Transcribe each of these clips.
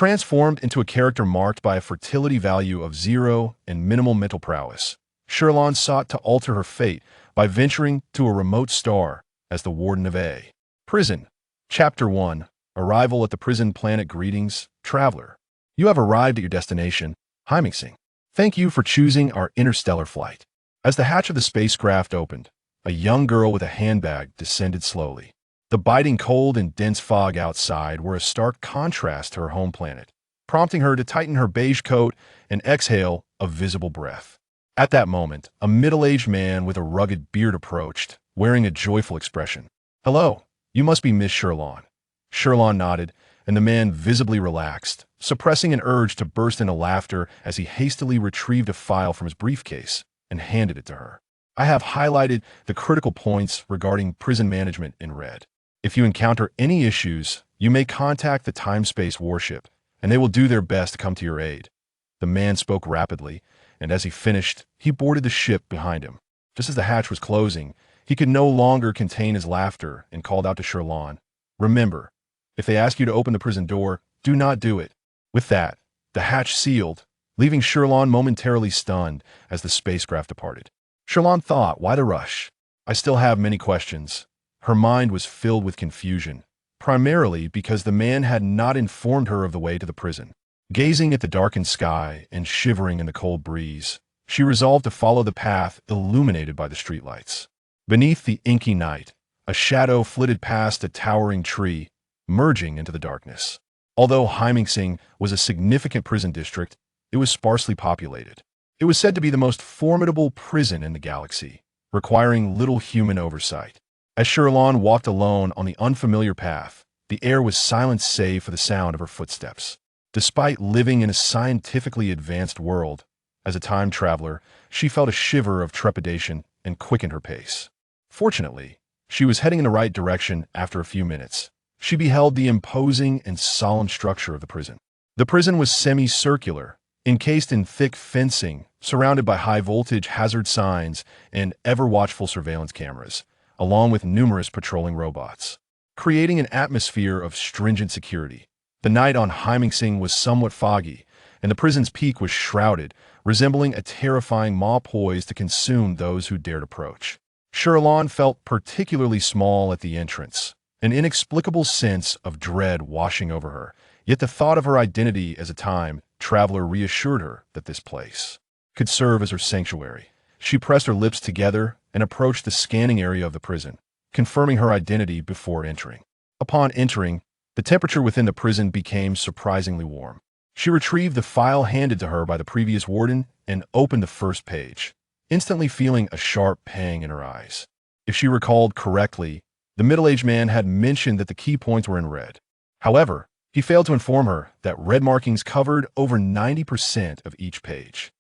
Transformed into a character marked by a fertility value of 0 and minimal mental prowess, Shi Lan sought to alter her fate by venturing to a remote star as the warden of a prison. Chapter 1. Arrival at the prison planet. Greetings, traveler. You have arrived at your destination, Hymixing. Thank you for choosing our interstellar flight. As the hatch of the spacecraft opened, a young girl with a handbag descended slowly. The biting cold and dense fog outside were a stark contrast to her home planet, prompting her to tighten her beige coat and exhale a visible breath. At that moment, a middle-aged man with a rugged beard approached, wearing a joyful expression. "Hello, you must be Miss Shi Lan." Shi Lan nodded, and the man visibly relaxed, suppressing an urge to burst into laughter as he hastily retrieved a file from his briefcase and handed it to her. "I have highlighted the critical points regarding prison management in red. If you encounter any issues, you may contact the time-space warship, and they will do their best to come to your aid." The man spoke rapidly, and as he finished, he boarded the ship behind him. Just as the hatch was closing, he could no longer contain his laughter and called out to Shi Lan, "Remember, if they ask you to open the prison door, do not do it." With that, the hatch sealed, leaving Shi Lan momentarily stunned as the spacecraft departed. Shi Lan thought, why the rush? I still have many questions. Her mind was filled with confusion, primarily because the man had not informed her of the way to the prison. Gazing at the darkened sky and shivering in the cold breeze, she resolved to follow the path illuminated by the streetlights. Beneath the inky night, a shadow flitted past a towering tree, merging into the darkness. Although Hymixing was a significant prison district, it was sparsely populated. It was said to be the most formidable prison in the galaxy, requiring little human oversight. As Shi Lan walked alone on the unfamiliar path, the air was silent save for the sound of her footsteps. Despite living in a scientifically advanced world, as a time traveler, she felt a shiver of trepidation and quickened her pace. Fortunately, she was heading in the right direction after a few minutes. She beheld the imposing and solemn structure of the prison. The prison was semicircular, encased in thick fencing, surrounded by high-voltage hazard signs and ever-watchful surveillance cameras, along with numerous patrolling robots, creating an atmosphere of stringent security. The night on Hymixing was somewhat foggy, and the prison's peak was shrouded, resembling a terrifying maw poised to consume those who dared approach. Shi Lan felt particularly small at the entrance, an inexplicable sense of dread washing over her, yet the thought of her identity as a time traveler reassured her that this place could serve as her sanctuary. She pressed her lips together and approached the scanning area of the prison, confirming her identity before entering. Upon entering, the temperature within the prison became surprisingly warm. She retrieved the file handed to her by the previous warden and opened the first page, instantly feeling a sharp pang in her eyes. If she recalled correctly, the middle-aged man had mentioned that the key points were in red. However, he failed to inform her that red markings covered over 90% of each page.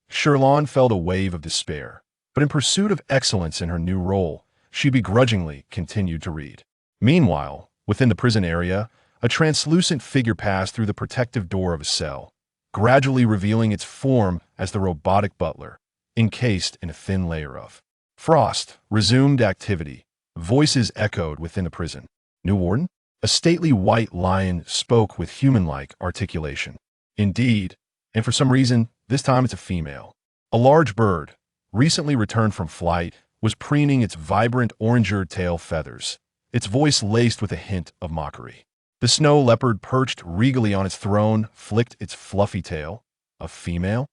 Shi Lan felt a wave of despair, but in pursuit of excellence in her new role, she begrudgingly continued to read. Meanwhile, within the prison area, a translucent figure passed through the protective door of a cell, gradually revealing its form as the robotic butler, encased in a thin layer of frost. Resumed activity. Voices echoed within the prison. New warden? A stately white lion spoke with human-like articulation. Indeed, and for some reason, this time it's a female. A large bird, recently returned from flight, was preening its vibrant orange tail feathers, its voice laced with a hint of mockery. The snow leopard perched regally on its throne flicked its fluffy tail. A female?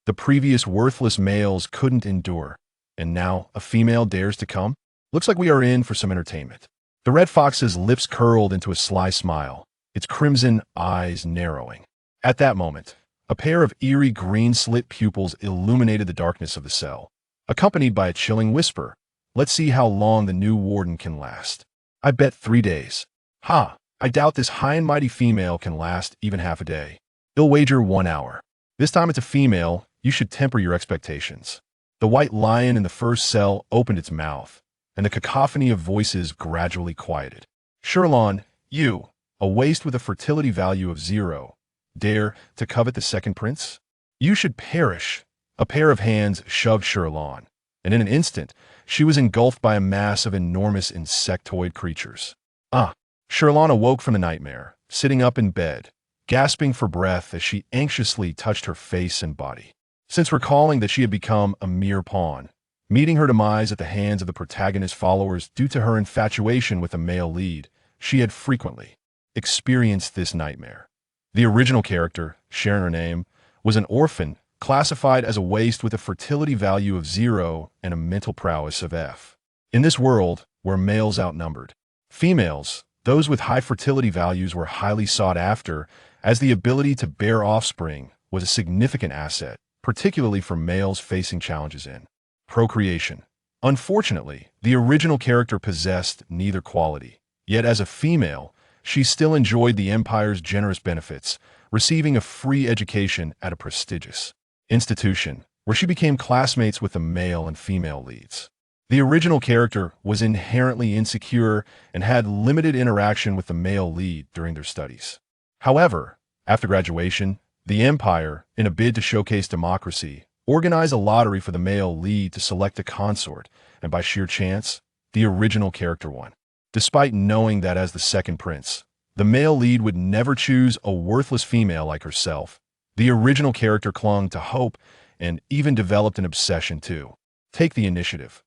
The previous worthless males couldn't endure, and now a female dares to come? Looks like we are in for some entertainment. The red fox's lips curled into a sly smile, its crimson eyes narrowing. At that moment, a pair of eerie green-slit pupils illuminated the darkness of the cell, accompanied by a chilling whisper. Let's see how long the new warden can last. I bet 3 days. I doubt this high and mighty female can last even half a day. I'll wager 1 hour. This time it's a female, you should temper your expectations. The white lion in the first cell opened its mouth, and the cacophony of voices gradually quieted. Shi Lan, you, a waste with a fertility value of 0, dare to covet the second prince? You should perish. A pair of hands shoved Shi Lan, and in an instant, she was engulfed by a mass of enormous insectoid creatures. Shi Lan awoke from the nightmare, sitting up in bed, gasping for breath as she anxiously touched her face and body. Since recalling that she had become a mere pawn, meeting her demise at the hands of the protagonist's followers due to her infatuation with a male lead, she had frequently experienced this nightmare. The original character, sharing her name, was an orphan, classified as a waste with a fertility value of 0 and a mental prowess of F. In this world, where males outnumbered females, those with high fertility values were highly sought after, as the ability to bear offspring was a significant asset, particularly for males facing challenges in procreation. Unfortunately, the original character possessed neither quality, yet as a female, she still enjoyed the Empire's generous benefits, receiving a free education at a prestigious institution, where she became classmates with the male and female leads. The original character was inherently insecure and had limited interaction with the male lead during their studies. However, after graduation, the Empire, in a bid to showcase democracy, organized a lottery for the male lead to select a consort, and by sheer chance, the original character won. Despite knowing that as the second prince, the male lead would never choose a worthless female like herself, the original character clung to hope and even developed an obsession to take the initiative.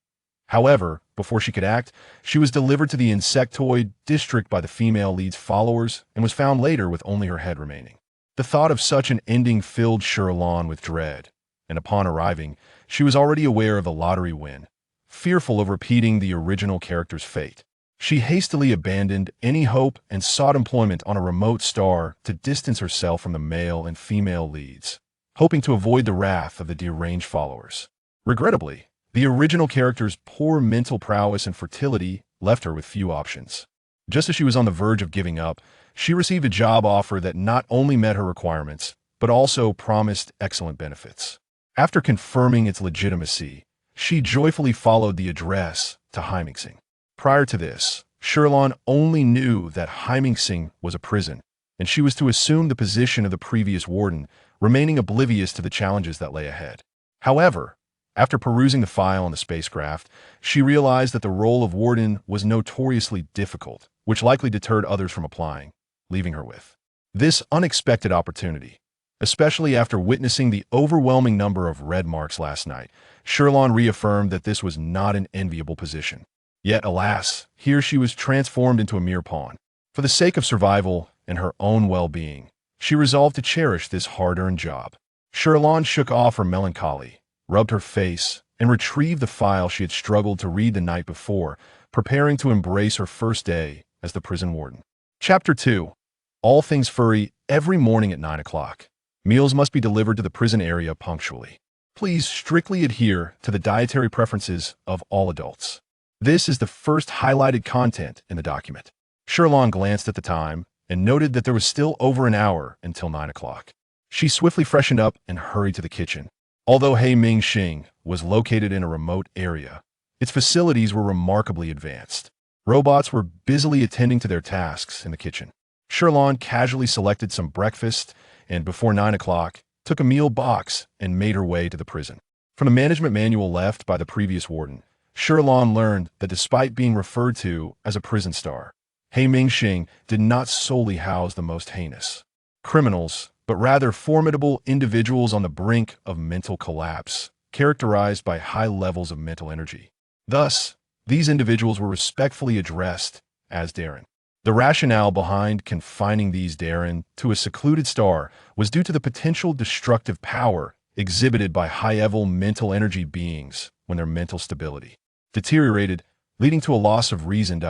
However, before she could act, she was delivered to the insectoid district by the female lead's followers and was found later with only her head remaining. The thought of such an ending filled Shi Lan with dread, and upon arriving, she was already aware of the lottery win. Fearful of repeating the original character's fate, she hastily abandoned any hope and sought employment on a remote star to distance herself from the male and female leads, hoping to avoid the wrath of the deranged followers. Regrettably, the original character's poor mental prowess and fertility left her with few options. Just as she was on the verge of giving up, she received a job offer that not only met her requirements, but also promised excellent benefits. After confirming its legitimacy, she joyfully followed the address to Hymingxing. Prior to this, Shi Lan only knew that Hymingxing was a prison, and she was to assume the position of the previous warden, remaining oblivious to the challenges that lay ahead. However, after perusing the file on the spacecraft, she realized that the role of warden was notoriously difficult, which likely deterred others from applying, leaving her with this unexpected opportunity. Especially after witnessing the overwhelming number of red marks last night, Shi Lan reaffirmed that this was not an enviable position. Yet, alas, here she was transformed into a mere pawn. For the sake of survival and her own well-being, she resolved to cherish this hard-earned job. Shi Lan shook off her melancholy, rubbed her face, and retrieved the file she had struggled to read the night before, preparing to embrace her first day as the prison warden. Chapter 2. All things furry, every morning at 9 o'clock. Meals must be delivered to the prison area punctually. Please strictly adhere to the dietary preferences of all adults. This is the first highlighted content in the document. Shi Lan glanced at the time and noted that there was still over an hour until 9 o'clock. She swiftly freshened up and hurried to the kitchen. Although Hymingxing was located in a remote area, its facilities were remarkably advanced. Robots were busily attending to their tasks in the kitchen. Shi Lan casually selected some breakfast and, before 9 o'clock, took a meal box and made her way to the prison. From the management manual left by the previous warden, Shi Lan learned that despite being referred to as a prison star, Hymingxing did not solely house the most heinous criminals, but rather formidable individuals on the brink of mental collapse, characterized by high levels of mental energy. Thus, these individuals were respectfully addressed as Darren. The rationale behind confining these Darren to a secluded star was due to the potential destructive power exhibited by high-level mental energy beings when their mental stability deteriorated, leading to a loss of reason.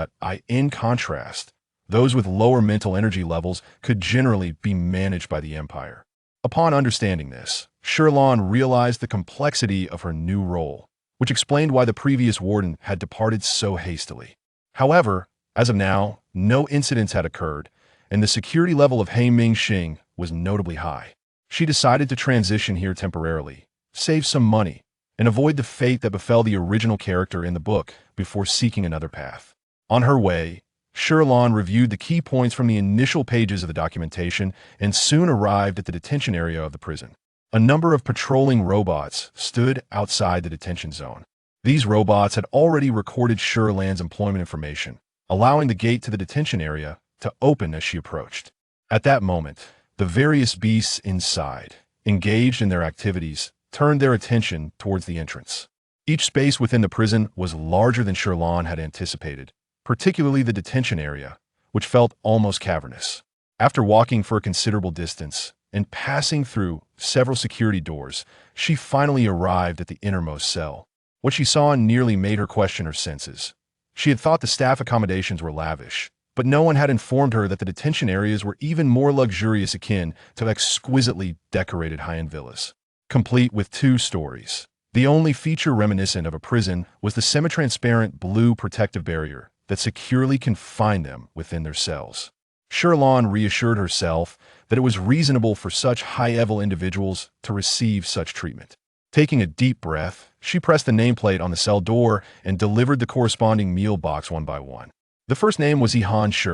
In contrast, those with lower mental energy levels could generally be managed by the Empire. Upon understanding this, Shi Lan realized the complexity of her new role, which explained why the previous warden had departed so hastily. However, as of now, no incidents had occurred, and the security level of Hymingxing was notably high. She decided to transition here temporarily, save some money, and avoid the fate that befell the original character in the book before seeking another path. On her way, Shi Lan reviewed the key points from the initial pages of the documentation and soon arrived at the detention area of the prison. A number of patrolling robots stood outside the detention zone. These robots had already recorded Shi Lan's employment information, allowing the gate to the detention area to open as she approached. At that moment, the various beasts inside, engaged in their activities, turned their attention towards the entrance. Each space within the prison was larger than Shi Lan had anticipated, particularly the detention area, which felt almost cavernous. After walking for a considerable distance and passing through several security doors, she finally arrived at the innermost cell. What she saw nearly made her question her senses. She had thought the staff accommodations were lavish, but no one had informed her that the detention areas were even more luxurious, akin to exquisitely decorated high-end villas, complete with 2 stories. The only feature reminiscent of a prison was the semi-transparent blue protective barrier that securely confined them within their cells. Shi Lan reassured herself that it was reasonable for such high-level individuals to receive such treatment. Taking a deep breath, she pressed the nameplate on the cell door and delivered the corresponding meal box one by one. The first name was Han Shi,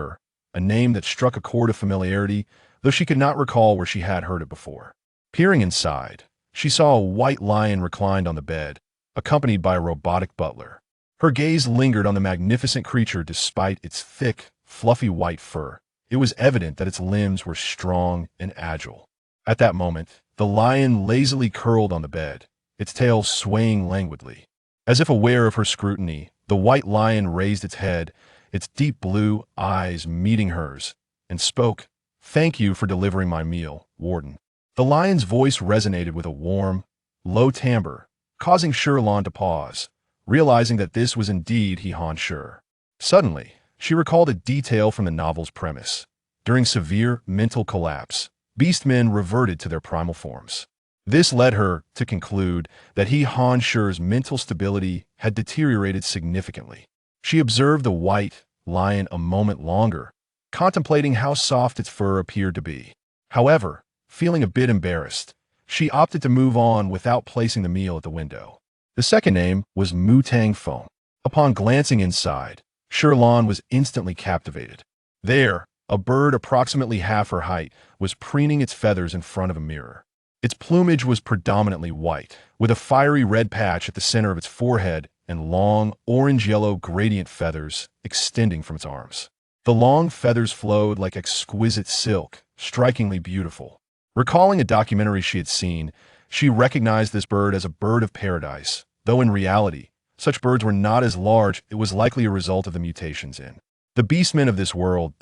a name that struck a chord of familiarity, though she could not recall where she had heard it before. Peering inside, she saw a white lion reclined on the bed, accompanied by a robotic butler. Her gaze lingered on the magnificent creature despite its thick, fluffy white fur. It was evident that its limbs were strong and agile. At that moment, the lion lazily curled on the bed, its tail swaying languidly. As if aware of her scrutiny, the white lion raised its head, its deep blue eyes meeting hers, and spoke, "Thank you for delivering my meal, warden." The lion's voice resonated with a warm, low timbre, causing Shi Lan to pause, realizing that this was indeed Han Shi. Suddenly, she recalled a detail from the novel's premise. During severe mental collapse, beastmen reverted to their primal forms. This led her to conclude that Han Shi's mental stability had deteriorated significantly. She observed the white lion a moment longer, contemplating how soft its fur appeared to be. However, feeling a bit embarrassed, she opted to move on without placing the meal at the window. The second name was Tang Fong. Upon glancing inside, Shi Lan was instantly captivated. There, a bird approximately half her height was preening its feathers in front of a mirror. Its plumage was predominantly white, with a fiery red patch at the center of its forehead and long, orange-yellow gradient feathers extending from its arms. The long feathers flowed like exquisite silk, strikingly beautiful. Recalling a documentary she had seen, she recognized this bird as a bird of paradise, though in reality, such birds were not as large. It was likely a result of the mutations in the beastmen of this world.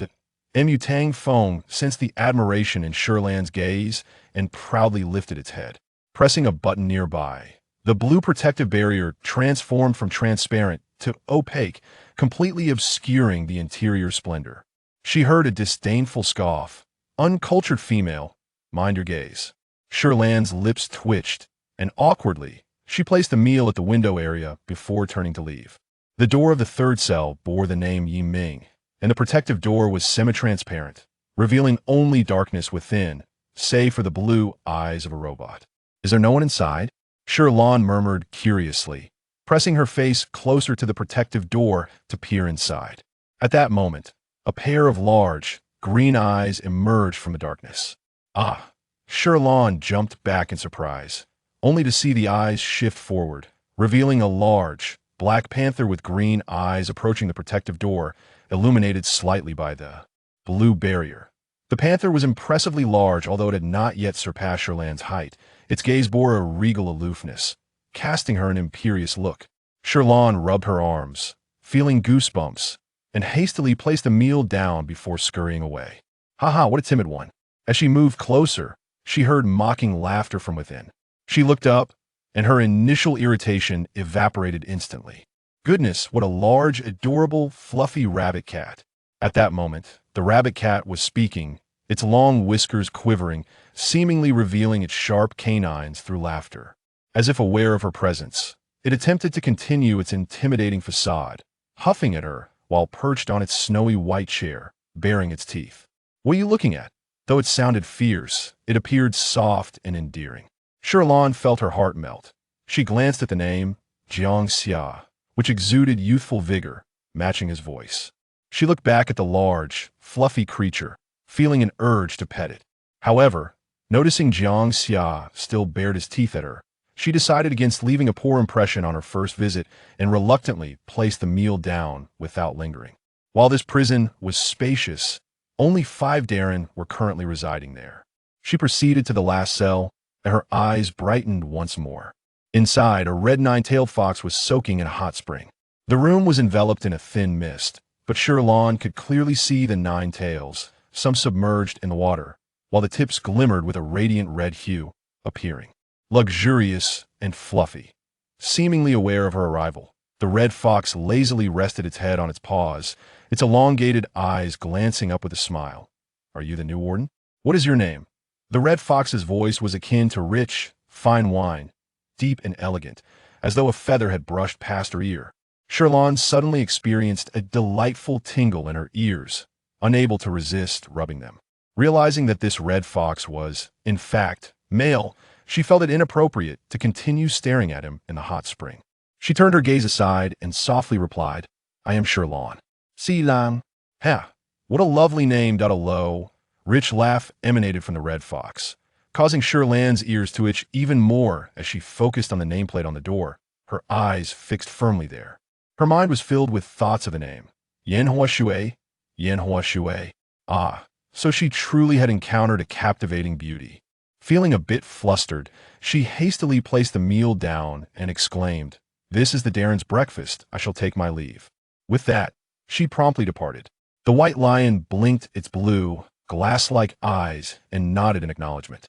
Tang Fong sensed the admiration in Shi Lan's gaze and proudly lifted its head. Pressing a button nearby, the blue protective barrier transformed from transparent to opaque, completely obscuring the interior splendor. She heard a disdainful scoff. "Uncultured female, mind your gaze." Shi Lan's lips twitched, and awkwardly, she placed the meal at the window area before turning to leave. The door of the third cell bore the name Yi Ming, and the protective door was semi-transparent, revealing only darkness within, save for the blue eyes of a robot. "Is there no one inside?" Shi Lan murmured curiously, pressing her face closer to the protective door to peer inside. At that moment, a pair of large, green eyes emerged from the darkness. "Ah!" Shi Lan jumped back in surprise, only to see the eyes shift forward, revealing a large, black panther with green eyes approaching the protective door, illuminated slightly by the blue barrier. The panther was impressively large, although it had not yet surpassed Shi Lan's height. Its gaze bore a regal aloofness, casting her an imperious look. Shi Lan rubbed her arms, feeling goosebumps, and hastily placed the meal down before scurrying away. "Haha, what a timid one." As she moved closer, she heard mocking laughter from within. She looked up, and her initial irritation evaporated instantly. Goodness, what a large, adorable, fluffy rabbit cat. At that moment, the rabbit cat was speaking, its long whiskers quivering, seemingly revealing its sharp canines through laughter. As if aware of her presence, it attempted to continue its intimidating facade, huffing at her while perched on its snowy white chair, baring its teeth. "What are you looking at?" Though it sounded fierce, it appeared soft and endearing. Shi Lan felt her heart melt. She glanced at the name, Jiang Xia, which exuded youthful vigor, matching his voice. She looked back at the large, fluffy creature, feeling an urge to pet it. However, noticing Jiang Xia still bared his teeth at her, she decided against leaving a poor impression on her first visit and reluctantly placed the meal down without lingering. While this prison was spacious, Only 5 Darren were currently residing there. She proceeded to the last cell, and her eyes brightened once more. Inside, a red nine-tailed fox was soaking in a hot spring. The room was enveloped in a thin mist, but Shi Lan could clearly see the 9 tails, some submerged in the water, while the tips glimmered with a radiant red hue, appearing luxurious and fluffy. Seemingly aware of her arrival, the red fox lazily rested its head on its paws, its elongated eyes glancing up with a smile. "Are you the new warden? What is your name?" The red fox's voice was akin to rich, fine wine, deep and elegant, as though a feather had brushed past her ear. Shi Lan suddenly experienced a delightful tingle in her ears, unable to resist rubbing them. Realizing that this red fox was, in fact, male, she felt it inappropriate to continue staring at him in the hot spring. She turned her gaze aside and softly replied, "I am Shi Lan." "Shi Lan." "Ha, what a lovely name." A low, rich laugh emanated from the red fox, causing Shi Lan's ears to itch even more as she focused on the nameplate on the door, her eyes fixed firmly there. Her mind was filled with thoughts of the name. Yanhua Shui, Yanhua Shui. Ah, so she truly had encountered a captivating beauty. Feeling a bit flustered, she hastily placed the meal down and exclaimed, "This is the Darren's breakfast. I shall take my leave." With that, she promptly departed. The white lion blinked its blue, glass-like eyes and nodded in acknowledgement.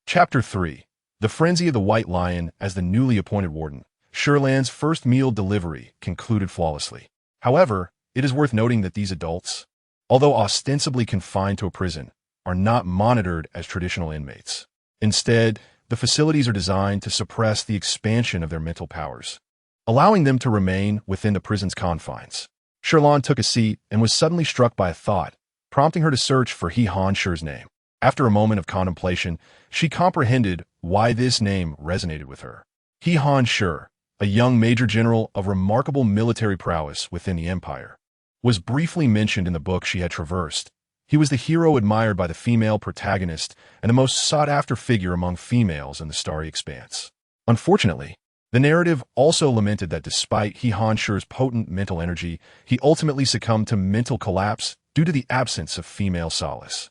Chapter 3. The Frenzy of the White Lion as the newly appointed warden. Shi Lan's first meal delivery concluded flawlessly. However, it is worth noting that these adults, although ostensibly confined to a prison, are not monitored as traditional inmates. Instead, the facilities are designed to suppress the expansion of their mental powers, allowing them to remain within the prison's confines. Shi Lan took a seat and was suddenly struck by a thought, prompting her to search for He Han Shi's name. After a moment of contemplation, she comprehended why this name resonated with her. He Han Shi, a young major general of remarkable military prowess within the empire, was briefly mentioned in the book she had traversed. He was the hero admired by the female protagonist and the most sought-after figure among females in the starry expanse. Unfortunately, the narrative also lamented that despite He Han Shi's potent mental energy, he ultimately succumbed to mental collapse due to the absence of female solace,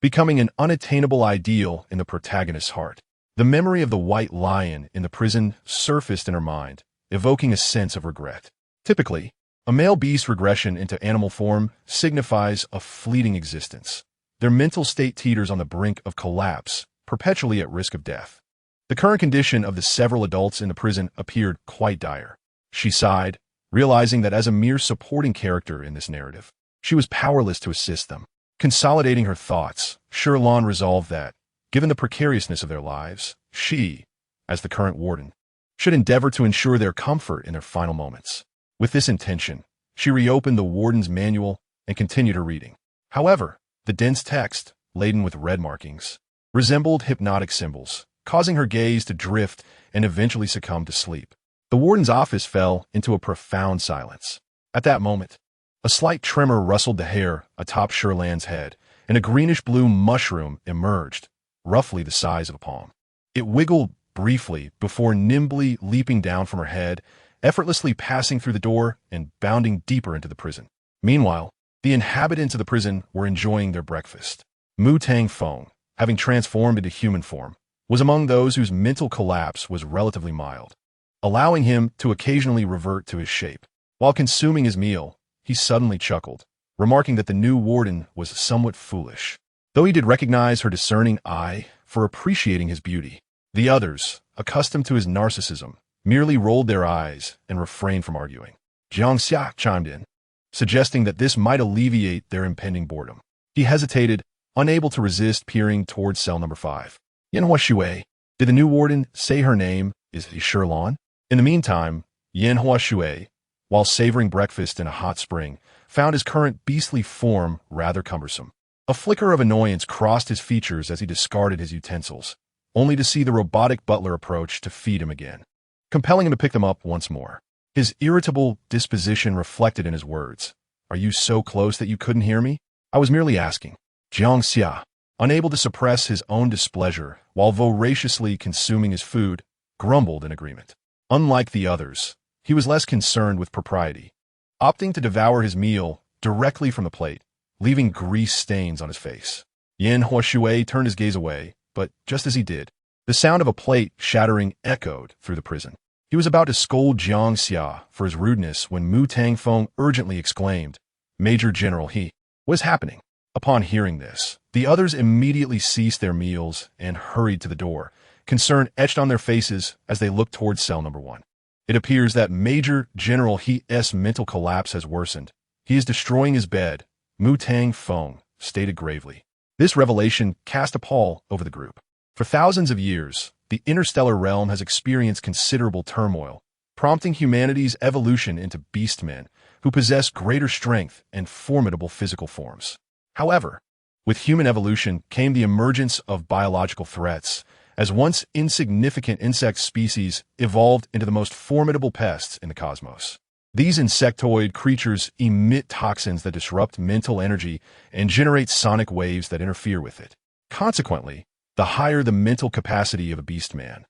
becoming an unattainable ideal in the protagonist's heart. The memory of the white lion in the prison surfaced in her mind, evoking a sense of regret. Typically, a male beast's regression into animal form signifies a fleeting existence. Their mental state teeters on the brink of collapse, perpetually at risk of death. The current condition of the several adults in the prison appeared quite dire. She sighed, realizing that as a mere supporting character in this narrative, she was powerless to assist them. Consolidating her thoughts, Shi Lan resolved that, given the precariousness of their lives, she, as the current warden, should endeavor to ensure their comfort in their final moments. With this intention, she reopened the warden's manual and continued her reading. However, the dense text, laden with red markings, resembled hypnotic symbols, causing her gaze to drift and eventually succumb to sleep. The warden's office fell into a profound silence. At that moment, a slight tremor rustled the hair atop Shi Lan's head, and a greenish-blue mushroom emerged, roughly the size of a palm. It wiggled briefly before nimbly leaping down from her head, effortlessly passing through the door and bounding deeper into the prison. Meanwhile, the inhabitants of the prison were enjoying their breakfast. Mu Tang Feng, having transformed into human form, was among those whose mental collapse was relatively mild, allowing him to occasionally revert to his shape. While consuming his meal, he suddenly chuckled, remarking that the new warden was somewhat foolish, though he did recognize her discerning eye for appreciating his beauty. The others, accustomed to his narcissism, merely rolled their eyes and refrained from arguing. Jiang Xia chimed in, suggesting that this might alleviate their impending boredom. He hesitated, unable to resist peering towards cell number 5. Yanhua Shui, did the new warden say her name is Shi Lan? In the meantime, Yanhua Shui, while savoring breakfast in a hot spring, found his current beastly form rather cumbersome. A flicker of annoyance crossed his features as he discarded his utensils, only to see the robotic butler approach to feed him again, compelling him to pick them up once more. His irritable disposition reflected in his words. "Are you so close that you couldn't hear me? I was merely asking." Jiang Xia, unable to suppress his own displeasure while voraciously consuming his food, grumbled in agreement. Unlike the others, he was less concerned with propriety, opting to devour his meal directly from the plate, leaving grease stains on his face. Yin Huashui turned his gaze away, but just as he did, the sound of a plate shattering echoed through the prison. He was about to scold Jiang Xia for his rudeness when Mu Tangfeng urgently exclaimed, "Major General He, what is happening?" Upon hearing this, the others immediately ceased their meals and hurried to the door, concern etched on their faces as they looked towards cell number 1. It appears that Major General He's mental collapse has worsened. He is destroying his bed, Mu Tangfeng stated gravely. This revelation cast a pall over the group. For thousands of years, the interstellar realm has experienced considerable turmoil, prompting humanity's evolution into beastmen who possess greater strength and formidable physical forms. However, with human evolution came the emergence of biological threats, as once insignificant insect species evolved into the most formidable pests in the cosmos. These insectoid creatures emit toxins that disrupt mental energy and generate sonic waves that interfere with it. Consequently, the higher the mental capacity of a beastman,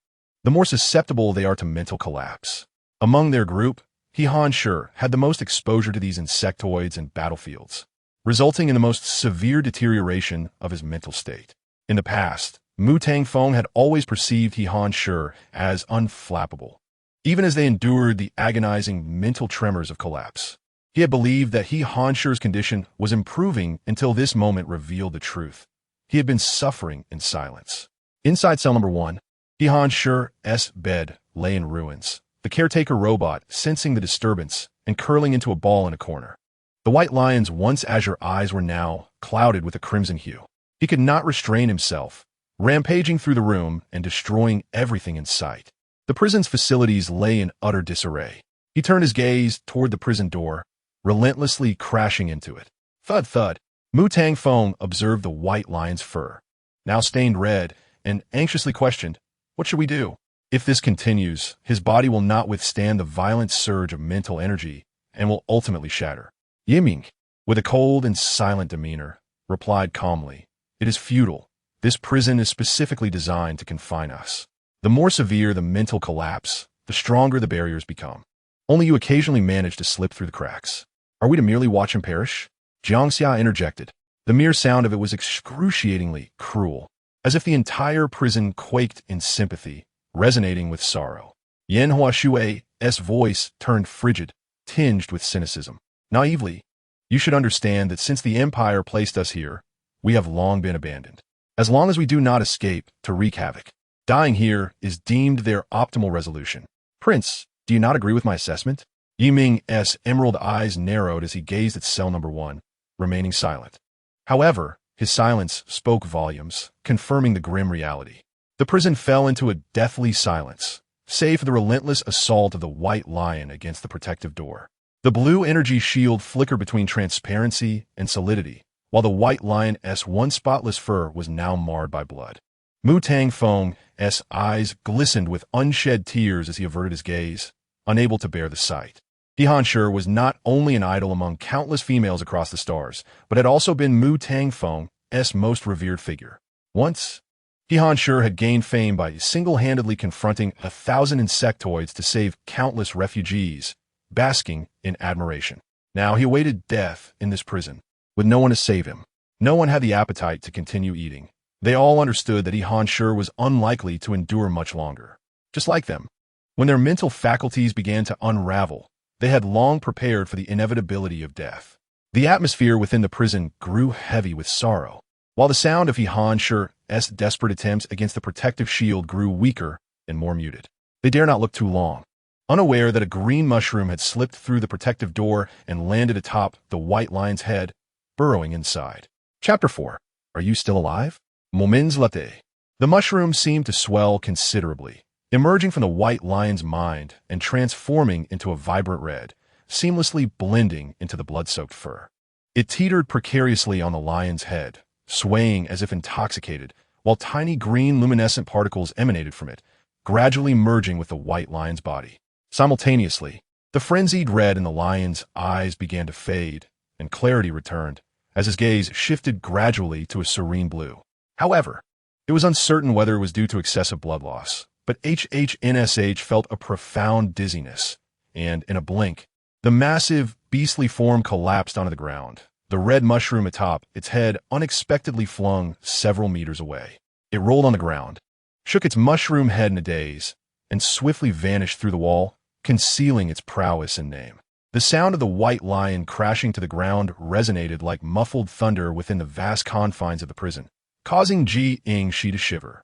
the more susceptible they are to mental collapse. Among their group, He Han Shi had the most exposure to these insectoids and battlefields, resulting in the most severe deterioration of his mental state. In the past, Mu Tangfeng had always perceived He Han Shi as unflappable, even as they endured the agonizing mental tremors of collapse. He had believed that He Han Shi's condition was improving until this moment revealed the truth. He had been suffering in silence. Inside cell number 1, He Han Shi's bed lay in ruins, the caretaker robot sensing the disturbance and curling into a ball in a corner. The white lion's once azure eyes were now clouded with a crimson hue. He could not restrain himself, rampaging through the room and destroying everything in sight. The prison's facilities lay in utter disarray. He turned his gaze toward the prison door, relentlessly crashing into it. Thud thud. Mu Tangfeng observed the white lion's fur, now stained red, and anxiously questioned, "What should we do?" If this continues, his body will not withstand the violent surge of mental energy and will ultimately shatter. Yiming, with a cold and silent demeanor, replied calmly, "It is futile. This prison is specifically designed to confine us. The more severe the mental collapse, the stronger the barriers become. Only you occasionally manage to slip through the cracks. Are we to merely watch him perish?" Jiang Xia interjected. The mere sound of it was excruciatingly cruel, as if the entire prison quaked in sympathy, resonating with sorrow. Yen Huashui's voice turned frigid, tinged with cynicism. Naively, "You should understand that since the Empire placed us here, we have long been abandoned. As long as we do not escape to wreak havoc, dying here is deemed their optimal resolution." "Prince, do you not agree with my assessment?" Yiming's emerald eyes narrowed as he gazed at cell number 1, remaining silent. However, his silence spoke volumes, confirming the grim reality. The prison fell into a deathly silence, save for the relentless assault of the white lion against the protective door. The blue energy shield flickered between transparency and solidity, while the white lion's once spotless fur was now marred by blood. Mu Tangfeng's eyes glistened with unshed tears as he averted his gaze, unable to bear the sight. He Han Shi was not only an idol among countless females across the stars, but had also been Mu Tangfeng's most revered figure. Once, He Han Shi had gained fame by single-handedly confronting 1,000 insectoids to save countless refugees, basking in admiration. Now he awaited death in this prison, with no one to save him. No one had the appetite to continue eating. They all understood that He Han Shi was unlikely to endure much longer. Just like them, when their mental faculties began to unravel, they had long prepared for the inevitability of death. The atmosphere within the prison grew heavy with sorrow, while the sound of He Han Shi's desperate attempts against the protective shield grew weaker and more muted. They dare not look too long, unaware that a green mushroom had slipped through the protective door and landed atop the white lion's head, burrowing inside. Chapter 4. Are you still alive? Moments latte. The mushroom seemed to swell considerably, emerging from the white lion's mind and transforming into a vibrant red, seamlessly blending into the blood-soaked fur. It teetered precariously on the lion's head, swaying as if intoxicated, while tiny green luminescent particles emanated from it, gradually merging with the white lion's body. Simultaneously, the frenzied red in the lion's eyes began to fade, and clarity returned, as his gaze shifted gradually to a serene blue. However, it was uncertain whether it was due to excessive blood loss, but HHNSH felt a profound dizziness, and, in a blink, the massive, beastly form collapsed onto the ground, the red mushroom atop its head unexpectedly flung several meters away. It rolled on the ground, shook its mushroom head in a daze, and swiftly vanished through the wall, concealing its prowess and name. The sound of the white lion crashing to the ground resonated like muffled thunder within the vast confines of the prison, causing Shi to shiver.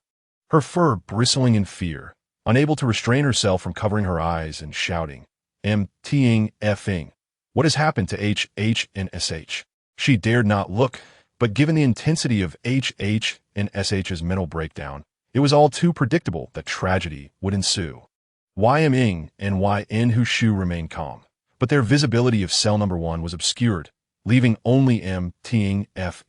Her fur bristling in fear, unable to restrain herself from covering her eyes and shouting, "Effing! What has happened to HHNSH?" She dared not look, but given the intensity of HHNSH's mental breakdown, it was all too predictable that tragedy would ensue. YM and YN Hushu remained calm, but their visibility of cell number 1 was obscured, leaving only F,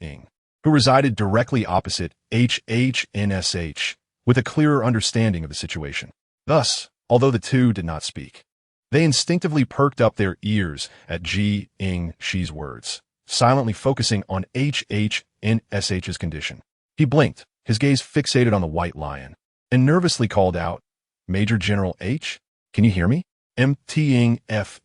who resided directly opposite HHNSH, with a clearer understanding of the situation. Thus, although the two did not speak, they instinctively perked up their ears at Shi's words, silently focusing on HHNSH's condition. He blinked, his gaze fixated on the white lion, and nervously called out, "Major General H? Can you hear me?" F,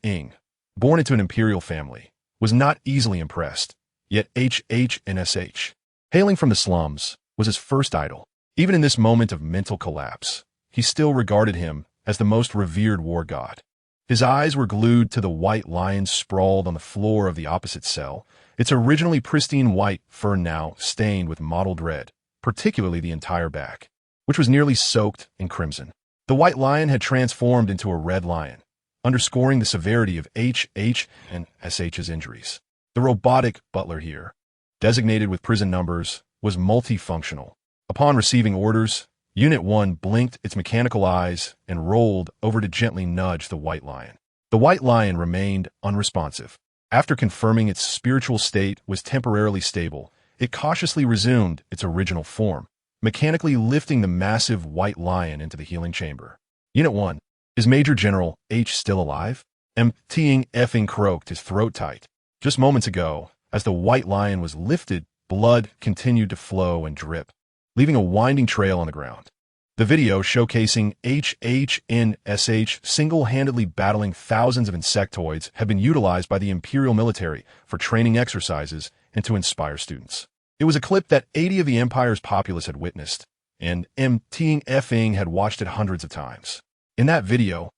born into an imperial family, was not easily impressed, yet HHNSH, hailing from the slums, was his first idol. Even in this moment of mental collapse, he still regarded him as the most revered war god. His eyes were glued to the white lion sprawled on the floor of the opposite cell, its originally pristine white fur now stained with mottled red, particularly the entire back, which was nearly soaked in crimson. The white lion had transformed into a red lion, underscoring the severity of HHNSH's injuries. The robotic butler here, designated with prison numbers, was multifunctional. Upon receiving orders, Unit 1 blinked its mechanical eyes and rolled over to gently nudge the white lion. The white lion remained unresponsive. After confirming its spiritual state was temporarily stable, it cautiously resumed its original form, mechanically lifting the massive white lion into the healing chamber. Unit 1, is Major General H still alive? Effing croaked, his throat tight. Just moments ago, as the white lion was lifted, blood continued to flow and drip, leaving a winding trail on the ground. The video showcasing HHNSH single-handedly battling thousands of insectoids had been utilized by the Imperial military for training exercises and to inspire students. It was a clip that 80 of the Empire's populace had witnessed, and Effing had watched it hundreds of times. In that video,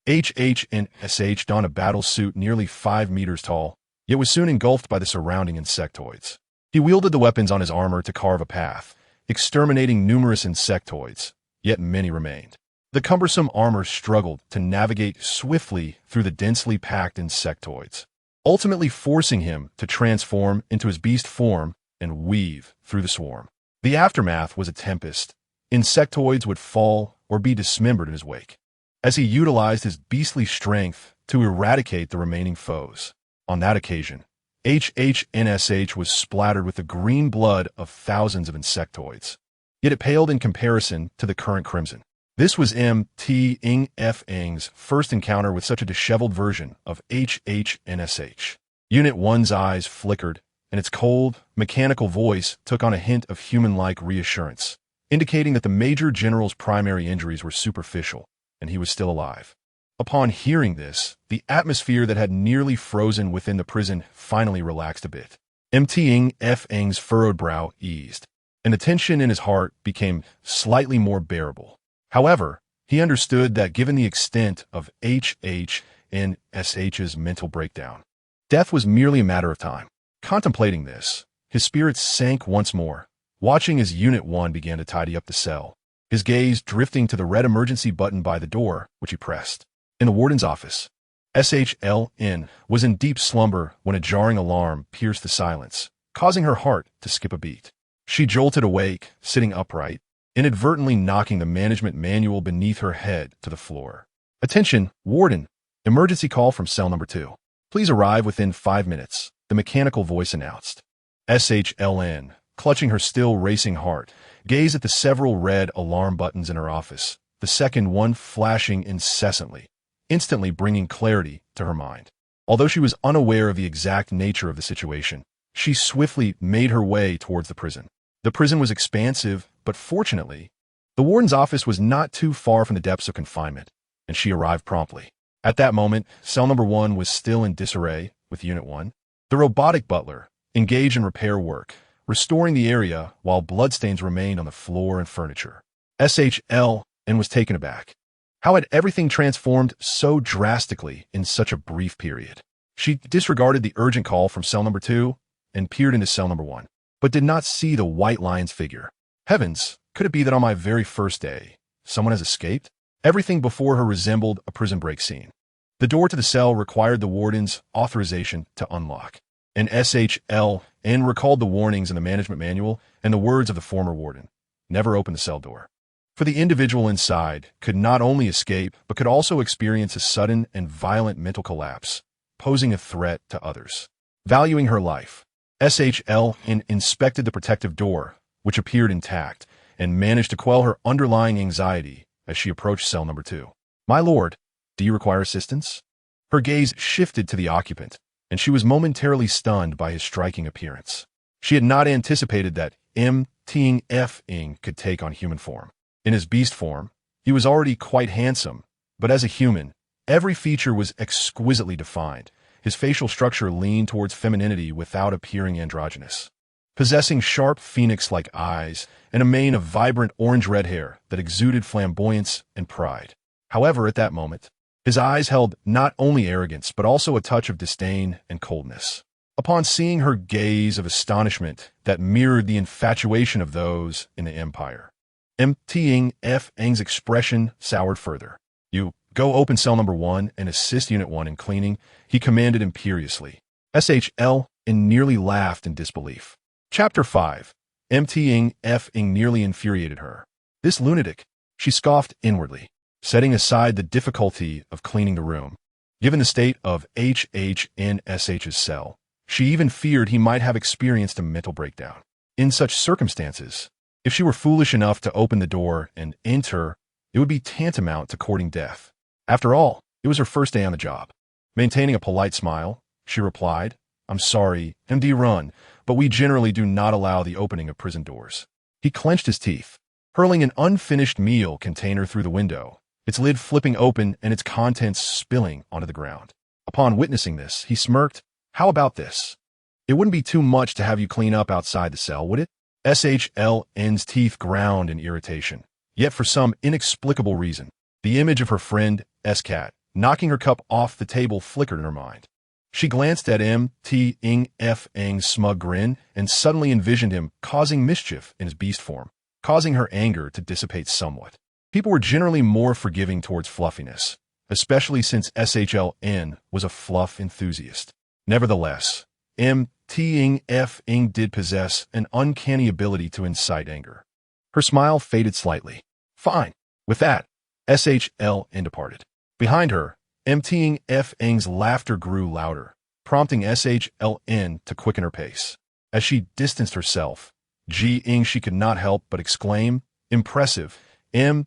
HHNSH donned a battle suit nearly 5 meters tall, yet was soon engulfed by the surrounding insectoids. He wielded the weapons on his armor to carve a path, exterminating numerous insectoids, yet many remained. The cumbersome armor struggled to navigate swiftly through the densely packed insectoids, ultimately forcing him to transform into his beast form and weave through the swarm. The aftermath was a tempest. Insectoids would fall or be dismembered in his wake, as he utilized his beastly strength to eradicate the remaining foes. On that occasion, HHNSH was splattered with the green blood of thousands of insectoids, yet it paled in comparison to the current crimson. This was F.'s first encounter with such a disheveled version of HHNSH. Unit 1's eyes flickered, and its cold, mechanical voice took on a hint of human-like reassurance, indicating that the Major General's primary injuries were superficial, and he was still alive. Upon hearing this, the atmosphere that had nearly frozen within the prison finally relaxed a bit. F.'s furrowed brow eased, and the tension in his heart became slightly more bearable. However, he understood that given the extent of HHNSH's mental breakdown, death was merely a matter of time. Contemplating this, his spirits sank once more, watching as Unit 1 began to tidy up the cell, his gaze drifting to the red emergency button by the door, which he pressed. In the warden's office, SHLN was in deep slumber when a jarring alarm pierced the silence, causing her heart to skip a beat. She jolted awake, sitting upright, inadvertently knocking the management manual beneath her head to the floor. "Attention, warden! Emergency call from cell number 2. Please arrive within 5 minutes," the mechanical voice announced. SHLN, clutching her still racing heart, gazed at the several red alarm buttons in her office, the second one flashing incessantly, instantly bringing clarity to her mind. Although she was unaware of the exact nature of the situation, she swiftly made her way towards the prison. The prison was expansive, but fortunately, the warden's office was not too far from the depths of confinement, and she arrived promptly. At that moment, cell number 1 was still in disarray with Unit 1. The robotic butler, engaged in repair work, restoring the area while bloodstains remained on the floor and furniture. Shi Lan was taken aback. How had everything transformed so drastically in such a brief period? She disregarded the urgent call from cell number 2 and peered into cell number 1, but did not see the white lion's figure. Heavens, could it be that on my very first day, someone has escaped? Everything before her resembled a prison break scene. The door to the cell required the warden's authorization to unlock, and Shi Lan recalled the warnings in the management manual and the words of the former warden. Never open the cell door. For the individual inside could not only escape, but could also experience a sudden and violent mental collapse, posing a threat to others. Valuing her life, Shi Lan inspected the protective door, which appeared intact, and managed to quell her underlying anxiety as she approached cell number 2. "My lord, do you require assistance?" Her gaze shifted to the occupant, and she was momentarily stunned by his striking appearance. She had not anticipated that F could take on human form. In his beast form, he was already quite handsome, but as a human, every feature was exquisitely defined. His facial structure leaned towards femininity without appearing androgynous. Possessing sharp phoenix-like eyes and a mane of vibrant orange-red hair that exuded flamboyance and pride. However, at that moment, his eyes held not only arrogance but also a touch of disdain and coldness. Upon seeing her gaze of astonishment that mirrored the infatuation of those in the Empire, F's expression soured further. "You go open cell number 1 and assist Unit 1 in cleaning," he commanded imperiously. Shi Lan nearly laughed in disbelief. Chapter 5. F nearly infuriated her. This lunatic, she scoffed inwardly, setting aside the difficulty of cleaning the room. Given the state of HHNSH's cell, she even feared he might have experienced a mental breakdown. In such circumstances, if she were foolish enough to open the door and enter, it would be tantamount to courting death. After all, it was her first day on the job. Maintaining a polite smile, she replied, "I'm sorry, MD Run, but we generally do not allow the opening of prison doors." He clenched his teeth, hurling an unfinished meal container through the window, its lid flipping open and its contents spilling onto the ground. Upon witnessing this, he smirked. "How about this? It wouldn't be too much to have you clean up outside the cell, would it?" Shi Lan's teeth ground in irritation. Yet for some inexplicable reason, the image of her friend, S-Cat, knocking her cup off the table flickered in her mind. She glanced at F's smug grin and suddenly envisioned him causing mischief in his beast form, causing her anger to dissipate somewhat. People were generally more forgiving towards fluffiness, especially since Shi was a fluff enthusiast. Nevertheless, F did possess an uncanny ability to incite anger. Her smile faded slightly. "Fine." With that, Shi Lan departed. Behind her, F's laughter grew louder, prompting Shi Lan to quicken her pace. As she distanced herself, she could not help but exclaim, "Impressive, F.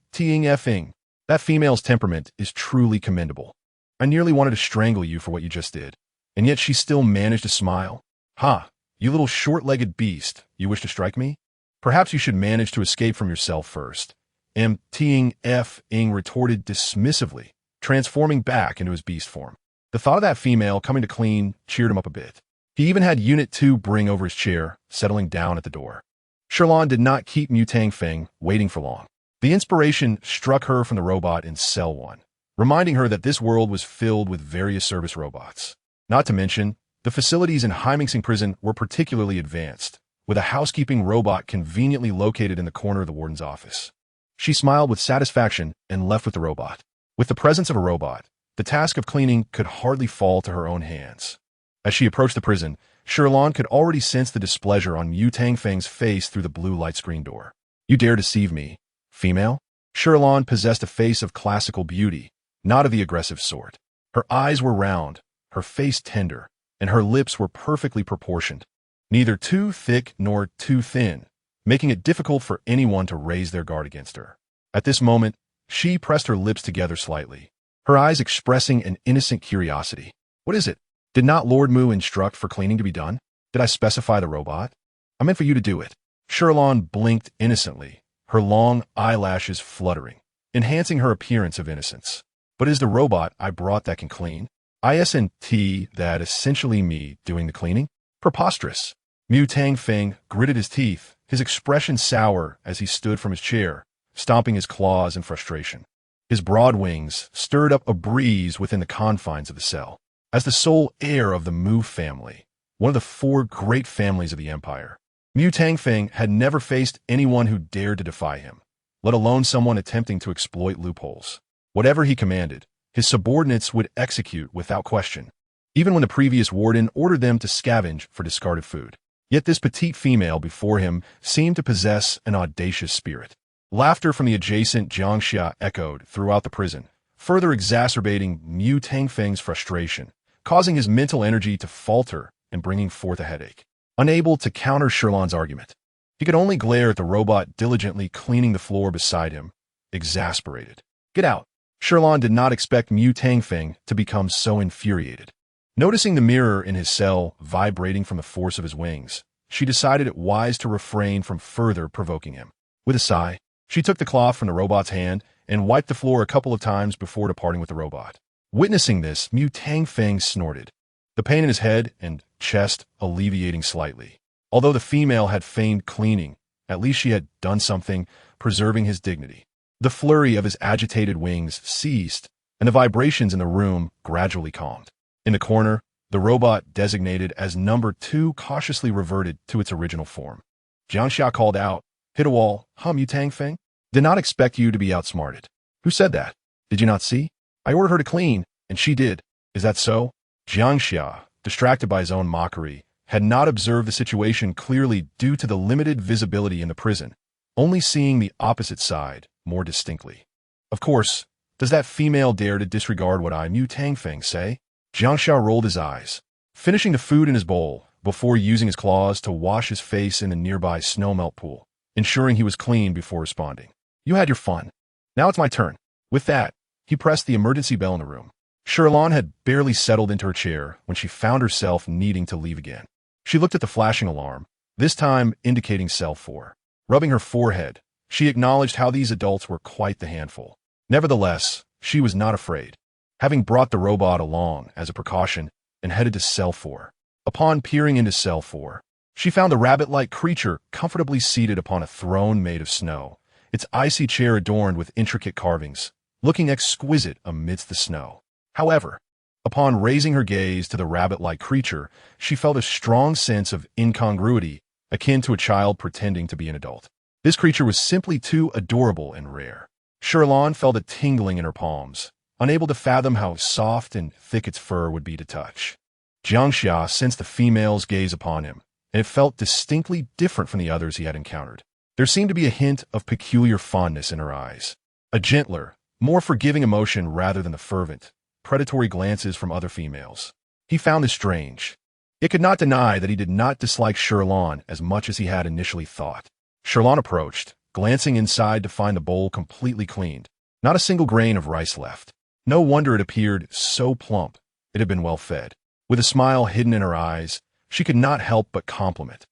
That female's temperament is truly commendable. I nearly wanted to strangle you for what you just did." And yet she still managed to smile. "Ha, you little short-legged beast, you wish to strike me? Perhaps you should manage to escape from yourself first." F retorted dismissively, transforming back into his beast form. The thought of that female coming to clean cheered him up a bit. He even had Unit 2 bring over his chair, settling down at the door. Shi Lan did not keep Feng waiting for long. The inspiration struck her from the robot in Cell 1, reminding her that this world was filled with various service robots. Not to mention, the facilities in Hymingson Prison were particularly advanced, with a housekeeping robot conveniently located in the corner of the warden's office. She smiled with satisfaction and left with the robot. With the presence of a robot, the task of cleaning could hardly fall to her own hands. As she approached the prison, Shi Lan could already sense the displeasure on Feng's face through the blue light screen door. "You dare deceive me, female?" Shi Lan possessed a face of classical beauty, not of the aggressive sort. Her eyes were round, her face tender, and her lips were perfectly proportioned, neither too thick nor too thin, making it difficult for anyone to raise their guard against her. At this moment, she pressed her lips together slightly, her eyes expressing an innocent curiosity. "What is it? Did not Lord Mu instruct for cleaning to be done? Did I specify the robot? I meant for you to do it." Shi Lan blinked innocently, her long eyelashes fluttering, enhancing her appearance of innocence. "But is the robot I brought that can clean? Isn't that essentially me doing the cleaning?" Preposterous. Mu Tangfeng gritted his teeth, his expression sour as he stood from his chair, stomping his claws in frustration. His broad wings stirred up a breeze within the confines of the cell. As the sole heir of the Mu family, one of the four great families of the empire, Mu Tangfeng had never faced anyone who dared to defy him, let alone someone attempting to exploit loopholes. Whatever he commanded, his subordinates would execute without question, even when the previous warden ordered them to scavenge for discarded food. Yet this petite female before him seemed to possess an audacious spirit. Laughter from the adjacent Jiangxia echoed throughout the prison, further exacerbating Mu Tangfeng's frustration, causing his mental energy to falter and bringing forth a headache. Unable to counter Shi Lan's argument, he could only glare at the robot diligently cleaning the floor beside him, exasperated. "Get out!" Shi Lan did not expect Mu Tangfeng to become so infuriated. Noticing the mirror in his cell vibrating from the force of his wings, she decided it wise to refrain from further provoking him. With a sigh, she took the cloth from the robot's hand and wiped the floor a couple of times before departing with the robot. Witnessing this, Mu Tangfeng snorted, the pain in his head and chest alleviating slightly. Although the female had feigned cleaning, at least she had done something, preserving his dignity. The flurry of his agitated wings ceased, and the vibrations in the room gradually calmed. In the corner, the robot designated as number 2 cautiously reverted to its original form. Jiangxia called out, "Hit a wall, Mu Tangfeng? Did not expect you to be outsmarted." "Who said that? Did you not see? I ordered her to clean, and she did. Is that so?" Jiangxia, distracted by his own mockery, had not observed the situation clearly due to the limited visibility in the prison, only seeing the opposite side more distinctly. "Of course, does that female dare to disregard what I, Mu Tangfeng, say?" Jiangxia rolled his eyes, finishing the food in his bowl before using his claws to wash his face in the nearby snowmelt pool, ensuring he was clean before responding. "You had your fun. Now it's my turn." With that, he pressed the emergency bell in the room. Shi Lan had barely settled into her chair when she found herself needing to leave again. She looked at the flashing alarm, this time indicating cell 4. Rubbing her forehead, she acknowledged how these adults were quite the handful. Nevertheless, she was not afraid, having brought the robot along as a precaution and headed to cell 4. Upon peering into cell 4, she found the rabbit-like creature comfortably seated upon a throne made of snow, its icy chair adorned with intricate carvings, looking exquisite amidst the snow. However, upon raising her gaze to the rabbit-like creature, she felt a strong sense of incongruity, akin to a child pretending to be an adult. This creature was simply too adorable and rare. Shi Lan felt a tingling in her palms, unable to fathom how soft and thick its fur would be to touch. Jiangxia sensed the female's gaze upon him, and it felt distinctly different from the others he had encountered. There seemed to be a hint of peculiar fondness in her eyes, a gentler, more forgiving emotion rather than the fervent, predatory glances from other females. He found this strange. It could not deny that he did not dislike Shi Lan as much as he had initially thought. Shi Lan approached, glancing inside to find the bowl completely cleaned, not a single grain of rice left. No wonder it appeared so plump. It had been well fed. With a smile hidden in her eyes, she could not help but compliment.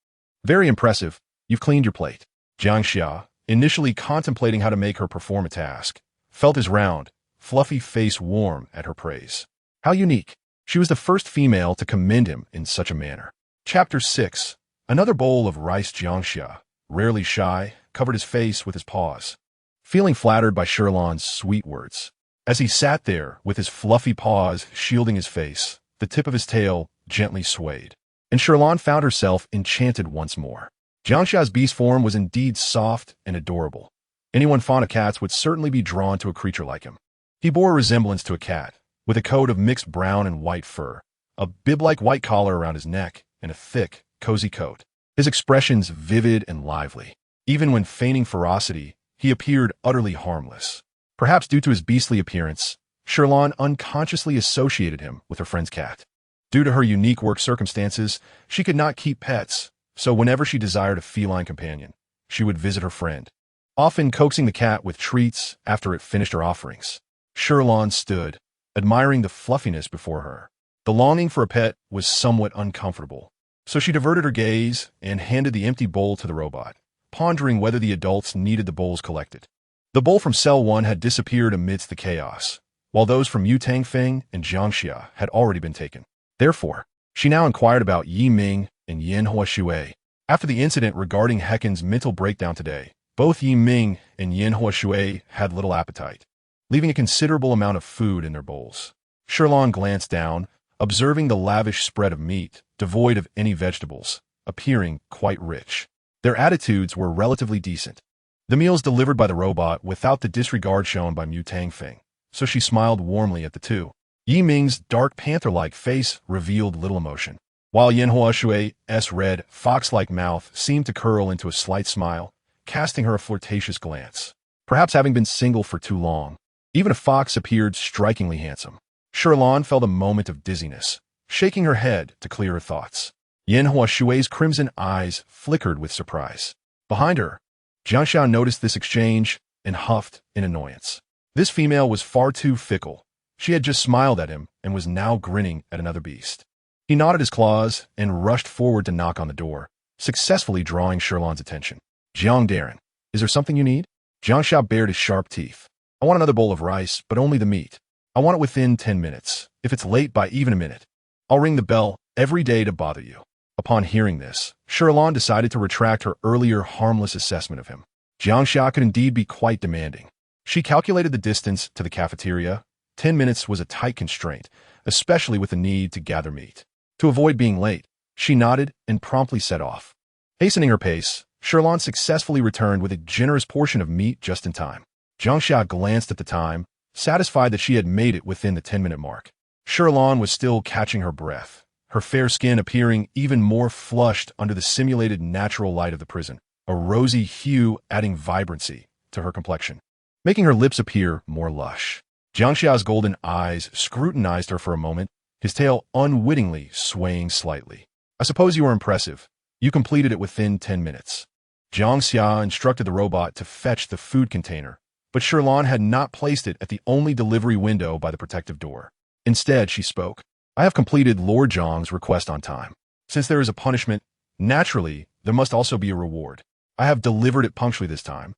"Very impressive. You've cleaned your plate." Jiangxia, initially contemplating how to make her perform a task, felt his round, fluffy face warm at her praise. How unique. She was the first female to commend him in such a manner. Chapter 6. Another bowl of rice. Jiangxia, rarely shy, covered his face with his paws, feeling flattered by Shi Lan's sweet words. As he sat there with his fluffy paws shielding his face, the tip of his tail gently swayed, and Shi Lan found herself enchanted once more. Jiangxia's beast form was indeed soft and adorable. Anyone fond of cats would certainly be drawn to a creature like him. He bore a resemblance to a cat, with a coat of mixed brown and white fur, a bib-like white collar around his neck, and a thick, cozy coat. His expressions vivid and lively. Even when feigning ferocity, he appeared utterly harmless. Perhaps due to his beastly appearance, Shi Lan unconsciously associated him with her friend's cat. Due to her unique work circumstances, she could not keep pets, so whenever she desired a feline companion, she would visit her friend, often coaxing the cat with treats after it finished her offerings. Shi Lan stood, admiring the fluffiness before her. The longing for a pet was somewhat uncomfortable, so she diverted her gaze and handed the empty bowl to the robot, pondering whether the adults needed the bowls collected. The bowl from Cell 1 had disappeared amidst the chaos, while those from Mu Tangfeng and Jiangxia had already been taken. Therefore, she now inquired about Yi Ming and Yin Huashui. After the incident regarding Hecken's mental breakdown today, both Yi Ming and Yin Huashui had little appetite, leaving a considerable amount of food in their bowls. Shi Lan glanced down, observing the lavish spread of meat, devoid of any vegetables, appearing quite rich. Their attitudes were relatively decent. The meals delivered by the robot without the disregard shown by Mu Tangfeng, so she smiled warmly at the two. Yi Ming's dark panther-like face revealed little emotion, while Yin Huashui's red, fox-like mouth seemed to curl into a slight smile, casting her a flirtatious glance. Perhaps having been single for too long, even a fox appeared strikingly handsome. Shi Lan felt a moment of dizziness, shaking her head to clear her thoughts. Yin Huashui's crimson eyes flickered with surprise. Behind her, Jiang Xiao noticed this exchange and huffed in annoyance. This female was far too fickle. She had just smiled at him and was now grinning at another beast. He knotted his claws and rushed forward to knock on the door, successfully drawing Shi Lan's attention. Jiang Darren, is there something you need? Jiang Xiao bared his sharp teeth. I want another bowl of rice, but only the meat. I want it within 10 minutes. If it's late by even a minute, I'll ring the bell every day to bother you. Upon hearing this, Shi Lan decided to retract her earlier harmless assessment of him. Jiang Xiao could indeed be quite demanding. She calculated the distance to the cafeteria. 10 minutes was a tight constraint, especially with the need to gather meat. To avoid being late, she nodded and promptly set off. Hastening her pace, Shi Lan successfully returned with a generous portion of meat just in time. Jiang Xiao glanced at the time, satisfied that she had made it within the 10-minute mark. Shi Lan was still catching her breath, her fair skin appearing even more flushed under the simulated natural light of the prison, a rosy hue adding vibrancy to her complexion, making her lips appear more lush. Jiang Xiao's golden eyes scrutinized her for a moment, his tail unwittingly swaying slightly. I suppose you are impressive. You completed it within 10 minutes. Jiang Xia instructed the robot to fetch the food container, but Shi Lan had not placed it at the only delivery window by the protective door. Instead, she spoke. I have completed Lord Zhang's request on time. Since there is a punishment, naturally, there must also be a reward. I have delivered it punctually this time,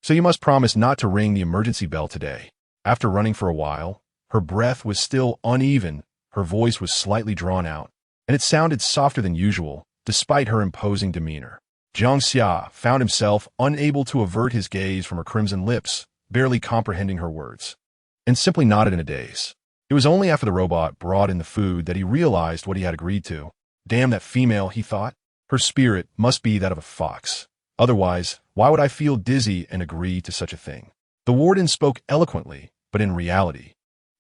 so you must promise not to ring the emergency bell today. After running for a while, her breath was still uneven, her voice was slightly drawn out, and it sounded softer than usual, despite her imposing demeanor. Jiang Xia found himself unable to avert his gaze from her crimson lips, barely comprehending her words, and simply nodded in a daze. It was only after the robot brought in the food that he realized what he had agreed to. Damn that female, he thought. Her spirit must be that of a fox. Otherwise, why would I feel dizzy and agree to such a thing? The warden spoke eloquently, but in reality,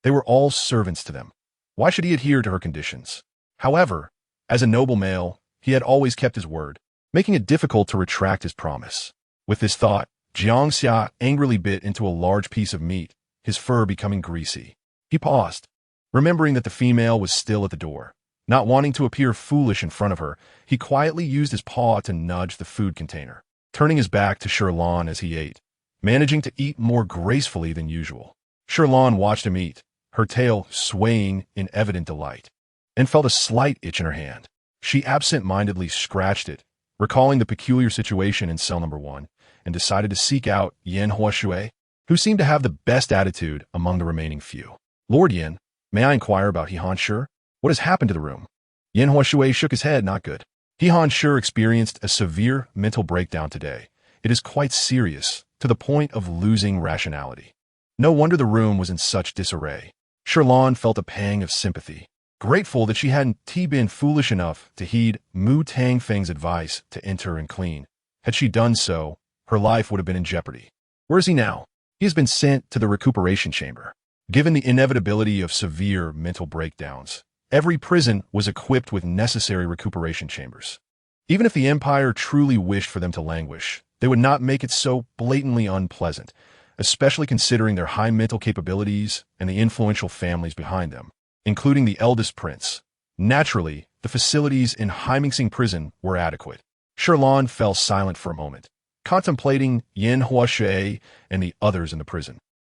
they were all servants to them. Why should he adhere to her conditions? However, as a noble male, he had always kept his word, making it difficult to retract his promise. With this thought, Jiang Xia angrily bit into a large piece of meat, his fur becoming greasy. He paused, remembering that the female was still at the door. Not wanting to appear foolish in front of her, he quietly used his paw to nudge the food container, turning his back to Shi Lan as he ate, managing to eat more gracefully than usual. Shi Lan watched him eat, her tail swaying in evident delight, and felt a slight itch in her hand. She absent-mindedly scratched it, recalling the peculiar situation in cell number 1, and decided to seek out Yin Huashui, who seemed to have the best attitude among the remaining few. Lord Yin, may I inquire about He-Han Shi? What has happened to the room? Yin Huashui shook his head, not good. He-Han Shi experienced a severe mental breakdown today. It is quite serious, to the point of losing rationality. No wonder the room was in such disarray. Shi Lan felt a pang of sympathy, grateful that she hadn't been foolish enough to heed Mu Tangfeng's advice to enter and clean. Had she done so, her life would have been in jeopardy. Where is he now? He has been sent to the recuperation chamber. Given the inevitability of severe mental breakdowns, every prison was equipped with necessary recuperation chambers. Even if the Empire truly wished for them to languish, they would not make it so blatantly unpleasant, especially considering their high mental capabilities and the influential families behind them, including the eldest prince. Naturally, the facilities in Heimingsing prison were adequate. Shi Lan fell silent for a moment, contemplating Yin Huashui and the others in the prison.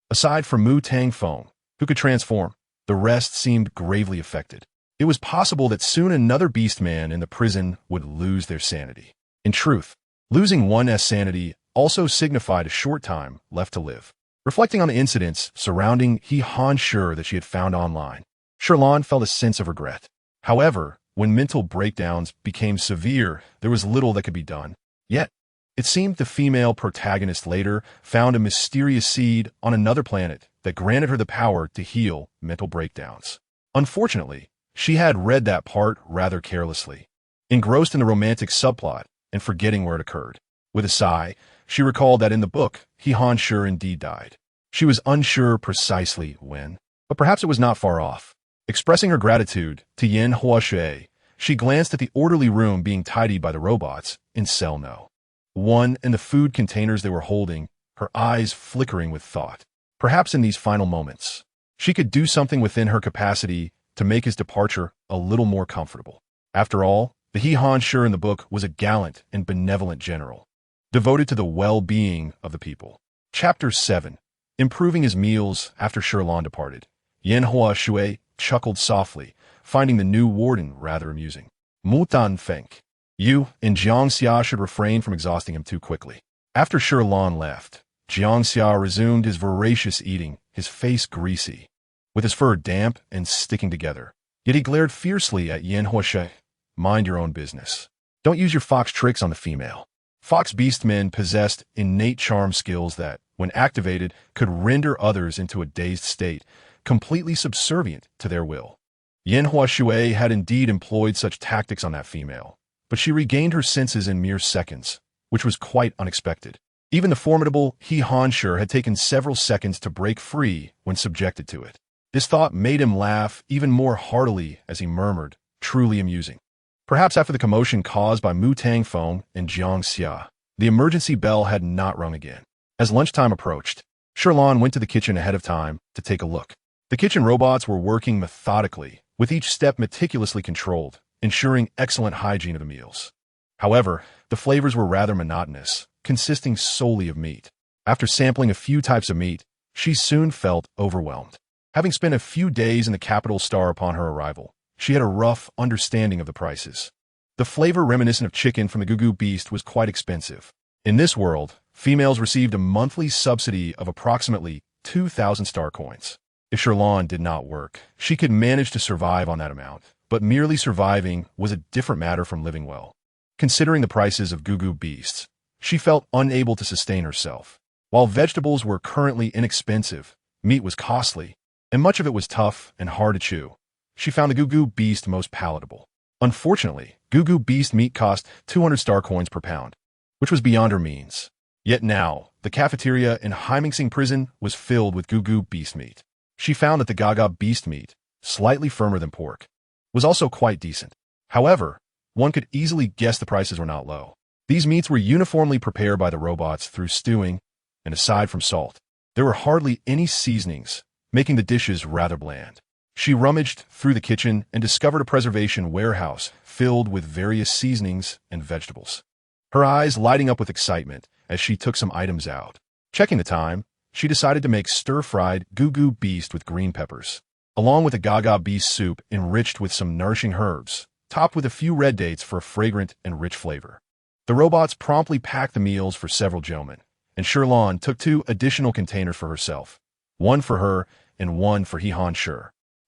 Aside from Mu Tangfeng, who could transform, the rest seemed gravely affected. It was possible that soon another beast man in the prison would lose their sanity. In truth, losing one's sanity also signified a short time left to live. Reflecting on the incidents surrounding He-Han Shi that she had found online, Shi Lan felt a sense of regret. However, When mental breakdowns became severe, there was little that could be done. Yet, it seemed the female protagonist later found a mysterious seed on another planet that granted her the power to heal mental breakdowns. Unfortunately, she had read that part rather carelessly, engrossed in the romantic subplot and forgetting where it occurred. With a sigh, she recalled that in the book, He Han Shi indeed died. She was unsure precisely when, but perhaps it was not far off. Expressing her gratitude to Yin Hua Shui, she glanced at the orderly room being tidied by the robots in Cell No. 1 and the food containers they were holding, her eyes flickering with thought. Perhaps in these final moments, she could do something within her capacity to make his departure a little more comfortable. After all, the He Han Shi in the book was a gallant and benevolent general, devoted to the well-being of the people. Chapter 7. Improving his meals after Shi Lan departed. Yin Hua Shui chuckled softly, finding the new warden rather amusing. Mu Dan Feng. You and Jiang Xia should refrain from exhausting him too quickly. After Shi Lan left, Jiang Xia resumed his voracious eating, his face greasy, with his fur damp and sticking together. Yet he glared fiercely at Yin Hua Shui. Mind your own business. Don't use your fox tricks on the female. Fox beastmen possessed innate charm skills that, when activated, could render others into a dazed state, completely subservient to their will. Yin Hua Shui had indeed employed such tactics on that female, but she regained her senses in mere seconds, which was quite unexpected. Even the formidable He Han Shi had taken several seconds to break free when subjected to it. This thought made him laugh even more heartily as he murmured, truly amusing. Perhaps after the commotion caused by Mu Tangfeng and Jiang Xia, the emergency bell had not rung again. As lunchtime approached, Shi Lan went to the kitchen ahead of time to take a look. The kitchen robots were working methodically, with each step meticulously controlled, ensuring excellent hygiene of the meals. However, the flavors were rather monotonous, consisting solely of meat. After sampling a few types of meat, she soon felt overwhelmed. Having spent a few days in the capital star upon her arrival, she had a rough understanding of the prices. The flavor reminiscent of chicken from the Gugu beast was quite expensive. In this world, females received a monthly subsidy of approximately 2,000 star coins. If Shi Lan did not work, she could manage to survive on that amount, but merely surviving was a different matter from living well. Considering the prices of Gugu beasts, she felt unable to sustain herself. While vegetables were currently inexpensive, meat was costly, and much of it was tough and hard to chew. She found the Gugu beast most palatable. Unfortunately, Gugu beast meat cost 200 star coins per pound, which was beyond her means. Yet now, the cafeteria in Heimingsing prison was filled with Gugu beast meat. She found that the Gaga beast meat, slightly firmer than pork, was also quite decent. However, one could easily guess the prices were not low. These meats were uniformly prepared by the robots through stewing, and aside from salt, there were hardly any seasonings, making the dishes rather bland. She rummaged through the kitchen and discovered a preservation warehouse filled with various seasonings and vegetables. Her eyes lighting up with excitement as she took some items out. Checking the time, she decided to make stir-fried Gugu beast with green peppers, along with a Gaga beast soup enriched with some nourishing herbs, topped with a few red dates for a fragrant and rich flavor. The robots promptly packed the meals for several gentlemen, and Shi Lan took 2 additional containers for herself, one for her and one for He Han Shi.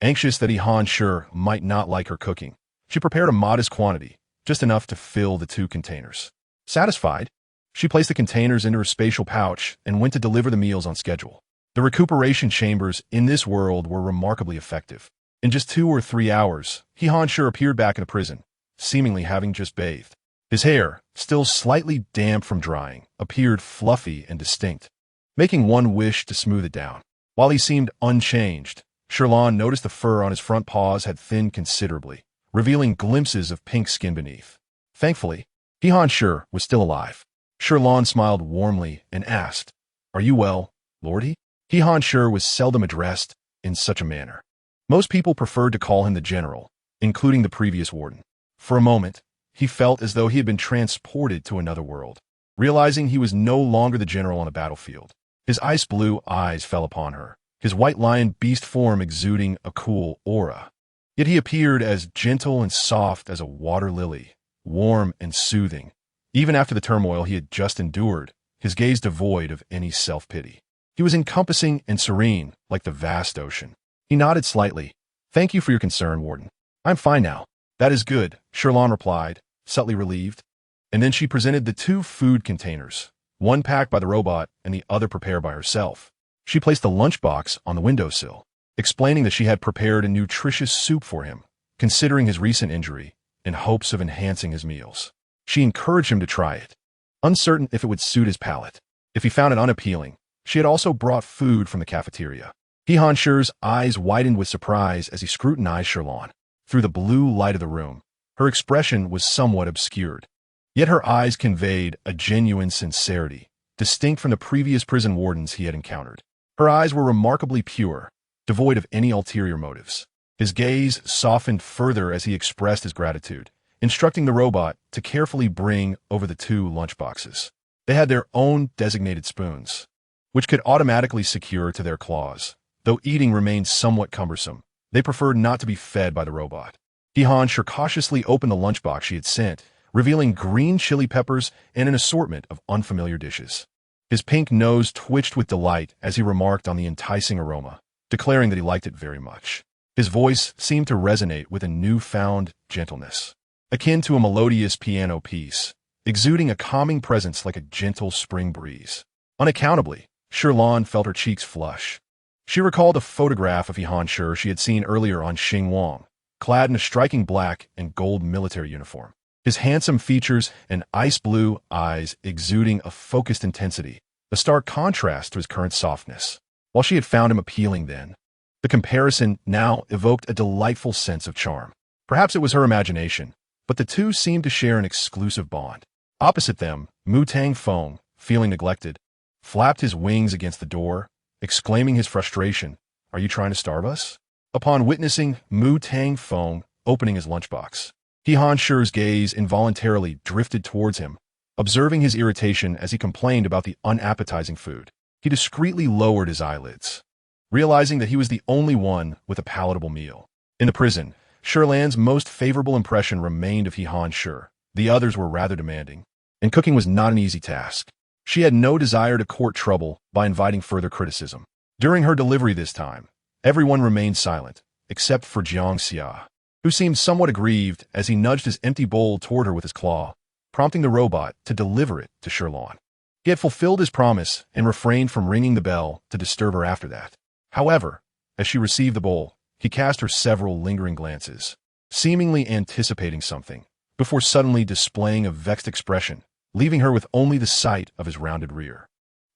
Anxious that He Han Shi might not like her cooking, she prepared a modest quantity, just enough to fill the 2 containers. Satisfied, she placed the containers into her spatial pouch and went to deliver the meals on schedule. The recuperation chambers in this world were remarkably effective. In just 2 or 3 hours, He Han Shi appeared back in the prison, seemingly having just bathed. His hair, still slightly damp from drying, appeared fluffy and distinct, making one wish to smooth it down. While he seemed unchanged, Shi Lan noticed the fur on his front paws had thinned considerably, revealing glimpses of pink skin beneath. Thankfully, He Han Shi was still alive. Shi Lan smiled warmly and asked, "Are you well, Lordy?" He Han Shi was seldom addressed in such a manner. Most people preferred to call him the general, including the previous warden. For a moment, he felt as though he had been transported to another world. Realizing he was no longer the general on a battlefield, his ice blue eyes fell upon her, his white lion beast form exuding a cool aura. Yet he appeared as gentle and soft as a water lily, warm and soothing. Even after the turmoil he had just endured, his gaze devoid of any self-pity. He was encompassing and serene, like the vast ocean. He nodded slightly. "Thank you for your concern, Warden. I'm fine now." "That is good," Shi Lan replied, subtly relieved. And then she presented the two food containers, one packed by the robot and the other prepared by herself. She placed the lunchbox on the windowsill, explaining that she had prepared a nutritious soup for him, considering his recent injury, in hopes of enhancing his meals. She encouraged him to try it, uncertain if it would suit his palate. If he found it unappealing, she had also brought food from the cafeteria. He-Han-Shi's eyes widened with surprise as he scrutinized Shi Lan. Through the blue light of the room, her expression was somewhat obscured. Yet her eyes conveyed a genuine sincerity, distinct from the previous prison wardens he had encountered. Her eyes were remarkably pure, devoid of any ulterior motives. His gaze softened further as he expressed his gratitude, instructing the robot to carefully bring over the two lunchboxes. They had their own designated spoons, which could automatically secure to their claws. Though eating remained somewhat cumbersome, they preferred not to be fed by the robot. He-Han-Shi cautiously opened the lunchbox she had sent, revealing green chili peppers and an assortment of unfamiliar dishes. His pink nose twitched with delight as he remarked on the enticing aroma, declaring that he liked it very much. His voice seemed to resonate with a newfound gentleness, akin to a melodious piano piece, exuding a calming presence like a gentle spring breeze. Unaccountably, Shi Lan felt her cheeks flush. She recalled a photograph of He-Han-Shi she had seen earlier on Xing Wang, clad in a striking black and gold military uniform. His handsome features and ice-blue eyes exuding a focused intensity, a stark contrast to his current softness. While she had found him appealing then, the comparison now evoked a delightful sense of charm. Perhaps it was her imagination, but the two seemed to share an exclusive bond. Opposite them, Mu Tang Feng, feeling neglected, flapped his wings against the door, exclaiming his frustration, "Are you trying to starve us?" Upon witnessing Mu Tang Feng opening his lunchbox, He-Han-Shi's gaze involuntarily drifted towards him, observing his irritation as he complained about the unappetizing food. He discreetly lowered his eyelids, realizing that he was the only one with a palatable meal. In the prison, Shi Lan's most favorable impression remained of He-Han-Shi. The others were rather demanding, and cooking was not an easy task. She had no desire to court trouble by inviting further criticism. During her delivery this time, everyone remained silent, except for Jiang Xia, who seemed somewhat aggrieved as he nudged his empty bowl toward her with his claw, prompting the robot to deliver it to Shi Lan. He had fulfilled his promise and refrained from ringing the bell to disturb her after that. However, as she received the bowl, he cast her several lingering glances, seemingly anticipating something, before suddenly displaying a vexed expression, leaving her with only the sight of his rounded rear.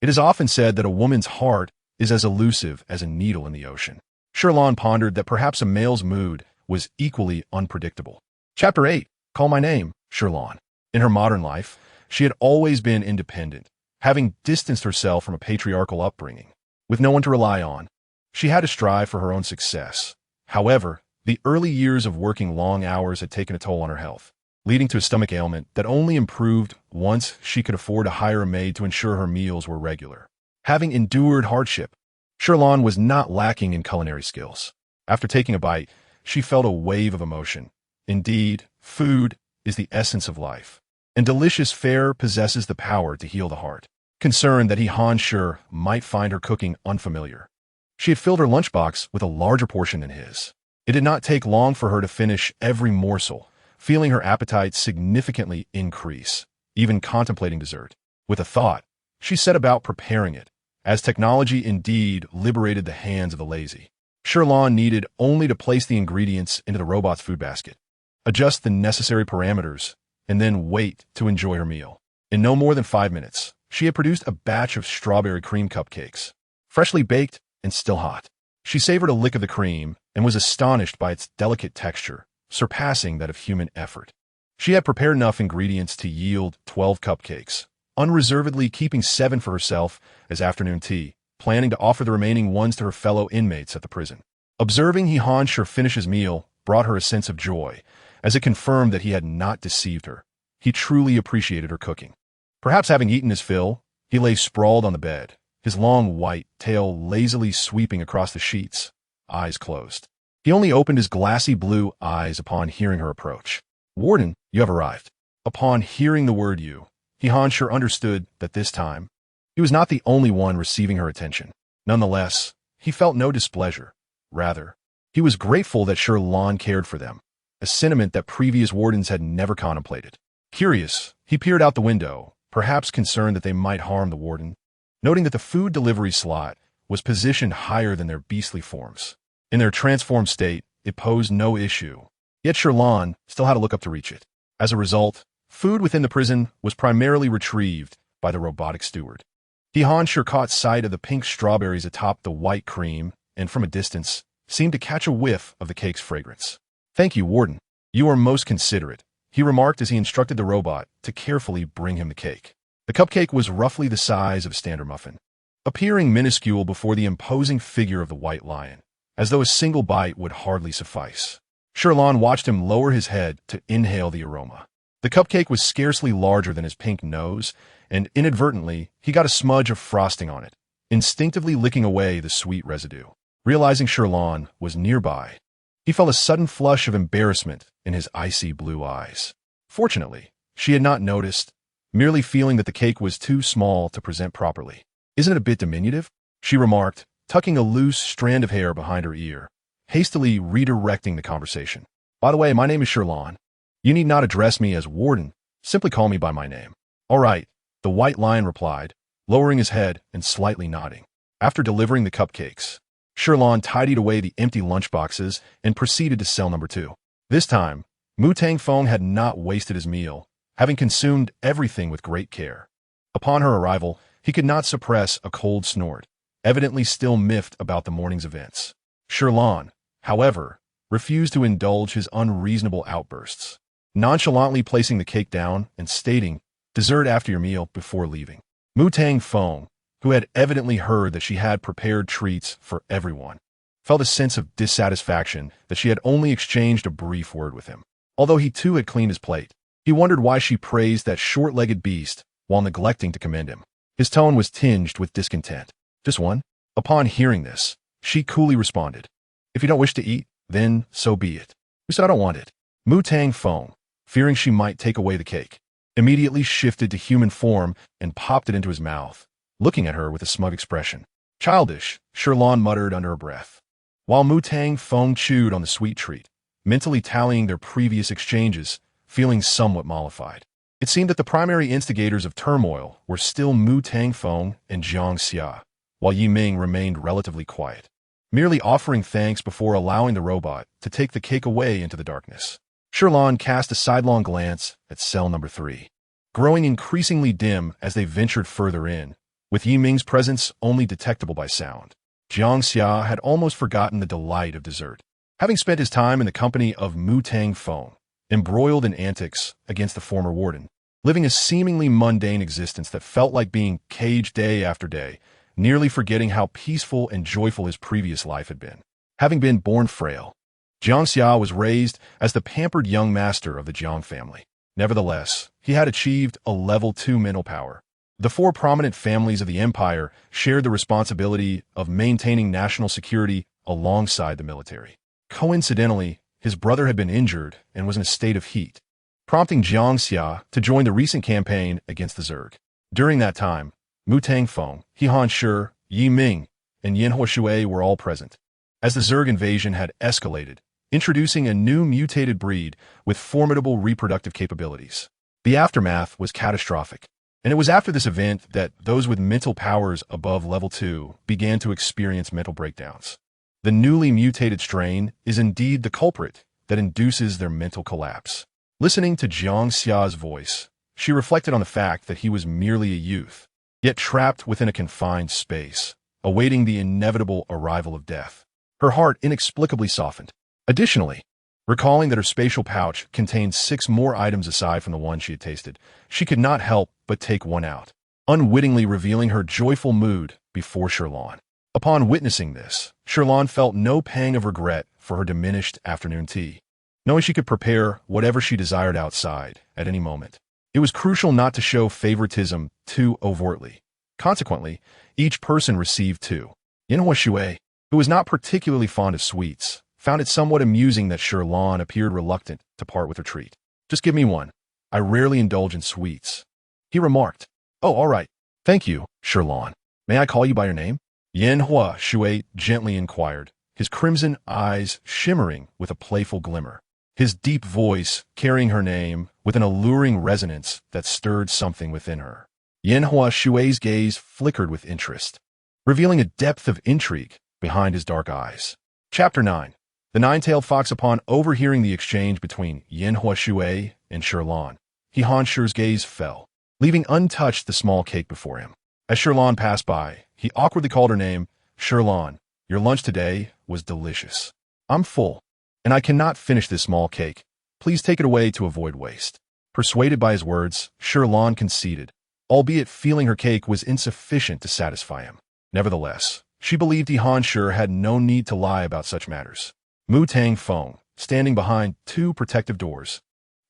It is often said that a woman's heart is as elusive as a needle in the ocean. Shi Lan pondered that perhaps a male's mood was equally unpredictable. Chapter 8. Call My Name, Shi Lan. In her modern life, she had always been independent, having distanced herself from a patriarchal upbringing. With no one to rely on, she had to strive for her own success. However, the early years of working long hours had taken a toll on her health, leading to a stomach ailment that only improved once she could afford to hire a maid to ensure her meals were regular. Having endured hardship, Shi Lan was not lacking in culinary skills. After taking a bite, she felt a wave of emotion. Indeed, food is the essence of life, and delicious fare possesses the power to heal the heart. Concerned that He-Han-Shi might find her cooking unfamiliar, she had filled her lunchbox with a larger portion than his. It did not take long for her to finish every morsel, feeling her appetite significantly increase, even contemplating dessert. With a thought, she set about preparing it, as technology indeed liberated the hands of the lazy. Shi Lan needed only to place the ingredients into the robot's food basket, adjust the necessary parameters, and then wait to enjoy her meal. In no more than 5 minutes, she had produced a batch of strawberry cream cupcakes, freshly baked and still hot. She savored a lick of the cream and was astonished by its delicate texture, surpassing that of human effort. She had prepared enough ingredients to yield 12 cupcakes, unreservedly keeping 7 for herself as afternoon tea, planning to offer the remaining ones to her fellow inmates at the prison. Observing He-Han-Shi finish his meal brought her a sense of joy, as it confirmed that he had not deceived her. He truly appreciated her cooking. Perhaps having eaten his fill, he lay sprawled on the bed, his long white tail lazily sweeping across the sheets, eyes closed. He only opened his glassy blue eyes upon hearing her approach. "Warden, you have arrived." Upon hearing the word "you," He-Han-Shi understood that this time, he was not the only one receiving her attention. Nonetheless, he felt no displeasure. Rather, he was grateful that Shi Lan cared for them. a sentiment that previous wardens had never contemplated. Curious, he peered out the window, perhaps concerned that they might harm the warden, noting that the food delivery slot was positioned higher than their beastly forms. In their transformed state, it posed no issue. Yet Shi Lan still had to look up to reach it. As a result, food within the prison was primarily retrieved by the robotic steward. Han sure caught sight of the pink strawberries atop the white cream and from a distance seemed to catch a whiff of the cake's fragrance. "Thank you, Warden. You are most considerate," he remarked as he instructed the robot to carefully bring him the cake. The cupcake was roughly the size of a standard muffin, appearing minuscule before the imposing figure of the white lion, as though a single bite would hardly suffice. Shi Lan watched him lower his head to inhale the aroma. The cupcake was scarcely larger than his pink nose, and inadvertently, he got a smudge of frosting on it, instinctively licking away the sweet residue. Realizing Shi Lan was nearby, he felt a sudden flush of embarrassment in his icy blue eyes. Fortunately, she had not noticed, merely feeling that the cake was too small to present properly. "Isn't it a bit diminutive?" she remarked, tucking a loose strand of hair behind her ear, hastily redirecting the conversation. "By the way, my name is Shi Lan. You need not address me as Warden, simply call me by my name." "All right," the white lion replied, lowering his head and slightly nodding. After delivering the cupcakes, Shi Lan tidied away the empty lunchboxes and proceeded to cell number 2. This time, Mu Tang Fong had not wasted his meal, having consumed everything with great care. Upon her arrival, he could not suppress a cold snort, evidently still miffed about the morning's events. Shi Lan, however, refused to indulge his unreasonable outbursts, nonchalantly placing the cake down and stating, "Dessert after your meal before leaving." Mu Tang Fong, who had evidently heard that she had prepared treats for everyone, felt a sense of dissatisfaction that she had only exchanged a brief word with him. Although he too had cleaned his plate, he wondered why she praised that short-legged beast while neglecting to commend him. His tone was tinged with discontent. "Just one?" Upon hearing this, she coolly responded, "If you don't wish to eat, then so be it." "Who said I don't want it?" Mu Tang Fong, fearing she might take away the cake, immediately shifted to human form and popped it into his mouth, looking at her with a smug expression. "Childish," Shi Lan muttered under her breath, while Mu Tang Fong chewed on the sweet treat, mentally tallying their previous exchanges, feeling somewhat mollified. It seemed that the primary instigators of turmoil were still Mu Tang Fong and Jiang Xia, while Yi Ming remained relatively quiet, merely offering thanks before allowing the robot to take the cake away into the darkness. Shi Lan cast a sidelong glance at cell number 3, growing increasingly dim as they ventured further in, with Yi Ming's presence only detectable by sound. Jiang Xia had almost forgotten the delight of dessert, having spent his time in the company of Mu Tang Fong, embroiled in antics against the former warden, living a seemingly mundane existence that felt like being caged day after day, nearly forgetting how peaceful and joyful his previous life had been. Having been born frail, Jiang Xia was raised as the pampered young master of the Jiang family. Nevertheless, he had achieved a level 2 mental power. The 4 prominent families of the empire shared the responsibility of maintaining national security alongside the military. Coincidentally, his brother had been injured and was in a state of heat, prompting Jiang Xia to join the recent campaign against the Zerg. During that time, Mu Tang Fong, Han Shi, Yi Ming, and Yan Huashui were all present, as the Zerg invasion had escalated, introducing a new mutated breed with formidable reproductive capabilities. The aftermath was catastrophic, and it was after this event that those with mental powers above level 2 began to experience mental breakdowns. The newly mutated strain is indeed the culprit that induces their mental collapse. Listening to Jiang Xia's voice, she reflected on the fact that he was merely a youth, yet trapped within a confined space, awaiting the inevitable arrival of death. Her heart inexplicably softened. Additionally, recalling that her spatial pouch contained 6 more items aside from the one she had tasted, she could not help but take one out, unwittingly revealing her joyful mood before Shi Lan. Upon witnessing this, Shi Lan felt no pang of regret for her diminished afternoon tea, knowing she could prepare whatever she desired outside at any moment. It was crucial not to show favoritism too overtly. Consequently, each person received 2. Yan Huashui, who was not particularly fond of sweets, found it somewhat amusing that Shi Lan appeared reluctant to part with her treat. "Just give me one. I rarely indulge in sweets," he remarked. "Oh, all right. Thank you, Shi Lan. May I call you by your name?" Yan Huashui gently inquired, his crimson eyes shimmering with a playful glimmer. his deep voice carrying her name with an alluring resonance that stirred something within her. Yanhua Shui's gaze flickered with interest, revealing a depth of intrigue behind his dark eyes. Chapter 9. The Nine-Tailed Fox. Upon overhearing the exchange between Yanhua Shui and Shi Lan, He Han Shi's gaze fell, leaving untouched the small cake before him. As Shi Lan passed by, he awkwardly called her name. Shi Lan, your lunch today was delicious. I'm full, and I cannot finish this small cake. Please take it away to avoid waste. Persuaded by his words, Shi Lan conceded, albeit feeling her cake was insufficient to satisfy him. Nevertheless, she believed He Han Shi had no need to lie about such matters. Mu Tang Feng, standing behind two protective doors,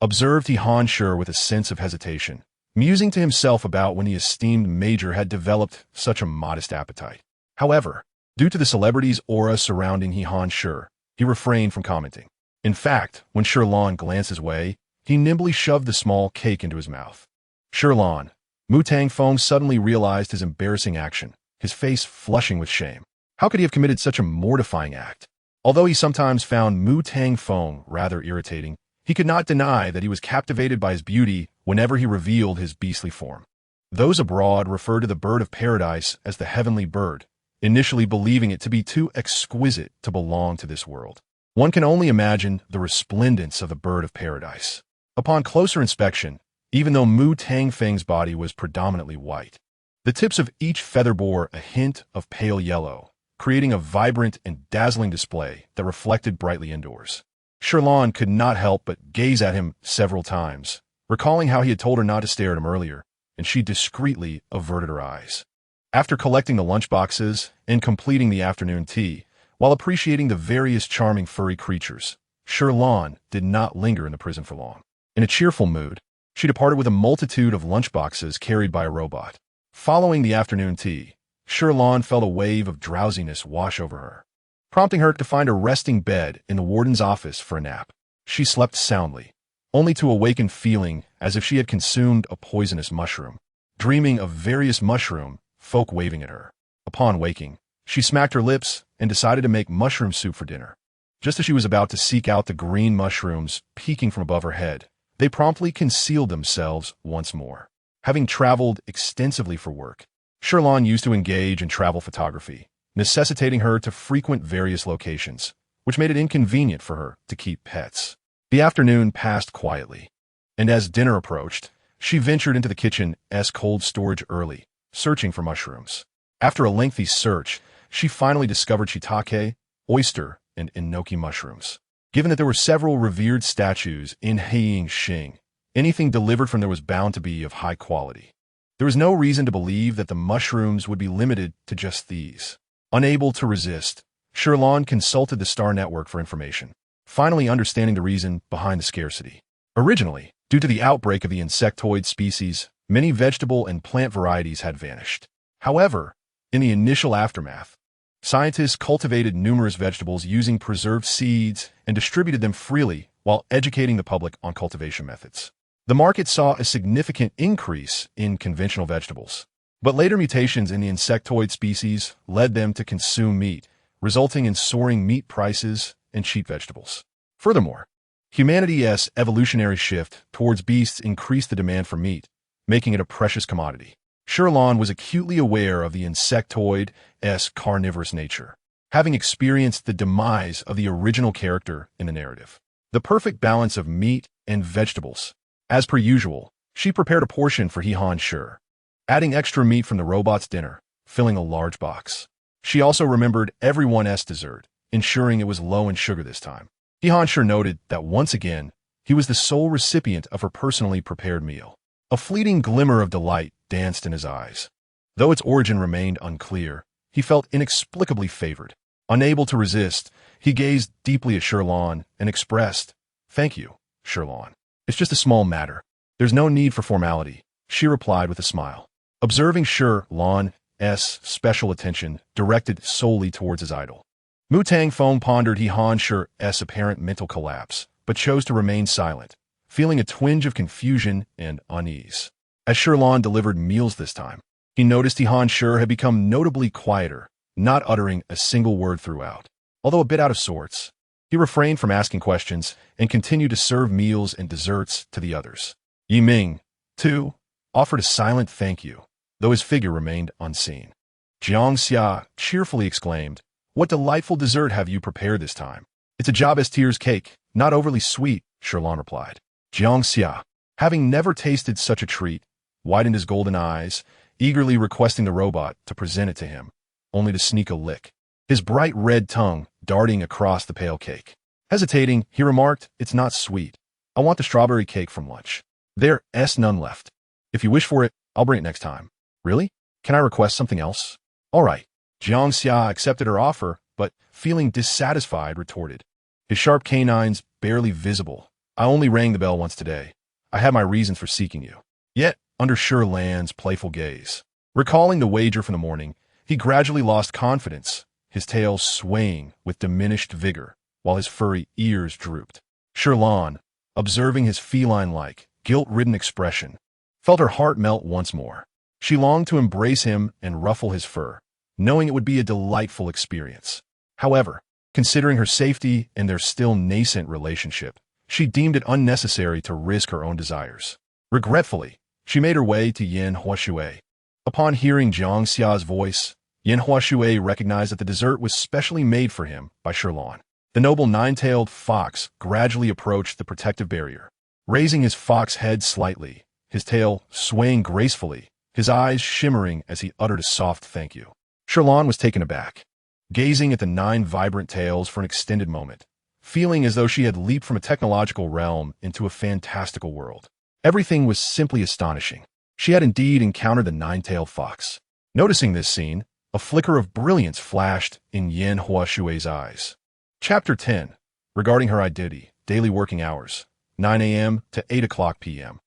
observed He Han Shi with a sense of hesitation, musing to himself about when the esteemed major had developed such a modest appetite. However, due to the celebrity's aura surrounding He Han Shi, he refrained from commenting. In fact, when Shi Lan glanced his way, he nimbly shoved the small cake into his mouth. Shi Lan, Mu Tang Feng suddenly realized his embarrassing action, his face flushing with shame. How could he have committed such a mortifying act? Although he sometimes found Mu Tang Feng rather irritating, he could not deny that he was captivated by his beauty whenever he revealed his beastly form. Those abroad refer to the bird of paradise as the heavenly bird, initially believing it to be too exquisite to belong to this world. One can only imagine the resplendence of the bird of paradise. Upon closer inspection, even though Mu Tang Feng's body was predominantly white, the tips of each feather bore a hint of pale yellow, creating a vibrant and dazzling display that reflected brightly indoors. Shi Lan could not help but gaze at him several times, recalling how he had told her not to stare at him earlier, and she discreetly averted her eyes. After collecting the lunchboxes and completing the afternoon tea, while appreciating the various charming furry creatures, Shi Lan did not linger in the prison for long. In a cheerful mood, she departed with a multitude of lunchboxes carried by a robot. Following the afternoon tea, Shi Lan felt a wave of drowsiness wash over her, prompting her to find a resting bed in the warden's office for a nap. She slept soundly, only to awaken feeling as if she had consumed a poisonous mushroom, dreaming of various mushroom folk waving at her. Upon waking, she smacked her lips and decided to make mushroom soup for dinner. Just as she was about to seek out the green mushrooms peeking from above her head, they promptly concealed themselves once more. Having traveled extensively for work, Shi Lan used to engage in travel photography, necessitating her to frequent various locations, which made it inconvenient for her to keep pets. The afternoon passed quietly, and as dinner approached, she ventured into the kitchen's cold storage early, searching for mushrooms. After a lengthy search, she finally discovered shiitake, oyster, and enoki mushrooms. Given that there were several revered statues in Heiying, anything delivered from there was bound to be of high quality. There was no reason to believe that the mushrooms would be limited to just these. Unable to resist, Shi Lan consulted the Star Network for information, finally understanding the reason behind the scarcity. Originally, due to the outbreak of the insectoid species, many vegetable and plant varieties had vanished. However, in the initial aftermath, scientists cultivated numerous vegetables using preserved seeds and distributed them freely while educating the public on cultivation methods. The market saw a significant increase in conventional vegetables, but later mutations in the insectoid species led them to consume meat, resulting in soaring meat prices and cheap vegetables. Furthermore, humanity's evolutionary shift towards beasts increased the demand for meat, making it a precious commodity. Shi Lan was acutely aware of the insectoid's carnivorous nature, having experienced the demise of the original character in the narrative. The perfect balance of meat and vegetables. As per usual, she prepared a portion for He Han Shi, adding extra meat from the robot's dinner, filling a large box. She also remembered everyone's dessert, ensuring it was low in sugar this time. He Han Shi noted that once again, he was the sole recipient of her personally prepared meal. A fleeting glimmer of delight danced in his eyes. Though its origin remained unclear, he felt inexplicably favored. Unable to resist, he gazed deeply at Shi Lan and expressed, "Thank you, Shi Lan. It's just a small matter. There's no need for formality," she replied with a smile. Observing Shi Lan's special attention directed solely towards his idol, Mu Tang Feng pondered He Han Shi's apparent mental collapse, but chose to remain silent, feeling a twinge of confusion and unease. As Shi Lan delivered meals this time, he noticed He Han Shi had become notably quieter, not uttering a single word throughout. Although a bit out of sorts, He refrained from asking questions and continued to serve meals and desserts to the others. Yiming, too, offered a silent thank you, though his figure remained unseen. Jiang Xia cheerfully exclaimed, "What delightful dessert have you prepared this time?" "It's a job as tears cake, not overly sweet," Shi Lan replied. Jiang Xia, having never tasted such a treat, widened his golden eyes, eagerly requesting the robot to present it to him, only to sneak a lick, his bright red tongue darting across the pale cake. Hesitating, he remarked, "It's not sweet. I want the strawberry cake from lunch. There's none left. If you wish for it, I'll bring it next time." "Really? Can I request something else?" "All right." Jiang Xia accepted her offer, but, feeling dissatisfied, retorted, his sharp canines barely visible, "I only rang the bell once today. I had my reasons for seeking you." Yet, under Shi Lan's playful gaze, recalling the wager from the morning, he gradually lost confidence, his tail swaying with diminished vigor, while his furry ears drooped. Shi Lan, observing his feline-like, guilt-ridden expression, felt her heart melt once more. She longed to embrace him and ruffle his fur, knowing it would be a delightful experience. However, considering her safety and their still nascent relationship, she deemed it unnecessary to risk her own desires. Regretfully, she made her way to Yan Huashui. Upon hearing Jiang Xia's voice, Yan Huashui recognized that the dessert was specially made for him by Shi Lan. The noble nine-tailed fox gradually approached the protective barrier, raising his fox head slightly, his tail swaying gracefully, his eyes shimmering as he uttered a soft thank you. Shi Lan was taken aback, gazing at the 9 vibrant tails for an extended moment, feeling as though she had leaped from a technological realm into a fantastical world. Everything was simply astonishing. She had indeed encountered the 9-tailed fox. Noticing this scene, a flicker of brilliance flashed in Yan Huashui's eyes. Chapter 10. Regarding her identity, daily working hours, 9 a.m. to 8 o'clock p.m.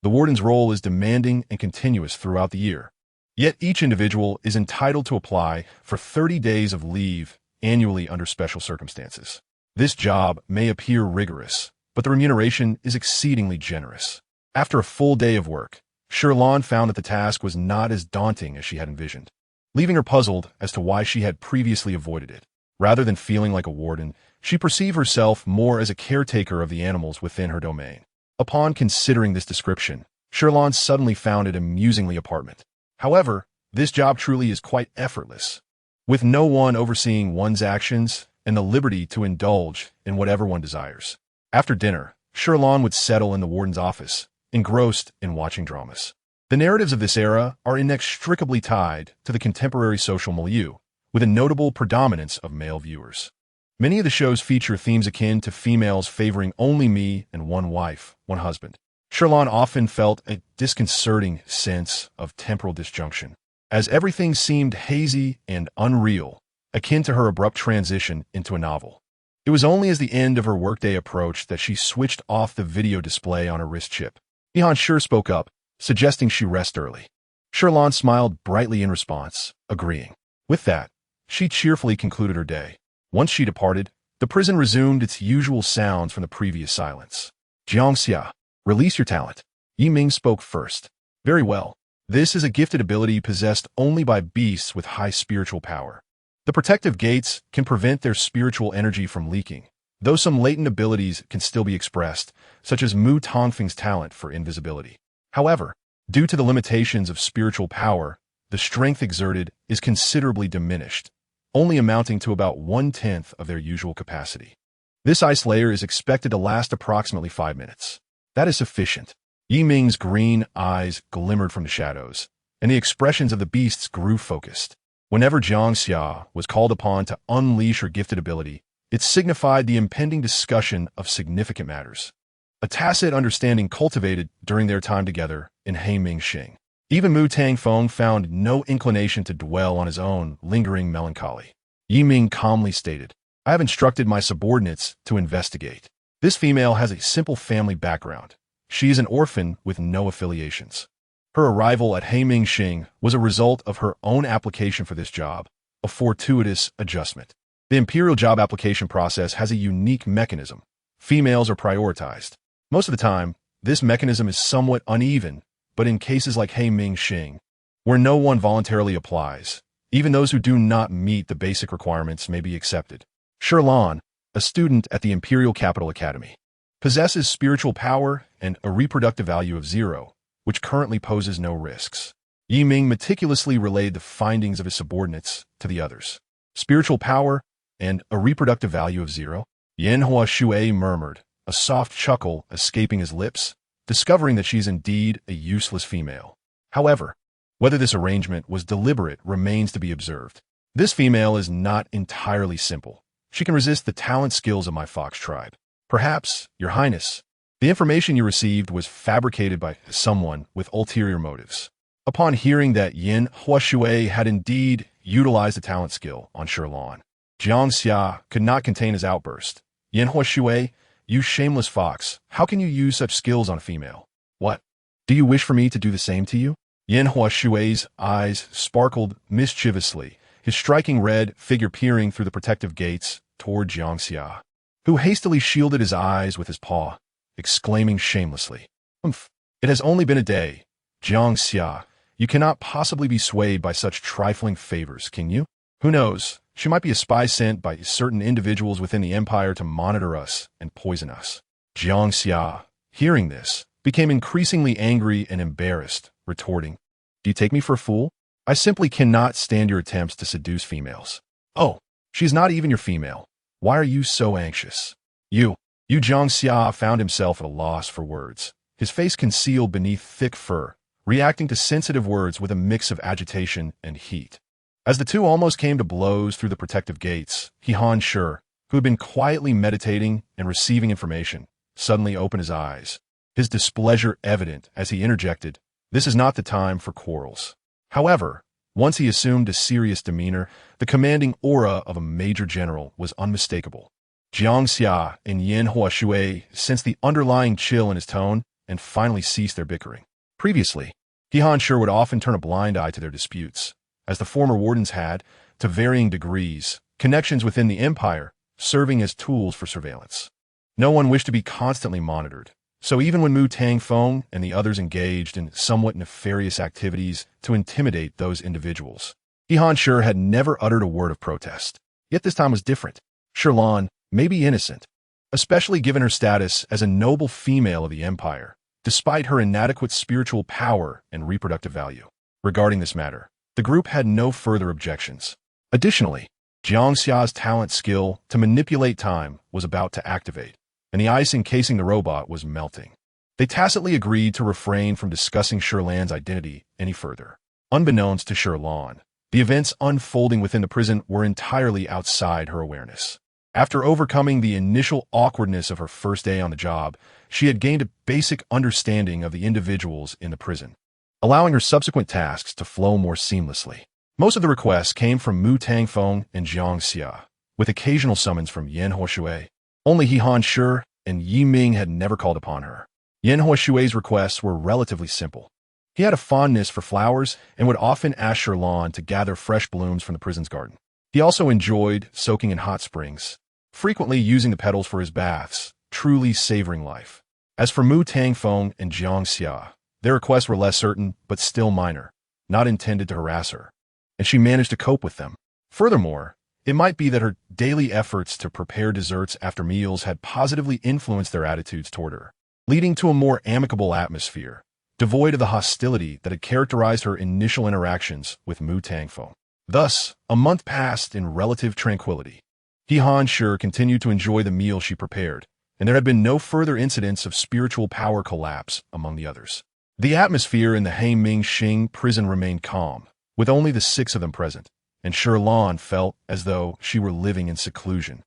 The warden's role is demanding and continuous throughout the year. Yet each individual is entitled to apply for 30 days of leave annually under special circumstances. This job may appear rigorous, but the remuneration is exceedingly generous. After a full day of work, Shi Lan found that the task was not as daunting as she had envisioned, leaving her puzzled as to why she had previously avoided it. Rather than feeling like a warden, she perceived herself more as a caretaker of the animals within her domain. Upon considering this description, Shi Lan suddenly found it amusingly apartment. However, this job truly is quite effortless, with no one overseeing one's actions and the liberty to indulge in whatever one desires. After dinner, Shi Lan would settle in the warden's office, engrossed in watching dramas. The narratives of this era are inextricably tied to the contemporary social milieu, with a notable predominance of male viewers. Many of the shows feature themes akin to females favoring only me and one wife, one husband. Shi Lan often felt a disconcerting sense of temporal disjunction, as everything seemed hazy and unreal, akin to her abrupt transition into a novel. It was only as the end of her workday approached that she switched off the video display on her wrist chip. Ihan Shi spoke up, suggesting she rest early. Shi Lan smiled brightly in response, agreeing. With that, she cheerfully concluded her day. Once she departed, the prison resumed its usual sounds from the previous silence. Jiang Xia, release your talent. Yiming spoke first. Very well. This is a gifted ability possessed only by beasts with high spiritual power. The protective gates can prevent their spiritual energy from leaking, though some latent abilities can still be expressed, such as Mu Tongfeng's talent for invisibility. However, due to the limitations of spiritual power, the strength exerted is considerably diminished, only amounting to about 1/10 of their usual capacity. This ice layer is expected to last approximately 5 minutes. That is sufficient. Yiming's green eyes glimmered from the shadows, and the expressions of the beasts grew focused. Whenever Jiang Xia was called upon to unleash her gifted ability, it signified the impending discussion of significant matters. A tacit understanding cultivated during their time together in Heiming. Even Mu Tangfeng found no inclination to dwell on his own lingering melancholy. Yiming calmly stated, I have instructed my subordinates to investigate. This female has a simple family background. She is an orphan with no affiliations. Her arrival at Heiming was a result of her own application for this job, a fortuitous adjustment. The imperial job application process has a unique mechanism. Females are prioritized. Most of the time, this mechanism is somewhat uneven, but in cases like Heiming, where no one voluntarily applies, even those who do not meet the basic requirements may be accepted. Shi Lan, a student at the Imperial Capital Academy. Possesses spiritual power and a reproductive value of 0, which currently poses no risks. Yi Ming meticulously relayed the findings of his subordinates to the others. Spiritual power and a reproductive value of 0? Yanhua Shui murmured, a soft chuckle escaping his lips, discovering that she's indeed a useless female. However, whether this arrangement was deliberate remains to be observed. This female is not entirely simple. She can resist the talent skills of my fox tribe. Perhaps, Your Highness, the information you received was fabricated by someone with ulterior motives. Upon hearing that Yin Huashui had indeed utilized the talent skill on Shi Lan, Jiang Xia could not contain his outburst. Yin Huashui, you shameless fox, how can you use such skills on a female? What? Do you wish for me to do the same to you? Yin Huashui's eyes sparkled mischievously, his striking red figure peering through the protective gates toward Jiang Xia, who hastily shielded his eyes with his paw, exclaiming shamelessly, It has only been a day. Jiang Xia, you cannot possibly be swayed by such trifling favors, can you? Who knows, she might be a spy sent by certain individuals within the Empire to monitor us and poison us. Jiang Xia, hearing this, became increasingly angry and embarrassed, retorting, Do you take me for a fool? I simply cannot stand your attempts to seduce females. Oh, she's not even your female. Why are you so anxious? You Jiang Xia found himself at a loss for words, his face concealed beneath thick fur, reacting to sensitive words with a mix of agitation and heat. As the two almost came to blows through the protective gates, Han Shi, who had been quietly meditating and receiving information, suddenly opened his eyes, his displeasure evident as he interjected, This is not the time for quarrels. However, once he assumed a serious demeanor, the commanding aura of a major general was unmistakable. Jiang Xia and Yin Huashui sensed the underlying chill in his tone and finally ceased their bickering. Previously, Han Shi would often turn a blind eye to their disputes, as the former wardens had, to varying degrees, connections within the Empire, serving as tools for surveillance. No one wished to be constantly monitored, so even when Mu Tangfeng and the others engaged in somewhat nefarious activities to intimidate those individuals, Han Shi had never uttered a word of protest. Yet this time was different. Shi Lan may be innocent, especially given her status as a noble female of the Empire, despite her inadequate spiritual power and reproductive value. Regarding this matter, the group had no further objections. Additionally, Jiang Xia's talent skill to manipulate time was about to activate, and the ice encasing the robot was melting. They tacitly agreed to refrain from discussing Shi Lan's identity any further. Unbeknownst to Shi Lan, the events unfolding within the prison were entirely outside her awareness. After overcoming the initial awkwardness of her first day on the job, she had gained a basic understanding of the individuals in the prison, allowing her subsequent tasks to flow more seamlessly. Most of the requests came from Mu Tangfeng and Jiang Xia, with occasional summons from Yin Huashui. Only Han Shi and Yi Ming had never called upon her. Yin Huashui's requests were relatively simple. He had a fondness for flowers and would often ask Shi Lan to gather fresh blooms from the prison's garden. He also enjoyed soaking in hot springs, frequently using the petals for his baths, truly savoring life. As for Mu Tangfeng and Jiang Xia, their requests were less certain, but still minor, not intended to harass her, and she managed to cope with them. Furthermore, it might be that her daily efforts to prepare desserts after meals had positively influenced their attitudes toward her, leading to a more amicable atmosphere, devoid of the hostility that had characterized her initial interactions with Mu Tangfeng. Thus, a month passed in relative tranquility. Han Shi continued to enjoy the meal she prepared, and there had been no further incidents of spiritual power collapse among the others. The atmosphere in the Heiming Xing prison remained calm, with only the 6 of them present, and Shi Lan felt as though she were living in seclusion,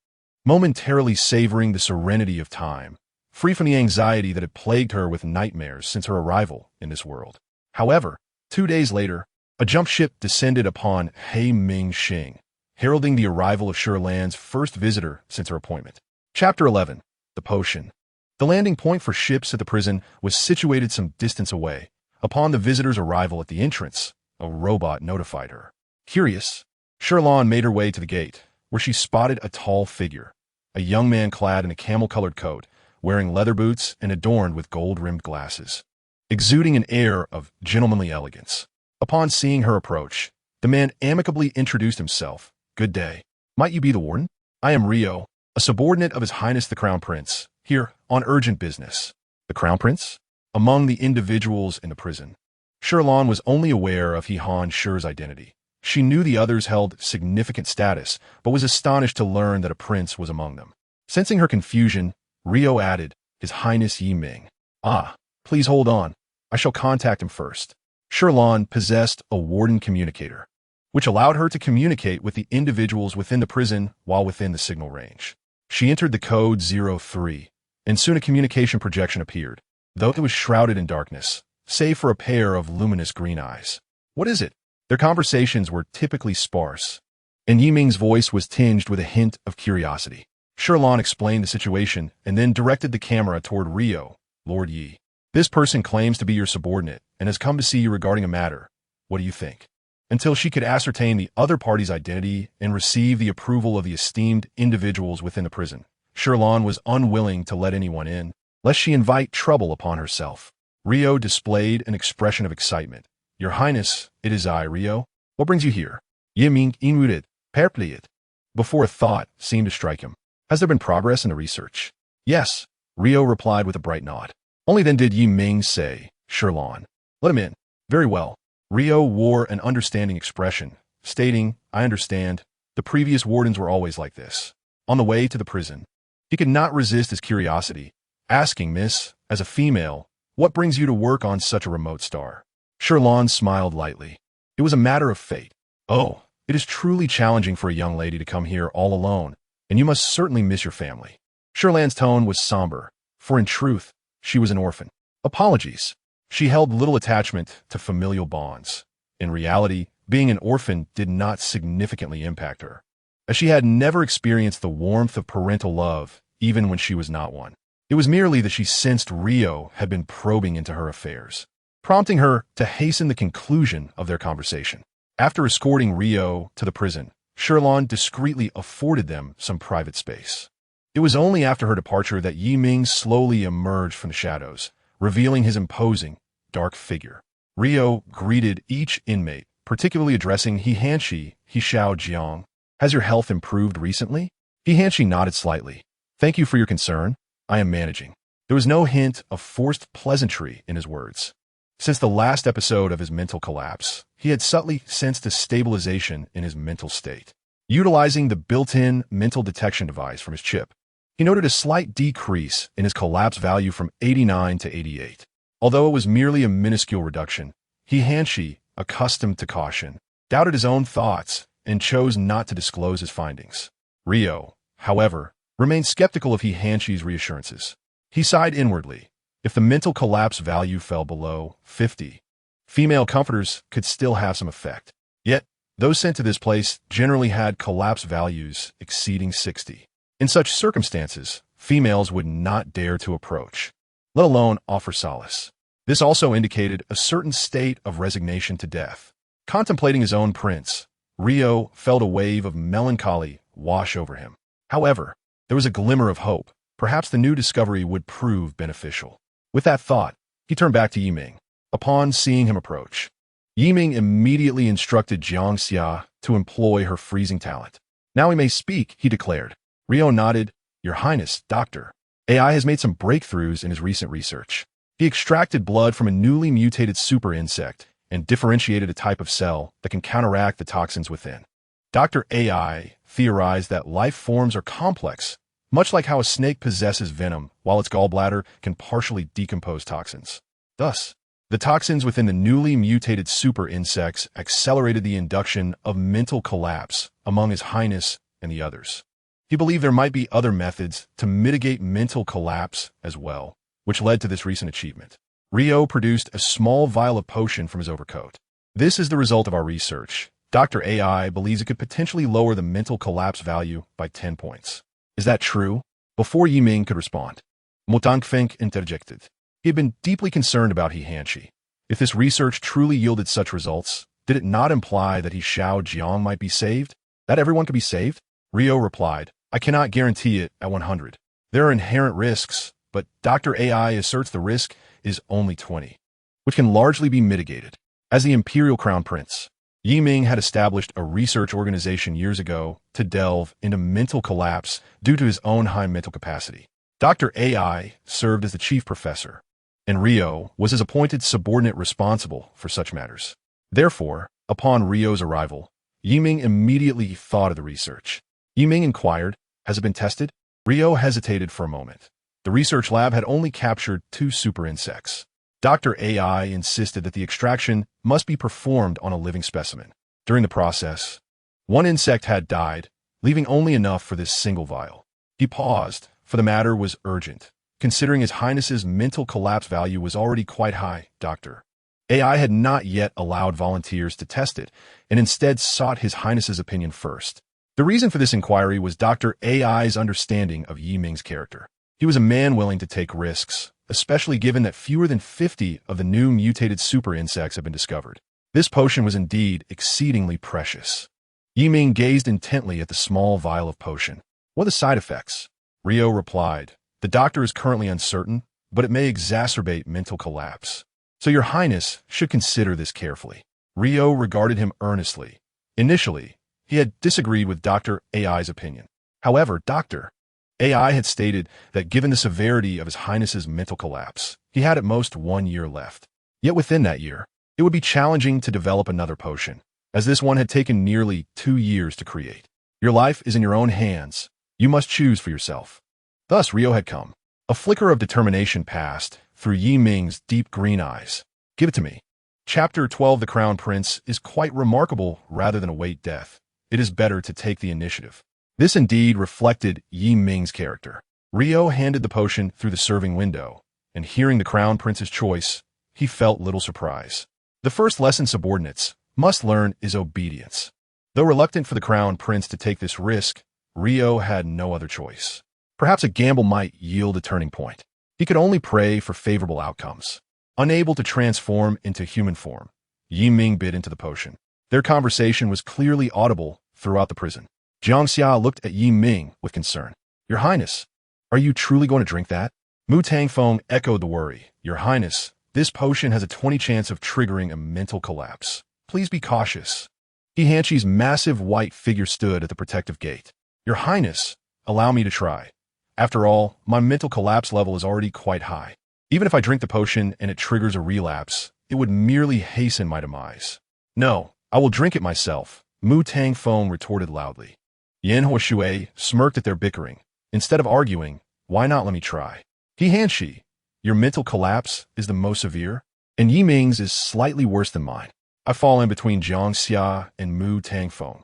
momentarily savoring the serenity of time, free from the anxiety that had plagued her with nightmares since her arrival in this world. However, 2 days later, a jump ship descended upon Heiming Xing, heralding the arrival of Shi Lan's first visitor since her appointment. Chapter 11. The Potion. The landing point for ships at the prison was situated some distance away. Upon the visitor's arrival at the entrance, a robot notified her. Curious, Shi Lan made her way to the gate, where she spotted a tall figure, a young man clad in a camel-colored coat, wearing leather boots and adorned with gold-rimmed glasses, exuding an air of gentlemanly elegance. Upon seeing her approach, the man amicably introduced himself. Good day. Might you be the warden? I am Rio, a subordinate of His Highness the Crown Prince, here on urgent business. The Crown Prince? Among the individuals in the prison, Shi Lan was only aware of He Han Shi's identity. She knew the others held significant status, but was astonished to learn that a prince was among them. Sensing her confusion, Rio added, His Highness Yi Ming. Ah, please hold on. I shall contact him first. Shi Lan possessed a warden communicator, which allowed her to communicate with the individuals within the prison while within the signal range. She entered the code 03, and soon a communication projection appeared, though it was shrouded in darkness, save for a pair of luminous green eyes. What is it? Their conversations were typically sparse, and Yi Ming's voice was tinged with a hint of curiosity. Shi Lan explained the situation and then directed the camera toward Rio. Lord Yi, this person claims to be your subordinate and has come to see you regarding a matter. What do you think? Until she could ascertain the other party's identity and receive the approval of the esteemed individuals within the prison, Shi Lan was unwilling to let anyone in, lest she invite trouble upon herself. Rio displayed an expression of excitement. Your Highness, it is I, Rio. What brings you here? Yi Ming inmuted, perplexed, before a thought seemed to strike him. Has there been progress in the research? Yes, Rio replied with a bright nod. Only then did Yi Ming say, Shi Lan, let him in. Very well. Rio wore an understanding expression, stating, I understand. The previous wardens were always like this. On the way to the prison, he could not resist his curiosity, asking, Miss, as a female, what brings you to work on such a remote star? Shi Lan smiled lightly. It was a matter of fate. Oh, it is truly challenging for a young lady to come here all alone, and you must certainly miss your family. Shi Lan's tone was somber, for in truth, she was an orphan. Apologies. She held little attachment to familial bonds. In reality, being an orphan did not significantly impact her, as she had never experienced the warmth of parental love, even when she was not one. It was merely that she sensed Rio had been probing into her affairs, prompting her to hasten the conclusion of their conversation. After escorting Rio to the prison, Shi Lan discreetly afforded them some private space. It was only after her departure that Yi Ming slowly emerged from the shadows, revealing his imposing, dark figure. Rio greeted each inmate, particularly addressing He Hanshi, He Xiao Jiang. Has your health improved recently? He Hanshi nodded slightly. Thank you for your concern. I am managing. There was no hint of forced pleasantry in his words. Since the last episode of his mental collapse, he had subtly sensed a stabilization in his mental state. Utilizing the built-in mental detection device from his chip, he noted a slight decrease in his collapse value from 89 to 88. Although it was merely a minuscule reduction, He Hanshi, accustomed to caution, doubted his own thoughts and chose not to disclose his findings. Rio, however, remained skeptical of He Hanshi's reassurances. He sighed inwardly. If the mental collapse value fell below 50, female comforters could still have some effect. Yet, those sent to this place generally had collapse values exceeding 60. In such circumstances, females would not dare to approach, let alone offer solace. This also indicated a certain state of resignation to death. Contemplating his own prince, Rio felt a wave of melancholy wash over him. However, there was a glimmer of hope. Perhaps the new discovery would prove beneficial. With that thought, he turned back to Yi Ming. Upon seeing him approach, Yi Ming immediately instructed Jiang Xia to employ her freezing talent. Now we may speak, he declared. Rio nodded. Your Highness, Doctor. AI has made some breakthroughs in his recent research. He extracted blood from a newly mutated super insect and differentiated a type of cell that can counteract the toxins within. Dr. AI theorized that life forms are complex, much like how a snake possesses venom while its gallbladder can partially decompose toxins. Thus, the toxins within the newly mutated super insects accelerated the induction of mental collapse among His Highness and the others. He believed there might be other methods to mitigate mental collapse as well, which led to this recent achievement. Rio produced a small vial of potion from his overcoat. This is the result of our research. Dr. AI believes it could potentially lower the mental collapse value by 10 points. Is that true? Before Yi Ming could respond, Motangfeng interjected. He had been deeply concerned about He Hanshi. If this research truly yielded such results, did it not imply that He Xiao Jiang might be saved? That everyone could be saved? Rio replied, I cannot guarantee it at 100. There are inherent risks, but Dr. AI asserts the risk is only 20, which can largely be mitigated. As the Imperial Crown Prince, Yi Ming had established a research organization years ago to delve into mental collapse due to his own high mental capacity. Dr. AI served as the chief professor, and Rio was his appointed subordinate responsible for such matters. Therefore, upon Rio's arrival, Yi Ming immediately thought of the research. Yi Ming inquired, "Has it been tested?" Rio hesitated for a moment. The research lab had only captured 2 super insects. Dr. AI insisted that the extraction must be performed on a living specimen. During the process, 1 insect had died, leaving only enough for this single vial. He paused, for the matter was urgent. Considering His Highness's mental collapse value was already quite high, Dr. AI had not yet allowed volunteers to test it, and instead sought His Highness's opinion first. The reason for this inquiry was Dr. AI's understanding of Yi Ming's character. He was a man willing to take risks, especially given that fewer than 50 of the new mutated super insects have been discovered. This potion was indeed exceedingly precious. Yi Ming gazed intently at the small vial of potion. "What are the side effects?" Rio replied, "The doctor is currently uncertain, but it may exacerbate mental collapse. So Your Highness should consider this carefully." Rio regarded him earnestly. Initially, he had disagreed with Dr. AI's opinion. However, Dr. AI had stated that given the severity of His Highness's mental collapse, he had at most 1 year left. Yet within that year, it would be challenging to develop another potion, as this one had taken nearly 2 years to create. Your life is in your own hands. You must choose for yourself. Thus Rio had come. A flicker of determination passed through Yi Ming's deep green eyes. "Give it to me." Chapter 12 The Crown Prince is quite remarkable rather than await death. It is better to take the initiative. This indeed reflected Yi Ming's character. Rio handed the potion through the serving window, and hearing the Crown Prince's choice, he felt little surprise. The first lesson subordinates must learn is obedience. Though reluctant for the Crown Prince to take this risk, Rio had no other choice. Perhaps a gamble might yield a turning point. He could only pray for favorable outcomes. Unable to transform into human form, Yi Ming bit into the potion. Their conversation was clearly audible throughout the prison. Jiang Xia looked at Yi Ming with concern. "Your Highness, are you truly going to drink that?" Mu Tangfeng echoed the worry. "Your Highness, this potion has a 20 chance of triggering a mental collapse. Please be cautious." He Hanshi's massive white figure stood at the protective gate. "Your Highness, allow me to try. After all, my mental collapse level is already quite high. Even if I drink the potion and it triggers a relapse, it would merely hasten my demise." "No, I will drink it myself," Mu Tangfeng retorted loudly. Yan Huashui smirked at their bickering. "Instead of arguing, why not let me try?" He Hanshi, "Your mental collapse is the most severe, and Yi Ming's is slightly worse than mine. I fall in between Jiang Xia and Mu Tangfeng.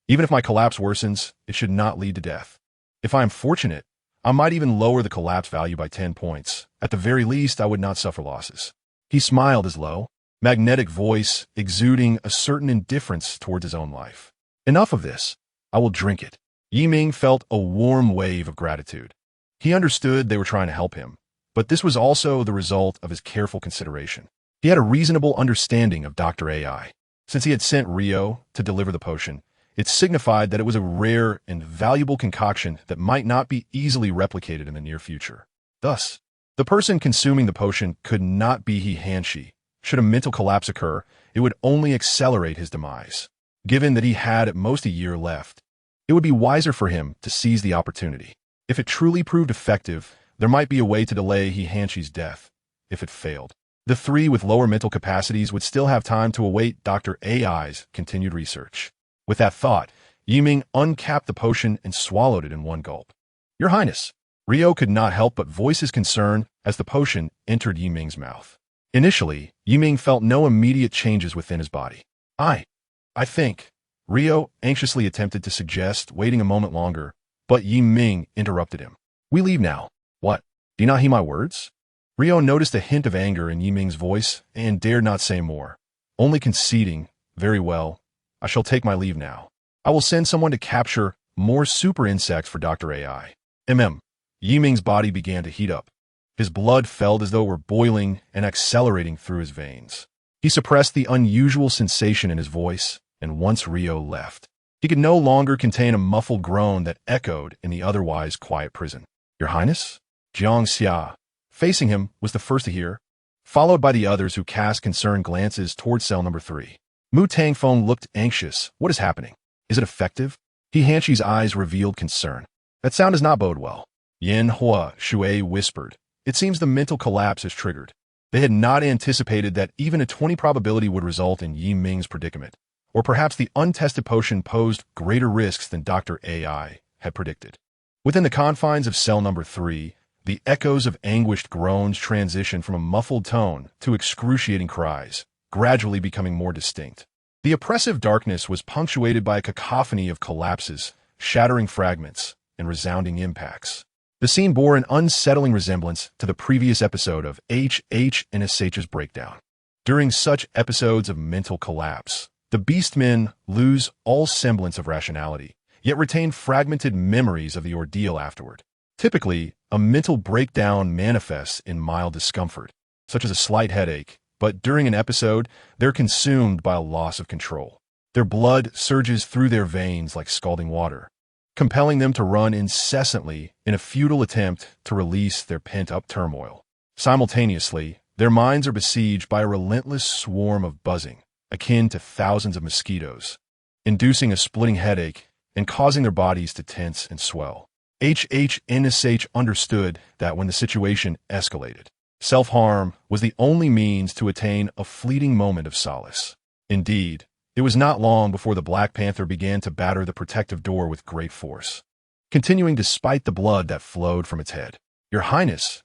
Even if my collapse worsens, it should not lead to death. If I am fortunate, I might even lower the collapse value by 10 points. At the very least, I would not suffer losses." He smiled his low, magnetic voice exuding a certain indifference towards his own life. "Enough of this. I will drink it." Yi Ming felt a warm wave of gratitude. He understood they were trying to help him, but this was also the result of his careful consideration. He had a reasonable understanding of Dr. AI. Since he had sent Rio to deliver the potion, it signified that it was a rare and valuable concoction that might not be easily replicated in the near future. Thus, the person consuming the potion could not be He Hanshi. Should a mental collapse occur, it would only accelerate his demise. Given that he had at most a year left, it would be wiser for him to seize the opportunity. If it truly proved effective, there might be a way to delay He Hanshi's death. If it failed, the 3 with lower mental capacities would still have time to await Dr. AI's continued research. With that thought, Yi Ming uncapped the potion and swallowed it in one gulp. "Your Highness." Rio could not help but voice his concern as the potion entered Yi Ming's mouth. Initially, Yi Ming felt no immediate changes within his body. I think, Rio anxiously attempted to suggest waiting a moment longer, but Yi Ming interrupted him. "We leave now." "What? Do you not heed my words?" Rio noticed a hint of anger in Yi Ming's voice and dared not say more, only conceding, "Very well, I shall take my leave now. I will send someone to capture more super insects for Dr. AI. Yi Ming's body began to heat up. His blood felt as though it were boiling and accelerating through his veins. He suppressed the unusual sensation in his voice, and once Rio left, he could no longer contain a muffled groan that echoed in the otherwise quiet prison. "Your Highness?" Jiang Xia, facing him, was the first to hear, followed by the others who cast concerned glances toward cell number 3. Mu Tangfeng looked anxious. What is happening? Is it effective? He Hanshi's eyes revealed concern. That sound does not bode well. Yin Hua Shui whispered. It seems the mental collapse is triggered. They had not anticipated that even a 20 probability would result in Yi Ming's predicament. Or perhaps the untested potion posed greater risks than Dr. AI had predicted. Within the confines of cell number 3, the echoes of anguished groans transitioned from a muffled tone to excruciating cries, gradually becoming more distinct. The oppressive darkness was punctuated by a cacophony of collapses, shattering fragments, and resounding impacts. The scene bore an unsettling resemblance to the previous episode of HHNSH's breakdown. During such episodes of mental collapse, the beastmen lose all semblance of rationality, yet retain fragmented memories of the ordeal afterward. Typically, a mental breakdown manifests in mild discomfort, such as a slight headache, but during an episode, they're consumed by a loss of control. Their blood surges through their veins like scalding water, compelling them to run incessantly in a futile attempt to release their pent-up turmoil. Simultaneously, their minds are besieged by a relentless swarm of buzzing, akin to thousands of mosquitoes, inducing a splitting headache and causing their bodies to tense and swell. HHNSH understood that when the situation escalated, self-harm was the only means to attain a fleeting moment of solace. Indeed, it was not long before the Black Panther began to batter the protective door with great force, continuing despite the blood that flowed from its head. Your Highness,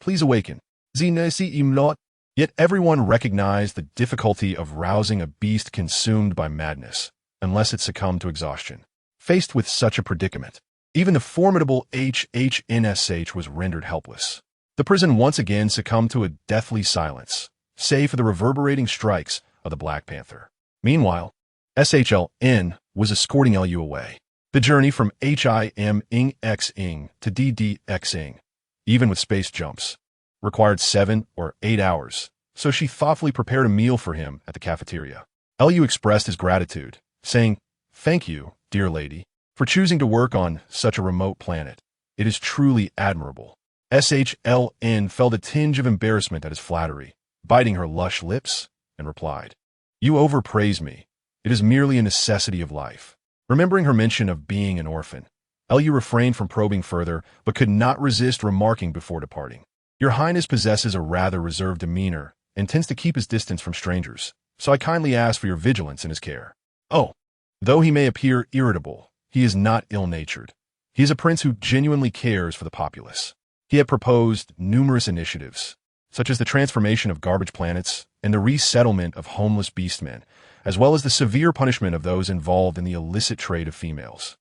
please awaken. Yet everyone recognized the difficulty of rousing a beast consumed by madness, unless it succumbed to exhaustion. Faced with such a predicament, even the formidable HHNSH was rendered helpless. The prison once again succumbed to a deathly silence, save for the reverberating strikes of the Black Panther. Meanwhile, SHLN was escorting LU away. The journey from HIM-ing-X-ing to DD-X-ing, even with space jumps, required 7 or 8 hours, so she thoughtfully prepared a meal for him at the cafeteria. LU expressed his gratitude, saying, "Thank you, dear lady, for choosing to work on such a remote planet. It is truly admirable." SHLN felt a tinge of embarrassment at his flattery, biting her lush lips, and replied, "You overpraise me. It is merely a necessity of life." Remembering her mention of being an orphan, LU refrained from probing further, but could not resist remarking before departing. Your Highness possesses a rather reserved demeanor and tends to keep his distance from strangers, so I kindly ask for your vigilance in his care. Oh, though he may appear irritable, he is not ill-natured. He is a prince who genuinely cares for the populace. He had proposed numerous initiatives, such as the transformation of garbage planets and the resettlement of homeless beastmen, as well as the severe punishment of those involved in the illicit trade of females.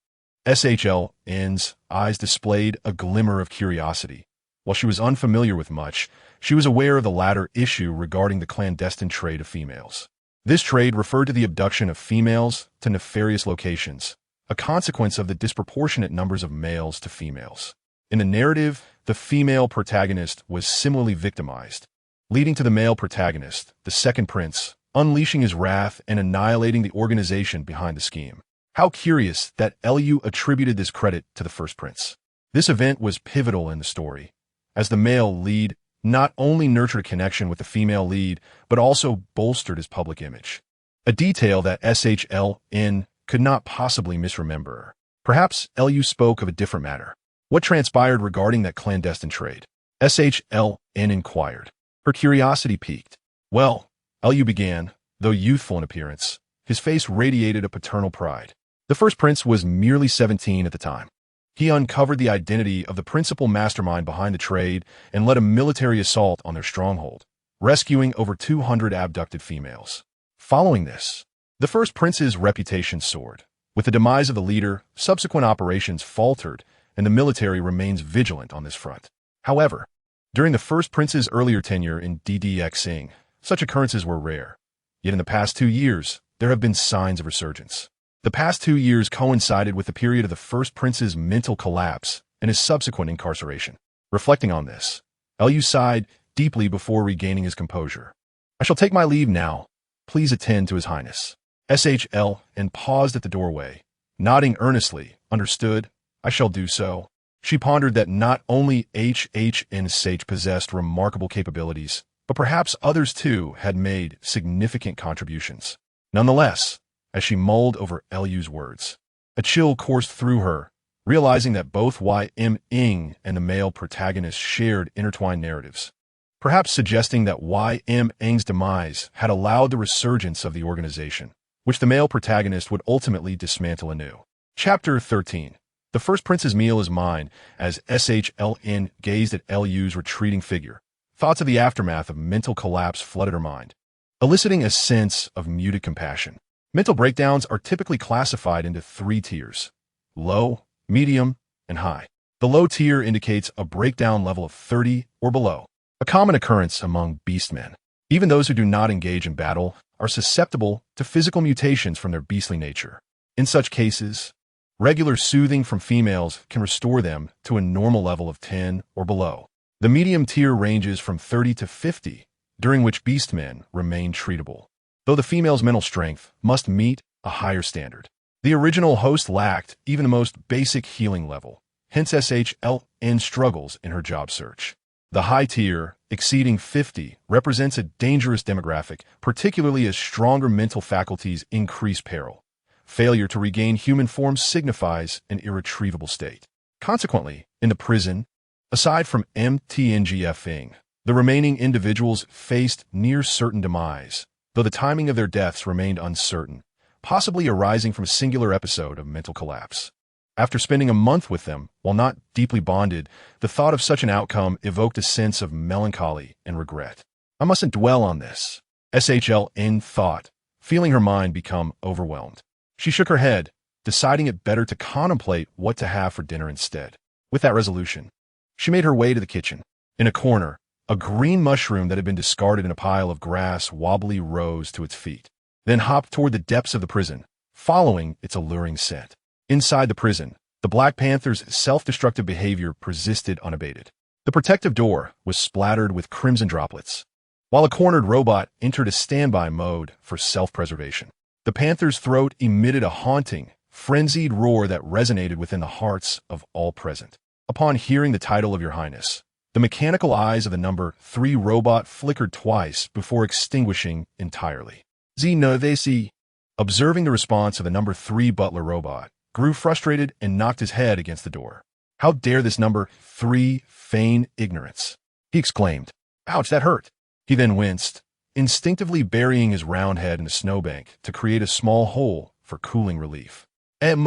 SHLN's eyes displayed a glimmer of curiosity. While she was unfamiliar with much, she was aware of the latter issue regarding the clandestine trade of females. This trade referred to the abduction of females to nefarious locations, a consequence of the disproportionate numbers of males to females. In the narrative, the female protagonist was similarly victimized, leading to the male protagonist, the second prince, unleashing his wrath and annihilating the organization behind the scheme. How curious that LU attributed this credit to the first prince. This event was pivotal in the story, as the male lead not only nurtured a connection with the female lead, but also bolstered his public image. A detail that SHLN could not possibly misremember. Perhaps LU spoke of a different matter. What transpired regarding that clandestine trade? SHLN inquired. Her curiosity piqued. Well, LU began, though youthful in appearance. His face radiated a paternal pride. The first prince was merely 17 at the time. He uncovered the identity of the principal mastermind behind the trade and led a military assault on their stronghold, rescuing over 200 abducted females. Following this, the first prince's reputation soared. With the demise of the leader, subsequent operations faltered, and the military remains vigilant on this front. However, during the first prince's earlier tenure in DDXing, such occurrences were rare. Yet in the past 2 years, there have been signs of resurgence. The past 2 years coincided with the period of the first prince's mental collapse and his subsequent incarceration. Reflecting on this, LU sighed deeply before regaining his composure. "I shall take my leave now. Please attend to His Highness." SHLN paused at the doorway, nodding earnestly. "Understood. I shall do so." She pondered that not only HHNSH possessed remarkable capabilities, but perhaps others too had made significant contributions. Nonetheless, as she mulled over Lu's words, a chill coursed through her, realizing that both Ym and the male protagonist shared intertwined narratives, perhaps suggesting that Ym's demise had allowed the resurgence of the organization, which the male protagonist would ultimately dismantle anew. Chapter 13. The First Prince's Meal is Mine. As Shln gazed at Lu's retreating figure, thoughts of the aftermath of mental collapse flooded her mind, eliciting a sense of muted compassion. Mental breakdowns are typically classified into 3 tiers: low, medium, and high. The low tier indicates a breakdown level of 30 or below, a common occurrence among beastmen. Even those who do not engage in battle are susceptible to physical mutations from their beastly nature. In such cases, regular soothing from females can restore them to a normal level of 10 or below. The medium tier ranges from 30 to 50, during which beastmen remain treatable, though the female's mental strength must meet a higher standard. The original host lacked even the most basic healing level, hence Shln struggles in her job search. The high tier, exceeding 50, represents a dangerous demographic, particularly as stronger mental faculties increase peril. Failure to regain human form signifies an irretrievable state. Consequently, in the prison, aside from MTNGFing, the remaining individuals faced near certain demise, though the timing of their deaths remained uncertain, possibly arising from a singular episode of mental collapse. After spending a month with them, while not deeply bonded, the thought of such an outcome evoked a sense of melancholy and regret. I mustn't dwell on this, Shln thought, feeling her mind become overwhelmed. She shook her head, deciding it better to contemplate what to have for dinner instead. With that resolution, she made her way to the kitchen. In a corner, a green mushroom that had been discarded in a pile of grass wobbly rose to its feet, then hopped toward the depths of the prison, following its alluring scent. Inside the prison, the Black Panther's self-destructive behavior persisted unabated. The protective door was splattered with crimson droplets, while a cornered robot entered a standby mode for self-preservation. The Panther's throat emitted a haunting, frenzied roar that resonated within the hearts of all present. Upon hearing the title of Your Highness, the mechanical eyes of the number 3 robot flickered twice before extinguishing entirely. Z9VC, observing the response of the number 3 butler robot, grew frustrated and knocked his head against the door. How dare this number 3 feign ignorance? He exclaimed. Ouch, that hurt. He then winced, instinctively burying his round head in the snowbank to create a small hole for cooling relief. Gazing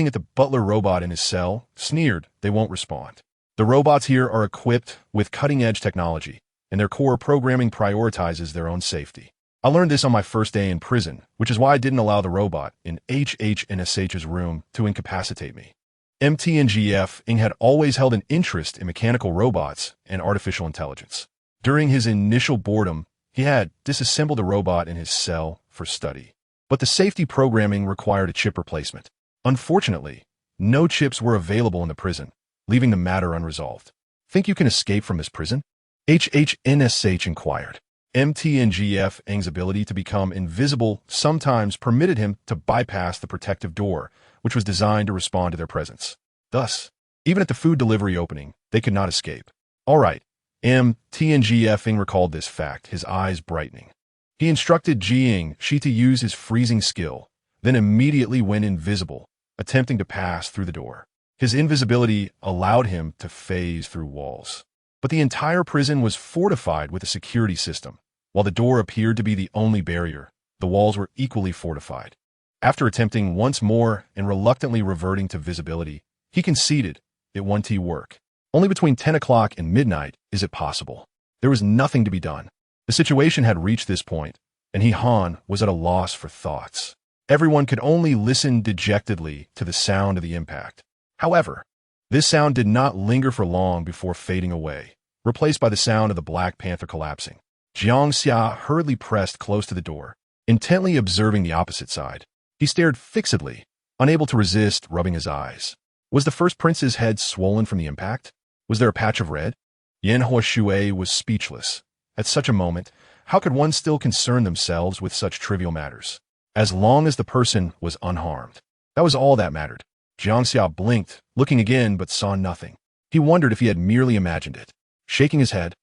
at the butler robot in his cell, sneered, they won't respond. The robots here are equipped with cutting-edge technology, and their core programming prioritizes their own safety. I learned this on my first day in prison, which is why I didn't allow the robot in HHNSH's room to incapacitate me. MTNGF had always held an interest in mechanical robots and artificial intelligence. During his initial boredom, he had disassembled a robot in his cell for study. But the safety programming required a chip replacement. Unfortunately, no chips were available in the prison, leaving the matter unresolved. Think you can escape from this prison? HHNSH inquired. MTNGF's ability to become invisible sometimes permitted him to bypass the protective door, which was designed to respond to their presence. Thus, even at the food delivery opening, they could not escape. All right, MTNGF recalled this fact, his eyes brightening. He instructed Jiang Shi to use his freezing skill, then immediately went invisible, attempting to pass through the door. His invisibility allowed him to phase through walls. But the entire prison was fortified with a security system. While the door appeared to be the only barrier, the walls were equally fortified. After attempting once more and reluctantly reverting to visibility, he conceded it won't work. Only between 10 o'clock and midnight is it possible. There was nothing to be done. The situation had reached this point, and Han was at a loss for thoughts. Everyone could only listen dejectedly to the sound of the impact. However, this sound did not linger for long before fading away, replaced by the sound of the Black Panther collapsing. Jiang Xia hurriedly pressed close to the door, intently observing the opposite side. He stared fixedly, unable to resist rubbing his eyes. Was the first prince's head swollen from the impact? Was there a patch of red? Yan Huashui was speechless. At such a moment, how could one still concern themselves with such trivial matters? As long as the person was unharmed. That was all that mattered. Jiang Xia blinked, looking again but saw nothing. He wondered if he had merely imagined it. Shaking his head,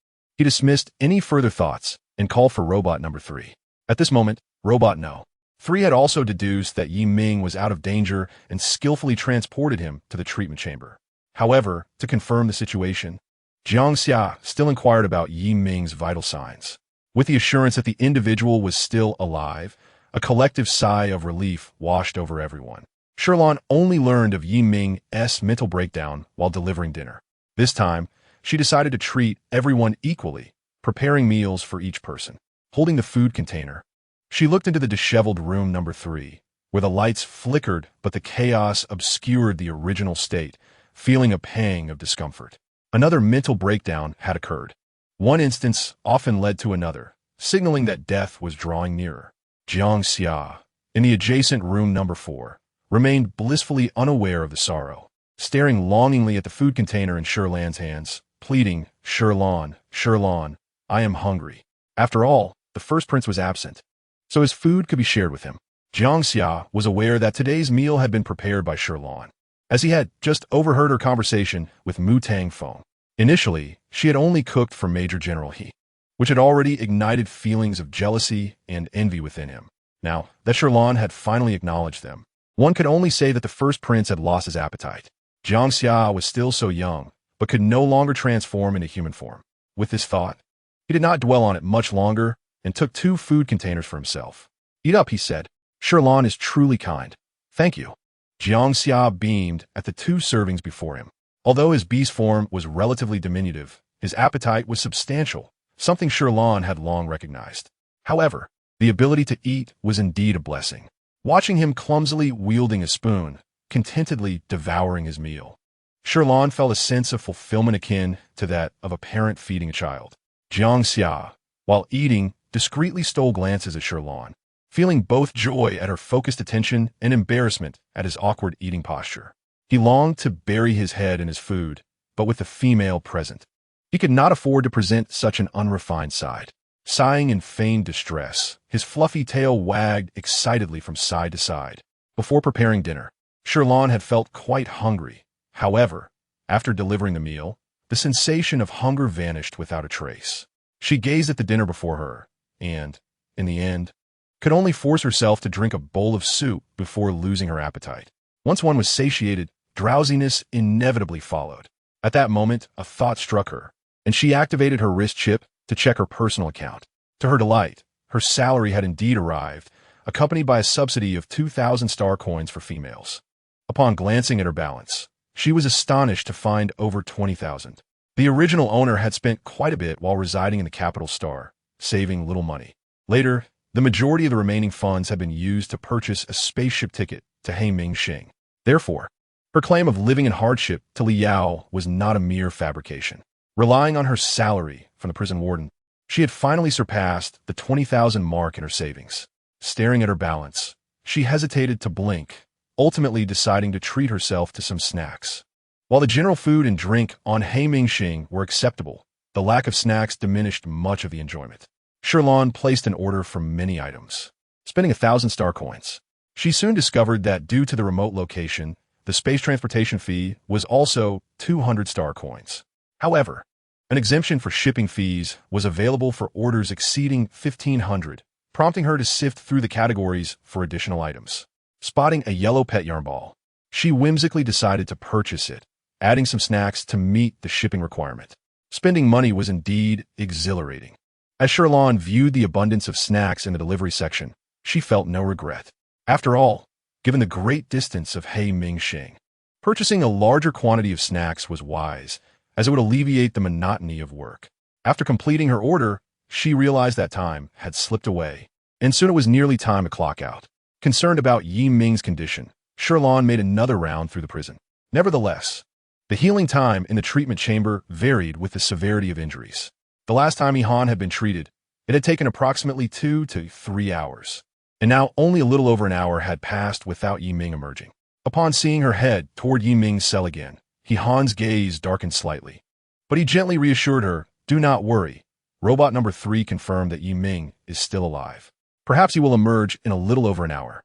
He dismissed any further thoughts and called for robot number 3. At this moment, robot no. 3 had also deduced that Yi Ming was out of danger and skillfully transported him to the treatment chamber. However, to confirm the situation, Jiang Xia still inquired about Yi Ming's vital signs. With the assurance that the individual was still alive, a collective sigh of relief washed over everyone. Shi Lan only learned of Yi Ming's mental breakdown while delivering dinner. This time, she decided to treat everyone equally, preparing meals for each person. Holding the food container, she looked into the disheveled room number 3, where the lights flickered but the chaos obscured the original state, feeling a pang of discomfort. Another mental breakdown had occurred. One instance often led to another, signaling that death was drawing nearer. Jiang Xia, in the adjacent room number 4, remained blissfully unaware of the sorrow, staring longingly at the food container in Shi Lan's hands, pleading, Shi Lan, I am hungry. After all, the first prince was absent, so his food could be shared with him. Jiang Xia was aware that today's meal had been prepared by Shi Lan, as he had just overheard her conversation with Mu Tang Feng. Initially, she had only cooked for Major General He, which had already ignited feelings of jealousy and envy within him. Now that Shi Lan had finally acknowledged them, one could only say that the first prince had lost his appetite. Jiang Xia was still so young, but could no longer transform into human form. With this thought, he did not dwell on it much longer and took 2 food containers for himself. Eat up, he said. Shi Lan is truly kind. Thank you. Jiang Xia beamed at the 2 servings before him. Although his beast form was relatively diminutive, his appetite was substantial, something Shi Lan had long recognized. However, the ability to eat was indeed a blessing. Watching him clumsily wielding a spoon, contentedly devouring his meal, Shi Lan felt a sense of fulfillment akin to that of a parent feeding a child. Jiang Xia, while eating, discreetly stole glances at Shi Lan, feeling both joy at her focused attention and embarrassment at his awkward eating posture. He longed to bury his head in his food, but with the female present, he could not afford to present such an unrefined side. Sighing in feigned distress, his fluffy tail wagged excitedly from side to side. Before preparing dinner, Shi Lan had felt quite hungry. However, after delivering the meal, the sensation of hunger vanished without a trace. She gazed at the dinner before her, and, in the end, could only force herself to drink a bowl of soup before losing her appetite. Once one was satiated, drowsiness inevitably followed. At that moment, a thought struck her, and she activated her wrist chip to check her personal account. To her delight, her salary had indeed arrived, accompanied by a subsidy of 2,000 star coins for females. Upon glancing at her balance, she was astonished to find over 20,000. The original owner had spent quite a bit while residing in the capital star, saving little money. Later, the majority of the remaining funds had been used to purchase a spaceship ticket to Heimingxing. Therefore, her claim of living in hardship to Liao was not a mere fabrication. Relying on her salary from the prison warden, she had finally surpassed the 20,000 mark in her savings. Staring at her balance, she hesitated to blink, ultimately deciding to treat herself to some snacks. While the general food and drink on Heimingxing were acceptable, the lack of snacks diminished much of the enjoyment. Shi Lan placed an order for many items, spending 1,000 star coins. She soon discovered that due to the remote location, the space transportation fee was also 200 star coins. However, an exemption for shipping fees was available for orders exceeding 1,500, prompting her to sift through the categories for additional items. Spotting a yellow pet yarn ball, she whimsically decided to purchase it, adding some snacks to meet the shipping requirement. Spending money was indeed exhilarating. As Shi Lan viewed the abundance of snacks in the delivery section, she felt no regret. After all, given the great distance of Heimingxing, purchasing a larger quantity of snacks was wise, as it would alleviate the monotony of work. After completing her order, she realized that time had slipped away, and soon it was nearly time to clock out. Concerned about Yi Ming's condition, Shi Lan made another round through the prison. Nevertheless, the healing time in the treatment chamber varied with the severity of injuries. The last time Yi Han had been treated, it had taken approximately 2 to 3 hours, and now only a little over an hour had passed without Yi Ming emerging. Upon seeing her head toward Yi Ming's cell again, Yi Han's gaze darkened slightly, but he gently reassured her, "Do not worry. Robot number 3 confirmed that Yi Ming is still alive. Perhaps he will emerge in a little over an hour."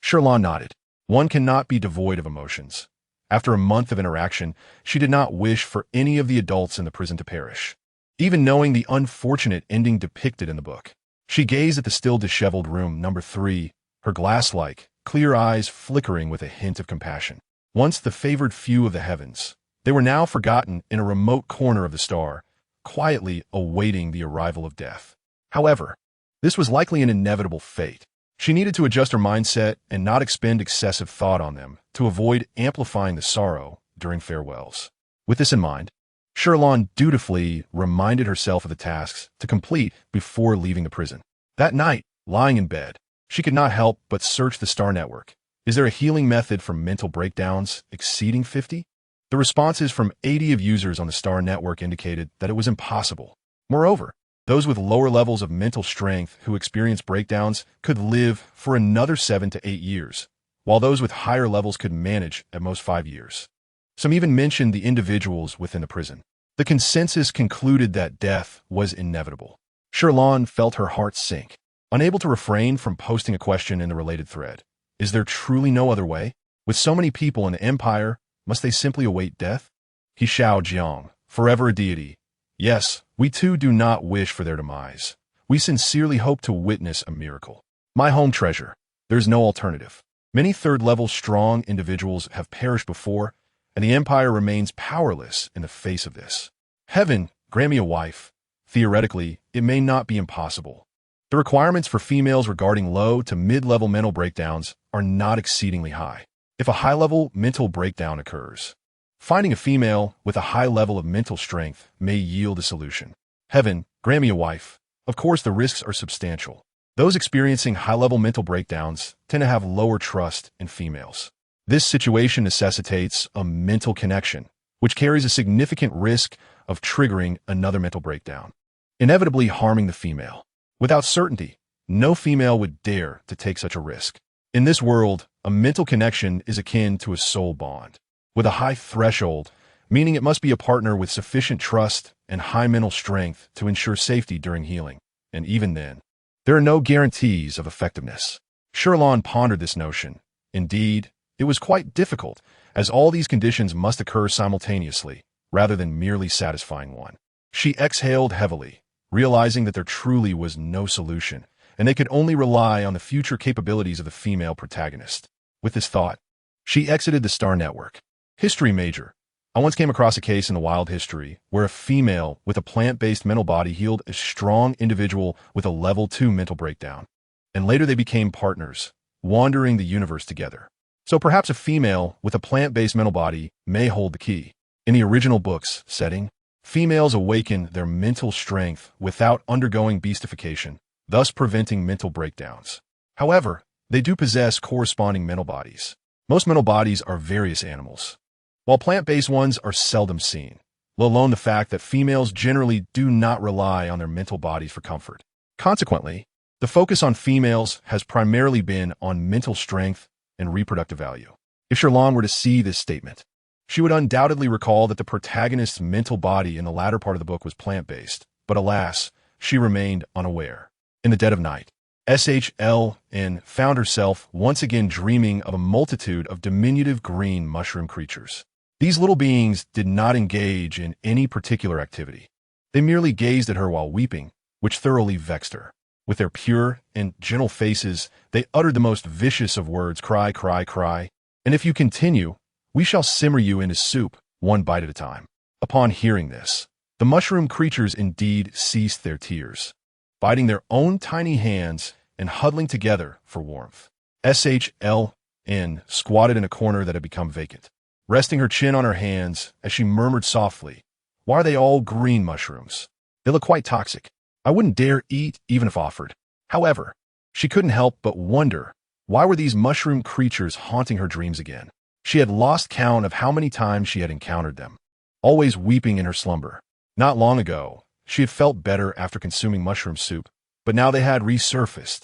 Shi Lan nodded. One cannot be devoid of emotions. After a month of interaction, she did not wish for any of the adults in the prison to perish. even knowing the unfortunate ending depicted in the book. She gazed at the still disheveled room number 3, her glass-like, clear eyes flickering with a hint of compassion. Once the favored few of the heavens, they were now forgotten in a remote corner of the star, quietly awaiting the arrival of death. However, this was likely an inevitable fate. She needed to adjust her mindset and not expend excessive thought on them to avoid amplifying the sorrow during farewells. With this in mind, Shi Lan dutifully reminded herself of the tasks to complete before leaving the prison. That night, lying in bed, she could not help but search the star network. Is there a healing method for mental breakdowns exceeding 50? The responses from 80 of users on the star network indicated that it was impossible. Moreover, those with lower levels of mental strength who experience breakdowns could live for another 7 to 8 years, while those with higher levels could manage at most 5 years. Some even mentioned the individuals within the prison. The consensus concluded that death was inevitable. Shi Lan felt her heart sink, unable to refrain from posting a question in the related thread. Is there truly no other way? With so many people in the Empire, must they simply await death? He Xiao Jiang, forever a deity. Yes, we too do not wish for their demise. We sincerely hope to witness a miracle. My home treasure. There's no alternative. Many third-level strong individuals have perished before, and the Empire remains powerless in the face of this. Heaven, grant me a wife. Theoretically, it may not be impossible. The requirements for females regarding low to mid-level mental breakdowns are not exceedingly high. If a high-level mental breakdown occurs, finding a female with a high level of mental strength may yield a solution. Heaven, grant me a wife. Of course, the risks are substantial. Those experiencing high-level mental breakdowns tend to have lower trust in females. This situation necessitates a mental connection, which carries a significant risk of triggering another mental breakdown, inevitably harming the female. Without certainty, no female would dare to take such a risk. In this world, a mental connection is akin to a soul bond, with a high threshold, meaning it must be a partner with sufficient trust and high mental strength to ensure safety during healing. And even then, there are no guarantees of effectiveness. Shi Lan pondered this notion. Indeed, it was quite difficult, as all these conditions must occur simultaneously, rather than merely satisfying one. She exhaled heavily, realizing that there truly was no solution, and they could only rely on the future capabilities of the female protagonist. With this thought, she exited the star network. History major. I once came across a case in the wild history where a female with a plant-based mental body healed a strong individual with a level 2 mental breakdown, and later they became partners, wandering the universe together. So perhaps a female with a plant-based mental body may hold the key. In the original book's setting, females awaken their mental strength without undergoing beastification, thus preventing mental breakdowns. However, they do possess corresponding mental bodies. Most mental bodies are various animals, while plant-based ones are seldom seen, let alone the fact that females generally do not rely on their mental bodies for comfort. Consequently, the focus on females has primarily been on mental strength and reproductive value. If Shi Lan were to see this statement, she would undoubtedly recall that the protagonist's mental body in the latter part of the book was plant-based, but alas, she remained unaware. In the dead of night, SHLN found herself once again dreaming of a multitude of diminutive green mushroom creatures. These little beings did not engage in any particular activity. They merely gazed at her while weeping, which thoroughly vexed her. With their pure and gentle faces, they uttered the most vicious of words, cry, cry, cry, and if you continue, we shall simmer you into soup, one bite at a time. Upon hearing this, the mushroom creatures indeed ceased their tears, biting their own tiny hands and huddling together for warmth. SHLN squatted in a corner that had become vacant, resting her chin on her hands as she murmured softly, "Why are they all green mushrooms? They look quite toxic. I wouldn't dare eat even if offered." However, she couldn't help but wonder, why were these mushroom creatures haunting her dreams again? She had lost count of how many times she had encountered them, always weeping in her slumber. Not long ago, she had felt better after consuming mushroom soup, but now they had resurfaced,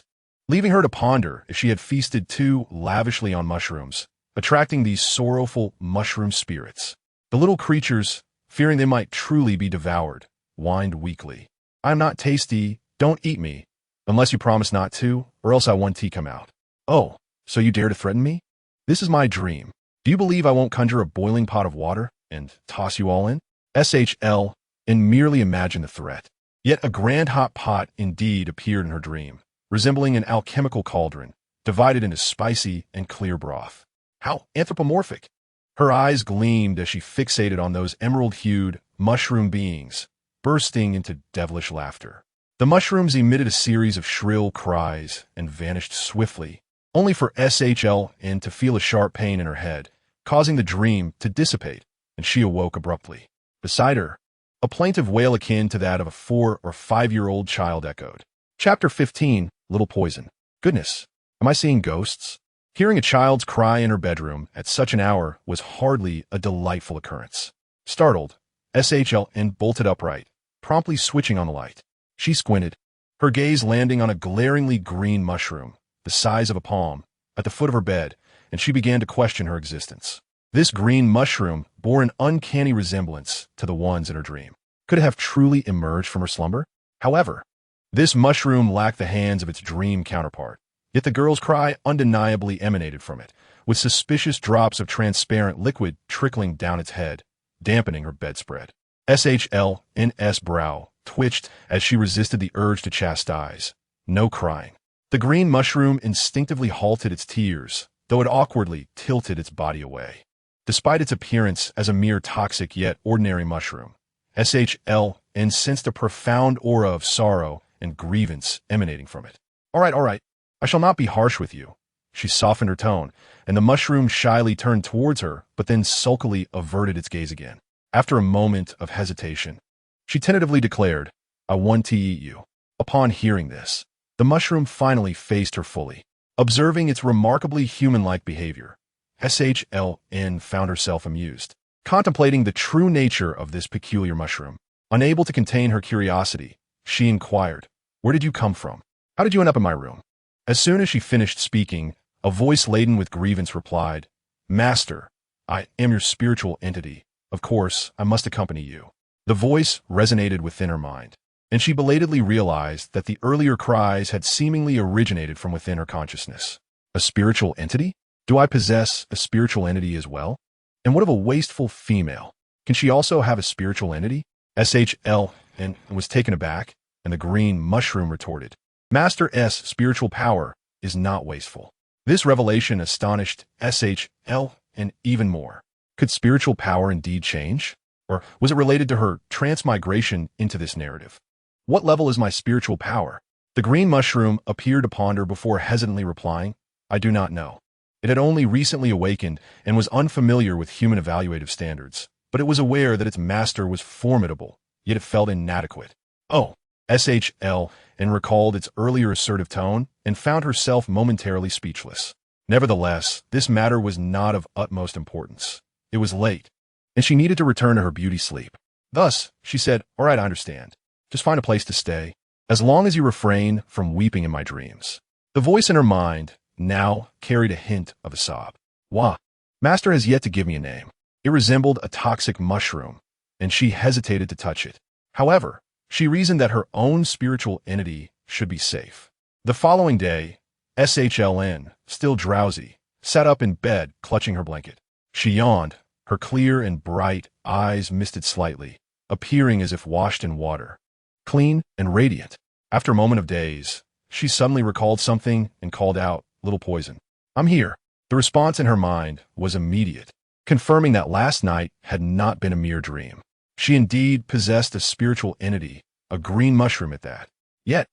leaving her to ponder if she had feasted too lavishly on mushrooms, attracting these sorrowful mushroom spirits. The little creatures, fearing they might truly be devoured, whined weakly. "I am not tasty, don't eat me, unless you promise not to, or else I one tea come out." "Oh, so you dare to threaten me? This is my dream. Do you believe I won't conjure a boiling pot of water and toss you all in?" SHLN and merely imagine the threat. Yet a grand hot pot indeed appeared in her dream, resembling an alchemical cauldron, divided into spicy and clear broth. How anthropomorphic! Her eyes gleamed as she fixated on those emerald-hued, mushroom beings, bursting into devilish laughter. The mushrooms emitted a series of shrill cries and vanished swiftly, only for SHLN to feel a sharp pain in her head, causing the dream to dissipate, and she awoke abruptly. Beside her, a plaintive wail akin to that of a 4- or 5-year-old child echoed. Chapter 15, Little Poison. Goodness, am I seeing ghosts? Hearing a child's cry in her bedroom at such an hour was hardly a delightful occurrence. Startled, SHLN bolted upright, promptly switching on the light. She squinted, her gaze landing on a glaringly green mushroom, the size of a palm, at the foot of her bed, and she began to question her existence. This green mushroom bore an uncanny resemblance to the ones in her dream. Could it have truly emerged from her slumber? However, this mushroom lacked the hands of its dream counterpart, yet the girl's cry undeniably emanated from it, with suspicious drops of transparent liquid trickling down its head, dampening her bedspread. SHLN's brow twitched as she resisted the urge to chastise. No crying. The green mushroom instinctively halted its tears, though it awkwardly tilted its body away. Despite its appearance as a mere toxic yet ordinary mushroom, SHLN sensed a profound aura of sorrow and grievance emanating from it. All right, I shall not be harsh with you. She softened her tone, and the mushroom shyly turned towards her, but then sulkily averted its gaze again. After a moment of hesitation, she tentatively declared, I want to eat you. Upon hearing this, the mushroom finally faced her fully. Observing its remarkably human-like behavior, SHLN found herself amused, contemplating the true nature of this peculiar mushroom. Unable to contain her curiosity, she inquired, Where did you come from? How did you end up in my room? As soon as she finished speaking, a voice laden with grievance replied, Master, I am your spiritual entity. Of course, I must accompany you. The voice resonated within her mind, and she belatedly realized that the earlier cries had seemingly originated from within her consciousness. A spiritual entity? Do I possess a spiritual entity as well? And what of a wasteful female? Can she also have a spiritual entity? SHLN was taken aback, and the green mushroom retorted, Master S spiritual power is not wasteful. This revelation astonished SHLN even more. Could spiritual power indeed change? Or was it related to her transmigration into this narrative? What level is my spiritual power? The green mushroom appeared to ponder before hesitantly replying, I do not know. It had only recently awakened and was unfamiliar with human evaluative standards, but it was aware that its master was formidable, yet it felt inadequate. Oh, SHLN recalled its earlier assertive tone and found herself momentarily speechless. Nevertheless, this matter was not of utmost importance. It was late, and she needed to return to her beauty sleep. Thus, she said, All right, I understand. Just find a place to stay, as long as you refrain from weeping in my dreams. The voice in her mind now carried a hint of a sob. Wah! Master has yet to give me a name. It resembled a toxic mushroom, and she hesitated to touch it. However, she reasoned that her own spiritual entity should be safe. The following day, SHLN, still drowsy, sat up in bed clutching her blanket. She yawned, her clear and bright eyes misted slightly, appearing as if washed in water. Clean and radiant. After a moment of daze, she suddenly recalled something and called out, Little Poison. I'm here. The response in her mind was immediate, confirming that last night had not been a mere dream. She indeed possessed a spiritual entity, a green mushroom at that. Yet,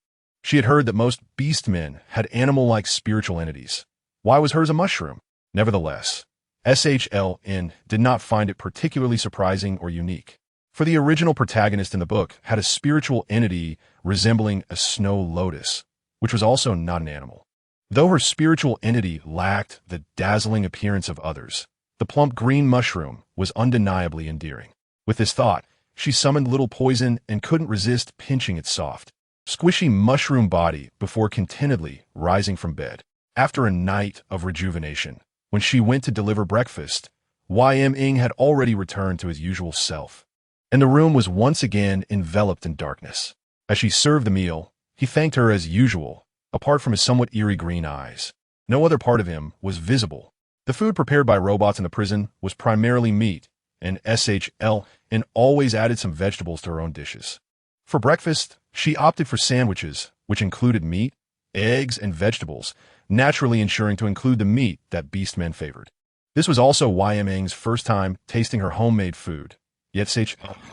she had heard that most beastmen had animal-like spiritual entities. Why was hers a mushroom? Nevertheless, SHLN did not find it particularly surprising or unique, for the original protagonist in the book had a spiritual entity resembling a snow lotus, which was also not an animal. Though her spiritual entity lacked the dazzling appearance of others, the plump green mushroom was undeniably endearing. With this thought, she summoned Little Poison and couldn't resist pinching its soft, squishy mushroom body before contentedly rising from bed. After a night of rejuvenation, when she went to deliver breakfast, YM had already returned to his usual self, and the room was once again enveloped in darkness. As she served the meal, he thanked her as usual, apart from his somewhat eerie green eyes. No other part of him was visible. The food prepared by robots in the prison was primarily meat, and SHLN and always added some vegetables to her own dishes. For breakfast, she opted for sandwiches, which included meat, eggs, and vegetables, naturally ensuring to include the meat that beastmen favored. This was also YMing's first time tasting her homemade food, yet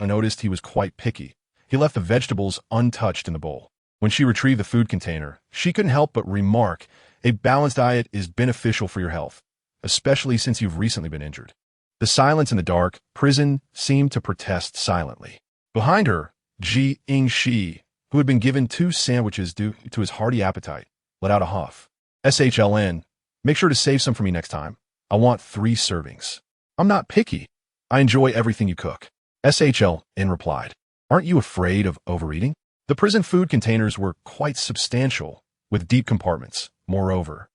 I noticed he was quite picky. He left the vegetables untouched in the bowl. When she retrieved the food container, she couldn't help but remark, a balanced diet is beneficial for your health, especially since you've recently been injured. The silence in the dark prison seemed to protest silently. Behind her, Shi, who had been given 2 sandwiches due to his hearty appetite, let out a huff. SHLN, make sure to save some for me next time. I want 3 servings. I'm not picky. I enjoy everything you cook. SHLN replied. Aren't you afraid of overeating? The prison food containers were quite substantial, with deep compartments. Moreover,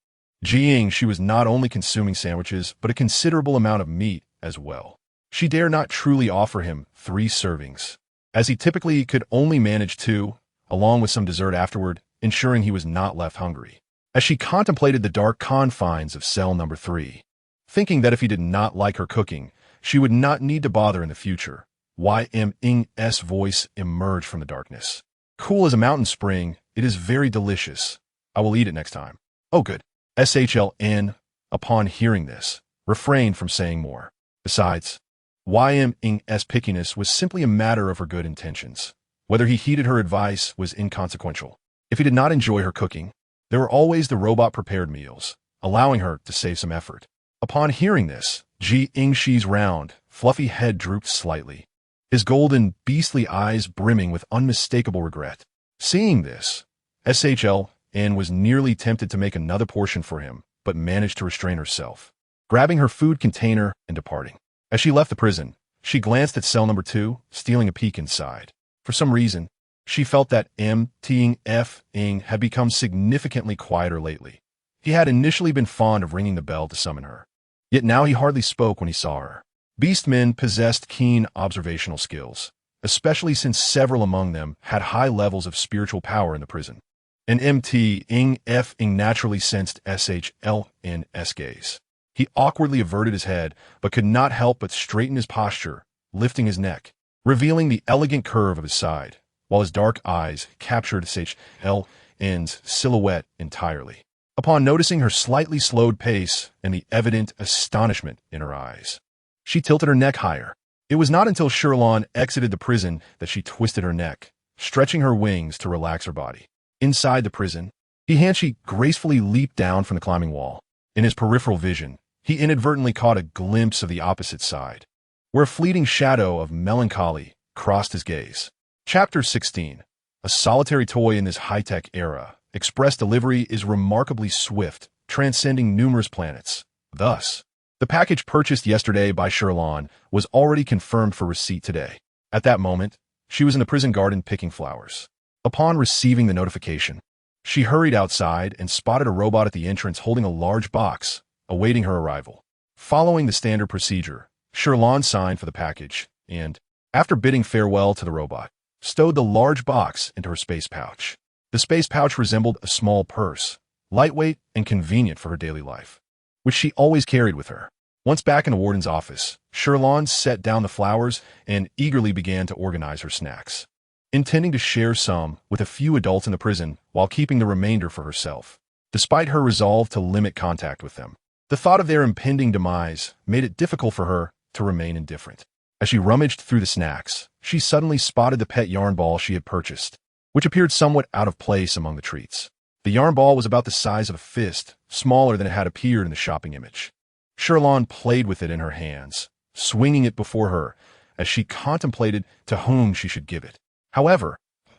she was not only consuming sandwiches, but a considerable amount of meat as well. She dared not truly offer him 3 servings, as he typically could only manage 2, along with some dessert afterward, ensuring he was not left hungry. As she contemplated the dark confines of cell number 3, thinking that if he did not like her cooking, she would not need to bother in the future, YMing's voice emerged from the darkness. Cool as a mountain spring, it is very delicious. I will eat it next time. Oh good. SHLN, upon hearing this, refrained from saying more. Besides, YMing's pickiness was simply a matter of her good intentions. Whether he heeded her advice was inconsequential. If he did not enjoy her cooking, there were always the robot-prepared meals, allowing her to save some effort. Upon hearing this, Shi's round, fluffy head drooped slightly, his golden, beastly eyes brimming with unmistakable regret. Seeing this, SHLN was nearly tempted to make another portion for him, but managed to restrain herself, grabbing her food container and departing. As she left the prison, she glanced at cell number 2, stealing a peek inside. For some reason, she felt that F-ing had become significantly quieter lately. He had initially been fond of ringing the bell to summon her, yet now he hardly spoke when he saw her. Beastmen possessed keen observational skills, especially since several among them had high levels of spiritual power in the prison. And F-ing naturally sensed SHLN's gaze. He awkwardly averted his head, but could not help but straighten his posture, lifting his neck, revealing the elegant curve of his side, while his dark eyes captured SHLN's silhouette entirely. Upon noticing her slightly slowed pace and the evident astonishment in her eyes, she tilted her neck higher. It was not until Shi Lan exited the prison that she twisted her neck, stretching her wings to relax her body. Inside the prison, Shi gracefully leaped down from the climbing wall. In his peripheral vision, he inadvertently caught a glimpse of the opposite side, where a fleeting shadow of melancholy crossed his gaze. Chapter 16. A solitary toy in this high-tech era, express delivery is remarkably swift, transcending numerous planets. Thus, the package purchased yesterday by Shi Lan was already confirmed for receipt today. At that moment, she was in the prison garden picking flowers. Upon receiving the notification, she hurried outside and spotted a robot at the entrance holding a large box, awaiting her arrival. Following the standard procedure, Shi Lan signed for the package and, after bidding farewell to the robot, stowed the large box into her space pouch. The space pouch resembled a small purse, lightweight and convenient for her daily life, which she always carried with her. Once back in the warden's office, Shi Lan set down the flowers and eagerly began to organize her snacks, intending to share some with a few adults in the prison while keeping the remainder for herself. Despite her resolve to limit contact with them, the thought of their impending demise made it difficult for her to remain indifferent. As she rummaged through the snacks, she suddenly spotted the pet yarn ball she had purchased, which appeared somewhat out of place among the treats. The yarn ball was about the size of a fist, smaller than it had appeared in the shopping image. Shi Lan played with it in her hands, swinging it before her as she contemplated to whom she should give it. However,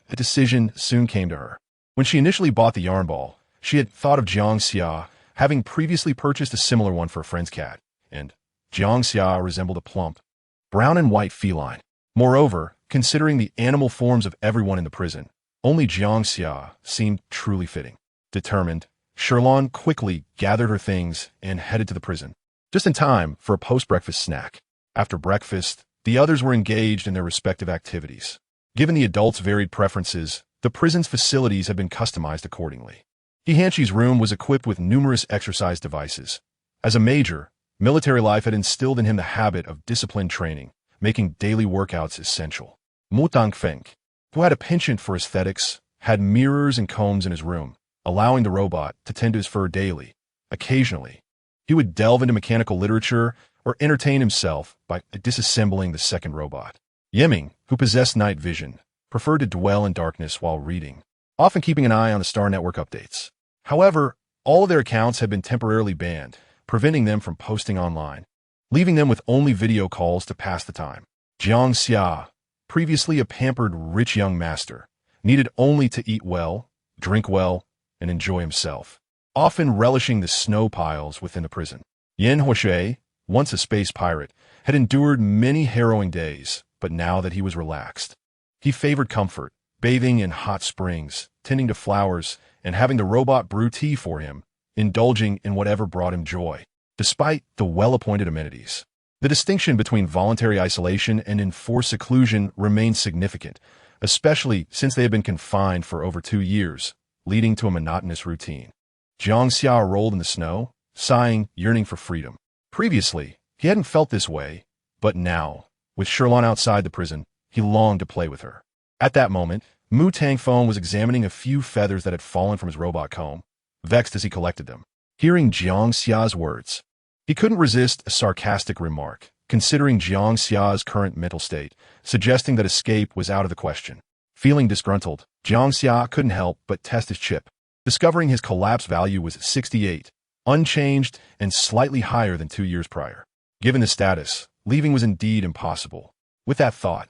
a decision soon came to her. When she initially bought the yarn ball, she had thought of Jiangxia, having previously purchased a similar one for a friend's cat, and Jiangxia resembled a plump, brown and white feline. Moreover, considering the animal forms of everyone in the prison, only Jiangxia seemed truly fitting. Determined, Shi Lan quickly gathered her things and headed to the prison, just in time for a post-breakfast snack. After breakfast, the others were engaged in their respective activities. Given the adults' varied preferences, the prison's facilities had been customized accordingly. Shi's room was equipped with numerous exercise devices. As a major, military life had instilled in him the habit of disciplined training, making daily workouts essential. Mu Tangfeng, who had a penchant for aesthetics, had mirrors and combs in his room, allowing the robot to tend to his fur daily. Occasionally, he would delve into mechanical literature or entertain himself by disassembling the second robot. Yiming, who possessed night vision, preferred to dwell in darkness while reading, often keeping an eye on the Star Network updates. However, all of their accounts had been temporarily banned, preventing them from posting online, leaving them with only video calls to pass the time. Jiang Xia, previously a pampered rich young master, needed only to eat well, drink well, and enjoy himself, often relishing the snow piles within the prison. Yin Huoshui, once a space pirate, had endured many harrowing days, but now that he was relaxed, he favored comfort, bathing in hot springs, tending to flowers, and having the robot brew tea for him, indulging in whatever brought him joy. Despite the well-appointed amenities, the distinction between voluntary isolation and enforced seclusion remained significant, especially since they had been confined for over 2 years, leading to a monotonous routine. Jiang Xia rolled in the snow, sighing, yearning for freedom. Previously, he hadn't felt this way, but now, with Shi Lan outside the prison, he longed to play with her. At that moment, Mu Tangfeng was examining a few feathers that had fallen from his robot comb, vexed as he collected them. Hearing Jiang Xia's words, he couldn't resist a sarcastic remark, considering Jiang Xia's current mental state, suggesting that escape was out of the question. Feeling disgruntled, Jiang Xia couldn't help but test his chip, discovering his collapse value was 68, unchanged and slightly higher than 2 years prior. Given the status, leaving was indeed impossible. With that thought,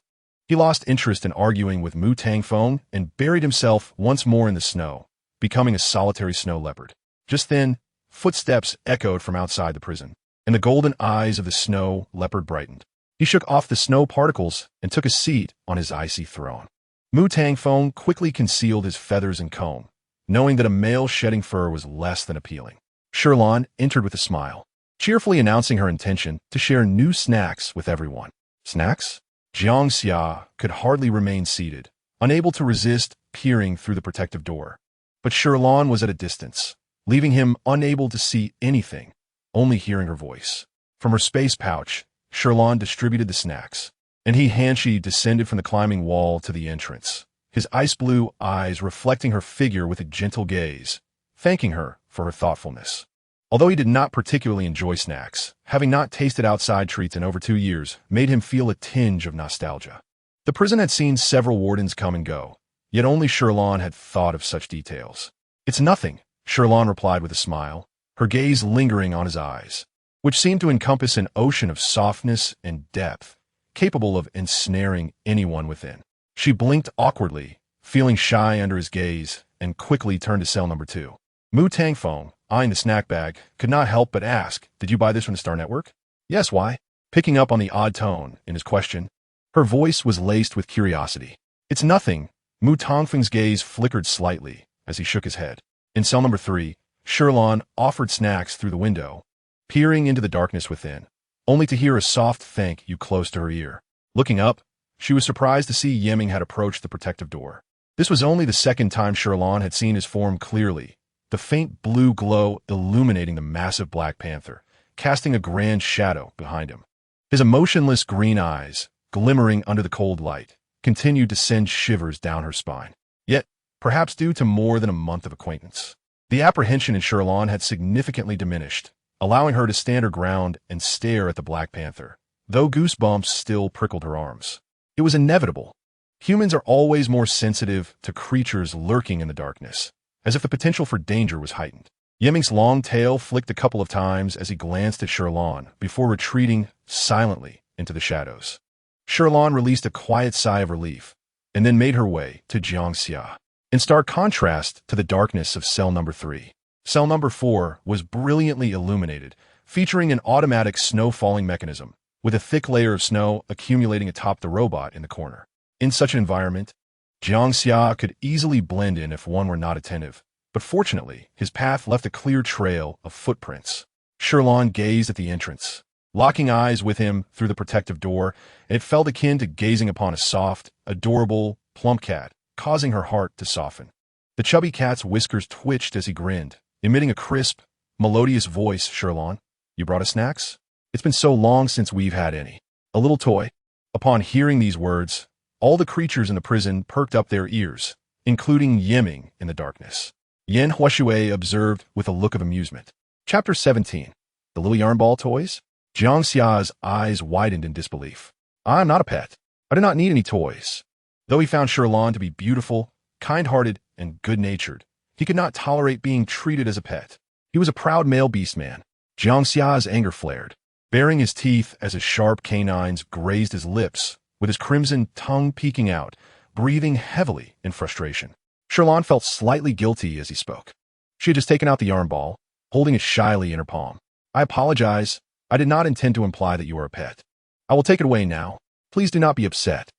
he lost interest in arguing with Mu Tangfeng and buried himself once more in the snow, becoming a solitary snow leopard. Just then, footsteps echoed from outside the prison, and the golden eyes of the snow leopard brightened. He shook off the snow particles and took a seat on his icy throne. Mu Tangfeng quickly concealed his feathers and comb, knowing that a male shedding fur was less than appealing. Shi Lan entered with a smile, cheerfully announcing her intention to share new snacks with everyone. Snacks? Jiang Xia could hardly remain seated, unable to resist peering through the protective door. But Shi Lan was at a distance, leaving him unable to see anything, only hearing her voice. From her space pouch, Shi Lan distributed the snacks, and Hanshi descended from the climbing wall to the entrance, his ice-blue eyes reflecting her figure with a gentle gaze, thanking her for her thoughtfulness. Although he did not particularly enjoy snacks, having not tasted outside treats in over 2 years made him feel a tinge of nostalgia. The prison had seen several wardens come and go, yet only Shi Lan had thought of such details. "It's nothing," Shi Lan replied with a smile, her gaze lingering on his eyes, which seemed to encompass an ocean of softness and depth, capable of ensnaring anyone within. She blinked awkwardly, feeling shy under his gaze, and quickly turned to cell number 2. Mu Tangfeng, eyeing the snack bag, could not help but ask, "Did you buy this from the Star Network?" "Yes, why?" Picking up on the odd tone in his question, her voice was laced with curiosity. "It's nothing." Mu Tangfeng's gaze flickered slightly as he shook his head. In cell number 3, Shi Lan offered snacks through the window, peering into the darkness within, only to hear a soft thank you close to her ear. Looking up, she was surprised to see Yiming had approached the protective door. This was only the second time Shi Lan had seen his form clearly, the faint blue glow illuminating the massive Black Panther, casting a grand shadow behind him. His emotionless green eyes, glimmering under the cold light, continued to send shivers down her spine. Yet, perhaps due to more than a month of acquaintance, the apprehension in Shi Lan had significantly diminished, allowing her to stand her ground and stare at the Black Panther, though goosebumps still prickled her arms. It was inevitable. Humans are always more sensitive to creatures lurking in the darkness, as if the potential for danger was heightened. Yiming's long tail flicked a couple of times as he glanced at Shi Lan before retreating silently into the shadows. Shi Lan released a quiet sigh of relief, and then made her way to Jiang Xia. In stark contrast to the darkness of cell number 3, cell number 4 was brilliantly illuminated, featuring an automatic snow-falling mechanism, with a thick layer of snow accumulating atop the robot in the corner. In such an environment, Jiang Xia could easily blend in if one were not attentive, but fortunately, his path left a clear trail of footprints. Shi Lan gazed at the entrance, locking eyes with him through the protective door, and it felt akin to gazing upon a soft, adorable, plump cat, causing her heart to soften. The chubby cat's whiskers twitched as he grinned, emitting a crisp, melodious voice. "Shi Lan, you brought us snacks? It's been so long since we've had any. A little toy?" Upon hearing these words, all the creatures in the prison perked up their ears, including Yiming in the darkness. Yan Huashui observed with a look of amusement. Chapter 17. The Little Yarn Ball Toys? Jiang Xia's eyes widened in disbelief. I am not a pet. I do not need any toys. Though he found Shi Lan to be beautiful, kind-hearted, and good-natured, he could not tolerate being treated as a pet. He was a proud male beastman. Jiang Xia's anger flared, baring his teeth as his sharp canines grazed his lips, with his crimson tongue peeking out, breathing heavily in frustration. Shi Lan felt slightly guilty as he spoke. She had just taken out the yarn ball, holding it shyly in her palm. I apologize. I did not intend to imply that you are a pet. I will take it away now. Please do not be upset.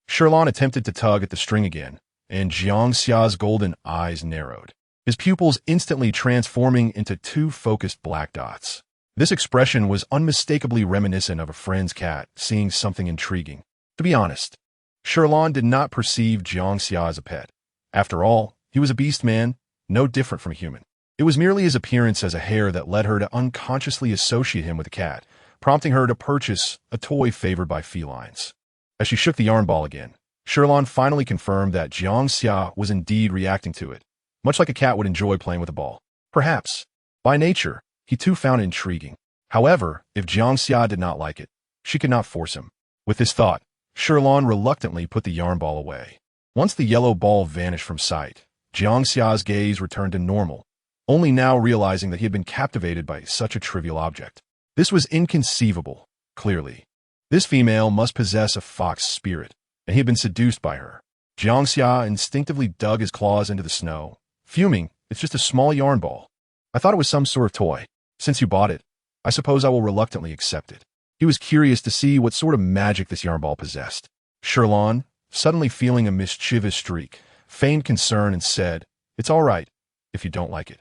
Shi Lan attempted to tug at the string again, and Jiang Xia's golden eyes narrowed, his pupils instantly transforming into two focused black dots. This expression was unmistakably reminiscent of a friend's cat seeing something intriguing. To be honest, Shi Lan did not perceive Jiang Xia as a pet. After all, he was a beast man, no different from a human. It was merely his appearance as a hare that led her to unconsciously associate him with a cat, prompting her to purchase a toy favored by felines. As she shook the yarn ball again, Shi Lan finally confirmed that Jiang Xia was indeed reacting to it, much like a cat would enjoy playing with a ball. Perhaps, by nature, he too found it intriguing. However, if Jiang Xia did not like it, she could not force him. With this thought, Shi Lan reluctantly put the yarn ball away. Once the yellow ball vanished from sight, Jiang Xia's gaze returned to normal, only now realizing that he had been captivated by such a trivial object. This was inconceivable, clearly. This female must possess a fox spirit, and he had been seduced by her. Jiang Xia instinctively dug his claws into the snow, fuming. It's just a small yarn ball. I thought it was some sort of toy. Since you bought it, I suppose I will reluctantly accept it. He was curious to see what sort of magic this yarn ball possessed. Shi Lan, suddenly feeling a mischievous streak, feigned concern and said, It's all right, if you don't like it.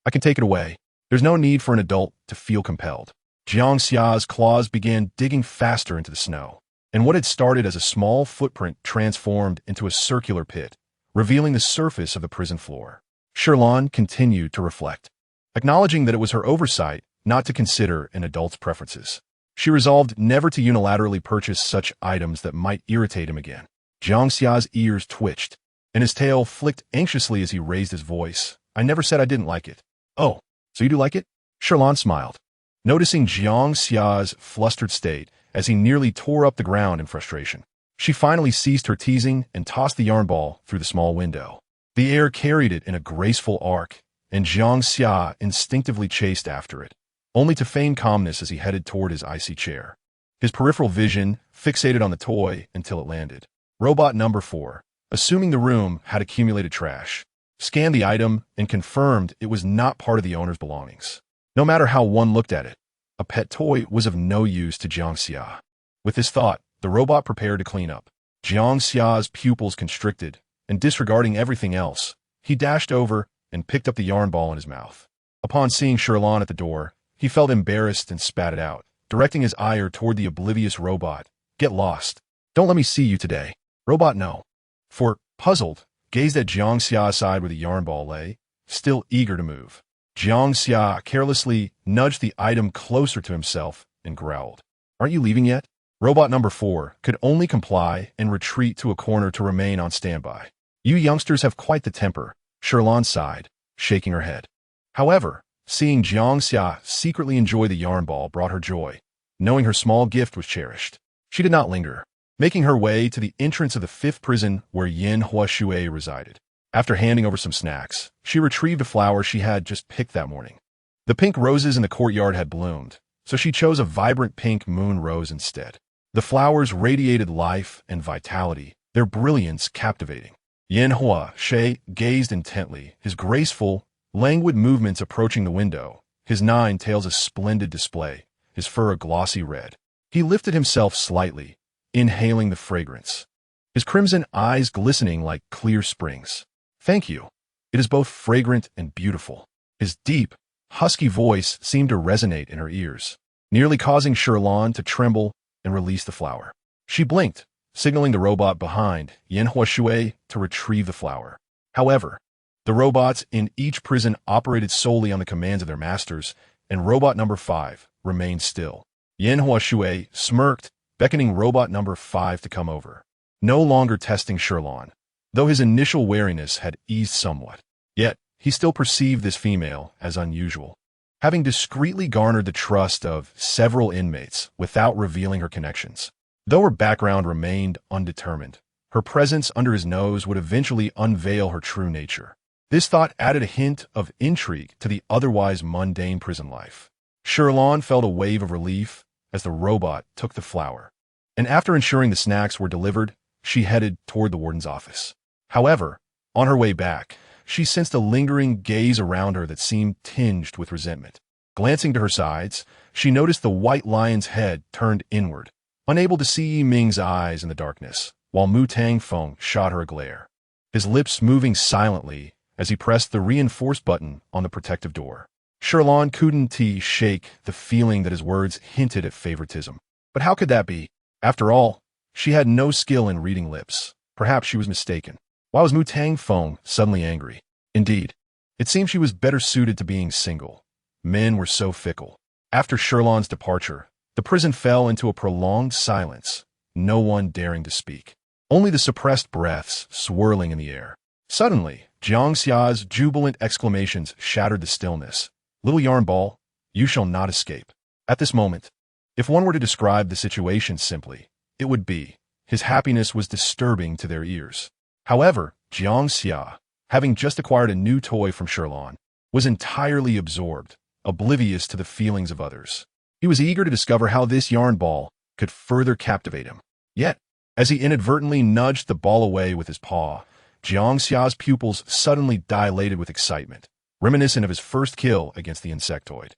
I can take it away. There's no need for an adult to feel compelled. Jiang Xia's claws began digging faster into the snow, and what had started as a small footprint transformed into a circular pit, revealing the surface of the prison floor. Shi Lan continued to reflect, acknowledging that it was her oversight not to consider an adult's preferences. She resolved never to unilaterally purchase such items that might irritate him again. Jiang Xia's ears twitched, and his tail flicked anxiously as he raised his voice. I never said I didn't like it. Oh, so you do like it? Shi Lan smiled, noticing Jiang Xia's flustered state as he nearly tore up the ground in frustration. She finally ceased her teasing and tossed the yarn ball through the small window. The air carried it in a graceful arc, and Jiang Xia instinctively chased after it, only to feign calmness as he headed toward his icy chair. His peripheral vision fixated on the toy until it landed. Robot number 4, assuming the room had accumulated trash, scanned the item and confirmed it was not part of the owner's belongings. No matter how one looked at it, a pet toy was of no use to Jiang Xia. With this thought, the robot prepared to clean up. Jiang Xia's pupils constricted, and disregarding everything else, he dashed over and picked up the yarn ball in his mouth. Upon seeing Shi Lan at the door, he felt embarrassed and spat it out, directing his ire toward the oblivious robot. Get lost. Don't let me see you today. Robot no. For, puzzled, gazed at Jiang Xia's side where the yarn ball lay, still eager to move. Jiang Xia carelessly nudged the item closer to himself and growled. Aren't you leaving yet? Robot number 4 could only comply and retreat to a corner to remain on standby. You youngsters have quite the temper, Shi Lan sighed, shaking her head. However, seeing Jiang Xia secretly enjoy the yarn ball brought her joy, knowing her small gift was cherished. She did not linger, making her way to the entrance of the 5th prison where Yan Huashui resided. After handing over some snacks, she retrieved a flower she had just picked that morning. The pink roses in the courtyard had bloomed, so she chose a vibrant pink moon rose instead. The flowers radiated life and vitality, their brilliance captivating. Yan Huashui gazed intently, his graceful, languid movements approaching the window, his 9 tails a splendid display, his fur a glossy red. He lifted himself slightly, inhaling the fragrance, his crimson eyes glistening like clear springs. Thank you. It is both fragrant and beautiful. His deep, husky voice seemed to resonate in her ears, nearly causing Shi Lan to tremble and release the flower. She blinked, signaling the robot behind, Yan Huashui, to retrieve the flower. However, the robots in each prison operated solely on the commands of their masters, and robot number 5 remained still. Yan Huashui smirked beckoning robot number 5 to come over. No longer testing Shi Lan, though his initial wariness had eased somewhat. Yet, he still perceived this female as unusual. Having discreetly garnered the trust of several inmates without revealing her connections. Though her background remained undetermined, her presence under his nose would eventually unveil her true nature. This thought added a hint of intrigue to the otherwise mundane prison life. Shi Lan felt a wave of relief as the robot took the flower, and after ensuring the snacks were delivered, she headed toward the warden's office. However, on her way back, she sensed a lingering gaze around her that seemed tinged with resentment. Glancing to her sides, she noticed the white lion's head turned inward, unable to see Yiming's eyes in the darkness, while Mu Tangfeng shot her a glare, his lips moving silently as he pressed the reinforced button on the protective door. Shi Lan couldn't shake the feeling that his words hinted at favoritism. But how could that be? After all, she had no skill in reading lips. Perhaps she was mistaken. Why was Mu Tangfeng suddenly angry? Indeed, it seemed she was better suited to being single. Men were so fickle. After Shi Lan's departure, the prison fell into a prolonged silence, no one daring to speak. Only the suppressed breaths swirling in the air. Suddenly, Jiang Xia's jubilant exclamations shattered the stillness. "Little yarn ball, you shall not escape." At this moment, if one were to describe the situation simply, it would be, his happiness was disturbing to their ears. However, Jiang Xia, having just acquired a new toy from Shi Lan, was entirely absorbed, oblivious to the feelings of others. He was eager to discover how this yarn ball could further captivate him. Yet, as he inadvertently nudged the ball away with his paw, Jiang Xia's pupils suddenly dilated with excitement, reminiscent of his first kill against the insectoid.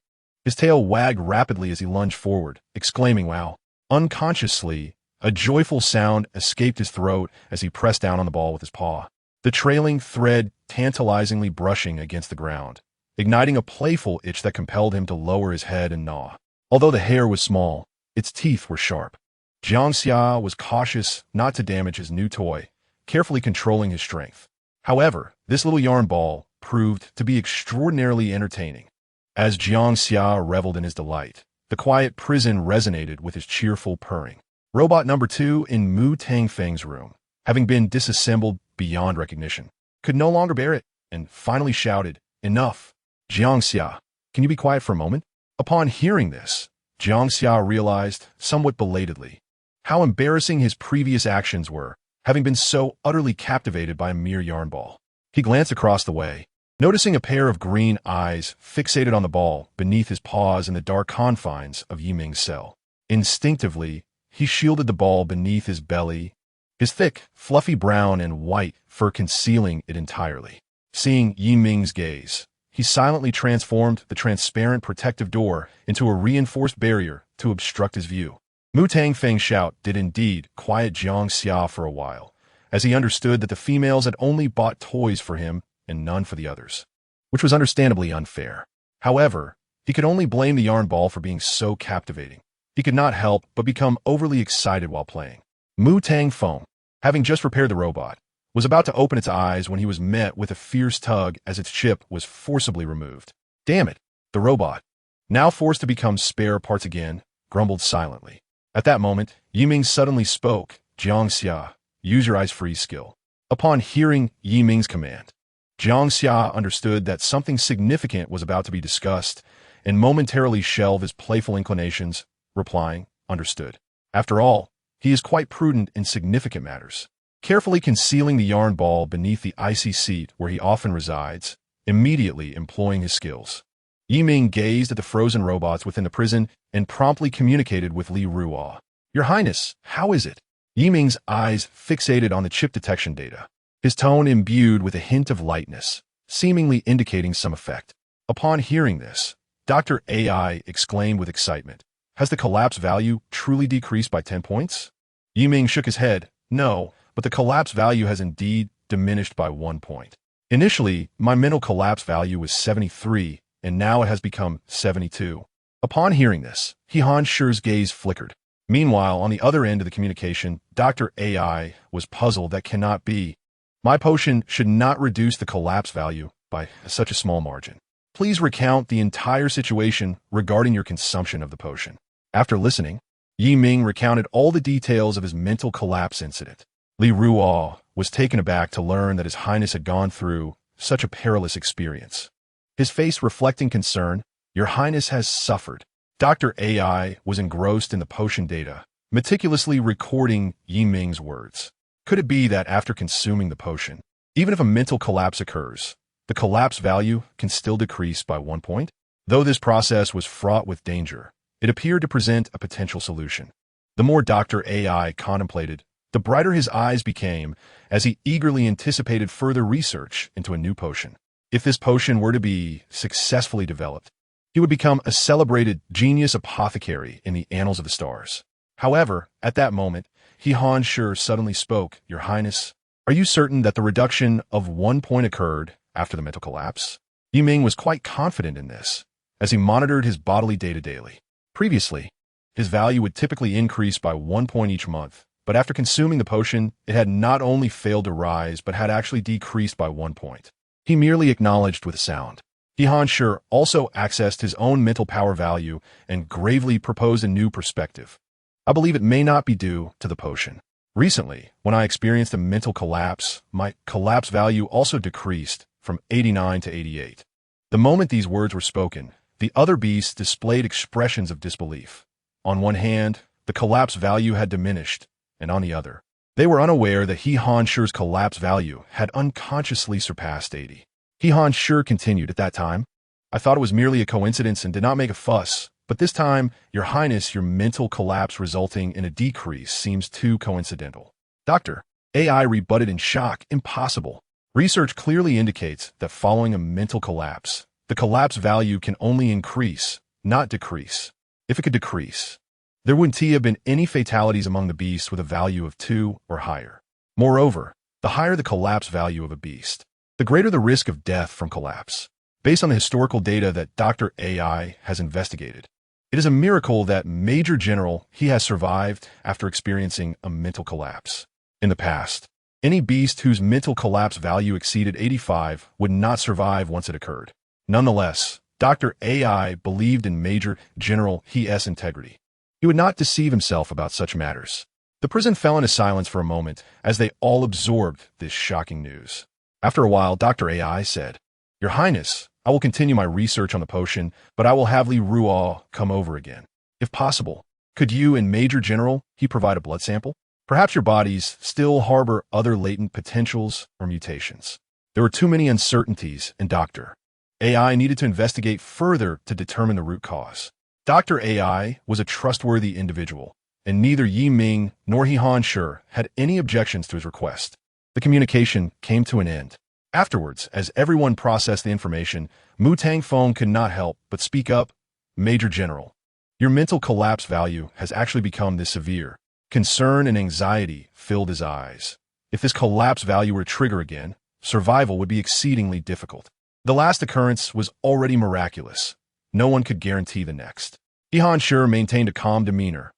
His tail wagged rapidly as he lunged forward, exclaiming, "Wow!" Unconsciously, a joyful sound escaped his throat as he pressed down on the ball with his paw, the trailing thread tantalizingly brushing against the ground, igniting a playful itch that compelled him to lower his head and gnaw. Although the hair was small, its teeth were sharp. Jiang Xia was cautious not to damage his new toy, carefully controlling his strength. However, this little yarn ball proved to be extraordinarily entertaining. As Jiang Xia reveled in his delight, the quiet prison resonated with his cheerful purring. Robot number 2 in Mu Tangfeng's room, having been disassembled beyond recognition, could no longer bear it, and finally shouted, "Enough! Jiang Xia, can you be quiet for a moment?" Upon hearing this, Jiang Xia realized, somewhat belatedly, how embarrassing his previous actions were, having been so utterly captivated by a mere yarn ball. He glanced across the way, noticing a pair of green eyes fixated on the ball beneath his paws in the dark confines of Yiming's cell. Instinctively, he shielded the ball beneath his belly, his thick, fluffy brown and white fur concealing it entirely. Seeing Yiming's gaze, he silently transformed the transparent protective door into a reinforced barrier to obstruct his view. Mu Tangfeng's shout did indeed quiet Jiang Xia for a while, as he understood that the females had only bought toys for him and none for the others, which was understandably unfair. However, he could only blame the yarn ball for being so captivating. He could not help but become overly excited while playing. Mu Tangfeng, having just repaired the robot, was about to open its eyes when he was met with a fierce tug as its chip was forcibly removed. Damn it! The robot, now forced to become spare parts again, grumbled silently. At that moment, Yiming suddenly spoke, "Jiang Xia, use your eyes freeze skill." Upon hearing Yiming's command, Jiang Xia understood that something significant was about to be discussed and momentarily shelved his playful inclinations, replying, "Understood." After all, he is quite prudent in significant matters. Carefully concealing the yarn ball beneath the icy seat where he often resides, immediately employing his skills. Yiming gazed at the frozen robots within the prison and promptly communicated with Li Ruo. "Your Highness, how is it?" Yiming's eyes fixated on the chip detection data, his tone imbued with a hint of lightness, seemingly indicating some effect. Upon hearing this, Dr. AI exclaimed with excitement, "Has the collapse value truly decreased by 10 points?" Yiming shook his head. "No, but the collapse value has indeed diminished by 1 point. Initially, my mental collapse value was 73, and now it has become 72. Upon hearing this, Han Shi's gaze flickered. Meanwhile, on the other end of the communication, Dr. AI was puzzled. "That cannot be. My potion should not reduce the collapse value by such a small margin. Please recount the entire situation regarding your consumption of the potion." After listening, Yi Ming recounted all the details of his mental collapse incident. Li Ruo was taken aback to learn that His Highness had gone through such a perilous experience. His face reflecting concern, "Your Highness has suffered." Dr. AI was engrossed in the potion data, meticulously recording Yi Ming's words. Could it be that after consuming the potion, even if a mental collapse occurs, the collapse value can still decrease by 1 point? Though this process was fraught with danger, it appeared to present a potential solution. The more Dr. AI contemplated, the brighter his eyes became as he eagerly anticipated further research into a new potion. If this potion were to be successfully developed, he would become a celebrated genius apothecary in the annals of the stars. However, at that moment, He Han Shi suddenly spoke, "Your Highness, are you certain that the reduction of 1 point occurred after the mental collapse?" Yi Ming was quite confident in this, as he monitored his bodily data daily. Previously, his value would typically increase by 1 point each month, but after consuming the potion, it had not only failed to rise, but had actually decreased by 1 point. He merely acknowledged with a sound. He Han Shi also accessed his own mental power value and gravely proposed a new perspective. "I believe it may not be due to the potion. Recently, when I experienced a mental collapse, my collapse value also decreased from 89 to 88. The moment these words were spoken, the other beasts displayed expressions of disbelief. On one hand, the collapse value had diminished, and on the other, they were unaware that He Han Shi's collapse value had unconsciously surpassed 80. He Han Shi continued, "At that time, I thought it was merely a coincidence and did not make a fuss, but this time, Your Highness, your mental collapse resulting in a decrease seems too coincidental." Dr. AI rebutted in shock, "Impossible. Research clearly indicates that following a mental collapse, the collapse value can only increase, not decrease. If it could decrease, there wouldn't have been any fatalities among the beasts with a value of 2 or higher. Moreover, the higher the collapse value of a beast, the greater the risk of death from collapse. Based on the historical data that Dr. AI has investigated, it is a miracle that Major General he has survived after experiencing a mental collapse. In the past, any beast whose mental collapse value exceeded 85 would not survive once it occurred. Nonetheless, Dr. AI believed in Major General he's integrity. He would not deceive himself about such matters." The prison fell into silence for a moment as they all absorbed this shocking news. After a while, Dr. AI said, "Your Highness, I will continue my research on the potion, but I will have Li Ruo come over again. If possible, could you and Major General he provide a blood sample? Perhaps your bodies still harbor other latent potentials or mutations." There were too many uncertainties, and Dr. AI needed to investigate further to determine the root cause. Dr. AI was a trustworthy individual, and neither Yi Ming nor He Han Shi had any objections to his request. The communication came to an end. Afterwards, as everyone processed the information, Mu Tangfeng could not help but speak up. "Major General, your mental collapse value has actually become this severe." Concern and anxiety filled his eyes. If this collapse value were to trigger again, survival would be exceedingly difficult. The last occurrence was already miraculous. No one could guarantee the next. He Han Shi maintained a calm demeanor.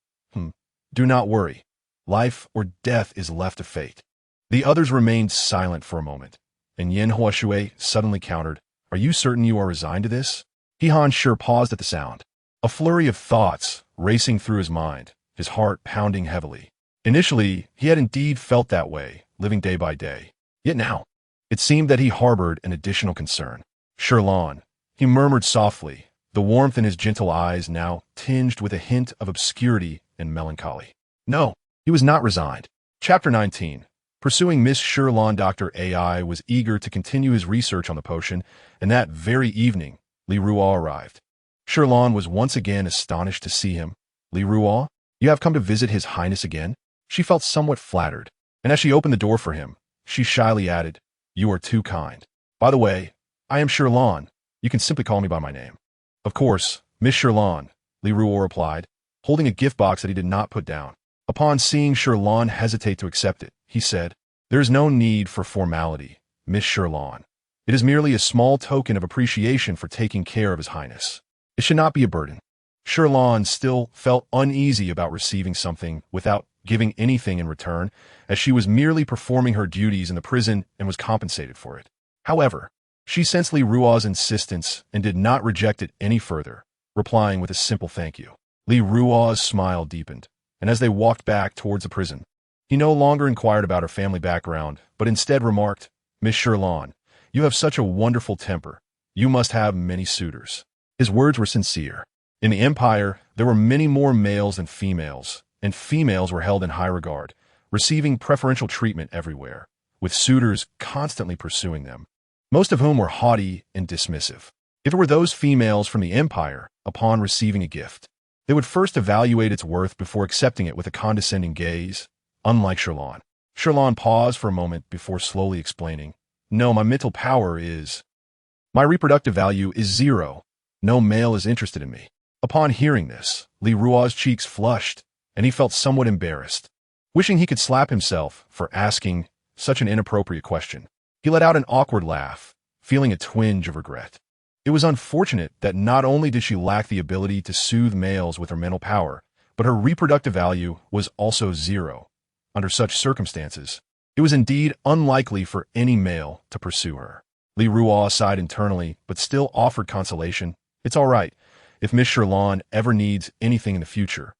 "Do not worry. Life or death is left to fate." The others remained silent for a moment, and Yin Huashui suddenly countered, "Are you certain you are resigned to this?" He Han Shi paused at the sound. A flurry of thoughts racing through his mind, his heart pounding heavily. Initially, he had indeed felt that way, living day by day. Yet now, it seemed that he harbored an additional concern. "Shi Lan," he murmured softly, the warmth in his gentle eyes now tinged with a hint of obscurity and melancholy. No, he was not resigned. Chapter 19. Pursuing Miss Shi Lan. Dr. AI was eager to continue his research on the potion, and that very evening, Li Ruo arrived. Shi Lan was once again astonished to see him. "Li Ruo, you have come to visit His Highness again?" She felt somewhat flattered, and as she opened the door for him, she shyly added, "You are too kind. By the way, I am Shi Lan. You can simply call me by my name." "Of course, Miss Shi Lan," Li Ruo replied, holding a gift box that he did not put down. Upon seeing Shi Lan hesitate to accept it, he said, "There is no need for formality, Miss Shi Lan. It is merely a small token of appreciation for taking care of His Highness. It should not be a burden." Shi Lan still felt uneasy about receiving something without giving anything in return, as she was merely performing her duties in the prison and was compensated for it. However, she sensed Li Ruo's insistence and did not reject it any further, replying with a simple thank you. Li Ruo's smile deepened, and as they walked back towards the prison, he no longer inquired about her family background, but instead remarked, "Miss Shi Lan, you have such a wonderful temper. You must have many suitors." His words were sincere. In the Empire, there were many more males than females, and females were held in high regard, receiving preferential treatment everywhere, with suitors constantly pursuing them, most of whom were haughty and dismissive. If it were those females from the Empire, upon receiving a gift, they would first evaluate its worth before accepting it with a condescending gaze, unlike Shi Lan. Shi Lan paused for a moment before slowly explaining, "No, my mental power is... My reproductive value is 0. No male is interested in me." Upon hearing this, Li Ruo's cheeks flushed, and he felt somewhat embarrassed. Wishing he could slap himself for asking such an inappropriate question, he let out an awkward laugh, feeling a twinge of regret. It was unfortunate that not only did she lack the ability to soothe males with her mental power, but her reproductive value was also 0. Under such circumstances, it was indeed unlikely for any male to pursue her. Li Ruo sighed internally, but still offered consolation. "It's all right. If Miss Shi Lan ever needs anything in the future,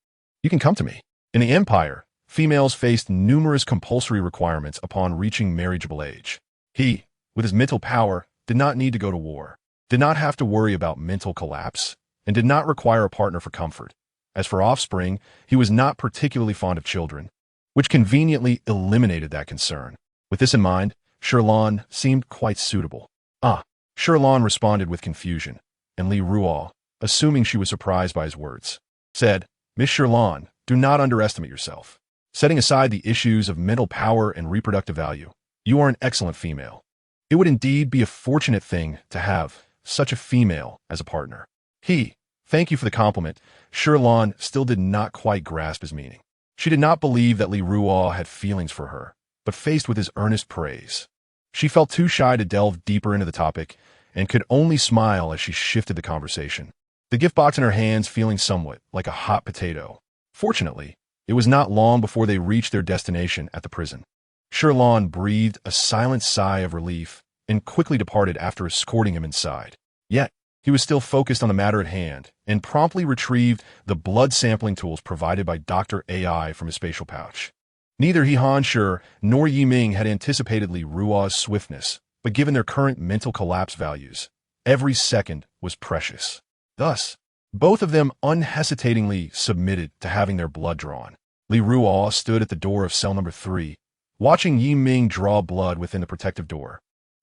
you can come to me." In the Empire, females faced numerous compulsory requirements upon reaching marriageable age. He, with his mental power, did not need to go to war, did not have to worry about mental collapse, and did not require a partner for comfort. As for offspring, he was not particularly fond of children, which conveniently eliminated that concern. With this in mind, Shi Lan seemed quite suitable. "Ah," Shi Lan responded with confusion, and Li Ruo, assuming she was surprised by his words, said, "Miss Shi Lan, do not underestimate yourself. Setting aside the issues of mental power and reproductive value, you are an excellent female. It would indeed be a fortunate thing to have such a female as a partner." Thank you for the compliment." Shi Lan still did not quite grasp his meaning. She did not believe that Li Ruo had feelings for her, but faced with his earnest praise, she felt too shy to delve deeper into the topic and could only smile as she shifted the conversation, the gift box in her hands feeling somewhat like a hot potato. Fortunately, it was not long before they reached their destination at the prison. Shi Lan breathed a silent sigh of relief and quickly departed after escorting him inside. Yet, he was still focused on the matter at hand and promptly retrieved the blood sampling tools provided by Dr. AI from his spatial pouch. Neither He Han-Shi nor Yi Ming had anticipated Li Ruo's swiftness, but given their current mental collapse values, every second was precious. Thus, both of them unhesitatingly submitted to having their blood drawn. Li Ruo stood at the door of cell number 3, watching Yi Ming draw blood within the protective door,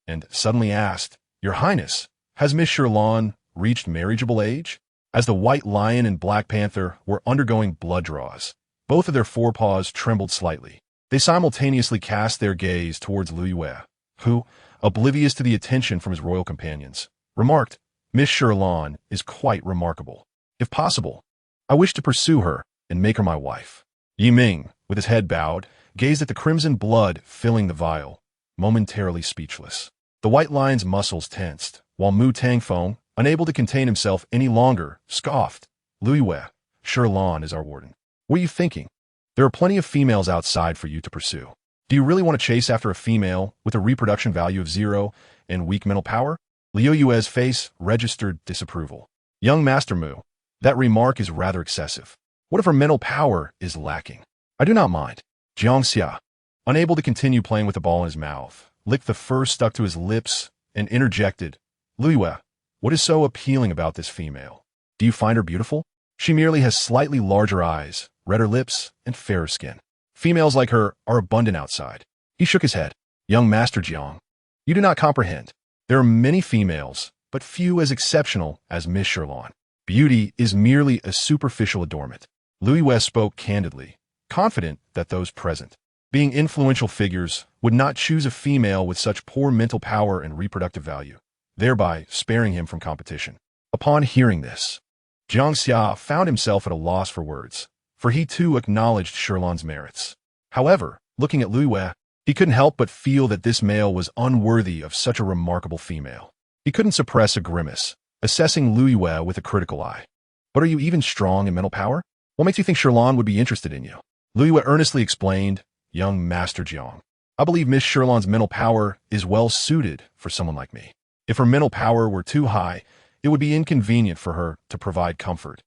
and suddenly asked, "Your Highness, has Miss Shi Lan reached marriageable age?" As the White Lion and Black Panther were undergoing blood draws, both of their forepaws trembled slightly. They simultaneously cast their gaze towards Lu Yue, who, oblivious to the attention from his royal companions, remarked, "Miss Shi Lan is quite remarkable. If possible, I wish to pursue her and make her my wife." Yi Ming, with his head bowed, gazed at the crimson blood filling the vial, momentarily speechless. The White Lion's muscles tensed, while Mu Tangfeng, unable to contain himself any longer, scoffed, "Lu Yue, Shi Lan is our warden. What are you thinking? There are plenty of females outside for you to pursue. Do you really want to chase after a female with a reproduction value of 0 and weak mental power?" Liu Yue's face registered disapproval. "Young Master Mu, that remark is rather excessive. What if her mental power is lacking?" "I do not mind." Jiang Xia, unable to continue playing with the ball in his mouth, licked the fur stuck to his lips and interjected, "Lu Yue, what is so appealing about this female? Do you find her beautiful? She merely has slightly larger eyes, redder lips, and fairer skin. Females like her are abundant outside." He shook his head. "Young Master Jiang, you do not comprehend. There are many females, but few as exceptional as Miss Shi Lan. Beauty is merely a superficial adornment." Lu Yue spoke candidly, confident that those present, being influential figures, would not choose a female with such poor mental power and reproductive value, thereby sparing him from competition. Upon hearing this, Jiang Xia found himself at a loss for words, for he too acknowledged Shi Lan's merits. However, looking at Lu Yue, he couldn't help but feel that this male was unworthy of such a remarkable female. He couldn't suppress a grimace, assessing Lu Yue with a critical eye. "But are you even strong in mental power? What makes you think Shi Lan would be interested in you?" Lu Yue earnestly explained, "Young Master Jiang, I believe Miss Shi Lan's mental power is well suited for someone like me. If her mental power were too high, it would be inconvenient for her to provide comfort.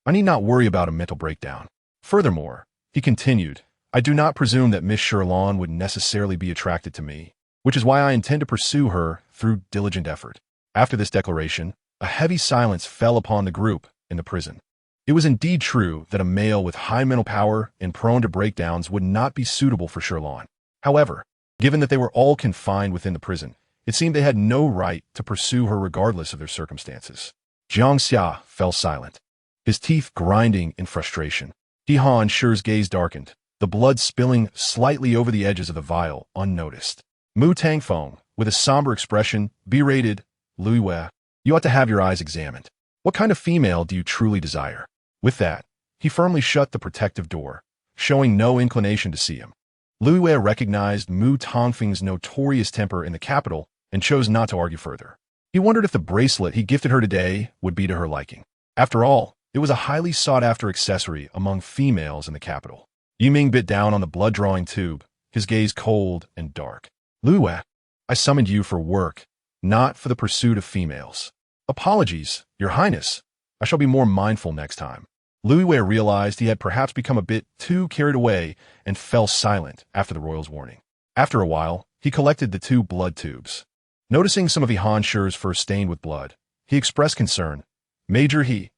I need not worry about a mental breakdown. Furthermore, He continued, I do not presume that Miss Shi Lan would necessarily be attracted to me, which is why I intend to pursue her through diligent effort. After this declaration, a heavy silence fell upon the group in the prison. It was indeed true that a male with high mental power and prone to breakdowns would not be suitable for Shi Lan. However, given that they were all confined within the prison, it seemed they had no right to pursue her regardless of their circumstances. Jiang Xia fell silent, his teeth grinding in frustration. Han Shi's gaze darkened, the blood spilling slightly over the edges of the vial unnoticed. Mu Tangfeng, with a somber expression, berated, Lui Wei, you ought to have your eyes examined. What kind of female do you truly desire? With that, he firmly shut the protective door, showing no inclination to see him. Lui Wei recognized Mu Tangfeng's notorious temper in the capital and chose not to argue further. He wondered if the bracelet he gifted her today would be to her liking. After all, it was a highly sought-after accessory among females in the capital. Yiming bit down on the blood-drawing tube, his gaze cold and dark. Lui Wei, I summoned you for work, not for the pursuit of females. Apologies, Your Highness. I shall be more mindful next time. Lui Wei realized he had perhaps become a bit too carried away and fell silent after the royal's warning. After a while, he collected the 2 blood tubes. Noticing some of Han Shi's fur stained with blood, he expressed concern. Major He,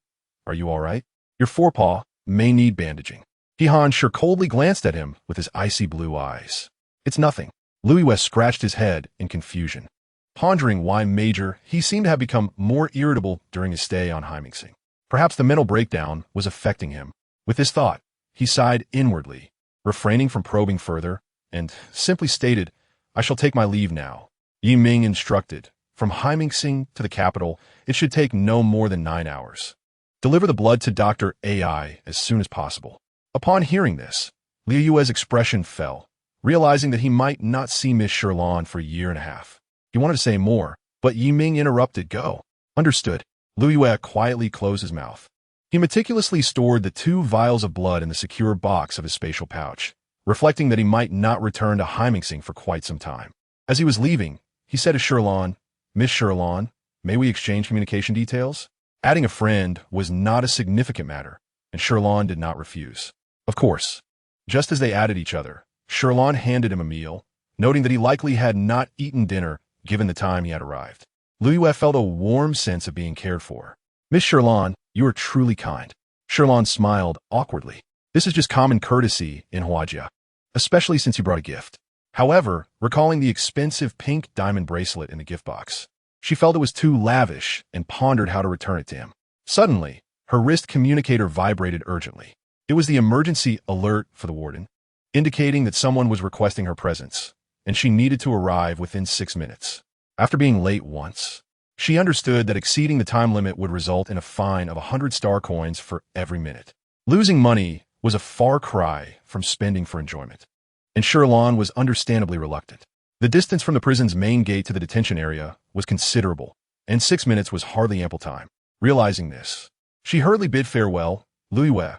are you all right? Your forepaw may need bandaging. Han Shi coldly glanced at him with his icy blue eyes. It's nothing. Lui Wei scratched his head in confusion, pondering why Major He seemed to have become more irritable during his stay on Heimingsing. Perhaps the mental breakdown was affecting him. With this thought, he sighed inwardly, refraining from probing further, and simply stated, I shall take my leave now. Yi Ming instructed, from Heimingsing to the capital, it should take no more than 9 hours. Deliver the blood to Dr. AI as soon as possible. Upon hearing this, Liu Yue's expression fell, realizing that he might not see Miss Shi Lan for a year and a half. He wanted to say more, but Yi Ming interrupted. Go. Understood. Liu Yue quietly closed his mouth. He meticulously stored the 2 vials of blood in the secure box of his spatial pouch, reflecting that he might not return to Heimingsing for quite some time. As he was leaving, he said to Shi Lan, Miss Shi Lan, may we exchange communication details? Adding a friend was not a significant matter, and Shi Lan did not refuse. Of course. Just as they added each other, Shi Lan handed him a meal, noting that he likely had not eaten dinner given the time he had arrived. Liu Yue felt a warm sense of being cared for. Miss Shi Lan, you are truly kind. Shi Lan smiled awkwardly. This is just common courtesy in Huajia, especially since you brought a gift. However, recalling the expensive pink diamond bracelet in the gift box, she felt it was too lavish and pondered how to return it to him. Suddenly, her wrist communicator vibrated urgently. It was the emergency alert for the warden, indicating that someone was requesting her presence, and she needed to arrive within 6 minutes. After being late once, she understood that exceeding the time limit would result in a fine of 100 star coins for every minute. Losing money was a far cry from spending for enjoyment, and Shi Lan was understandably reluctant. The distance from the prison's main gate to the detention area was considerable, and 6 minutes was hardly ample time. Realizing this, she hurriedly bid farewell. Lui Wei,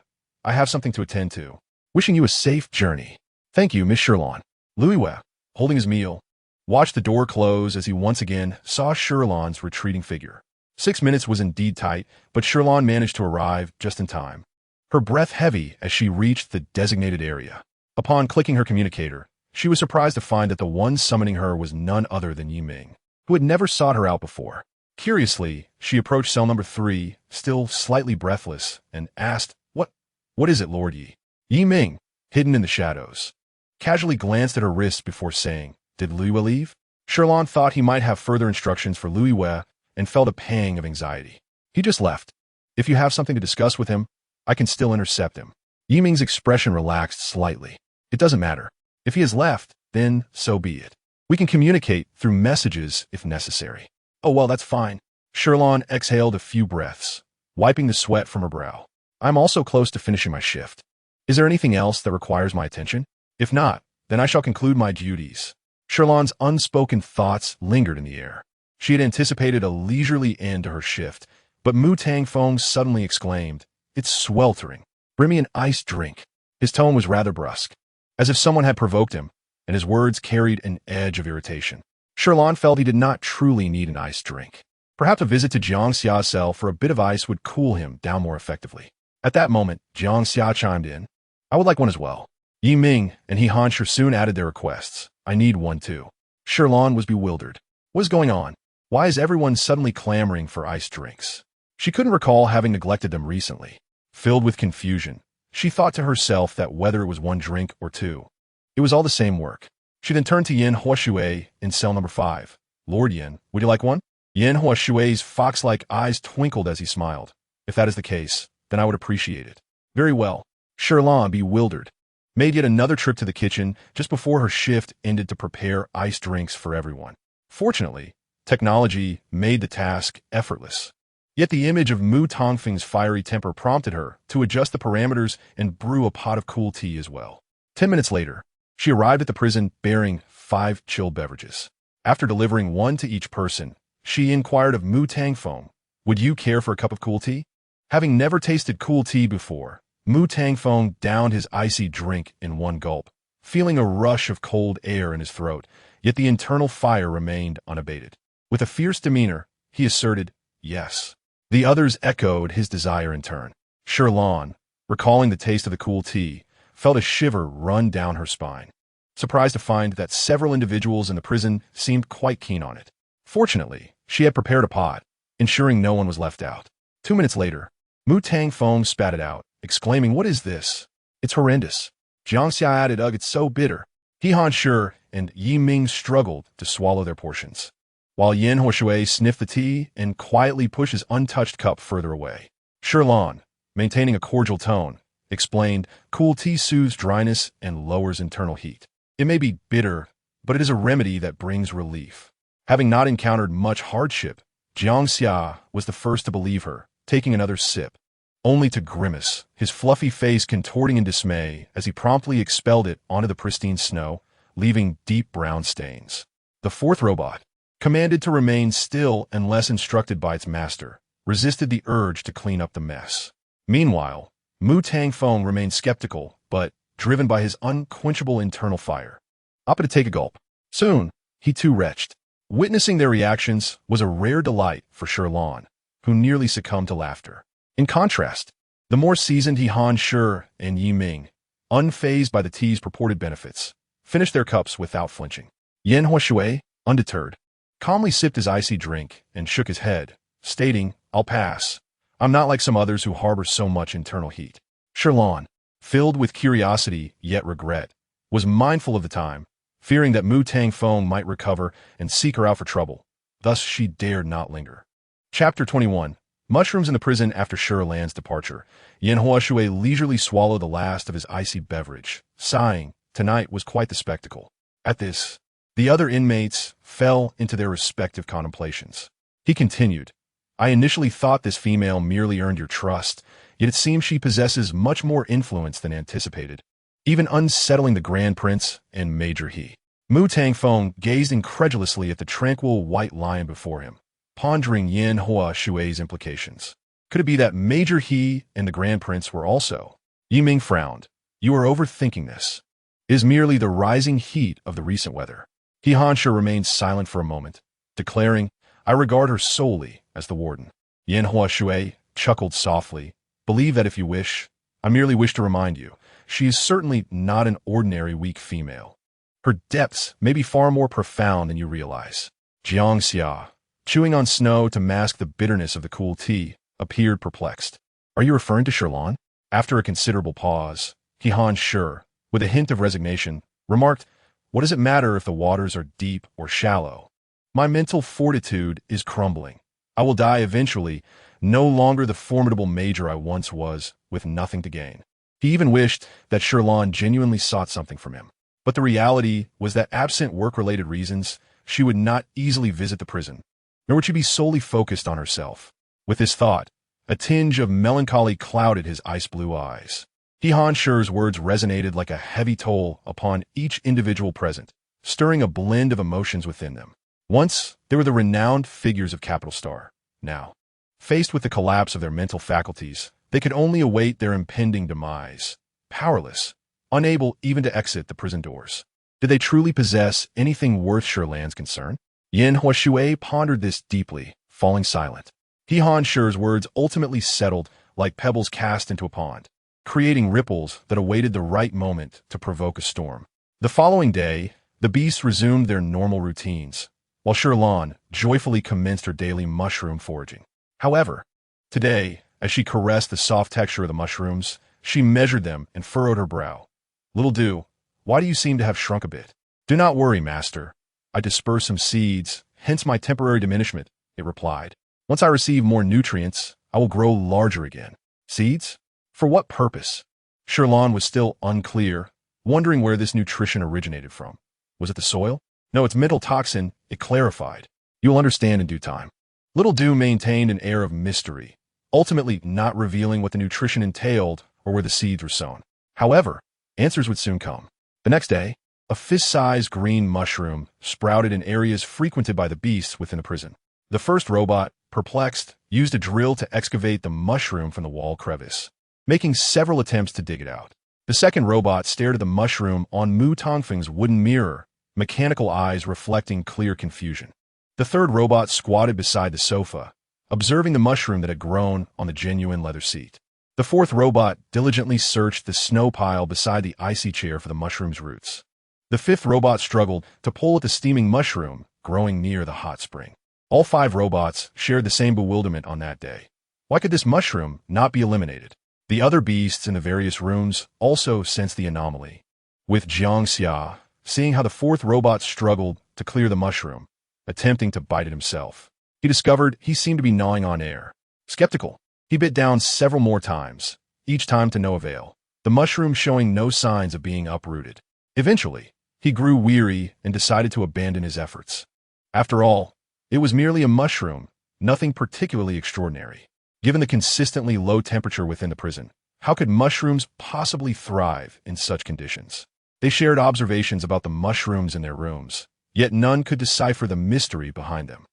I have something to attend to. Wishing you a safe journey. Thank you, Miss Shi Lan. Lui Wei, holding his meal, watched the door close as he once again saw Shi Lan's retreating figure. 6 minutes was indeed tight, but Shi Lan managed to arrive just in time, her breath heavy as she reached the designated area. Upon clicking her communicator, she was surprised to find that the one summoning her was none other than Yi Ming, who had never sought her out before. Curiously, she approached cell number 3, still slightly breathless, and asked, What is it, Lord Yi? Yi Ming, hidden in the shadows, casually glanced at her wrists before saying, Did Lui Wei leave? Shi Lan thought he might have further instructions for Lui Wei and felt a pang of anxiety. He just left. If you have something to discuss with him, I can still intercept him. Yi Ming's expression relaxed slightly. It doesn't matter. If he has left, then so be it. We can communicate through messages if necessary. Oh, well, that's fine. Shi Lan exhaled a few breaths, wiping the sweat from her brow. I'm also close to finishing my shift. Is there anything else that requires my attention? If not, then I shall conclude my duties. Shi Lan's unspoken thoughts lingered in the air. She had anticipated a leisurely end to her shift, but Mu Tangfeng suddenly exclaimed, It's sweltering. Bring me an iced drink. His tone was rather brusque, as if someone had provoked him, and his words carried an edge of irritation. Shi Lan felt he did not truly need an iced drink. Perhaps a visit to Jiang Xia's cell for a bit of ice would cool him down more effectively. At that moment, Jiang Xia chimed in. I would like one as well. Yi Ming and He Hanshi soon added their requests. I need one too. Shi Lan was bewildered. What is going on? Why is everyone suddenly clamoring for iced drinks? She couldn't recall having neglected them recently. Filled with confusion, she thought to herself that whether it was one drink or two, it was all the same work. She then turned to Yin Huashui in cell number 5. Lord Yin, would you like one? Yin Huashui's fox-like eyes twinkled as he smiled. If that is the case, then I would appreciate it. Very well. Shi Lan, bewildered, made yet another trip to the kitchen just before her shift ended to prepare iced drinks for everyone. Fortunately, technology made the task effortless. Yet the image of Mu Tongfeng's fiery temper prompted her to adjust the parameters and brew a pot of cool tea as well. 10 minutes later, she arrived at the prison bearing 5 chilled beverages. After delivering one to each person, she inquired of Mu Tangfeng, "Would you care for a cup of cool tea?" Having never tasted cool tea before, Mu Tangfeng downed his icy drink in one gulp, feeling a rush of cold air in his throat, yet the internal fire remained unabated. With a fierce demeanor, he asserted, "Yes." The others echoed his desire in turn. Shi Lan, recalling the taste of the cool tea, felt a shiver run down her spine, surprised to find that several individuals in the prison seemed quite keen on it. Fortunately, she had prepared a pot, ensuring no one was left out. 2 minutes later, Mu Tangfeng spat it out, exclaiming, "What is this? It's horrendous." Jiangxia added, "Ugh, it's so bitter." He Hanshi and Yi Ming struggled to swallow their portions, while Yin Huashui sniffed the tea and quietly pushed his untouched cup further away. Shi Lan, maintaining a cordial tone, explained, "Cool tea soothes dryness and lowers internal heat. It may be bitter, but it is a remedy that brings relief." Having not encountered much hardship, Jiangxia was the first to believe her, taking another sip, only to grimace, his fluffy face contorting in dismay as he promptly expelled it onto the pristine snow, leaving deep brown stains. The fourth robot, commanded to remain still unless instructed by its master, resisted the urge to clean up the mess. Meanwhile, Mu Tangfeng remained skeptical, but driven by his unquenchable internal fire. Opted to take a gulp. Soon, he too retched. Witnessing their reactions was a rare delight for Shi Lan, who nearly succumbed to laughter. In contrast, the more seasoned He Hanshi and Yi Ming, unfazed by the tea's purported benefits, finished their cups without flinching. Yin Huashui, undeterred, calmly sipped his icy drink and shook his head, stating, "I'll pass. I'm not like some others who harbor so much internal heat." Shi Lan, filled with curiosity yet regret, was mindful of the time, fearing that Mu Tangfeng might recover and seek her out for trouble. Thus she dared not linger. Chapter 21. Mushrooms in the prison after Shi Lan's departure. Yin Huashui leisurely swallowed the last of his icy beverage, sighing, tonight was quite the spectacle. At this, the other inmates fell into their respective contemplations. He continued, "I initially thought this female merely earned your trust, yet it seems she possesses much more influence than anticipated, even unsettling the Grand Prince and Major He." Mu Tangfeng gazed incredulously at the tranquil white lion before him, pondering Yin Huashui's implications. Could it be that Major He and the Grand Prince were also? Yi Ming frowned. "You are overthinking this. It is merely the rising heat of the recent weather." He Hanshi remained silent for a moment, declaring, "I regard her solely as the warden." Yin Huashui chuckled softly. "Believe that if you wish. I merely wish to remind you, she is certainly not an ordinary weak female. Her depths may be far more profound than you realize." Jiangxia, chewing on snow to mask the bitterness of the cool tea, appeared perplexed. "Are you referring to Shi Lan?" After a considerable pause, He Hanshi, with a hint of resignation, remarked, "What does it matter if the waters are deep or shallow? My mental fortitude is crumbling. I will die eventually, no longer the formidable major I once was, with nothing to gain." He even wished that Shi Lan genuinely sought something from him. But the reality was that absent work-related reasons, she would not easily visit the prison, nor would she be solely focused on herself. With this thought, a tinge of melancholy clouded his ice-blue eyes. He Hanshi's words resonated like a heavy toll upon each individual present, stirring a blend of emotions within them. Once, they were the renowned figures of Capital Star. Now, faced with the collapse of their mental faculties, they could only await their impending demise, powerless, unable even to exit the prison doors. Did they truly possess anything worth Shi Lan's concern? Yin Huashui pondered this deeply, falling silent. He Hanshi's words ultimately settled like pebbles cast into a pond. creating ripples that awaited the right moment to provoke a storm. The following day, the beasts resumed their normal routines, while Shi Lan joyfully commenced her daily mushroom foraging. However, today, as she caressed the soft texture of the mushrooms, she measured them and furrowed her brow. "Little Do, why do you seem to have shrunk a bit?" "Do not worry, master. I dispersed some seeds, hence my temporary diminishment," it replied. "Once I receive more nutrients, I will grow larger again." "Seeds? For what purpose?" Shi Lan was still unclear, wondering where this nutrition originated from. Was it the soil? "No, it's mental toxin," it clarified. "You'll understand in due time." Little Do maintained an air of mystery, ultimately not revealing what the nutrition entailed or where the seeds were sown. However, answers would soon come. The next day, a fist-sized green mushroom sprouted in areas frequented by the beasts within the prison. The first robot, perplexed, used a drill to excavate the mushroom from the wall crevice, making several attempts to dig it out. The second robot stared at the mushroom on Mu Tongfeng's wooden mirror, mechanical eyes reflecting clear confusion. The third robot squatted beside the sofa, observing the mushroom that had grown on the genuine leather seat. The fourth robot diligently searched the snow pile beside the icy chair for the mushroom's roots. The fifth robot struggled to pull at the steaming mushroom growing near the hot spring. All 5 robots shared the same bewilderment on that day. Why could this mushroom not be eliminated? The other beasts in the various rooms also sensed the anomaly, with Jiang Xia seeing how the fourth robot struggled to clear the mushroom, attempting to bite it himself. He discovered he seemed to be gnawing on air. Skeptical, he bit down several more times, each time to no avail, the mushroom showing no signs of being uprooted. Eventually, he grew weary and decided to abandon his efforts. After all, it was merely a mushroom, nothing particularly extraordinary. Given the consistently low temperature within the prison, how could mushrooms possibly thrive in such conditions? They shared observations about the mushrooms in their rooms, yet none could decipher the mystery behind them.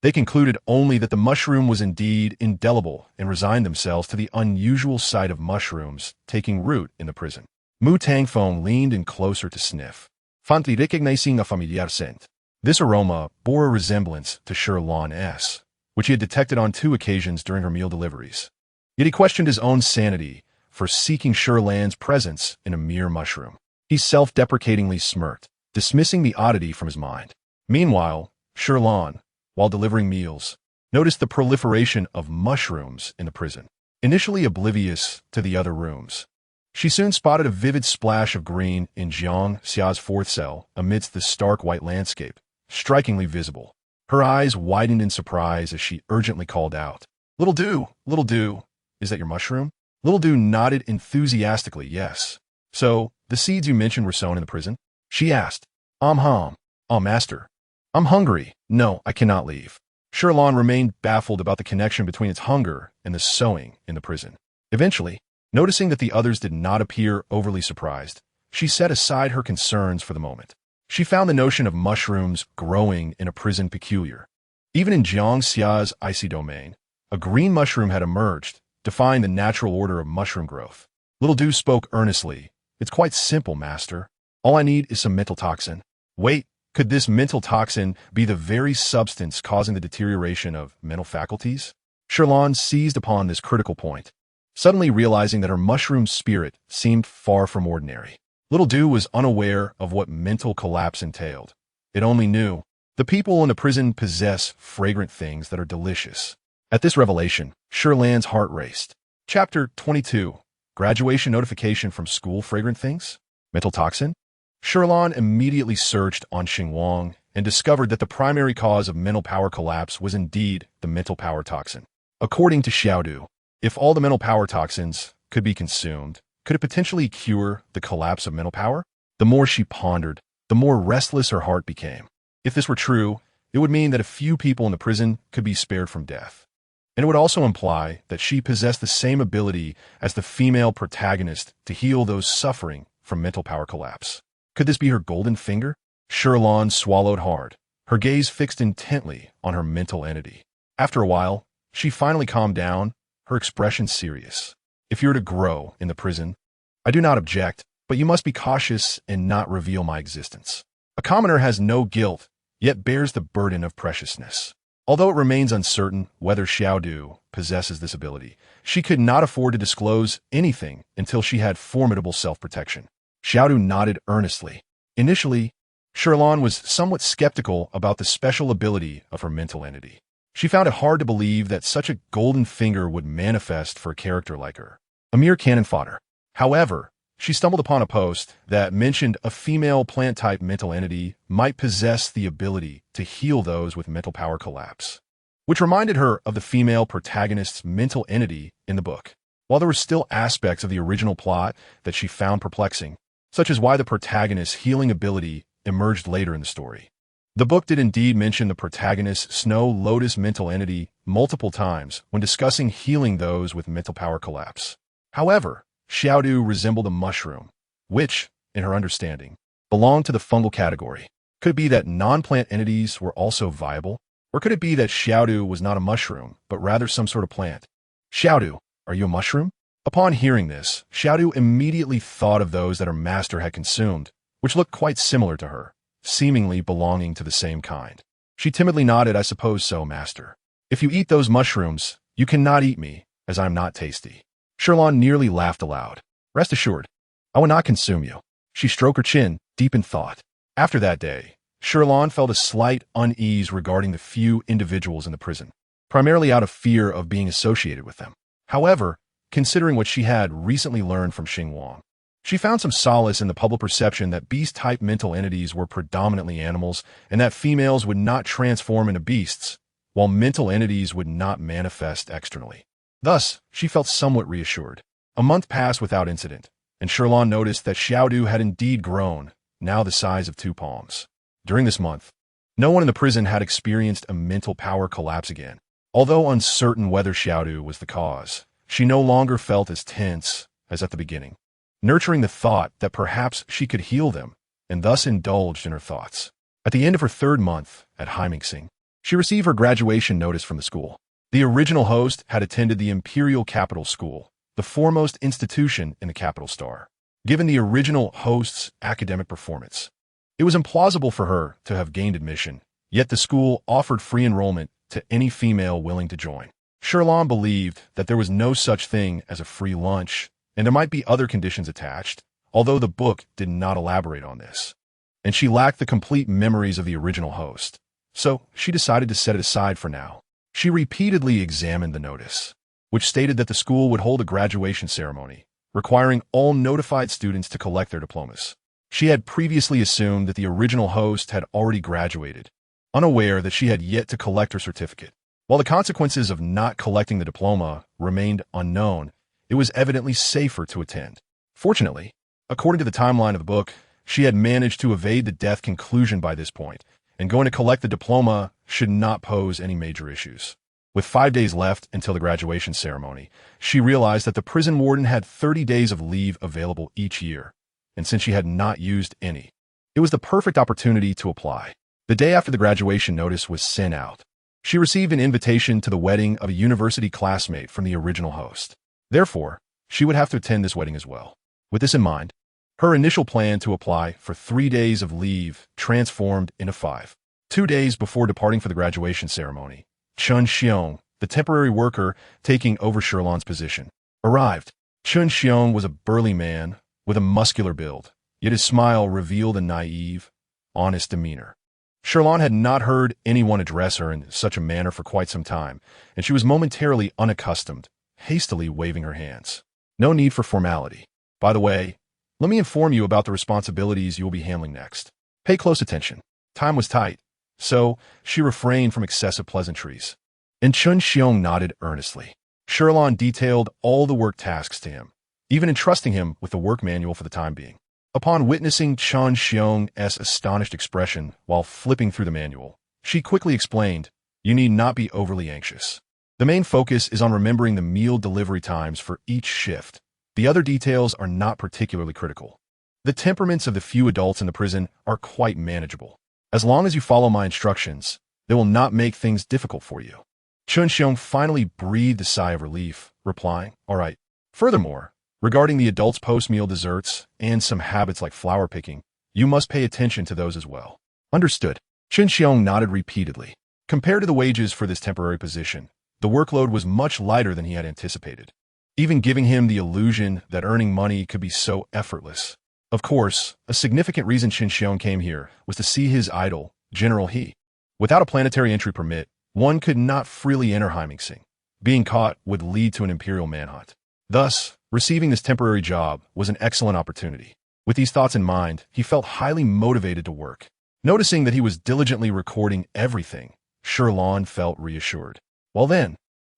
They concluded only that the mushroom was indeed indelible and resigned themselves to the unusual sight of mushrooms taking root in the prison. Mu Tangfeng leaned in closer to sniff, faintly recognizing a familiar scent. This aroma bore a resemblance to Shi Lan's, which he had detected on 2 occasions during her meal deliveries. Yet he questioned his own sanity for seeking Shi Lan's presence in a mere mushroom. He self-deprecatingly smirked, dismissing the oddity from his mind. Meanwhile, Shi Lan, while delivering meals, noticed the proliferation of mushrooms in the prison. Initially oblivious to the other rooms, she soon spotted a vivid splash of green in Jiang Xia's 4th cell amidst the stark white landscape, strikingly visible. Her eyes widened in surprise as she urgently called out, Little Do, is that your mushroom?" Little Do nodded enthusiastically, yes. "So, the seeds you mentioned were sown in the prison?" she asked. Oh, master. I'm hungry. No, I cannot leave." Shi Lan remained baffled about the connection between its hunger and the sowing in the prison. Eventually, noticing that the others did not appear overly surprised, she set aside her concerns for the moment. She found the notion of mushrooms growing in a prison peculiar. Even in Jiang Xia's icy domain, a green mushroom had emerged, defying the natural order of mushroom growth. Little Do spoke earnestly. "It's quite simple, master. All I need is some mental toxin." Wait, could this mental toxin be the very substance causing the deterioration of mental faculties? Shi Lan seized upon this critical point, suddenly realizing that her mushroom spirit seemed far from ordinary. Little Do was unaware of what mental collapse entailed. It only knew the people in the prison possess fragrant things that are delicious. At this revelation, Shi Lan's heart raced. Chapter 22. Graduation Notification from School. Fragrant Things? Mental Toxin? Shi Lan immediately searched on Xinguang and discovered that the primary cause of mental power collapse was indeed the mental power toxin. According to Xiaodu, if all the mental power toxins could be consumed, could it potentially cure the collapse of mental power? The more she pondered, the more restless her heart became. If this were true, it would mean that a few people in the prison could be spared from death. And it would also imply that she possessed the same ability as the female protagonist to heal those suffering from mental power collapse. Could this be her golden finger? Shi Lan swallowed hard, her gaze fixed intently on her mental entity. After a while, she finally calmed down, her expression serious. "If you're to grow in the prison, I do not object, but you must be cautious and not reveal my existence. A commoner has no guilt, yet bears the burden of preciousness. Although it remains uncertain whether Xiaodu possesses this ability, she could not afford to disclose anything until she had formidable self-protection. Xiaodu nodded earnestly. Initially, Shi Lan was somewhat skeptical about the special ability of her mental entity. She found it hard to believe that such a golden finger would manifest for a character like her. A mere cannon fodder. However, she stumbled upon a post that mentioned a female plant-type mental entity might possess the ability to heal those with mental power collapse, which reminded her of the female protagonist's mental entity in the book. While there were still aspects of the original plot that she found perplexing, such as why the protagonist's healing ability emerged later in the story. The book did indeed mention the protagonist's Snow Lotus mental entity multiple times when discussing healing those with mental power collapse. However, Xiaodu resembled a mushroom, which, in her understanding, belonged to the fungal category. Could it be that non-plant entities were also viable? Or could it be that Xiaodu was not a mushroom, but rather some sort of plant? Xiaodu, are you a mushroom? Upon hearing this, Xiaodu immediately thought of those that her master had consumed, which looked quite similar to her, seemingly belonging to the same kind. She timidly nodded, I suppose so, master. If you eat those mushrooms, you cannot eat me, as I am not tasty. Shi Lan nearly laughed aloud. Rest assured, I will not consume you. She stroked her chin, deep in thought. After that day, Shi Lan felt a slight unease regarding the few individuals in the prison, primarily out of fear of being associated with them. However, considering what she had recently learned from Xing Wang, she found some solace in the public perception that beast-type mental entities were predominantly animals and that females would not transform into beasts, while mental entities would not manifest externally. Thus, she felt somewhat reassured. A month passed without incident, and Shi Lan noticed that Xiaodu had indeed grown, now the size of 2 palms. During this month, no one in the prison had experienced a mental power collapse again. Although uncertain whether Xiaodu was the cause, she no longer felt as tense as at the beginning, nurturing the thought that perhaps she could heal them, and thus indulged in her thoughts. At the end of her 3rd month at Hymingxing, she received her graduation notice from the school. The original host had attended the Imperial Capital School, the foremost institution in the capital star. Given the original host's academic performance, it was implausible for her to have gained admission, yet the school offered free enrollment to any female willing to join. Shi Lan believed that there was no such thing as a free lunch, and there might be other conditions attached, although the book did not elaborate on this. And she lacked the complete memories of the original host, so she decided to set it aside for now. She repeatedly examined the notice, which stated that the school would hold a graduation ceremony, requiring all notified students to collect their diplomas. She had previously assumed that the original host had already graduated, unaware that she had yet to collect her certificate. While the consequences of not collecting the diploma remained unknown, it was evidently safer to attend. Fortunately, according to the timeline of the book, she had managed to evade the death conclusion by this point, and going to collect the diploma should not pose any major issues. With 5 days left until the graduation ceremony, she realized that the prison warden had 30 days of leave available each year, and since she had not used any, it was the perfect opportunity to apply. The day after the graduation notice was sent out, she received an invitation to the wedding of a university classmate from the original host. Therefore, she would have to attend this wedding as well. With this in mind, her initial plan to apply for 3 days of leave transformed into 5. 2 days before departing for the graduation ceremony, Chun Xiong, the temporary worker taking over Shi Lan's position, arrived. Chun Xiong was a burly man with a muscular build, yet his smile revealed a naive, honest demeanor. Shi Lan had not heard anyone address her in such a manner for quite some time, and she was momentarily unaccustomed, hastily waving her hands. No need for formality. By the way, let me inform you about the responsibilities you will be handling next. Pay close attention. Time was tight, so she refrained from excessive pleasantries. And Chun Xiong nodded earnestly. Shi Lan detailed all the work tasks to him, even entrusting him with the work manual for the time being. Upon witnessing Chun Xiong's astonished expression while flipping through the manual, she quickly explained, "You need not be overly anxious. The main focus is on remembering the meal delivery times for each shift. The other details are not particularly critical. The temperaments of the few adults in the prison are quite manageable. As long as you follow my instructions, they will not make things difficult for you." Chun Xiong finally breathed a sigh of relief, replying, "All right. Furthermore, regarding the adults' post-meal desserts and some habits like flower picking, you must pay attention to those as well." Understood. Chun Xiong nodded repeatedly. Compared to the wages for this temporary position, the workload was much lighter than he had anticipated, even giving him the illusion that earning money could be so effortless. Of course, a significant reason Qin Xiong came here was to see his idol, General He. Without a planetary entry permit, one could not freely enter Hyming. Being caught would lead to an imperial manhunt. Thus, receiving this temporary job was an excellent opportunity. With these thoughts in mind, he felt highly motivated to work. Noticing that he was diligently recording everything, Shi Lan felt reassured. Well then,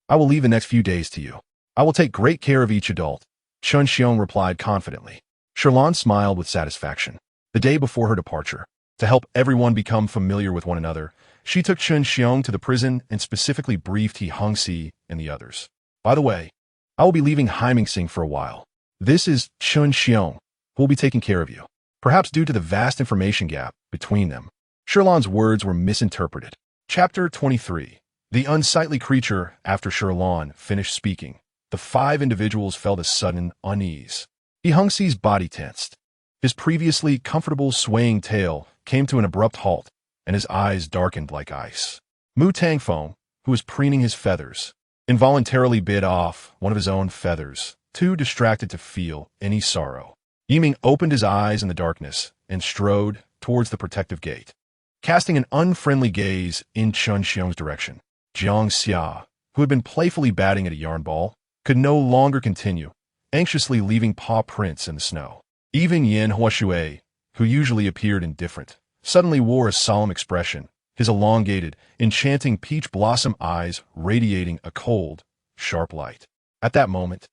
I will leave the next few days to you. I will take great care of each adult, Qin Xiong replied confidently. Shi Lan smiled with satisfaction. The day before her departure, to help everyone become familiar with one another, she took Qin Xiong to the prison and specifically briefed He Hongxi and the others. By the way, I will be leaving Hyming for a while. This is Qin Xiong, who will be taking care of you. Perhaps due to the vast information gap between them, Shi Lan's words were misinterpreted. Chapter 23. The unsightly creature. After Shi Lan finished speaking, the 5 individuals felt a sudden unease. He Hongxi's body tensed. His previously comfortable swaying tail came to an abrupt halt, and his eyes darkened like ice. Mu Tangfeng, who was preening his feathers, involuntarily bit off one of his own feathers, too distracted to feel any sorrow. Yiming opened his eyes in the darkness and strode towards the protective gate. Casting an unfriendly gaze in Qin Xiong's direction, Jiang Xia, who had been playfully batting at a yarn ball, could no longer continue, anxiously leaving paw prints in the snow. Even Yin Huashui, who usually appeared indifferent, suddenly wore a solemn expression, his elongated, enchanting peach blossom eyes radiating a cold, sharp light. At that moment,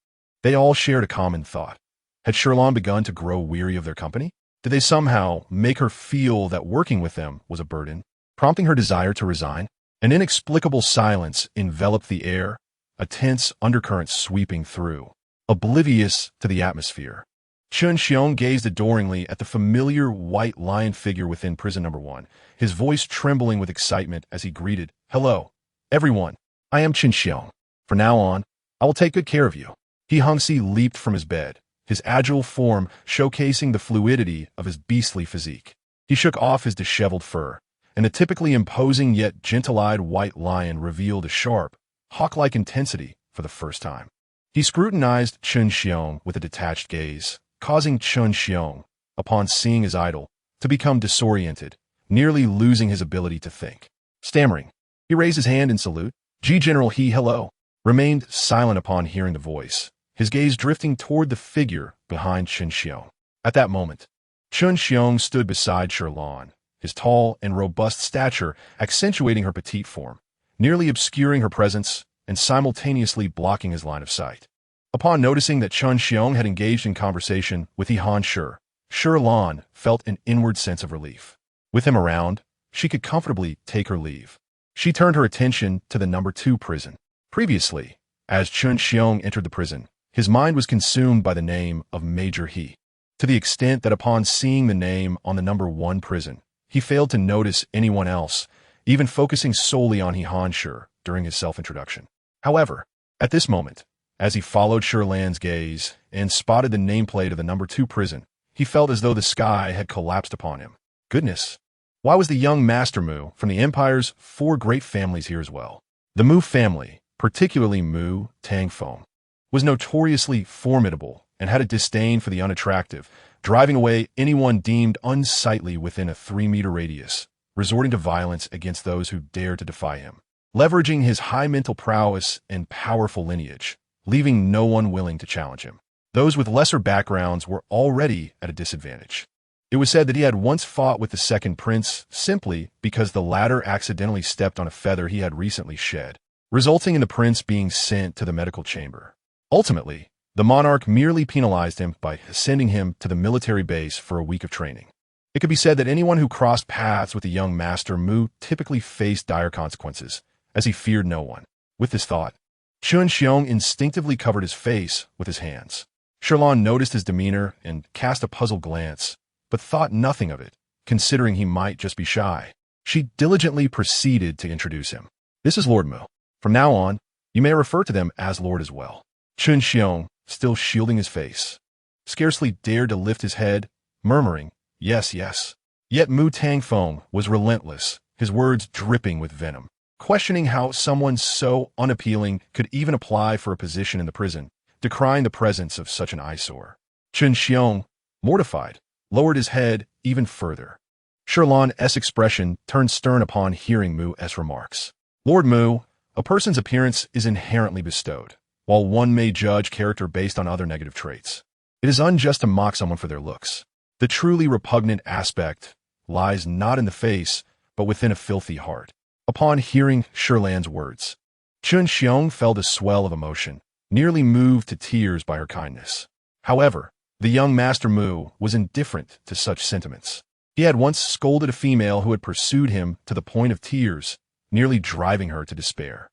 they all shared a common thought. Had Shi Lan begun to grow weary of their company? Did they somehow make her feel that working with them was a burden, prompting her desire to resign? An inexplicable silence enveloped the air, a tense undercurrent sweeping through, oblivious to the atmosphere. Qin Xiong gazed adoringly at the familiar white lion figure within prison number 1, his voice trembling with excitement as he greeted, "Hello, everyone. I am Qin Xiong. From now on, I will take good care of you." He Hongxi leaped from his bed, his agile form showcasing the fluidity of his beastly physique. He shook off his disheveled fur, and the typically imposing yet gentle-eyed white lion revealed a sharp, hawk-like intensity for the first time. He scrutinized Qin Xiong with a detached gaze, causing Qin Xiong, upon seeing his idol, to become disoriented, nearly losing his ability to think. Stammering, he raised his hand in salute. General He, hello, remained silent upon hearing the voice, his gaze drifting toward the figure behind Qin Xiong. At that moment, Qin Xiong stood beside Shi Lan, his tall and robust stature accentuating her petite form, nearly obscuring her presence and simultaneously blocking his line of sight. Upon noticing that Qin Xiong had engaged in conversation with He Hongxi, Shi Lan felt an inward sense of relief. With him around, she could comfortably take her leave. She turned her attention to the number 2 prison. Previously, as Qin Xiong entered the prison, his mind was consumed by the name of Major He, to the extent that upon seeing the name on the number 1 prison, he failed to notice anyone else, even focusing solely on He Hongxi during his self-introduction. However, at this moment, as he followed Shi Lan's gaze and spotted the nameplate of the number 2 prison, he felt as though the sky had collapsed upon him. Goodness! Why was the young Master Mu from the Empire's 4 great families here as well? The Mu family, particularly Mu Tangfeng, was notoriously formidable and had a disdain for the unattractive, driving away anyone deemed unsightly within a 3-meter radius, resorting to violence against those who dared to defy him, leveraging his high mental prowess and powerful lineage, leaving no one willing to challenge him. Those with lesser backgrounds were already at a disadvantage. It was said that he had once fought with the second prince simply because the latter accidentally stepped on a feather he had recently shed, resulting in the prince being sent to the medical chamber. Ultimately, the monarch merely penalized him by sending him to the military base for a week of training. It could be said that anyone who crossed paths with the young Master Mu typically faced dire consequences, as he feared no one. With this thought, Qin Xiong instinctively covered his face with his hands. Shi Lan noticed his demeanor and cast a puzzled glance, but thought nothing of it, considering he might just be shy. She diligently proceeded to introduce him. "This is Lord Mu. From now on, you may refer to them as Lord as well." Qin Xiong, still shielding his face, scarcely dared to lift his head, murmuring, "Yes, yes." Yet Mu Tangfeng was relentless, his words dripping with venom. questioning how someone so unappealing could even apply for a position in the prison, decrying the presence of such an eyesore. Chen Xiong, mortified, lowered his head even further. Shi Lan's expression turned stern upon hearing Mu's remarks. Lord Mu, a person's appearance is inherently bestowed, while one may judge character based on other negative traits. It is unjust to mock someone for their looks. The truly repugnant aspect lies not in the face, but within a filthy heart. Upon hearing Shi Lan's words, Chen Xiong felt a swell of emotion, nearly moved to tears by her kindness. However, the young Master Mu was indifferent to such sentiments. He had once scolded a female who had pursued him to the point of tears, nearly driving her to despair.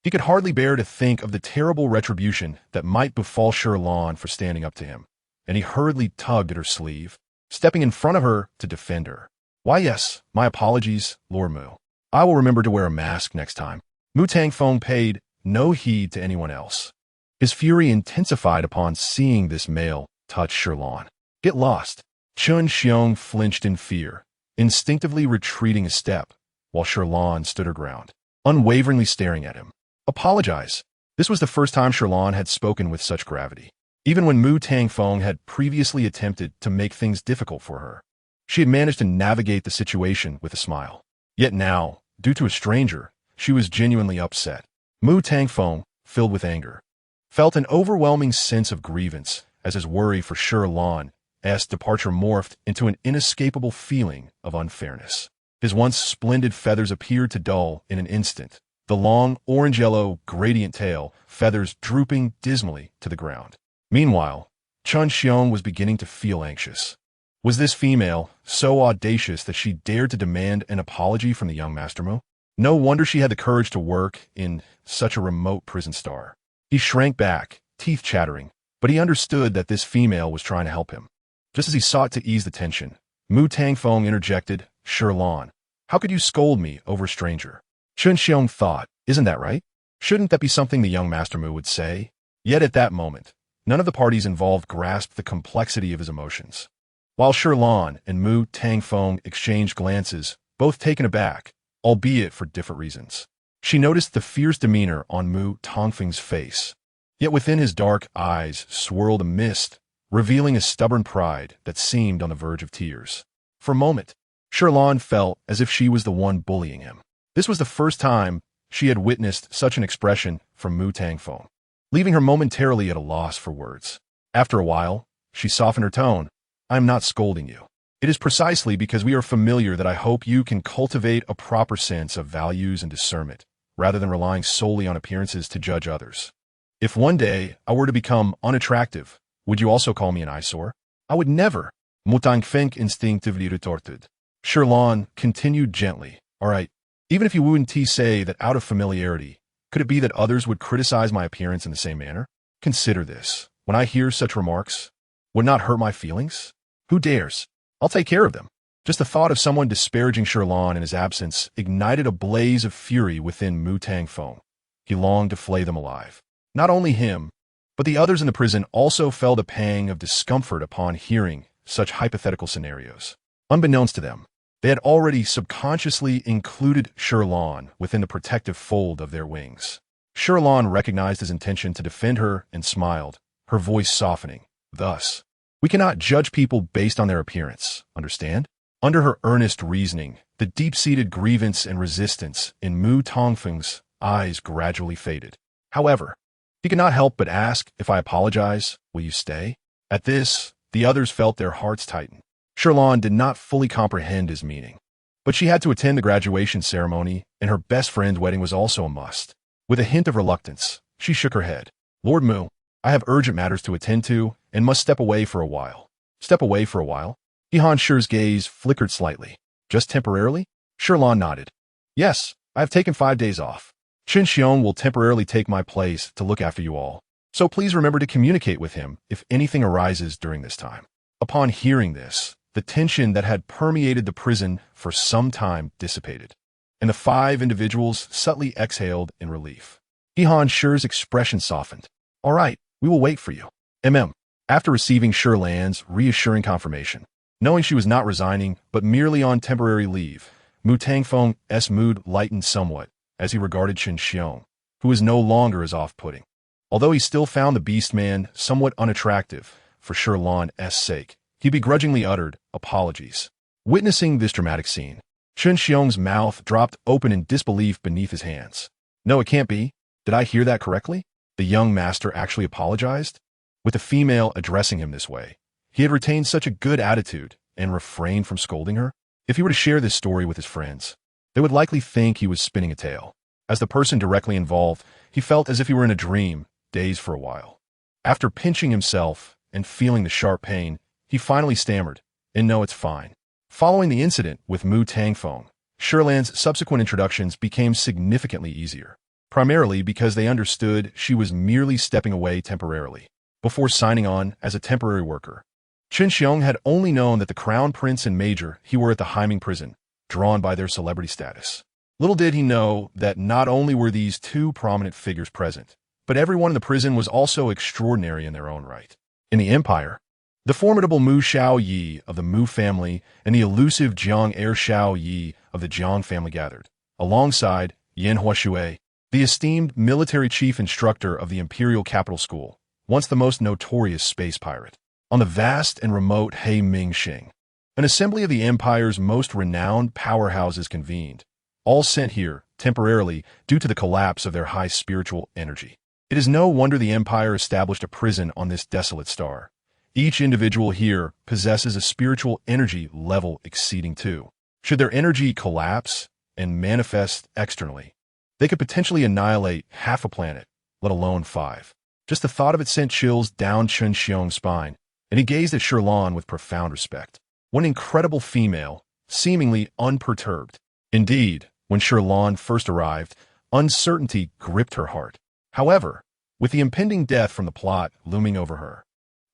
He could hardly bear to think of the terrible retribution that might befall Shi Lan for standing up to him, and he hurriedly tugged at her sleeve, stepping in front of her to defend her. Why yes, my apologies, Lord Mu. I will remember to wear a mask next time. Mu Tangfeng paid no heed to anyone else. His fury intensified upon seeing this male touch Shi Lan. Get lost. Chen Xiong flinched in fear, instinctively retreating a step, while Shi Lan stood her ground, unwaveringly staring at him. Apologize. This was the first time Shi Lan had spoken with such gravity. Even when Mu Tangfeng had previously attempted to make things difficult for her, she had managed to navigate the situation with a smile. Yet now, due to a stranger, she was genuinely upset. Mu Tangfeng, filled with anger, felt an overwhelming sense of grievance as his worry for Shi Lan's departure morphed into an inescapable feeling of unfairness. His once splendid feathers appeared to dull in an instant, the long orange-yellow gradient tail feathers drooping dismally to the ground. Meanwhile, Chen Xiong was beginning to feel anxious. Was this female so audacious that she dared to demand an apology from the young Master Mu? No wonder she had the courage to work in such a remote prison star. He shrank back, teeth chattering, but he understood that this female was trying to help him. Just as he sought to ease the tension, Mu Tangfeng interjected, Shi Lan, how could you scold me over a stranger? Chen Xiong thought, isn't that right? Shouldn't that be something the young Master Mu would say? Yet at that moment, none of the parties involved grasped the complexity of his emotions. While Shi Lan and Mu Tangfeng exchanged glances, both taken aback, albeit for different reasons, she noticed the fierce demeanor on Mu Tangfeng's face. Yet within his dark eyes swirled a mist, revealing a stubborn pride that seemed on the verge of tears. For a moment, Shi Lan felt as if she was the one bullying him. This was the first time she had witnessed such an expression from Mu Tangfeng, leaving her momentarily at a loss for words. After a while, she softened her tone. I am not scolding you. It is precisely because we are familiar that I hope you can cultivate a proper sense of values and discernment, rather than relying solely on appearances to judge others. If one day I were to become unattractive, would you also call me an eyesore? I would never. Mu Tangfeng instinctively retorted. Shi Lan continued gently. All right, even if you wouldn't say that out of familiarity, could it be that others would criticize my appearance in the same manner? Consider this. When I hear such remarks, would not hurt my feelings? Who dares? I'll take care of them. Just the thought of someone disparaging Shi Lan in his absence ignited a blaze of fury within Mu Tangfeng. He longed to flay them alive. Not only him, but the others in the prison also felt a pang of discomfort upon hearing such hypothetical scenarios. Unbeknownst to them, they had already subconsciously included Shi Lan within the protective fold of their wings. Shi Lan recognized his intention to defend her and smiled, her voice softening. Thus, we cannot judge people based on their appearance, understand? Under her earnest reasoning, the deep-seated grievance and resistance in Mu Tangfeng's eyes gradually faded. However, he could not help but ask, if I apologize, will you stay? At this, the others felt their hearts tighten. Shi Lan did not fully comprehend his meaning, but she had to attend the graduation ceremony, and her best friend's wedding was also a must. With a hint of reluctance, she shook her head. Lord Mu, I have urgent matters to attend to and must step away for a while. Step away for a while? Yihan Shi's gaze flickered slightly. Just temporarily? Shi Lan nodded. Yes, I have taken 5 days off. Chen Xiong will temporarily take my place to look after you all. So please remember to communicate with him if anything arises during this time. Upon hearing this, the tension that had permeated the prison for some time dissipated, and the 5 individuals subtly exhaled in relief. Yihan Shi's expression softened. All right, we will wait for you. After receiving Shi Lan's reassuring confirmation, knowing she was not resigning but merely on temporary leave, Mu Tangfeng's mood lightened somewhat, as he regarded Chen Xiong, who was no longer as off-putting. Although he still found the beast man somewhat unattractive, for Shi Lan's sake, he begrudgingly uttered apologies. Witnessing this dramatic scene, Chen Xiong's mouth dropped open in disbelief beneath his hands. No, it can't be. Did I hear that correctly? The young master actually apologized? With the female addressing him this way, he had retained such a good attitude and refrained from scolding her. If he were to share this story with his friends, they would likely think he was spinning a tale. As the person directly involved, he felt as if he were in a dream, dazed for a while. After pinching himself and feeling the sharp pain, he finally stammered, "And no, it's fine." Following the incident with Mu Tangfeng, Shi Lan's subsequent introductions became significantly easier, primarily because they understood she was merely stepping away temporarily, before signing on as a temporary worker. Chen Xiong had only known that the crown prince and major he were at the Heiming prison, drawn by their celebrity status. Little did he know that not only were these two prominent figures present, but everyone in the prison was also extraordinary in their own right. In the empire, the formidable Mu Xiao Yi of the Mu family and the elusive Jiang heir Xiao Yi of the Jiang family gathered, alongside Yan Huashui, the esteemed military chief instructor of the Imperial Capital School, once the most notorious space pirate, on the vast and remote He Mingxing. An assembly of the empire's most renowned powerhouses convened, all sent here temporarily due to the collapse of their high spiritual energy. It is no wonder the empire established a prison on this desolate star. Each individual here possesses a spiritual energy level exceeding 2. Should their energy collapse and manifest externally, they could potentially annihilate half a planet, let alone 5. Just the thought of it sent chills down Chen Xiong's spine, and he gazed at Shi Lan with profound respect. One incredible female, seemingly unperturbed. Indeed, when Shi Lan first arrived, uncertainty gripped her heart. However, with the impending death from the plot looming over her,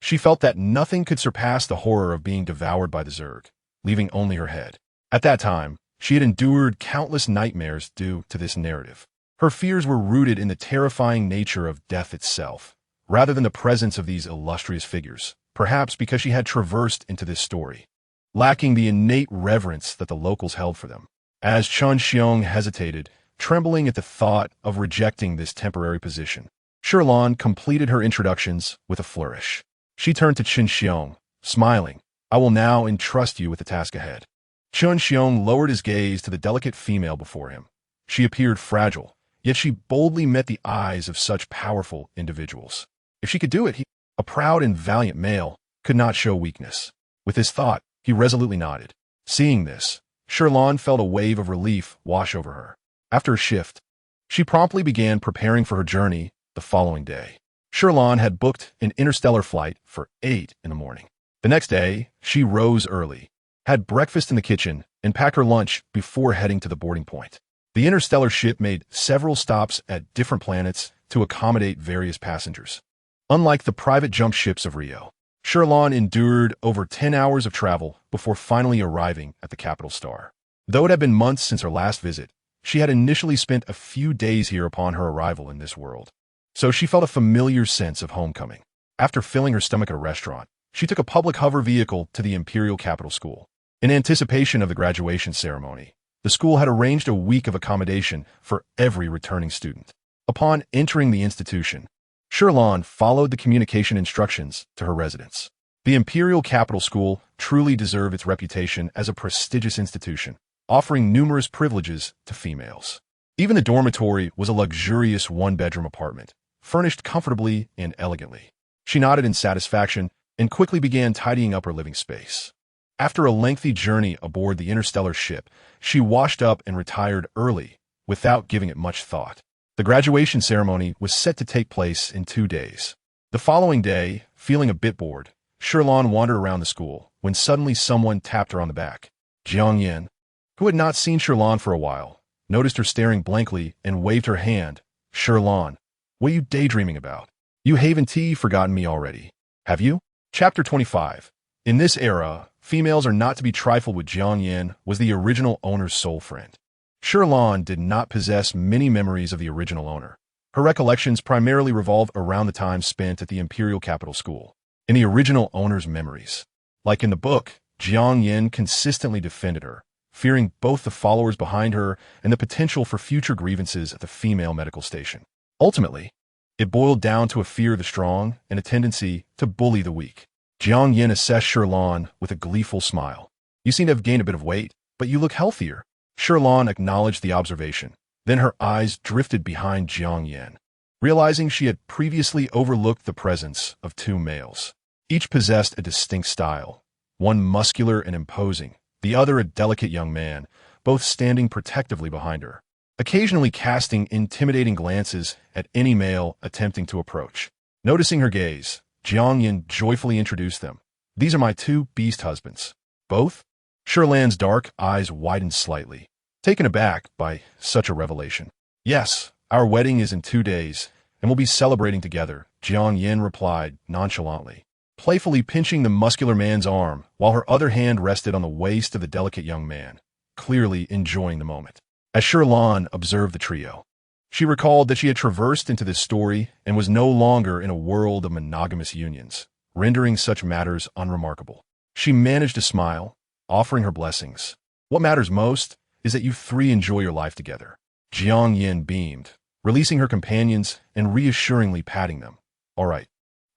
she felt that nothing could surpass the horror of being devoured by the Zerg, leaving only her head. At that time, she had endured countless nightmares due to this narrative. Her fears were rooted in the terrifying nature of death itself, rather than the presence of these illustrious figures, perhaps because she had traversed into this story, lacking the innate reverence that the locals held for them. As Chen Xiong hesitated, trembling at the thought of rejecting this temporary position, Shi Lan completed her introductions with a flourish. She turned to Chen Xiong, smiling. "I will now entrust you with the task ahead." Chen Xiong lowered his gaze to the delicate female before him. She appeared fragile, yet she boldly met the eyes of such powerful individuals. If she could do it, a proud and valiant male, could not show weakness. With this thought, he resolutely nodded. Seeing this, Shi Lan felt a wave of relief wash over her. After a shift, she promptly began preparing for her journey the following day. Shi Lan had booked an interstellar flight for 8 in the morning. The next day, she rose early, had breakfast in the kitchen, and packed her lunch before heading to the boarding point. The interstellar ship made several stops at different planets to accommodate various passengers. Unlike the private jump ships of Rio, Shi Lan endured over 10 hours of travel before finally arriving at the capital star. Though it had been months since her last visit, she had initially spent a few days here upon her arrival in this world, so she felt a familiar sense of homecoming. After filling her stomach at a restaurant, she took a public hover vehicle to the Imperial Capital School. In anticipation of the graduation ceremony, the school had arranged a week of accommodation for every returning student. Upon entering the institution, Shi Lan followed the communication instructions to her residence. The Imperial Capital School truly deserved its reputation as a prestigious institution, offering numerous privileges to females. Even the dormitory was a luxurious one-bedroom apartment, furnished comfortably and elegantly. She nodded in satisfaction and quickly began tidying up her living space. After a lengthy journey aboard the interstellar ship, she washed up and retired early, without giving it much thought. The graduation ceremony was set to take place in 2 days. The following day, feeling a bit bored, Shi Lan wandered around the school, when suddenly someone tapped her on the back. Jiang Yan, who had not seen Shi Lan for a while, noticed her staring blankly and waved her hand. Shi Lan, what are you daydreaming about? You haven't forgotten me already, have you? Chapter 25. In this era, females are not to be trifled with. Jiang Yan was the original owner's sole friend. Shi Lan did not possess many memories of the original owner. Her recollections primarily revolved around the time spent at the Imperial Capital School. In the original owner's memories, like in the book, Jiang Yan consistently defended her, fearing both the followers behind her and the potential for future grievances at the female medical station. Ultimately, it boiled down to a fear of the strong and a tendency to bully the weak. Jiang Yin assessed Shi Lan with a gleeful smile. "You seem to have gained a bit of weight, but you look healthier." Shi Lan acknowledged the observation. Then her eyes drifted behind Jiang Yin, realizing she had previously overlooked the presence of two males. Each possessed a distinct style, one muscular and imposing, the other a delicate young man, both standing protectively behind her, occasionally casting intimidating glances at any male attempting to approach. Noticing her gaze, Jiang Yin joyfully introduced them. "These are my two beast husbands." "Both?" Shi Lan's dark eyes widened slightly, taken aback by such a revelation. "Yes, our wedding is in 2 days, and we'll be celebrating together," Jiang Yin replied nonchalantly, playfully pinching the muscular man's arm while her other hand rested on the waist of the delicate young man, clearly enjoying the moment. As Shi Lan observed the trio, she recalled that she had traversed into this story and was no longer in a world of monogamous unions, rendering such matters unremarkable. She managed to smile, offering her blessings. "What matters most is that you three enjoy your life together." Jiang Yin beamed, releasing her companions and reassuringly patting them. "All right,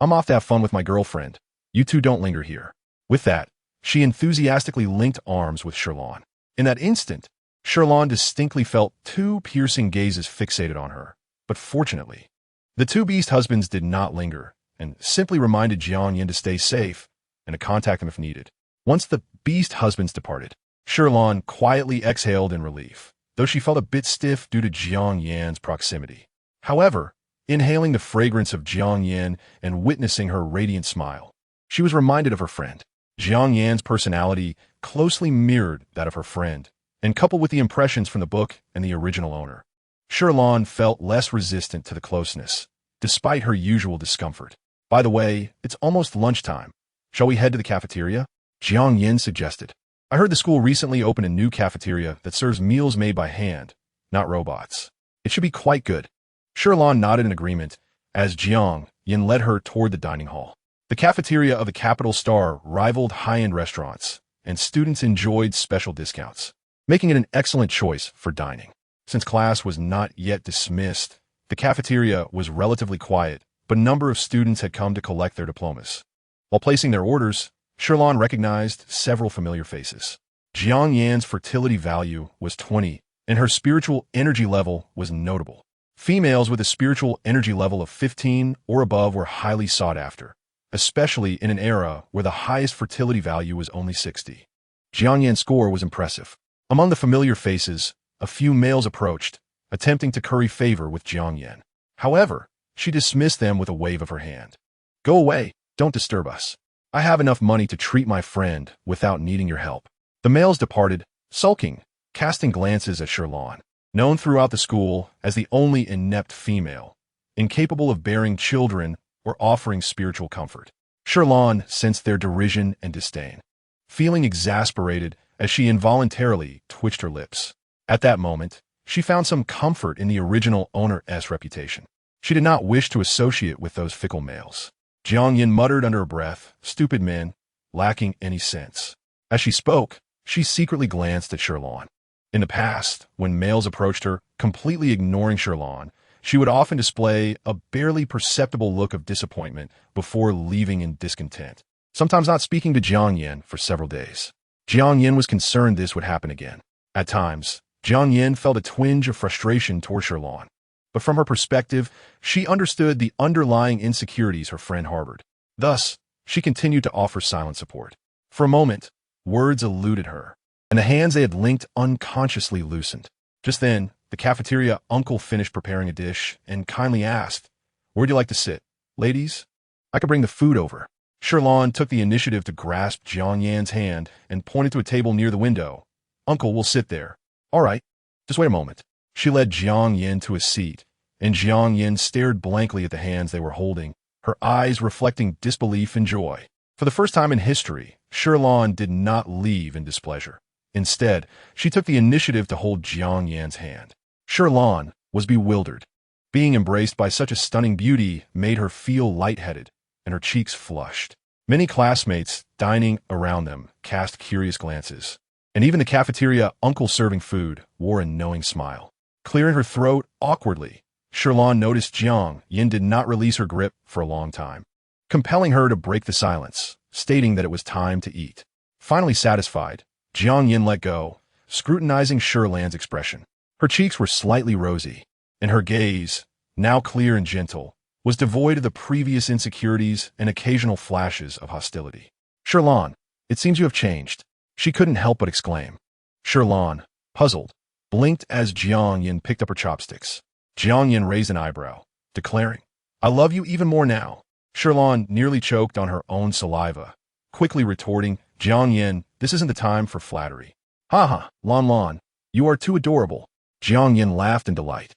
I'm off to have fun with my girlfriend. You two don't linger here." With that, she enthusiastically linked arms with Shi Lan. In that instant, Shi Lan distinctly felt two piercing gazes fixated on her. But fortunately, the two beast husbands did not linger and simply reminded Jiang Yin to stay safe and to contact them if needed. Once the beast husbands departed, Shi Lan quietly exhaled in relief, though she felt a bit stiff due to Jiang Yan's proximity. However, inhaling the fragrance of Jiang Yan and witnessing her radiant smile, she was reminded of her friend. Jiang Yan's personality closely mirrored that of her friend, and coupled with the impressions from the book and the original owner, Shi Lan felt less resistant to the closeness, despite her usual discomfort. "By the way, it's almost lunchtime. Shall we head to the cafeteria?" Jiang Yin suggested. "I heard the school recently opened a new cafeteria that serves meals made by hand, not robots. It should be quite good." Shi Lan nodded in agreement as Jiang Yin led her toward the dining hall. The cafeteria of the Capital Star rivaled high-end restaurants, and students enjoyed special discounts, making it an excellent choice for dining. Since class was not yet dismissed, the cafeteria was relatively quiet, but a number of students had come to collect their diplomas. While placing their orders, Shi Lan recognized several familiar faces. Jiang Yan's fertility value was 20, and her spiritual energy level was notable. Females with a spiritual energy level of 15 or above were highly sought after, especially in an era where the highest fertility value was only 60. Jiang Yan's score was impressive. Among the familiar faces, a few males approached, attempting to curry favor with Jiang Yan. However, she dismissed them with a wave of her hand. "Go away, don't disturb us. I have enough money to treat my friend without needing your help." The males departed, sulking, casting glances at Shi Lan, known throughout the school as the only inept female, incapable of bearing children or offering spiritual comfort. Shi Lan sensed their derision and disdain, feeling exasperated as she involuntarily twitched her lips. At that moment, she found some comfort in the original owner's reputation. She did not wish to associate with those fickle males. Jiang Yin muttered under her breath, "Stupid men, lacking any sense." As she spoke, she secretly glanced at Shi Lan. In the past, when males approached her, completely ignoring Shi Lan, she would often display a barely perceptible look of disappointment before leaving in discontent, sometimes not speaking to Jiang Yin for several days. Jiang Yin was concerned this would happen again. At times, Jiang Yin felt a twinge of frustration toward Shi Lan, but from her perspective, she understood the underlying insecurities her friend harbored. Thus, she continued to offer silent support. For a moment, words eluded her, and the hands they had linked unconsciously loosened. Just then, the cafeteria uncle finished preparing a dish and kindly asked, "Where'd you like to sit, ladies? I could bring the food over." Shi Lan took the initiative to grasp Jiang Yan's hand and pointed to a table near the window. "Uncle will sit there." "All right, just wait a moment." She led Jiang Yin to a seat, and Jiang Yin stared blankly at the hands they were holding, her eyes reflecting disbelief and joy. For the first time in history, Shi Lan did not leave in displeasure. Instead, she took the initiative to hold Jiang Yan's hand. Shi Lan was bewildered. Being embraced by such a stunning beauty made her feel lightheaded, and her cheeks flushed. Many classmates dining around them cast curious glances. And even the cafeteria uncle serving food wore a knowing smile. Clearing her throat awkwardly, Shi Lan noticed Jiang Yin did not release her grip for a long time, compelling her to break the silence, stating that it was time to eat. Finally satisfied, Jiang Yin let go, scrutinizing Shi Lan's expression. Her cheeks were slightly rosy, and her gaze, now clear and gentle, was devoid of the previous insecurities and occasional flashes of hostility. Shi Lan, it seems you have changed. She couldn't help but exclaim. Shi Lan, puzzled, blinked as Jiang Yin picked up her chopsticks. Jiang Yin raised an eyebrow, declaring, I love you even more now. Shi Lan nearly choked on her own saliva, quickly retorting, Jiang Yin, this isn't the time for flattery. Ha, Lan, you are too adorable. Jiang Yin laughed in delight.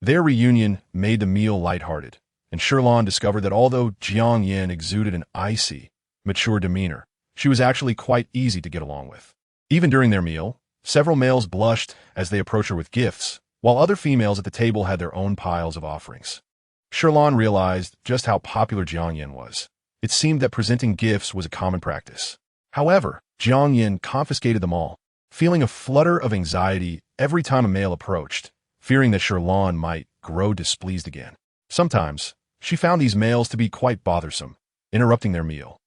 Their reunion made the meal lighthearted, and Shi Lan discovered that although Jiang Yin exuded an icy, mature demeanor, she was actually quite easy to get along with. Even during their meal, several males blushed as they approached her with gifts, while other females at the table had their own piles of offerings. Shi Lan realized just how popular Jiang Yin was. It seemed that presenting gifts was a common practice. However, Jiang Yin confiscated them all, feeling a flutter of anxiety every time a male approached, fearing that Shi Lan might grow displeased again. Sometimes, she found these males to be quite bothersome, interrupting their meal.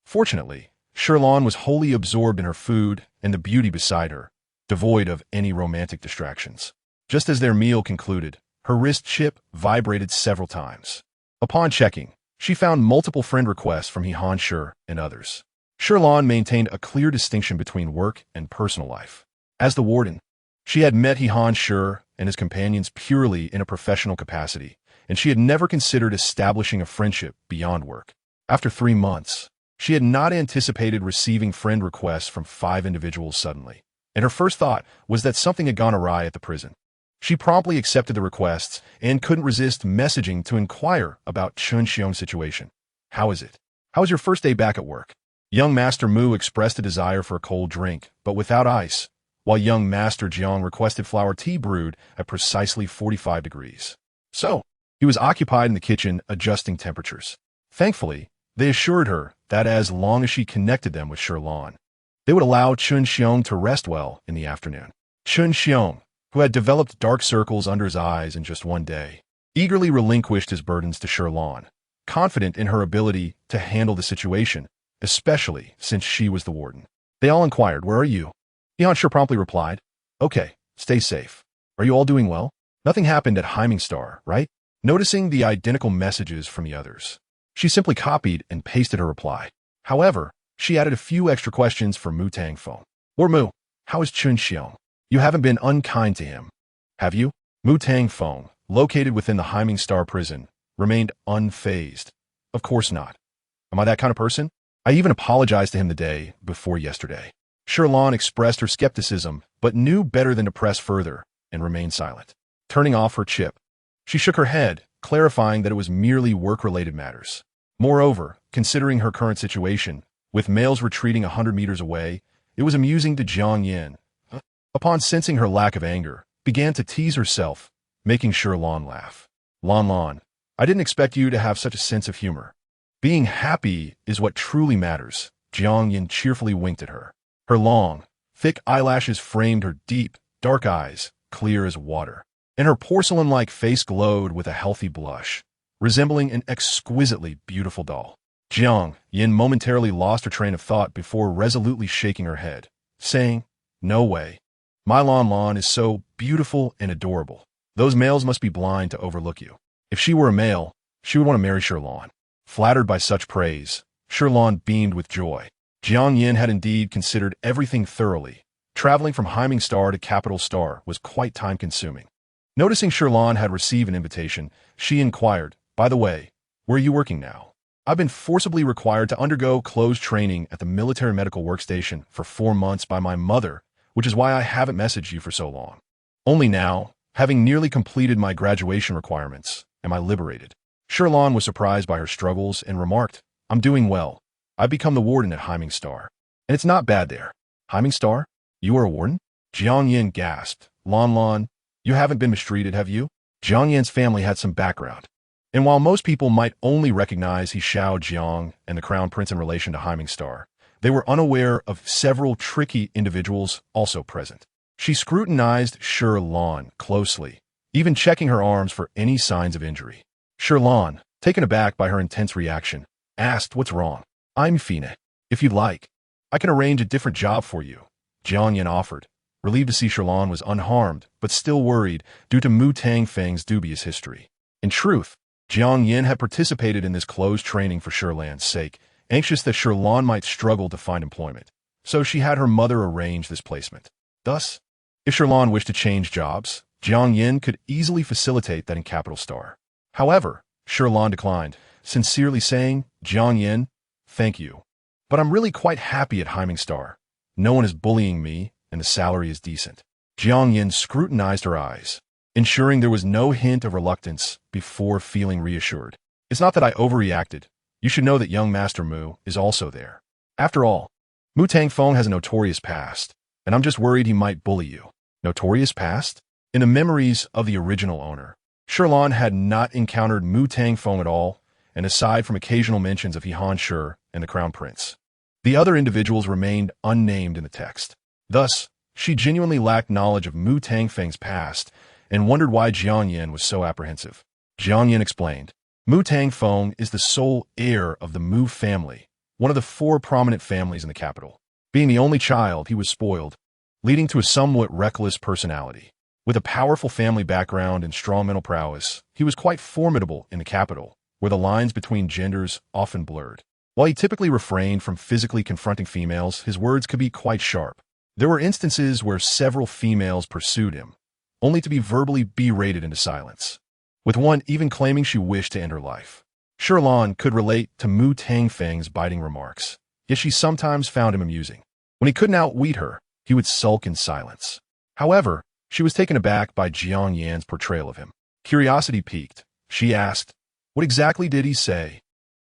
Fortunately, Shi Lan was wholly absorbed in her food and the beauty beside her, devoid of any romantic distractions. Just as their meal concluded, her wrist chip vibrated several times. Upon checking, she found multiple friend requests from Han Shi and others. Shi Lan maintained a clear distinction between work and personal life. As the warden, she had met Han Shi and his companions purely in a professional capacity, and she had never considered establishing a friendship beyond work. After 3 months, she had not anticipated receiving friend requests from 5 individuals suddenly, and her first thought was that something had gone awry at the prison. She promptly accepted the requests and couldn't resist messaging to inquire about Chun Xiong's situation. How is it? How was your first day back at work? Young Master Mu expressed a desire for a cold drink, but without ice, while young Master Jiang requested flower tea brewed at precisely 45 degrees. So, he was occupied in the kitchen adjusting temperatures. Thankfully, they assured her that as long as she connected them with Shi Lan, they would allow Chun Xiong to rest well in the afternoon. Chun Xiong, who had developed dark circles under his eyes in just 1 day, eagerly relinquished his burdens to Shi Lan, confident in her ability to handle the situation, especially since she was the warden. They all inquired, where are you? Han Shi promptly replied, okay, stay safe. Are you all doing well? Nothing happened at Hyming, right? Noticing the identical messages from the others, she simply copied and pasted her reply. However, she added a few extra questions for Mu Tang Feng. Or Mu, how is Chun Xiong? You haven't been unkind to him, have you? Mu Tang Feng, located within the Hyming prison, remained unfazed. Of course not. Am I that kind of person? I even apologized to him the day before yesterday. Shi Lan expressed her skepticism, but knew better than to press further, and remained silent. Turning off her chip, she shook her head, clarifying that it was merely work-related matters. Moreover, considering her current situation, with males retreating 100 meters away, it was amusing to Jiang Yin, upon sensing her lack of anger, began to tease herself, making Shi Lan laugh. Lan, I didn't expect you to have such a sense of humor. Being happy is what truly matters. Jiang Yin cheerfully winked at her. Her long, thick eyelashes framed her deep, dark eyes, clear as water, and her porcelain-like face glowed with a healthy blush, resembling an exquisitely beautiful doll. Jiang Yin momentarily lost her train of thought before resolutely shaking her head, saying, no way. My Lan is so beautiful and adorable. Those males must be blind to overlook you. If she were a male, she would want to marry Shi Lan. Flattered by such praise, Shi Lan beamed with joy. Jiang Yin had indeed considered everything thoroughly. Traveling from Hyming to Capital Star was quite time-consuming. Noticing Shi Lan had received an invitation, she inquired, by the way, where are you working now? I've been forcibly required to undergo closed training at the military medical workstation for 4 months by my mother, which is why I haven't messaged you for so long. Only now, having nearly completed my graduation requirements, am I liberated. Shi Lan was surprised by her struggles and remarked, I'm doing well. I've become the warden at Hyming, and it's not bad there. Hyming? You are a warden? Jiang Yin gasped. Lan, you haven't been mistreated, have you? Jiang Yin's family had some background, and while most people might only recognize Xiao Jiang and the Crown Prince in relation to Hyming, They were unaware of several tricky individuals also present. She scrutinized Shi Lan closely, even checking her arms for any signs of injury. Shi Lan, taken aback by her intense reaction, asked what's wrong. I'm Fina. If you'd like, I can arrange a different job for you, Jiang Yin offered, relieved to see Shi Lan was unharmed, but still worried due to Mu Tangfeng's dubious history. In truth, Jiang Yin had participated in this closed training for Shi Lan's sake, anxious that Shi Lan might struggle to find employment, so she had her mother arrange this placement. Thus, if Shi Lan wished to change jobs, Jiang Yin could easily facilitate that in Capital Star. However, Shi Lan declined, sincerely saying, Jiang Yin, thank you, but I'm really quite happy at Hyming Star. No one is bullying me, and the salary is decent. Jiang Yin scrutinized her eyes, ensuring there was no hint of reluctance before feeling reassured. It's not that I overreacted. You should know that young Master Mu is also there. After all, Mu Tangfeng has a notorious past, and I'm just worried he might bully you. Notorious past? In the memories of the original owner, Shi Lan had not encountered Mu Tangfeng at all, and aside from occasional mentions of He Shi and the Crown Prince, the other individuals remained unnamed in the text. Thus, she genuinely lacked knowledge of Mu Tangfeng's past and wondered why Jiang Yin was so apprehensive. Jiang Yin explained, Mu Tangfeng is the sole heir of the Mu family, one of the 4 prominent families in the capital. Being the only child, he was spoiled, leading to a somewhat reckless personality. With a powerful family background and strong mental prowess, he was quite formidable in the capital, where the lines between genders often blurred. While he typically refrained from physically confronting females, his words could be quite sharp. There were instances where several females pursued him, only to be verbally berated into silence, with one even claiming she wished to end her life. Shi Lan could relate to Mu Tangfeng's biting remarks, yet she sometimes found him amusing. When he couldn't outwit her, he would sulk in silence. However, she was taken aback by Jiang Yin's portrayal of him. Curiosity piqued. She asked, what exactly did he say?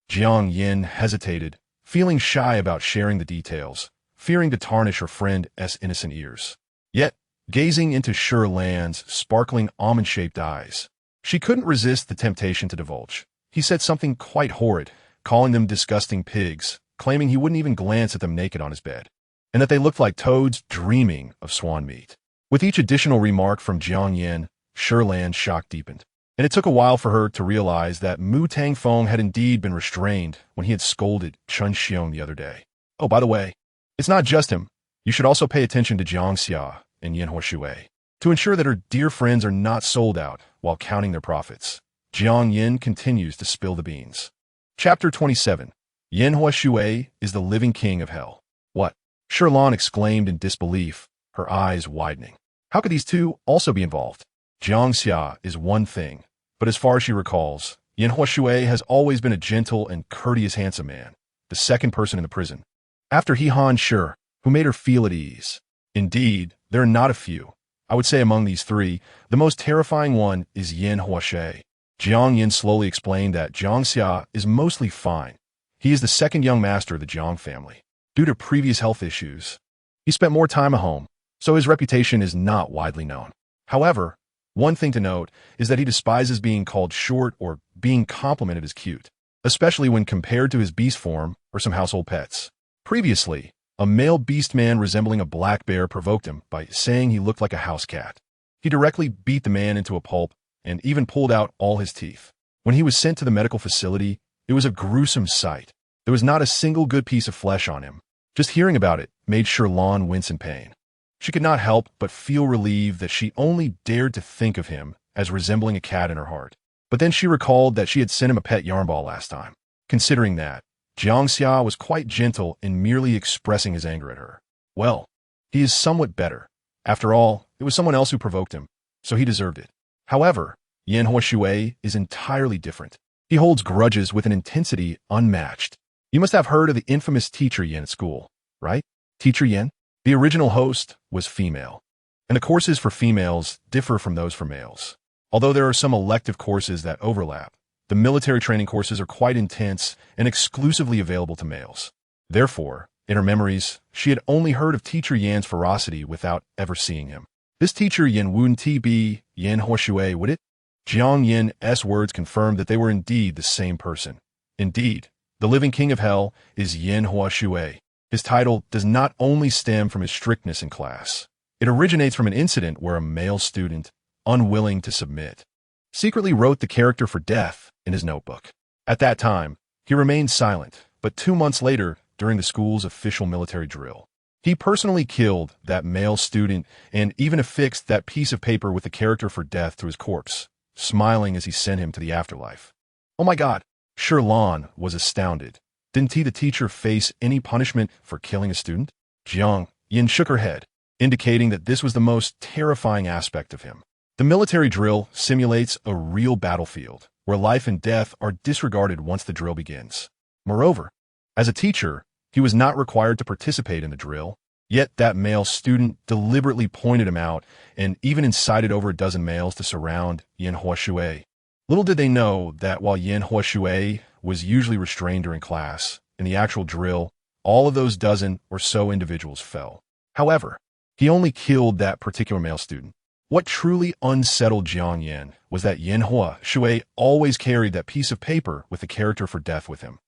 Jiang Yin hesitated, feeling shy about sharing the details, fearing to tarnish her friend's innocent ears. Yet, gazing into Shi Lan's sparkling almond-shaped eyes, she couldn't resist the temptation to divulge. He said something quite horrid, calling them disgusting pigs, claiming he wouldn't even glance at them naked on his bed, and that they looked like toads dreaming of swan meat. With each additional remark from Jiang Yin, Shi Lan's shock deepened, and it took a while for her to realize that Mu Tangfeng had indeed been restrained when he had scolded Chen Xiong the other day. Oh, by the way, it's not just him. You should also pay attention to Jiang Xia and Yin Shui to ensure that her dear friends are not sold out while counting their profits. Jiang Yin continues to spill the beans. Chapter 27. Yin Shui is the living king of hell. What? Shi Lan exclaimed in disbelief, her eyes widening. How could these two also be involved? Jiang Xia is one thing, but as far as she recalls, Yin Shui has always been a gentle and courteous handsome man, the second person in the prison, after Shi, who made her feel at ease. Indeed, there are not a few. I would say among these 3, the most terrifying one is Yin Shui. Jiang Yin slowly explained that Jiang Xia is mostly fine. He is the second young master of the Jiang family. Due to previous health issues, he spent more time at home, so his reputation is not widely known. However, one thing to note is that he despises being called short or being complimented as cute, especially when compared to his beast form or some household pets. Previously, a male beast man resembling a black bear provoked him by saying he looked like a house cat. He directly beat the man into a pulp and even pulled out all his teeth. When he was sent to the medical facility, it was a gruesome sight. There was not a single good piece of flesh on him. Just hearing about it made Shi Lan wince in pain. She could not help but feel relieved that she only dared to think of him as resembling a cat in her heart. But then she recalled that she had sent him a pet yarn ball last time. Considering that, Jiang Xia was quite gentle in merely expressing his anger at her. Well, he is somewhat better. After all, it was someone else who provoked him, so he deserved it. However, Yin Shui is entirely different. He holds grudges with an intensity unmatched. You must have heard of the infamous Teacher Yin at school, right? Teacher Yin? The original host was female, and the courses for females differ from those for males. Although there are some elective courses that overlap, the military training courses are quite intense and exclusively available to males. Therefore, in her memories, she had only heard of Teacher Yan's ferocity without ever seeing him. This Teacher Yin wouldn't be Yin Shui, would it? Jiang Yin's words confirmed that they were indeed the same person. Indeed, the living king of hell is Yin Shui. His title does not only stem from his strictness in class. It originates from an incident where a male student, unwilling to submit, secretly wrote the character for death in his notebook. At that time, he remained silent, but 2 months later, during the school's official military drill, he personally killed that male student and even affixed that piece of paper with the character for death to his corpse, smiling as he sent him to the afterlife. Oh my God, Shi Lan was astounded. Didn't he, the teacher, face any punishment for killing a student? Jiang Yin shook her head, indicating that this was the most terrifying aspect of him. The military drill simulates a real battlefield, where life and death are disregarded once the drill begins. Moreover, as a teacher, he was not required to participate in the drill, yet that male student deliberately pointed him out and even incited over a dozen males to surround Yan Huashui. Little did they know that while Yan Huashui was usually restrained during class, in the actual drill, all of those dozen or so individuals fell. However, he only killed that particular male student. What truly unsettled Jiang Yan was that Yan Huashui always carried that piece of paper with the character for death with him.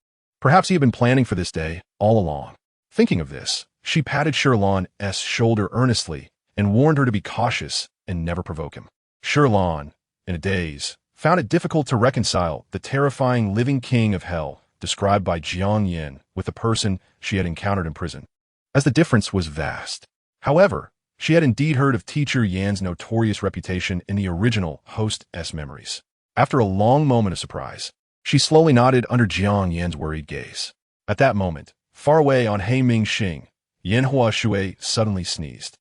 Perhaps he had been planning for this day all along. Thinking of this, she patted Shi Lan's shoulder earnestly and warned her to be cautious and never provoke him. Shi Lan, in a daze, found it difficult to reconcile the terrifying living king of hell described by Jiang Yan with the person she had encountered in prison, as the difference was vast. However, she had indeed heard of teacher Yan's notorious reputation in the original host's memories. After a long moment of surprise, she slowly nodded under Jiang Yan's worried gaze. At that moment, far away on Heiming Xing, Yan Huashui suddenly sneezed.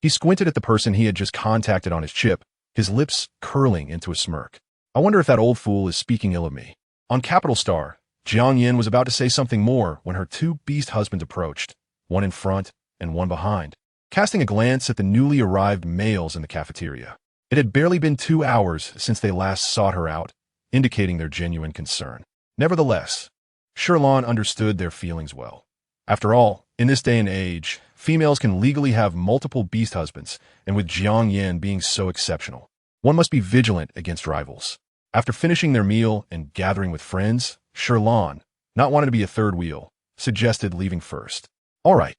He squinted at the person he had just contacted on his chip, his lips curling into a smirk. I wonder if that old fool is speaking ill of me. On Capital Star, Jiang Yan was about to say something more when her two beast husbands approached, one in front and one behind, casting a glance at the newly arrived males in the cafeteria. It had barely been 2 hours since they last sought her out, indicating their genuine concern. Nevertheless, Shi Lan understood their feelings well. After all, in this day and age, females can legally have multiple beast husbands, and with Jiang Yan being so exceptional, one must be vigilant against rivals. After finishing their meal and gathering with friends, Shi Lan, not wanting to be a third wheel, suggested leaving first. All right.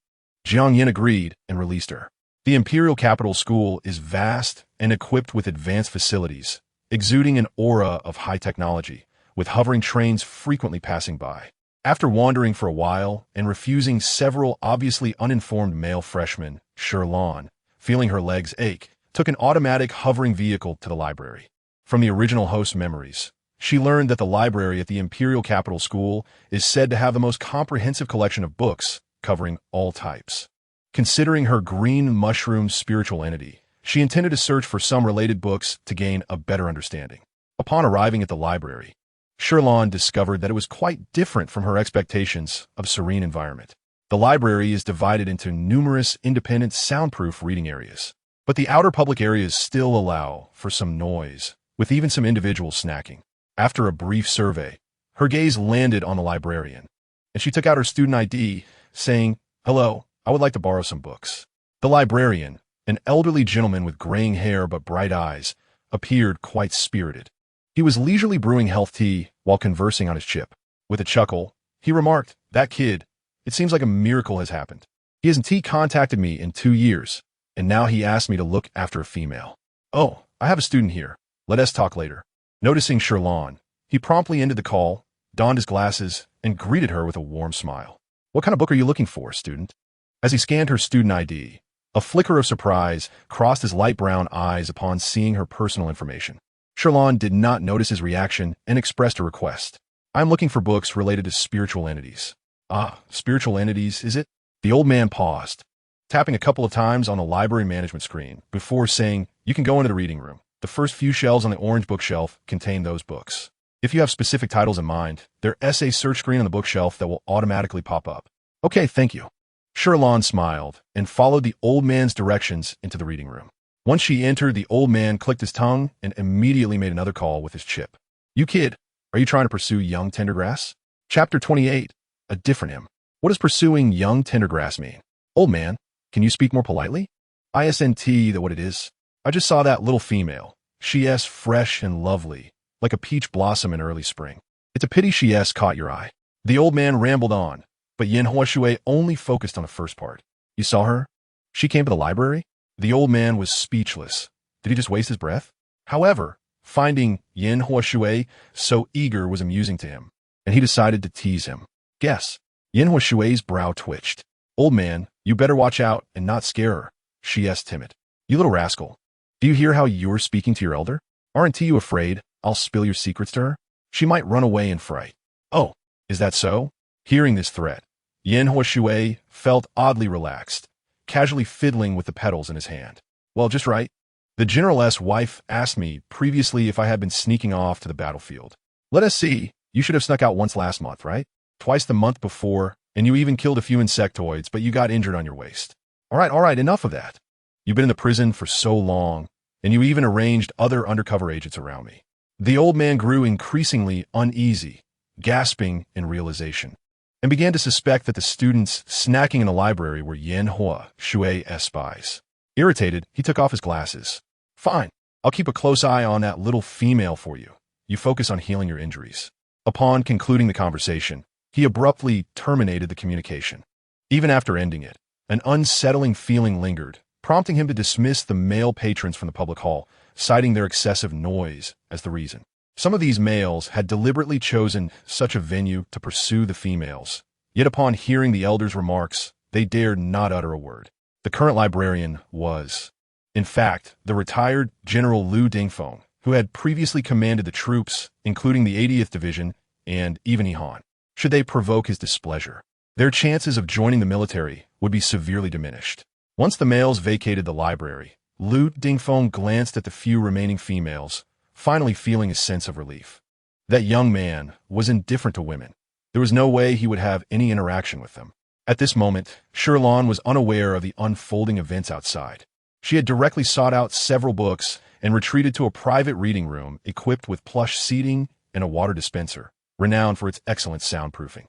Jiang Yan agreed and released her. The Imperial Capital School is vast and equipped with advanced facilities, exuding an aura of high technology, with hovering trains frequently passing by. After wandering for a while and refusing several obviously uninformed male freshmen, Shi Lan, feeling her legs ache, took an automatic hovering vehicle to the library. From the original host's memories, she learned that the library at the Imperial Capital School is said to have the most comprehensive collection of books, covering all types. Considering her green mushroom spiritual entity, she intended to search for some related books to gain a better understanding. Upon arriving at the library, Shi Lan discovered that it was quite different from her expectations of serene environment. The library is divided into numerous independent soundproof reading areas, but the outer public areas still allow for some noise, with even some individuals snacking. After a brief survey, her gaze landed on the librarian, and she took out her student ID, saying, "Hello, I would like to borrow some books." The librarian, an elderly gentleman with graying hair but bright eyes, appeared quite spirited. He was leisurely brewing health tea while conversing on his chip. With a chuckle, he remarked, "That kid, it seems like a miracle has happened. He hasn't contacted me in 2 years, and now he asked me to look after a female. Oh, I have a student here. Let us talk later." Noticing Shi Lan, he promptly ended the call, donned his glasses, and greeted her with a warm smile. "What kind of book are you looking for, student?" As he scanned her student ID, a flicker of surprise crossed his light brown eyes upon seeing her personal information. Shi Lan did not notice his reaction and expressed a request. "I'm looking for books related to spiritual entities." "Ah, spiritual entities, is it?" The old man paused, tapping a couple of times on the library management screen before saying, "You can go into the reading room. The first few shelves on the orange bookshelf contain those books. If you have specific titles in mind, there's a search screen on the bookshelf that will automatically pop up." "Okay, thank you." Shi Lan smiled and followed the old man's directions into the reading room. Once she entered, the old man clicked his tongue and immediately made another call with his chip. "You kid, are you trying to pursue young tendergrass?" Chapter 28, A Different Him. What does pursuing young tendergrass mean? "Old man, can you speak more politely?" "Isn't that what it is? I just saw that little female. She's fresh and lovely, like a peach blossom in early spring. It's a pity she's caught your eye." The old man rambled on, But Yin Huashui only focused on the first part. You saw her? She came to the library? The old man was speechless. Did he just waste his breath? However, finding Yin Huashui so eager was amusing to him, and he decided to tease him. Guess. Yin Huashui's brow twitched. Old man, you better watch out and not scare her, she asked timid. You little rascal. Do you hear how you're speaking to your elder? Aren't you afraid I'll spill your secrets to her? She might run away in fright. Oh, is that so? Hearing this threat, Yin Huashui felt oddly relaxed, casually fiddling with the petals in his hand. Well, just right. The general's wife asked me previously if I had been sneaking off to the battlefield. Let us see. You should have snuck out once last month, right? Twice the month before, and you even killed a few insectoids, but you got injured on your waist. All right, enough of that. You've been in the prison for so long, and you even arranged other undercover agents around me. The old man grew increasingly uneasy, gasping in realization, and began to suspect that the students snacking in the library were Yin Huashui's spies. Irritated, he took off his glasses. Fine, I'll keep a close eye on that little female for you. You focus on healing your injuries. Upon concluding the conversation, he abruptly terminated the communication. Even after ending it, an unsettling feeling lingered, prompting him to dismiss the male patrons from the public hall, citing their excessive noise as the reason. Some of these males had deliberately chosen such a venue to pursue the females, yet upon hearing the elder's remarks, they dared not utter a word. The current librarian was, in fact, the retired General Liu Dingfeng, who had previously commanded the troops, including the 80th Division and even Yihan. Should they provoke his displeasure, their chances of joining the military would be severely diminished. Once the males vacated the library, Liu Dingfeng glanced at the few remaining females, finally feeling a sense of relief. That young man was indifferent to women. There was no way he would have any interaction with them. At this moment, Shi Lan was unaware of the unfolding events outside. She had directly sought out several books and retreated to a private reading room equipped with plush seating and a water dispenser, renowned for its excellent soundproofing.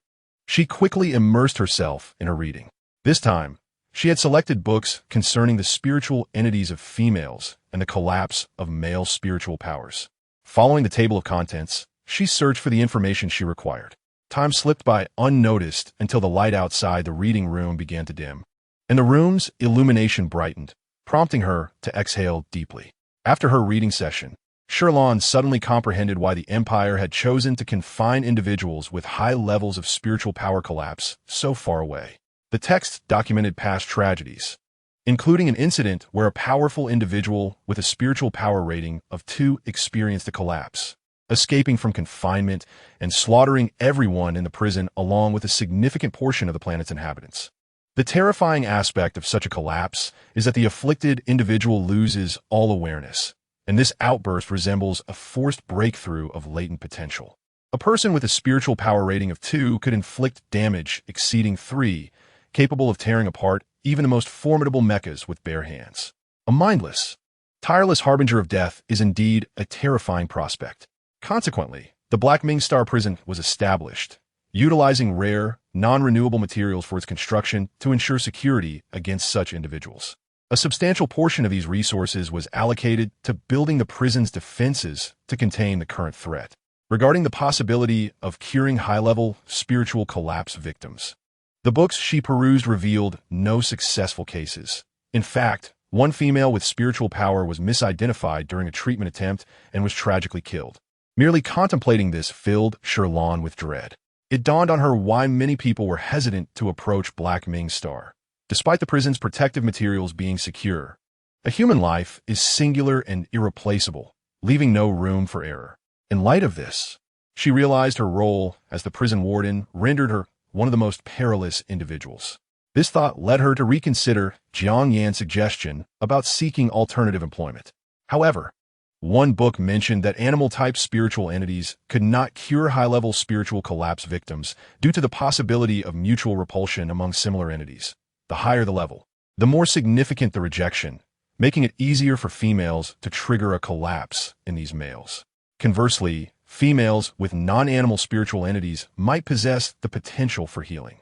She quickly immersed herself in her reading. This time, she had selected books concerning the spiritual entities of females and the collapse of male spiritual powers. Following the table of contents, she searched for the information she required. Time slipped by unnoticed until the light outside the reading room began to dim, and the room's illumination brightened, prompting her to exhale deeply. After her reading session, Shi Lan suddenly comprehended why the Empire had chosen to confine individuals with high levels of spiritual power collapse so far away. The text documented past tragedies, including an incident where a powerful individual with a spiritual power rating of 2 experienced a collapse, escaping from confinement and slaughtering everyone in the prison along with a significant portion of the planet's inhabitants. The terrifying aspect of such a collapse is that the afflicted individual loses all awareness, and this outburst resembles a forced breakthrough of latent potential. A person with a spiritual power rating of 2 could inflict damage exceeding 3, capable of tearing apart even the most formidable mechas with bare hands. A mindless, tireless harbinger of death is indeed a terrifying prospect. Consequently, the Black Ming Star Prison was established, utilizing rare, non-renewable materials for its construction to ensure security against such individuals. A substantial portion of these resources was allocated to building the prison's defenses to contain the current threat. Regarding the possibility of curing high-level spiritual collapse victims, the books she perused revealed no successful cases. In fact, one female with spiritual power was misidentified during a treatment attempt and was tragically killed. Merely contemplating this filled Shi Lan with dread. It dawned on her why many people were hesitant to approach Black Ming Star. Despite the prison's protective materials being secure, a human life is singular and irreplaceable, leaving no room for error. In light of this, she realized her role as the prison warden rendered her one of the most perilous individuals. This thought led her to reconsider Jiang Yan's suggestion about seeking alternative employment. However, one book mentioned that animal-type spiritual entities could not cure high-level spiritual collapse victims due to the possibility of mutual repulsion among similar entities. The higher the level, the more significant the rejection, making it easier for females to trigger a collapse in these males. Conversely, females with non-animal spiritual entities might possess the potential for healing.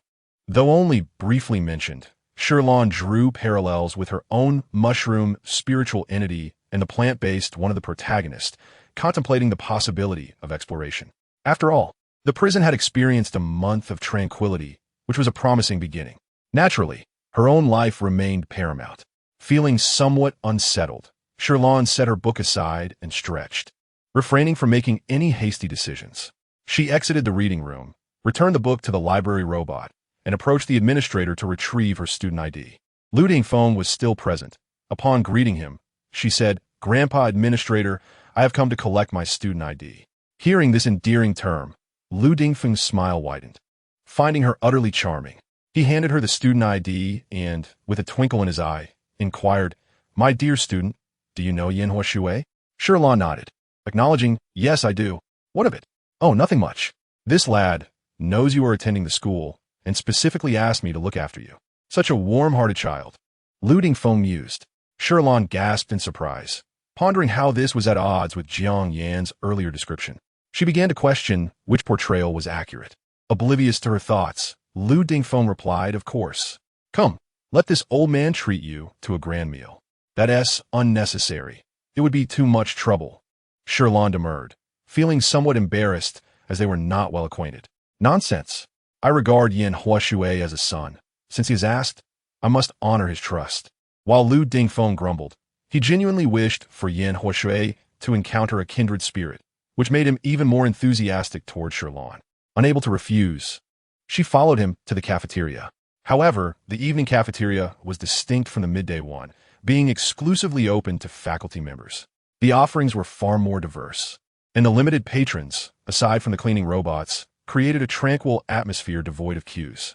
Though only briefly mentioned, Shi Lan drew parallels with her own mushroom spiritual entity and the plant-based one of the protagonists, contemplating the possibility of exploration. After all, the prison had experienced a month of tranquility, which was a promising beginning. Naturally, her own life remained paramount. Feeling somewhat unsettled, Shi Lan set her book aside and stretched, refraining from making any hasty decisions. She exited the reading room, returned the book to the library robot, and approached the administrator to retrieve her student ID. Lu Dingfeng was still present. Upon greeting him, she said, "Grandpa Administrator, I have come to collect my student ID." Hearing this endearing term, Lu Dingfeng's smile widened. Finding her utterly charming, he handed her the student ID and, with a twinkle in his eye, inquired, "My dear student, do you know Yan Shui?" Shi Lan nodded, acknowledging, "Yes, I do." "What of it?" "Oh, nothing much. This lad knows you are attending the school and specifically asked me to look after you." Such a warm-hearted child. Lu Dingfeng mused. Shi Lan gasped in surprise, pondering how this was at odds with Jiang Yan's earlier description. She began to question which portrayal was accurate. Oblivious to her thoughts, Lu Dingfeng replied, "Of course. Come, let this old man treat you to a grand meal." "That's unnecessary. It would be too much trouble." Shi Lan demurred, feeling somewhat embarrassed as they were not well acquainted. "Nonsense. I regard Yan Shui as a son. Since he has asked, I must honor his trust." While Lu Dingfeng grumbled, he genuinely wished for Yan Shui to encounter a kindred spirit, which made him even more enthusiastic toward Shi Lan. Unable to refuse, she followed him to the cafeteria. However, the evening cafeteria was distinct from the midday one, being exclusively open to faculty members. The offerings were far more diverse, and the limited patrons, aside from the cleaning robots, created a tranquil atmosphere devoid of queues.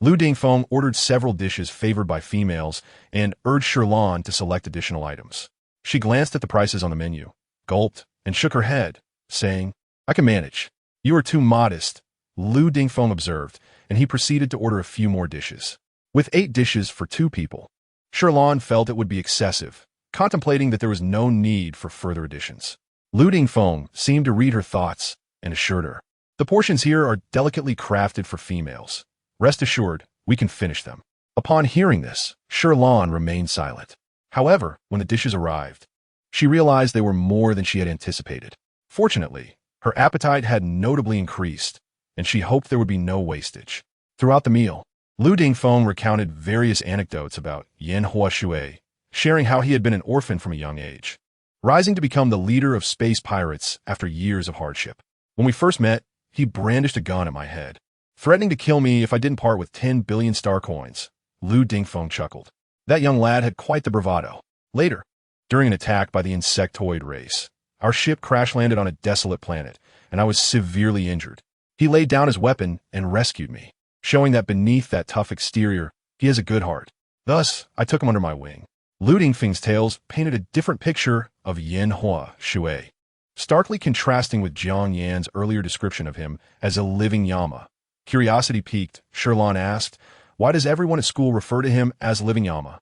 Lu Dingfeng ordered several dishes favored by females and urged Shi Lan to select additional items. She glanced at the prices on the menu, gulped, and shook her head, saying, "I can manage." "You are too modest," Lu Dingfeng observed, and he proceeded to order a few more dishes. With 8 dishes for 2 people, Shi Lan felt it would be excessive, contemplating that there was no need for further additions. Lu Dingfeng seemed to read her thoughts and assured her, "The portions here are delicately crafted for females. Rest assured, we can finish them." Upon hearing this, Shi Lan remained silent. However, when the dishes arrived, she realized they were more than she had anticipated. Fortunately, her appetite had notably increased, and she hoped there would be no wastage. Throughout the meal, Lu Dingfeng recounted various anecdotes about Yan Shui, sharing how he had been an orphan from a young age, rising to become the leader of space pirates after years of hardship. "When we first met, he brandished a gun at my head, threatening to kill me if I didn't part with 10 billion star coins." Lu Dingfeng chuckled. That young lad had quite the bravado. Later, during an attack by the insectoid race, our ship crash-landed on a desolate planet, and I was severely injured. He laid down his weapon and rescued me, showing that beneath that tough exterior, he has a good heart. Thus, I took him under my wing. Lu Dingfeng's tales painted a different picture of Yan Shui, starkly contrasting with Jiang Yan's earlier description of him as a living Yama. Curiosity piqued, Shi Lan asked, "Why does everyone at school refer to him as living Yama?"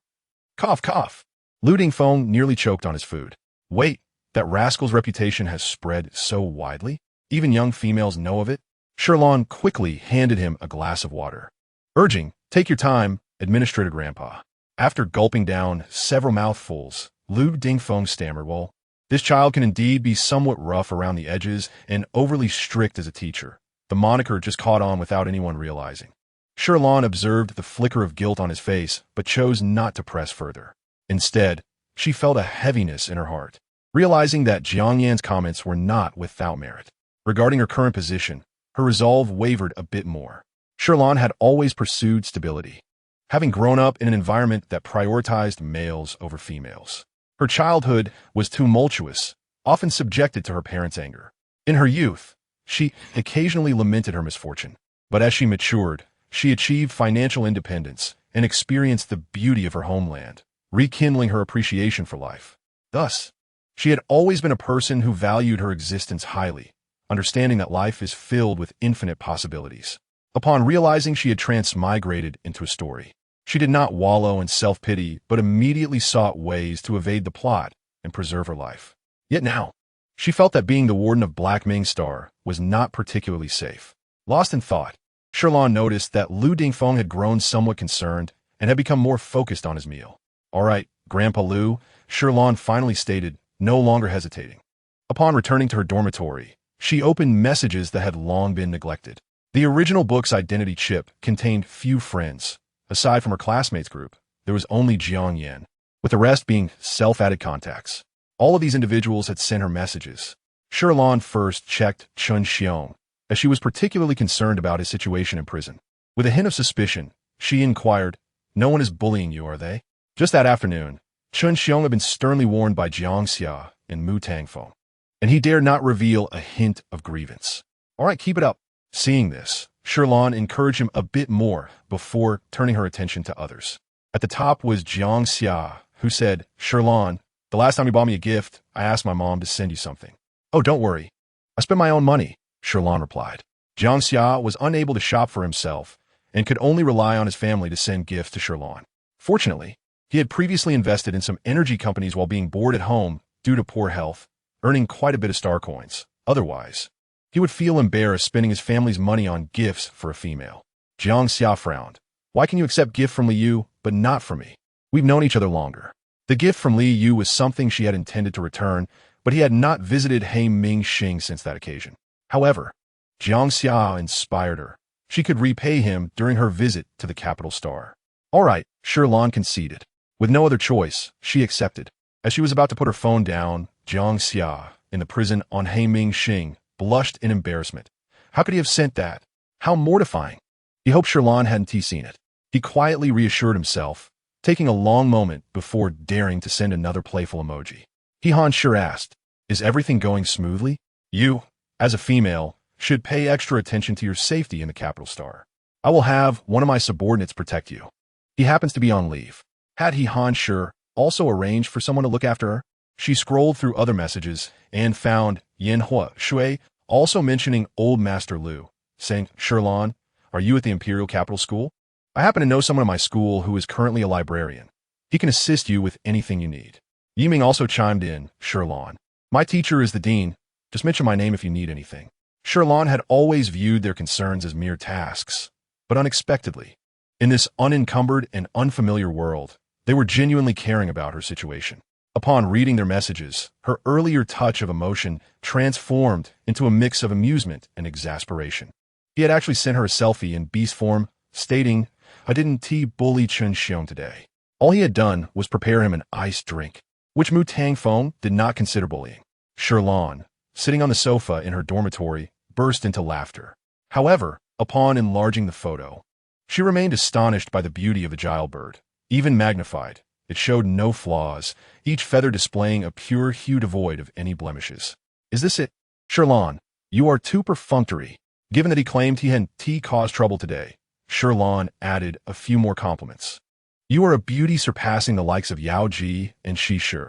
Cough, cough. Lu Dingfeng nearly choked on his food. "Wait, that rascal's reputation has spread so widely? Even young females know of it?" Shi Lan quickly handed him a glass of water, urging, "Take your time, Administrator Grandpa." After gulping down several mouthfuls, Lu Dingfeng stammered, "Well, this child can indeed be somewhat rough around the edges and overly strict as a teacher. The moniker just caught on without anyone realizing." Shi Lan observed the flicker of guilt on his face, but chose not to press further. Instead, she felt a heaviness in her heart, realizing that Jiang Yan's comments were not without merit. Regarding her current position, her resolve wavered a bit more. Shi Lan had always pursued stability, having grown up in an environment that prioritized males over females. Her childhood was tumultuous, often subjected to her parents' anger. In her youth, she occasionally lamented her misfortune, but as she matured, she achieved financial independence and experienced the beauty of her homeland, rekindling her appreciation for life. Thus, she had always been a person who valued her existence highly, understanding that life is filled with infinite possibilities. Upon realizing she had transmigrated into a story, she did not wallow in self-pity, but immediately sought ways to evade the plot and preserve her life. Yet now, she felt that being the warden of Black Ming Star was not particularly safe. Lost in thought, Shi Lan noticed that Lu Dingfeng had grown somewhat concerned and had become more focused on his meal. "All right, Grandpa Lu," Shi Lan finally stated, no longer hesitating. Upon returning to her dormitory, she opened messages that had long been neglected. The original book's identity chip contained few friends. Aside from her classmates group, there was only Jiang Yin, with the rest being self-added contacts. All of these individuals had sent her messages. Shi Lan first checked Chun Xiong, as she was particularly concerned about his situation in prison. With a hint of suspicion, she inquired, "No one is bullying you, are they?" Just that afternoon, Chun Xiong had been sternly warned by Jiang Xia and Mu Tangfeng, and he dared not reveal a hint of grievance. "All right, keep it up." Seeing this, Shi Lan encouraged him a bit more before turning her attention to others. At the top was Jiang Xia, who said, "Shi Lan, the last time you bought me a gift, I asked my mom to send you something." "Oh, don't worry. I spent my own money," Shi Lan replied. Jiang Xia was unable to shop for himself and could only rely on his family to send gifts to Shi Lan. Fortunately, he had previously invested in some energy companies while being bored at home due to poor health, earning quite a bit of star coins. Otherwise, he would feel embarrassed spending his family's money on gifts for a female. Jiang Xia frowned. "Why can you accept gift from Li Yu, but not from me? We've known each other longer." The gift from Li Yu was something she had intended to return, but he had not visited He Ming Xing since that occasion. However, Jiang Xia inspired her. She could repay him during her visit to the capital star. "All right," Shi Lan conceded. With no other choice, she accepted. As she was about to put her phone down, Jiang Xia, in the prison on He Ming Xing, blushed in embarrassment. How could he have sent that? How mortifying. He hoped Shi Lan hadn't seen it. He quietly reassured himself, taking a long moment before daring to send another playful emoji. He Han-Shi asked, "Is everything going smoothly? You, as a female, should pay extra attention to your safety in the capital star. I will have one of my subordinates protect you. He happens to be on leave." Had he Han-Shi also arranged for someone to look after her? She scrolled through other messages and found Yin Hua Shui also mentioning Old Master Lu, saying, "Shi Lan, are you at the Imperial Capital School? I happen to know someone at my school who is currently a librarian. He can assist you with anything you need." Yiming also chimed in, "Shi Lan, my teacher is the dean. Just mention my name if you need anything." Shi Lan had always viewed their concerns as mere tasks, but unexpectedly, in this unencumbered and unfamiliar world, they were genuinely caring about her situation. Upon reading their messages, her earlier touch of emotion transformed into a mix of amusement and exasperation. He had actually sent her a selfie in beast form, stating, "I didn't bully Chun Xiong today." All he had done was prepare him an iced drink, which Mu Tangfeng did not consider bullying. Shi Lan, sitting on the sofa in her dormitory, burst into laughter. However, upon enlarging the photo, she remained astonished by the beauty of the jailbird. Even magnified, it showed no flaws, each feather displaying a pure hue devoid of any blemishes. "Is this it? Shi Lan, you are too perfunctory." Given that he claimed he hadn't caused trouble today, Shi Lan added a few more compliments. "You are a beauty surpassing the likes of Yao Ji and Shi Shi.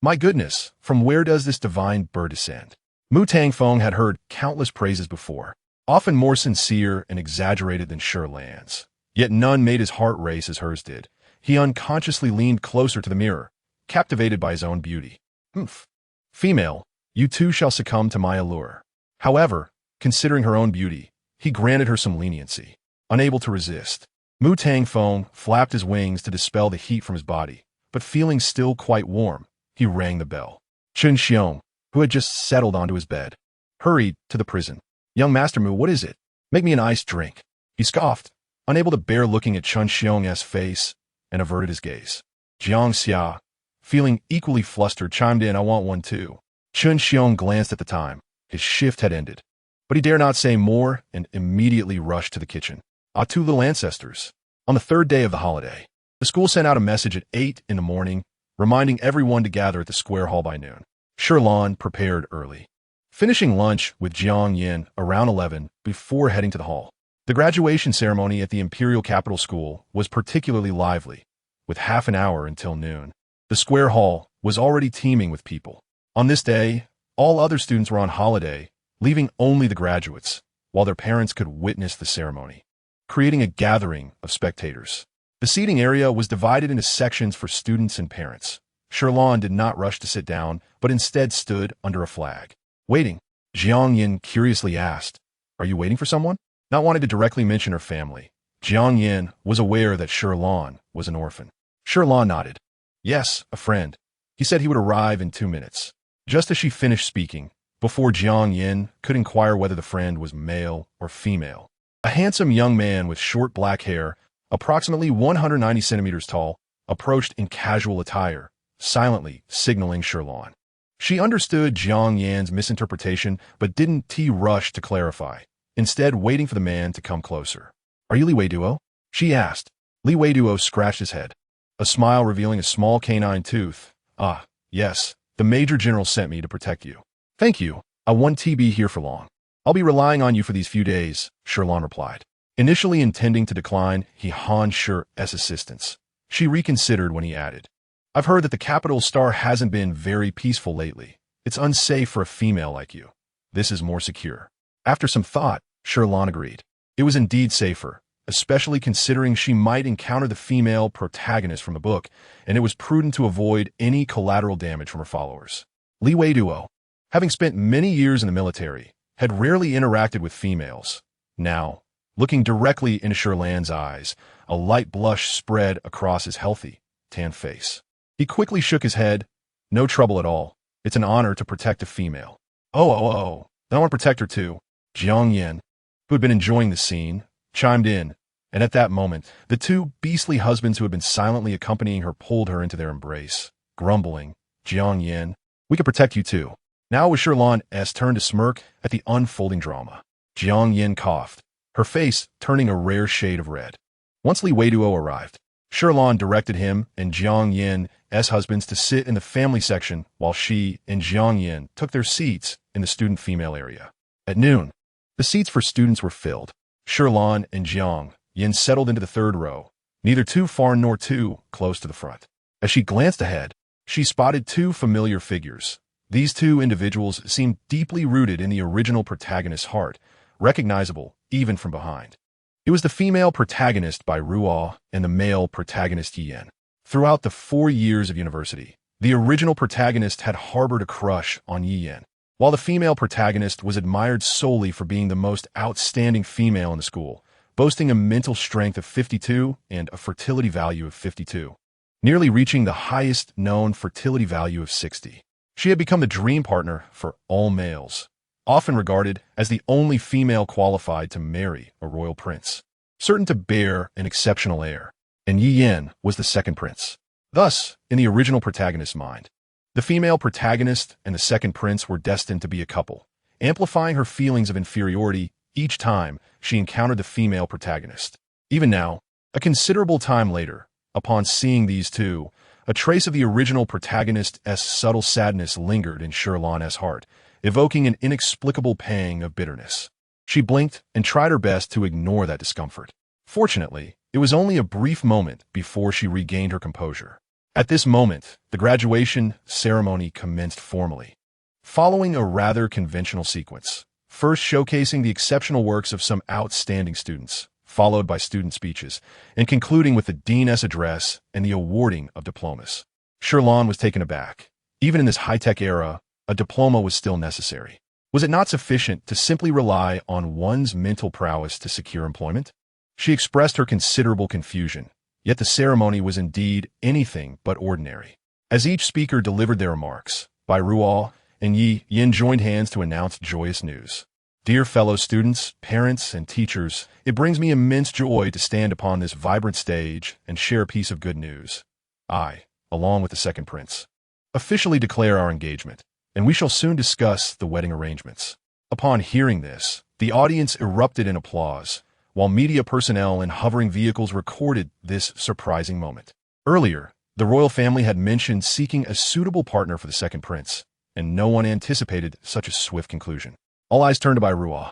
My goodness, from where does this divine bird descend?" Mu Tangfeng had heard countless praises before, often more sincere and exaggerated than Shi Lan's. Yet none made his heart race as hers did. He unconsciously leaned closer to the mirror, captivated by his own beauty. "Humph. Female, you too shall succumb to my allure." However, considering her own beauty, he granted her some leniency. Unable to resist, Mu Tangfeng flapped his wings to dispel the heat from his body, but feeling still quite warm, he rang the bell. Chun Xiong, who had just settled onto his bed, hurried to the prison. "Young Master Mu, what is it? Make me an iced drink." He scoffed, unable to bear looking at Chun Xiong's face, and averted his gaze. Jiang Xia, feeling equally flustered, chimed in, "I want one too." Chun Xiong glanced at the time. His shift had ended, but he dared not say more and immediately rushed to the kitchen. Two little ancestors. On the third day of the holiday, the school sent out a message at 8 in the morning, reminding everyone to gather at the square hall by noon. Shi Lan prepared early, finishing lunch with Jiang Yin around 11 before heading to the hall. The graduation ceremony at the Imperial Capital School was particularly lively, with half an hour until noon. The square hall was already teeming with people. On this day, all other students were on holiday, leaving only the graduates, while their parents could witness the ceremony, creating a gathering of spectators. The seating area was divided into sections for students and parents. Shi Lan did not rush to sit down, but instead stood under a flag. "Waiting?" Jiang Yin curiously asked. "Are you waiting for someone?" Not wanting to directly mention her family, Jiang Yin was aware that Shi Lan was an orphan. Shi Lan nodded. "Yes, a friend. He said he would arrive in 2 minutes." Just as she finished speaking, before Jiang Yin could inquire whether the friend was male or female, A handsome young man with short black hair, approximately 190 centimeters tall, approached in casual attire, silently signaling Shi Lan. She understood Jiang Yan's misinterpretation but didn't rush to clarify, instead waiting for the man to come closer. "Are you Li Weiduo?" she asked. Li Weiduo scratched his head, a smile revealing a small canine tooth. "Ah, yes, the Major General sent me to protect you." "Thank you, I won't be here for long. I'll be relying on you for these few days," Shi Lan replied. Initially intending to decline, he Han Shi's assistance. She reconsidered when he added, "I've heard that the capital star hasn't been very peaceful lately. It's unsafe for a female like you. This is more secure." After some thought, Shi Lan agreed. It was indeed safer, especially considering she might encounter the female protagonist from the book, and it was prudent to avoid any collateral damage from her followers. Li Weiduo, having spent many years in the military, had rarely interacted with females. Now, looking directly into Shi Lan's eyes, a light blush spread across his healthy, tan face. He quickly shook his head. "No trouble at all. It's an honor to protect a female." Oh, I want to protect her too." Jiang Yan, who had been enjoying the scene, chimed in, and at that moment, the two beastly husbands who had been silently accompanying her pulled her into their embrace, grumbling, "Jiang Yan, we can protect you too." Now it was Shi Lan's turn to smirk at the unfolding drama. Jiang Yan coughed, her face turning a rare shade of red. Once Li Weiduo arrived, Shi Lan directed him and Jiang Yan's husbands to sit in the family section while she and Jiang Yan took their seats in the student female area. At noon, the seats for students were filled. Shi Lan and Jiang Yan settled into the third row, neither too far nor too close to the front. As she glanced ahead, she spotted two familiar figures. These two individuals seemed deeply rooted in the original protagonist's heart, recognizable even from behind. It was the female protagonist by Ruo and the male protagonist Yan. Throughout the 4 years of university, the original protagonist had harbored a crush on Yan, while the female protagonist was admired solely for being the most outstanding female in the school, boasting a mental strength of 52 and a fertility value of 52, nearly reaching the highest known fertility value of 60. She had become the dream partner for all males, often regarded as the only female qualified to marry a royal prince, certain to bear an exceptional heir, and Yan was the second prince. Thus, in the original protagonist's mind, the female protagonist and the second prince were destined to be a couple, amplifying her feelings of inferiority each time she encountered the female protagonist. Even now, a considerable time later, upon seeing these two, a trace of the original protagonist's subtle sadness lingered in Shi Lan's heart, evoking an inexplicable pang of bitterness. She blinked and tried her best to ignore that discomfort. Fortunately, it was only a brief moment before she regained her composure. At this moment, the graduation ceremony commenced formally, following a rather conventional sequence, first showcasing the exceptional works of some outstanding students, followed by student speeches, and concluding with the dean's address and the awarding of diplomas. Shi Lan was taken aback. Even in this high-tech era, a diploma was still necessary. Was it not sufficient to simply rely on one's mental prowess to secure employment? She expressed her considerable confusion, yet the ceremony was indeed anything but ordinary. As each speaker delivered their remarks, Bai Ruo and Yan joined hands to announce joyous news. "Dear fellow students, parents, and teachers, it brings me immense joy to stand upon this vibrant stage and share a piece of good news. I, along with the second prince, officially declare our engagement, and we shall soon discuss the wedding arrangements." Upon hearing this, the audience erupted in applause, while media personnel in hovering vehicles recorded this surprising moment. Earlier, the royal family had mentioned seeking a suitable partner for the second prince, and no one anticipated such a swift conclusion. All eyes turned to Bai Ruo,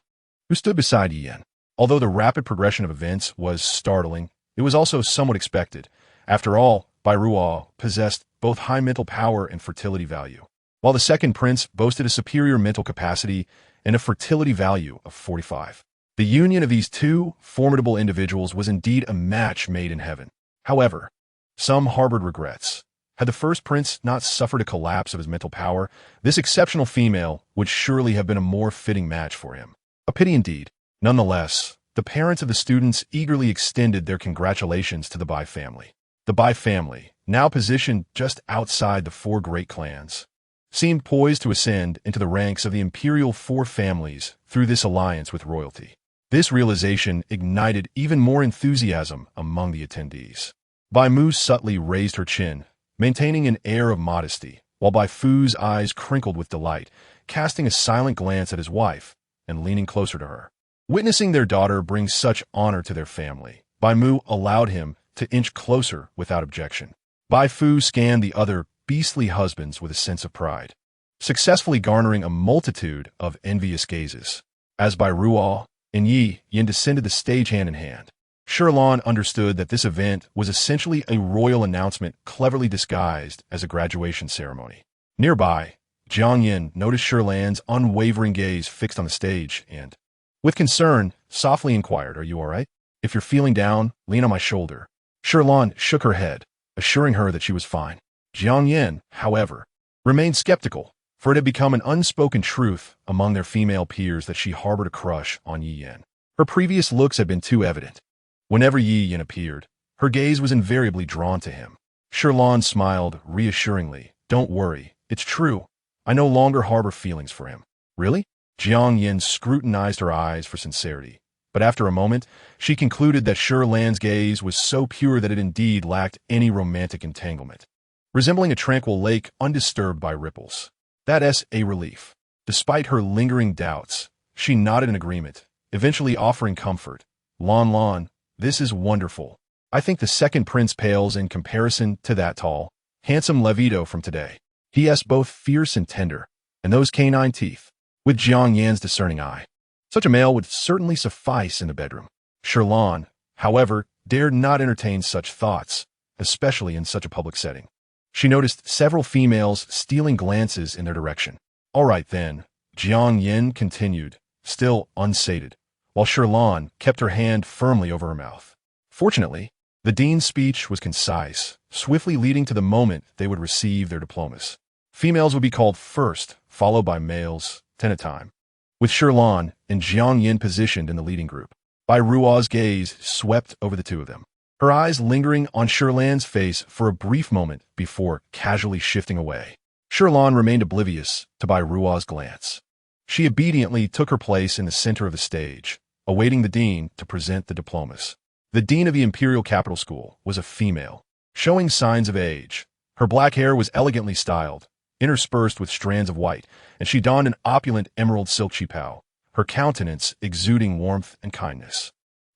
who stood beside Yan. Although the rapid progression of events was startling, it was also somewhat expected. After all, Bai Ruo possessed both high mental power and fertility value, while the second prince boasted a superior mental capacity and a fertility value of 45. The union of these two formidable individuals was indeed a match made in heaven. However, some harbored regrets. Had the first prince not suffered a collapse of his mental power, this exceptional female would surely have been a more fitting match for him. A pity indeed. Nonetheless, the parents of the students eagerly extended their congratulations to the Bai family. The Bai family, now positioned just outside the four great clans, seemed poised to ascend into the ranks of the imperial four families through this alliance with royalty. This realization ignited even more enthusiasm among the attendees. Bai Mu subtly raised her chin, maintaining an air of modesty, while Bai Fu's eyes crinkled with delight, casting a silent glance at his wife and leaning closer to her. Witnessing their daughter bring such honor to their family, Bai Mu allowed him to inch closer without objection. Bai Fu scanned the other beastly husbands with a sense of pride, successfully garnering a multitude of envious gazes. As Bai Ruo and Yi Yin descended the stage hand in hand, Shi Lan understood that this event was essentially a royal announcement cleverly disguised as a graduation ceremony. Nearby, Jiang Yin noticed Shi Lan's unwavering gaze fixed on the stage and, with concern, softly inquired, "Are you all right? If you're feeling down, lean on my shoulder." Shi Lan shook her head, assuring her that she was fine. Jiang Yin, however, remained skeptical, for it had become an unspoken truth among their female peers that she harbored a crush on Yi Yin. Her previous looks had been too evident. Whenever Yi Yin appeared, her gaze was invariably drawn to him. Shi Lan smiled reassuringly. "Don't worry, it's true. I no longer harbor feelings for him." "Really?" Jiang Yin scrutinized her eyes for sincerity, but after a moment, she concluded that Shi Lan's gaze was so pure that it indeed lacked any romantic entanglement, resembling a tranquil lake undisturbed by ripples. That's a relief. Despite her lingering doubts, she nodded in agreement, eventually offering comfort. Lan, this is wonderful. I think the second prince pales in comparison to that tall, handsome Levito from today. He has both fierce and tender, and those canine teeth, with Jiang Yan's discerning eye. Such a male would certainly suffice in the bedroom. Shi Lan, however, dared not entertain such thoughts, especially in such a public setting. She noticed several females stealing glances in their direction. "All right then," Jiang Yin continued, still unsated, while Shi Lan kept her hand firmly over her mouth. Fortunately, the dean's speech was concise, swiftly leading to the moment they would receive their diplomas. Females would be called first, followed by males, 10 at a time. With Shi Lan and Jiang Yin positioned in the leading group, Bai Ruo's gaze swept over the two of them, her eyes lingering on Shi Lan's face for a brief moment before casually shifting away. Shi Lan remained oblivious to Bai Ruo's glance. She obediently took her place in the center of the stage, awaiting the dean to present the diplomas. The dean of the Imperial Capital School was a female, showing signs of age. Her black hair was elegantly styled, interspersed with strands of white, and she donned an opulent emerald silk chipao, her countenance exuding warmth and kindness.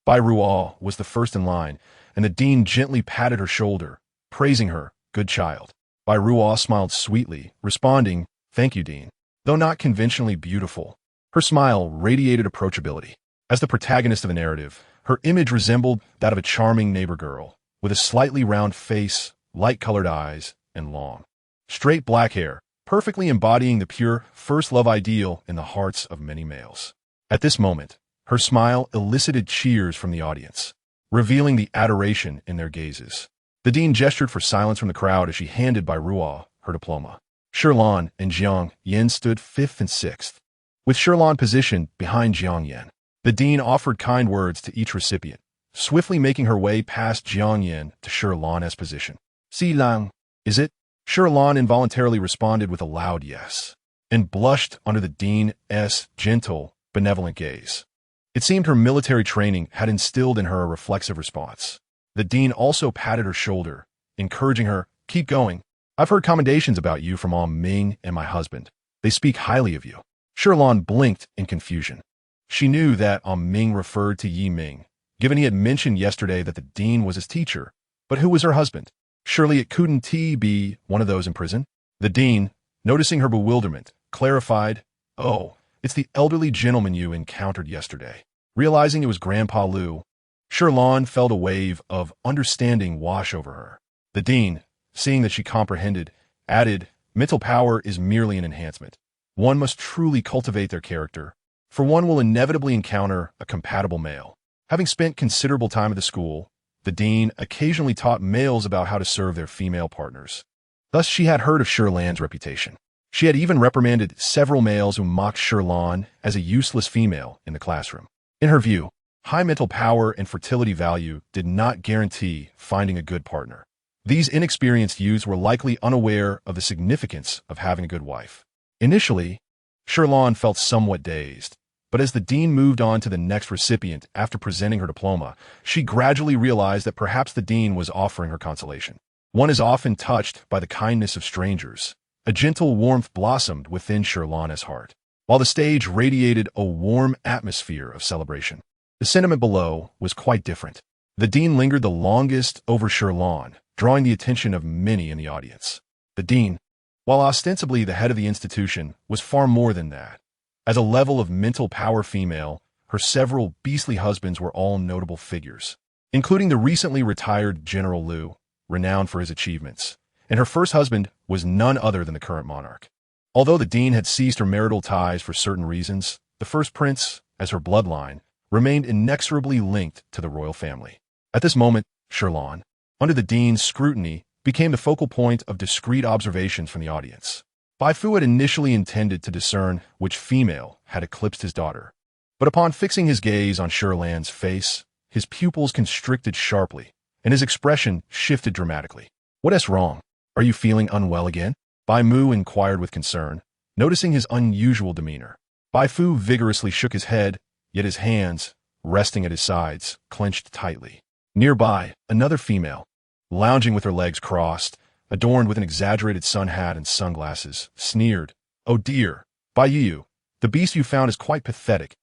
Bai Ruo was the first in line, and the dean gently patted her shoulder, praising her, "Good child." Bai Ruo smiled sweetly, responding, "Thank you, dean." Though not conventionally beautiful, her smile radiated approachability. As the protagonist of the narrative, her image resembled that of a charming neighbor girl, with a slightly round face, light-colored eyes, and long, straight black hair, perfectly embodying the pure first love ideal in the hearts of many males. At this moment, her smile elicited cheers from the audience, revealing the adoration in their gazes. The dean gestured for silence from the crowd as she handed Bai Ruo her diploma. Shi Lan and Jiang Yin stood 5th and 6th, with Shi Lan positioned behind Jiang Yin. The dean offered kind words to each recipient, swiftly making her way past Jiang Yin to Shi Lan's position. "Shi Lan, is it?" Shi Lan involuntarily responded with a loud yes, and blushed under the dean's gentle, benevolent gaze. It seemed her military training had instilled in her a reflexive response. The dean also patted her shoulder, encouraging her, "Keep going. I've heard commendations about you from Ming and my husband. They speak highly of you." Shi Lan blinked in confusion. She knew that Ming referred to Yi Ming, given he had mentioned yesterday that the dean was his teacher, but who was her husband? Surely it couldn't be one of those in prison? The dean, noticing her bewilderment, clarified, "Oh, it's the elderly gentleman you encountered yesterday." Realizing it was Grandpa Liu, Shi Lan felt a wave of understanding wash over her. The dean, seeing that she comprehended, added, "Mental power is merely an enhancement. One must truly cultivate their character, for one will inevitably encounter a compatible male." Having spent considerable time at the school, the dean occasionally taught males about how to serve their female partners. Thus she had heard of Shi Lan's reputation. She had even reprimanded several males who mocked Shi Lan as a useless female in the classroom. In her view, high mental power and fertility value did not guarantee finding a good partner. These inexperienced youths were likely unaware of the significance of having a good wife. Initially, Shi Lan felt somewhat dazed, But as the dean moved on to the next recipient after presenting her diploma, she gradually realized that perhaps the dean was offering her consolation. One is often touched by the kindness of strangers. A gentle warmth blossomed within Shi Lan's heart, while the stage radiated a warm atmosphere of celebration. The sentiment below was quite different. The dean lingered the longest over Shi Lan, drawing the attention of many in the audience. The dean, while ostensibly the head of the institution, was far more than that. As a level of mental power female, her several beastly husbands were all notable figures, including the recently retired General Liu, renowned for his achievements, and her first husband was none other than the current monarch. Although the dean had ceased her marital ties for certain reasons, the first prince, as her bloodline, remained inexorably linked to the royal family. At this moment, Shi Lan, under the dean's scrutiny, became the focal point of discreet observations from the audience. Bai Fu had initially intended to discern which female had eclipsed his daughter, but upon fixing his gaze on Shi Lan's face, his pupils constricted sharply, and his expression shifted dramatically. "What is wrong? Are you feeling unwell again?" Bai Mu inquired with concern, noticing his unusual demeanor. Bai Fu vigorously shook his head, yet his hands, resting at his sides, clenched tightly. Nearby, another female, lounging with her legs crossed, adorned with an exaggerated sun hat and sunglasses, sneered, "Oh dear, Bai Yu, the beast you found is quite pathetic.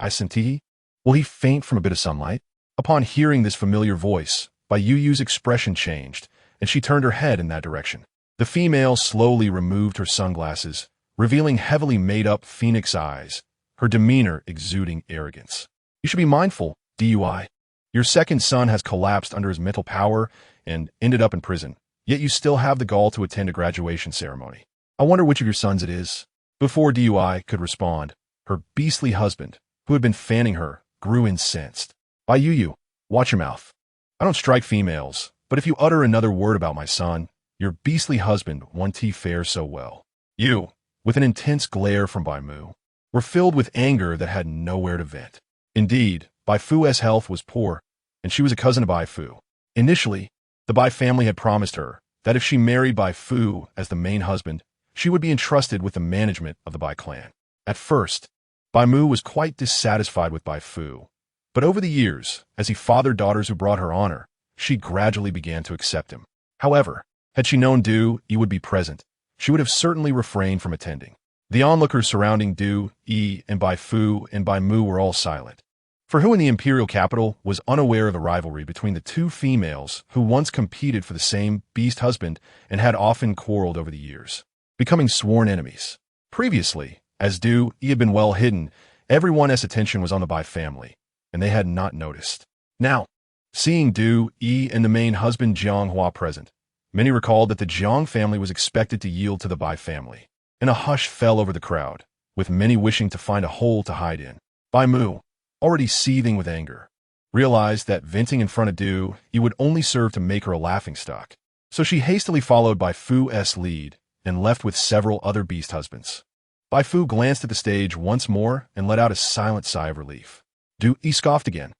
I senti. Will he faint from a bit of sunlight?" Upon hearing this familiar voice, Bai Yu's expression changed, and she turned her head in that direction. The female slowly removed her sunglasses, revealing heavily made-up phoenix eyes, her demeanor exuding arrogance. "You should be mindful, Dui. Your second son has collapsed under his mental power and ended up in prison, yet you still have the gall to attend a graduation ceremony. I wonder which of your sons it is." Before Dui could respond, her beastly husband, who had been fanning her, grew incensed. "Bai Yu, watch your mouth. I don't strike females, but if you utter another word about my son, your beastly husband won't fare so well." You, with an intense glare from Bai Mu, were filled with anger that had nowhere to vent. Indeed, Bai Fu's health was poor, and she was a cousin of Bai Fu. Initially, the Bai family had promised her that if she married Bai Fu as the main husband, she would be entrusted with the management of the Bai clan. At first, Bai Mu was quite dissatisfied with Bai Fu, but over the years, as he fathered daughters who brought her honor, she gradually began to accept him. However, had she known Du Yi would be present, she would have certainly refrained from attending. The onlookers surrounding Du Yi and Bai Fu and Bai Mu were all silent. For who in the imperial capital was unaware of the rivalry between the two females who once competed for the same beast husband and had often quarreled over the years, becoming sworn enemies? Previously, as Du Yi had been well hidden, everyone's attention was on the Bai family, and they had not noticed. Now, seeing Du Yi and the main husband Jiang Hua present, many recalled that the Jiang family was expected to yield to the Bai family, and a hush fell over the crowd, with many wishing to find a hole to hide in. Bai Mu, already seething with anger, realized that venting in front of Du Yi would only serve to make her a laughingstock, so she hastily followed Bai Fu's lead and left with several other beast husbands. Bai Fu glanced at the stage once more and let out a silent sigh of relief. Du Yi scoffed again,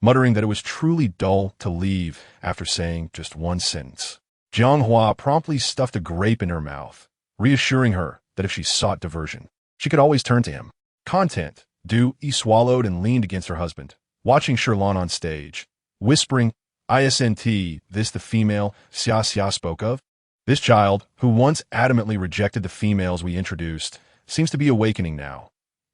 muttering that it was truly dull to leave after saying just one sentence. Jiang Hua promptly stuffed a grape in her mouth, reassuring her that if she sought diversion, she could always turn to him. Content, Du Yi swallowed and leaned against her husband, watching Shi Lan on stage, whispering, "Isn't this the female Xia spoke of? This child, who once adamantly rejected the females we introduced, seems to be awakening now,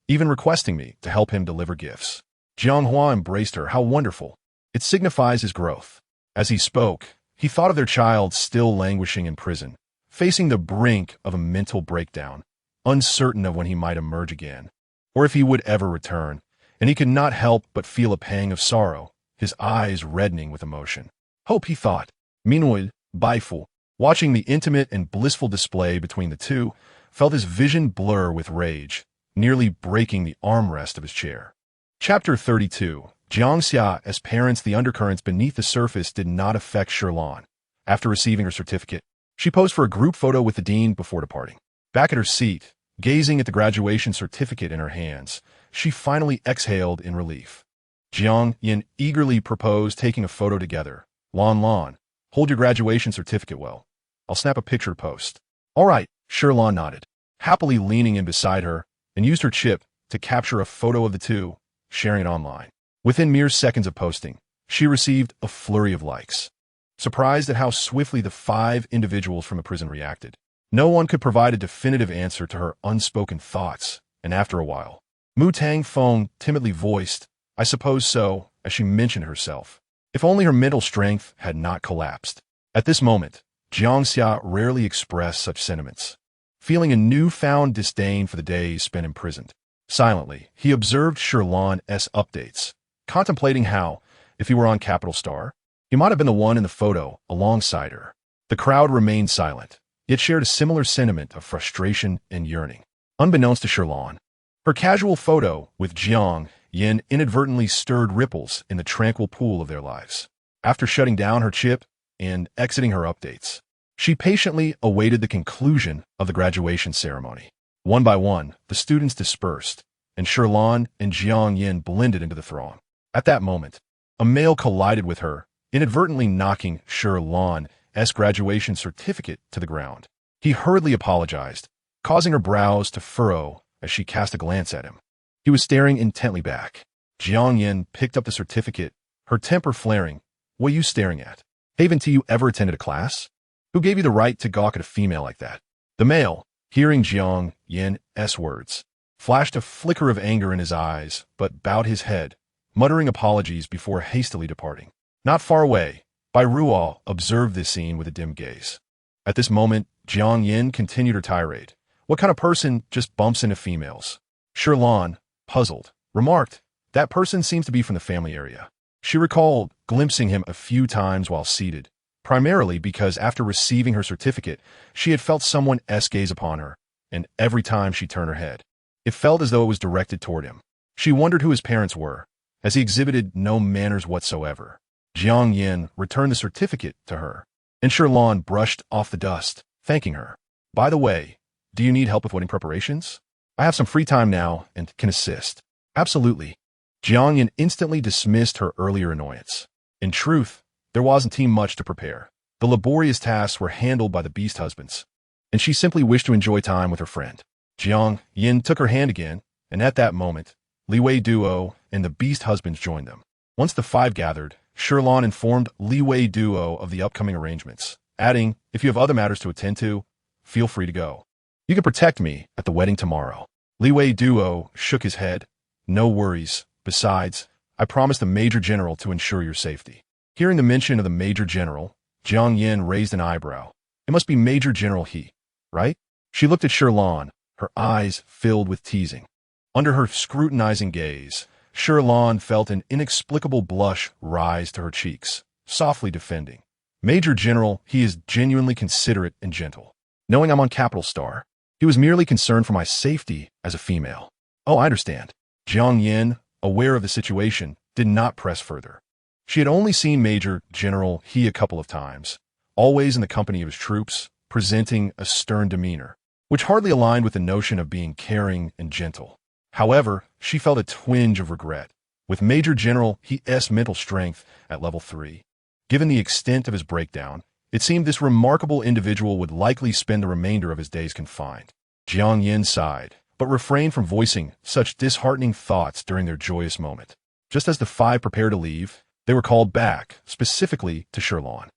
even requesting me to help him deliver gifts." Jiang Hua embraced her. How wonderful. It signifies his growth. As he spoke, he thought of their child still languishing in prison, facing the brink of a mental breakdown, uncertain of when he might emerge again, or if he would ever return, and he could not help but feel a pang of sorrow, his eyes reddening with emotion. Hope, he thought. Meanwhile, Bai Fu, watching the intimate and blissful display between the two, felt his vision blur with rage, nearly breaking the armrest of his chair. Chapter 32. Jiang Xia. As parents, the undercurrents beneath the surface did not affect Shi Lan. After receiving her certificate, she posed for a group photo with the dean before departing. Back at her seat, gazing at the graduation certificate in her hands, she finally exhaled in relief. Jiang Yin eagerly proposed taking a photo together. Lan, hold your graduation certificate well. I'll snap a picture to post. All right, Shi Lan nodded, happily leaning in beside her, and used her chip to capture a photo of the two, sharing it online. Within mere seconds of posting, she received a flurry of likes. Surprised at how swiftly the 5 individuals from the prison reacted, no one could provide a definitive answer to her unspoken thoughts, and after a while, Mu Tang Feng timidly voiced, "I suppose so," as she mentioned herself. If only her mental strength had not collapsed. At this moment, Jiang Xia rarely expressed such sentiments. Feeling a newfound disdain for the days spent imprisoned, silently, he observed Shi Lan's updates, contemplating how, if he were on Capital Star, he might have been the one in the photo alongside her. The crowd remained silent, yet shared a similar sentiment of frustration and yearning. Unbeknownst to Shi Lan, her casual photo with Jiang Yin inadvertently stirred ripples in the tranquil pool of their lives. After shutting down her chip and exiting her updates, she patiently awaited the conclusion of the graduation ceremony. One by one, the students dispersed, and Shi Lan and Jiang Yin blended into the throng. At that moment, a male collided with her, inadvertently knocking Shi Lan's graduation certificate to the ground. He hurriedly apologized, causing her brows to furrow as she cast a glance at him. He was staring intently back. Jiang Yin picked up the certificate, her temper flaring. "What are you staring at? Haven't you ever attended a class? Who gave you the right to gawk at a female like that?" The male, hearing Jiang Yin's words, flashed a flicker of anger in his eyes, but bowed his head, muttering apologies before hastily departing. Not far away, Bai Ruo observed this scene with a dim gaze. At this moment, Jiang Yin continued her tirade. "What kind of person just bumps into females?" Shi Lan, puzzled, remarked, "That person seems to be from the family area." She recalled glimpsing him a few times while seated, primarily because after receiving her certificate, she had felt someone's gaze upon her, and every time she turned her head, it felt as though it was directed toward him. She wondered who his parents were, as he exhibited no manners whatsoever. Jiang Yin returned the certificate to her, and Shi Lan brushed off the dust, thanking her. "By the way, do you need help with wedding preparations? I have some free time now and can assist." "Absolutely." Jiang Yin instantly dismissed her earlier annoyance. In truth, there wasn't much to prepare. The laborious tasks were handled by the beast husbands, and she simply wished to enjoy time with her friend. Jiang Yin took her hand again, and at that moment, Li Wei Duo and the beast husbands joined them. Once the 5 gathered, Shi Lan informed Li Wei Duo of the upcoming arrangements, adding, "If you have other matters to attend to, feel free to go. You can protect me at the wedding tomorrow." Li Wei Duo shook his head. "No worries. Besides, I promised the Major General to ensure your safety." Hearing the mention of the Major General, Jiang Yin raised an eyebrow. "It must be Major General He, right?" She looked at Shi Lan, her eyes filled with teasing. Under her scrutinizing gaze, Shi Lan felt an inexplicable blush rise to her cheeks, softly defending. "Major General, he is genuinely considerate and gentle. Knowing I'm on Capital Star, he was merely concerned for my safety as a female." "Oh, I understand." Jiang Yin, aware of the situation, did not press further. She had only seen Major General He a couple of times, always in the company of his troops, presenting a stern demeanor, which hardly aligned with the notion of being caring and gentle. However, she felt a twinge of regret. With Major General He's mental strength at level 3, given the extent of his breakdown, it seemed this remarkable individual would likely spend the remainder of his days confined. Jiang Yin sighed, but refrained from voicing such disheartening thoughts during their joyous moment. Just as the 5 prepared to leave, they were called back, specifically to Shi Lan.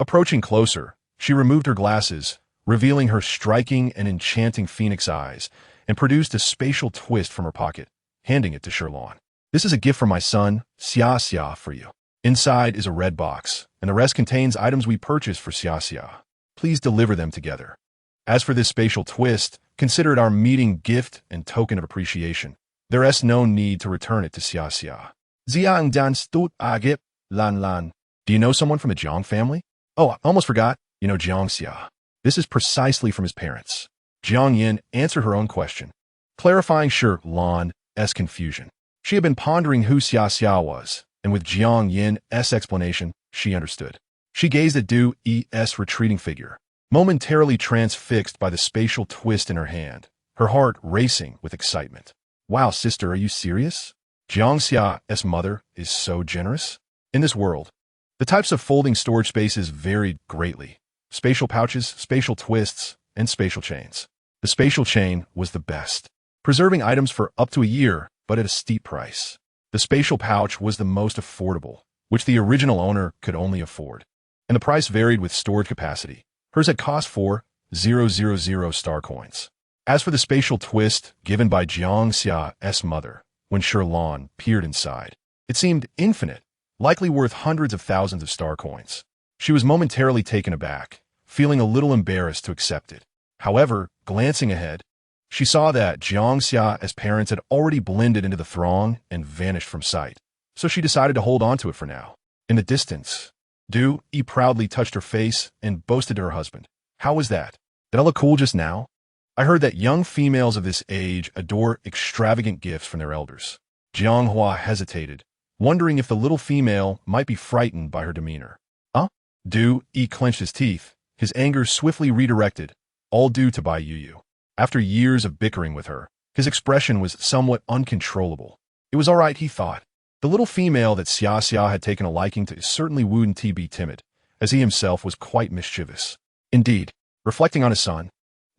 Approaching closer, she removed her glasses, revealing her striking and enchanting phoenix eyes, and produced a spatial twist from her pocket, handing it to Shi Lan. "This is a gift from my son, Xia Xia, for you. Inside is a red box, and the rest contains items we purchased for Xia Xia. Please deliver them together. As for this spatial twist, consider it our meeting gift and token of appreciation. There is no need to return it to Xia Xia." "Ziang Dan Stut Agip Lan Lan. Do you know someone from the Jiang family?" "Oh, I almost forgot. You know Jiang Xia. This is precisely from his parents." Jiang Yin answered her own question, clarifying Shi Lan's confusion. She had been pondering who Xia Xia was, and with Jiang Yin's explanation, she understood. She gazed at Du's retreating figure, momentarily transfixed by the spatial twist in her hand, her heart racing with excitement. "Wow, sister, are you serious? Jiang Xia's mother is so generous?" In this world, the types of folding storage spaces varied greatly. Spatial pouches, spatial twists, and spatial chains. The spatial chain was the best. preserving items for up to a year, but at a steep price. The spatial pouch was the most affordable, which the original owner could only afford, and the price varied with storage capacity. Hers had cost 4,000 star coins. As for the spatial twist given by Jiang Xia's mother, when Shi Lan peered inside, it seemed infinite, likely worth hundreds of thousands of star coins. She was momentarily taken aback, feeling a little embarrassed to accept it. However, glancing ahead, she saw that Jiang Xia's parents had already blended into the throng and vanished from sight, so she decided to hold on to it for now. In the distance, Du Yi proudly touched her face and boasted to her husband, "How was that? Did I look cool just now? I heard that young females of this age adore extravagant gifts from their elders." Jiang Hua hesitated, wondering if the little female might be frightened by her demeanor. Du Yi clenched his teeth, his anger swiftly redirected, all due to Bai Yuyu. After years of bickering with her, his expression was somewhat uncontrollable. It was all right, he thought. The little female that Xia had taken a liking to certainly wouldn't be timid, as he himself was quite mischievous. Indeed, reflecting on his son,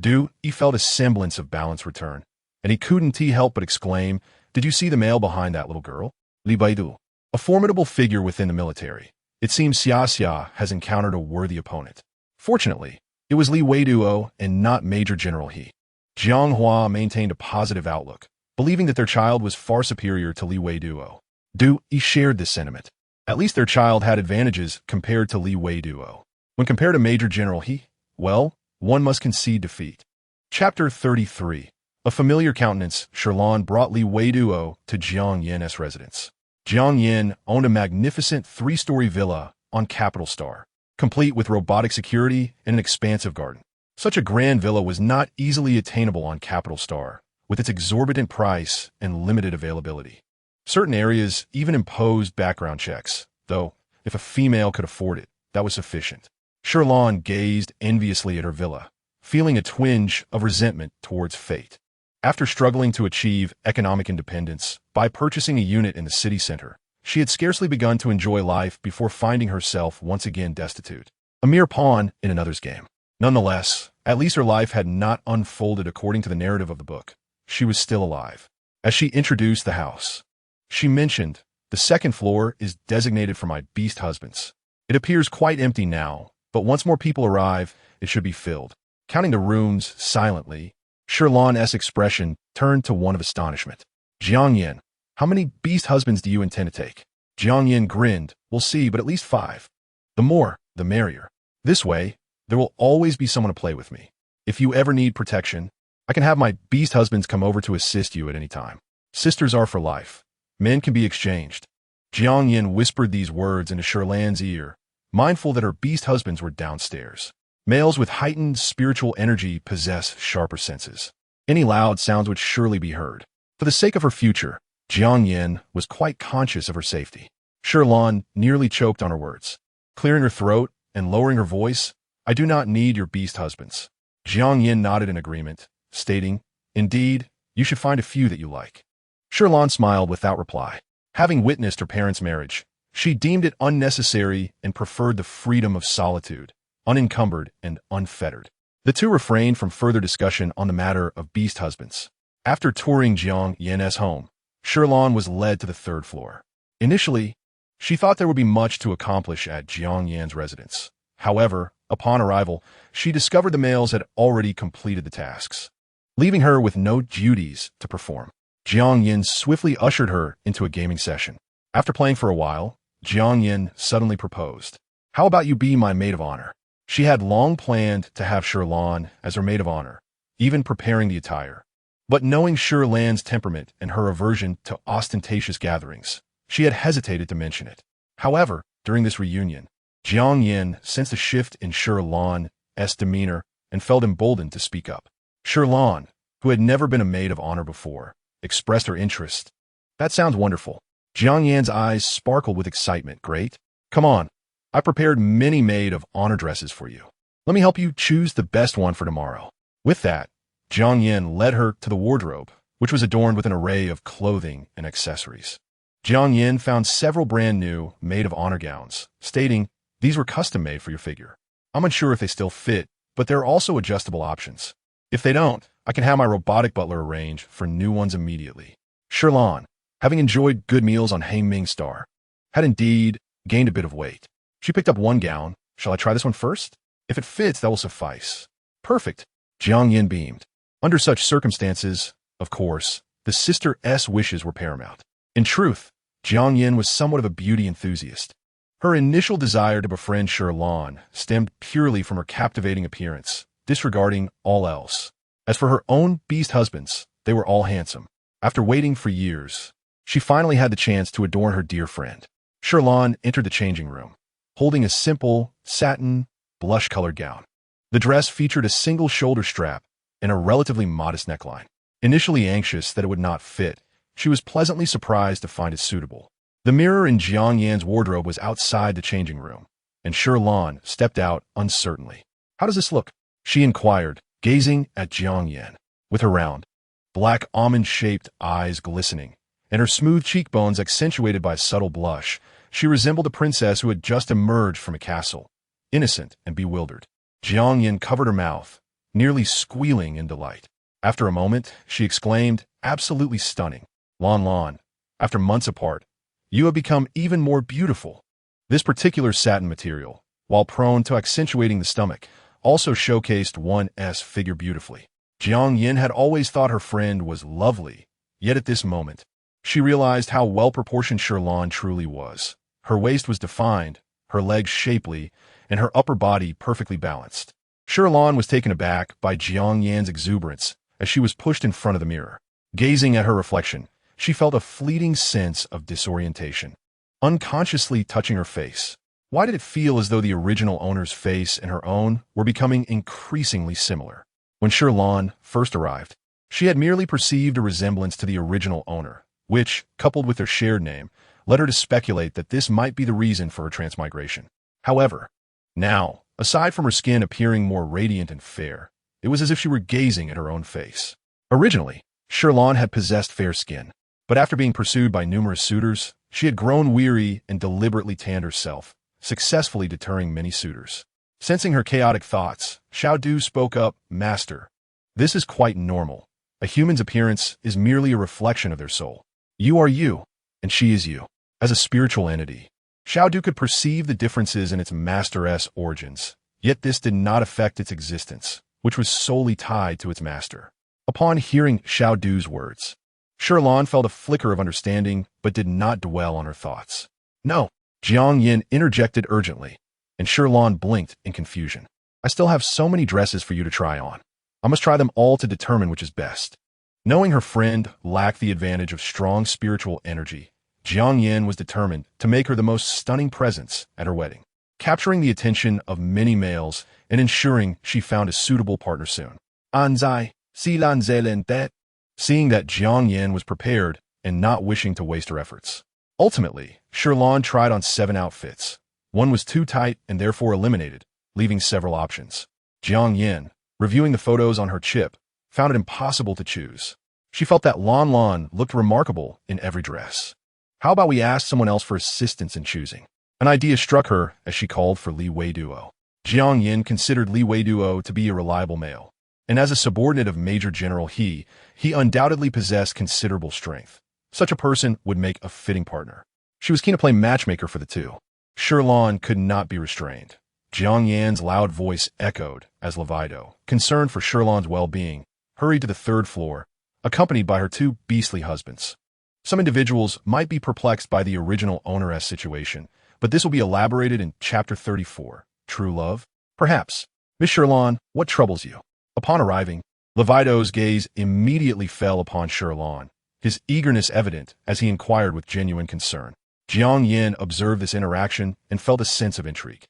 Du Yi felt a semblance of balance return, and he couldn't help but exclaim, "Did you see the male behind that little girl? Li Baidu, a formidable figure within the military. It seems Xia has encountered a worthy opponent." Fortunately, it was Li Weiduo and not Major General He. Jiang Hua maintained a positive outlook, believing that their child was far superior to Li Weiduo. Du Yi shared this sentiment. At least their child had advantages compared to Li Weiduo. When compared to Major General He, well, one must concede defeat. Chapter 33. A familiar countenance, Shi Lan brought Li Weiduo to Jiang Yan's residence. Jiang Yan owned a magnificent 3-story villa on Capital Star, complete with robotic security and an expansive garden. Such a grand villa was not easily attainable on Capital Star, with its exorbitant price and limited availability. Certain areas even imposed background checks, though, if a female could afford it, that was sufficient. Shi Lan gazed enviously at her villa, feeling a twinge of resentment towards fate. After struggling to achieve economic independence by purchasing a unit in the city center, she had scarcely begun to enjoy life before finding herself once again destitute, a mere pawn in another's game. Nonetheless, at least her life had not unfolded according to the narrative of the book. She was still alive. As she introduced the house, she mentioned, "The second floor is designated for my beast husbands. It appears quite empty now, but once more people arrive, it should be filled." Counting the rooms silently, Shi Lan's expression turned to one of astonishment. "Jiang Yan, how many beast husbands do you intend to take?" Jiang Yan grinned, "We'll see, but at least 5. The more, the merrier. This way, there will always be someone to play with me. If you ever need protection, I can have my beast husbands come over to assist you at any time. Sisters are for life. Men can be exchanged." Jiang Yan whispered these words into Shi Lan's ear, mindful that her beast husbands were downstairs. Males with heightened spiritual energy possess sharper senses. Any loud sounds would surely be heard. For the sake of her future, Jiang Yan was quite conscious of her safety. Shi Lan nearly choked on her words. Clearing her throat and lowering her voice, "I do not need your beast husbands." Jiang Yan nodded in agreement, stating, "Indeed, you should find a few that you like." Shi Lan smiled without reply. Having witnessed her parents' marriage, she deemed it unnecessary and preferred the freedom of solitude, unencumbered and unfettered. The two refrained from further discussion on the matter of beast husbands. After touring Jiang Yan's home, Shi Lan was led to the 3rd floor. Initially, she thought there would be much to accomplish at Jiang Yan's residence. However, upon arrival, she discovered the males had already completed the tasks, leaving her with no duties to perform. Jiang Yan swiftly ushered her into a gaming session. After playing for a while, Jiang Yan suddenly proposed, "How about you be my maid of honor?" She had long planned to have Shi Lan as her maid of honor, even preparing the attire. But knowing Shi Lan's temperament and her aversion to ostentatious gatherings, she had hesitated to mention it. However, during this reunion, Jiang Yan sensed a shift in Shi Lan's demeanor and felt emboldened to speak up. Shi Lan, who had never been a maid of honor before, expressed her interest. "That sounds wonderful." Jiang Yan's eyes sparkled with excitement. "Great. Come on. I prepared many maid of honor dresses for you. Let me help you choose the best one for tomorrow." With that, Jiang Yan led her to the wardrobe, which was adorned with an array of clothing and accessories. Jiang Yan found several brand new maid of honor gowns, stating, "These were custom made for your figure. I'm unsure if they still fit, but there are also adjustable options." If they don't, I can have my robotic butler arrange for new ones immediately. Shi Lan, having enjoyed good meals on Hang Ming Star, had indeed gained a bit of weight. She picked up one gown. Shall I try this one first? If it fits, that will suffice. Perfect. Jiang Yin beamed. Under such circumstances, of course, the sister's wishes were paramount. In truth, Jiang Yin was somewhat of a beauty enthusiast. Her initial desire to befriend Shi Lan stemmed purely from her captivating appearance, disregarding all else. As for her own beast husbands, they were all handsome. After waiting for years, she finally had the chance to adorn her dear friend. Shi Lan entered the changing room, holding a simple, satin, blush-colored gown. The dress featured a single shoulder strap and a relatively modest neckline. Initially anxious that it would not fit, she was pleasantly surprised to find it suitable. The mirror in Jiang Yan's wardrobe was outside the changing room, and Shi Lan stepped out uncertainly. How does this look? She inquired, gazing at Jiang Yan. With her round, black almond-shaped eyes glistening, and her smooth cheekbones accentuated by subtle blush, she resembled a princess who had just emerged from a castle, innocent and bewildered. Jiang Yan covered her mouth, nearly squealing in delight. After a moment, she exclaimed, absolutely stunning. Lan Lan, after months apart, you have become even more beautiful. This particular satin material, while prone to accentuating the stomach, also showcased one's figure beautifully. Jiang Yin had always thought her friend was lovely, yet at this moment, she realized how well-proportioned Shi Lan truly was. Her waist was defined, her legs shapely, and her upper body perfectly balanced. Shi Lan was taken aback by Jiang Yan's exuberance as she was pushed in front of the mirror. Gazing at her reflection, she felt a fleeting sense of disorientation. Unconsciously touching her face, why did it feel as though the original owner's face and her own were becoming increasingly similar? When Shi Lan first arrived, she had merely perceived a resemblance to the original owner, which, coupled with their shared name, led her to speculate that this might be the reason for her transmigration. However, now, aside from her skin appearing more radiant and fair, it was as if she were gazing at her own face. Originally, Shi Lan had possessed fair skin, but after being pursued by numerous suitors, she had grown weary and deliberately tanned herself, successfully deterring many suitors. Sensing her chaotic thoughts, Xiao Du spoke up, Master, this is quite normal. A human's appearance is merely a reflection of their soul. You are you, and she is you. As a spiritual entity, Xiao Du could perceive the differences in its master's origins, yet this did not affect its existence, which was solely tied to its master. Upon hearing Xiao Du's words, Shi Lan felt a flicker of understanding but did not dwell on her thoughts. No, Jiang Yin interjected urgently, and Shi Lan blinked in confusion. I still have so many dresses for you to try on. I must try them all to determine which is best. Knowing her friend lacked the advantage of strong spiritual energy, Jiang Yin was determined to make her the most stunning presents at her wedding, capturing the attention of many males and ensuring she found a suitable partner soon. Anzai, Shi Lan Zelen that. Seeing that Jiang Yin was prepared and not wishing to waste her efforts. Ultimately, Shi Lan tried on 7 outfits. One was too tight and therefore eliminated, leaving several options. Jiang Yin, reviewing the photos on her chip, found it impossible to choose. She felt that Lan Lan looked remarkable in every dress. How about we ask someone else for assistance in choosing? An idea struck her as she called for Li Wei Duo. Jiang Yin considered Li Wei Duo to be a reliable male, and as a subordinate of Major General he undoubtedly possessed considerable strength. Such a person would make a fitting partner. She was keen to play matchmaker for the two. Shi Lan could not be restrained. Jiang Yan's loud voice echoed as Levido, concerned for Shi Lan's well-being, hurried to the 3rd floor, accompanied by her 2 beastly husbands. Some individuals might be perplexed by the original owner's situation, but this will be elaborated in Chapter 34, True Love? Perhaps. Miss Shi Lan, what troubles you? Upon arriving, Levido's gaze immediately fell upon Shi Lan, his eagerness evident as he inquired with genuine concern. Jiang Yin observed this interaction and felt a sense of intrigue.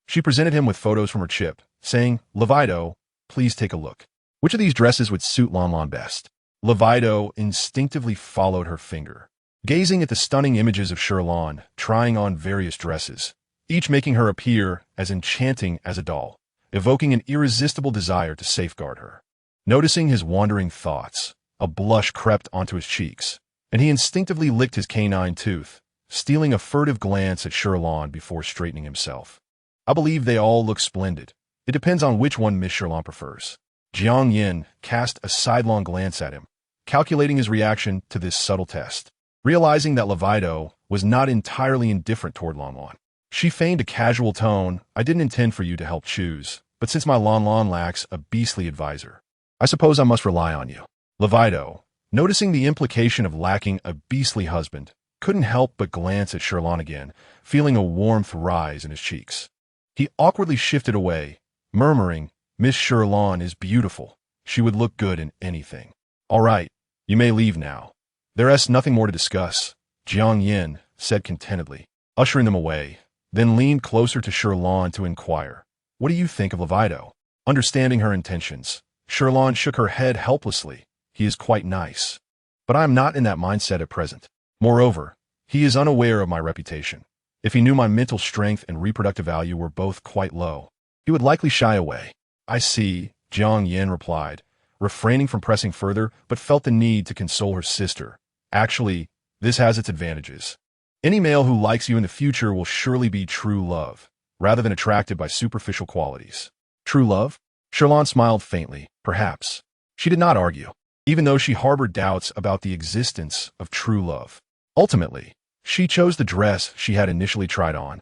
She presented him with photos from her chip, saying, Levido, please take a look. Which of these dresses would suit Lan Lan best? Levido instinctively followed her finger, gazing at the stunning images of Shi Lan, trying on various dresses, each making her appear as enchanting as a doll, evoking an irresistible desire to safeguard her. Noticing his wandering thoughts, a blush crept onto his cheeks, and he instinctively licked his canine tooth, stealing a furtive glance at Shi Lan before straightening himself. I believe they all look splendid. It depends on which one Miss Shi Lan prefers. Jiang Yin cast a sidelong glance at him, calculating his reaction to this subtle test. Realizing that Levido was not entirely indifferent toward Lan Lan, she feigned a casual tone. I didn't intend for you to help choose, but since my Lan Lan lacks a beastly advisor, I suppose I must rely on you. Levido, noticing the implication of lacking a beastly husband, couldn't help but glance at Shi Lan again, feeling a warmth rise in his cheeks. He awkwardly shifted away, murmuring, Miss Shi Lan is beautiful. She would look good in anything. All right, you may leave now. There's nothing more to discuss, Jiang Yin said contentedly, ushering them away, then leaned closer to Shi Lan to inquire, what do you think of Levido? Understanding her intentions, Shi Lan shook her head helplessly. He is quite nice. But I am not in that mindset at present. Moreover, he is unaware of my reputation. If he knew my mental strength and reproductive value were both quite low, he would likely shy away. I see, Jiang Yin replied, refraining from pressing further, but felt the need to console her sister. Actually, this has its advantages. Any male who likes you in the future will surely be true love, rather than attracted by superficial qualities. True love? Shi Lan smiled faintly, perhaps. She did not argue, even though she harbored doubts about the existence of true love. Ultimately, she chose the dress she had initially tried on,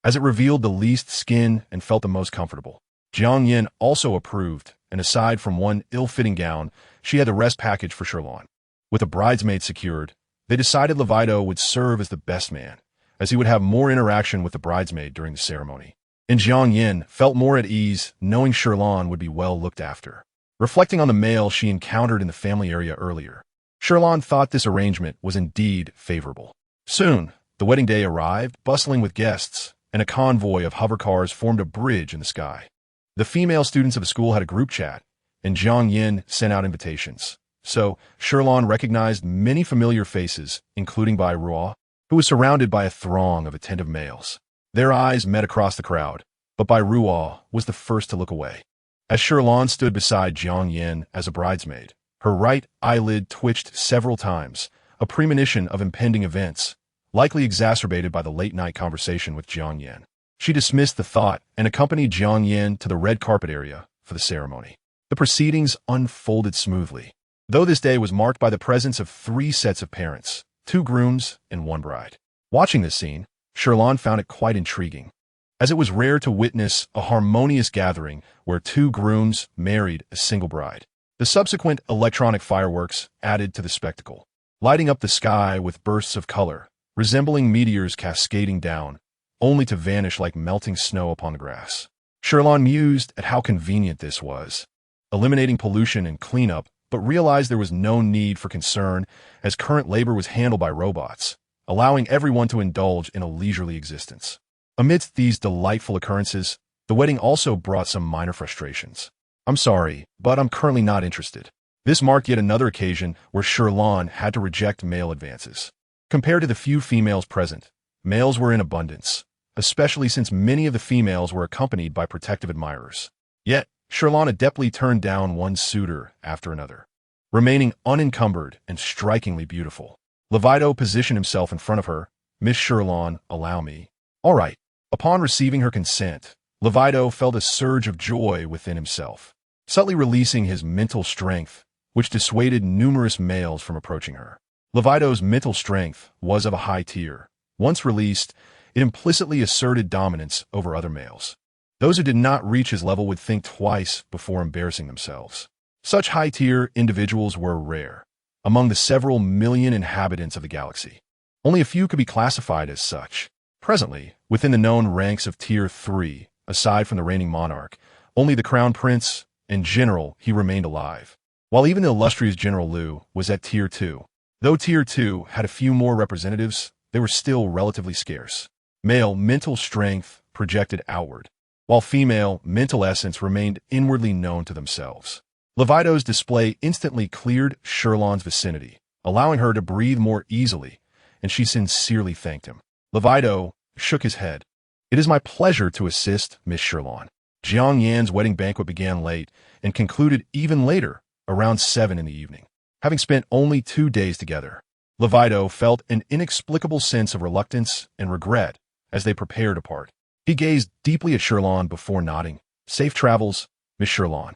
as it revealed the least skin and felt the most comfortable. Jiang Yin also approved, and aside from one ill-fitting gown, she had the rest package for Shi Lan. With a bridesmaid secured, they decided Levido would serve as the best man, as he would have more interaction with the bridesmaid during the ceremony. And Jiang Yin felt more at ease knowing Shi Lan would be well looked after. Reflecting on the male she encountered in the family area earlier, Shi Lan thought this arrangement was indeed favorable. Soon, the wedding day arrived, bustling with guests, and a convoy of hovercars formed a bridge in the sky. The female students of the school had a group chat, and Jiang Yin sent out invitations. So, Shi Lan recognized many familiar faces, including Bai Ruo, who was surrounded by a throng of attentive males. Their eyes met across the crowd, but Bai Ruo was the first to look away. As Shi Lan stood beside Jiang Yin as a bridesmaid, her right eyelid twitched several times, a premonition of impending events, likely exacerbated by the late-night conversation with Jiang Yin. She dismissed the thought and accompanied Jiang Yin to the red carpet area for the ceremony. The proceedings unfolded smoothly, though this day was marked by the presence of 3 sets of parents, 2 grooms and 1 bride. Watching this scene, Shi Lan found it quite intriguing, as it was rare to witness a harmonious gathering where 2 grooms married a single bride. The subsequent electronic fireworks added to the spectacle, lighting up the sky with bursts of color, resembling meteors cascading down, only to vanish like melting snow upon the grass. Shi Lan mused at how convenient this was, eliminating pollution and cleanup, but realized there was no need for concern as current labor was handled by robots, allowing everyone to indulge in a leisurely existence. Amidst these delightful occurrences, the wedding also brought some minor frustrations. I'm sorry, but I'm currently not interested. This marked yet another occasion where Shi Lan had to reject male advances. Compared to the few females present, males were in abundance, especially since many of the females were accompanied by protective admirers. Yet, Shi Lan adeptly turned down one suitor after another, remaining unencumbered and strikingly beautiful. Levido positioned himself in front of her. Miss Shi Lan, allow me. All right. Upon receiving her consent, Levido felt a surge of joy within himself, subtly releasing his mental strength, which dissuaded numerous males from approaching her. Levido's mental strength was of a high tier. Once released, it implicitly asserted dominance over other males. Those who did not reach his level would think twice before embarrassing themselves. Such high-tier individuals were rare among the several million inhabitants of the galaxy. Only a few could be classified as such. Presently, within the known ranks of Tier 3, aside from the reigning monarch, only the Crown Prince and General he remained alive, while even the illustrious General Liu was at Tier 2. Though Tier 2 had a few more representatives, they were still relatively scarce. Male mental strength projected outward, while female mental essence remained inwardly known to themselves. Levido's display instantly cleared Shi Lan's vicinity, allowing her to breathe more easily, and she sincerely thanked him. Levido shook his head. It is my pleasure to assist, Miss Shi Lan. Jiang Yan's wedding banquet began late and concluded even later, around 7 in the evening. Having spent only 2 days together, Levido felt an inexplicable sense of reluctance and regret as they prepared to part. He gazed deeply at Shi Lan before nodding. Safe travels, Miss Shi Lan.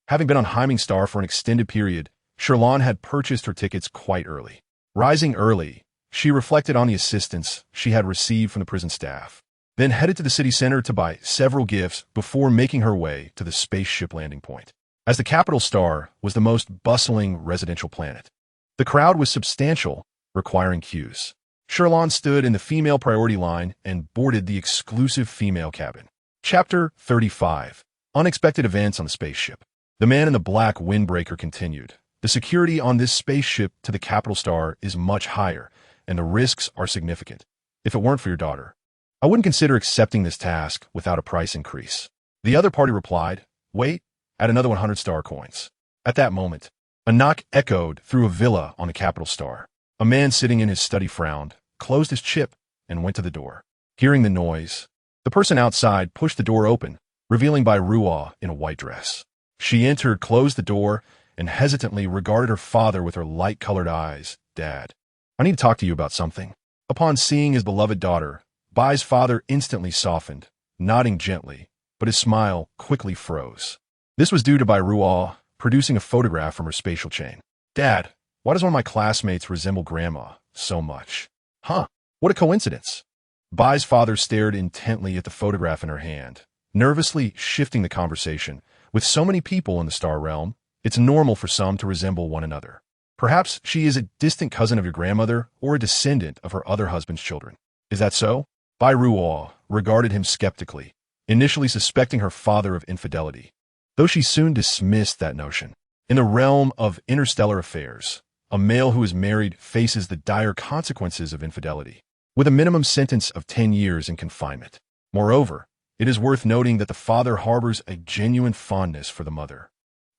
Having been on Hyming Star for an extended period, Shi Lan had purchased her tickets quite early. Rising early, she reflected on the assistance she had received from the prison staff, then headed to the city center to buy several gifts before making her way to the spaceship landing point. As the capital star was the most bustling residential planet, the crowd was substantial, requiring queues. Shi Lan stood in the female priority line and boarded the exclusive female cabin. Chapter 35. Unexpected events on the spaceship. The man in the black windbreaker continued. The security on this spaceship to the capital star is much higher, and the risks are significant. If it weren't for your daughter, I wouldn't consider accepting this task without a price increase. The other party replied, wait, add another 100 star coins. At that moment, a knock echoed through a villa on the capital star. A man sitting in his study frowned, closed his chip, and went to the door. Hearing the noise, the person outside pushed the door open, revealing Bai Ruo in a white dress. She entered, closed the door, and hesitantly regarded her father with her light-colored eyes. Dad, I need to talk to you about something. Upon seeing his beloved daughter, Bai's father instantly softened, nodding gently, but his smile quickly froze. This was due to Bai Ruo producing a photograph from her spatial chain. Dad, why does one of my classmates resemble Grandma so much? Huh, what a coincidence. Bai's father stared intently at the photograph in her hand, nervously shifting the conversation. With so many people in the star realm, it's normal for some to resemble one another. Perhaps she is a distant cousin of your grandmother or a descendant of her other husband's children. Is that so? Bai Ruo regarded him skeptically, initially suspecting her father of infidelity, though she soon dismissed that notion. In the realm of interstellar affairs, a male who is married faces the dire consequences of infidelity, with a minimum sentence of 10 years in confinement. Moreover, it is worth noting that the father harbors a genuine fondness for the mother,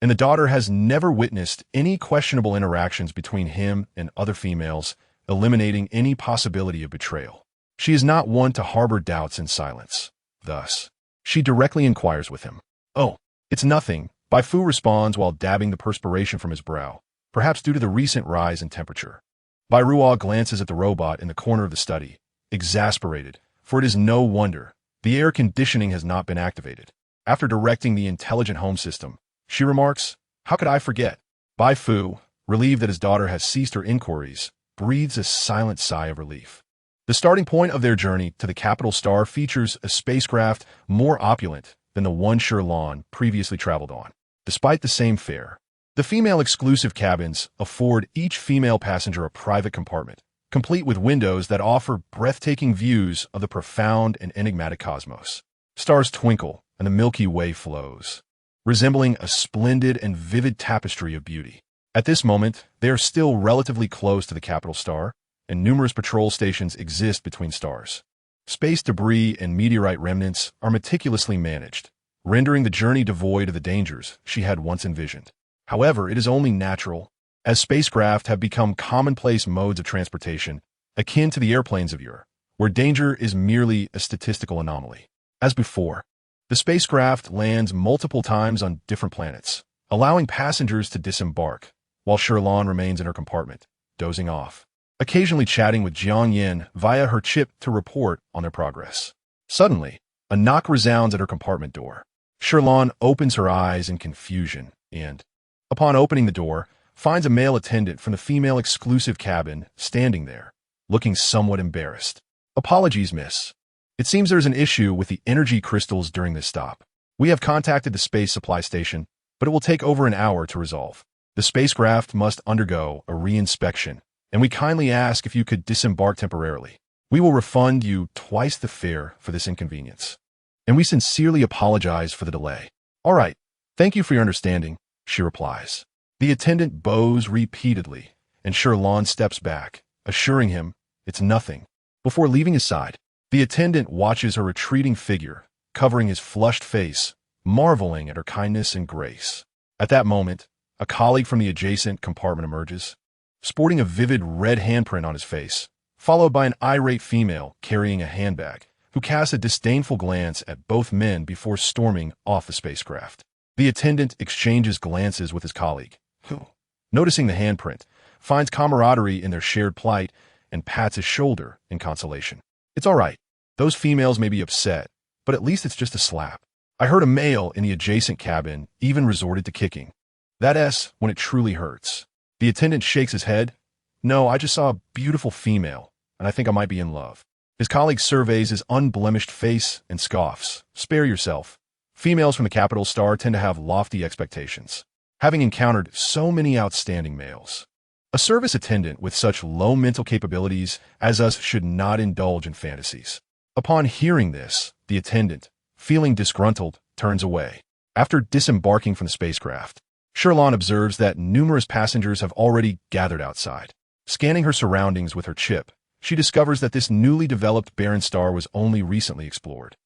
and the daughter has never witnessed any questionable interactions between him and other females, eliminating any possibility of betrayal. She is not one to harbor doubts in silence. Thus, she directly inquires with him. Oh, it's nothing, Bai Fu responds while dabbing the perspiration from his brow, perhaps due to the recent rise in temperature. Bai Ruo glances at the robot in the corner of the study, exasperated, for it is no wonder the air conditioning has not been activated. After directing the intelligent home system, she remarks, how could I forget? Bai Fu, relieved that his daughter has ceased her inquiries, breathes a silent sigh of relief. The starting point of their journey to the capital star features a spacecraft more opulent than the one Shi Lan previously traveled on. Despite the same fare, the female exclusive cabins afford each female passenger a private compartment, complete with windows that offer breathtaking views of the profound and enigmatic cosmos. Stars twinkle and the Milky Way flows, resembling a splendid and vivid tapestry of beauty. At this moment, they are still relatively close to the capital star, and numerous patrol stations exist between stars. Space debris and meteorite remnants are meticulously managed, rendering the journey devoid of the dangers she had once envisioned. However, it is only natural, as spacecraft have become commonplace modes of transportation, akin to the airplanes of yore, where danger is merely a statistical anomaly. As before, the spacecraft lands multiple times on different planets, allowing passengers to disembark, while Shi Lan remains in her compartment, dozing off, occasionally chatting with Jiang Yin via her chip to report on their progress. Suddenly, a knock resounds at her compartment door. Shi Lan opens her eyes in confusion and, upon opening the door, finds a male attendant from the female exclusive cabin standing there, looking somewhat embarrassed. Apologies, miss. It seems there's an issue with the energy crystals during this stop. We have contacted the space supply station, but it will take over an hour to resolve. The spacecraft must undergo a re-inspection, and we kindly ask if you could disembark temporarily. We will refund you twice the fare for this inconvenience, and we sincerely apologize for the delay. All right, thank you for your understanding, she replies. The attendant bows repeatedly, and Shi Lan steps back, assuring him it's nothing. Before leaving his side, the attendant watches her retreating figure, covering his flushed face, marveling at her kindness and grace. At that moment, a colleague from the adjacent compartment emerges, sporting a vivid red handprint on his face, followed by an irate female carrying a handbag, who casts a disdainful glance at both men before storming off the spacecraft. The attendant exchanges glances with his colleague, who, noticing the handprint, finds camaraderie in their shared plight and pats his shoulder in consolation. It's all right. Those females may be upset, but at least it's just a slap. I heard a male in the adjacent cabin even resorted to kicking. That's when it truly hurts. The attendant shakes his head. No, I just saw a beautiful female, and I think I might be in love. His colleague surveys his unblemished face and scoffs. Spare yourself. Females from the capital star tend to have lofty expectations, having encountered so many outstanding males. A service attendant with such low mental capabilities as us should not indulge in fantasies. Upon hearing this, the attendant, feeling disgruntled, turns away. After disembarking from the spacecraft, Shi Lan observes that numerous passengers have already gathered outside. Scanning her surroundings with her chip, she discovers that this newly developed barren star was only recently explored.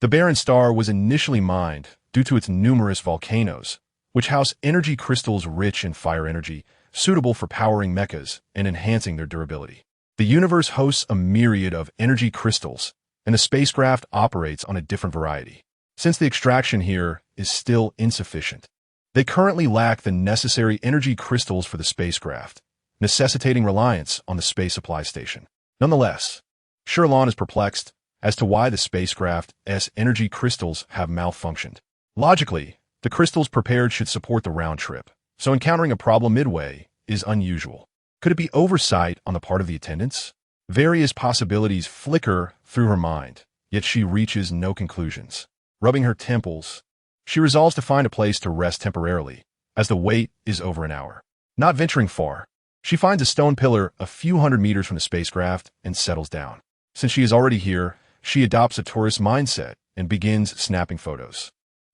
The barren star was initially mined due to its numerous volcanoes, which house energy crystals rich in fire energy, suitable for powering mechas and enhancing their durability. The universe hosts a myriad of energy crystals, and the spacecraft operates on a different variety. Since the extraction here is still insufficient, they currently lack the necessary energy crystals for the spacecraft, necessitating reliance on the space supply station. Nonetheless, Shi Lan is perplexed as to why the spacecraft's energy crystals have malfunctioned. Logically, the crystals prepared should support the round trip, so encountering a problem midway is unusual. Could it be oversight on the part of the attendants? Various possibilities flicker through her mind, yet she reaches no conclusions. Rubbing her temples, she resolves to find a place to rest temporarily, as the wait is over an hour. Not venturing far, she finds a stone pillar a few hundred meters from the spacecraft and settles down. Since she is already here, she adopts a tourist mindset and begins snapping photos.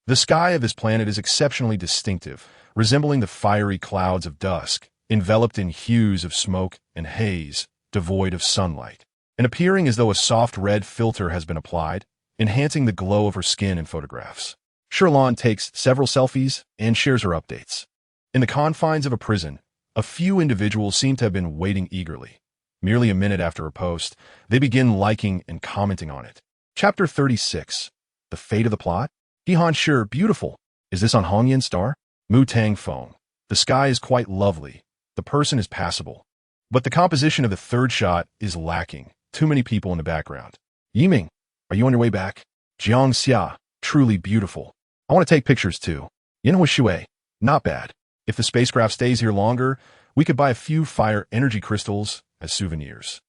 The sky of this planet is exceptionally distinctive, resembling the fiery clouds of dusk, enveloped in hues of smoke and haze, devoid of sunlight, and appearing as though a soft red filter has been applied, enhancing the glow of her skin in photographs. Shi Lan takes several selfies and shares her updates. In the confines of a prison, a few individuals seem to have been waiting eagerly. Merely a minute after her post, they begin liking and commenting on it. Chapter 36. The Fate of the Plot? Hehan Shi, beautiful. Is this on Hongyan Star? Mu Tang Feng. The sky is quite lovely. The person is passable. But the composition of the third shot is lacking. Too many people in the background. Yiming, are you on your way back? Jiang Xia, truly beautiful. I want to take pictures too. Yanhua Shui, not bad. If the spacecraft stays here longer, we could buy a few fire energy crystals as souvenirs.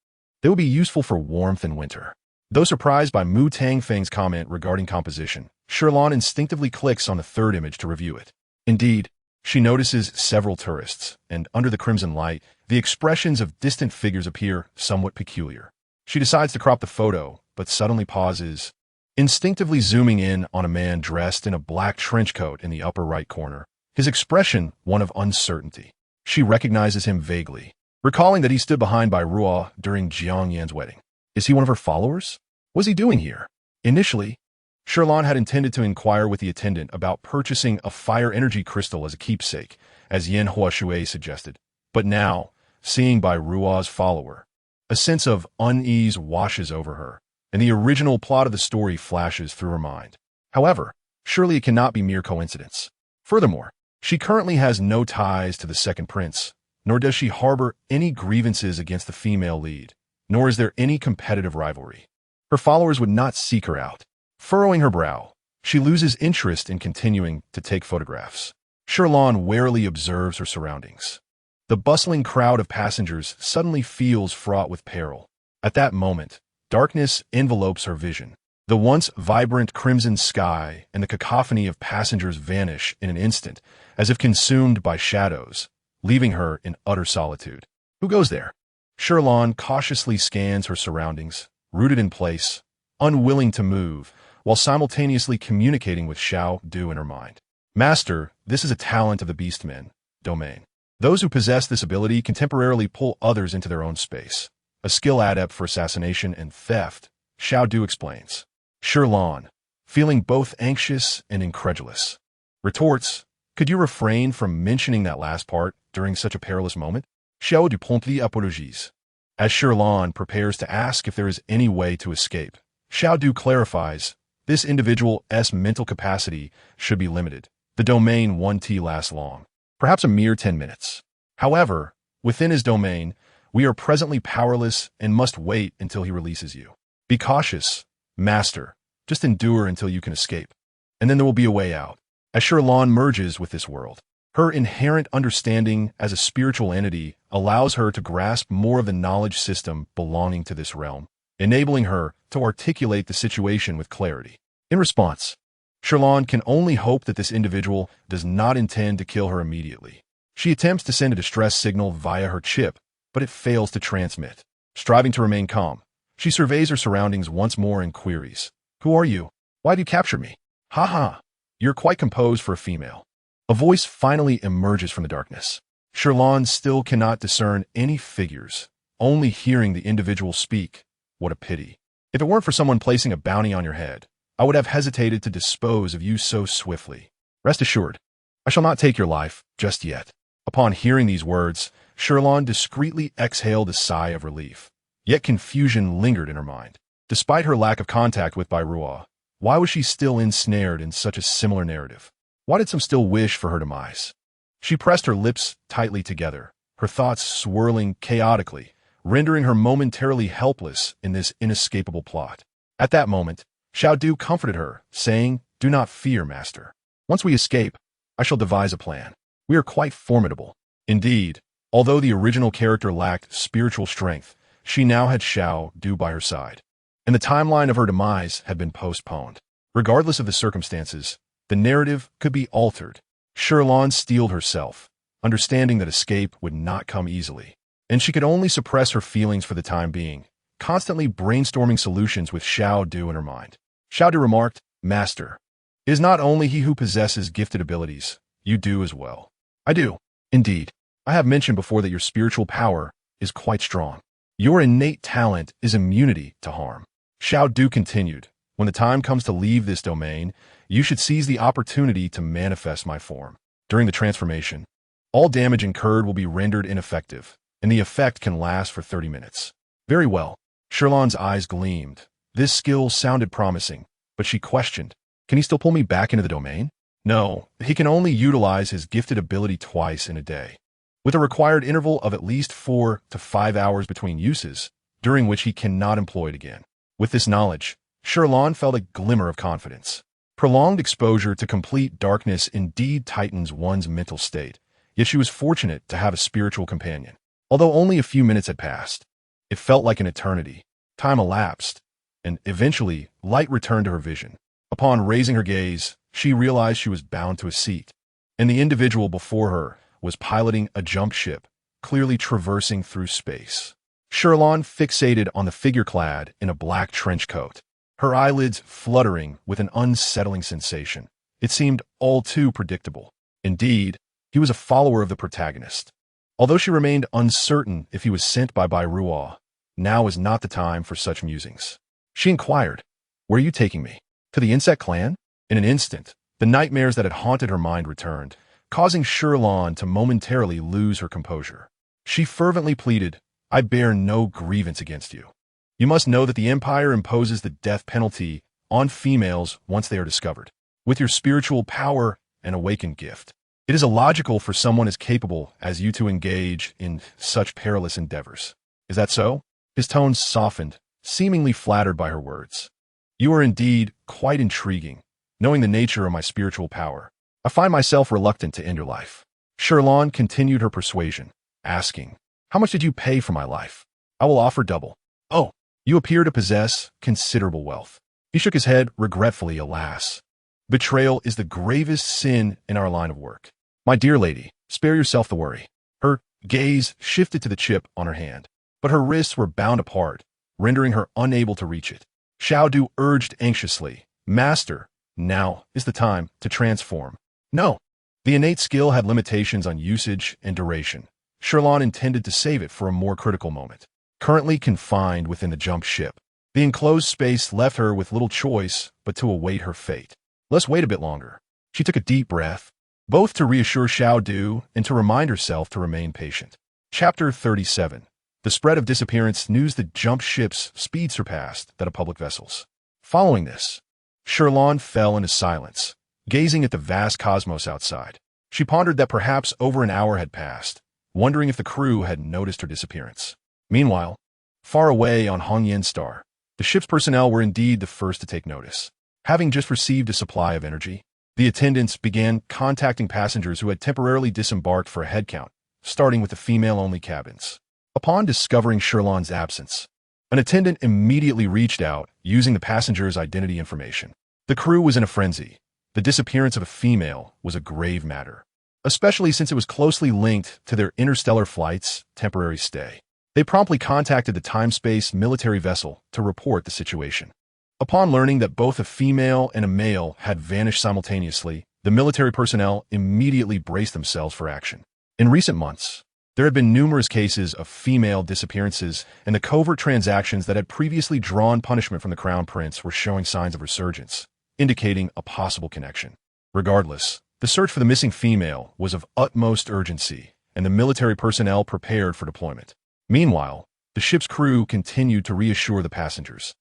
They will be useful for warmth in winter. Though surprised by Mu Tangfeng's comment regarding composition, Shi Lan instinctively clicks on the third image to review it. Indeed, she notices several tourists, and under the crimson light, the expressions of distant figures appear somewhat peculiar. She decides to crop the photo, but suddenly pauses, instinctively zooming in on a man dressed in a black trench coat in the upper right corner, his expression one of uncertainty. She recognizes him vaguely, recalling that he stood behind Bai Ruo during Jiang Yan's wedding. Is he one of her followers? What is he doing here? Initially, Shi Lan had intended to inquire with the attendant about purchasing a fire energy crystal as a keepsake, as Yan Huashui suggested. But now, seeing Bai Ruo's follower, a sense of unease washes over her, and the original plot of the story flashes through her mind. However, surely it cannot be mere coincidence. Furthermore, she currently has no ties to the second prince, nor does she harbor any grievances against the female lead, nor is there any competitive rivalry. Her followers would not seek her out. Furrowing her brow, she loses interest in continuing to take photographs. Shi Lan warily observes her surroundings. The bustling crowd of passengers suddenly feels fraught with peril. At that moment, darkness envelopes her vision. The once vibrant crimson sky and the cacophony of passengers vanish in an instant, as if consumed by shadows, leaving her in utter solitude. Who goes there? Shi Lan cautiously scans her surroundings, rooted in place, unwilling to move, while simultaneously communicating with Xiao Du in her mind. Master, this is a talent of the Beastmen domain. Those who possess this ability can temporarily pull others into their own space. A skill adept for assassination and theft, Xiao Du explains. Shi Lan, feeling both anxious and incredulous, retorts, could you refrain from mentioning that last part during such a perilous moment? Xiao Du promptly apologise. As Shi Lan prepares to ask if there is any way to escape, Xiao Du clarifies, this individual's mental capacity should be limited. The domain 1T lasts long, perhaps a mere 10 minutes. However, within his domain, we are presently powerless and must wait until he releases you. Be cautious, master. Just endure until you can escape. and then there will be a way out. As Shi Lan merges with this world, her inherent understanding as a spiritual entity allows her to grasp more of the knowledge system belonging to this realm, enabling her to articulate the situation with clarity. In response, Shi Lan can only hope that this individual does not intend to kill her immediately. She attempts to send a distress signal via her chip, but it fails to transmit. Striving to remain calm, she surveys her surroundings once more and queries, "Who are you? Why have you captured me?" "Ha ha, you're quite composed for a female." A voice finally emerges from the darkness. Shi Lan still cannot discern any figures, only hearing the individual speak. What a pity. If it weren't for someone placing a bounty on your head, I would have hesitated to dispose of you so swiftly. Rest assured, I shall not take your life just yet. Upon hearing these words, Shi Lan discreetly exhaled a sigh of relief. Yet confusion lingered in her mind. Despite her lack of contact with Bairuo, why was she still ensnared in such a similar narrative? Why did some still wish for her demise? She pressed her lips tightly together, her thoughts swirling chaotically, rendering her momentarily helpless in this inescapable plot. At that moment, Xiaodu comforted her, saying, "Do not fear, master. Once we escape, I shall devise a plan. We are quite formidable." Indeed, although the original character lacked spiritual strength, she now had Xiaodu by her side, and the timeline of her demise had been postponed. Regardless of the circumstances, the narrative could be altered. Shi Lan steeled herself, understanding that escape would not come easily, and she could only suppress her feelings for the time being, constantly brainstorming solutions with Xiaodu in her mind. Xiaodu remarked, "Master, it is not only he who possesses gifted abilities, you do as well." "I do. Indeed, I have mentioned before that your spiritual power is quite strong. Your innate talent is immunity to harm." Xiaodu continued, "When the time comes to leave this domain, you should seize the opportunity to manifest my form. During the transformation, all damage incurred will be rendered ineffective, and the effect can last for 30 minutes. "Very well." Shi Lan's eyes gleamed. This skill sounded promising, but she questioned, "Can he still pull me back into the domain?" "No, he can only utilize his gifted ability twice in a day, with a required interval of at least 4 to 5 hours between uses, during which he cannot employ it again." With this knowledge, Shi Lan felt a glimmer of confidence. Prolonged exposure to complete darkness indeed tightens one's mental state, yet she was fortunate to have a spiritual companion. Although only a few minutes had passed, it felt like an eternity. Time elapsed, and eventually light returned to her vision. Upon raising her gaze, she realized she was bound to a seat, and the individual before her was piloting a jump ship, clearly traversing through space. Shi Lan fixated on the figure clad in a black trench coat, her eyelids fluttering with an unsettling sensation. It seemed all too predictable. Indeed, he was a follower of the protagonist. Although she remained uncertain if he was sent by Bairuo, now was not the time for such musings. She inquired, "Where are you taking me? To the insect clan?" In an instant, the nightmares that had haunted her mind returned, causing Shi Lan to momentarily lose her composure. She fervently pleaded, "I bear no grievance against you. You must know that the Empire imposes the death penalty on females once they are discovered. With your spiritual power and awakened gift, it is illogical for someone as capable as you to engage in such perilous endeavors. Is that so?" His tone softened, seemingly flattered by her words. "You are indeed quite intriguing. Knowing the nature of my spiritual power, I find myself reluctant to end your life." Shi Lan continued her persuasion, asking, "How much did you pay for my life?" "I will offer double." "Oh, you appear to possess considerable wealth." He shook his head regretfully, alas. "Betrayal is the gravest sin in our line of work. My dear lady, spare yourself the worry." Her gaze shifted to the chip on her hand, but her wrists were bound apart, rendering her unable to reach it. Xiaodu urged anxiously, "Master, now is the time to transform." "No." The innate skill had limitations on usage and duration. Shi Lan intended to save it for a more critical moment. Currently confined within the jump ship, the enclosed space left her with little choice but to await her fate. Let's wait a bit longer. She took a deep breath, both to reassure Xiaodu and to remind herself to remain patient. Chapter 37. The spread of disappearance news the jump ship's speed surpassed that of public vessels. Following this, Shi Lan fell into silence, gazing at the vast cosmos outside. She pondered that perhaps over an hour had passed, wondering if the crew had noticed her disappearance. Meanwhile, far away on Hongyan Star, the ship's personnel were indeed the first to take notice. Having just received a supply of energy, the attendants began contacting passengers who had temporarily disembarked for a head count, starting with the female-only cabins. Upon discovering Shi Lan's absence, an attendant immediately reached out, using the passenger's identity information. The crew was in a frenzy. The disappearance of a female was a grave matter, especially since it was closely linked to their interstellar flight's temporary stay. They promptly contacted the time-space military vessel to report the situation. Upon learning that both a female and a male had vanished simultaneously, the military personnel immediately braced themselves for action. In recent months, there had been numerous cases of female disappearances, and the covert transactions that had previously drawn punishment from the Crown Prince were showing signs of resurgence, indicating a possible connection. Regardless, the search for the missing female was of utmost urgency, and the military personnel prepared for deployment. Meanwhile, the ship's crew continued to reassure the passengers,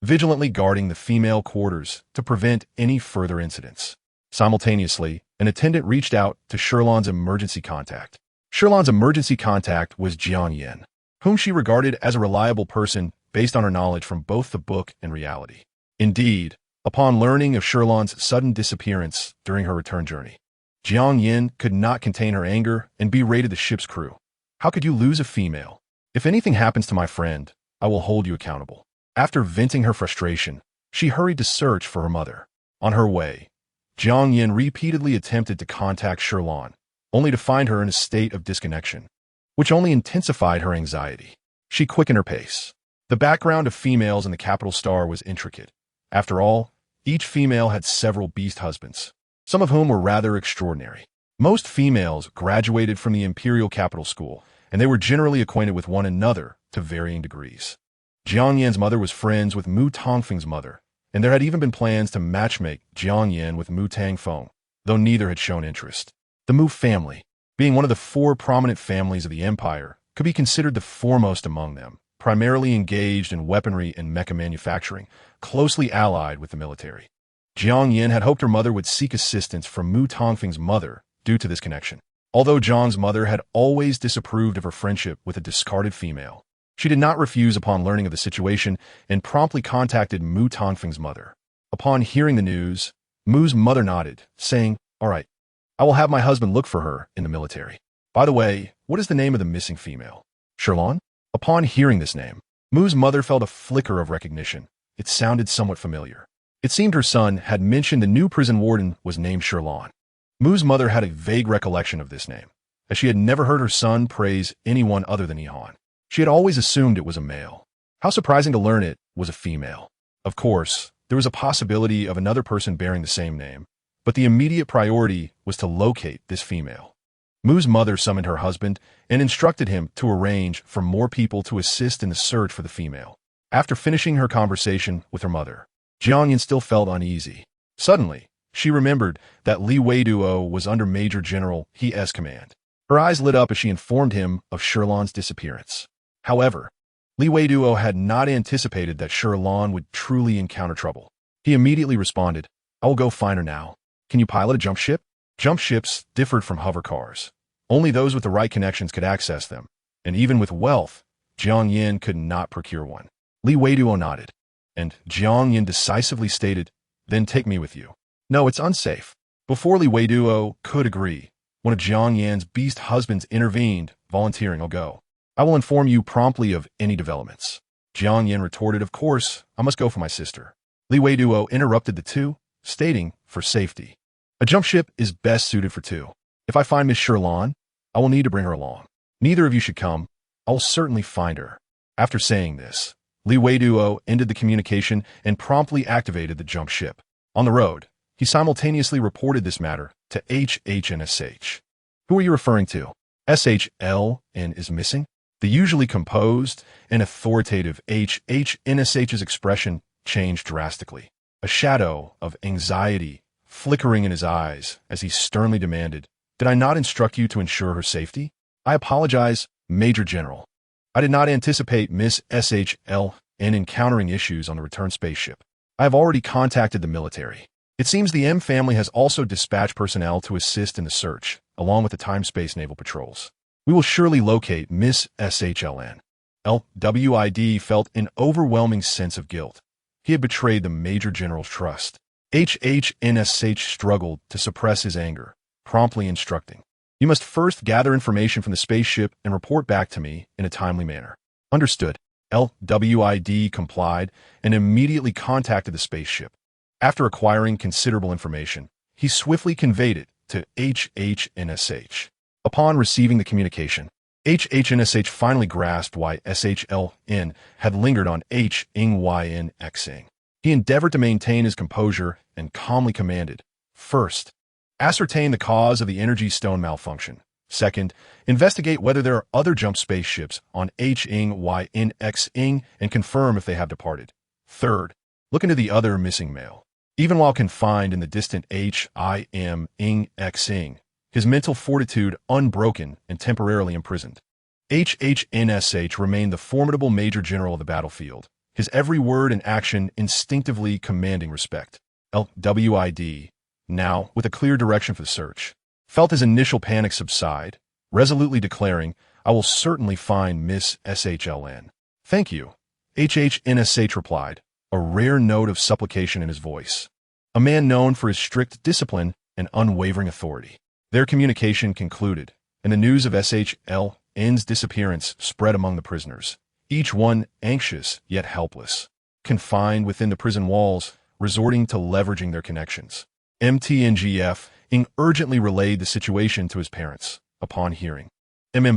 vigilantly guarding the female quarters to prevent any further incidents. Simultaneously, an attendant reached out to Shi Lan's emergency contact. Shi Lan's emergency contact was Jiang Yin, whom she regarded as a reliable person based on her knowledge from both the book and reality. Indeed, upon learning of Shi Lan's sudden disappearance during her return journey, Jiang Yin could not contain her anger and berated the ship's crew. "How could you lose a female? If anything happens to my friend, I will hold you accountable." After venting her frustration, she hurried to search for her mother. On her way, Jiang Yin repeatedly attempted to contact Shi Lan, only to find her in a state of disconnection, which only intensified her anxiety. She quickened her pace. The background of females in the capital star was intricate. After all, each female had several beast husbands, some of whom were rather extraordinary. Most females graduated from the Imperial Capital School, and they were generally acquainted with one another to varying degrees. Jiang Yin's mother was friends with Mu Tongfeng's mother, and there had even been plans to matchmake Jiang Yin with Mu Tangfeng, though neither had shown interest. The Mu family, being one of the four prominent families of the empire, could be considered the foremost among them, primarily engaged in weaponry and mecha manufacturing, closely allied with the military. Jiang Yin had hoped her mother would seek assistance from Mu Tongfeng's mother due to this connection. Although Jiang's mother had always disapproved of her friendship with a discarded female, she did not refuse upon learning of the situation and promptly contacted Mu Tongfeng's mother. Upon hearing the news, Mu's mother nodded, saying, "All right, I will have my husband look for her in the military. By the way, what is the name of the missing female?" "Shi Lan?" Upon hearing this name, Mu's mother felt a flicker of recognition. It sounded somewhat familiar. It seemed her son had mentioned the new prison warden was named Shi Lan. Mu's mother had a vague recollection of this name, as she had never heard her son praise anyone other than Ihan. She had always assumed it was a male. How surprising to learn it was a female. Of course, there was a possibility of another person bearing the same name, but the immediate priority was to locate this female. Mu's mother summoned her husband and instructed him to arrange for more people to assist in the search for the female. After finishing her conversation with her mother, Jiang Yin still felt uneasy. Suddenly, she remembered that Li Weiduo was under Major General He's command. Her eyes lit up as she informed him of Shi Lan's disappearance. However, Li Weiduo had not anticipated that Shi Lan would truly encounter trouble. He immediately responded, "I will go find her now. Can you pilot a jump ship?" Jump ships differed from hover cars. Only those with the right connections could access them, and even with wealth, Jiang Yin could not procure one. Li Weiduo nodded, and Jiang Yin decisively stated, "Then take me with you." "No, it's unsafe." Before Li Weiduo could agree, one of Jiang Yin's beast husbands intervened, volunteering, "I'll go. I will inform you promptly of any developments." Jiang Yin retorted, "Of course, I must go for my sister." Li Weiduo interrupted the two, stating, "For safety, a jump ship is best suited for two. If I find Miss Shi Lan, I will need to bring her along. Neither of you should come. I will certainly find her." After saying this, Li Weiduo ended the communication and promptly activated the jump ship. On the road, he simultaneously reported this matter to HH and SH. "Who are you referring to? SHLN is missing?" The usually composed and authoritative HH and SH's expression changed drastically. A shadow of anxiety flickering in his eyes as he sternly demanded, "Did I not instruct you to ensure her safety?" "I apologize, Major General. I did not anticipate Miss SHLN encountering issues on the return spaceship. I have already contacted the military. It seems the M family has also dispatched personnel to assist in the search, along with the time-space naval patrols. We will surely locate Miss SHLN." LWID felt an overwhelming sense of guilt. He had betrayed the Major General's trust. HHNSH struggled to suppress his anger, promptly instructing, "You must first gather information from the spaceship and report back to me in a timely manner." Understood. LWID complied and immediately contacted the spaceship. After acquiring considerable information, he swiftly conveyed it to HHNSH. Upon receiving the communication, HHNSH finally grasped why SHLN had lingered on HNYNXing. He endeavored to maintain his composure and calmly commanded, "First, ascertain the cause of the energy stone malfunction. Second, investigate whether there are other jump spaceships on HNYNXing and confirm if they have departed. Third, look into the other missing male." Even while confined in the distant HIMXing, his mental fortitude unbroken and temporarily imprisoned. HHNSH remained the formidable Major General of the battlefield, his every word and action instinctively commanding respect. LWID, now with a clear direction for the search, felt his initial panic subside, resolutely declaring, "I will certainly find Miss SHLN." "Thank you," HHNSH replied, a rare note of supplication in his voice. A man known for his strict discipline and unwavering authority. Their communication concluded, and the news of SHLN's disappearance spread among the prisoners, each one anxious yet helpless, confined within the prison walls, resorting to leveraging their connections. MTNGF urgently relayed the situation to his parents. Upon hearing,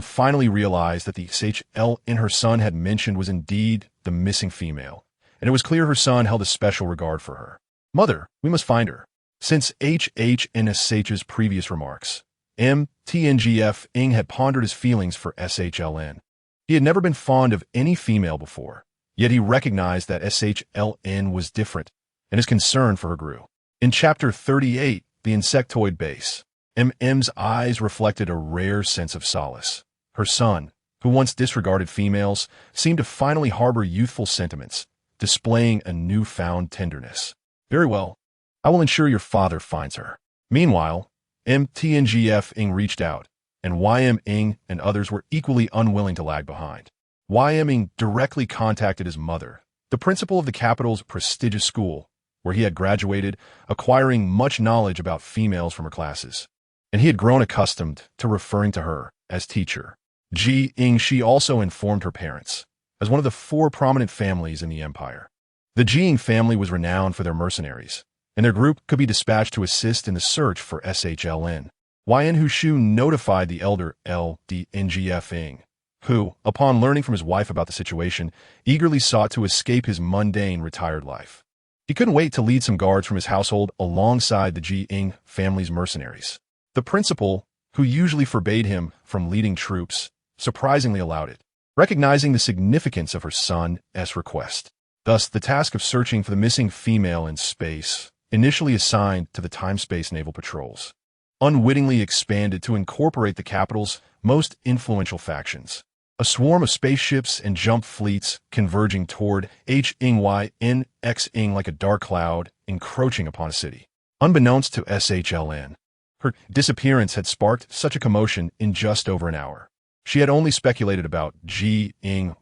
finally realized that the SHLN her son had mentioned was indeed the missing female, and it was clear her son held a special regard for her. "Mother, we must find her." Since HHNSH's previous remarks, MTNGF had pondered his feelings for SHLN. He had never been fond of any female before, yet he recognized that SHLN was different, and his concern for her grew. In Chapter 38, The Insectoid Base, MM's eyes reflected a rare sense of solace. Her son, who once disregarded females, seemed to finally harbor youthful sentiments, displaying a newfound tenderness. "Very well. I will ensure your father finds her." Meanwhile, MTNGF reached out, and YM and others were equally unwilling to lag behind. YM directly contacted his mother, the principal of the capital's prestigious school, where he had graduated, acquiring much knowledge about females from her classes, and he had grown accustomed to referring to her as teacher. She also informed her parents, as one of the 4 prominent families in the empire. The Jing family was renowned for their mercenaries, and their group could be dispatched to assist in the search for SHLN. Yan Hushu notified the elder LDNGF who, upon learning from his wife about the situation, eagerly sought to escape his mundane retired life. He couldn't wait to lead some guards from his household alongside the Jing family's mercenaries. The principal, who usually forbade him from leading troops, surprisingly allowed it, recognizing the significance of her son's request. Thus, the task of searching for the missing female in space, initially assigned to the time-space naval patrols, unwittingly expanded to incorporate the capital's most influential factions. A swarm of spaceships and jump fleets converging toward HNYNXing like a dark cloud encroaching upon a city. Unbeknownst to SHLN, her disappearance had sparked such a commotion in just over an hour. She had only speculated about YN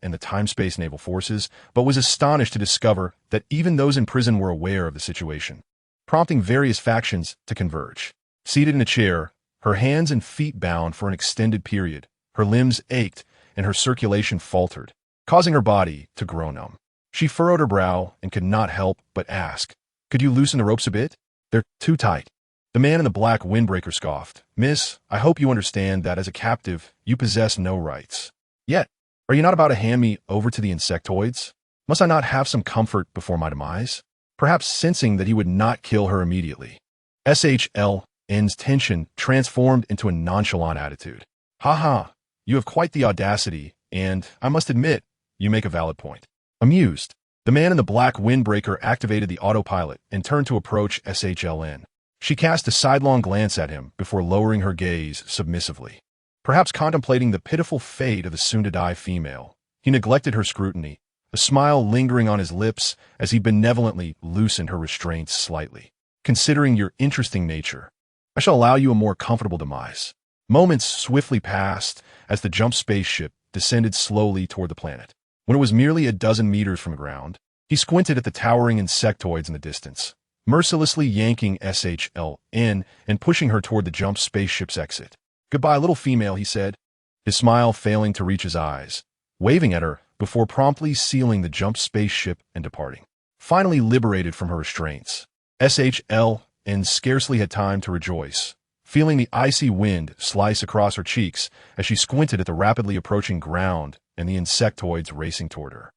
and the time-space naval forces, but was astonished to discover that even those in prison were aware of the situation, prompting various factions to converge. Seated in a chair, her hands and feet bound for an extended period, her limbs ached and her circulation faltered, causing her body to grow numb. She furrowed her brow and could not help but ask, "Could you loosen the ropes a bit? They're too tight." The man in the black windbreaker scoffed, "Miss, I hope you understand that as a captive, you possess no rights. Yet, are you not about to hand me over to the insectoids? Must I not have some comfort before my demise?" Perhaps sensing that he would not kill her immediately, SHLN's tension transformed into a nonchalant attitude. "Ha ha, you have quite the audacity, and, I must admit, you make a valid point." Amused, the man in the black windbreaker activated the autopilot and turned to approach SHLN. She cast a sidelong glance at him before lowering her gaze submissively. Perhaps contemplating the pitiful fate of the soon-to-die female, he neglected her scrutiny, a smile lingering on his lips as he benevolently loosened her restraints slightly. "Considering your interesting nature, I shall allow you a more comfortable demise." Moments swiftly passed as the jump spaceship descended slowly toward the planet. When it was merely a dozen meters from the ground, he He squinted at the towering insectoids in the distance, mercilessly yanking SHL in and pushing her toward the jump spaceship's exit. "Goodbye, little female," he said, his smile failing to reach his eyes, waving at her before promptly sealing the jump spaceship and departing. Finally liberated from her restraints, SHL scarcely had time to rejoice, feeling the icy wind slice across her cheeks as she squinted at the rapidly approaching ground and the insectoids racing toward her.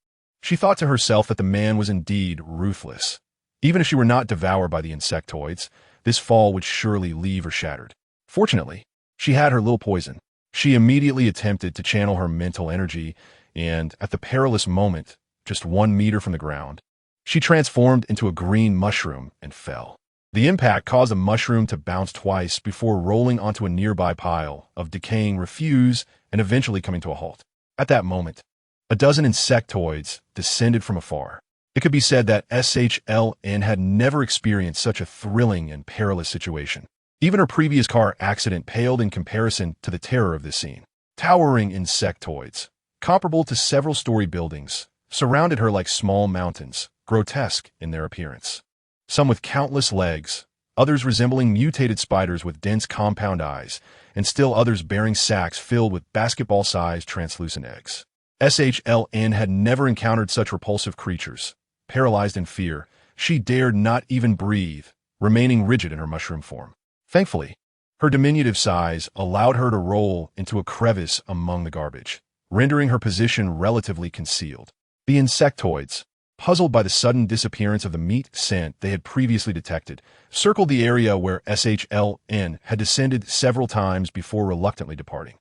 She thought to herself that the man was indeed ruthless. Even if she were not devoured by the insectoids, this fall would surely leave her shattered. Fortunately, she had her little poison. She immediately attempted to channel her mental energy, and at the perilous moment, just 1 meter from the ground, she transformed into a green mushroom and fell. The impact caused the mushroom to bounce twice before rolling onto a nearby pile of decaying refuse and eventually coming to a halt. At that moment, a dozen insectoids descended from afar. It could be said that SHLN had never experienced such a thrilling and perilous situation. Even her previous car accident paled in comparison to the terror of this scene. Towering insectoids, comparable to several-story buildings, surrounded her like small mountains, grotesque in their appearance. Some with countless legs, others resembling mutated spiders with dense compound eyes, and still others bearing sacks filled with basketball-sized translucent eggs. SHLN had never encountered such repulsive creatures. Paralyzed in fear, she dared not even breathe, remaining rigid in her mushroom form. Thankfully, her diminutive size allowed her to roll into a crevice among the garbage, rendering her position relatively concealed. The insectoids, puzzled by the sudden disappearance of the meat scent they had previously detected, circled the area where SHLN had descended several times before reluctantly departing.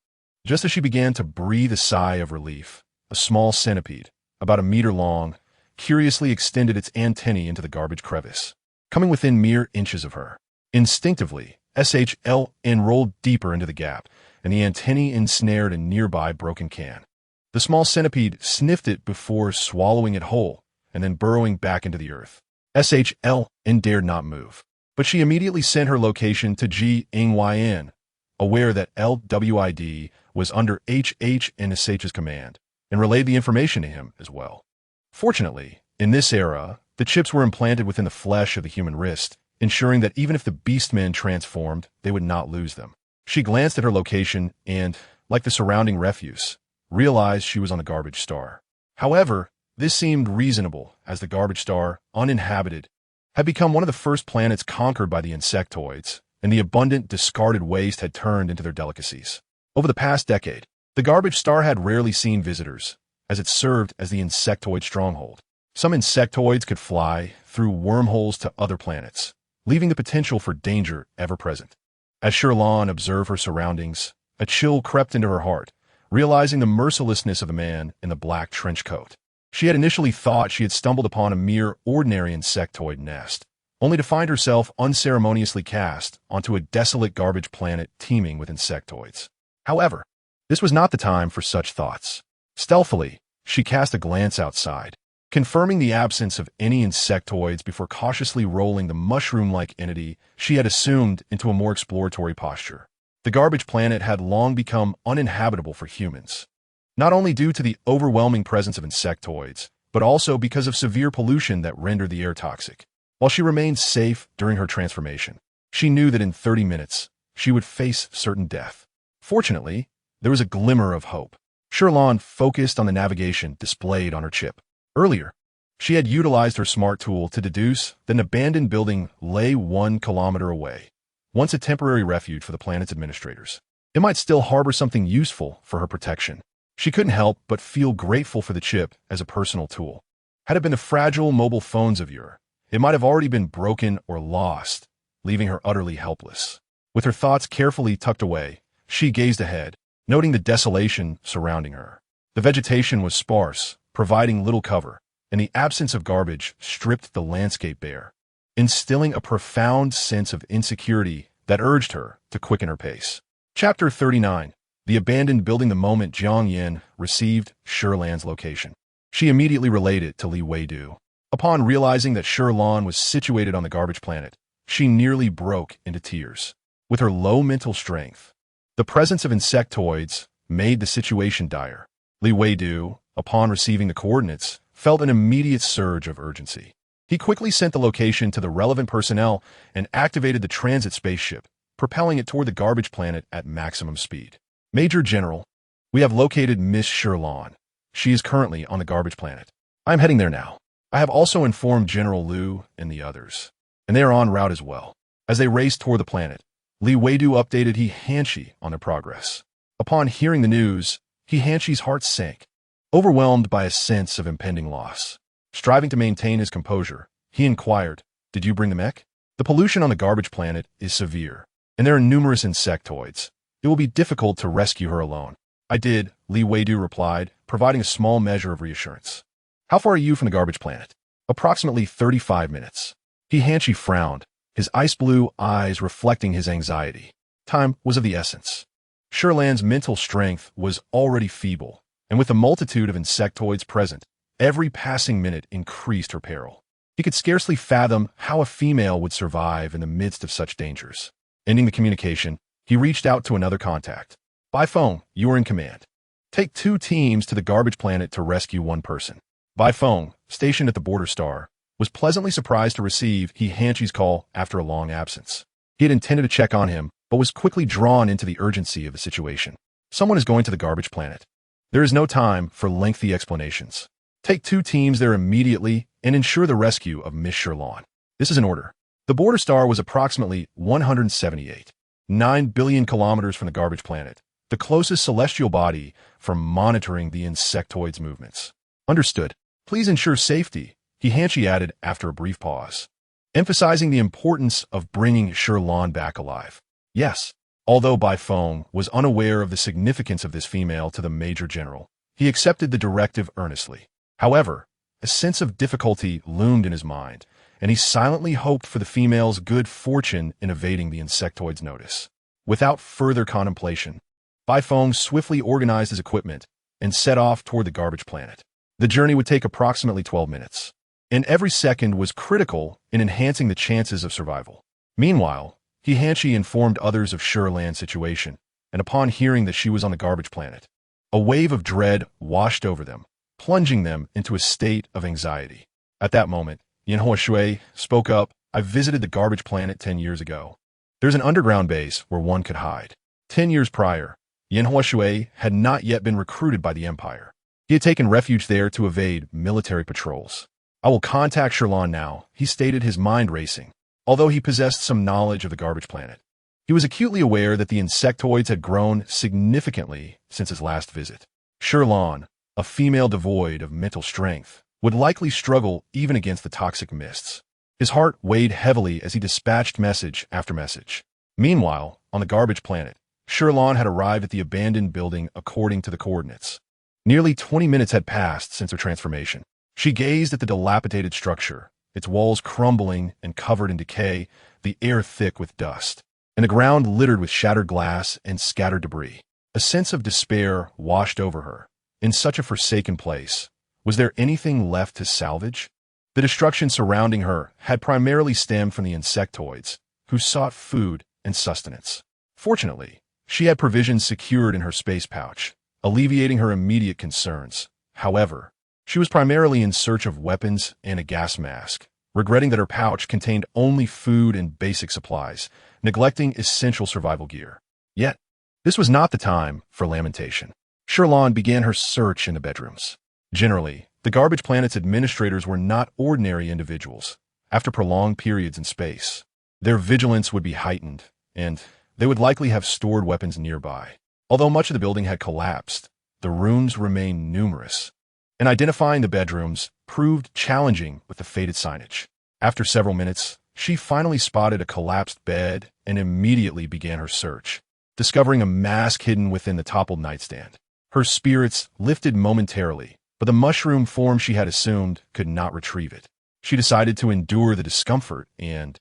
Just as she began to breathe a sigh of relief, a small centipede, about 1 meter long, curiously extended its antennae into the garbage crevice, coming within mere inches of her. Instinctively, SHLN rolled deeper into the gap, and the antennae ensnared a nearby broken can. The small centipede sniffed it before swallowing it whole, and then burrowing back into the earth. SHLN dared not move, but she immediately sent her location to GNYN, aware that LWID was under HHNSH's command, and relayed the information to him as well. Fortunately, in this era, the chips were implanted within the flesh of the human wrist, ensuring that even if the beastmen transformed, they would not lose them. She glanced at her location and, like the surrounding refuse, realized she was on the garbage star. However, this seemed reasonable, as the garbage star, uninhabited, had become one of the first planets conquered by the insectoids, and the abundant discarded waste had turned into their delicacies. Over the past decade, the garbage star had rarely seen visitors, as it served as the insectoid stronghold. Some insectoids could fly through wormholes to other planets, leaving the potential for danger ever present. As Shi Lan observed her surroundings, a chill crept into her heart, realizing the mercilessness of the man in the black trench coat. She had initially thought she had stumbled upon a mere ordinary insectoid nest, only to find herself unceremoniously cast onto a desolate garbage planet teeming with insectoids. However, this was not the time for such thoughts. Stealthily, she cast a glance outside, confirming the absence of any insectoids before cautiously rolling the mushroom-like entity she had assumed into a more exploratory posture. The garbage planet had long become uninhabitable for humans, not only due to the overwhelming presence of insectoids, but also because of severe pollution that rendered the air toxic. While she remained safe during her transformation, she knew that in 30 minutes, she would face certain death. Fortunately, there was a glimmer of hope. Shi Lan focused on the navigation displayed on her chip. Earlier, she had utilized her smart tool to deduce that an abandoned building lay 1 kilometer away, once a temporary refuge for the planet's administrators. It might still harbor something useful for her protection. She couldn't help but feel grateful for the chip as a personal tool. Had it been the fragile mobile phones of yore, it might have already been broken or lost, leaving her utterly helpless. With her thoughts carefully tucked away, she gazed ahead, noting the desolation surrounding her. The vegetation was sparse, providing little cover, and the absence of garbage stripped the landscape bare, instilling a profound sense of insecurity that urged her to quicken her pace. Chapter 39. The abandoned building. The moment Jiang Yin received Shi Lan's location, she immediately relayed it to Li Weidu. Upon realizing that Shi Lan was situated on the garbage planet, she nearly broke into tears. With her low mental strength, the presence of insectoids made the situation dire. Li Weidu, upon receiving the coordinates, felt an immediate surge of urgency. He quickly sent the location to the relevant personnel and activated the transit spaceship, propelling it toward the garbage planet at maximum speed. Major General, we have located Miss Shi Lan. She is currently on the garbage planet. I am heading there now. I have also informed General Liu and the others, and they are en route as well. As they raced toward the planet, Li Weidu updated He Hanshi on their progress. Upon hearing the news, He Hanshi's heart sank, overwhelmed by a sense of impending loss. Striving to maintain his composure, he inquired, "Did you bring the mech?" The pollution on the garbage planet is severe, and there are numerous insectoids. It will be difficult to rescue her alone. I did, Li Weidu replied, providing a small measure of reassurance. How far are you from the garbage planet? Approximately 35 minutes. He Hanshi frowned, his ice blue eyes reflecting his anxiety. Time was of the essence. Shi Lan's mental strength was already feeble, and with the multitude of insectoids present, every passing minute increased her peril. He could scarcely fathom how a female would survive in the midst of such dangers. Ending the communication, he reached out to another contact. By phone, you are in command. Take 2 teams to the garbage planet to rescue 1 person. By phone, stationed at the border star, was pleasantly surprised to receive He Hanshi's call after a long absence. He had intended to check on him, but was quickly drawn into the urgency of the situation. Someone is going to the garbage planet. There is no time for lengthy explanations. Take 2 teams there immediately and ensure the rescue of Miss Shi Lan. This is an order. The border star was approximately 178.9 billion kilometers from the garbage planet, the closest celestial body for monitoring the insectoids' movements. Understood. Please ensure safety, He Hanshi added after a brief pause, emphasizing the importance of bringing Shi Lan back alive. Yes. Although by phone was unaware of the significance of this female to the Major General, he accepted the directive earnestly. However, a sense of difficulty loomed in his mind, and he silently hoped for the female's good fortune in evading the insectoid's notice. Without further contemplation, Bai Feng swiftly organized his equipment and set off toward the garbage planet. The journey would take approximately 12 minutes, and every second was critical in enhancing the chances of survival. Meanwhile, He Hanshi informed others of Shi Lan's situation, and upon hearing that she was on the garbage planet, a wave of dread washed over them, plunging them into a state of anxiety. At that moment, Yanhua Shui spoke up, "I visited the garbage planet 10 years ago. There's an underground base where one could hide." 10 years prior, Yanhua Shui had not yet been recruited by the Empire. He had taken refuge there to evade military patrols. "I will contact Shi Lan now," he stated, his mind racing. Although he possessed some knowledge of the garbage planet, he was acutely aware that the insectoids had grown significantly since his last visit. Shi Lan, a female devoid of mental strength, would likely struggle even against the toxic mists. His heart weighed heavily as he dispatched message after message. Meanwhile, on the garbage planet, Shi Lan had arrived at the abandoned building according to the coordinates. Nearly 20 minutes had passed since her transformation. She gazed at the dilapidated structure, its walls crumbling and covered in decay, the air thick with dust, and the ground littered with shattered glass and scattered debris. A sense of despair washed over her. In such a forsaken place, was there anything left to salvage? The destruction surrounding her had primarily stemmed from the insectoids, who sought food and sustenance. Fortunately, she had provisions secured in her space pouch, alleviating her immediate concerns. However, she was primarily in search of weapons and a gas mask, regretting that her pouch contained only food and basic supplies, neglecting essential survival gear. Yet, this was not the time for lamentation. Shi Lan began her search in the bedrooms. Generally, the garbage planet's administrators were not ordinary individuals. After prolonged periods in space, their vigilance would be heightened, and they would likely have stored weapons nearby. Although much of the building had collapsed, the ruins remained numerous, and identifying the bedrooms proved challenging with the faded signage. After several minutes, she finally spotted a collapsed bed and immediately began her search, discovering a mask hidden within the toppled nightstand. Her spirits lifted momentarily, but the mushroom form she had assumed could not retrieve it. She decided to endure the discomfort and,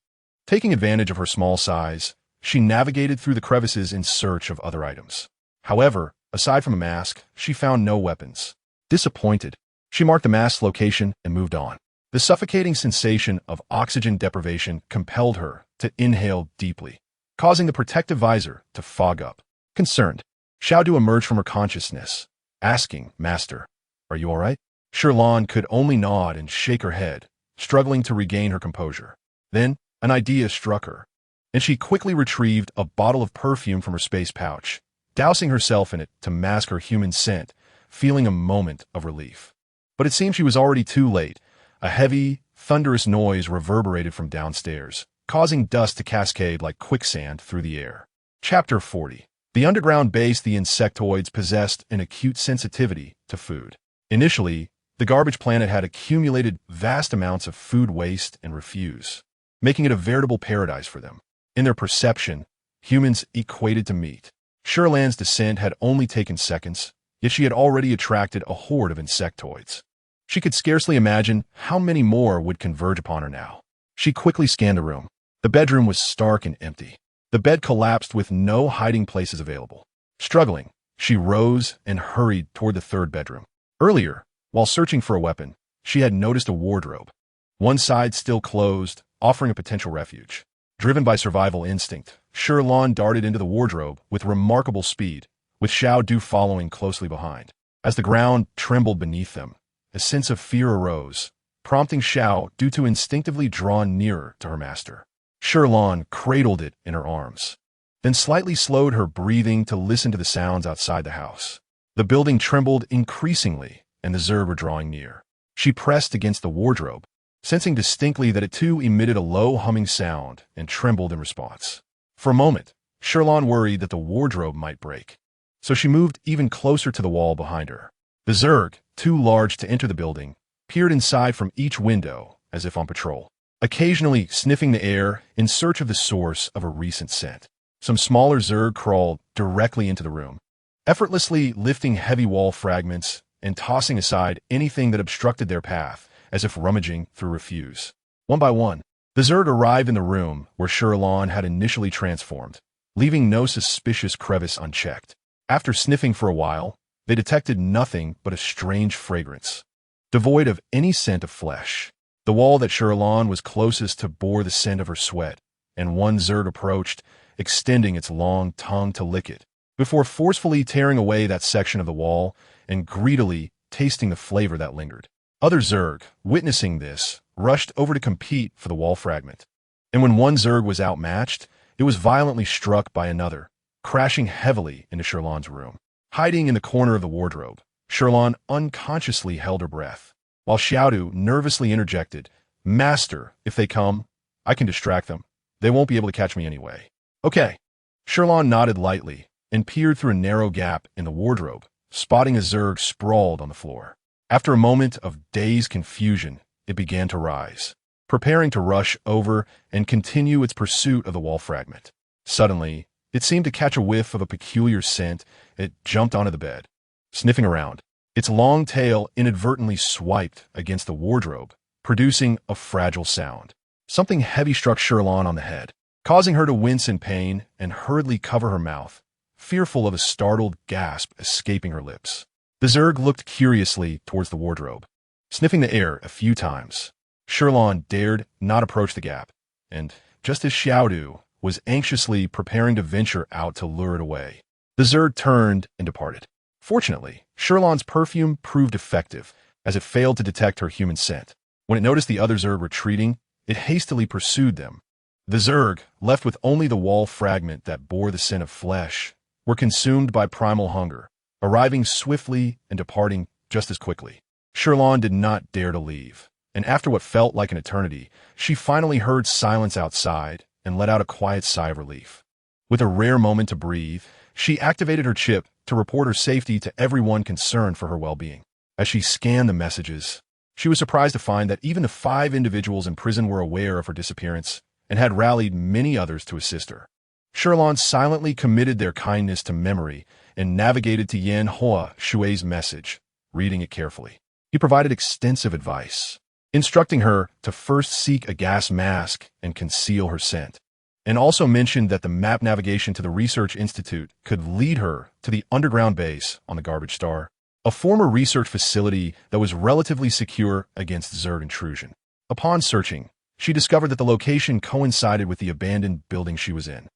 taking advantage of her small size, she navigated through the crevices in search of other items. However, aside from a mask, she found no weapons. Disappointed, she marked the mask's location and moved on. The suffocating sensation of oxygen deprivation compelled her to inhale deeply, causing the protective visor to fog up. Concerned, Xiaodu emerged from her consciousness, asking, "Master, are you all right?" Shi Lan could only nod and shake her head, struggling to regain her composure. Then, an idea struck her, and she quickly retrieved a bottle of perfume from her space pouch, dousing herself in it to mask her human scent, feeling a moment of relief. But it seemed she was already too late. A heavy, thunderous noise reverberated from downstairs, causing dust to cascade like quicksand through the air. Chapter 40. The underground base. The insectoids possessed an acute sensitivity to food. Initially, the garbage planet had accumulated vast amounts of food waste and refuse, making it a veritable paradise for them. In their perception, humans equated to meat. Shi Lan's descent had only taken seconds, yet she had already attracted a horde of insectoids. She could scarcely imagine how many more would converge upon her now. She quickly scanned the room. The bedroom was stark and empty. The bed collapsed with no hiding places available. Struggling, she rose and hurried toward the third bedroom. Earlier, while searching for a weapon, she had noticed a wardrobe. One side still closed, offering a potential refuge. Driven by survival instinct, Shi Lan darted into the wardrobe with remarkable speed, with Xiao Du following closely behind. As the ground trembled beneath them, a sense of fear arose, prompting Xiao Du to instinctively draw nearer to her master. Shi Lan cradled it in her arms, then slightly slowed her breathing to listen to the sounds outside the house. The building trembled increasingly, and the Zerg were drawing near. She pressed against the wardrobe, sensing distinctly that it too emitted a low humming sound and trembled in response. For a moment, Shi Lan worried that the wardrobe might break, so she moved even closer to the wall behind her. The Zerg, too large to enter the building, peered inside from each window as if on patrol, occasionally sniffing the air in search of the source of a recent scent. Some smaller Zerg crawled directly into the room, effortlessly lifting heavy wall fragments and tossing aside anything that obstructed their path, as if rummaging through refuse. One by one, the Zerg arrived in the room where Shi Lan had initially transformed, leaving no suspicious crevice unchecked. After sniffing for a while, they detected nothing but a strange fragrance, devoid of any scent of flesh. The wall that Shi Lan was closest to bore the scent of her sweat, and one Zerg approached, extending its long tongue to lick it, before forcefully tearing away that section of the wall and greedily tasting the flavor that lingered. Other Zerg, witnessing this, rushed over to compete for the wall fragment. And when one Zerg was outmatched, it was violently struck by another, crashing heavily into Shi Lan's room. Hiding in the corner of the wardrobe, Shi Lan unconsciously held her breath, while Xiao Du nervously interjected, "Master, if they come, I can distract them. They won't be able to catch me anyway." "Okay." Shi Lan nodded lightly and peered through a narrow gap in the wardrobe, spotting a Zerg sprawled on the floor. After a moment of dazed confusion, it began to rise, preparing to rush over and continue its pursuit of the wall fragment. Suddenly, it seemed to catch a whiff of a peculiar scent. It jumped onto the bed, sniffing around. Its long tail inadvertently swiped against the wardrobe, producing a fragile sound. Something heavy struck Shi Lan on the head, causing her to wince in pain and hurriedly cover her mouth, fearful of a startled gasp escaping her lips. The Zerg looked curiously towards the wardrobe, sniffing the air a few times. Shi Lan dared not approach the gap, and just as Xiao Du was anxiously preparing to venture out to lure it away, the Zerg turned and departed. Fortunately, Shi Lan's perfume proved effective, as it failed to detect her human scent. When it noticed the other Zerg retreating, it hastily pursued them. The Zerg, left with only the wall fragment that bore the scent of flesh, were consumed by primal hunger, arriving swiftly and departing just as quickly. Shi Lan did not dare to leave, and after what felt like an eternity, she finally heard silence outside and let out a quiet sigh of relief. With a rare moment to breathe, she activated her chip to report her safety to everyone concerned for her well-being. As she scanned the messages, she was surprised to find that even the 5 individuals in prison were aware of her disappearance and had rallied many others to assist her. Shi Lan silently committed their kindness to memory and navigated to Yan Hua Shui's message, reading it carefully. He provided extensive advice, instructing her to first seek a gas mask and conceal her scent, and also mentioned that the map navigation to the Research Institute could lead her to the underground base on the Garbage Star, a former research facility that was relatively secure against Zerg intrusion. Upon searching, she discovered that the location coincided with the abandoned building she was in.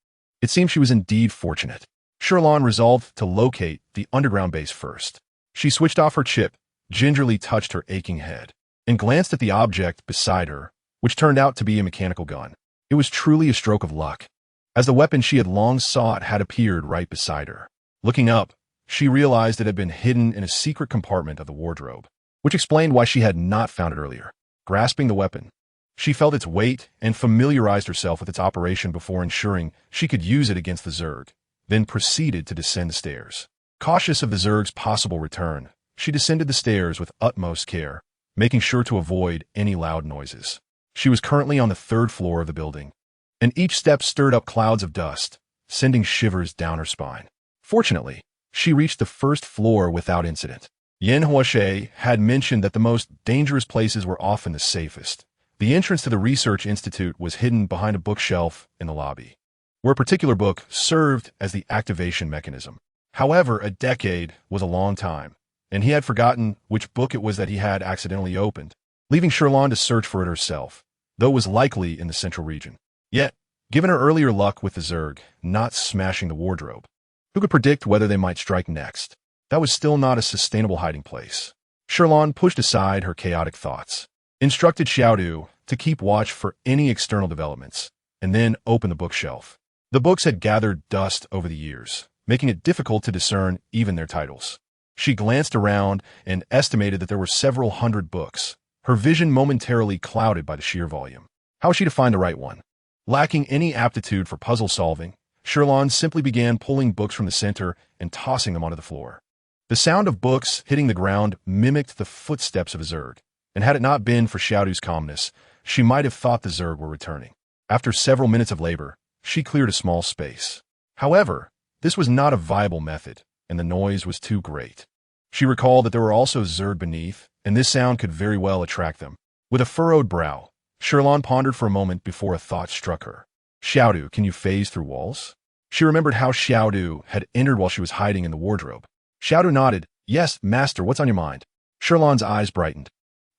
It seemed she was indeed fortunate. Shi Lan resolved to locate the underground base first. She switched off her chip, gingerly touched her aching head and glanced at the object beside her, which turned out to be a mechanical gun. It was truly a stroke of luck, as the weapon she had long sought had appeared right beside her. Looking up, she realized it had been hidden in a secret compartment of the wardrobe, which explained why she had not found it earlier. Grasping the weapon, she felt its weight and familiarized herself with its operation before ensuring she could use it against the Zerg, then proceeded to descend the stairs. Cautious of the Zerg's possible return, she descended the stairs with utmost care, making sure to avoid any loud noises. She was currently on the 3rd floor of the building, and each step stirred up clouds of dust, sending shivers down her spine. Fortunately, she reached the 1st floor without incident. Yen Huashe had mentioned that the most dangerous places were often the safest. The entrance to the research institute was hidden behind a bookshelf in the lobby, where a particular book served as the activation mechanism. However, a decade was a long time, and he had forgotten which book it was that he had accidentally opened, leaving Shi Lan to search for it herself, though it was likely in the central region. Yet, given her earlier luck with the Zerg not smashing the wardrobe, who could predict whether they might strike next? That was still not a sustainable hiding place. Shi Lan pushed aside her chaotic thoughts, instructed Xiaodu to keep watch for any external developments, and then opened the bookshelf. The books had gathered dust over the years, making it difficult to discern even their titles. She glanced around and estimated that there were several hundred books, her vision momentarily clouded by the sheer volume. How was she to find the right one? Lacking any aptitude for puzzle solving, Shi Lan simply began pulling books from the center and tossing them onto the floor. The sound of books hitting the ground mimicked the footsteps of a Zerg, and had it not been for Xiaodu's calmness, she might have thought the Zerg were returning. After several minutes of labor, she cleared a small space. However, this was not a viable method, and the noise was too great. She recalled that there were also Zerg beneath, and this sound could very well attract them. With a furrowed brow, Shi Lan pondered for a moment before a thought struck her. Xiaodu, can you phase through walls? She remembered how Xiaodu had entered while she was hiding in the wardrobe. Xiaodu nodded. Yes, master, what's on your mind? Shi Lan's eyes brightened.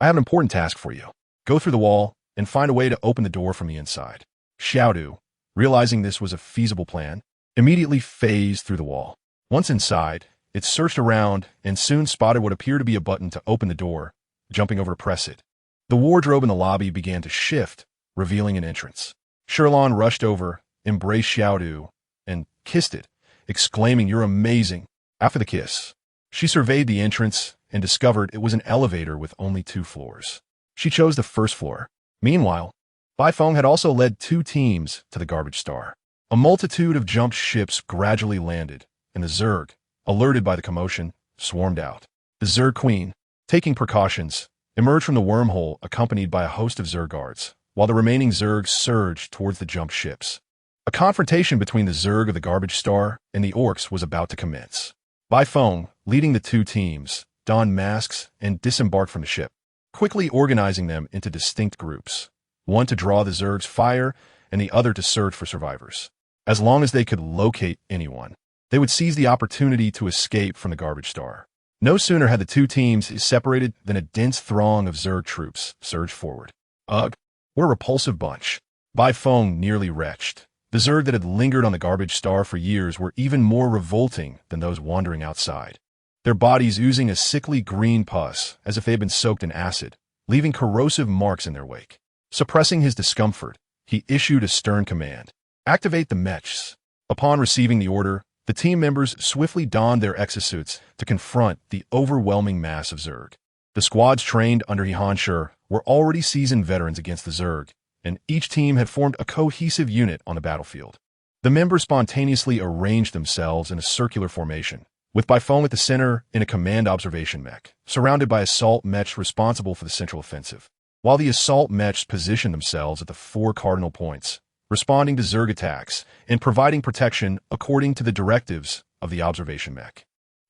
I have an important task for you. Go through the wall and find a way to open the door from the inside. Xiaodu, realizing this was a feasible plan, immediately phased through the wall. Once inside, it searched around and soon spotted what appeared to be a button to open the door, jumping over to press it. The wardrobe in the lobby began to shift, revealing an entrance. Shi Lan rushed over, embraced Xiaodu, and kissed it, exclaiming, "You're amazing." After the kiss, she surveyed the entrance and discovered it was an elevator with only 2 floors. She chose the 1st floor. Meanwhile, Bai Feng had also led 2 teams to the garbage star. A multitude of jumped ships gradually landed, and the Zerg, alerted by the commotion, swarmed out. The Zerg Queen, taking precautions, emerged from the wormhole accompanied by a host of Zerg guards, while the remaining Zergs surged towards the jumped ships. A confrontation between the Zerg of the garbage star and the orcs was about to commence. Bai Feng, leading the 2 teams, donned masks and disembarked from the ship, quickly organizing them into distinct groups, one to draw the Zerg's fire and the other to search for survivors. As long as they could locate anyone, they would seize the opportunity to escape from the garbage star. No sooner had the 2 teams separated than a dense throng of Zerg troops surged forward. Ugh, what a repulsive bunch. Bai Feng nearly retched. The Zerg that had lingered on the garbage star for years were even more revolting than those wandering outside, their bodies oozing a sickly green pus as if they had been soaked in acid, leaving corrosive marks in their wake. Suppressing his discomfort, he issued a stern command. Activate the mechs. Upon receiving the order, the team members swiftly donned their exosuits to confront the overwhelming mass of Zerg. The squads trained under Hihanshur were already seasoned veterans against the Zerg, and each team had formed a cohesive unit on the battlefield. The members spontaneously arranged themselves in a circular formation, with Bai Feng at the center in a command observation mech, surrounded by assault mechs responsible for the central offensive. While the assault mechs positioned themselves at the 4 cardinal points, responding to Zerg attacks and providing protection according to the directives of the observation mech.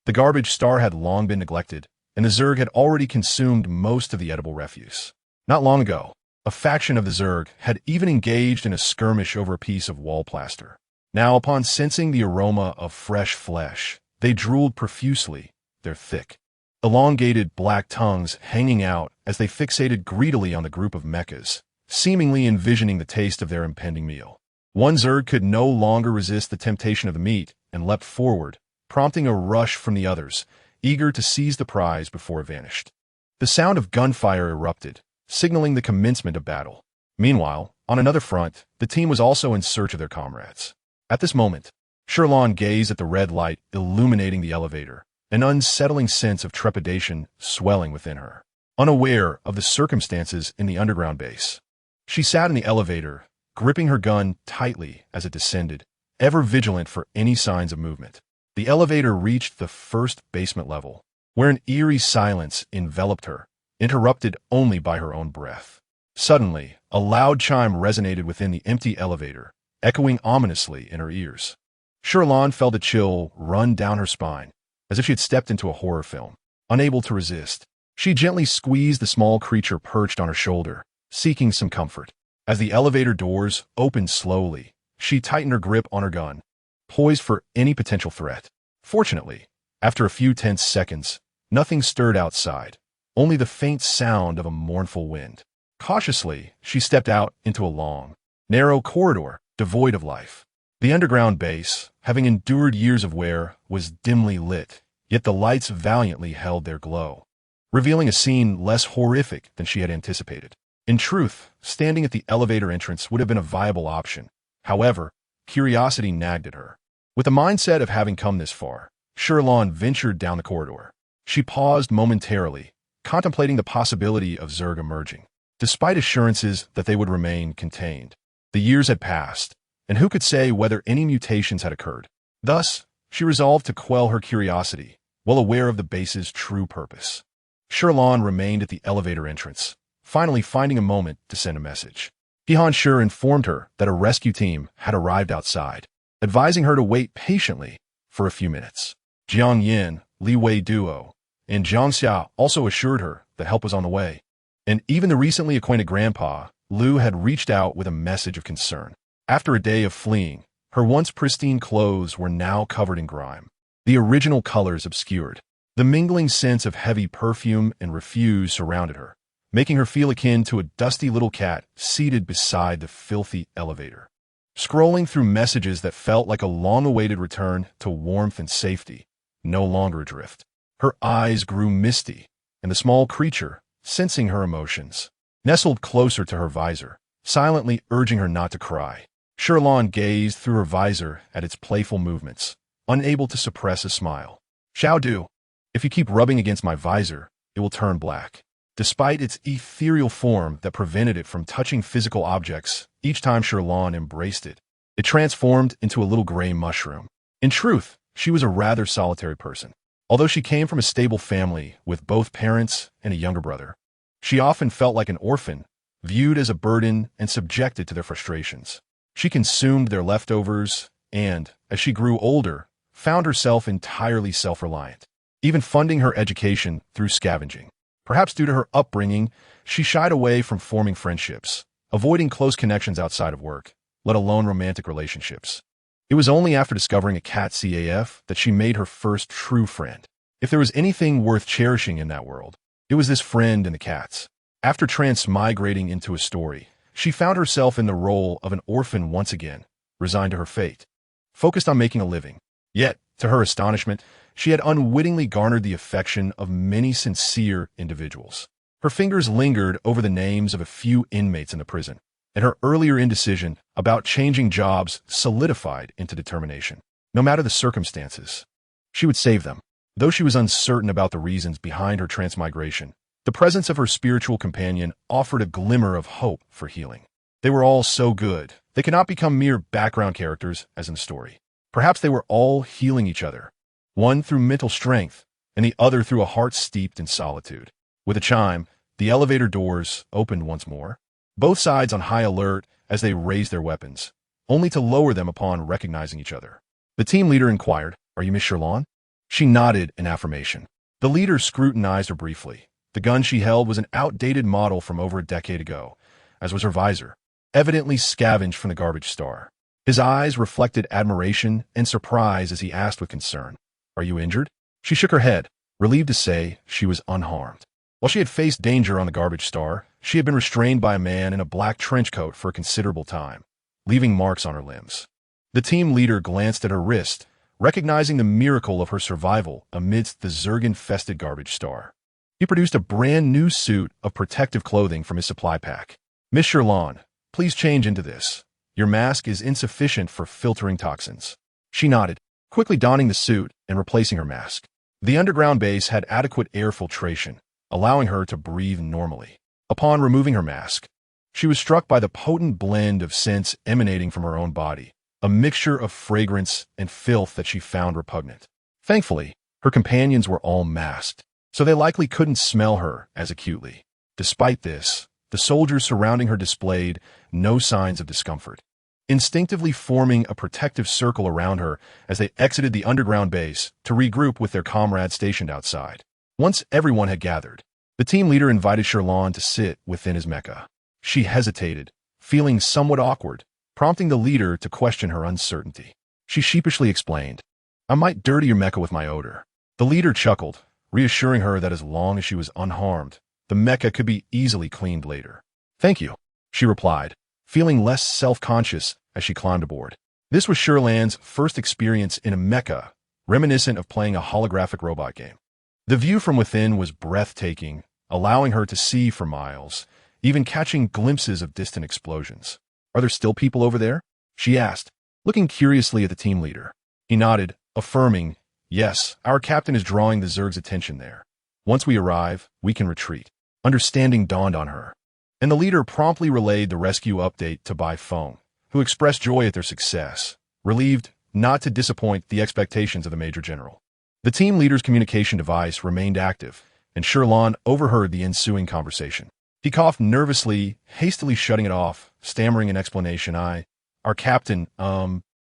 The garbage star had long been neglected, and the Zerg had already consumed most of the edible refuse. Not long ago, a faction of the Zerg had even engaged in a skirmish over a piece of wall plaster. Now, upon sensing the aroma of fresh flesh, they drooled profusely, their thick, elongated black tongues hanging out as they fixated greedily on the group of mechas, seemingly envisioning the taste of their impending meal. One Zerg could no longer resist the temptation of the meat and leapt forward, prompting a rush from the others, eager to seize the prize before it vanished. The sound of gunfire erupted, signaling the commencement of battle. Meanwhile, on another front, the team was also in search of their comrades. At this moment, Shi Lan gazed at the red light illuminating the elevator, an unsettling sense of trepidation swelling within her. Unaware of the circumstances in the underground base, she sat in the elevator, gripping her gun tightly as it descended, ever vigilant for any signs of movement. The elevator reached the first basement level, where an eerie silence enveloped her, interrupted only by her own breath. Suddenly, a loud chime resonated within the empty elevator, echoing ominously in her ears. Shi Lan felt a chill run down her spine, as if she had stepped into a horror film. Unable to resist, she gently squeezed the small creature perched on her shoulder, seeking some comfort. As the elevator doors opened slowly, she tightened her grip on her gun, poised for any potential threat. Fortunately, after a few tense seconds, nothing stirred outside, only the faint sound of a mournful wind. Cautiously, she stepped out into a long, narrow corridor devoid of life. The underground base, having endured years of wear, was dimly lit, yet the lights valiantly held their glow, revealing a scene less horrific than she had anticipated. In truth, standing at the elevator entrance would have been a viable option. However, curiosity nagged at her. With the mindset of having come this far, Shi Lan ventured down the corridor. She paused momentarily, contemplating the possibility of Zerg emerging, despite assurances that they would remain contained. The years had passed, and who could say whether any mutations had occurred? Thus, she resolved to quell her curiosity, well aware of the base's true purpose. Shi Lan remained at the elevator entrance, finally finding a moment to send a message. Hihan Shi informed her that a rescue team had arrived outside, advising her to wait patiently for a few minutes. Jiang Yin, Li Wei Duo, and Jiang Xia also assured her that help was on the way. And even the recently acquainted grandpa, Lu, had reached out with a message of concern. After a day of fleeing, her once pristine clothes were now covered in grime, the original colors obscured. The mingling sense of heavy perfume and refuse surrounded her, making her feel akin to a dusty little cat seated beside the filthy elevator. Scrolling through messages that felt like a long-awaited return to warmth and safety, no longer adrift, her eyes grew misty, and the small creature, sensing her emotions, nestled closer to her visor, silently urging her not to cry. Shi Lan gazed through her visor at its playful movements, unable to suppress a smile. "Xiao Du, if you keep rubbing against my visor, it will turn black." Despite its ethereal form that prevented it from touching physical objects, each time Shi Lan embraced it, it transformed into a little gray mushroom. In truth, she was a rather solitary person. Although she came from a stable family with both parents and a younger brother, she often felt like an orphan, viewed as a burden and subjected to their frustrations. She consumed their leftovers and, as she grew older, found herself entirely self-reliant, even funding her education through scavenging. Perhaps due to her upbringing, she shied away from forming friendships, avoiding close connections outside of work, let alone romantic relationships. It was only after discovering a cat CAF that she made her first true friend. If there was anything worth cherishing in that world, it was this friend in the cats. After transmigrating into a story, she found herself in the role of an orphan once again, resigned to her fate, focused on making a living. Yet, to her astonishment, she had unwittingly garnered the affection of many sincere individuals. Her fingers lingered over the names of a few inmates in the prison, and her earlier indecision about changing jobs solidified into determination. No matter the circumstances, she would save them. Though she was uncertain about the reasons behind her transmigration, the presence of her spiritual companion offered a glimmer of hope for healing. They were all so good, they could not become mere background characters as in the story. Perhaps they were all healing each other, one through mental strength, and the other through a heart steeped in solitude. With a chime, the elevator doors opened once more, both sides on high alert as they raised their weapons, only to lower them upon recognizing each other. The team leader inquired, "Are you Miss Shi Lan?" She nodded in affirmation. The leader scrutinized her briefly. The gun she held was an outdated model from over a decade ago, as was her visor, evidently scavenged from the garbage star. His eyes reflected admiration and surprise as he asked with concern, "Are you injured?" She shook her head, relieved to say she was unharmed. While she had faced danger on the garbage star, she had been restrained by a man in a black trench coat for a considerable time, leaving marks on her limbs. The team leader glanced at her wrist, recognizing the miracle of her survival amidst the Zerg-infested garbage star. He produced a brand new suit of protective clothing from his supply pack. "Miss Shi Lan, please change into this. Your mask is insufficient for filtering toxins." She nodded, quickly donning the suit and replacing her mask. The underground base had adequate air filtration, allowing her to breathe normally. Upon removing her mask, she was struck by the potent blend of scents emanating from her own body, a mixture of fragrance and filth that she found repugnant. Thankfully, her companions were all masked, so they likely couldn't smell her as acutely. Despite this, the soldiers surrounding her displayed no signs of discomfort, instinctively forming a protective circle around her as they exited the underground base to regroup with their comrades stationed outside. Once everyone had gathered, the team leader invited Shi Lan to sit within his mecha. She hesitated, feeling somewhat awkward, prompting the leader to question her uncertainty. She sheepishly explained, "I might dirty your mecha with my odor." The leader chuckled, reassuring her that as long as she was unharmed, the mecha could be easily cleaned later. "Thank you," she replied, feeling less self-conscious as she climbed aboard. This was Shi Lan's first experience in a mecha, reminiscent of playing a holographic robot game. The view from within was breathtaking, allowing her to see for miles, even catching glimpses of distant explosions. "Are there still people over there?" she asked, looking curiously at the team leader. He nodded, affirming, "Yes, our captain is drawing the Zerg's attention there. Once we arrive, we can retreat." Understanding dawned on her, and the leader promptly relayed the rescue update to Bai Feng, who expressed joy at their success, relieved not to disappoint the expectations of the Major General. The team leader's communication device remained active, and Shi Lan overheard the ensuing conversation. He coughed nervously, hastily shutting it off, stammering an explanation. Our captain,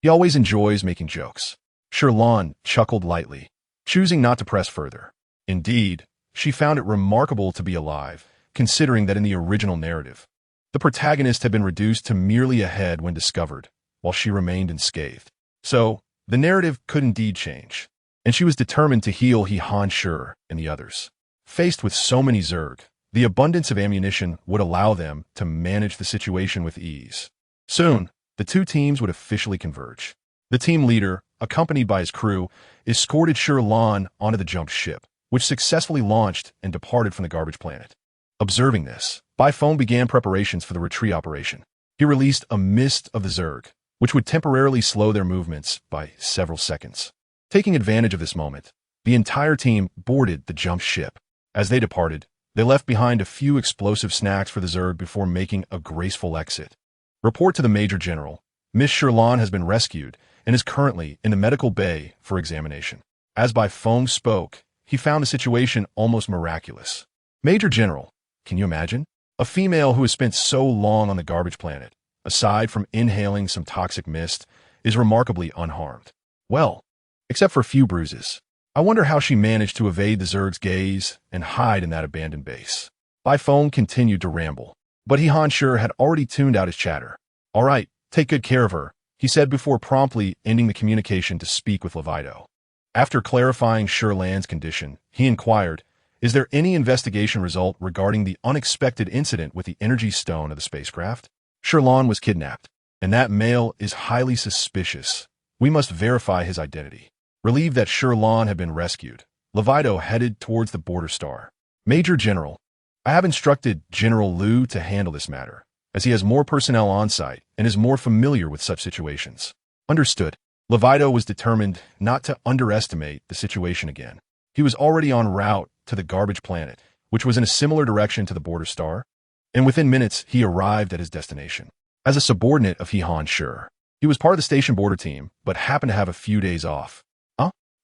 he always enjoys making jokes." Shi Lan chuckled lightly, choosing not to press further. Indeed, she found it remarkable to be alive, considering that in the original narrative, the protagonist had been reduced to merely a head when discovered, while she remained unscathed. So, the narrative could indeed change, and she was determined to heal He Han Shi and the others. Faced with so many Zerg, the abundance of ammunition would allow them to manage the situation with ease. Soon, the two teams would officially converge. The team leader, accompanied by his crew, escorted Shi Lan onto the jump ship, which successfully launched and departed from the garbage planet. Observing this, Bai Feng began preparations for the retreat operation. He released a mist of the Zerg, which would temporarily slow their movements by several seconds. Taking advantage of this moment, the entire team boarded the jump ship. As they departed, they left behind a few explosive snacks for the Zerg before making a graceful exit. Report to the Major General. Miss Shi Lan has been rescued and is currently in the medical bay for examination. As Bai Feng spoke, he found the situation almost miraculous. "Major General, can you imagine? A female who has spent so long on the garbage planet, aside from inhaling some toxic mist, is remarkably unharmed. Well, except for a few bruises. I wonder how she managed to evade the Zerg's gaze and hide in that abandoned base." Bai Feng continued to ramble, but He Han Shi had already tuned out his chatter. "All right, take good care of her," he said before promptly ending the communication to speak with Levito. After clarifying Shi Lan's condition, he inquired, "Is there any investigation result regarding the unexpected incident with the energy stone of the spacecraft?" Shi Lan was kidnapped, and that male is highly suspicious. We must verify his identity. Relieved that Shi Lan had been rescued, Levito headed towards the border star. "Major General, I have instructed General Liu to handle this matter, as he has more personnel on site and is more familiar with such situations." Understood. Levito was determined not to underestimate the situation again. He was already en route to the garbage planet, which was in a similar direction to the border star, and within minutes he arrived at his destination. As a subordinate of He Han Shi, he was part of the station border team, but happened to have a few days off.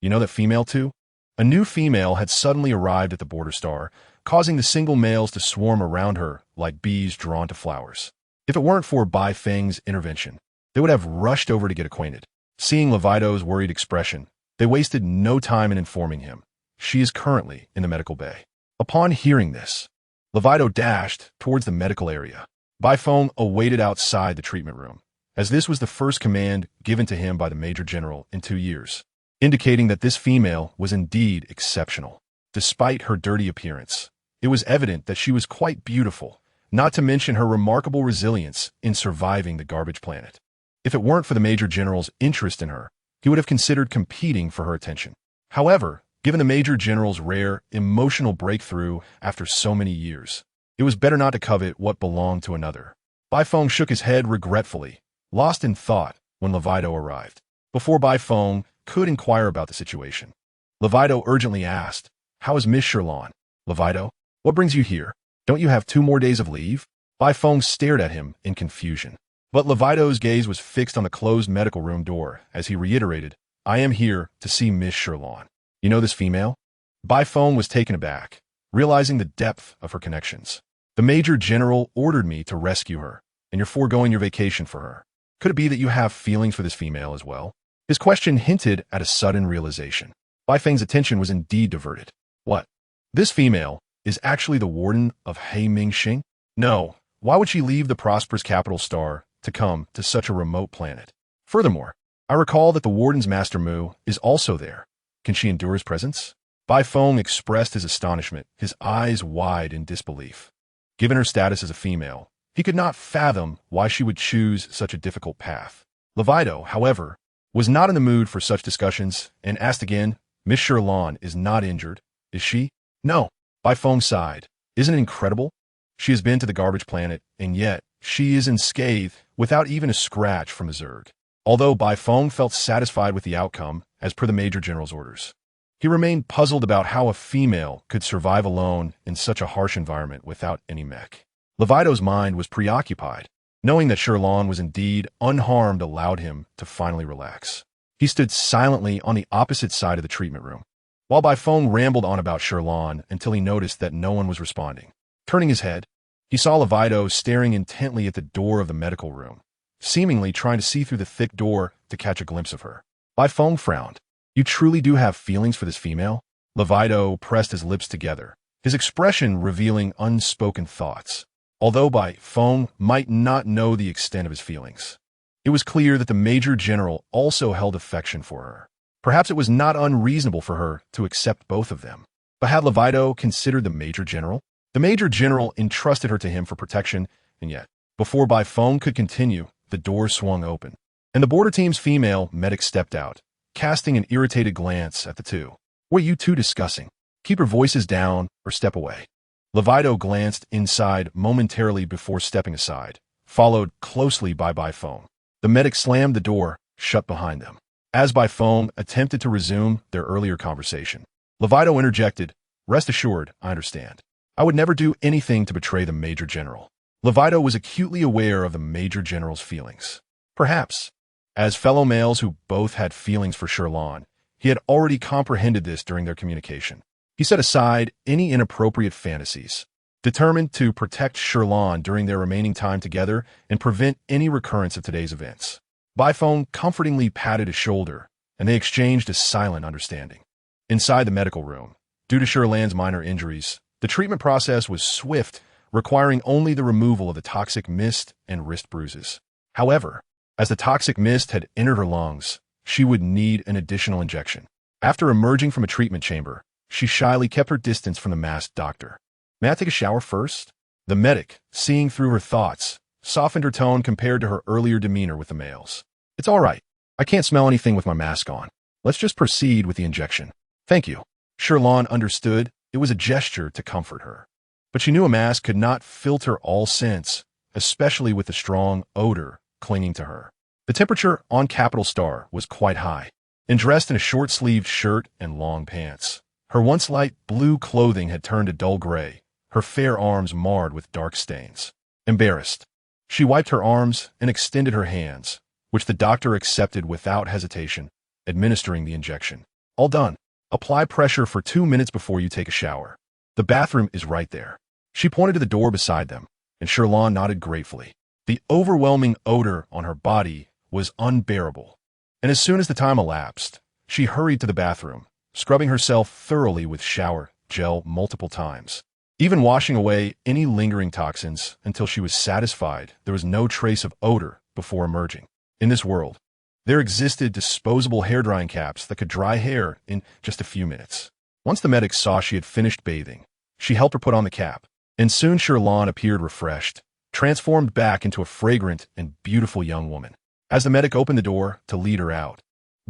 You know that female too? A new female had suddenly arrived at the border star, causing the single males to swarm around her like bees drawn to flowers. If it weren't for Bai Feng's intervention, they would have rushed over to get acquainted. Seeing Levito's worried expression, they wasted no time in informing him. She is currently in the medical bay. Upon hearing this, Levito dashed towards the medical area. Bai Feng awaited outside the treatment room, as this was the first command given to him by the Major General in 2 years, indicating that this female was indeed exceptional. Despite her dirty appearance, it was evident that she was quite beautiful, not to mention her remarkable resilience in surviving the garbage planet. If it weren't for the Major General's interest in her, he would have considered competing for her attention. However, given the Major General's rare, emotional breakthrough after so many years, it was better not to covet what belonged to another. Bai Feng shook his head regretfully, lost in thought when Levido arrived. Before Bai Feng could inquire about the situation, Levido urgently asked, "How is Miss Shi Lan?" "Levido, what brings you here? Don't you have 2 more days of leave?" Bai Feng stared at him in confusion. But Levido's gaze was fixed on the closed medical room door as he reiterated, "I am here to see Miss Shi Lan. You know this female?" Bai Feng was taken aback, realizing the depth of her connections. "The Major General ordered me to rescue her, and you're foregoing your vacation for her. Could it be that you have feelings for this female as well?" His question hinted at a sudden realization. Bai Feng's attention was indeed diverted. "What? This female is actually the warden of He Mingxing? No, why would she leave the prosperous capital star to come to such a remote planet? Furthermore, I recall that the warden's Master Mu is also there. Can she endure his presence?" Bai Feng expressed his astonishment, his eyes wide in disbelief. Given her status as a female, he could not fathom why she would choose such a difficult path. Levido, however, was not in the mood for such discussions and asked again, "Miss Shi Lan is not injured, is she?" "No." Bai Feng sighed. "Isn't it incredible? She has been to the garbage planet, and yet she is unscathed without even a scratch from a Zerg." Although Bai Feng felt satisfied with the outcome, as per the Major General's orders, he remained puzzled about how a female could survive alone in such a harsh environment without any mech. Levido's mind was preoccupied. Knowing that Shi Lan was indeed unharmed allowed him to finally relax. He stood silently on the opposite side of the treatment room, while Bai Feng rambled on about Shi Lan until he noticed that no one was responding. Turning his head, he saw Levido staring intently at the door of the medical room, seemingly trying to see through the thick door to catch a glimpse of her. Bai Feng frowned. "You truly do have feelings for this female?" Levido pressed his lips together, his expression revealing unspoken thoughts. Although Bai Feng might not know the extent of his feelings, it was clear that the Major General also held affection for her. Perhaps it was not unreasonable for her to accept both of them. But had Levido considered the Major General? The Major General entrusted her to him for protection, and yet, before Bai Feng could continue, the door swung open, and the border team's female medic stepped out, casting an irritated glance at the two. "What are you two discussing? Keep your voices down or step away." Levido glanced inside momentarily before stepping aside, followed closely by Bai Feng. The medic slammed the door shut behind them. As Bai Feng attempted to resume their earlier conversation, Levido interjected, "Rest assured, I understand. I would never do anything to betray the Major General." Levido was acutely aware of the Major General's feelings. Perhaps, as fellow males who both had feelings for Shi Lan, he had already comprehended this during their communication. He set aside any inappropriate fantasies, determined to protect Shi Lan during their remaining time together and prevent any recurrence of today's events. Bai Feng comfortingly patted his shoulder, and they exchanged a silent understanding. Inside the medical room, due to Shi Lan's minor injuries, the treatment process was swift, requiring only the removal of the toxic mist and wrist bruises. However, as the toxic mist had entered her lungs, she would need an additional injection. After emerging from a treatment chamber, she shyly kept her distance from the masked doctor. "May I take a shower first?" The medic, seeing through her thoughts, softened her tone compared to her earlier demeanor with the males. "It's all right. I can't smell anything with my mask on. Let's just proceed with the injection." "Thank you." Shi Lan understood it was a gesture to comfort her. But she knew a mask could not filter all scents, especially with the strong odor clinging to her. The temperature on Capital Star was quite high, and dressed in a short-sleeved shirt and long pants. Her once light blue clothing had turned a dull gray, her fair arms marred with dark stains. Embarrassed, she wiped her arms and extended her hands, which the doctor accepted without hesitation, administering the injection. "All done. Apply pressure for 2 minutes before you take a shower. The bathroom is right there." She pointed to the door beside them, and Shi Lan nodded gratefully. The overwhelming odor on her body was unbearable, and as soon as the time elapsed, she hurried to the bathroom, scrubbing herself thoroughly with shower gel multiple times, even washing away any lingering toxins until she was satisfied there was no trace of odor before emerging. In this world, there existed disposable hair-drying caps that could dry hair in just a few minutes. Once the medic saw she had finished bathing, she helped her put on the cap, and soon Shi Lan appeared refreshed, transformed back into a fragrant and beautiful young woman. As the medic opened the door to lead her out,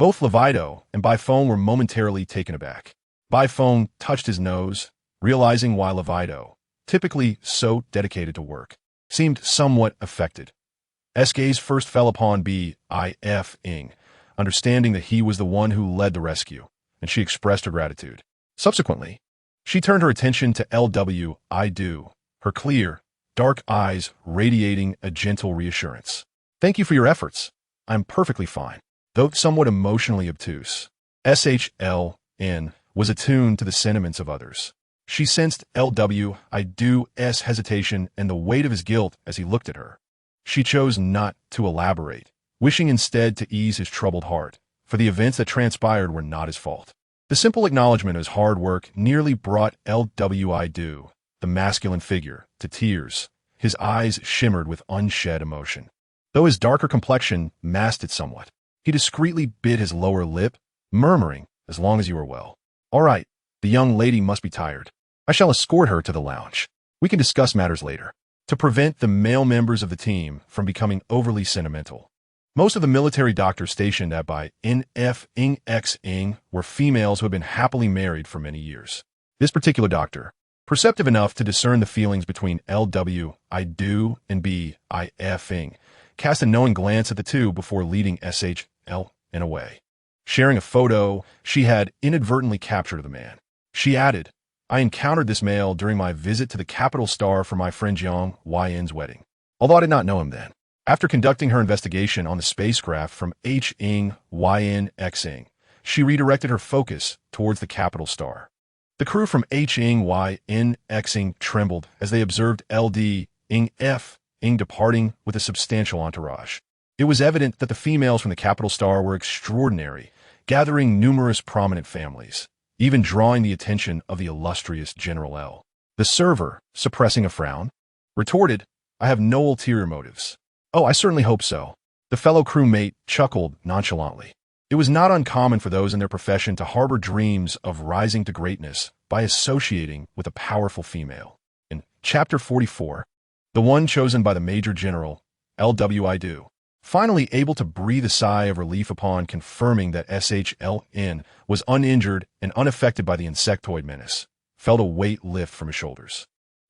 Both Levido and Byphone were momentarily taken aback. Byphone touched his nose, realizing why Levido, typically so dedicated to work, seemed somewhat affected. S gaze first fell upon B.I.F.ing, understanding that he was the one who led the rescue, and she expressed her gratitude. Subsequently, she turned her attention to L.W.I.Do., her clear, dark eyes radiating a gentle reassurance. Thank you for your efforts. I'm perfectly fine. Though somewhat emotionally obtuse, S.H.L.N. was attuned to the sentiments of others. She sensed L.W.I.Do.'s hesitation and the weight of his guilt as he looked at her. She chose not to elaborate, wishing instead to ease his troubled heart, for the events that transpired were not his fault. The simple acknowledgement of his hard work nearly brought L.W.I.Do., the masculine figure, to tears. His eyes shimmered with unshed emotion. Though his darker complexion masked it somewhat, he discreetly bit his lower lip, murmuring, "As long as you are well." "All right, the young lady must be tired. I shall escort her to the lounge. We can discuss matters later." To prevent the male members of the team from becoming overly sentimental, most of the military doctors stationed at by N.F.ing were females who had been happily married for many years. This particular doctor, perceptive enough to discern the feelings between L.W.I.Do. and B.I.F.ing, cast a knowing glance at the two before leading S.H.L.N. away. Sharing a photo she had inadvertently captured of the man, she added, "I encountered this male during my visit to the Capital Star for my friend Jiang Yn's wedding, although I did not know him then." After conducting her investigation on the spacecraft from H.ing Ynxing, she redirected her focus towards the Capital Star. The crew from H.ing Ynxing trembled as they observed L.D.ing departing with a substantial entourage. It was evident that the females from the Capital Star were extraordinary, gathering numerous prominent families, even drawing the attention of the illustrious General L. The server, suppressing a frown, retorted, "I have no ulterior motives." "Oh, I certainly hope so." The fellow crewmate chuckled nonchalantly. It was not uncommon for those in their profession to harbor dreams of rising to greatness by associating with a powerful female. In Chapter 44, the one chosen by the Major General, L.W.I.Do., finally able to breathe a sigh of relief upon confirming that S.H.L.N. was uninjured and unaffected by the insectoid menace, felt a weight lift from his shoulders.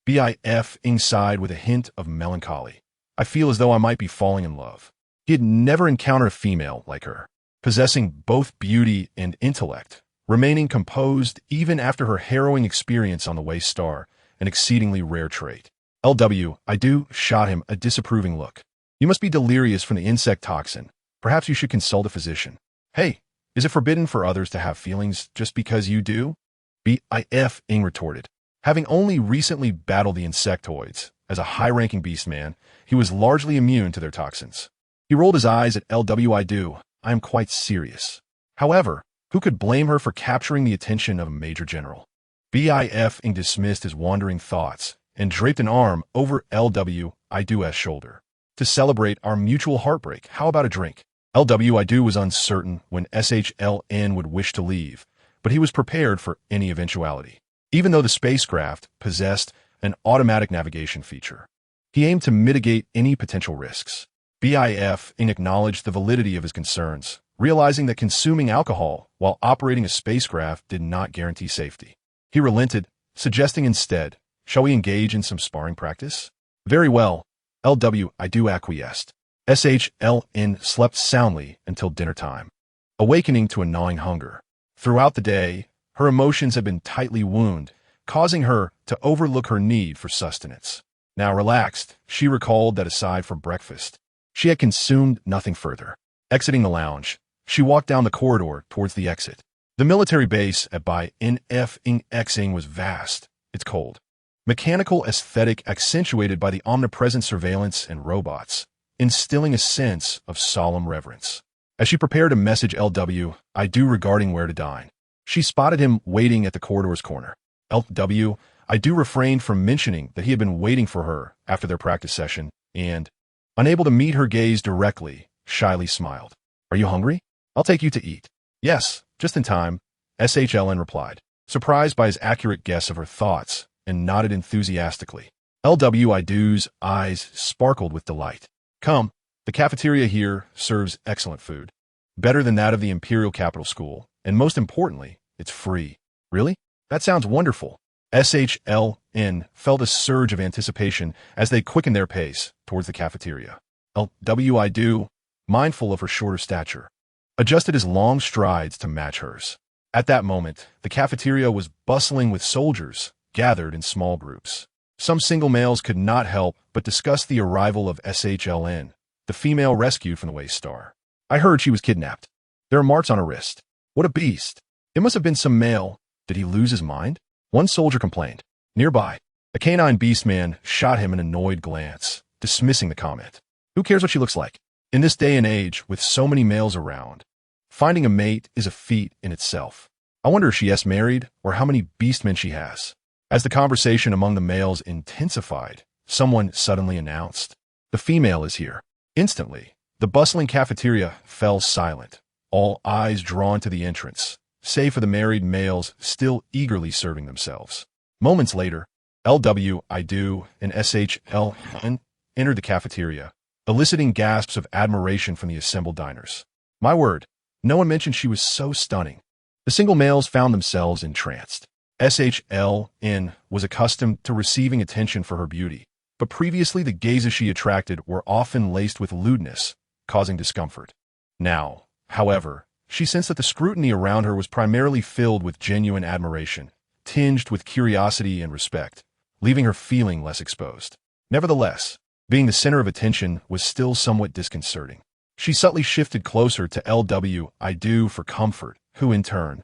B.I.F.ing sighed with a hint of melancholy. "I feel as though I might be falling in love." He had never encountered a female like her, possessing both beauty and intellect, remaining composed even after her harrowing experience on the Waste Star, an exceedingly rare trait. L.W.I.Do. shot him a disapproving look. "You must be delirious from the insect toxin. Perhaps you should consult a physician." "Hey, is it forbidden for others to have feelings just because you do?" B.I.F.ing retorted. Having only recently battled the insectoids, as a high-ranking beastman, he was largely immune to their toxins. He rolled his eyes at L.W.I.Do. "I am quite serious." However, who could blame her for capturing the attention of a major general? B.I.F.ing dismissed his wandering thoughts and draped an arm over L.W.I.Do.'s shoulder. "To celebrate our mutual heartbreak, how about a drink?" L.W.I.Do. was uncertain when S.H.L.N. would wish to leave, but he was prepared for any eventuality. Even though the spacecraft possessed an automatic navigation feature, he aimed to mitigate any potential risks. B.I.F.ing acknowledged the validity of his concerns, realizing that consuming alcohol while operating a spacecraft did not guarantee safety. He relented, suggesting instead, "Shall we engage in some sparring practice?" "Very well," L.W.I.Do. acquiesced. S.H.L.N. slept soundly until dinner time, awakening to a gnawing hunger. Throughout the day, her emotions had been tightly wound, causing her to overlook her need for sustenance. Now relaxed, she recalled that aside from breakfast, she had consumed nothing further. Exiting the lounge, she walked down the corridor towards the exit. The military base at by N.F.ing was vast, its cold, mechanical aesthetic accentuated by the omnipresent surveillance and robots, instilling a sense of solemn reverence. As she prepared to message L.W.I.Do. regarding where to dine, she spotted him waiting at the corridor's corner. L.W.I.Do. refrained from mentioning that he had been waiting for her after their practice session and, unable to meet her gaze directly, shyly smiled. "Are you hungry? I'll take you to eat." "Yes, just in time," S.H.L.N. replied, surprised by his accurate guess of her thoughts, and nodded enthusiastically. L.W.I.Do.'s eyes sparkled with delight. "Come, the cafeteria here serves excellent food." better than that of the Imperial Capital School, and most importantly, it's free. Really? That sounds wonderful. SHLN felt a surge of anticipation as they quickened their pace towards the cafeteria. LW I do, mindful of her shorter stature, adjusted his long strides to match hers. At that moment, the cafeteria was bustling with soldiers, gathered in small groups. Some single males could not help but discuss the arrival of SHLN, the female rescued from the Waste Star. I heard she was kidnapped. There are marks on her wrist. What a beast. It must have been some male. Did he lose his mind? One soldier complained. Nearby, a canine beastman shot him an annoyed glance, dismissing the comment. Who cares what she looks like? In this day and age, with so many males around, finding a mate is a feat in itself. I wonder if she is married or how many beastmen she has. As the conversation among the males intensified, someone suddenly announced, "The female is here." Instantly, the bustling cafeteria fell silent, all eyes drawn to the entrance, save for the married males still eagerly serving themselves. Moments later, LW, I do, and SHLN entered the cafeteria, eliciting gasps of admiration from the assembled diners. My word, no one mentioned she was so stunning. The single males found themselves entranced. SHLN was accustomed to receiving attention for her beauty, but previously the gazes she attracted were often laced with lewdness, causing discomfort. Now, however, she sensed that the scrutiny around her was primarily filled with genuine admiration, tinged with curiosity and respect, leaving her feeling less exposed. Nevertheless, being the center of attention was still somewhat disconcerting. She subtly shifted closer to LW, I do, for comfort, who in turn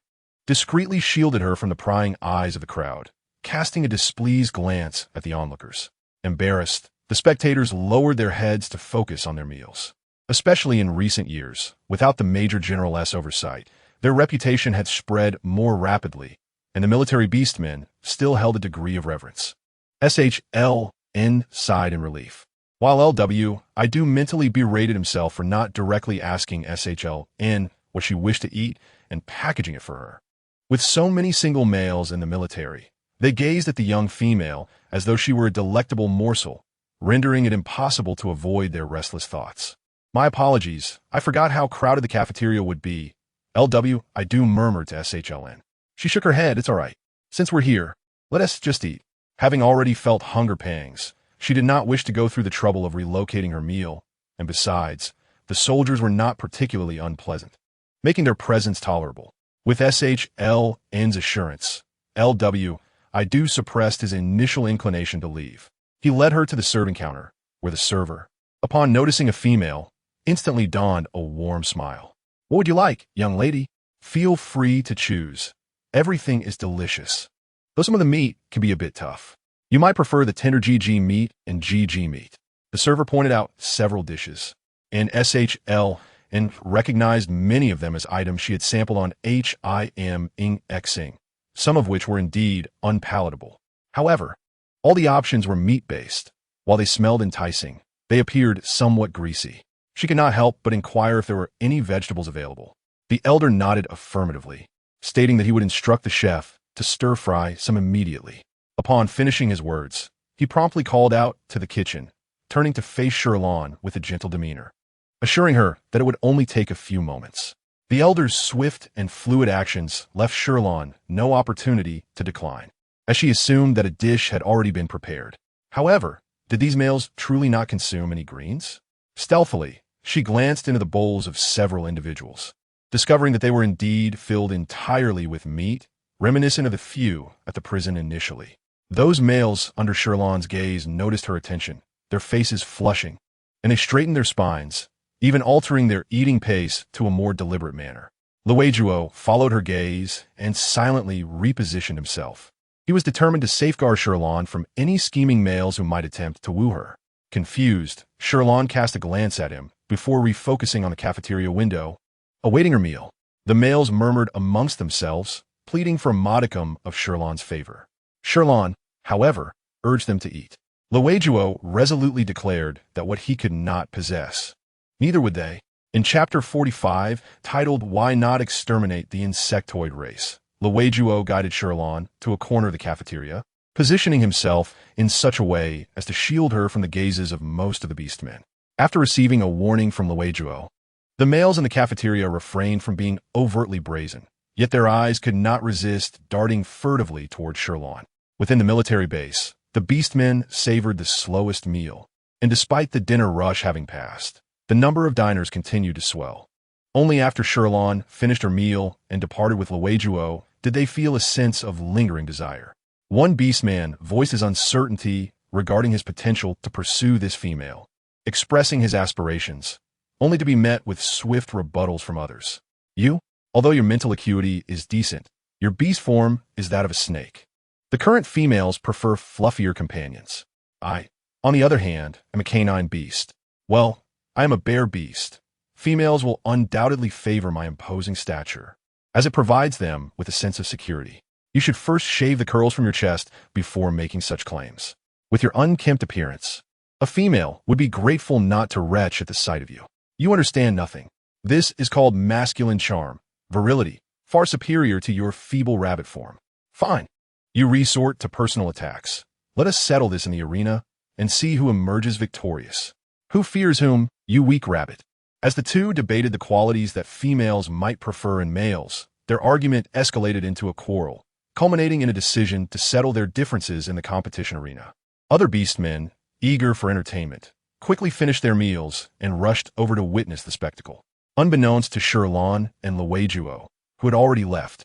discreetly shielded her from the prying eyes of the crowd, casting a displeased glance at the onlookers. Embarrassed, the spectators lowered their heads to focus on their meals. Especially in recent years, without the Major General's oversight, their reputation had spread more rapidly, and the military beastmen still held a degree of reverence. SHLN sighed in relief, while LW, I do, mentally berated himself for not directly asking SHLN what she wished to eat and packaging it for her. With so many single males in the military, they gazed at the young female as though she were a delectable morsel, rendering it impossible to avoid their restless thoughts. My apologies, I forgot how crowded the cafeteria would be. LW, I do, murmured to SHLN. She shook her head. It's all right. Since we're here, let us just eat. Having already felt hunger pangs, she did not wish to go through the trouble of relocating her meal, and besides, the soldiers were not particularly unpleasant, making their presence tolerable. With SHLN's assurance, LW, I do, suppressed his initial inclination to leave. He led her to the serving counter, where the server, upon noticing a female, instantly donned a warm smile. What would you like, young lady? Feel free to choose. Everything is delicious. Though some of the meat can be a bit tough. You might prefer the tender GG meat and GG meat. The server pointed out several dishes, and SHLN recognized many of them as items she had sampled on HIMing, some of which were indeed unpalatable. However, all the options were meat-based. While they smelled enticing, they appeared somewhat greasy. She could not help but inquire if there were any vegetables available. The elder nodded affirmatively, stating that he would instruct the chef to stir-fry some immediately. Upon finishing his words, he promptly called out to the kitchen, turning to face Shi Lan with a gentle demeanor, assuring her that it would only take a few moments. The elder's swift and fluid actions left Shi Lan no opportunity to decline, as she assumed that a dish had already been prepared. However, did these males truly not consume any greens? Stealthily, she glanced into the bowls of several individuals, discovering that they were indeed filled entirely with meat, reminiscent of the few at the prison initially. Those males under Shi Lan's gaze noticed her attention, their faces flushing, and they straightened their spines, even altering their eating pace to a more deliberate manner. Luejuo followed her gaze and silently repositioned himself. He was determined to safeguard Shi Lan from any scheming males who might attempt to woo her. Confused, Shi Lan cast a glance at him before refocusing on the cafeteria window, awaiting her meal. The males murmured amongst themselves, pleading for a modicum of Shi Lan's favor. Shi Lan, however, urged them to eat. Luejuo resolutely declared that what he could not possess, neither would they. In Chapter 45, titled Why Not Exterminate the Insectoid Race, Luejuo guided Shi Lan to a corner of the cafeteria, positioning himself in such a way as to shield her from the gazes of most of the beastmen. After receiving a warning from Luejuo, The males in the cafeteria refrained from being overtly brazen, yet their eyes could not resist darting furtively toward Shi Lan. Within the military base, the beastmen savored the slowest meal, and despite the dinner rush having passed, the number of diners continued to swell. Only after Shi Lan finished her meal and departed with Luojuo did they feel a sense of lingering desire. One beastman voiced his uncertainty regarding his potential to pursue this female, expressing his aspirations, only to be met with swift rebuttals from others. You, although your mental acuity is decent, your beast form is that of a snake. The current females prefer fluffier companions. I, on the other hand, am a canine beast. Well, I am a bear beast. Females will undoubtedly favor my imposing stature, as it provides them with a sense of security. You should first shave the curls from your chest before making such claims. With your unkempt appearance, a female would be grateful not to retch at the sight of you. You understand nothing. This is called masculine charm, virility, far superior to your feeble rabbit form. Fine. You resort to personal attacks. Let us settle this in the arena and see who emerges victorious. Who fears whom, you weak rabbit? As the two debated the qualities that females might prefer in males, their argument escalated into a quarrel, culminating in a decision to settle their differences in the competition arena. Other beastmen, eager for entertainment, quickly finished their meals and rushed over to witness the spectacle. Unbeknownst to Shi Lan and Luojuo, who had already left,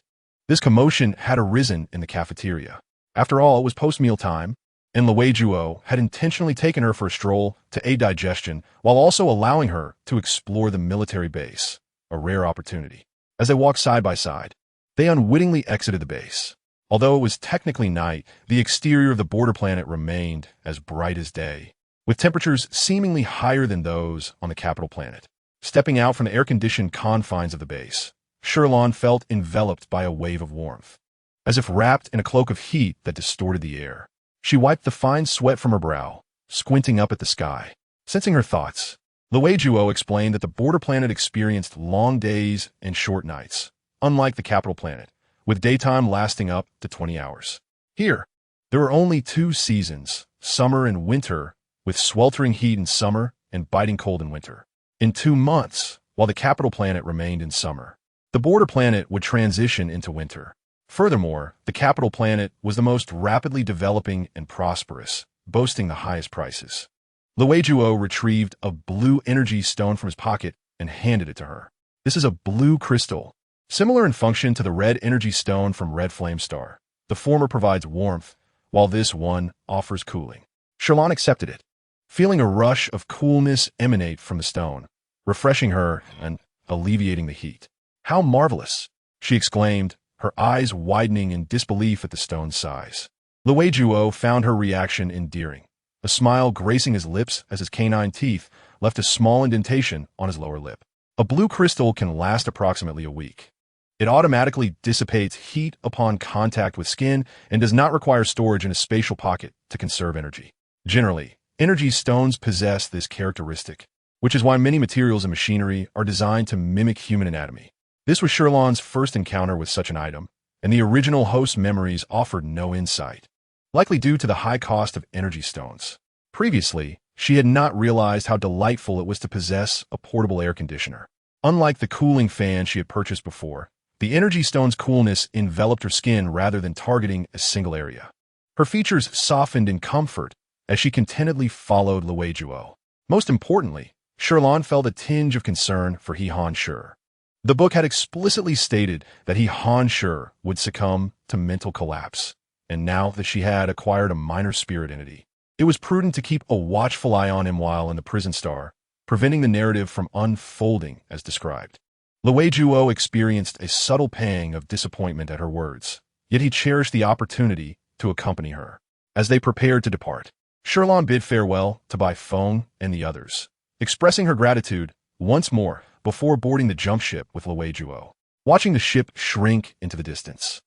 this commotion had arisen in the cafeteria. After all, it was post-meal time, and Luojuo had intentionally taken her for a stroll to aid digestion while also allowing her to explore the military base, a rare opportunity. As they walked side by side, they unwittingly exited the base. Although it was technically night, the exterior of the border planet remained as bright as day, with temperatures seemingly higher than those on the capital planet. Stepping out from the air-conditioned confines of the base, Shi Lan felt enveloped by a wave of warmth, as if wrapped in a cloak of heat that distorted the air. She wiped the fine sweat from her brow, squinting up at the sky. Sensing her thoughts, Luojuo explained that the border planet experienced long days and short nights, unlike the capital planet, with daytime lasting up to 20 hours. Here, there were only 2 seasons, summer and winter, with sweltering heat in summer and biting cold in winter. In 2 months, while the capital planet remained in summer, the border planet would transition into winter. Furthermore, the capital planet was the most rapidly developing and prosperous, boasting the highest prices. Luojuo retrieved a blue energy stone from his pocket and handed it to her. This is a blue crystal, similar in function to the red energy stone from Red Flame Star. The former provides warmth, while this one offers cooling. Shi Lan accepted it, feeling a rush of coolness emanate from the stone, refreshing her and alleviating the heat. How marvelous! She exclaimed, her eyes widening in disbelief at the stone's size. Luojuo found her reaction endearing, a smile gracing his lips as his canine teeth left a small indentation on his lower lip. A blue crystal can last approximately a week. It automatically dissipates heat upon contact with skin and does not require storage in a spatial pocket to conserve energy. Generally, energy stones possess this characteristic, which is why many materials and machinery are designed to mimic human anatomy. This was Shi Lan's first encounter with such an item, and the original host's memories offered no insight, likely due to the high cost of energy stones. Previously, she had not realized how delightful it was to possess a portable air conditioner. Unlike the cooling fan she had purchased before, the energy stone's coolness enveloped her skin rather than targeting a single area. Her features softened in comfort as she contentedly followed Luojuo. Most importantly, Shi Lan felt a tinge of concern for He Han Shi. The book had explicitly stated that He Han Shi would succumb to mental collapse, and now that she had acquired a minor spirit entity, it was prudent to keep a watchful eye on him while in the prison star, preventing the narrative from unfolding as described. Luojuo experienced a subtle pang of disappointment at her words, yet he cherished the opportunity to accompany her. As they prepared to depart, Shi Lan bid farewell to Bai Feng and the others, expressing her gratitude once more before boarding the jump ship with Luojuo. Watching the ship shrink into the distance,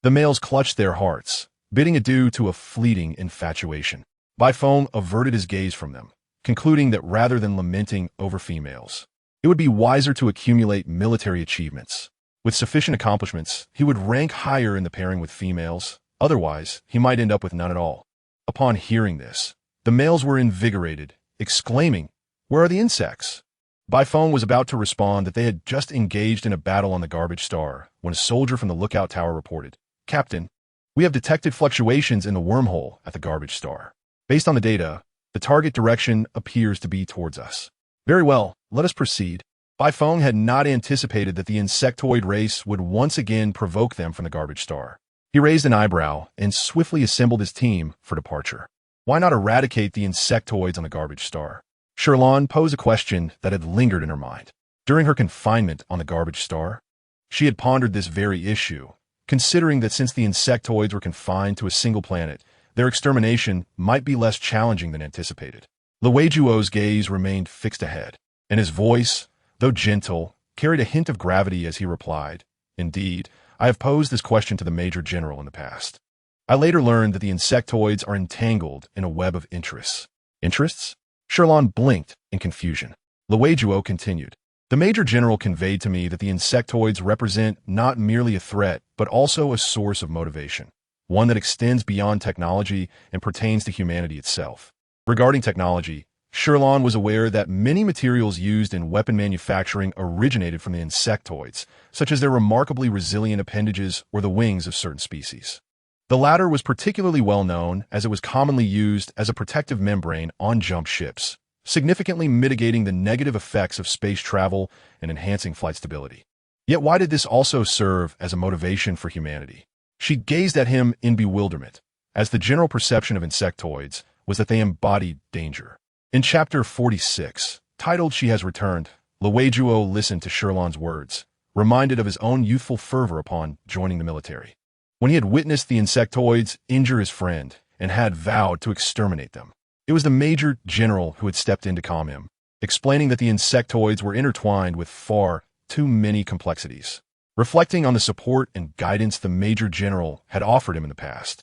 the males clutched their hearts, bidding adieu to a fleeting infatuation. Bai Feng averted his gaze from them, concluding that rather than lamenting over females, it would be wiser to accumulate military achievements. With sufficient accomplishments, he would rank higher in the pairing with females, otherwise he might end up with none at all. Upon hearing this, the males were invigorated, exclaiming, "Where are the insects?" By phone was about to respond that they had just engaged in a battle on the garbage star when a soldier from the lookout tower reported, "Captain, we have detected fluctuations in the wormhole at the garbage star. Based on the data, the target direction appears to be towards us." "Very well, let us proceed." By phone had not anticipated that the insectoid race would once again provoke them from the garbage star. He raised an eyebrow and swiftly assembled his team for departure. Why not eradicate the insectoids on the garbage star? Shi Lan posed a question that had lingered in her mind. During her confinement on the garbage star, she had pondered this very issue, considering that since the insectoids were confined to a single planet, their extermination might be less challenging than anticipated. Luijuo's gaze remained fixed ahead, and his voice, though gentle, carried a hint of gravity as he replied, "Indeed, I have posed this question to the Major General in the past. I later learned that the insectoids are entangled in a web of interests." "Interests?" Shi Lan blinked in confusion. Luijuo continued, "The Major General conveyed to me that the insectoids represent not merely a threat, but also a source of motivation, one that extends beyond technology and pertains to humanity itself." Regarding technology, Shi Lan was aware that many materials used in weapon manufacturing originated from the insectoids, such as their remarkably resilient appendages or the wings of certain species. The latter was particularly well known as it was commonly used as a protective membrane on jump ships, significantly mitigating the negative effects of space travel and enhancing flight stability. Yet why did this also serve as a motivation for humanity? She gazed at him in bewilderment, as the general perception of insectoids was that they embodied danger. In Chapter 46, titled "She Has Returned," Luijuo listened to Shi Lan's words, reminded of his own youthful fervor upon joining the military. When he had witnessed the insectoids injure his friend and had vowed to exterminate them, it was the Major General who had stepped in to calm him, explaining that the insectoids were intertwined with far too many complexities. Reflecting on the support and guidance the Major General had offered him in the past,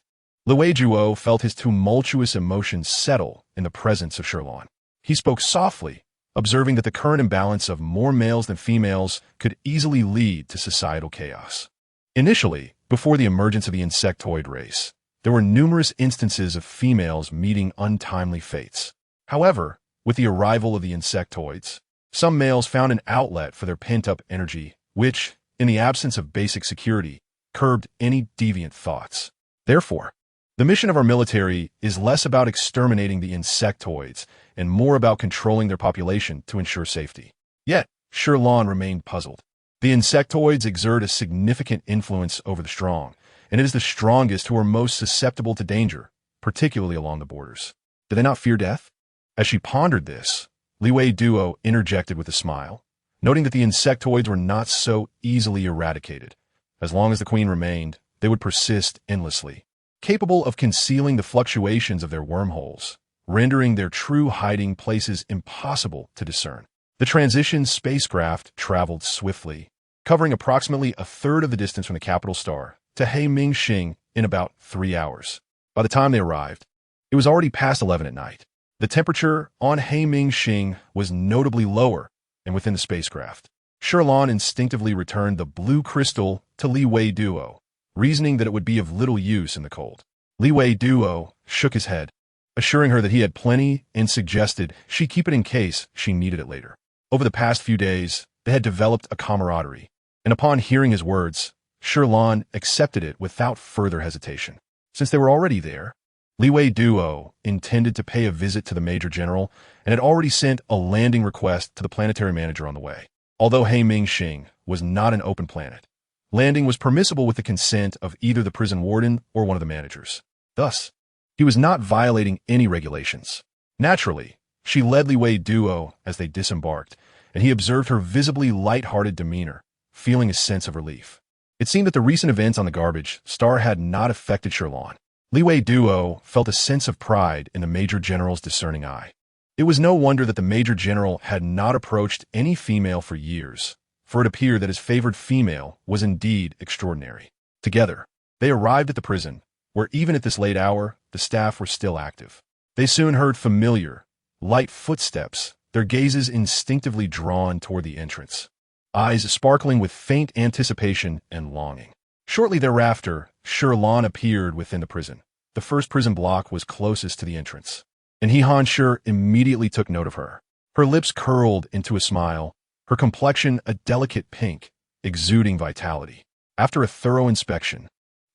Luijuo felt his tumultuous emotions settle in the presence of Shi Lan. He spoke softly, observing that the current imbalance of more males than females could easily lead to societal chaos. Initially, before the emergence of the insectoid race, there were numerous instances of females meeting untimely fates. However, with the arrival of the insectoids, some males found an outlet for their pent-up energy, which, in the absence of basic security, curbed any deviant thoughts. Therefore, the mission of our military is less about exterminating the insectoids and more about controlling their population to ensure safety. Yet, Shi Lan remained puzzled. The insectoids exert a significant influence over the strong, and it is the strongest who are most susceptible to danger, particularly along the borders. Do they not fear death? As she pondered this, Luijuo interjected with a smile, noting that the insectoids were not so easily eradicated. As long as the queen remained, they would persist endlessly, capable of concealing the fluctuations of their wormholes, rendering their true hiding places impossible to discern. The transition spacecraft traveled swiftly, covering approximately a third of the distance from the capital star to Heimingxing in about 3 hours. By the time they arrived, it was already past 11 at night. The temperature on Heimingxing was notably lower and within the spacecraft. Shi Lan instinctively returned the blue crystal to Luijuo, reasoning that it would be of little use in the cold. Luijuo shook his head, assuring her that he had plenty and suggested she keep it in case she needed it later. Over the past few days, they had developed a camaraderie, and upon hearing his words, Shi Lan accepted it without further hesitation. Since they were already there, Luijuo intended to pay a visit to the Major General and had already sent a landing request to the planetary manager on the way. Although Heimingxing was not an open planet, landing was permissible with the consent of either the prison warden or one of the managers. Thus, he was not violating any regulations. Naturally, she led Luijuo as they disembarked, and he observed her visibly light-hearted demeanor, feeling a sense of relief. It seemed that the recent events on the garbage star had not affected Shi Lan. Luijuo felt a sense of pride in the Major General's discerning eye. It was no wonder that the Major General had not approached any female for years, for it appeared that his favored female was indeed extraordinary. Together, they arrived at the prison, where even at this late hour, the staff were still active. They soon heard familiar, light footsteps, their gazes instinctively drawn toward the entrance, eyes sparkling with faint anticipation and longing. Shortly thereafter, Shi Lan appeared within the prison. The first prison block was closest to the entrance, and Han Shi immediately took note of her. Her lips curled into a smile, her complexion a delicate pink, exuding vitality. After a thorough inspection,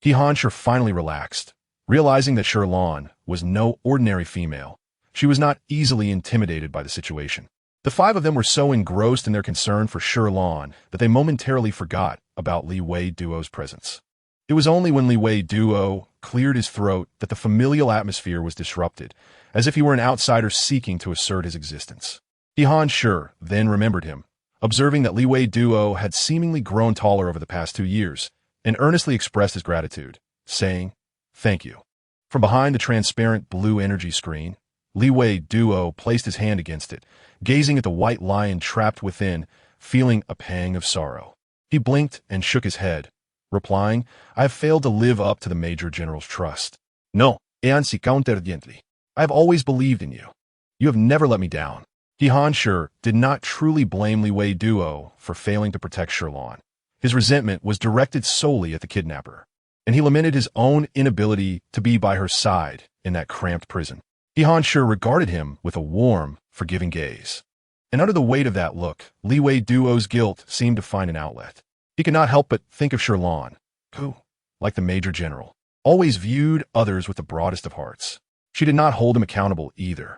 Shi Lan finally relaxed, realizing that Shi Lan was no ordinary female. She was not easily intimidated by the situation. The five of them were so engrossed in their concern for Shi Lan that they momentarily forgot about Li Wei Duo's presence. It was only when Li Wei Duo cleared his throat that the familial atmosphere was disrupted, as if he were an outsider seeking to assert his existence. Shi Lan then remembered him, observing that Li Wei Duo had seemingly grown taller over the past 2 years, and earnestly expressed his gratitude, saying, "Thank you." From behind the transparent blue energy screen, Li Wei Duo placed his hand against it, gazing at the white lion trapped within, feeling a pang of sorrow. He blinked and shook his head, replying, "I have failed to live up to the Major General's trust. No, anzi counterdiently. I have always believed in you. You have never let me down." Shi Lan did not truly blame Li Wei Duo for failing to protect Shi Lan. His resentment was directed solely at the kidnapper, and he lamented his own inability to be by her side in that cramped prison. Shi Lan regarded him with a warm, forgiving gaze. And under the weight of that look, Li Wei Duo's guilt seemed to find an outlet. He could not help but think of Shi Lan, who, like the Major General, always viewed others with the broadest of hearts. She did not hold him accountable either.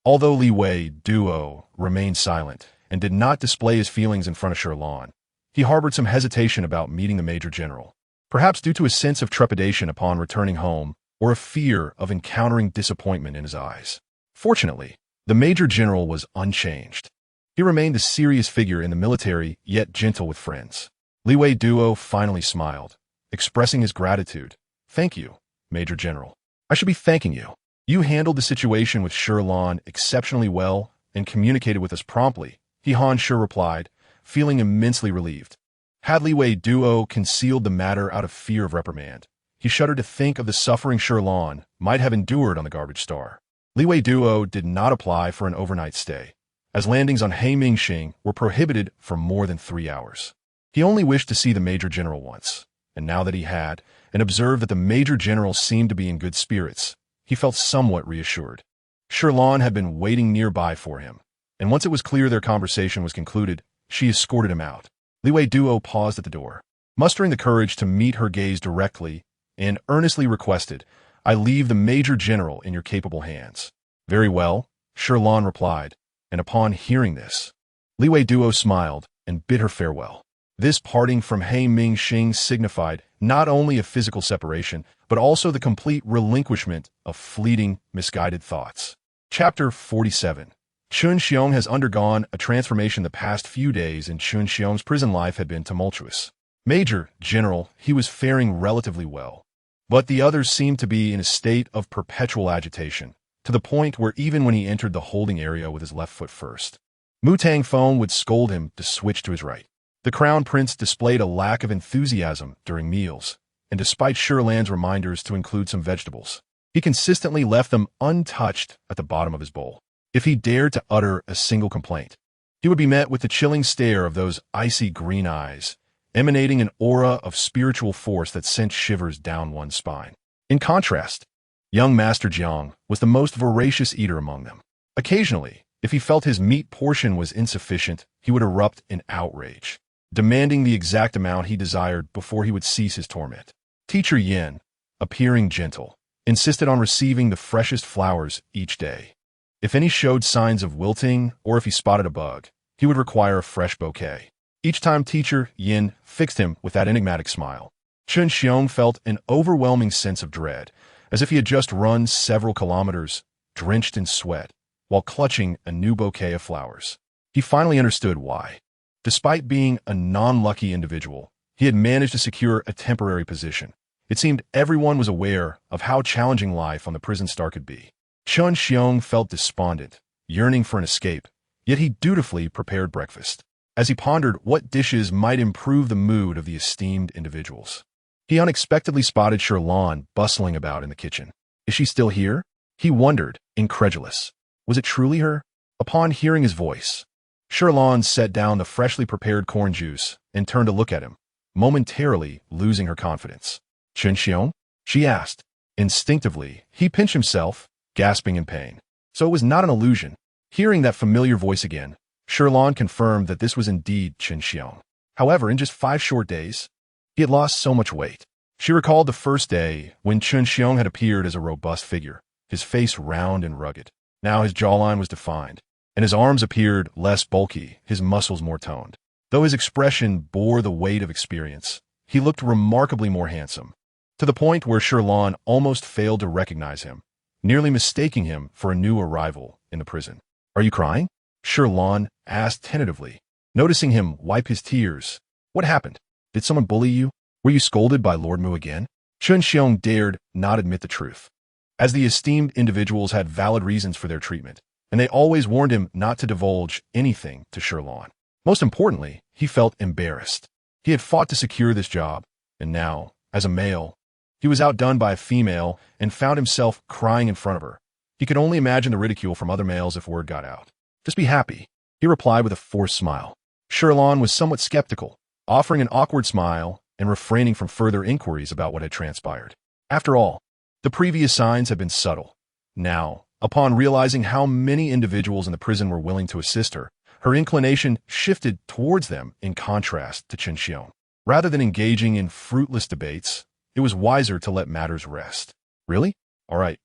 Although Li Wei Duo remained silent and did not display his feelings in front of Shi Lan, he harbored some hesitation about meeting the Major General, perhaps due to a sense of trepidation upon returning home or a fear of encountering disappointment in his eyes. Fortunately, the Major General was unchanged. He remained a serious figure in the military, yet gentle with friends. Li Wei Duo finally smiled, expressing his gratitude. "Thank you, Major General. I should be thanking you. You handled the situation with Shi Lan exceptionally well and communicated with us promptly," Shi Lan replied, feeling immensely relieved. Had Li Wei Duo concealed the matter out of fear of reprimand, he shuddered to think of the suffering Shi Lan might have endured on the garbage star. Li Wei Duo did not apply for an overnight stay, as landings on Heimingxing were prohibited for more than 3 hours. He only wished to see the Major General once, and now that he had, and observed that the Major General seemed to be in good spirits, he felt somewhat reassured. Shi Lan had been waiting nearby for him, and once it was clear their conversation was concluded, she escorted him out. Li Wei Duo paused at the door, mustering the courage to meet her gaze directly, and earnestly requested, "I leave the Major General in your capable hands." "Very well," Shi Lan replied, and upon hearing this, Li Wei Duo smiled and bid her farewell. This parting from Heimingxing signified not only a physical separation, but also the complete relinquishment of fleeting, misguided thoughts. Chapter 47. Chun Xiong has undergone a transformation the past few days, and Chun Xiong's prison life had been tumultuous. Major General, he was faring relatively well, but the others seemed to be in a state of perpetual agitation, to the point where even when he entered the holding area with his left foot first, Mu Tangfeng would scold him to switch to his right. The Crown Prince displayed a lack of enthusiasm during meals, and despite Shi Lan's reminders to include some vegetables, he consistently left them untouched at the bottom of his bowl. If he dared to utter a single complaint, he would be met with the chilling stare of those icy green eyes, emanating an aura of spiritual force that sent shivers down one's spine. In contrast, young Master Jiang was the most voracious eater among them. Occasionally, if he felt his meat portion was insufficient, he would erupt in outrage, demanding the exact amount he desired before he would cease his torment. Teacher Yin, appearing gentle, insisted on receiving the freshest flowers each day. If any showed signs of wilting or if he spotted a bug, he would require a fresh bouquet. Each time Teacher Yin fixed him with that enigmatic smile, Chun Xiong felt an overwhelming sense of dread, as if he had just run several kilometers, drenched in sweat, while clutching a new bouquet of flowers. He finally understood why. Despite being a non-lucky individual, he had managed to secure a temporary position. It seemed everyone was aware of how challenging life on the prison star could be. Chun Xiong felt despondent, yearning for an escape, yet he dutifully prepared breakfast. As he pondered what dishes might improve the mood of the esteemed individuals, he unexpectedly spotted Shi Lan bustling about in the kitchen. "Is she still here?" He wondered, incredulous. Was it truly her? Upon hearing his voice, Shi Lan set down the freshly prepared corn juice and turned to look at him, momentarily losing her confidence. "Chun Xiong?" she asked. Instinctively, he pinched himself, gasping in pain. So it was not an illusion. Hearing that familiar voice again, Shi Lan confirmed that this was indeed Chen Xiong. However, in just 5 short days, he had lost so much weight. She recalled the first day when Chen Xiong had appeared as a robust figure, his face round and rugged. Now his jawline was defined, and his arms appeared less bulky, his muscles more toned. Though his expression bore the weight of experience, he looked remarkably more handsome, to the point where Shi Lan almost failed to recognize him, nearly mistaking him for a new arrival in the prison. "Are you crying?" Shi Lan asked tentatively, noticing him wipe his tears. "What happened? Did someone bully you? Were you scolded by Lord Mu again?" Chen Xiong dared not admit the truth, as the esteemed individuals had valid reasons for their treatment, and they always warned him not to divulge anything to Shi Lan. Most importantly, he felt embarrassed. He had fought to secure this job, and now, as a male, he was outdone by a female and found himself crying in front of her. He could only imagine the ridicule from other males if word got out. "Just be happy," he replied with a forced smile. Shi Lan was somewhat skeptical, offering an awkward smile and refraining from further inquiries about what had transpired. After all, the previous signs had been subtle. Now, upon realizing how many individuals in the prison were willing to assist her, her inclination shifted towards them in contrast to Chen Xiong. Rather than engaging in fruitless debates, it was wiser to let matters rest. "Really? All right,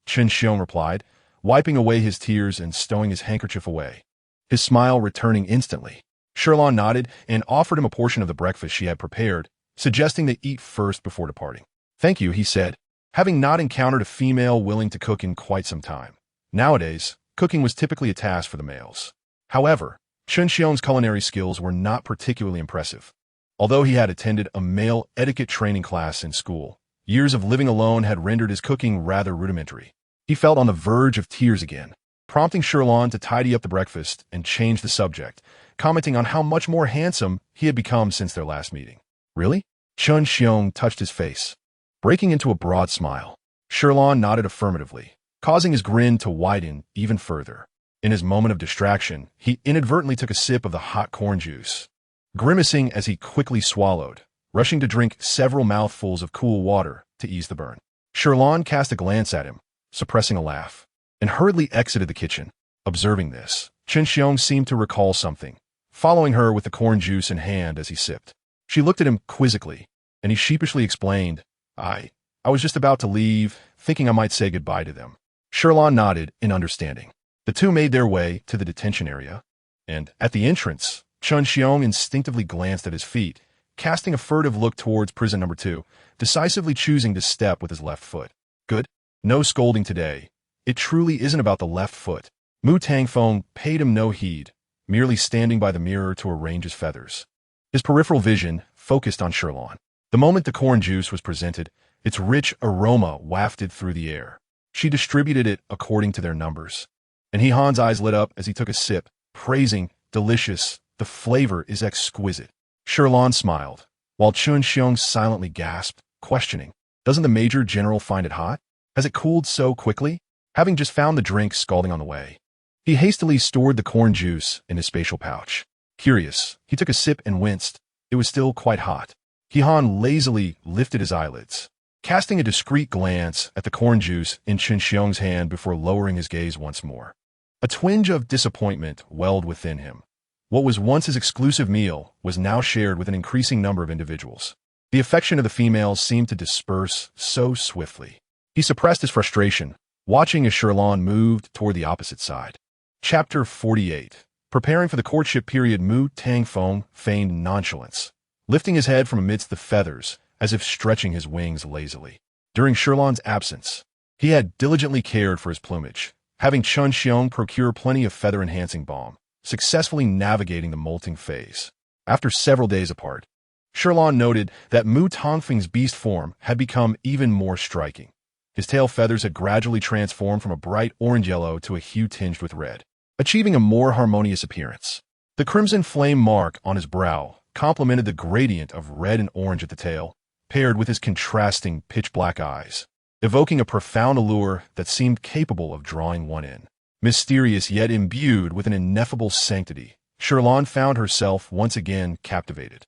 Chen Xiong replied, wiping away his tears and stowing his handkerchief away, his smile returning instantly. Shi Lan nodded and offered him a portion of the breakfast she had prepared, suggesting they eat first before departing. "Thank you," he said, having not encountered a female willing to cook in quite some time. Nowadays, cooking was typically a task for the males. However, Chen Xiong's culinary skills were not particularly impressive. Although he had attended a male etiquette training class in school, years of living alone had rendered his cooking rather rudimentary. He felt on the verge of tears again, prompting Shi Lan to tidy up the breakfast and change the subject, commenting on how much more handsome he had become since their last meeting. "Really?" Chen Xiong touched his face, breaking into a broad smile. Shi Lan nodded affirmatively, causing his grin to widen even further. In his moment of distraction, he inadvertently took a sip of the hot corn juice, grimacing as he quickly swallowed, rushing to drink several mouthfuls of cool water to ease the burn. Shi Lan cast a glance at him, suppressing a laugh, and hurriedly exited the kitchen. Observing this, Chen Xiong seemed to recall something, following her with the corn juice in hand as he sipped. She looked at him quizzically, and he sheepishly explained, I was just about to leave, thinking I might say goodbye to them." Shi Lan nodded in understanding. The two made their way to the detention area, and at the entrance, Chen Xiong instinctively glanced at his feet, casting a furtive look towards prison number 2, decisively choosing to step with his left foot. "Good. No scolding today. It truly isn't about the left foot." Mu Tangfeng paid him no heed, merely standing by the mirror to arrange his feathers. His peripheral vision focused on Shi Lan. The moment the corn juice was presented, its rich aroma wafted through the air. She distributed it according to their numbers, and He Han's eyes lit up as he took a sip, praising, "Delicious, the flavor is exquisite." Shi Lan smiled, while Chen Xiong silently gasped, questioning, "Doesn't the Major General find it hot? Has it cooled so quickly?" Having just found the drink scalding on the way, he hastily stored the corn juice in his spatial pouch. Curious, he took a sip and winced. It was still quite hot. He Han lazily lifted his eyelids, casting a discreet glance at the corn juice in Chen Xiong's hand before lowering his gaze once more. A twinge of disappointment welled within him. What was once his exclusive meal was now shared with an increasing number of individuals. The affection of the females seemed to disperse so swiftly. He suppressed his frustration, watching as Shi Lan moved toward the opposite side. Chapter 48. Preparing for the courtship period, Mu Tangfeng feigned nonchalance, lifting his head from amidst the feathers as if stretching his wings lazily. During Shi Lan's absence, he had diligently cared for his plumage, having Chen Xiong procure plenty of feather-enhancing balm, successfully navigating the molting phase. After several days apart, Shi Lan noted that Mu Tangfeng's beast form had become even more striking. His tail feathers had gradually transformed from a bright orange-yellow to a hue tinged with red, achieving a more harmonious appearance. The crimson flame mark on his brow complemented the gradient of red and orange at the tail, paired with his contrasting pitch-black eyes, evoking a profound allure that seemed capable of drawing one in. Mysterious yet imbued with an ineffable sanctity, Shi Lan found herself once again captivated.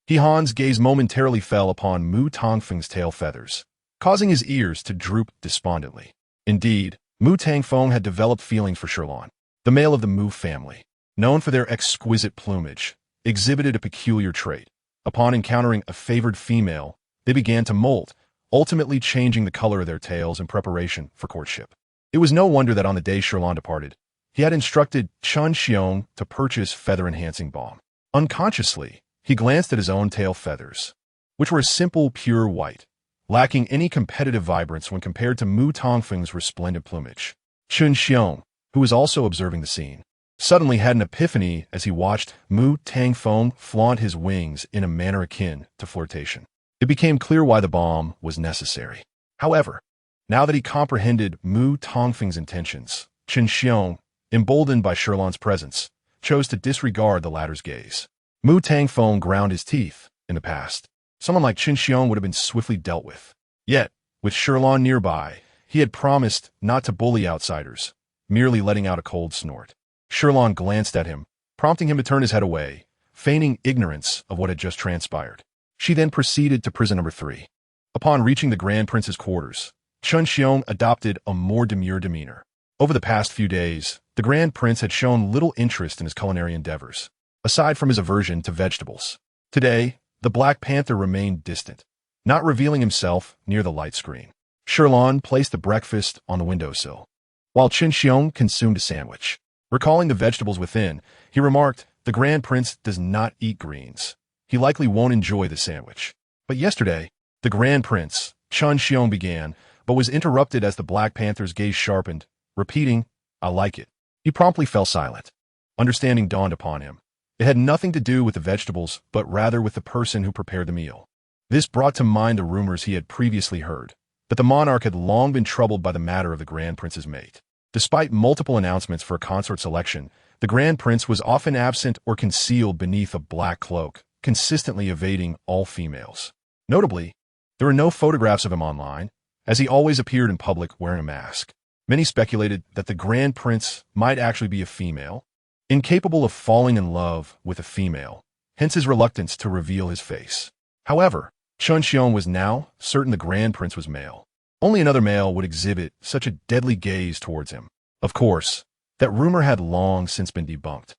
He Han's gaze momentarily fell upon Mu Tangfeng's tail feathers, causing his ears to droop despondently. Indeed, Mu Tangfeng had developed feelings for Shi Lan. The male of the Mu family, known for their exquisite plumage, exhibited a peculiar trait. Upon encountering a favored female, they began to molt, ultimately changing the color of their tails in preparation for courtship. It was no wonder that on the day Shi Lan departed, he had instructed Chun Xiong to purchase feather-enhancing balm. Unconsciously, he glanced at his own tail feathers, which were a simple, pure white, lacking any competitive vibrance when compared to Mu Tongfeng's resplendent plumage. Chun Xiong, who was also observing the scene, suddenly had an epiphany as he watched Mu Tangfeng flaunt his wings in a manner akin to flirtation. It became clear why the balm was necessary. However, now that he comprehended Mu Tongfeng's intentions, Chun Xiong, emboldened by Shi Lan's presence, chose to disregard the latter's gaze. Mu Tangfeng ground his teeth. In the past, someone like Chun Xiong would have been swiftly dealt with. Yet, with Shi Lan nearby, he had promised not to bully outsiders, merely letting out a cold snort. Shi Lan glanced at him, prompting him to turn his head away, feigning ignorance of what had just transpired. She then proceeded to prison number 3. Upon reaching the Grand Prince's quarters, Chun Xiong adopted a more demure demeanor. Over the past few days, the Grand Prince had shown little interest in his culinary endeavors, aside from his aversion to vegetables. Today, the Black Panther remained distant, not revealing himself near the light screen. Shi Lan placed the breakfast on the windowsill, while Chun Xiong consumed a sandwich. Recalling the vegetables within, he remarked, "The Grand Prince does not eat greens. He likely won't enjoy the sandwich." But yesterday, the Grand Prince, Chun Xiong began, but was interrupted as the Black Panther's gaze sharpened, repeating, "I like it." He promptly fell silent. Understanding dawned upon him. It had nothing to do with the vegetables, but rather with the person who prepared the meal. This brought to mind the rumors he had previously heard, that the monarch had long been troubled by the matter of the Grand Prince's mate. Despite multiple announcements for a consort selection, the Grand Prince was often absent or concealed beneath a black cloak, consistently evading all females. Notably, there were no photographs of him online, as he always appeared in public wearing a mask. Many speculated that the Grand Prince might actually be a female, incapable of falling in love with a female, hence his reluctance to reveal his face. However, Chun Xiong was now certain the Grand Prince was male. Only another male would exhibit such a deadly gaze towards him. Of course, that rumor had long since been debunked,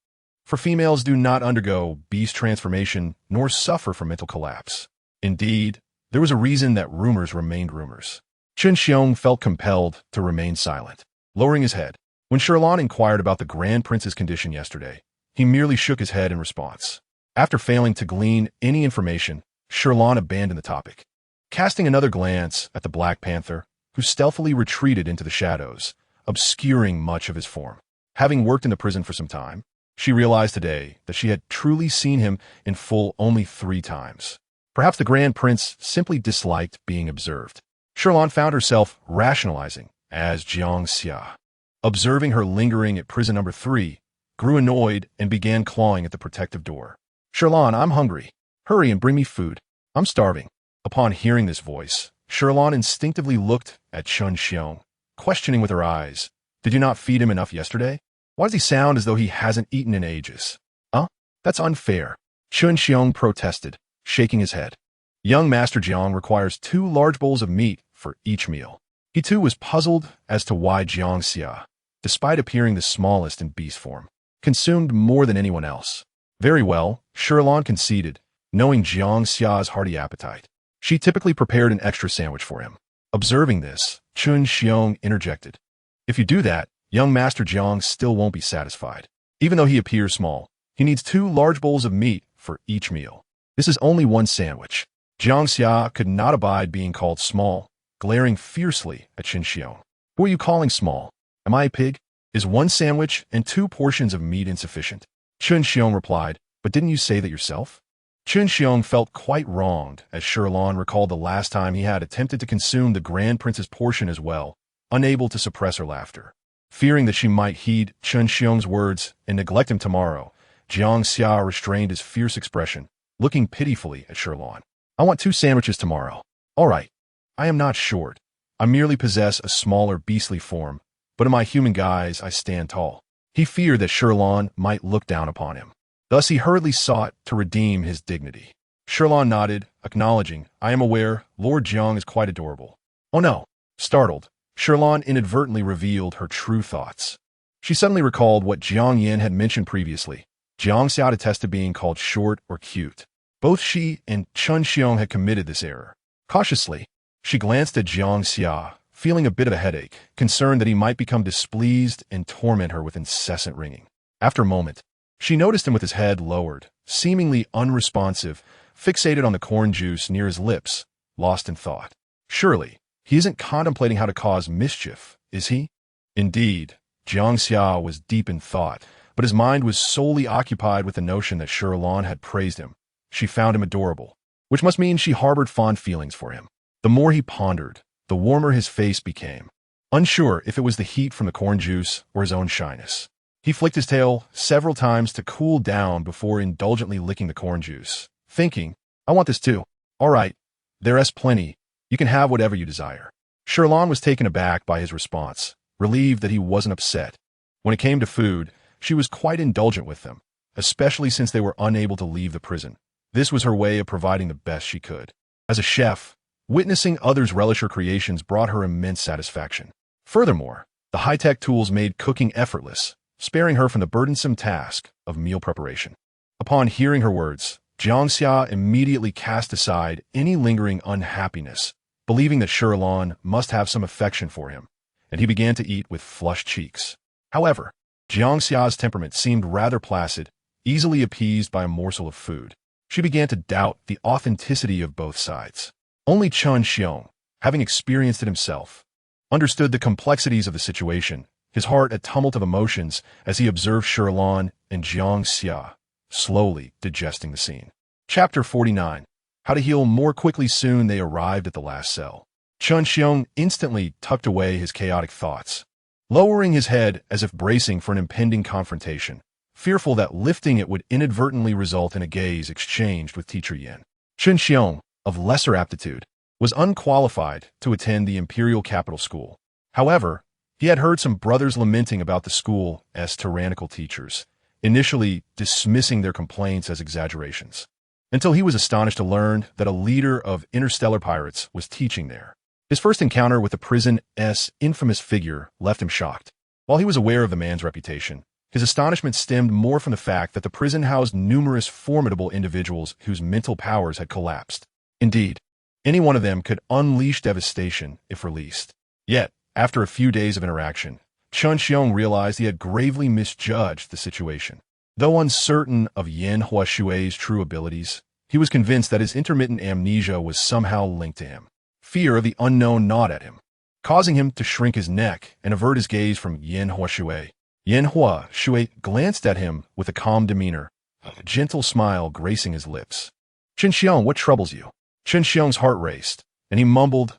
for females do not undergo beast transformation nor suffer from mental collapse. Indeed, there was a reason that rumors remained rumors. Chun Xiong felt compelled to remain silent, lowering his head. When Shi Lan inquired about the Grand Prince's condition yesterday, he merely shook his head in response. After failing to glean any information, Shi Lan abandoned the topic. Casting another glance at the Black Panther, who stealthily retreated into the shadows, obscuring much of his form. Having worked in the prison for some time, she realized today that she had truly seen him in full only 3 times. Perhaps the Grand Prince simply disliked being observed. Shi Lan found herself rationalizing as Jiang Xia. Observing her lingering at prison number 3, grew annoyed and began clawing at the protective door. "Shi Lan, I'm hungry. Hurry and bring me food. I'm starving." Upon hearing this voice, Shi Lan instinctively looked at Chun Xiong, questioning with her eyes, "Did you not feed him enough yesterday? Why does he sound as though he hasn't eaten in ages?" "Huh? That's unfair," Chun Xiong protested, shaking his head. Young Master Jiang requires 2 large bowls of meat for each meal. He too was puzzled as to why Jiang Xia, despite appearing the smallest in beast form, consumed more than anyone else. Very well, Shi Lan conceded, knowing Jiang Xia's hearty appetite. She typically prepared an extra sandwich for him. Observing this, Chun Xiong interjected, "If you do that, young Master Jiang still won't be satisfied. Even though he appears small, he needs 2 large bowls of meat for each meal. This is only 1 sandwich." Jiang Xia could not abide being called small, glaring fiercely at Chun Xiong. "Who are you calling small? Am I a pig? Is 1 sandwich and 2 portions of meat insufficient?" Chun Xiong replied, "But didn't you say that yourself?" Chun Xiong felt quite wronged as Shi Lan recalled the last time he had attempted to consume the Grand Prince's portion as well, unable to suppress her laughter. Fearing that she might heed Chun Xiong's words and neglect him tomorrow, Jiang Xia restrained his fierce expression, looking pitifully at Shi Lan. "I want 2 sandwiches tomorrow." "All right. I am not short. I merely possess a smaller beastly form, but in my human guise I stand tall." He feared that Shi Lan might look down upon him. Thus he hurriedly sought to redeem his dignity. Shi Lan nodded, acknowledging, "I am aware Lord Jiang is quite adorable." "Oh no." Startled, Shi Lan inadvertently revealed her true thoughts. She suddenly recalled what Jiang Yin had mentioned previously. Jiang Xia attested being called short or cute. Both she and Chun Xiong had committed this error. Cautiously, she glanced at Jiang Xia, feeling a bit of a headache, concerned that he might become displeased and torment her with incessant ringing. After a moment, she noticed him with his head lowered, seemingly unresponsive, fixated on the corn juice near his lips, lost in thought. Surely, he isn't contemplating how to cause mischief, is he? Indeed, Jiang Xia was deep in thought, but his mind was solely occupied with the notion that Shi Lan had praised him. She found him adorable, which must mean she harbored fond feelings for him. The more he pondered, the warmer his face became, unsure if it was the heat from the corn juice or his own shyness. He flicked his tail several times to cool down before indulgently licking the corn juice, thinking, I want this too. All right, there's plenty. You can have whatever you desire. Shi Lan was taken aback by his response, relieved that he wasn't upset. When it came to food, she was quite indulgent with them, especially since they were unable to leave the prison. This was her way of providing the best she could. As a chef, witnessing others relish her creations brought her immense satisfaction. Furthermore, the high-tech tools made cooking effortless, sparing her from the burdensome task of meal preparation. Upon hearing her words, Jiang Xia immediately cast aside any lingering unhappiness, believing that Shi Lan must have some affection for him, and he began to eat with flushed cheeks. However, Jiang Xia's temperament seemed rather placid, easily appeased by a morsel of food. She began to doubt the authenticity of both sides. Only Chun Xiong, having experienced it himself, understood the complexities of the situation, his heart a tumult of emotions as he observed Shi Lan and Jiang Xia, slowly digesting the scene. Chapter 49. How to heal more quickly. Soon they arrived at the last cell. Chun Xiong instantly tucked away his chaotic thoughts, lowering his head as if bracing for an impending confrontation, fearful that lifting it would inadvertently result in a gaze exchanged with Teacher Yin. Chun Xiong, of lesser aptitude, was unqualified to attend the imperial capital school. However, he had heard some brothers lamenting about the school as tyrannical teachers, initially dismissing their complaints as exaggerations, until he was astonished to learn that a leader of interstellar pirates was teaching there. His first encounter with the prison's infamous figure left him shocked. While he was aware of the man's reputation, his astonishment stemmed more from the fact that the prison housed numerous formidable individuals whose mental powers had collapsed. Indeed, any one of them could unleash devastation if released. Yet, after a few days of interaction, Chun Xiong realized he had gravely misjudged the situation. Though uncertain of Yan Huashui's true abilities, he was convinced that his intermittent amnesia was somehow linked to him. Fear of the unknown gnawed at him, causing him to shrink his neck and avert his gaze from Yan Huashui. Yan Huashui glanced at him with a calm demeanor, a gentle smile gracing his lips. Chun Xiong, what troubles you? Chun Xiong's heart raced, and he mumbled,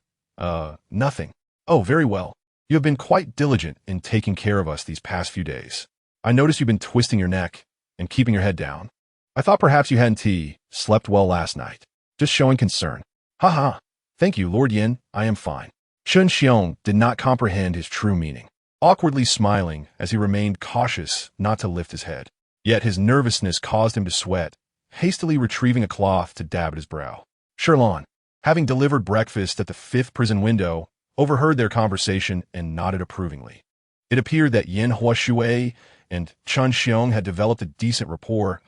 nothing. Oh, very well. You have been quite diligent in taking care of us these past few days. I notice you've been twisting your neck and keeping your head down. I thought perhaps you hadn't slept well last night. Just showing concern. Ha. Thank you, Lord Yin, I am fine. Chun Xiong did not comprehend his true meaning, awkwardly smiling as he remained cautious not to lift his head. Yet his nervousness caused him to sweat, hastily retrieving a cloth to dab at his brow. Shi Lan, having delivered breakfast at the 5th prison window, overheard their conversation and nodded approvingly. It appeared that Yan Huashui and Chun Xiong had developed a decent rapport,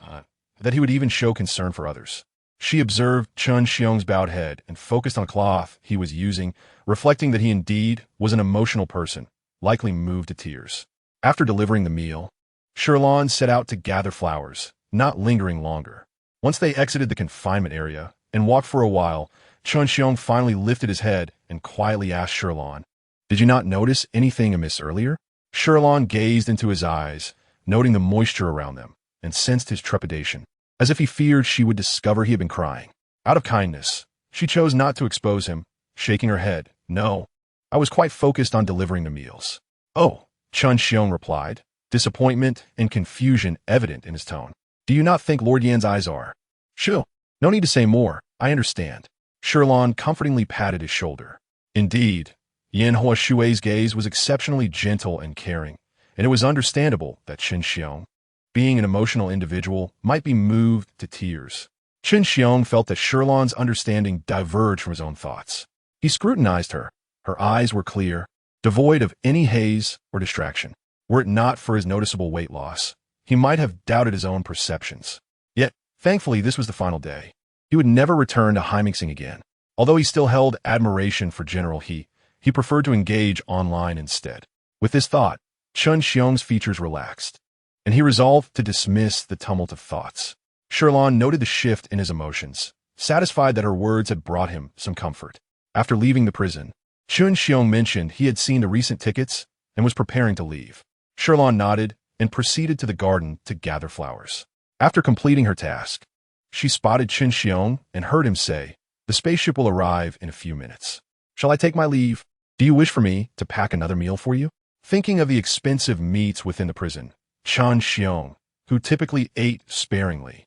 that he would even show concern for others. She observed Chun Xiong's bowed head and focused on a cloth he was using, reflecting that he indeed was an emotional person, likely moved to tears. After delivering the meal, Shi Lan set out to gather flowers, not lingering longer. Once they exited the confinement area and walked for a while, Chun Xiong finally lifted his head and quietly asked Shi Lan, "Did you not notice anything amiss earlier?" Shi Lan gazed into his eyes, noting the moisture around them, and sensed his trepidation, as if he feared she would discover he had been crying. Out of kindness, she chose not to expose him, shaking her head. "No, I was quite focused on delivering the meals." "Oh," Chun Xiong replied, disappointment and confusion evident in his tone. "Do you not think Lord Yan's eyes are?" "Sure. No need to say more. I understand." Shi Lan comfortingly patted his shoulder. Indeed, Yan Huashui's gaze was exceptionally gentle and caring, and it was understandable that Chun Xiong, being an emotional individual, might be moved to tears. Chun Xiong felt that Shi Lan's understanding diverged from his own thoughts. He scrutinized her. Her eyes were clear, devoid of any haze or distraction. Were it not for his noticeable weight loss, he might have doubted his own perceptions. Yet, thankfully, this was the final day. He would never return to Heimixing again. Although he still held admiration for General He preferred to engage online instead. With this thought, Chun Xiong's features relaxed, and he resolved to dismiss the tumult of thoughts. Shi Lan noted the shift in his emotions, satisfied that her words had brought him some comfort. After leaving the prison, Chun Xiong mentioned he had seen the recent tickets and was preparing to leave. Shi Lan nodded and proceeded to the garden to gather flowers. After completing her task, she spotted Chun Xiong and heard him say, "The spaceship will arrive in a few minutes. Shall I take my leave? Do you wish for me to pack another meal for you?" Thinking of the expensive meats within the prison, Chun Xiong, who typically ate sparingly,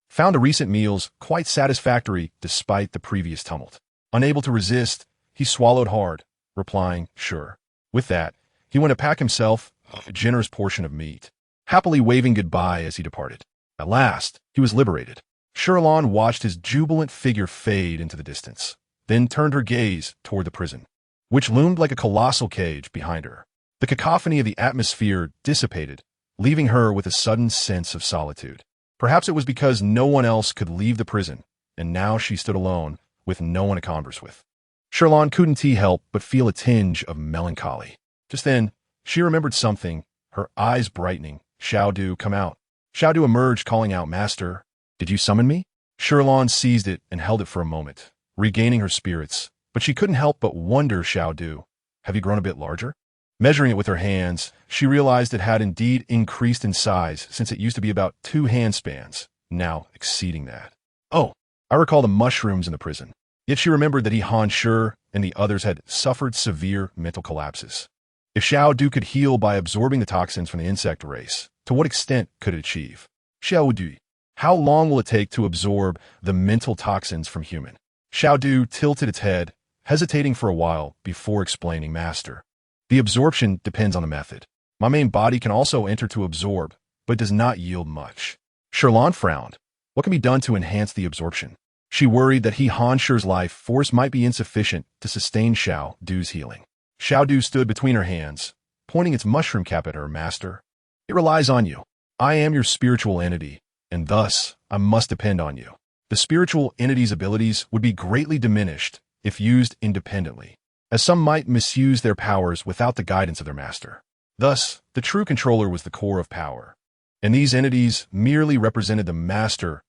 found the recent meals quite satisfactory despite the previous tumult. Unable to resist, he swallowed hard, replying, "Sure." With that, he went to pack himself a generous portion of meat, happily waving goodbye as he departed. At last, he was liberated. Shi Lan watched his jubilant figure fade into the distance, then turned her gaze toward the prison, which loomed like a colossal cage behind her. The cacophony of the atmosphere dissipated, leaving her with a sudden sense of solitude. Perhaps it was because no one else could leave the prison, and now she stood alone, with no one to converse with. Shi Lan couldn't help but feel a tinge of melancholy. Just then, she remembered something, her eyes brightening. "Xiao, come out." Xiao emerged, calling out, "Master, did you summon me?" Shi Lan seized it and held it for a moment, regaining her spirits, but she couldn't help but wonder, "Xiao, have you grown a bit larger?" Measuring it with her hands, she realized it had indeed increased in size since it used to be about 2 handspans, now exceeding that. Oh, I recall the mushrooms in the prison. Yet she remembered that Han Shi and the others had suffered severe mental collapses. If Xiao could heal by absorbing the toxins from the insect race, to what extent could it achieve? Xiao, how long will it take to absorb the mental toxins from human? Xiao tilted its head, hesitating for a while before explaining, "Master, the absorption depends on the method. My main body can also enter to absorb, but does not yield much." Shi Lan frowned. What can be done to enhance the absorption? She worried that Han Shi's life force might be insufficient to sustain Xiao's healing. Xiao stood between her hands, pointing its mushroom cap at her. "Master, it relies on you. I am your spiritual entity, and thus I must depend on you." The spiritual entity's abilities would be greatly diminished if used independently, as some might misuse their powers without the guidance of their master. Thus, the true controller was the core of power, and these entities merely represented the master's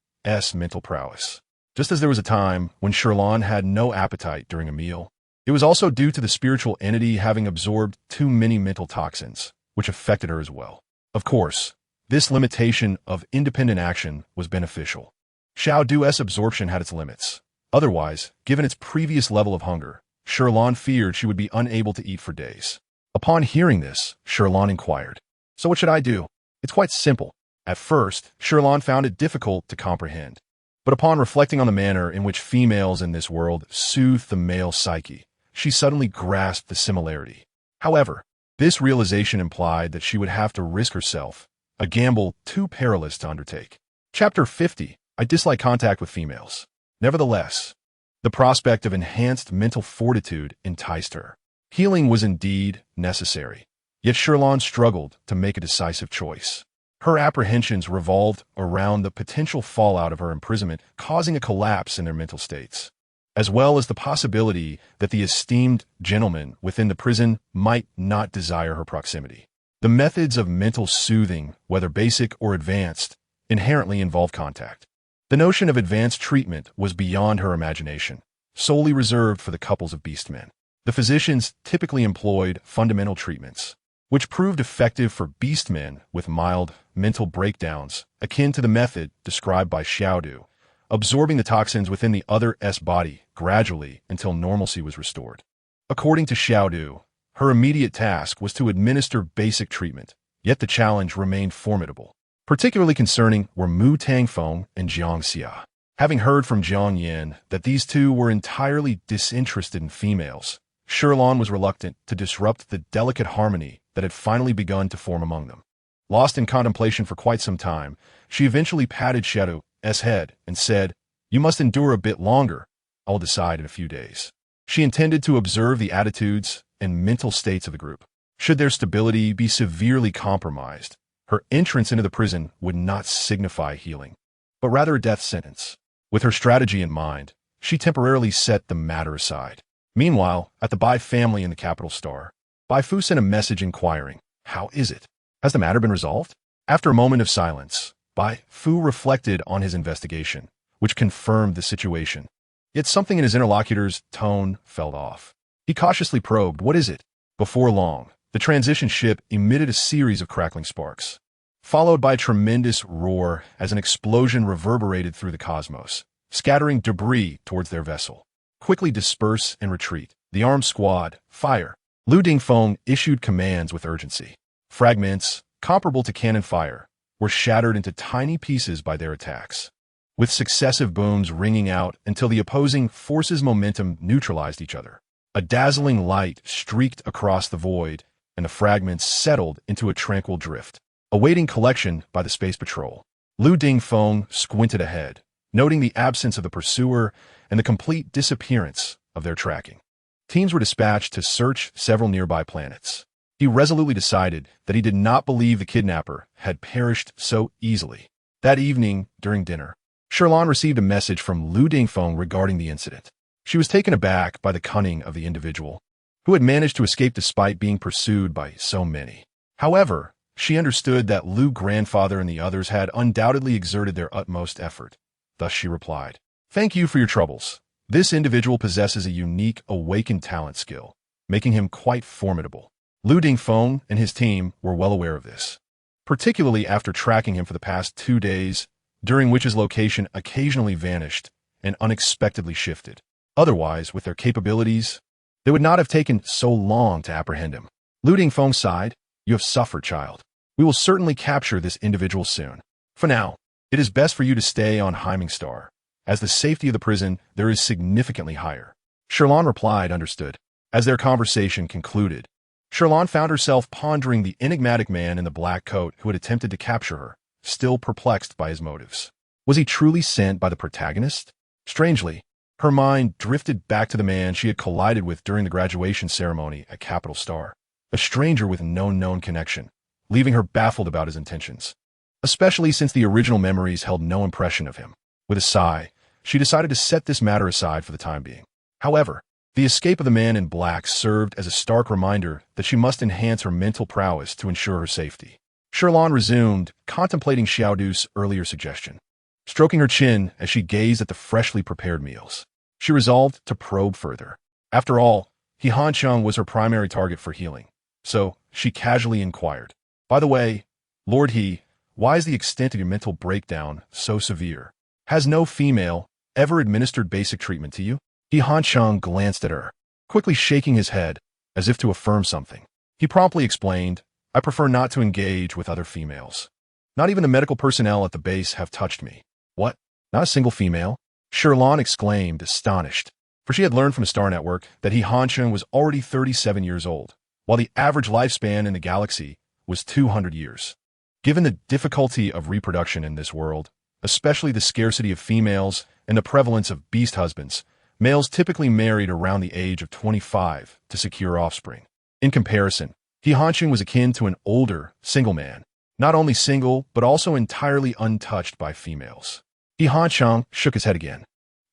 mental prowess. Just as there was a time when Shi Lan had no appetite during a meal, it was also due to the spiritual entity having absorbed too many mental toxins, which affected her as well. Of course, this limitation of independent action was beneficial. Xiao's absorption had its limits. Otherwise, given its previous level of hunger, Shi Lan feared she would be unable to eat for days. Upon hearing this, Shi Lan inquired, "So what should I do?" "It's quite simple." At first, Shi Lan found it difficult to comprehend. But upon reflecting on the manner in which females in this world soothe the male psyche, she suddenly grasped the similarity. However, this realization implied that she would have to risk herself, a gamble too perilous to undertake. Chapter 50. I dislike contact with females. Nevertheless, the prospect of enhanced mental fortitude enticed her. Healing was indeed necessary, yet Shi Lan struggled to make a decisive choice. Her apprehensions revolved around the potential fallout of her imprisonment causing a collapse in their mental states, as well as the possibility that the esteemed gentleman within the prison might not desire her proximity. The methods of mental soothing, whether basic or advanced, inherently involve contact. The notion of advanced treatment was beyond her imagination, solely reserved for the couples of beastmen. The physicians typically employed fundamental treatments, which proved effective for beastmen with mild mental breakdowns, akin to the method described by Xiao, absorbing the toxins within the other's body gradually until normalcy was restored. According to Xiao, her immediate task was to administer basic treatment, yet the challenge remained formidable. Particularly concerning were Mu Tangfeng and Jiang Xia. Having heard from Jiang Yin that these two were entirely disinterested in females, Shi Lan was reluctant to disrupt the delicate harmony that had finally begun to form among them. Lost in contemplation for quite some time, she eventually patted Xiao's head and said, "You must endure a bit longer. I'll decide in a few days." She intended to observe the attitudes and mental states of the group. Should their stability be severely compromised, her entrance into the prison would not signify healing, but rather a death sentence. With her strategy in mind, she temporarily set the matter aside. Meanwhile, at the Bai family in the capital star, Bai Fu sent a message inquiring, "How is it? Has the matter been resolved?" After a moment of silence, Bai Fu reflected on his investigation, which confirmed the situation. Yet something in his interlocutor's tone fell off. He cautiously probed, "What is it?" Before long, the transition ship emitted a series of crackling sparks, followed by a tremendous roar as an explosion reverberated through the cosmos, scattering debris towards their vessel. "Quickly disperse and retreat. The armed squad, fire." Lu Dingfeng issued commands with urgency. Fragments, comparable to cannon fire, were shattered into tiny pieces by their attacks, with successive booms ringing out until the opposing forces' momentum neutralized each other. A dazzling light streaked across the void, and the fragments settled into a tranquil drift, awaiting collection by the Space Patrol. Lu Dingfeng squinted ahead, noting the absence of the pursuer and the complete disappearance of their tracking. Teams were dispatched to search several nearby planets. He resolutely decided that he did not believe the kidnapper had perished so easily. That evening, during dinner, Shi Lan received a message from Lu Dingfeng regarding the incident. She was taken aback by the cunning of the individual, who had managed to escape despite being pursued by so many. However, she understood that Lu's grandfather and the others had undoubtedly exerted their utmost effort. Thus she replied, "Thank you for your troubles. This individual possesses a unique awakened talent skill, making him quite formidable." Lu Dingfeng and his team were well aware of this, particularly after tracking him for the past 2 days, during which his location occasionally vanished and unexpectedly shifted. Otherwise, with their capabilities, they would not have taken so long to apprehend him. Lu Dingfeng sighed, "You have suffered, child. We will certainly capture this individual soon. For now, it is best for you to stay on Hyming Star, as the safety of the prison there is significantly higher." Shi Lan replied, "Understood." As their conversation concluded, Shi Lan found herself pondering the enigmatic man in the black coat who had attempted to capture her, still perplexed by his motives. Was he truly sent by the protagonist? Strangely, her mind drifted back to the man she had collided with during the graduation ceremony at Capital Star, a stranger with no known connection, leaving her baffled about his intentions, especially since the original memories held no impression of him. With a sigh, she decided to set this matter aside for the time being. However, the escape of the man in black served as a stark reminder that she must enhance her mental prowess to ensure her safety. Shi Lan resumed, contemplating Xiaodu's earlier suggestion. Stroking her chin as she gazed at the freshly prepared meals, she resolved to probe further. After all, He Hancheng was her primary target for healing, so she casually inquired, "By the way, Lord He, why is the extent of your mental breakdown so severe? Has no female ever administered basic treatment to you?" He Hancheng glanced at her, quickly shaking his head as if to affirm something. He promptly explained, "I prefer not to engage with other females. Not even the medical personnel at the base have touched me." "What? Not a single female?" Shi Lan exclaimed, astonished, for she had learned from the Star Network that He Hancheng was already 37 years old, while the average lifespan in the galaxy was 200 years. Given the difficulty of reproduction in this world, especially the scarcity of females and the prevalence of beast husbands, males typically married around the age of 25 to secure offspring. In comparison, He Hancheng was akin to an older, single man, not only single, but also entirely untouched by females. He Hancheng shook his head again,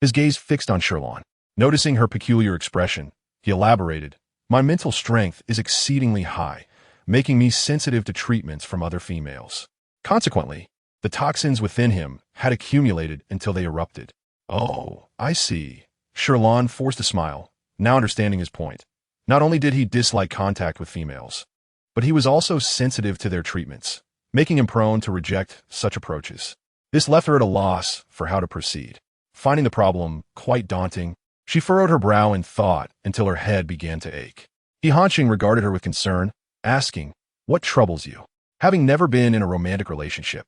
his gaze fixed on Shi Lan. Noticing her peculiar expression, he elaborated, "My mental strength is exceedingly high, making me sensitive to treatments from other females. Consequently, the toxins within him had accumulated until they erupted." "Oh, I see." Shi Lan forced a smile, now understanding his point. Not only did he dislike contact with females, but he was also sensitive to their treatments, making him prone to reject such approaches. This left her at a loss for how to proceed. Finding the problem quite daunting, she furrowed her brow in thought until her head began to ache. He Hancheng regarded her with concern, asking, "What troubles you?" Having never been in a romantic relationship,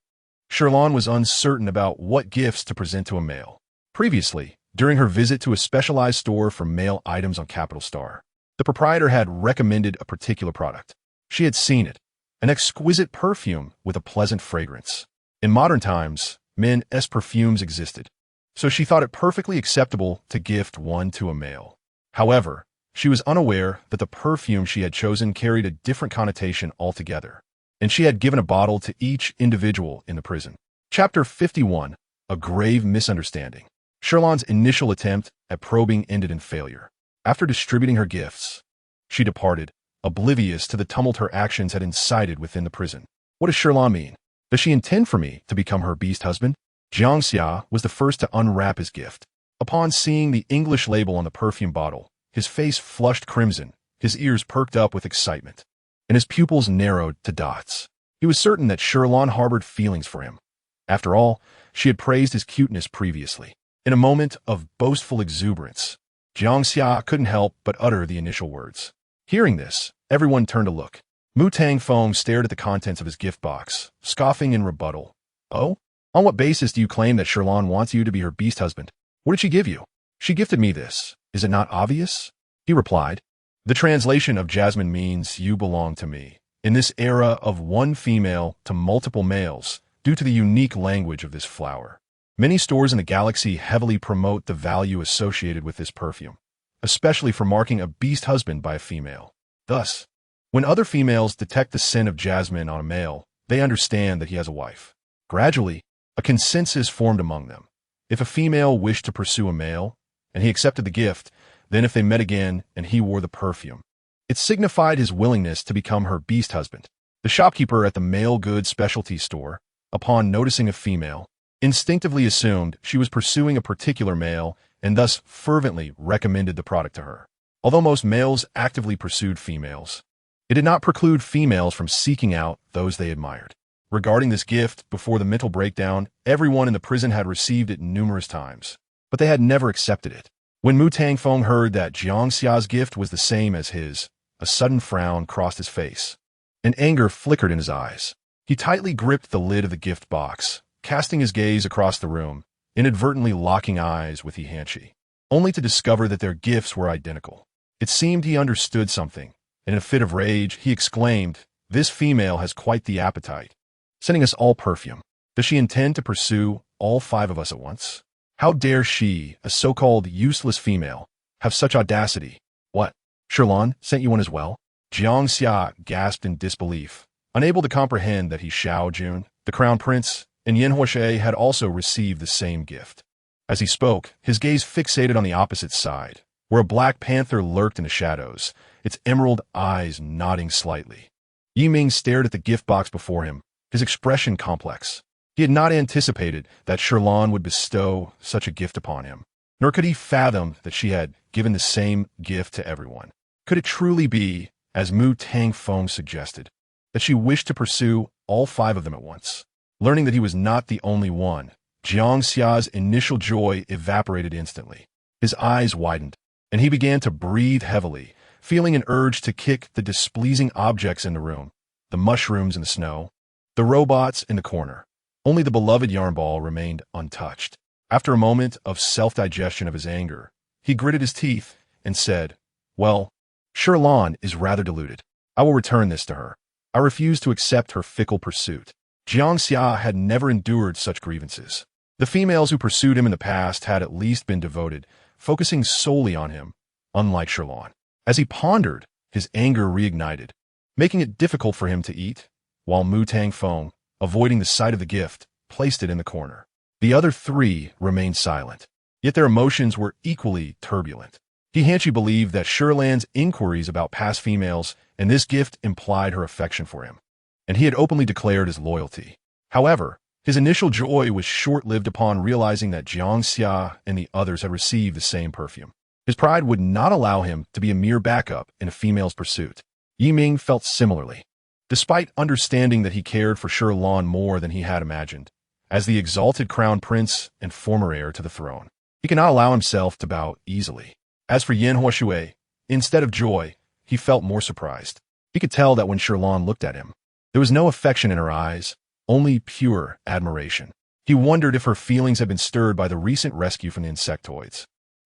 Shi Lan was uncertain about what gifts to present to a male. Previously, during her visit to a specialized store for male items on Capital Star, the proprietor had recommended a particular product. She had seen it, an exquisite perfume with a pleasant fragrance. In modern times, men's perfumes existed, so she thought it perfectly acceptable to gift one to a male. However, She was unaware that the perfume she had chosen carried a different connotation altogether, and she had given a bottle to each individual in the prison. Chapter 51. A Grave Misunderstanding. Shi Lan's initial attempt at probing ended in failure. After distributing her gifts, she departed, oblivious to the tumult her actions had incited within the prison. What does Shi Lan mean? Does she intend for me to become her beast husband? Jiang Xia was the first to unwrap his gift. Upon seeing the English label on the perfume bottle, his face flushed crimson, his ears perked up with excitement, and his pupils narrowed to dots. He was certain that Shi Lan harbored feelings for him. After all, she had praised his cuteness previously. In a moment of boastful exuberance, Jiang Xia couldn't help but utter the initial words. Hearing this, everyone turned to look. Mu Tangfeng stared at the contents of his gift box, scoffing in rebuttal. Oh? On what basis do you claim that Shi Lan wants you to be her beast husband? What did she give you? She gifted me this. Is it not obvious? He replied. The translation of Jasmine means you belong to me. In this era of one female to multiple males, due to the unique language of this flower, many stores in the galaxy heavily promote the value associated with this perfume, especially for marking a beast husband by a female. Thus, when other females detect the scent of jasmine on a male, they understand that he has a wife. Gradually, a consensus formed among them. If a female wished to pursue a male, and he accepted the gift, then if they met again and he wore the perfume, it signified his willingness to become her beast husband. The shopkeeper at the male goods specialty store, upon noticing a female, instinctively assumed she was pursuing a particular male and thus fervently recommended the product to her. Although most males actively pursued females, it did not preclude females from seeking out those they admired. Regarding this gift, before the mental breakdown, everyone in the prison had received it numerous times, but they had never accepted it. When Mu Tangfeng heard that Jiang Xia's gift was the same as his, a sudden frown crossed his face, and anger flickered in his eyes. He tightly gripped the lid of the gift box, casting his gaze across the room, inadvertently locking eyes with He Hanshi, only to discover that their gifts were identical. It seemed he understood something, and in a fit of rage, he exclaimed, "This female has quite the appetite, sending us all perfume. Does she intend to pursue all 5 of us at once? How dare she, a so-called useless female, have such audacity? What? Shi Lan sent you one as well?" Jiang Xia gasped in disbelief, unable to comprehend that Xiao Jun, the crown prince, and Yan Huoxue had also received the same gift. As he spoke, his gaze fixated on the opposite side, where a black panther lurked in the shadows, its emerald eyes nodding slightly. Yiming stared at the gift box before him, his expression complex. He had not anticipated that Shi Lan would bestow such a gift upon him, nor could he fathom that she had given the same gift to everyone. Could it truly be, as Mu Tangfeng suggested, that she wished to pursue all 5 of them at once? Learning that he was not the only one, Jiang Xia's initial joy evaporated instantly. His eyes widened, and he began to breathe heavily, feeling an urge to kick the displeasing objects in the room, the mushrooms in the snow, the robots in the corner. Only the beloved yarn ball remained untouched. After a moment of self-digestion of his anger, he gritted his teeth and said, "Well, Shi Lan is rather deluded. I will return this to her. I refuse to accept her fickle pursuit." Jiang Xia had never endured such grievances. The females who pursued him in the past had at least been devoted, focusing solely on him, unlike Shi Lan. As he pondered, his anger reignited, making it difficult for him to eat, while Mu Tangfeng, avoiding the sight of the gift, placed it in the corner. The other 3 remained silent, yet their emotions were equally turbulent. He Hanshi believed that Shi Lan's inquiries about past females and this gift implied her affection for him, and he had openly declared his loyalty. However, his initial joy was short-lived upon realizing that Jiang Xia and the others had received the same perfume. His pride would not allow him to be a mere backup in a female's pursuit. Yiming felt similarly. Despite understanding that he cared for Shi Lan more than he had imagined, as the exalted crown prince and former heir to the throne, he could not allow himself to bow easily. As for Yan Huoxue, instead of joy, he felt more surprised. He could tell that when Shi Lan looked at him, there was no affection in her eyes, only pure admiration. He wondered if her feelings had been stirred by the recent rescue from the insectoids.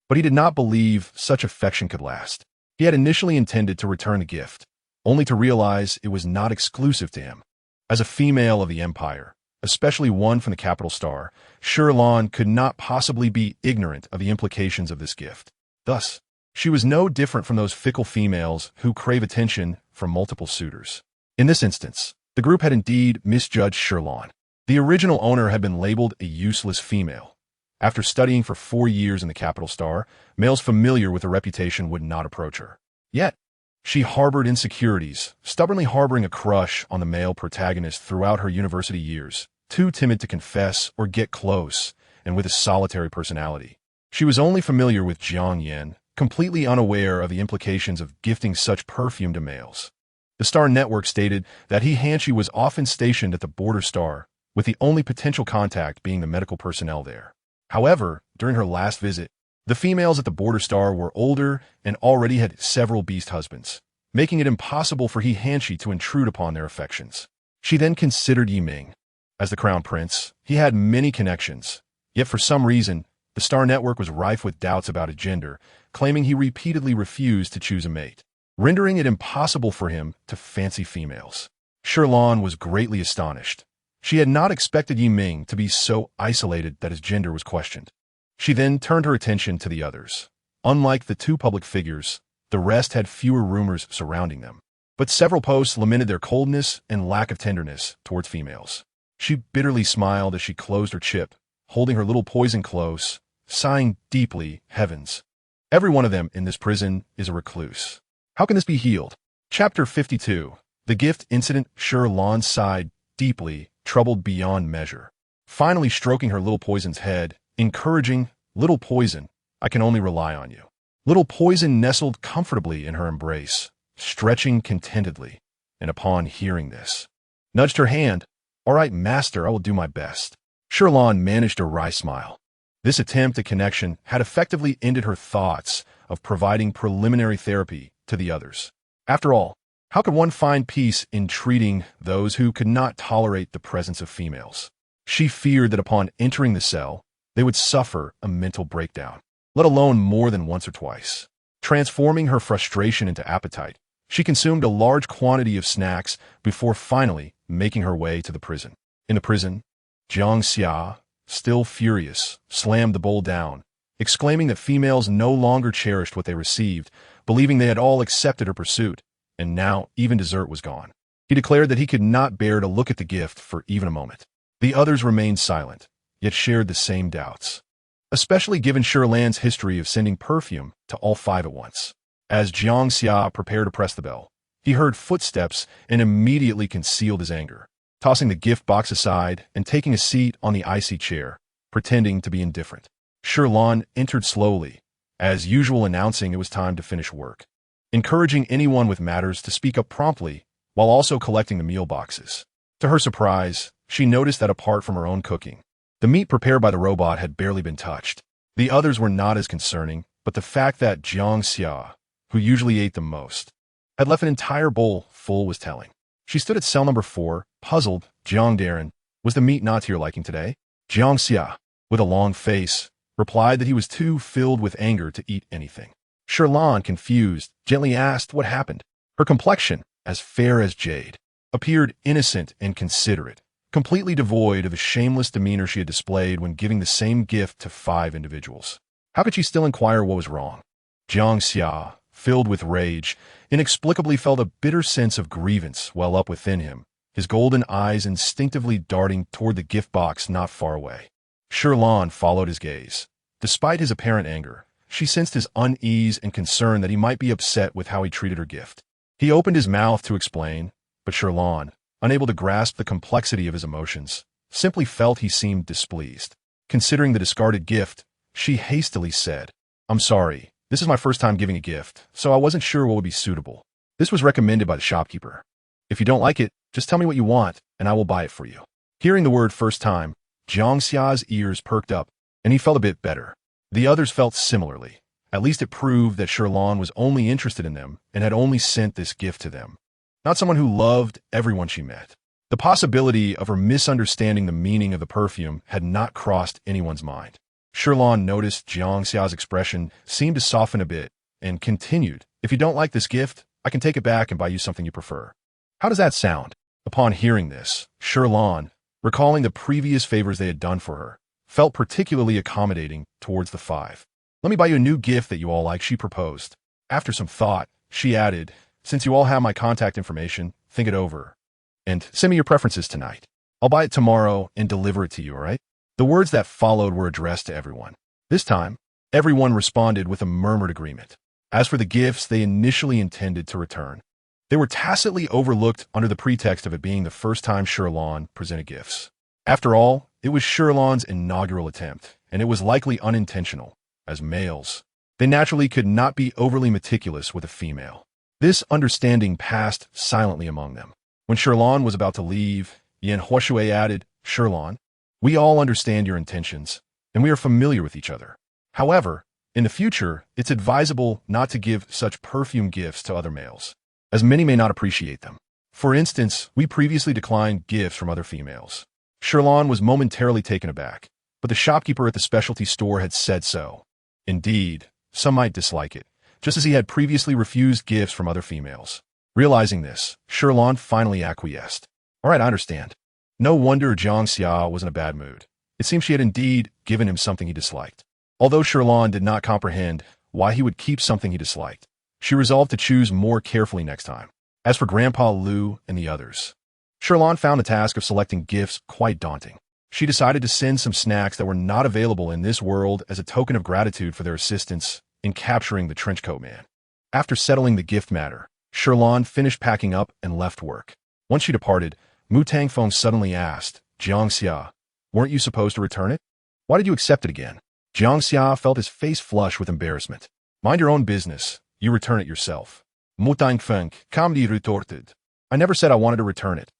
But he did not believe such affection could last. He had initially intended to return the gift, only to realize it was not exclusive to him. As a female of the Empire, especially one from the capital star, Shi Lan could not possibly be ignorant of the implications of this gift. Thus, She was no different from those fickle females who crave attention from multiple suitors. In this instance, the group had indeed misjudged Shi Lan. The original owner had been labeled a useless female. After studying for 4 years in the capital star, males familiar with her reputation would not approach her. Yet, she harbored insecurities, stubbornly harboring a crush on the male protagonist throughout her university years, too timid to confess or get close, and with a solitary personality. She was only familiar with Jiang Yan, completely unaware of the implications of gifting such perfume to males. The Star Network stated that He was often stationed at the border star, with the only potential contact being the medical personnel there. However, during her last visit, the females at the border star were older and already had several beast husbands, making it impossible for He to intrude upon their affections. She then considered Yiming. As the crown prince, he had many connections, yet for some reason, the Star Network was rife with doubts about his gender, claiming he repeatedly refused to choose a mate, rendering it impossible for him to fancy females. Shi Lan was greatly astonished. She had not expected Yiming to be so isolated that his gender was questioned. She then turned her attention to the others. Unlike the two public figures, the rest had fewer rumors surrounding them. But several posts lamented their coldness and lack of tenderness towards females. She bitterly smiled as she closed her chip, holding her little poison close, sighing deeply, heavens. Every one of them in this prison is a recluse. How can this be healed? Chapter 52. The Gift Incident. Shi Lan sighed deeply, troubled beyond measure. Finally stroking her little poison's head, encouraging, "Little poison, I can only rely on you." Little poison nestled comfortably in her embrace, stretching contentedly, and upon hearing this, nudged her hand. "All right, master, I will do my best." Shi Lan managed a wry smile. This attempt at connection had effectively ended her thoughts of providing preliminary therapy to the others. After all, how could one find peace in treating those who could not tolerate the presence of females? She feared that upon entering the cell, they would suffer a mental breakdown, let alone more than once or twice. Transforming her frustration into appetite, she consumed a large quantity of snacks before finally making her way to the prison. In the prison, Jiang Xia, still furious, slammed the bowl down, exclaiming that females no longer cherished what they received, believing they had all accepted her pursuit, and now even dessert was gone. He declared that he could not bear to look at the gift for even a moment. The others remained silent, yet shared the same doubts, especially given Shi Lan's history of sending perfume to all 5 at once. As Jiang Xia prepared to press the bell, he heard footsteps and immediately concealed his anger, tossing the gift box aside and taking a seat on the icy chair, pretending to be indifferent. Shi Lan entered slowly, as usual, announcing it was time to finish work, encouraging anyone with matters to speak up promptly while also collecting the meal boxes. To her surprise, she noticed that apart from her own cooking, the meat prepared by the robot had barely been touched. The others were not as concerning, but the fact that Jiang Xia, who usually ate the most, had left an entire bowl full was telling. She stood at cell number 4, puzzled. "Jiang Darren, was the meat not to your liking today?" Jiang Xia, with a long face, replied that he was too filled with anger to eat anything. Shi Lan, confused, gently asked what happened. Her complexion, as fair as jade, appeared innocent and considerate, completely devoid of the shameless demeanor she had displayed when giving the same gift to 5 individuals. How could she still inquire what was wrong? Jiang Xia, filled with rage, inexplicably felt a bitter sense of grievance well up within him, his golden eyes instinctively darting toward the gift box not far away. Shi Lan followed his gaze. Despite his apparent anger, she sensed his unease and concern that he might be upset with how he treated her gift. He opened his mouth to explain, but Shi Lan, unable to grasp the complexity of his emotions, simply felt he seemed displeased. Considering the discarded gift, she hastily said, "I'm sorry, this is my first time giving a gift, so I wasn't sure what would be suitable. This was recommended by the shopkeeper. If you don't like it, just tell me what you want, and I will buy it for you." Hearing the word first time, Jiang Xia's ears perked up, and he felt a bit better. The others felt similarly. At least it proved that Shi Lan was only interested in them and had only sent this gift to them, not someone who loved everyone she met. The possibility of her misunderstanding the meaning of the perfume had not crossed anyone's mind. Shi Lan noticed Jiang Xia's expression seemed to soften a bit and continued, "If you don't like this gift, I can take it back and buy you something you prefer. How does that sound?" Upon hearing this, Shi Lan, recalling the previous favors they had done for her, felt particularly accommodating towards the 5. Let me buy you a new gift that you all like, she proposed. After some thought, she added, since you all have my contact information, think it over. And send me your preferences tonight. I'll buy it tomorrow and deliver it to you, all right? The words that followed were addressed to everyone. This time, everyone responded with a murmured agreement. As for the gifts they initially intended to return, they were tacitly overlooked under the pretext of it being the first time Shi Lan presented gifts. After all, it was Shi Lan's inaugural attempt, and it was likely unintentional. As males, they naturally could not be overly meticulous with a female. This understanding passed silently among them. When Shi Lan was about to leave, Yin Huashui added, Shi Lan, we all understand your intentions, and we are familiar with each other. However, in the future, it's advisable not to give such perfume gifts to other males, as many may not appreciate them. For instance, we previously declined gifts from other females. Shi Lan was momentarily taken aback, but the shopkeeper at the specialty store had said so. Indeed, some might dislike it, just as he had previously refused gifts from other females. Realizing this, Shi Lan finally acquiesced. All right, I understand. No wonder Jiang Xia was in a bad mood. It seemed she had indeed given him something he disliked. Although Shi Lan did not comprehend why he would keep something he disliked, she resolved to choose more carefully next time. As for Grandpa Lu and the others, Shi Lan found the task of selecting gifts quite daunting. She decided to send some snacks that were not available in this world as a token of gratitude for their assistance in capturing the trenchcoat man. After settling the gift matter, Shi Lan finished packing up and left work. Once she departed, Mu Tangfeng suddenly asked, Jiang Xia, weren't you supposed to return it? Why did you accept it again? Jiang Xia felt his face flush with embarrassment. Mind your own business. You return it yourself. Mu Tangfeng calmly retorted. I never said I wanted to return it.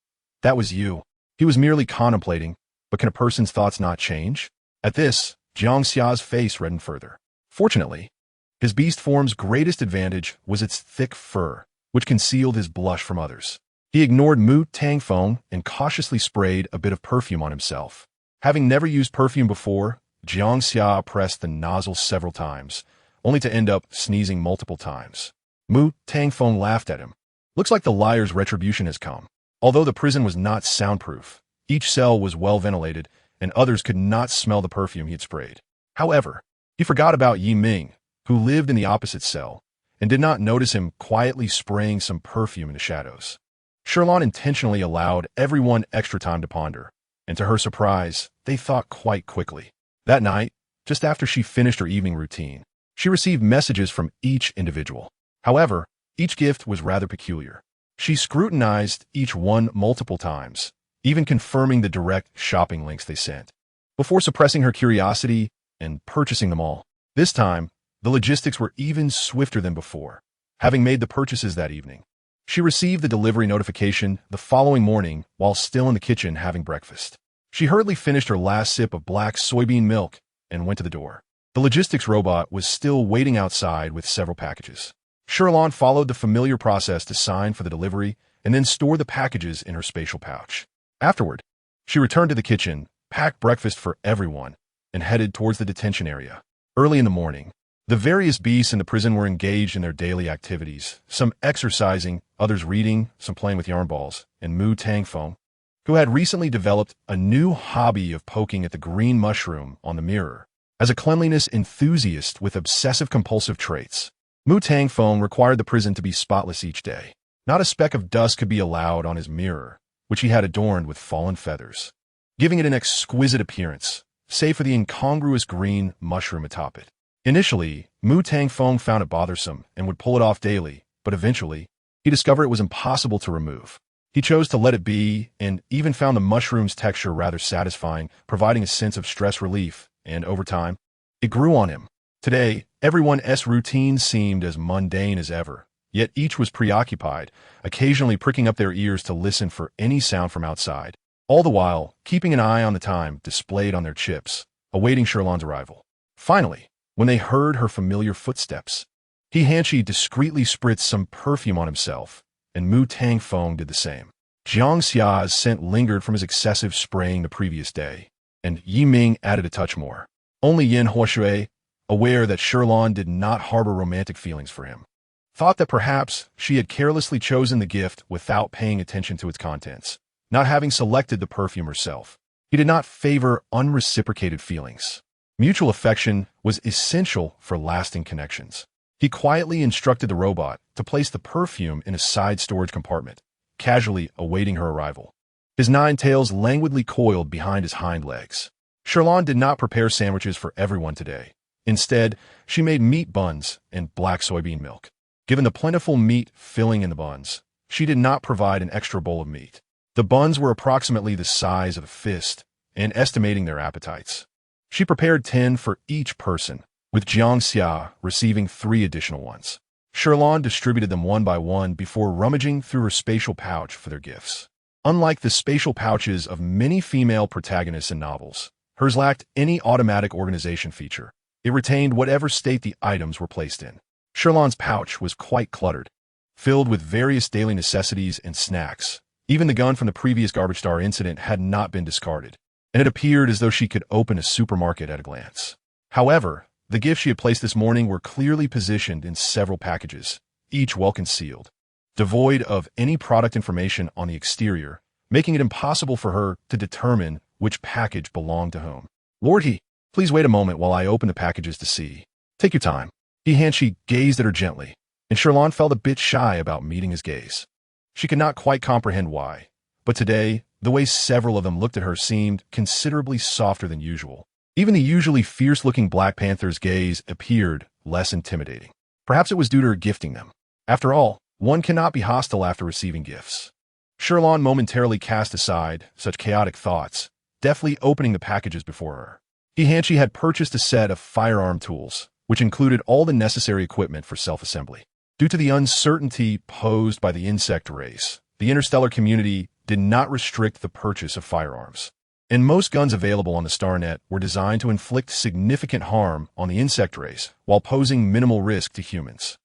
That was you. He was merely contemplating, but can a person's thoughts not change? At this, Jiang Xia's face reddened further. Fortunately, his beast form's greatest advantage was its thick fur, which concealed his blush from others. He ignored Mu Tangfeng and cautiously sprayed a bit of perfume on himself. Having never used perfume before, Jiang Xia pressed the nozzle several times, only to end up sneezing multiple times. Mu Tangfeng laughed at him. Looks like the liar's retribution has come. Although the prison was not soundproof, each cell was well ventilated, and others could not smell the perfume he had sprayed. However, he forgot about Yi Ming, who lived in the opposite cell, and did not notice him quietly spraying some perfume in the shadows. Shi Lan intentionally allowed everyone extra time to ponder, and to her surprise, they thought quite quickly. That night, just after she finished her evening routine, she received messages from each individual. However, each gift was rather peculiar. She scrutinized each one multiple times, even confirming the direct shopping links they sent, before suppressing her curiosity and purchasing them all. This time, the logistics were even swifter than before. Having made the purchases that evening, she received the delivery notification the following morning while still in the kitchen having breakfast. She hurriedly finished her last sip of black soybean milk and went to the door. The logistics robot was still waiting outside with several packages. Shi Lan followed the familiar process to sign for the delivery and then store the packages in her spatial pouch. Afterward, she returned to the kitchen, packed breakfast for everyone, and headed towards the detention area. Early in the morning, the various beasts in the prison were engaged in their daily activities, some exercising, others reading, some playing with yarn balls, and Mu Tangfeng, who had recently developed a new hobby of poking at the green mushroom on the mirror. As a cleanliness enthusiast with obsessive-compulsive traits, Mu Tangfeng required the prison to be spotless each day. Not a speck of dust could be allowed on his mirror, which he had adorned with fallen feathers, giving it an exquisite appearance, save for the incongruous green mushroom atop it. Initially, Mu Tangfeng found it bothersome and would pull it off daily, but eventually, he discovered it was impossible to remove. He chose to let it be and even found the mushroom's texture rather satisfying, providing a sense of stress relief, and over time, it grew on him. Today, everyone's routine seemed as mundane as ever, yet each was preoccupied, occasionally pricking up their ears to listen for any sound from outside, all the while keeping an eye on the time displayed on their chips, awaiting Shi Lan's arrival. Finally, when they heard her familiar footsteps, He discreetly spritzed some perfume on himself, and Mu Tangfeng did the same. Jiang Xia's scent lingered from his excessive spraying the previous day, and Yi Ming added a touch more. Only Yin Huashui, aware that Shi Lan did not harbor romantic feelings for him, thought that perhaps she had carelessly chosen the gift without paying attention to its contents, not having selected the perfume herself. He did not favor unreciprocated feelings. Mutual affection was essential for lasting connections. He quietly instructed the robot to place the perfume in a side storage compartment, casually awaiting her arrival. His 9 tails languidly coiled behind his hind legs. Shi Lan did not prepare sandwiches for everyone today. Instead, she made meat buns and black soybean milk. Given the plentiful meat filling in the buns, she did not provide an extra bowl of meat. The buns were approximately the size of a fist, and estimating their appetites. She prepared 10 for each person, with Jiang Xia receiving 3 additional ones. Shi Lan distributed them one by one before rummaging through her spatial pouch for their gifts. Unlike the spatial pouches of many female protagonists in novels, hers lacked any automatic organization feature. It retained whatever state the items were placed in. Shi Lan's pouch was quite cluttered, filled with various daily necessities and snacks. Even the gun from the previous garbage star incident had not been discarded, and it appeared as though she could open a supermarket at a glance. However, the gifts she had placed this morning were clearly positioned in several packages, each well concealed, devoid of any product information on the exterior, making it impossible for her to determine which package belonged to whom. "Lord He, please wait a moment while I open the packages to see." "Take your time." She gazed at her gently, and Shi Lan felt a bit shy about meeting his gaze. She could not quite comprehend why, but today, the way several of them looked at her seemed considerably softer than usual. Even the usually fierce-looking Black Panther's gaze appeared less intimidating. Perhaps it was due to her gifting them. After all, one cannot be hostile after receiving gifts. Shi Lan momentarily cast aside such chaotic thoughts, deftly opening the packages before her. She had purchased a set of firearm tools, which included all the necessary equipment for self-assembly. Due to the uncertainty posed by the insect race, the interstellar community did not restrict the purchase of firearms, and most guns available on the StarNet were designed to inflict significant harm on the insect race while posing minimal risk to humans.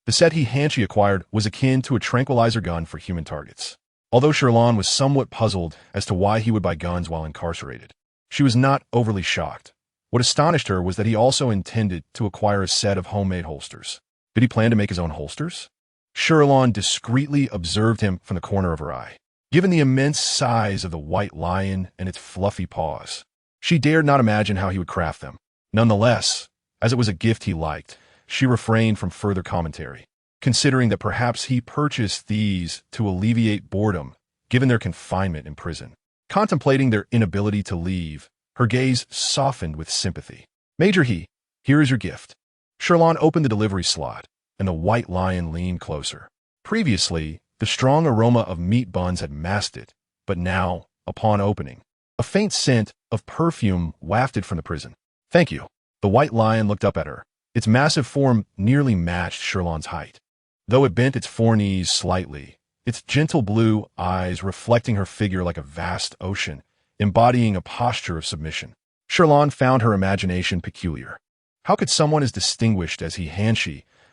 The set he acquired was akin to a tranquilizer gun for human targets. Although Shi Lan was somewhat puzzled as to why he would buy guns while incarcerated, she was not overly shocked. What astonished her was that he also intended to acquire a set of homemade holsters. Did he plan to make his own holsters? Shi Lan discreetly observed him from the corner of her eye. Given the immense size of the white lion and its fluffy paws, she dared not imagine how he would craft them. Nonetheless, as it was a gift he liked, she refrained from further commentary, considering that perhaps he purchased these to alleviate boredom, given their confinement in prison. Contemplating their inability to leave, her gaze softened with sympathy. "Major He, here is your gift." Shi Lan opened the delivery slot, and the white lion leaned closer. Previously, the strong aroma of meat buns had masked it, but now, upon opening, a faint scent of perfume wafted from the prison. "Thank you." The white lion looked up at her. Its massive form nearly matched Shi Lan's height. Though it bent its foreknees slightly, its gentle blue eyes reflecting her figure like a vast ocean, embodying a posture of submission. Shi Lan found her imagination peculiar. How could someone as distinguished as he,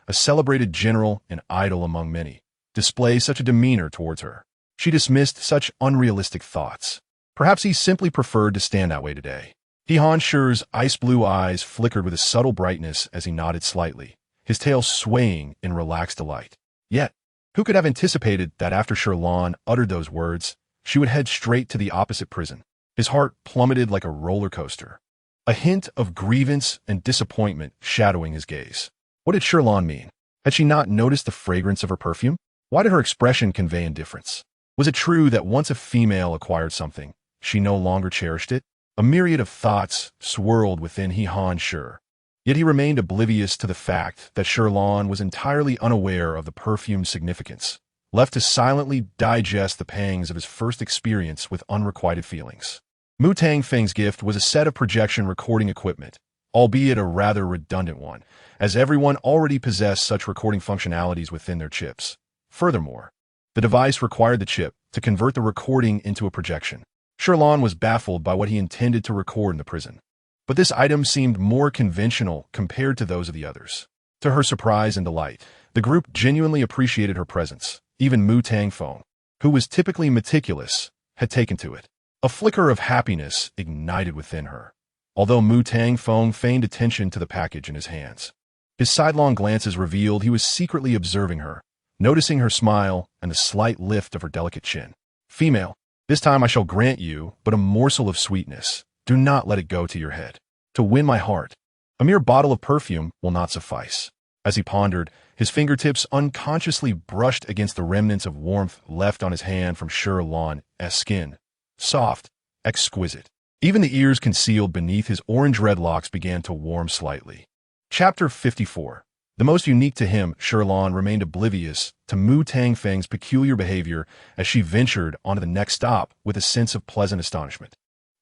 a celebrated general and idol among many, display such a demeanor towards her? She dismissed such unrealistic thoughts. Perhaps he simply preferred to stand that way today. Shi's ice-blue eyes flickered with a subtle brightness as he nodded slightly, his tail swaying in relaxed delight. Yet, who could have anticipated that after Shi Lan uttered those words, she would head straight to the opposite prison? His heart plummeted like a roller coaster, a hint of grievance and disappointment shadowing his gaze. What did Shi Lan mean? Had she not noticed the fragrance of her perfume? Why did her expression convey indifference? Was it true that once a female acquired something, she no longer cherished it? A myriad of thoughts swirled within Shi. Yet he remained oblivious to the fact that Shi Lan was entirely unaware of the perfume's significance, left to silently digest the pangs of his first experience with unrequited feelings. Mu Tang Feng's gift was a set of projection recording equipment, albeit a rather redundant one, as everyone already possessed such recording functionalities within their chips. Furthermore, the device required the chip to convert the recording into a projection. Shi Lan was baffled by what he intended to record in the prison, but this item seemed more conventional compared to those of the others. To her surprise and delight, the group genuinely appreciated her presence. Even Mu Tang Feng, who was typically meticulous, had taken to it. A flicker of happiness ignited within her, although Mu Tang Feng feigned attention to the package in his hands. His sidelong glances revealed he was secretly observing her, noticing her smile and the slight lift of her delicate chin. "Female, this time I shall grant you but a morsel of sweetness. Do not let it go to your head." to win my heart. A mere bottle of perfume will not suffice. As he pondered, his fingertips unconsciously brushed against the remnants of warmth left on his hand from Shi Lan's skin. Soft, exquisite. Even the ears concealed beneath his orange-red locks began to warm slightly. Chapter 54. The most unique to him, Shi Lan remained oblivious to Mu Tang Feng's peculiar behavior as she ventured onto the next stop with a sense of pleasant astonishment.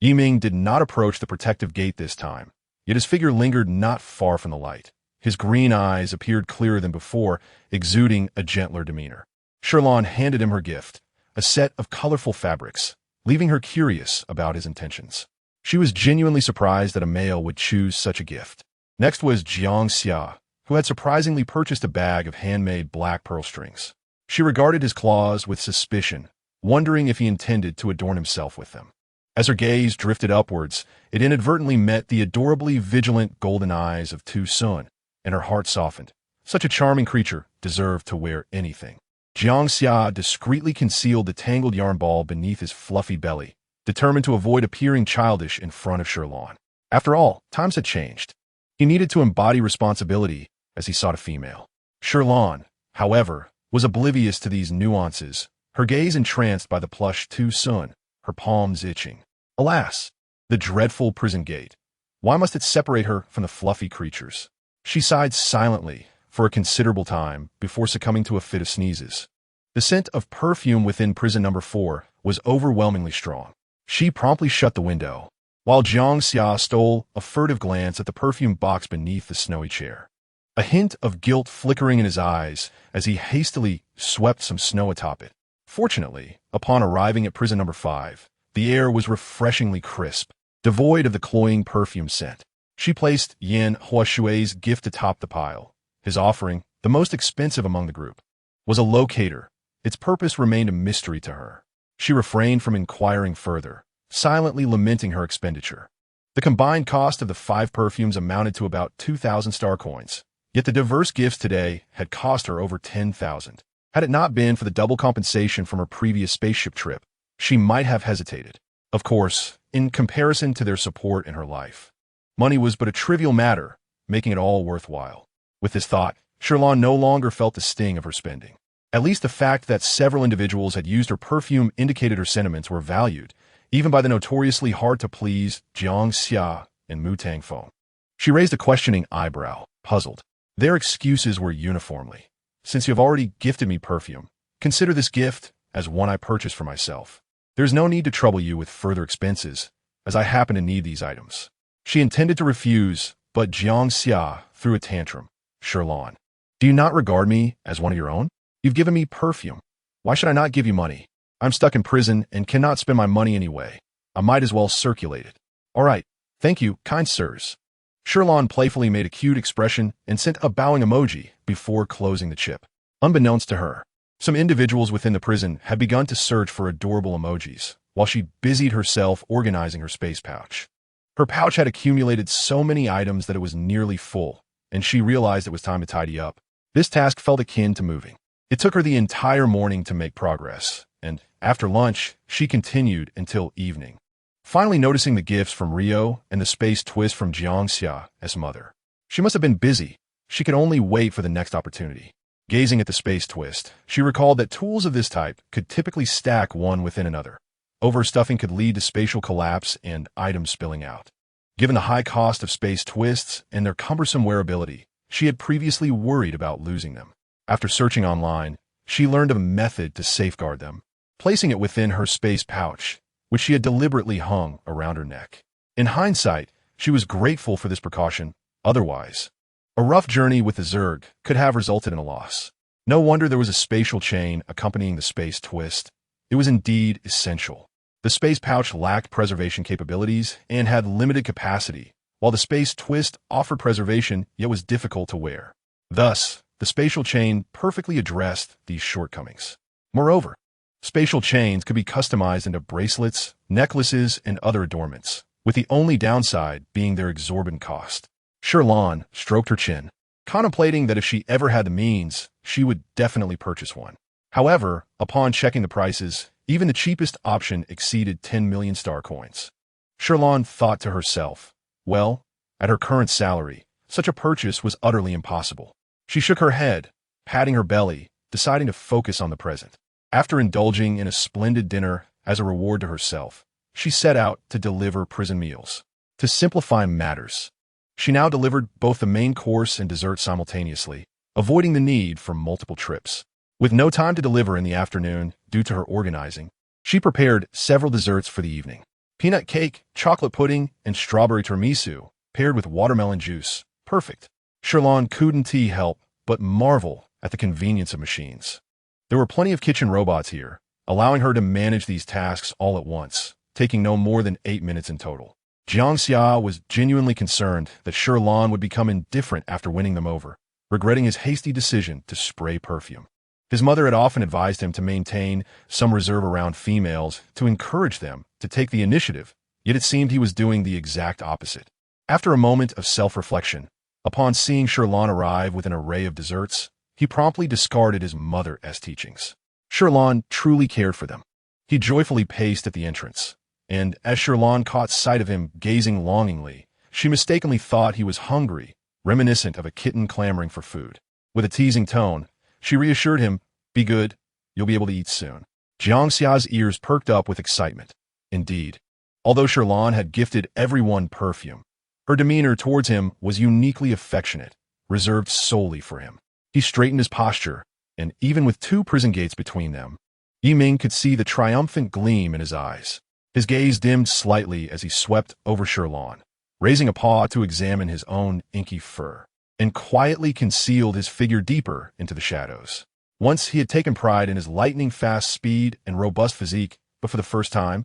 Yiming did not approach the protective gate this time, yet his figure lingered not far from the light. His green eyes appeared clearer than before, exuding a gentler demeanor. Shi Lan handed him her gift, a set of colorful fabrics, leaving her curious about his intentions. She was genuinely surprised that a male would choose such a gift. Next was Jiang Xia, who had surprisingly purchased a bag of handmade black pearl strings. She regarded his claws with suspicion, wondering if he intended to adorn himself with them. As her gaze drifted upwards, it inadvertently met the adorably vigilant golden eyes of Tu Sun, and her heart softened. Such a charming creature deserved to wear anything. Jiang Xia discreetly concealed the tangled yarn ball beneath his fluffy belly, determined to avoid appearing childish in front of Shi Lan. After all, times had changed. He needed to embody responsibility as he sought a female. Shi Lan, however, was oblivious to these nuances, her gaze entranced by the plush Tu Sun, her palms itching. Alas, the dreadful prison gate. Why must it separate her from the fluffy creatures? She sighed silently for a considerable time before succumbing to a fit of sneezes. The scent of perfume within prison number 4 was overwhelmingly strong. She promptly shut the window, while Jiang Xia stole a furtive glance at the perfume box beneath the snowy chair. A hint of guilt flickering in his eyes as he hastily swept some snow atop it. Fortunately, upon arriving at prison number 5, the air was refreshingly crisp, devoid of the cloying perfume scent. She placed Yan Huashui's gift atop the pile. His offering, the most expensive among the group, was a locator. Its purpose remained a mystery to her. She refrained from inquiring further, silently lamenting her expenditure. The combined cost of the 5 perfumes amounted to about 2,000 star coins. Yet the diverse gifts today had cost her over 10,000. Had it not been for the double compensation from her previous spaceship trip, she might have hesitated. Of course, in comparison to their support in her life, money was but a trivial matter, making it all worthwhile. With this thought, Shi Lan no longer felt the sting of her spending. At least the fact that several individuals had used her perfume indicated her sentiments were valued, even by the notoriously hard-to-please Jiang Xia and Mu Tang Feng. She raised a questioning eyebrow, puzzled. Their excuses were uniformly, "Since you have already gifted me perfume, consider this gift as one I purchased for myself. There is no need to trouble you with further expenses, as I happen to need these items." She intended to refuse, but Jiang Xia threw a tantrum. "Shi Lan, do you not regard me as one of your own? You've given me perfume. Why should I not give you money? I'm stuck in prison and cannot spend my money anyway. I might as well circulate it." "All right, thank you, kind sirs." Shi Lan playfully made a cute expression and sent a bowing emoji before closing the chip. Unbeknownst to her, some individuals within the prison had begun to search for adorable emojis, while she busied herself organizing her space pouch. Her pouch had accumulated so many items that it was nearly full, and she realized it was time to tidy up. This task felt akin to moving. It took her the entire morning to make progress, and after lunch, she continued until evening. Finally noticing the gifts from Rio and the space twist from Jiang Xia's mother. She must have been busy. She could only wait for the next opportunity. Gazing at the space twist, she recalled that tools of this type could typically stack one within another. Overstuffing could lead to spatial collapse and items spilling out. Given the high cost of space twists and their cumbersome wearability, she had previously worried about losing them. After searching online, she learned of a method to safeguard them, placing it within her space pouch, which she had deliberately hung around her neck. In hindsight, she was grateful for this precaution. Otherwise, a rough journey with the Zerg could have resulted in a loss. No wonder there was a spatial chain accompanying the space twist. It was indeed essential. The space pouch lacked preservation capabilities and had limited capacity, while the space twist offered preservation yet was difficult to wear. Thus, the spatial chain perfectly addressed these shortcomings. Moreover, spatial chains could be customized into bracelets, necklaces, and other adornments, with the only downside being their exorbitant cost. Shi Lan stroked her chin, contemplating that if she ever had the means, she would definitely purchase one. However, upon checking the prices, even the cheapest option exceeded 10 million star coins. Shi Lan thought to herself, well, At her current salary, such a purchase was utterly impossible. She shook her head, patting her belly, deciding to focus on the present. After indulging in a splendid dinner as a reward to herself, she set out to deliver prison meals. To simplify matters, she now delivered both the main course and dessert simultaneously, avoiding the need for multiple trips. With no time to deliver in the afternoon due to her organizing, she prepared several desserts for the evening. Peanut cake, chocolate pudding, and strawberry tiramisu, paired with watermelon juice. Perfect. Shi Lan couldn't help but marvel at the convenience of machines. There were plenty of kitchen robots here, allowing her to manage these tasks all at once, taking no more than 8 minutes in total. Jiang Xia was genuinely concerned that Shi Lan would become indifferent after winning them over, regretting his hasty decision to spray perfume. His mother had often advised him to maintain some reserve around females to encourage them to take the initiative, yet it seemed he was doing the exact opposite. After a moment of self-reflection, upon seeing Shi Lan arrive with an array of desserts, he promptly discarded his mother's teachings. Shi Lan truly cared for them. He joyfully paced at the entrance, and as Shi Lan caught sight of him gazing longingly, she mistakenly thought he was hungry, reminiscent of a kitten clamoring for food. With a teasing tone, she reassured him, "Be good, you'll be able to eat soon." Jiang Xia's ears perked up with excitement. Indeed, although Shi Lan had gifted everyone perfume, her demeanor towards him was uniquely affectionate, reserved solely for him. He straightened his posture, and even with 2 prison gates between them, Yiming could see the triumphant gleam in his eyes. His gaze dimmed slightly as he swept over Shi Lan, raising a paw to examine his own inky fur, and quietly concealed his figure deeper into the shadows. Once he had taken pride in his lightning-fast speed and robust physique, but for the first time,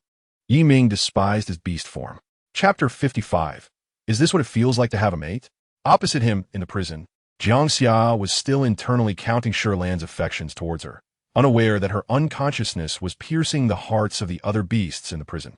Yiming despised his beast form. Chapter 55. Is this what it feels like to have a mate? Opposite him in the prison, Jiang Xia was still internally counting Shi Lan's affections towards her, unaware that her unconsciousness was piercing the hearts of the other beasts in the prison.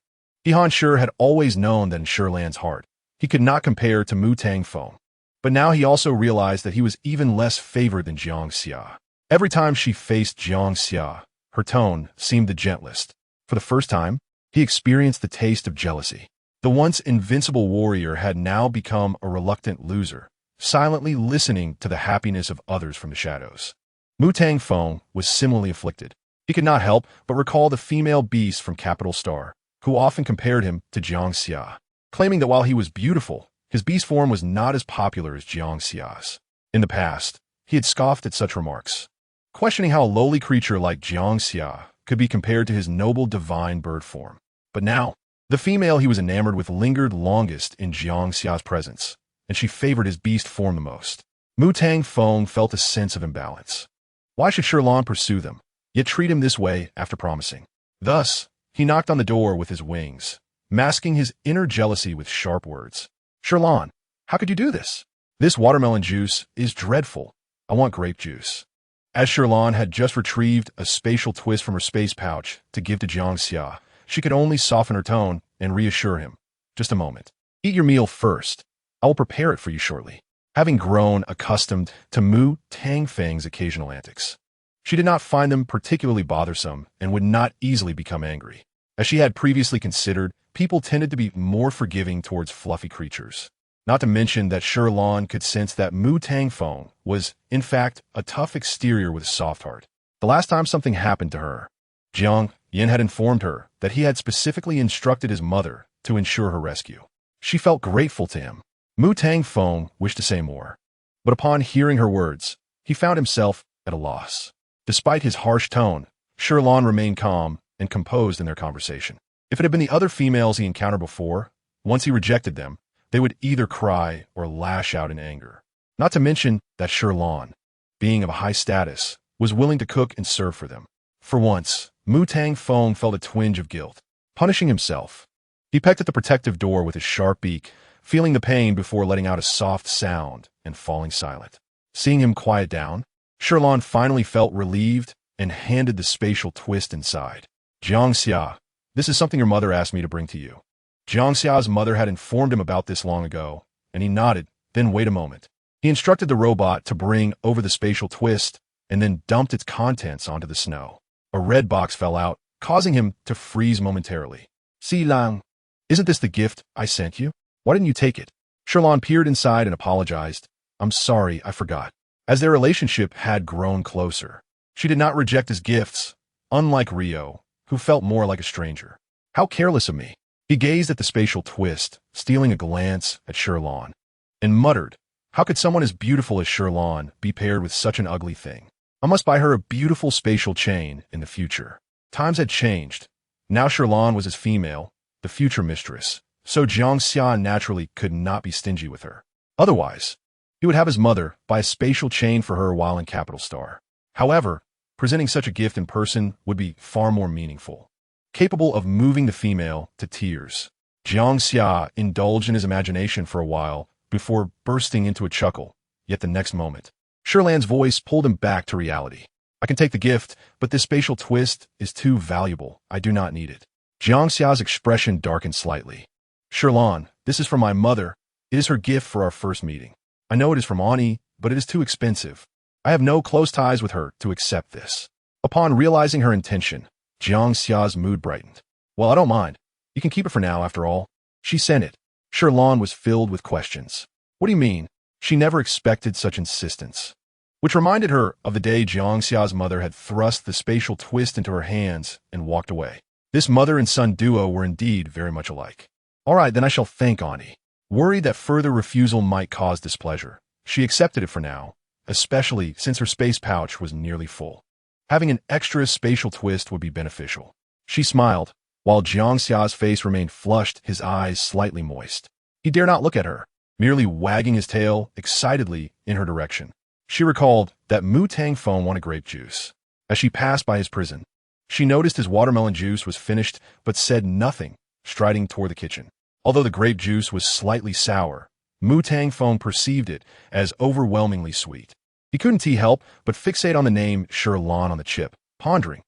Han Shi had always known that in Shi Lan's heart, he could not compare to Mu Tang Feng. But now he also realized that he was even less favored than Jiang Xia. Every time she faced Jiang Xia, her tone seemed the gentlest. For the first time, he experienced the taste of jealousy. The once invincible warrior had now become a reluctant loser, silently listening to the happiness of others from the shadows. Mu Tang Feng was similarly afflicted. He could not help but recall the female beast from Capital Star, who often compared him to Jiang Xia, claiming that while he was beautiful, his beast form was not as popular as Jiang Xia's. In the past, he had scoffed at such remarks, questioning how a lowly creature like Jiang Xia could be compared to his noble divine bird form. But now, the female he was enamored with lingered longest in Jiang Xia's presence, and she favored his beast form the most. Mu Tang Feng felt a sense of imbalance. Why should Shi Lan pursue them, yet treat him this way after promising? Thus, he knocked on the door with his wings, masking his inner jealousy with sharp words. "Shi Lan, how could you do this? This watermelon juice is dreadful. I want grape juice." As Shi Lan had just retrieved a spatial twist from her space pouch to give to Jiang Xia, she could only soften her tone and reassure him. "Just a moment. Eat your meal first. I will prepare it for you shortly." Having grown accustomed to Mu Tang Feng's occasional antics, she did not find them particularly bothersome and would not easily become angry. As she had previously considered, people tended to be more forgiving towards fluffy creatures. Not to mention that Shi Lan could sense that Mu Tang Feng was, in fact, a tough exterior with a soft heart. The last time something happened to her, Jiang Yin had informed her that he had specifically instructed his mother to ensure her rescue. She felt grateful to him. Mu Tang Feng wished to say more, but upon hearing her words, he found himself at a loss. Despite his harsh tone, Shi Lan remained calm and composed in their conversation. If it had been the other females he encountered before, once he rejected them, they would either cry or lash out in anger. Not to mention that Shi Lan, being of a high status, was willing to cook and serve for them. For once, Mu Tang Feng felt a twinge of guilt. Punishing himself, he pecked at the protective door with his sharp beak, feeling the pain before letting out a soft sound and falling silent. Seeing him quiet down, Shi Lan finally felt relieved and handed the spatial twist inside. "Jiang Xia, this is something your mother asked me to bring to you." Jiang Xia's mother had informed him about this long ago, and he nodded, then wait a moment. He instructed the robot to bring over the spatial twist and then dumped its contents onto the snow. A red box fell out, causing him to freeze momentarily. "Shi Lan, isn't this the gift I sent you? Why didn't you take it?" Shi Lan peered inside and apologized. I'm sorry, I forgot. As their relationship had grown closer, she did not reject his gifts, unlike Rio, who felt more like a stranger. How careless of me. He gazed at the spatial twist, stealing a glance at Shi Lan, and muttered, how could someone as beautiful as Shi Lan be paired with such an ugly thing? I must buy her a beautiful spatial chain in the future. Times had changed. Now Shi Lan was his female, the future mistress, so Jiang Xia naturally could not be stingy with her. Otherwise, he would have his mother buy a spatial chain for her while in Capital Star. However, presenting such a gift in person would be far more meaningful, capable of moving the female to tears. Jiang Xia indulged in his imagination for a while before bursting into a chuckle, yet the next moment, Shi Lan's voice pulled him back to reality. I can take the gift, but this spatial twist is too valuable. I do not need it. Jiang Xia's expression darkened slightly. Shi Lan, this is from my mother. It is her gift for our first meeting. I know it is from Ani, but it is too expensive. I have no close ties with her to accept this. Upon realizing her intention, Jiang Xia's mood brightened. Well, I don't mind. You can keep it for now, after all. She sent it. Shi Lan was filled with questions. What do you mean? She never expected such insistence. Which reminded her of the day Jiang Xia's mother had thrust the spatial twist into her hands and walked away. This mother and son duo were indeed very much alike. All right, then I shall thank Ani. Worried that further refusal might cause displeasure, she accepted it for now, especially since her space pouch was nearly full. Having an extra spatial twist would be beneficial. She smiled, while Jiang Xia's face remained flushed, his eyes slightly moist. He dared not look at her, merely wagging his tail excitedly in her direction. She recalled that Mu Tang Feng wanted grape juice. As she passed by his prison, she noticed his watermelon juice was finished but said nothing, striding toward the kitchen. Although the grape juice was slightly sour, Mu Tang Feng perceived it as overwhelmingly sweet. He couldn't help but fixate on the name Shi Lan on the chip, pondering,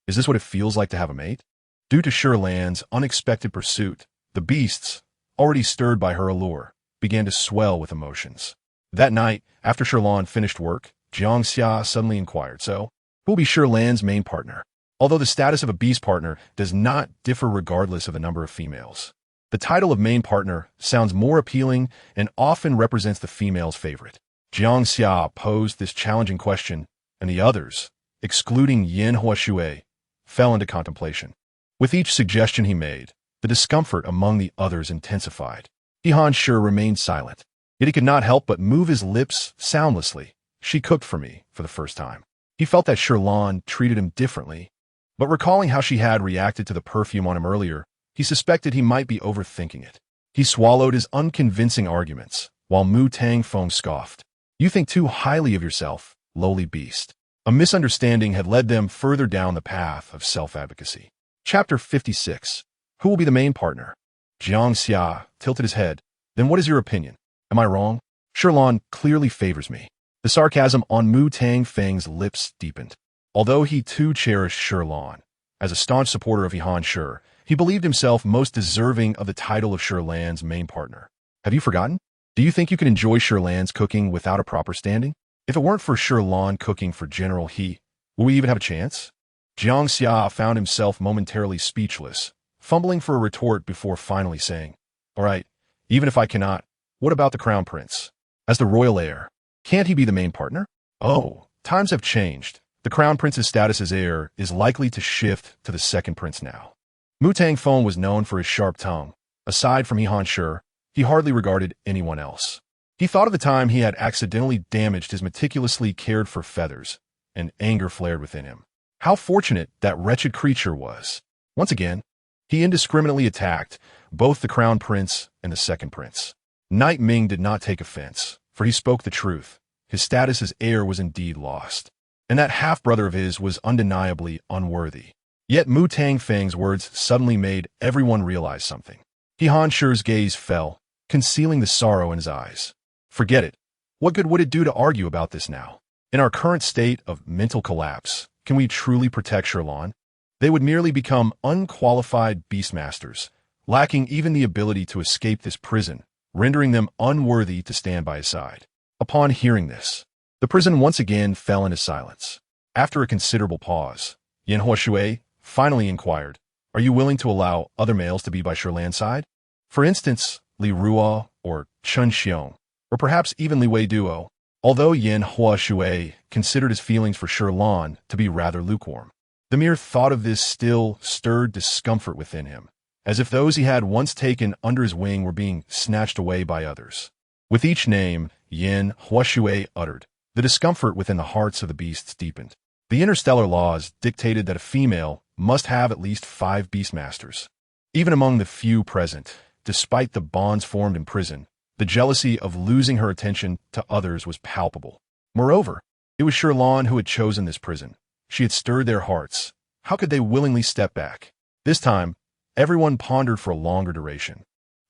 is this what it feels like to have a mate? Due to Shi Lan's unexpected pursuit, the beasts, already stirred by her allure, began to swell with emotions. That night, after Shi Lan finished work, Jiang Xia suddenly inquired, so, who will be Shi Lan's main partner? Although the status of a beast partner does not differ regardless of the number of females, the title of main partner sounds more appealing and often represents the female's favorite. Jiang Xia posed this challenging question, and the others, excluding Yin Huashui, fell into contemplation. With each suggestion he made, the discomfort among the others intensified. Han Shi remained silent, yet he could not help but move his lips soundlessly. She cooked for me for the first time. He felt that Shi Lan treated him differently, but recalling how she had reacted to the perfume on him earlier, he suspected he might be overthinking it. He swallowed his unconvincing arguments, while Mu Tang Feng scoffed. You think too highly of yourself, lowly beast. A misunderstanding had led them further down the path of self-advocacy. Chapter 56. Who will be the main partner? Jiang Xia tilted his head. Then what is your opinion? Am I wrong? Shi Lan clearly favors me. The sarcasm on Mu Tang Feng's lips deepened. Although he too cherished Shi Lan, as a staunch supporter of Han Shi, he believed himself most deserving of the title of Shi Lan's main partner. Have you forgotten? Do you think you can enjoy Shi Lan's cooking without a proper standing? If it weren't for Shi Lan cooking for General He, will we even have a chance? Jiang Xia found himself momentarily speechless, fumbling for a retort before finally saying, all right, even if I cannot, what about the crown prince? As the royal heir, can't he be the main partner? Oh, times have changed. The crown prince's status as heir is likely to shift to the second prince now. Mu Tang Feng was known for his sharp tongue. Aside from Han Shi, he hardly regarded anyone else. He thought of the time he had accidentally damaged his meticulously cared-for feathers, and anger flared within him. How fortunate that wretched creature was. Once again, he indiscriminately attacked both the crown prince and the second prince. Knight Ming did not take offense, for he spoke the truth. His status as heir was indeed lost, and that half-brother of his was undeniably unworthy. Yet Mu Tang Feng's words suddenly made everyone realize something. Han Shi's gaze fell, concealing the sorrow in his eyes. Forget it. What good would it do to argue about this now? In our current state of mental collapse, can we truly protect Shi Lan? They would merely become unqualified beastmasters, lacking even the ability to escape this prison, rendering them unworthy to stand by his side. Upon hearing this, the prison once again fell into silence. After a considerable pause, Yin Huashui finally inquired, are you willing to allow other males to be by Shi Lan's side? For instance, Li Ruo or Chun Xiong, or perhaps even Li Wei Duo, although Yin Hua Shui considered his feelings for Shi Lan to be rather lukewarm. The mere thought of this still stirred discomfort within him, as if those he had once taken under his wing were being snatched away by others. With each name Yin Hua Shui uttered, the discomfort within the hearts of the beasts deepened. The interstellar laws dictated that a female must have at least 5 beastmasters. Even among the few present, despite the bonds formed in prison, the jealousy of losing her attention to others was palpable. Moreover, it was Shi Lan who had chosen this prison. She had stirred their hearts. How could they willingly step back? This time, everyone pondered for a longer duration.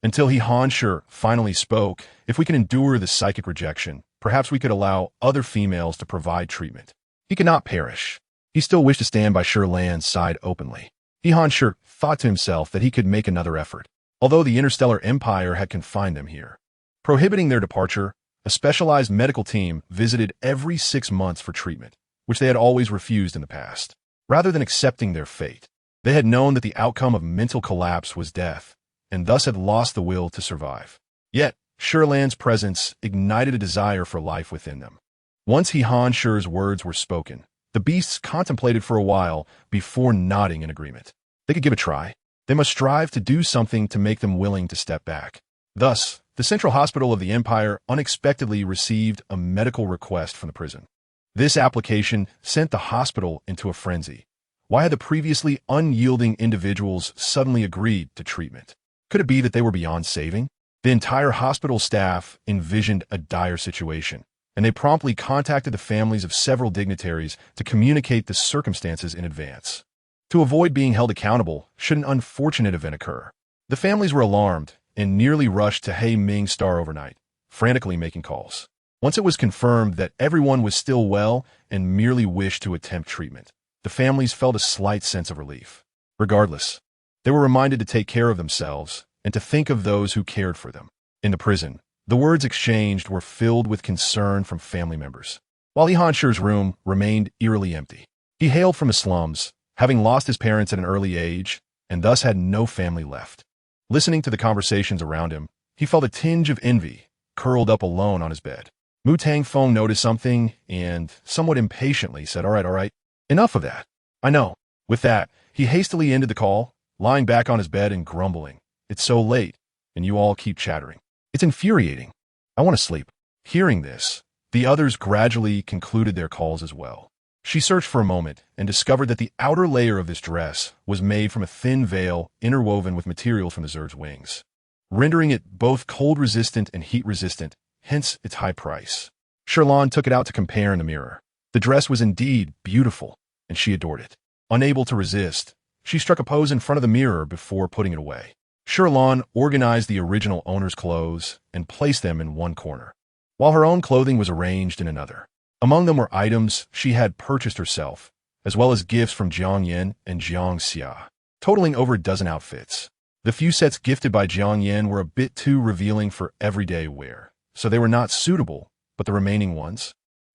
Until Han Shi finally spoke, if we can endure the psychic rejection, perhaps we could allow other females to provide treatment. He could not perish. He still wished to stand by Shi Lan's side openly. Han Shi thought to himself that he could make another effort, although the Interstellar Empire had confined them here. Prohibiting their departure, a specialized medical team visited every 6 months for treatment, which they had always refused in the past. Rather than accepting their fate, they had known that the outcome of mental collapse was death, and thus had lost the will to survive. Yet, Shi Lan's presence ignited a desire for life within them. Once Han Shi's words were spoken, the beasts contemplated for a while before nodding in agreement. They could give a try. They must strive to do something to make them willing to step back. Thus, the Central Hospital of the Empire unexpectedly received a medical request from the prison. This application sent the hospital into a frenzy. Why had the previously unyielding individuals suddenly agreed to treatment? Could it be that they were beyond saving? The entire hospital staff envisioned a dire situation, and they promptly contacted the families of several dignitaries to communicate the circumstances in advance. To avoid being held accountable should an unfortunate event occur. The families were alarmed and nearly rushed to He Ming Star overnight, frantically making calls. Once it was confirmed that everyone was still well and merely wished to attempt treatment, the families felt a slight sense of relief. Regardless, they were reminded to take care of themselves and to think of those who cared for them. In the prison, the words exchanged were filled with concern from family members, while Han Shi's room remained eerily empty. He hailed from the slums, having lost his parents at an early age, and thus had no family left. Listening to the conversations around him, he felt a tinge of envy, curled up alone on his bed. Mu Tangfeng noticed something and, somewhat impatiently, said, All right, enough of that. I know. With that, he hastily ended the call, lying back on his bed and grumbling. It's so late, and you all keep chattering. It's infuriating. I want to sleep. Hearing this, the others gradually concluded their calls as well. She searched for a moment and discovered that the outer layer of this dress was made from a thin veil interwoven with materials from the Zerg's wings, rendering it both cold-resistant and heat-resistant, hence its high price. Shi Lan took it out to compare in the mirror. The dress was indeed beautiful, and she adored it. Unable to resist, she struck a pose in front of the mirror before putting it away. Shi Lan organized the original owner's clothes and placed them in one corner, while her own clothing was arranged in another. Among them were items she had purchased herself, as well as gifts from Jiang Yin and Jiang Xia, totaling over a dozen outfits. The few sets gifted by Jiang Yin were a bit too revealing for everyday wear, so they were not suitable, but the remaining ones,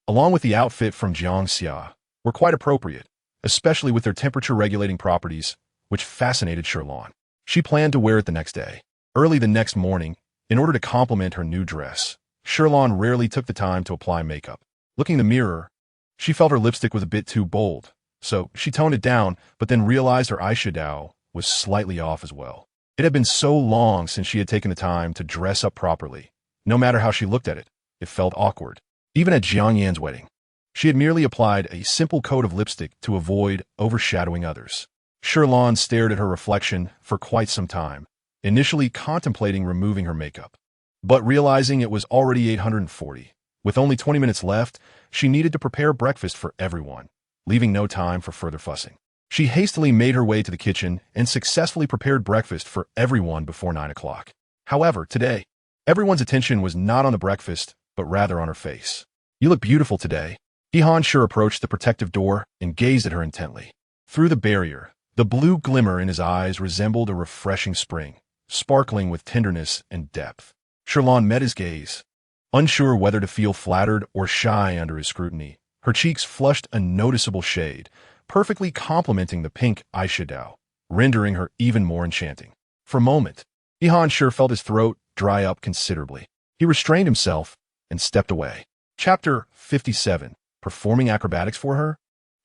along with the outfit from Jiang Xia, were quite appropriate, especially with their temperature-regulating properties, which fascinated Shi Lan. She planned to wear it the next day. Early the next morning, in order to complement her new dress, Shi Lan rarely took the time to apply makeup. Looking in the mirror, she felt her lipstick was a bit too bold, so she toned it down, but then realized her eyeshadow was slightly off as well. It had been so long since she had taken the time to dress up properly. No matter how she looked at it, it felt awkward. Even at Jiang Yan's wedding, she had merely applied a simple coat of lipstick to avoid overshadowing others. Shi Lan stared at her reflection for quite some time, initially contemplating removing her makeup. But realizing it was already 840, with only 20 minutes left, she needed to prepare breakfast for everyone, leaving no time for further fussing. She hastily made her way to the kitchen and successfully prepared breakfast for everyone before 9 o'clock. However, today, everyone's attention was not on the breakfast, but rather on her face. You look beautiful today. Han Shi approached the protective door and gazed at her intently. Through the barrier, the blue glimmer in his eyes resembled a refreshing spring, sparkling with tenderness and depth. Shi Lan met his gaze. Unsure whether to feel flattered or shy under his scrutiny, her cheeks flushed a noticeable shade, perfectly complementing the pink eyeshadow, rendering her even more enchanting. For a moment, Han Shi felt his throat dry up considerably. He restrained himself and stepped away. Chapter 57. Performing acrobatics for her?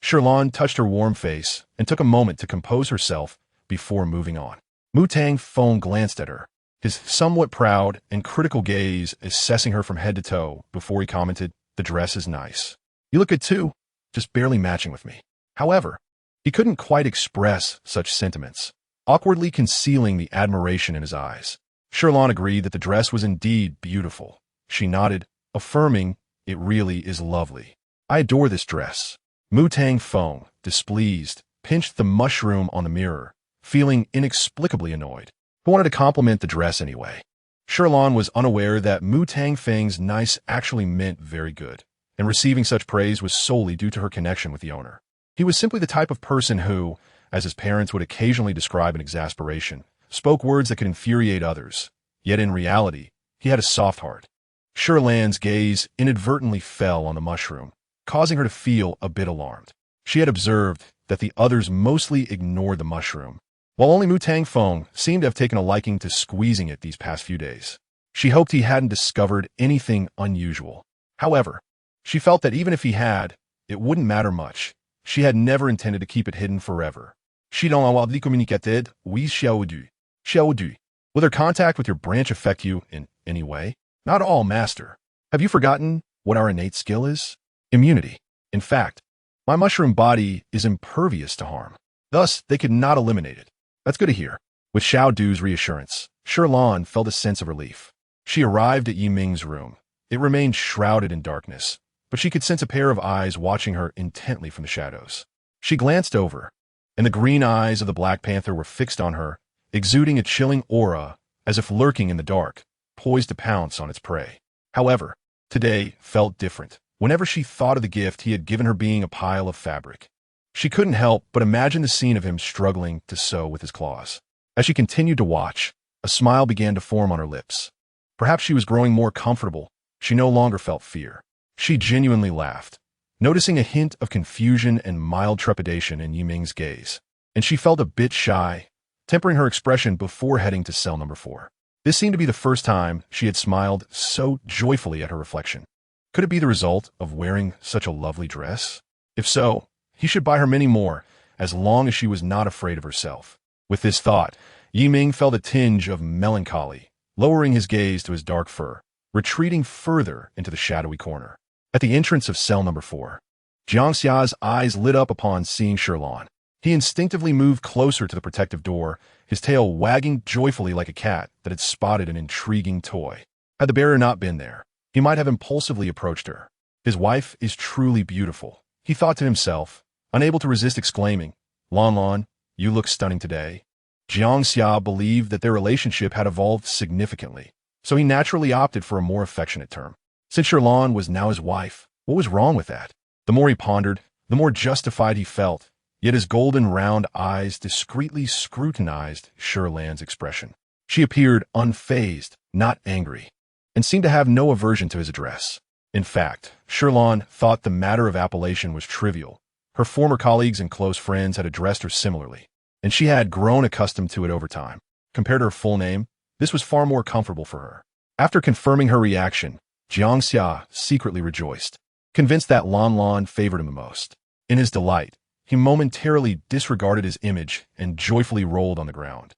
Shi Lan touched her warm face and took a moment to compose herself before moving on. Mu Tang Feng glanced at her, his somewhat proud and critical gaze assessing her from head to toe before he commented, "The dress is nice. You look good too, just barely matching with me." However, he couldn't quite express such sentiments, awkwardly concealing the admiration in his eyes. Shi Lan agreed that the dress was indeed beautiful. She nodded, affirming, "It really is lovely. I adore this dress." Mu Tang Feng, displeased, pinched the mushroom on the mirror, feeling inexplicably annoyed. Who wanted to compliment the dress anyway? Shi Lan was unaware that Mu Tang Feng's nice actually meant very good, and receiving such praise was solely due to her connection with the owner. He was simply the type of person who, as his parents would occasionally describe in exasperation, spoke words that could infuriate others, yet in reality, he had a soft heart. Shi Lan's gaze inadvertently fell on the mushroom, causing her to feel a bit alarmed. She had observed that the others mostly ignored the mushroom, while only Mu Tang Feng seemed to have taken a liking to squeezing it these past few days. She hoped he hadn't discovered anything unusual. However, she felt that even if he had, it wouldn't matter much. She had never intended to keep it hidden forever. Shi Lan avoir communicated, oui, xiaodu. Xiaodu. Will their contact with your branch affect you in any way? Not at all, master. Have you forgotten what our innate skill is? Immunity. In fact, my mushroom body is impervious to harm. Thus, they could not eliminate it. That's good to hear. With Xiao Du's reassurance, Shi Lan felt a sense of relief. She arrived at Yiming's room. It remained shrouded in darkness, but she could sense a pair of eyes watching her intently from the shadows. She glanced over, and the green eyes of the Black Panther were fixed on her, exuding a chilling aura as if lurking in the dark, poised to pounce on its prey. However, today felt different. Whenever she thought of the gift he had given her being a pile of fabric, she couldn't help but imagine the scene of him struggling to sew with his claws. As she continued to watch, a smile began to form on her lips. Perhaps she was growing more comfortable. She no longer felt fear. She genuinely laughed, noticing a hint of confusion and mild trepidation in Yiming's gaze, and she felt a bit shy, tempering her expression before heading to cell number 4. This seemed to be the first time she had smiled so joyfully at her reflection. Could it be the result of wearing such a lovely dress? If so, he should buy her many more, as long as she was not afraid of herself. With this thought, Yiming felt a tinge of melancholy, lowering his gaze to his dark fur, retreating further into the shadowy corner. At the entrance of cell number 4, Jiangxia's eyes lit up upon seeing Shi Lan. He instinctively moved closer to the protective door, his tail wagging joyfully like a cat that had spotted an intriguing toy. Had the barrier not been there, he might have impulsively approached her. His wife is truly beautiful, he thought to himself, unable to resist exclaiming, "Lan Lan, you look stunning today." Jiangxia believed that their relationship had evolved significantly, so he naturally opted for a more affectionate term. Since Shi Lan was now his wife, what was wrong with that? The more he pondered, the more justified he felt, yet his golden round eyes discreetly scrutinized Shi Lan's expression. She appeared unfazed, not angry, and seemed to have no aversion to his address. In fact, Shi Lan thought the matter of appellation was trivial. Her former colleagues and close friends had addressed her similarly, and she had grown accustomed to it over time. Compared to her full name, this was far more comfortable for her. After confirming her reaction, Jiangxia secretly rejoiced, convinced that Lan Lan favored him the most. In his delight, he momentarily disregarded his image and joyfully rolled on the ground,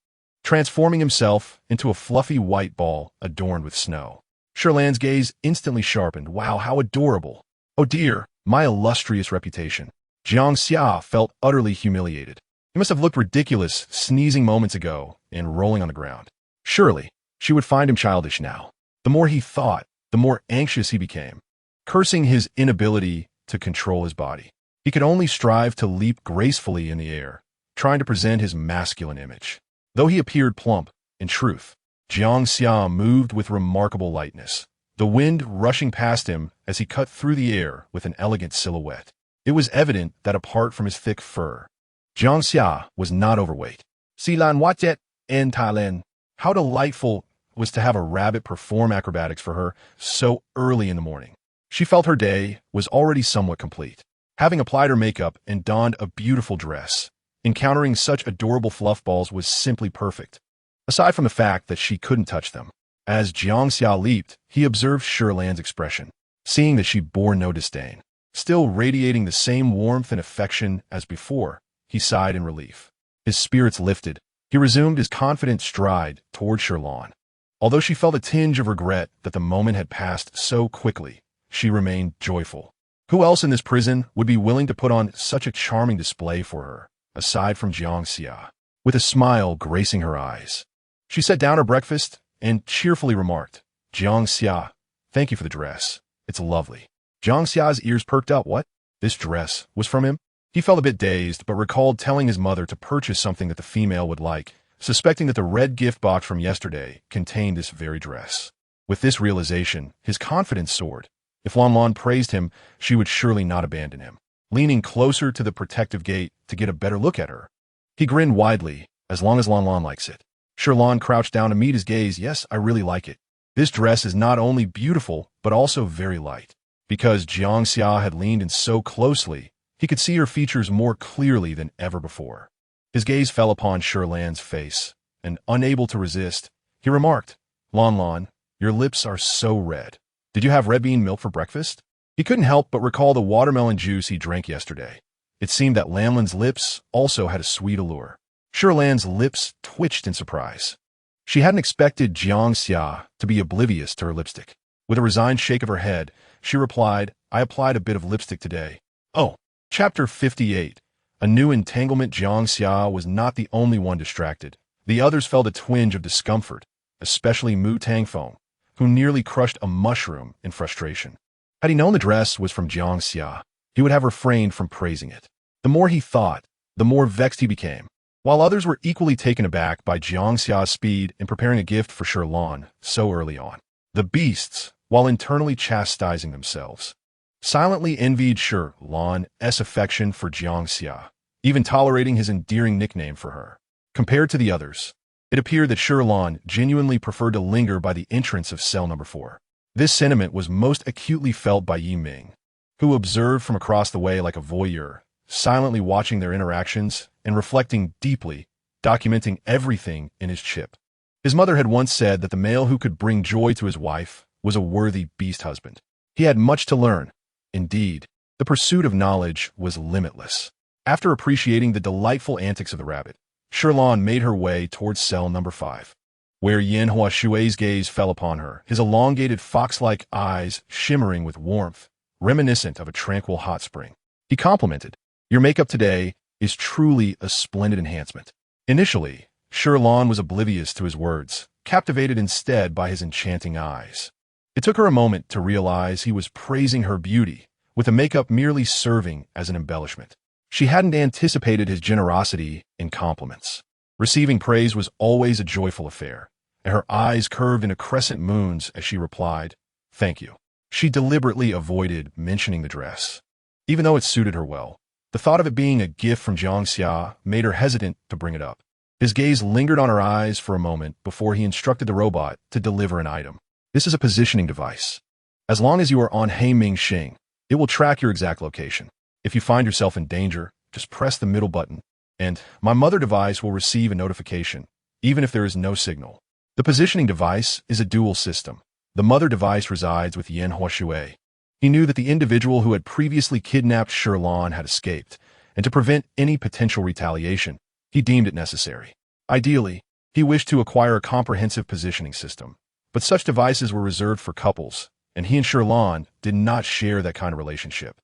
transforming himself into a fluffy white ball adorned with snow. Shi Lan's gaze instantly sharpened. Wow, how adorable. Oh dear, my illustrious reputation. Jiangxia felt utterly humiliated. He must have looked ridiculous sneezing moments ago and rolling on the ground. Surely, she would find him childish now. The more he thought, the more anxious he became, cursing his inability to control his body. He could only strive to leap gracefully in the air, trying to present his masculine image. Though he appeared plump, in truth, Jiangxia moved with remarkable lightness, the wind rushing past him as he cut through the air with an elegant silhouette. It was evident that apart from his thick fur, Jiangxia was not overweight. Shi Lan watched it in Thailand. How delightful was to have a rabbit perform acrobatics for her so early in the morning. She felt her day was already somewhat complete. Having applied her makeup and donned a beautiful dress, encountering such adorable fluff balls was simply perfect. Aside from the fact that she couldn't touch them, As Jiangxia leaped, he observed Shi Lan's expression, seeing that she bore no disdain. Still radiating the same warmth and affection as before, he sighed in relief. His spirits lifted. He resumed his confident stride toward Shi Lan. Although she felt a tinge of regret that the moment had passed so quickly, she remained joyful. Who else in this prison would be willing to put on such a charming display for her, aside from Jiangxia? With a smile gracing her eyes, she set down her breakfast and cheerfully remarked, "Jiangxia, thank you for the dress. It's lovely." Jiangxia's ears perked up. What? This dress was from him? He felt a bit dazed, but recalled telling his mother to purchase something that the female would like, suspecting that the red gift box from yesterday contained this very dress. With this realization, his confidence soared. If Lan Lan praised him, she would surely not abandon him. Leaning closer to the protective gate to get a better look at her, he grinned widely, as long as Lan Lan likes it. Shi Lan crouched down to meet his gaze. Yes, I really like it. This dress is not only beautiful, but also very light. Because Jiangxia had leaned in so closely, he could see her features more clearly than ever before. His gaze fell upon Shi Lan's face, and unable to resist, he remarked, "Lan Lan, your lips are so red. Did you have red bean milk for breakfast?" He couldn't help but recall the watermelon juice he drank yesterday. It seemed that Lan Lan's lips also had a sweet allure. Shi Lan's lips twitched in surprise. She hadn't expected Jiangxia to be oblivious to her lipstick. With a resigned shake of her head, she replied, "I applied a bit of lipstick today." Oh, Chapter 58. A new entanglement. Jiangxia was not the only one distracted. The others felt a twinge of discomfort, especially Mu Tangfeng, who nearly crushed a mushroom in frustration. Had he known the dress was from Jiangxia, he would have refrained from praising it. The more he thought, the more vexed he became. While others were equally taken aback by Jiangxia's speed in preparing a gift for Shi Lan so early on, the beasts, while internally chastising themselves, silently envied Shi Lan's affection for Jiangxia, even tolerating his endearing nickname for her. Compared to the others, it appeared that Shi Lan genuinely preferred to linger by the entrance of cell number 4. This sentiment was most acutely felt by Yi Ming, who observed from across the way like a voyeur, silently watching their interactions and reflecting deeply, documenting everything in his chip. His mother had once said that the male who could bring joy to his wife was a worthy beast husband. He had much to learn. Indeed, the pursuit of knowledge was limitless. After appreciating the delightful antics of the rabbit, Shi Lan made her way towards cell number 5, where Yanhua Shui's gaze fell upon her, his elongated fox-like eyes shimmering with warmth, reminiscent of a tranquil hot spring. He complimented, "Your makeup today is truly a splendid enhancement." Initially, Shi Lan was oblivious to his words, captivated instead by his enchanting eyes. It took her a moment to realize he was praising her beauty, with the makeup merely serving as an embellishment. She hadn't anticipated his generosity in compliments. Receiving praise was always a joyful affair, and her eyes curved into crescent moons as she replied, "Thank you." She deliberately avoided mentioning the dress. Even though it suited her well, the thought of it being a gift from Jiangxia made her hesitant to bring it up. His gaze lingered on her eyes for a moment before he instructed the robot to deliver an item. This is a positioning device. As long as you are on Heiming Xing, it will track your exact location. If you find yourself in danger, just press the middle button, and my mother device will receive a notification, even if there is no signal. The positioning device is a dual system. The mother device resides with Yanhua Shui. He knew that the individual who had previously kidnapped Shi Lan had escaped, and to prevent any potential retaliation, he deemed it necessary. Ideally, he wished to acquire a comprehensive positioning system, but such devices were reserved for couples, and he and Shi Lan did not share that kind of relationship,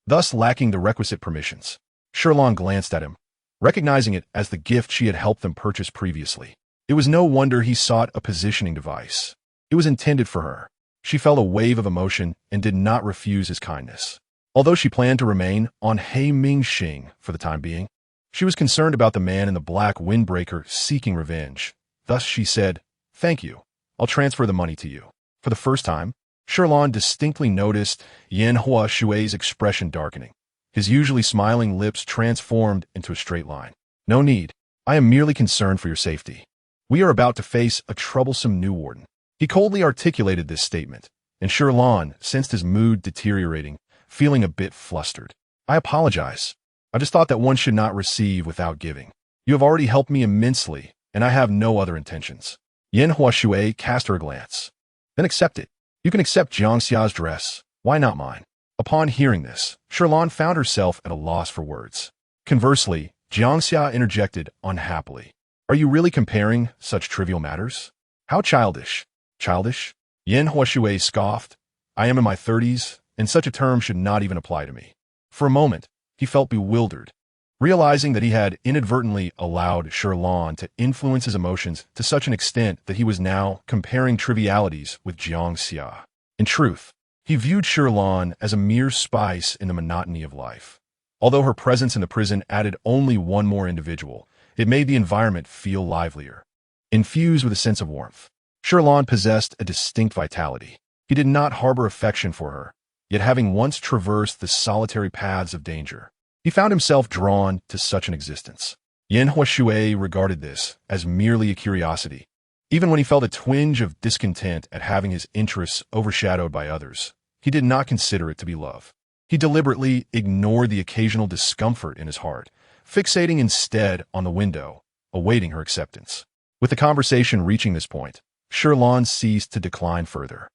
thus lacking the requisite permissions. Shi Lan glanced at him, recognizing it as the gift she had helped them purchase previously. It was no wonder he sought a positioning device. It was intended for her. She felt a wave of emotion and did not refuse his kindness. Although she planned to remain on Heiming Xing for the time being, she was concerned about the man in the black windbreaker seeking revenge. Thus she said, "Thank you. I'll transfer the money to you." For the first time, Shi Lan distinctly noticed Yanhua Shui's expression darkening. His usually smiling lips transformed into a straight line. "No need. I am merely concerned for your safety. We are about to face a troublesome new warden." He coldly articulated this statement, and Shi Lan sensed his mood deteriorating, feeling a bit flustered. "I apologize. I just thought that one should not receive without giving. You have already helped me immensely, and I have no other intentions." Yin Huashui cast her a glance. Then accept it. You can accept Jiangxia's dress. Why not mine? Upon hearing this, Shi Lan found herself at a loss for words. Conversely, Jiangxia interjected unhappily. Are you really comparing such trivial matters? How childish. Childish? Yin Huashui scoffed. I am in my 30s, and such a term should not even apply to me. For a moment, he felt bewildered, realizing that he had inadvertently allowed Shi Lan to influence his emotions to such an extent that he was now comparing trivialities with Jiangxia. In truth, he viewed Shi Lan as a mere spice in the monotony of life. Although her presence in the prison added only one more individual, it made the environment feel livelier. Infused with a sense of warmth, Shi Lan possessed a distinct vitality. He did not harbor affection for her, yet having once traversed the solitary paths of danger, he found himself drawn to such an existence. Yin Huashui regarded this as merely a curiosity. Even when he felt a twinge of discontent at having his interests overshadowed by others, he did not consider it to be love. He deliberately ignored the occasional discomfort in his heart, fixating instead on the window, awaiting her acceptance. With the conversation reaching this point, Shi Lan ceased to decline further.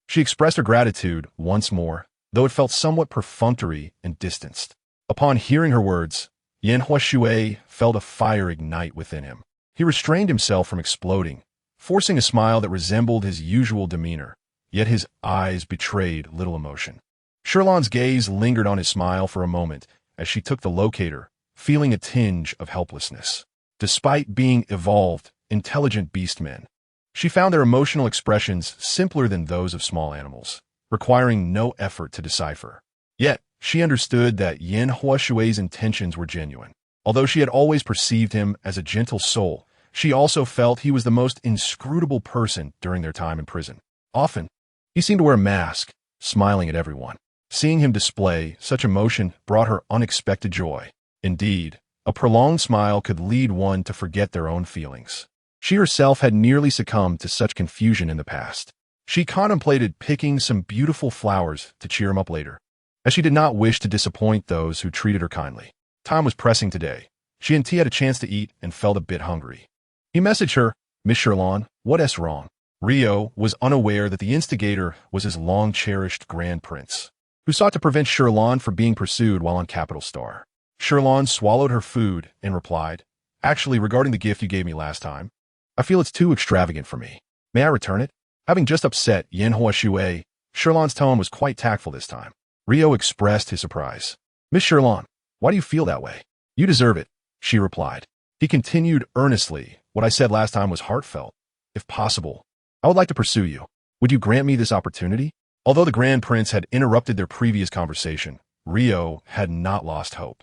She expressed her gratitude once more, though it felt somewhat perfunctory and distanced. Upon hearing her words, Yin Huashui felt a fire ignite within him. He restrained himself from exploding, forcing a smile that resembled his usual demeanor, yet his eyes betrayed little emotion. Shi Lan's gaze lingered on his smile for a moment as she took the locator, feeling a tinge of helplessness. Despite being evolved, intelligent beastmen, she found their emotional expressions simpler than those of small animals, requiring no effort to decipher. Yet, she understood that Yin Huashui's intentions were genuine. Although she had always perceived him as a gentle soul, she also felt he was the most inscrutable person during their time in prison. Often, he seemed to wear a mask, smiling at everyone. Seeing him display such emotion brought her unexpected joy. Indeed, a prolonged smile could lead one to forget their own feelings. She herself had nearly succumbed to such confusion in the past. She contemplated picking some beautiful flowers to cheer him up later, as she did not wish to disappoint those who treated her kindly. Time was pressing today. She and T had a chance to eat and felt a bit hungry. He messaged her, Miss Shi Lan, what's wrong? Rio was unaware that the instigator was his long-cherished Grand Prince, who sought to prevent Shi Lan from being pursued while on Capital Star. Shi Lan swallowed her food and replied, Actually, regarding the gift you gave me last time, I feel it's too extravagant for me. May I return it? Having just upset Yin Huashui, Shi Lan's tone was quite tactful this time. Rio expressed his surprise. Miss Shi Lan, why do you feel that way? You deserve it, she replied. He continued earnestly, what I said last time was heartfelt. If possible, I would like to pursue you. Would you grant me this opportunity? Although the Grand Prince had interrupted their previous conversation, Rio had not lost hope.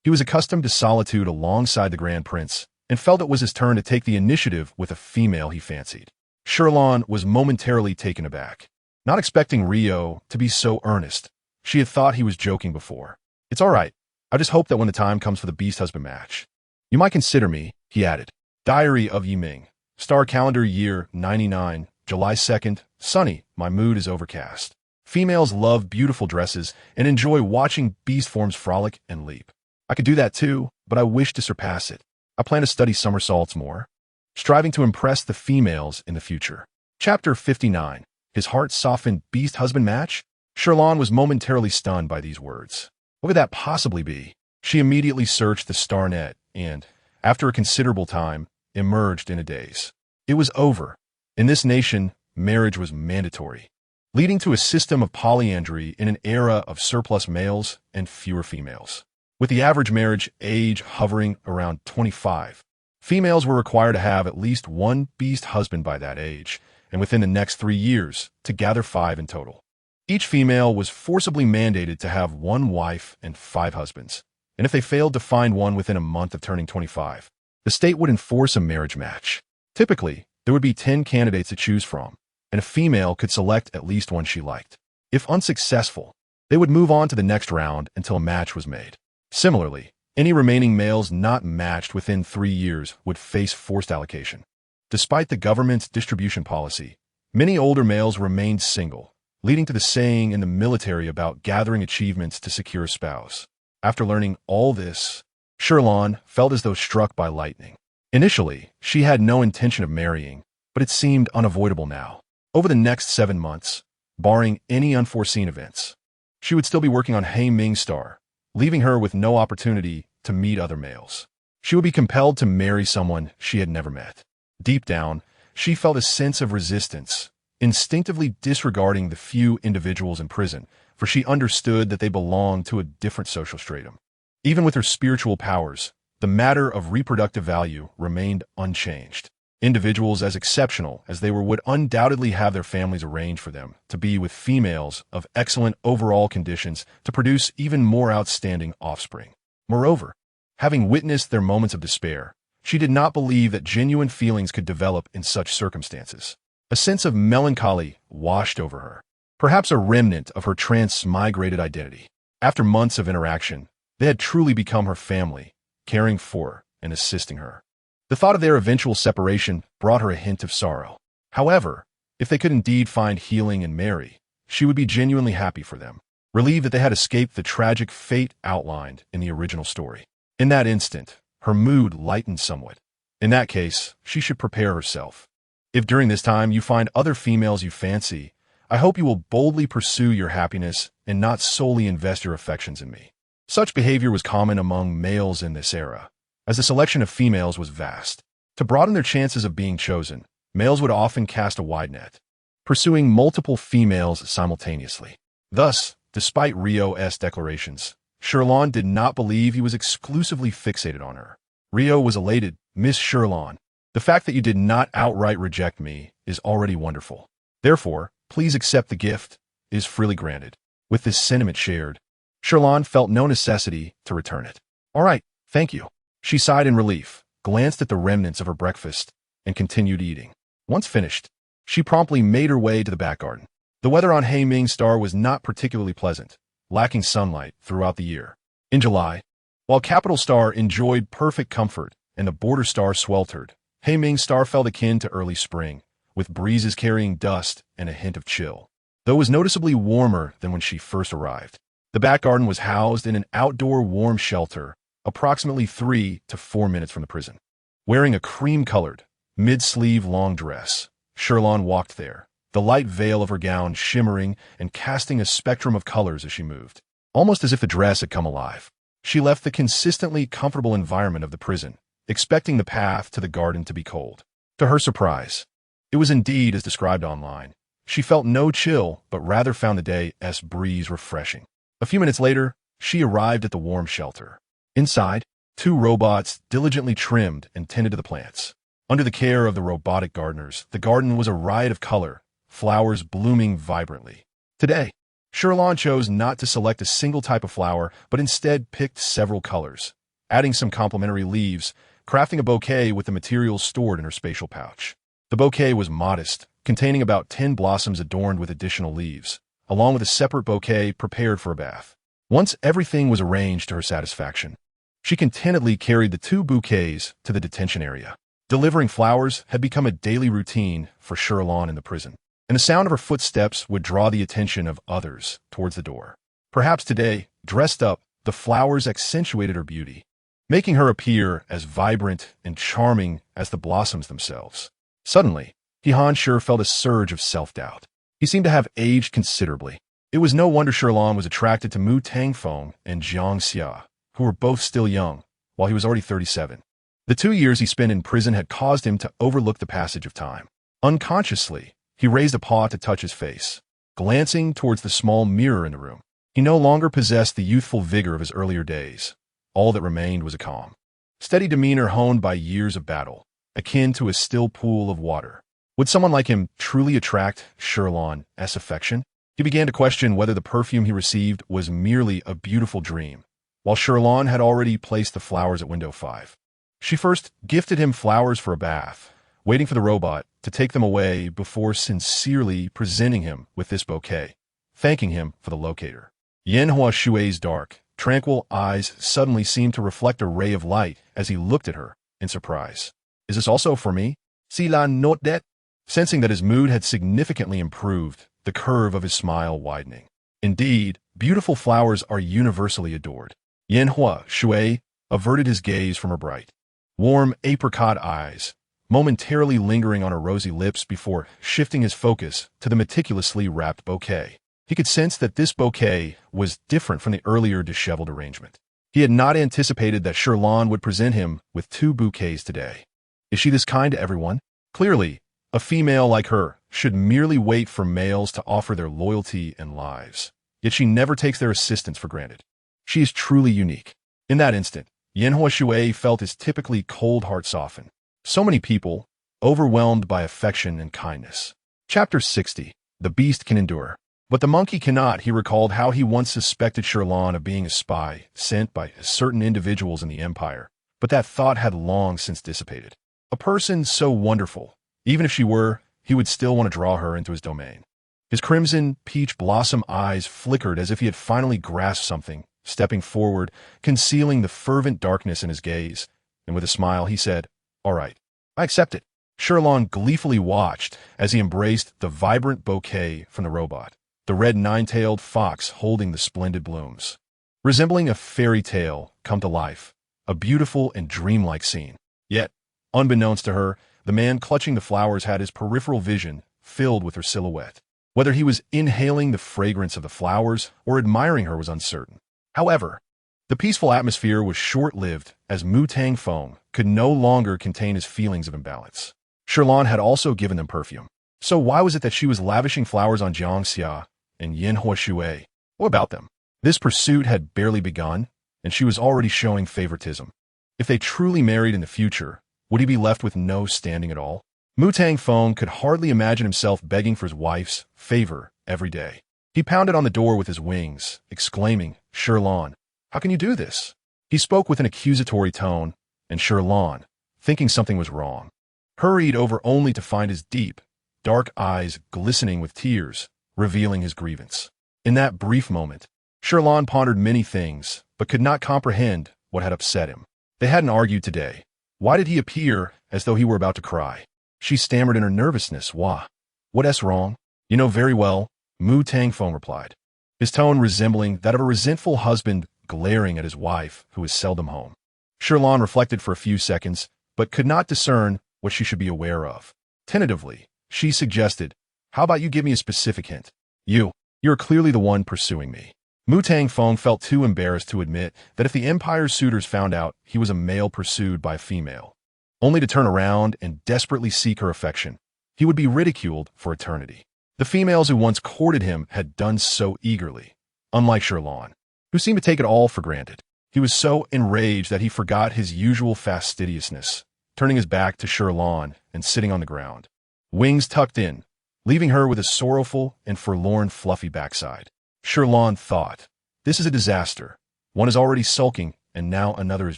He was accustomed to solitude alongside the Grand Prince and felt it was his turn to take the initiative with a female he fancied. Shi Lan was momentarily taken aback. Not expecting Rio to be so earnest, she had thought he was joking before. It's all right. I just hope that when the time comes for the Beast Husband match, you might consider me, he added. Diary of Yiming. Star calendar year 99, July 2nd. Sunny, my mood is overcast. Females love beautiful dresses and enjoy watching beast forms frolic and leap. I could do that too, but I wish to surpass it. I plan to study somersaults more, striving to impress the females in the future. Chapter 59. His heart softened beast husband match? Shi Lan was momentarily stunned by these words. What could that possibly be? She immediately searched the star net and, after a considerable time, emerged in a daze. It was over. In this nation, marriage was mandatory, leading to a system of polyandry in an era of surplus males and fewer females. With the average marriage age hovering around 25, females were required to have at least one beast husband by that age, and within the next 3 years, to gather 5 in total. Each female was forcibly mandated to have 1 wife and 5 husbands, and if they failed to find one within a month of turning 25, the state would enforce a marriage match. Typically, there would be 10 candidates to choose from, and a female could select at least one she liked. If unsuccessful, they would move on to the next round until a match was made. Similarly, any remaining males not matched within 3 years would face forced allocation. Despite the government's distribution policy, many older males remained single, leading to the saying in the military about gathering achievements to secure a spouse. After learning all this, Shi Lan felt as though struck by lightning. Initially, she had no intention of marrying, but it seemed unavoidable now. Over the next 7 months, barring any unforeseen events, she would still be working on Hei Ming's star, leaving her with no opportunity to meet other males. She would be compelled to marry someone she had never met. Deep down, she felt a sense of resistance, instinctively disregarding the few individuals in prison, for she understood that they belonged to a different social stratum. Even with her spiritual powers, the matter of reproductive value remained unchanged. Individuals as exceptional as they were would undoubtedly have their families arrange for them to be with females of excellent overall conditions to produce even more outstanding offspring. Moreover, having witnessed their moments of despair, she did not believe that genuine feelings could develop in such circumstances. A sense of melancholy washed over her, perhaps a remnant of her transmigrated identity. After months of interaction, they had truly become her family, caring for and assisting her. The thought of their eventual separation brought her a hint of sorrow. However, if they could indeed find healing and marry, she would be genuinely happy for them, relieved that they had escaped the tragic fate outlined in the original story. In that instant, her mood lightened somewhat. In that case, she should prepare herself. If during this time you find other females you fancy, I hope you will boldly pursue your happiness and not solely invest your affections in me. Such behavior was common among males in this era, as the selection of females was vast. To broaden their chances of being chosen, males would often cast a wide net, pursuing multiple females simultaneously. Thus, despite Rio's declarations, Shi Lan did not believe he was exclusively fixated on her. Rio was elated. "Miss Shi Lan, the fact that you did not outright reject me is already wonderful. Therefore, please accept the gift, is freely granted." With this sentiment shared, Shi Lan felt no necessity to return it. "All right, thank you." She sighed in relief, glanced at the remnants of her breakfast, and continued eating. Once finished, she promptly made her way to the back garden. The weather on Hei Ming's star was not particularly pleasant, lacking sunlight throughout the year. In July, while Capital Star enjoyed perfect comfort and the Border Star sweltered, Hei Ming's star felt akin to early spring, with breezes carrying dust and a hint of chill, though it was noticeably warmer than when she first arrived. The back garden was housed in an outdoor warm shelter, approximately 3 to 4 minutes from the prison. Wearing a cream-colored, mid-sleeve long dress, Shi Lan walked there, the light veil of her gown shimmering and casting a spectrum of colors as she moved, almost as if the dress had come alive. She left the consistently comfortable environment of the prison, expecting the path to the garden to be cold. To her surprise, it was indeed as described online. She felt no chill, but rather found the day's breeze refreshing. A few minutes later, she arrived at the warm shelter. Inside, 2 robots diligently trimmed and tended to the plants. Under the care of the robotic gardeners, the garden was a riot of color, flowers blooming vibrantly. Today, Shi Lan chose not to select a single type of flower, but instead picked several colors, adding some complementary leaves, crafting a bouquet with the materials stored in her spatial pouch. The bouquet was modest, containing about 10 blossoms adorned with additional leaves, along with a separate bouquet prepared for a bath. Once everything was arranged to her satisfaction, she contentedly carried the 2 bouquets to the detention area. Delivering flowers had become a daily routine for Shi Lan in the prison, and the sound of her footsteps would draw the attention of others towards the door. Perhaps today, dressed up, the flowers accentuated her beauty, making her appear as vibrant and charming as the blossoms themselves. Suddenly, Han Shi felt a surge of self-doubt. He seemed to have aged considerably. It was no wonder Shi Lan was attracted to Mu Tangfeng and Jiang Xia, who were both still young, while he was already 37. The 2 years he spent in prison had caused him to overlook the passage of time. Unconsciously, he raised a paw to touch his face, glancing towards the small mirror in the room. He no longer possessed the youthful vigor of his earlier days. All that remained was a calm, steady demeanor honed by years of battle, akin to a still pool of water. Would someone like him truly attract Shi Lan's affection? He began to question whether the perfume he received was merely a beautiful dream, while Shi Lan had already placed the flowers at window 5. She first gifted him flowers for a bath, waiting for the robot to take them away before sincerely presenting him with this bouquet, thanking him for the locator. Yanhua Shui's dark, tranquil eyes suddenly seemed to reflect a ray of light as he looked at her in surprise. "Is this also for me?" Shi Lan noted that, sensing that his mood had significantly improved, the curve of his smile widening. Indeed, beautiful flowers are universally adored. Yanhua Shui averted his gaze from her bright, warm apricot eyes, momentarily lingering on her rosy lips before shifting his focus to the meticulously wrapped bouquet. He could sense that this bouquet was different from the earlier disheveled arrangement. He had not anticipated that Shi Lan would present him with 2 bouquets today. Is she this kind to everyone? Clearly, a female like her should merely wait for males to offer their loyalty and lives. Yet she never takes their assistance for granted. She is truly unique. In that instant, Yanhua Shui felt his typically cold heart soften. So many people, overwhelmed by affection and kindness. Chapter 60. The beast can endure. But the monkey cannot. He recalled how he once suspected Shi Lan of being a spy sent by certain individuals in the empire, but that thought had long since dissipated. A person so wonderful, even if she were, he would still want to draw her into his domain. His crimson, peach blossom eyes flickered as if he had finally grasped something, stepping forward, concealing the fervent darkness in his gaze, and with a smile he said, "All right, I accept it." Shi Lan gleefully watched as he embraced the vibrant bouquet from the robot, the red nine-tailed fox holding the splendid blooms. Resembling a fairy tale come to life, a beautiful and dreamlike scene. Yet, unbeknownst to her, the man clutching the flowers had his peripheral vision filled with her silhouette. Whether he was inhaling the fragrance of the flowers or admiring her was uncertain. However, the peaceful atmosphere was short-lived as Mu Tang Fong could no longer contain his feelings of imbalance. Shi Lan had also given them perfume. So why was it that she was lavishing flowers on Jiang Xia and Yanhua Shui? What about them? This pursuit had barely begun, and she was already showing favoritism. If they truly married in the future, would he be left with no standing at all? Mu Tang Fong could hardly imagine himself begging for his wife's favor every day. He pounded on the door with his wings, exclaiming, "Shi Lan, how can you do this?" He spoke with an accusatory tone, and Shi Lan, thinking something was wrong, hurried over only to find his deep, dark eyes glistening with tears, revealing his grievance. In that brief moment, Shi Lan pondered many things, but could not comprehend what had upset him. They hadn't argued today. Why did he appear as though he were about to cry? She stammered in her nervousness. What's wrong? You know very well, Mu Tang Fong replied, his tone resembling that of a resentful husband glaring at his wife who is seldom home. Shi Lan reflected for a few seconds, but could not discern what she should be aware of. Tentatively, she suggested, "How about you give me a specific hint? You're clearly the one pursuing me." Mu Tang Fong felt too embarrassed to admit that if the Empire's suitors found out he was a male pursued by a female, only to turn around and desperately seek her affection, he would be ridiculed for eternity. The females who once courted him had done so eagerly, unlike Shi Lan, who seemed to take it all for granted. He was so enraged that he forgot his usual fastidiousness, turning his back to Shi Lan and sitting on the ground, wings tucked in, leaving her with a sorrowful and forlorn fluffy backside. Shi Lan thought, "This is a disaster. One is already sulking, and now another is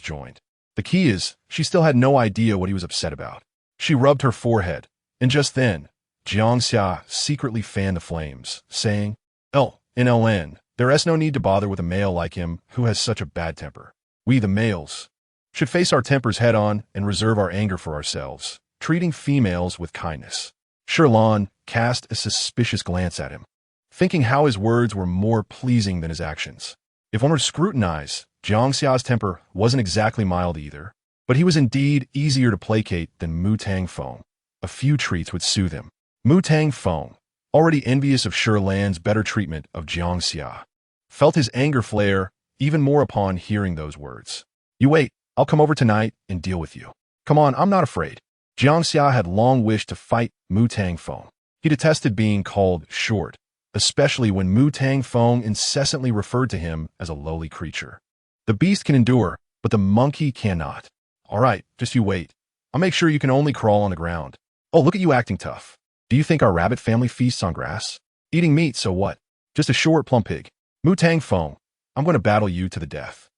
joined." The key is, she still had no idea what he was upset about. She rubbed her forehead, and just then, Jiang Xia secretly fanned the flames, saying, "LN, there is no need to bother with a male like him who has such a bad temper. We, the males, should face our tempers head-on and reserve our anger for ourselves, treating females with kindness." Shi Lan cast a suspicious glance at him, thinking how his words were more pleasing than his actions. If one were to scrutinize, Jiang Xia's temper wasn't exactly mild either, but he was indeed easier to placate than Mu Tang Fong. A few treats would soothe him. Mu Tang Fong, already envious of Shi Lan's better treatment of Jiang Xia, felt his anger flare even more upon hearing those words. "You wait, I'll come over tonight and deal with you. Come on, I'm not afraid." Jiang Xia had long wished to fight Mu Tang Fong. He detested being called short, especially when Mu Tang Fong incessantly referred to him as a lowly creature. The beast can endure, but the monkey cannot. "All right, just you wait. I'll make sure you can only crawl on the ground." "Oh, look at you acting tough. Do you think our rabbit family feasts on grass? Eating meat, so what? Just a short, plump pig. Mu Tang Fong, I'm going to battle you to the death.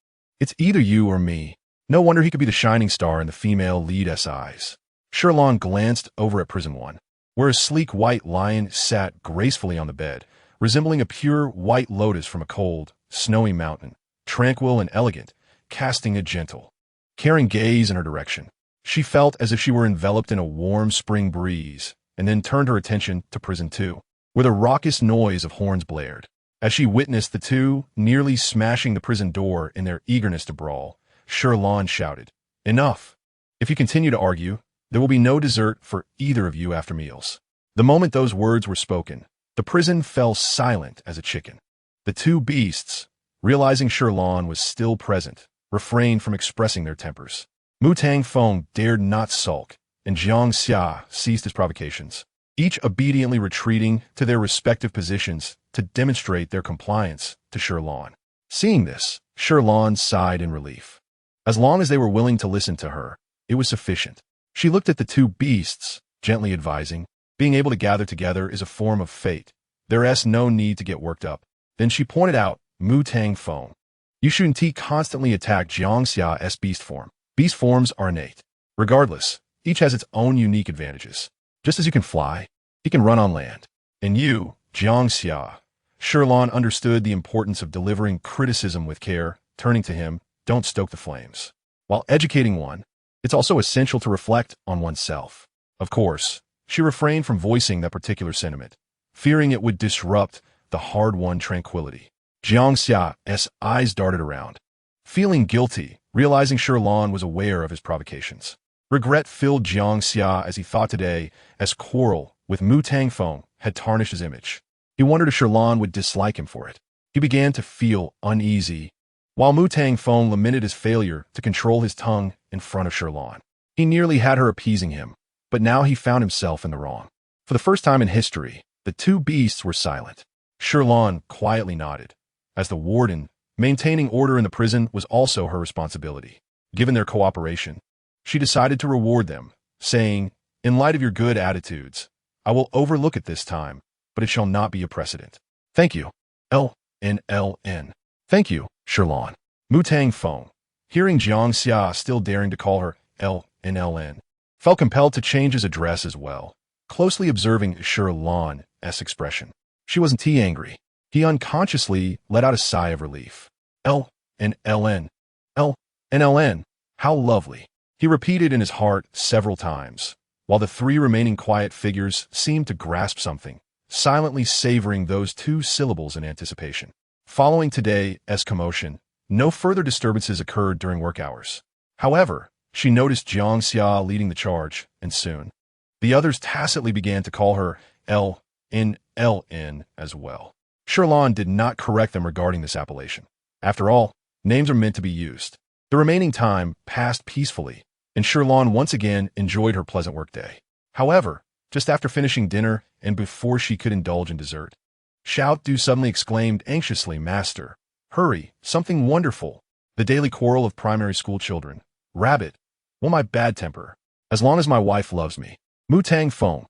It's either you or me." No wonder he could be the shining star in the female lead's eyes. Shi Lan glanced over at Prison 1, where a sleek white lion sat gracefully on the bed, resembling a pure white lotus from a cold, snowy mountain, tranquil and elegant, casting a gentle, caring gaze in her direction. She felt as if she were enveloped in a warm spring breeze, and then turned her attention to Prison 2, where the raucous noise of horns blared. As she witnessed the two nearly smashing the prison door in their eagerness to brawl, Shi Lan shouted, "Enough! If you continue to argue, There will be no dessert for either of you after meals. The moment those words were spoken, the prison fell silent as a chicken. The two beasts, realizing Shi Lan was still present, refrained from expressing their tempers. Mu Tangfeng dared not sulk, and Jiang Xia ceased his provocations, each obediently retreating to their respective positions to demonstrate their compliance to Shi Lan. Seeing this, Shi Lan sighed in relief. As long as they were willing to listen to her, it was sufficient. She looked at the two beasts, gently advising, being able to gather together is a form of fate. There's no need to get worked up. Then she pointed out, Mu Tangfeng. You shouldn't constantly attack Jiang Xia's beast form. Beast forms are innate. Regardless, each has its own unique advantages. Just as you can fly, you can run on land. And you, Jiang Xia. Shi Lan understood the importance of delivering criticism with care, turning to him, don't stoke the flames. While educating one, it's also essential to reflect on oneself. Of course, she refrained from voicing that particular sentiment, fearing it would disrupt the hard-won tranquility. Jiang Xia's eyes darted around, feeling guilty, realizing Shi Lan was aware of his provocations. Regret filled Jiang Xia as he thought today as quarrel with Mu Tangfeng had tarnished his image. He wondered if Shi Lan would dislike him for it. He began to feel uneasy, while Mu Tangfeng lamented his failure to control his tongue in front of Shi Lan. He nearly had her appeasing him, but now he found himself in the wrong. For the first time in history, the two beasts were silent. Shi Lan quietly nodded. As the warden, maintaining order in the prison was also her responsibility. Given their cooperation, she decided to reward them, saying, in light of your good attitudes, I will overlook it this time, but it shall not be a precedent. Thank you. LNLN. Thank you, Shi Lan. Mu Tangfeng, hearing Jiang Xia still daring to call her LNLN, felt compelled to change his address as well, closely observing Shi Lan's expression. She wasn't angry. He unconsciously let out a sigh of relief. LNLN. LNLN. How lovely. He repeated in his heart several times, while the three remaining quiet figures seemed to grasp something, silently savoring those two syllables in anticipation. Following today's commotion, no further disturbances occurred during work hours. However, she noticed Jiang Xia leading the charge, and soon, the others tacitly began to call her LNLN as well. Shi Lan did not correct them regarding this appellation. After all, names are meant to be used. The remaining time passed peacefully, and Shi Lan once again enjoyed her pleasant workday. However, just after finishing dinner and before she could indulge in dessert, Xiao Du suddenly exclaimed anxiously, Master, hurry, something wonderful. The daily quarrel of primary school children. Rabbit. Well, my bad temper. As long as my wife loves me. Mu Tangfeng.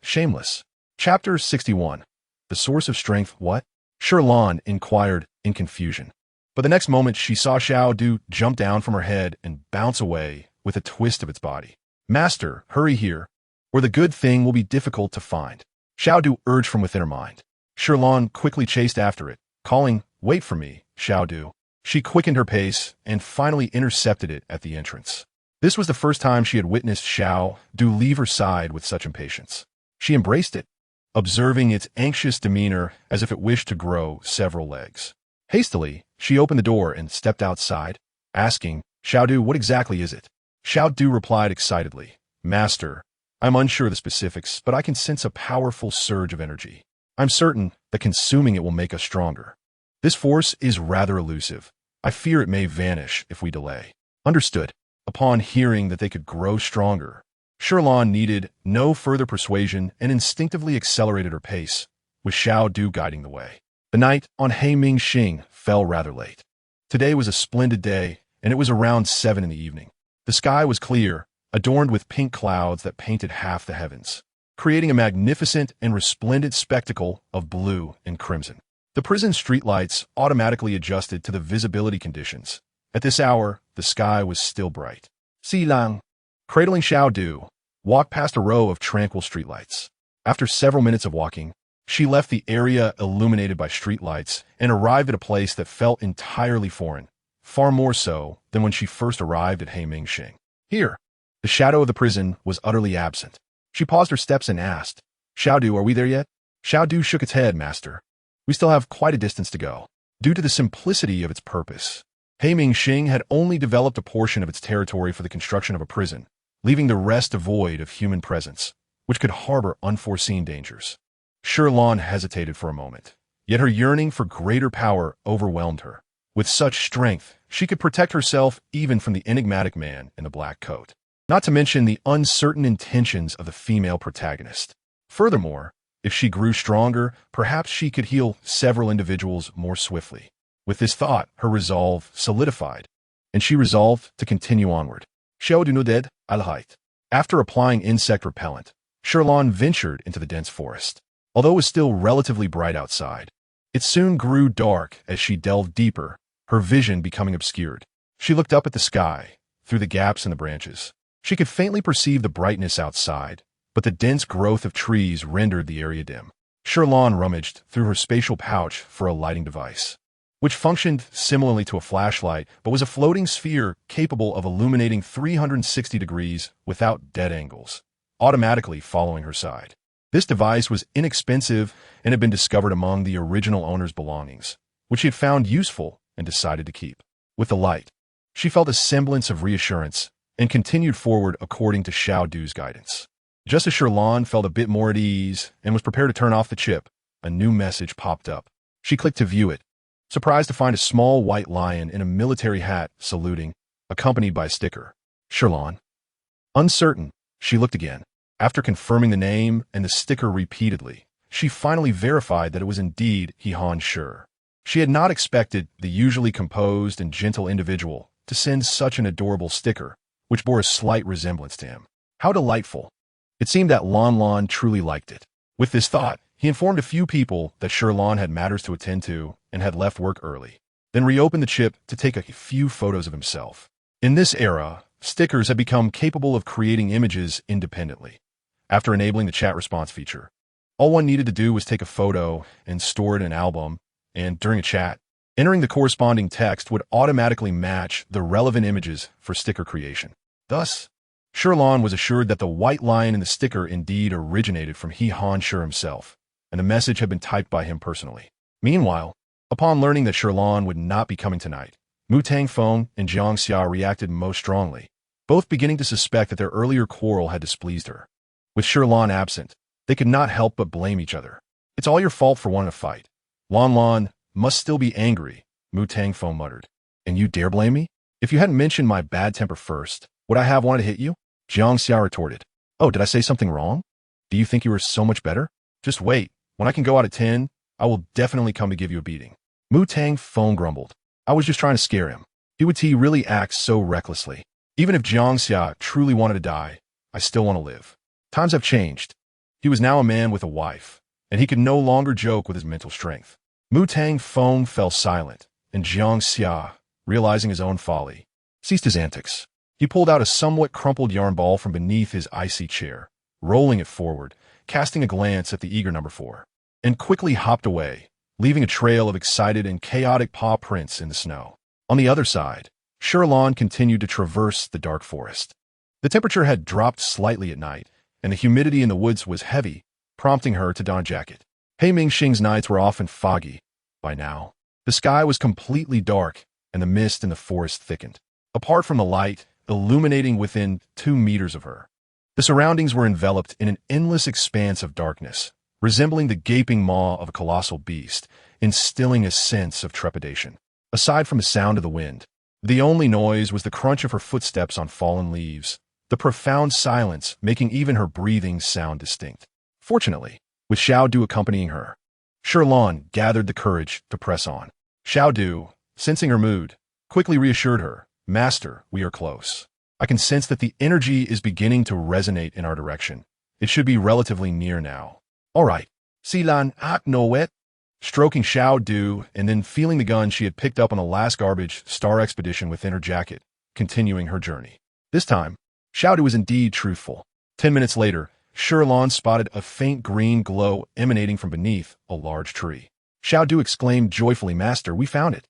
Shameless. Chapter 61. The source of strength, what? Shi Lan inquired in confusion. But the next moment she saw Xiao Du jump down from her head and bounce away with a twist of its body. Master, hurry here, or the good thing will be difficult to find. Xiao Du urged from within her mind. Shi Lan quickly chased after it, calling, Wait for me, Xiao Du. She quickened her pace and finally intercepted it at the entrance. This was the first time she had witnessed Xiao Du leave her side with such impatience. She embraced it, observing its anxious demeanor as if it wished to grow several legs. Hastily, she opened the door and stepped outside, asking, Xiao Du, what exactly is it? Xiao Du replied excitedly, Master, I'm unsure of the specifics, but I can sense a powerful surge of energy. I'm certain that consuming it will make us stronger. This force is rather elusive. I fear it may vanish if we delay. Understood. Upon hearing that they could grow stronger, Shi Lan needed no further persuasion and instinctively accelerated her pace, with Xiao Du guiding the way. The night on Heiming Xing fell rather late. Today was a splendid day, and it was around 7 in the evening. The sky was clear, adorned with pink clouds that painted half the heavens, creating a magnificent and resplendent spectacle of blue and crimson. The prison streetlights automatically adjusted to the visibility conditions. At this hour, the sky was still bright. Shi Lan, cradling Xiao Du, walked past a row of tranquil streetlights. After several minutes of walking, she left the area illuminated by streetlights and arrived at a place that felt entirely foreign, far more so than when she first arrived at Heiming Xing. Here, the shadow of the prison was utterly absent. She paused her steps and asked, Xiao Du, are we there yet? Xiao Du shook its head, Master. We still have quite a distance to go. Due to the simplicity of its purpose, Heiming Xing had only developed a portion of its territory for the construction of a prison, leaving the rest devoid of human presence, which could harbor unforeseen dangers. Shi Lan hesitated for a moment, yet her yearning for greater power overwhelmed her. With such strength, she could protect herself even from the enigmatic man in the black coat, not to mention the uncertain intentions of the female protagonist. Furthermore, if she grew stronger, perhaps she could heal several individuals more swiftly. With this thought, her resolve solidified, and she resolved to continue onward. Xiao Dunoded Alhait. After applying insect repellent, Shi Lan ventured into the dense forest. Although it was still relatively bright outside, it soon grew dark as she delved deeper, her vision becoming obscured. She looked up at the sky, through the gaps in the branches. She could faintly perceive the brightness outside, but the dense growth of trees rendered the area dim. Shi Lan rummaged through her spatial pouch for a lighting device, which functioned similarly to a flashlight but was a floating sphere capable of illuminating 360 degrees without dead angles, automatically following her side. This device was inexpensive and had been discovered among the original owner's belongings, which she had found useful and decided to keep. With the light, she felt a semblance of reassurance and continued forward according to Xiao Du's guidance. Just as Shi Lan felt a bit more at ease and was prepared to turn off the chip, a new message popped up. She clicked to view it, surprised to find a small white lion in a military hat saluting, accompanied by a sticker. Shi Lan. Uncertain, she looked again. After confirming the name and the sticker repeatedly, she finally verified that it was indeed He Han Shi. She had not expected the usually composed and gentle individual to send such an adorable sticker, which bore a slight resemblance to him. How delightful! It seemed that Lan truly liked it. With this thought, he informed a few people that Shi Lan had matters to attend to and had left work early, then reopened the chip to take a few photos of himself. In this era, stickers had become capable of creating images independently. After enabling the chat response feature, all one needed to do was take a photo and store it in an album, and during a chat, entering the corresponding text would automatically match the relevant images for sticker creation. Thus, Shi Lan was assured that the white lion in the sticker indeed originated from He Han Shi himself, and the message had been typed by him personally. Meanwhile, upon learning that Shi Lan would not be coming tonight, Mu Tangfeng and Jiang Xia reacted most strongly, both beginning to suspect that their earlier quarrel had displeased her. With Shi Lan absent, they could not help but blame each other. It's all your fault for wanting to fight. Lan must still be angry, Mu Tangfeng muttered. And you dare blame me? If you hadn't mentioned my bad temper first, would I have wanted to hit you? Jiang Xia retorted. Oh, did I say something wrong? Do you think you were so much better? Just wait. When I can go out of 10, I will definitely come to give you a beating. Mu Tangfeng grumbled. I was just trying to scare him. Huati really acts so recklessly. Even if Jiang Xia truly wanted to die, I still want to live. Times have changed. He was now a man with a wife, and he could no longer joke with his mental strength. Mu Tangfeng fell silent, and Jiang Xia, realizing his own folly, ceased his antics. He pulled out a somewhat crumpled yarn ball from beneath his icy chair, rolling it forward, casting a glance at the eager number 4, and quickly hopped away, leaving a trail of excited and chaotic paw prints in the snow. On the other side, Shi Lan continued to traverse the dark forest. The temperature had dropped slightly at night, and the humidity in the woods was heavy, prompting her to don a jacket. He Mingxing's nights were often foggy. By now, the sky was completely dark, and the mist in the forest thickened. Apart from the light, illuminating within 2 meters of her, the surroundings were enveloped in an endless expanse of darkness, resembling the gaping maw of a colossal beast, instilling a sense of trepidation. Aside from the sound of the wind, the only noise was the crunch of her footsteps on fallen leaves, the profound silence making even her breathing sound distinct. Fortunately, with Xiao Du accompanying her, Shi Lan gathered the courage to press on. Xiao Du, sensing her mood, quickly reassured her, Master, we are close. I can sense that the energy is beginning to resonate in our direction. It should be relatively near now. All right. Shi Lan, no wet. Stroking Xiao Du and then feeling the gun she had picked up on the last garbage star expedition within her jacket, continuing her journey. This time, Xiao Du was indeed truthful. 10 minutes later, Shi Lan spotted a faint green glow emanating from beneath a large tree. Xiao Du exclaimed joyfully, Master, we found it.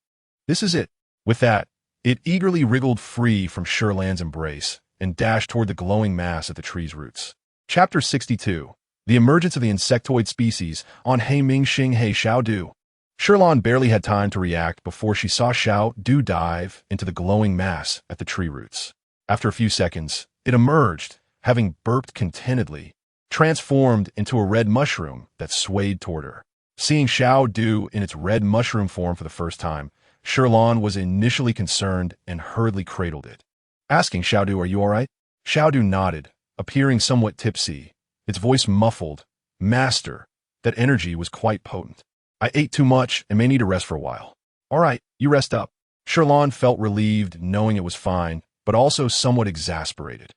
This is it. With that, it eagerly wriggled free from Shi Lan's embrace and dashed toward the glowing mass at the tree's roots. Chapter 62. The Emergence of the Insectoid Species on He Mingxing He Xiao Du. Shi Lan barely had time to react before she saw Xiao Du dive into the glowing mass at the tree roots. After a few seconds, It emerged, having burped contentedly, transformed into a red mushroom that swayed toward her. Seeing Xiao Du in its red mushroom form for the first time, Shi Lan was initially concerned and hurriedly cradled it. Asking Xiao Du, "Are you all right?" Xiao Du nodded, appearing somewhat tipsy, its voice muffled. "Master, that energy was quite potent. I ate too much and may need to rest for a while." "All right, you rest up." Shi Lan felt relieved knowing it was fine, but also somewhat exasperated.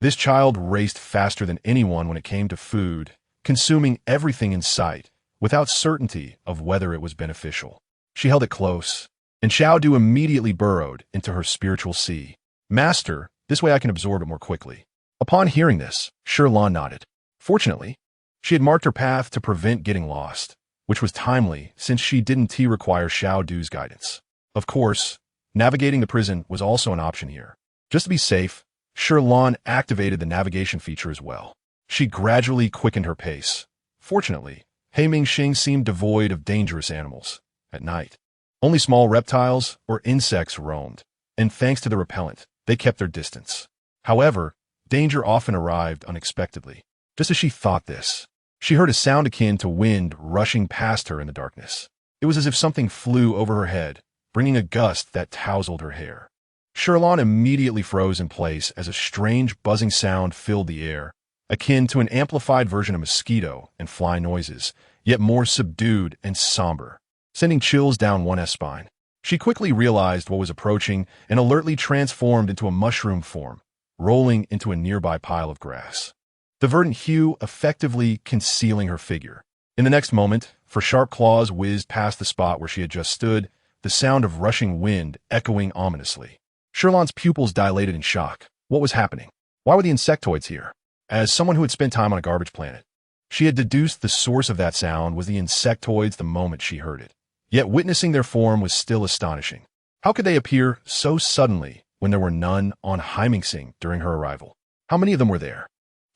This child raced faster than anyone when it came to food, consuming everything in sight, without certainty of whether it was beneficial. She held it close, and Xiao Du immediately burrowed into her spiritual sea. "Master, this way I can absorb it more quickly." Upon hearing this, Shi Lan nodded. Fortunately, she had marked her path to prevent getting lost, which was timely since she didn't require Xiao Du's guidance. Of course, navigating the prison was also an option here. Just to be safe, Shi Lan activated the navigation feature as well. She gradually quickened her pace. Fortunately, Heimingxing seemed devoid of dangerous animals. At night, only small reptiles or insects roamed, and thanks to the repellent, they kept their distance. However, danger often arrived unexpectedly. Just as she thought this, she heard a sound akin to wind rushing past her in the darkness. It was as if something flew over her head, bringing a gust that tousled her hair. Shi Lan immediately froze in place as a strange buzzing sound filled the air, akin to an amplified version of mosquito and fly noises, yet more subdued and somber, sending chills down one's spine. She quickly realized what was approaching and alertly transformed into a mushroom form, rolling into a nearby pile of grass, the verdant hue effectively concealing her figure. In the next moment, for sharp claws whizzed past the spot where she had just stood, the sound of rushing wind echoing ominously. Shi Lan's pupils dilated in shock. What was happening? Why were the insectoids here? As someone who had spent time on a garbage planet, she had deduced the source of that sound was the insectoids the moment she heard it. Yet witnessing their form was still astonishing. How could they appear so suddenly when there were none on Heimingxing during her arrival? How many of them were there?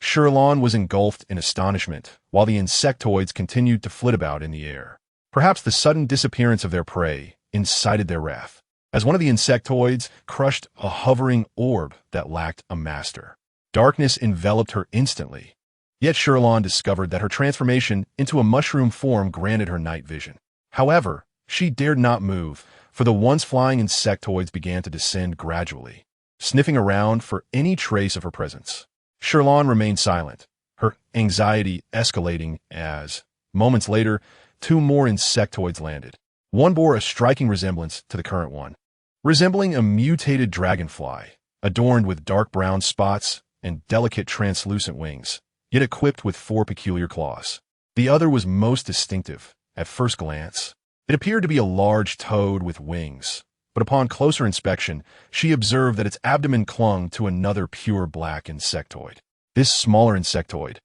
Shi Lan was engulfed in astonishment, while the insectoids continued to flit about in the air. Perhaps the sudden disappearance of their prey incited their wrath, as one of the insectoids crushed a hovering orb that lacked a master. Darkness enveloped her instantly, yet Shi Lan discovered that her transformation into a mushroom form granted her night vision. However, she dared not move, for the once flying insectoids began to descend gradually, sniffing around for any trace of her presence. Shi Lan remained silent, her anxiety escalating as, moments later, 2 more insectoids landed. One bore a striking resemblance to the current one, resembling a mutated dragonfly, adorned with dark brown spots and delicate translucent wings, yet equipped with 4 peculiar claws. The other was most distinctive. At first glance, it appeared to be a large toad with wings, but upon closer inspection, she observed that its abdomen clung to another pure black insectoid. This smaller insectoid,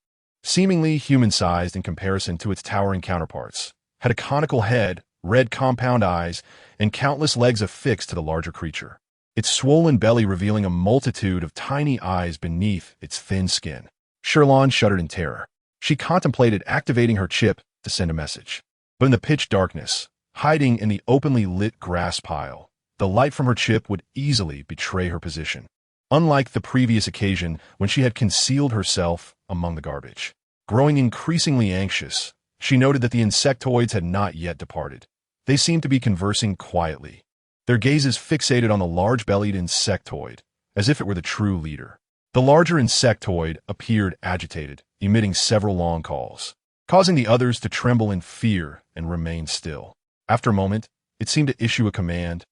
seemingly human-sized in comparison to its towering counterparts, had a conical head, red compound eyes, and countless legs affixed to the larger creature, its swollen belly revealing a multitude of tiny eyes beneath its thin skin. Shi Lan shuddered in terror. She contemplated activating her chip to send a message. But in the pitch darkness, hiding in the openly lit grass pile, the light from her chip would easily betray her position. Unlike the previous occasion when she had concealed herself among the garbage. Growing increasingly anxious, she noted that the insectoids had not yet departed. They seemed to be conversing quietly, their gazes fixated on the large-bellied insectoid, as if it were the true leader. The larger insectoid appeared agitated, emitting several long calls, causing the others to tremble in fear and remain still. After a moment, it seemed to issue a command,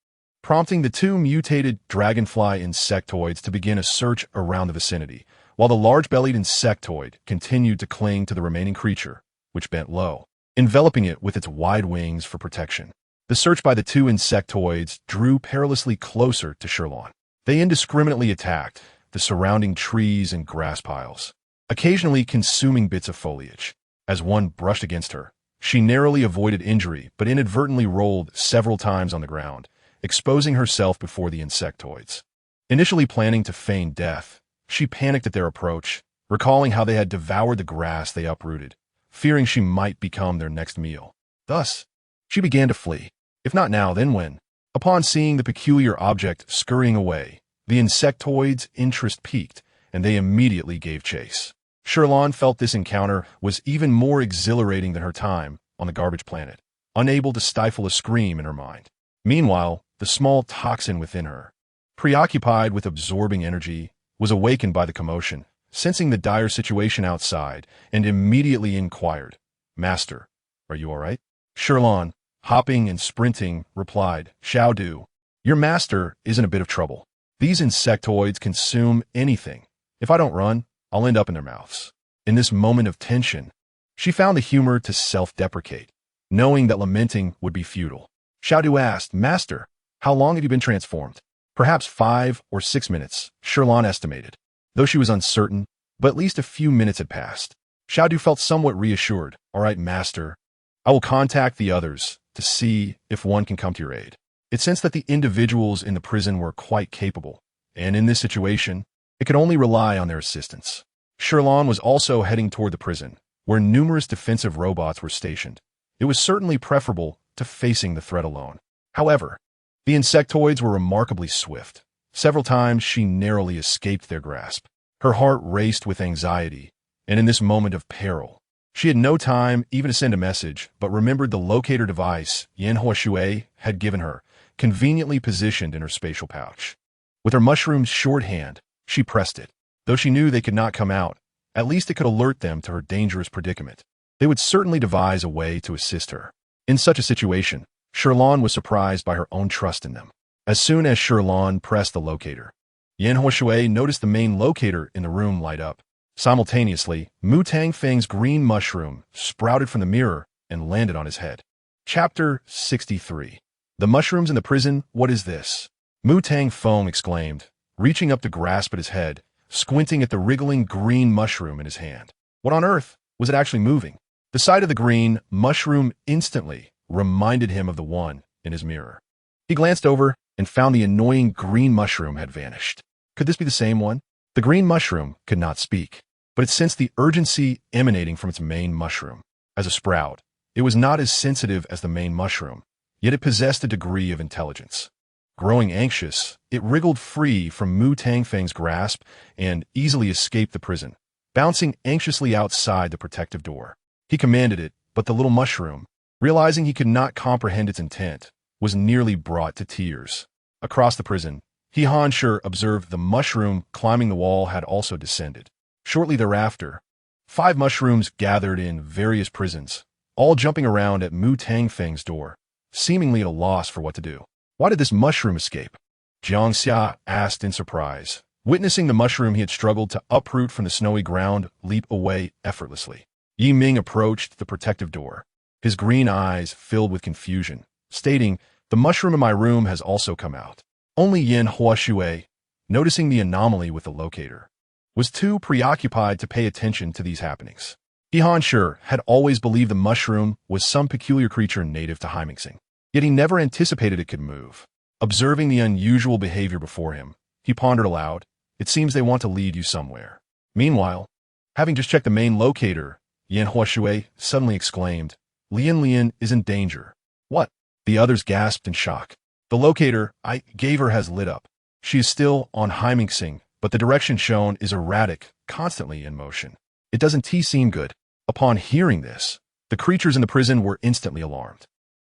prompting the 2 mutated dragonfly insectoids to begin a search around the vicinity, while the large-bellied insectoid continued to cling to the remaining creature, which bent low, enveloping it with its wide wings for protection. The search by the 2 insectoids drew perilously closer to Shi Lan. They indiscriminately attacked the surrounding trees and grass piles, occasionally consuming bits of foliage. As one brushed against her, she narrowly avoided injury but inadvertently rolled several times on the ground, exposing herself before the insectoids. Initially planning to feign death, she panicked at their approach, recalling how they had devoured the grass they uprooted, fearing she might become their next meal. Thus, she began to flee. If not now, then when? Upon seeing the peculiar object scurrying away, the insectoid's interest peaked, and they immediately gave chase. Shi Lan felt this encounter was even more exhilarating than her time on the garbage planet, unable to stifle a scream in her mind. Meanwhile, the small toxin within her, preoccupied with absorbing energy, was awakened by the commotion, sensing the dire situation outside, and immediately inquired, "Master, are you all right?" Shi Lan, hopping and sprinting, replied, "Shao Du, your master is in a bit of trouble. These insectoids consume anything. If I don't run, I'll end up in their mouths." In this moment of tension, she found the humor to self-deprecate, knowing that lamenting would be futile. Shao Du asked, "Master, how long have you been transformed?" "Perhaps 5 or 6 minutes," Shi Lan estimated. Though she was uncertain, but at least a few minutes had passed. Shao Du felt somewhat reassured. "All right, master. I will contact the others to see if one can come to your aid." It sensed that the individuals in the prison were quite capable, and in this situation, it could only rely on their assistance. Shi Lan was also heading toward the prison, where numerous defensive robots were stationed. It was certainly preferable to facing the threat alone. However, the insectoids were remarkably swift. Several times she narrowly escaped their grasp. Her heart raced with anxiety, and in this moment of peril, she had no time even to send a message, but remembered the locator device Yan Huashui had given her, conveniently positioned in her spatial pouch. With her mushroom's short hand, she pressed it. Though she knew they could not come out, at least it could alert them to her dangerous predicament. They would certainly devise a way to assist her. In such a situation, Shi Lan was surprised by her own trust in them. As soon as Shi Lan pressed the locator, Yan Huashui noticed the main locator in the room light up. Simultaneously, Mu Tangfeng's green mushroom sprouted from the mirror and landed on his head. Chapter 63. The mushrooms in the prison, what is this? Mu Tangfeng exclaimed, reaching up to grasp at his head, squinting at the wriggling green mushroom in his hand. What on earth was it actually moving? The sight of the green mushroom instantly reminded him of the one in his mirror. He glanced over and found the annoying green mushroom had vanished. Could this be the same one? The green mushroom could not speak, but it sensed the urgency emanating from its main mushroom. As a sprout, it was not as sensitive as the main mushroom, yet it possessed a degree of intelligence. Growing anxious, it wriggled free from Mu Tangfeng's grasp and easily escaped the prison, bouncing anxiously outside the protective door. He commanded it, but the little mushroom, realizing he could not comprehend its intent, was nearly brought to tears. Across the prison, He Han-Shur observed the mushroom climbing the wall had also descended. Shortly thereafter, 5 mushrooms gathered in various prisons, all jumping around at Mu Tangfeng's door, seemingly at a loss for what to do. Why did this mushroom escape? Jiang Xia asked in surprise, witnessing the mushroom he had struggled to uproot from the snowy ground leap away effortlessly. Yi Ming approached the protective door, his green eyes filled with confusion, stating, "The mushroom in my room has also come out." Only Yan Huashui, noticing the anomaly with the locator, was too preoccupied to pay attention to these happenings. He Han-Shur had always believed the mushroom was some peculiar creature native to Hymixing, yet he never anticipated it could move. Observing the unusual behavior before him, he pondered aloud, "It seems they want to lead you somewhere." Meanwhile, having just checked the main locator, Yan Huashui suddenly exclaimed, "Lian Lian is in danger." "What?" The others gasped in shock. "The locator I gave her has lit up. She is still on Hymixing, but the direction shown is erratic, constantly in motion. It doesn't seem good." Upon hearing this, the creatures in the prison were instantly alarmed.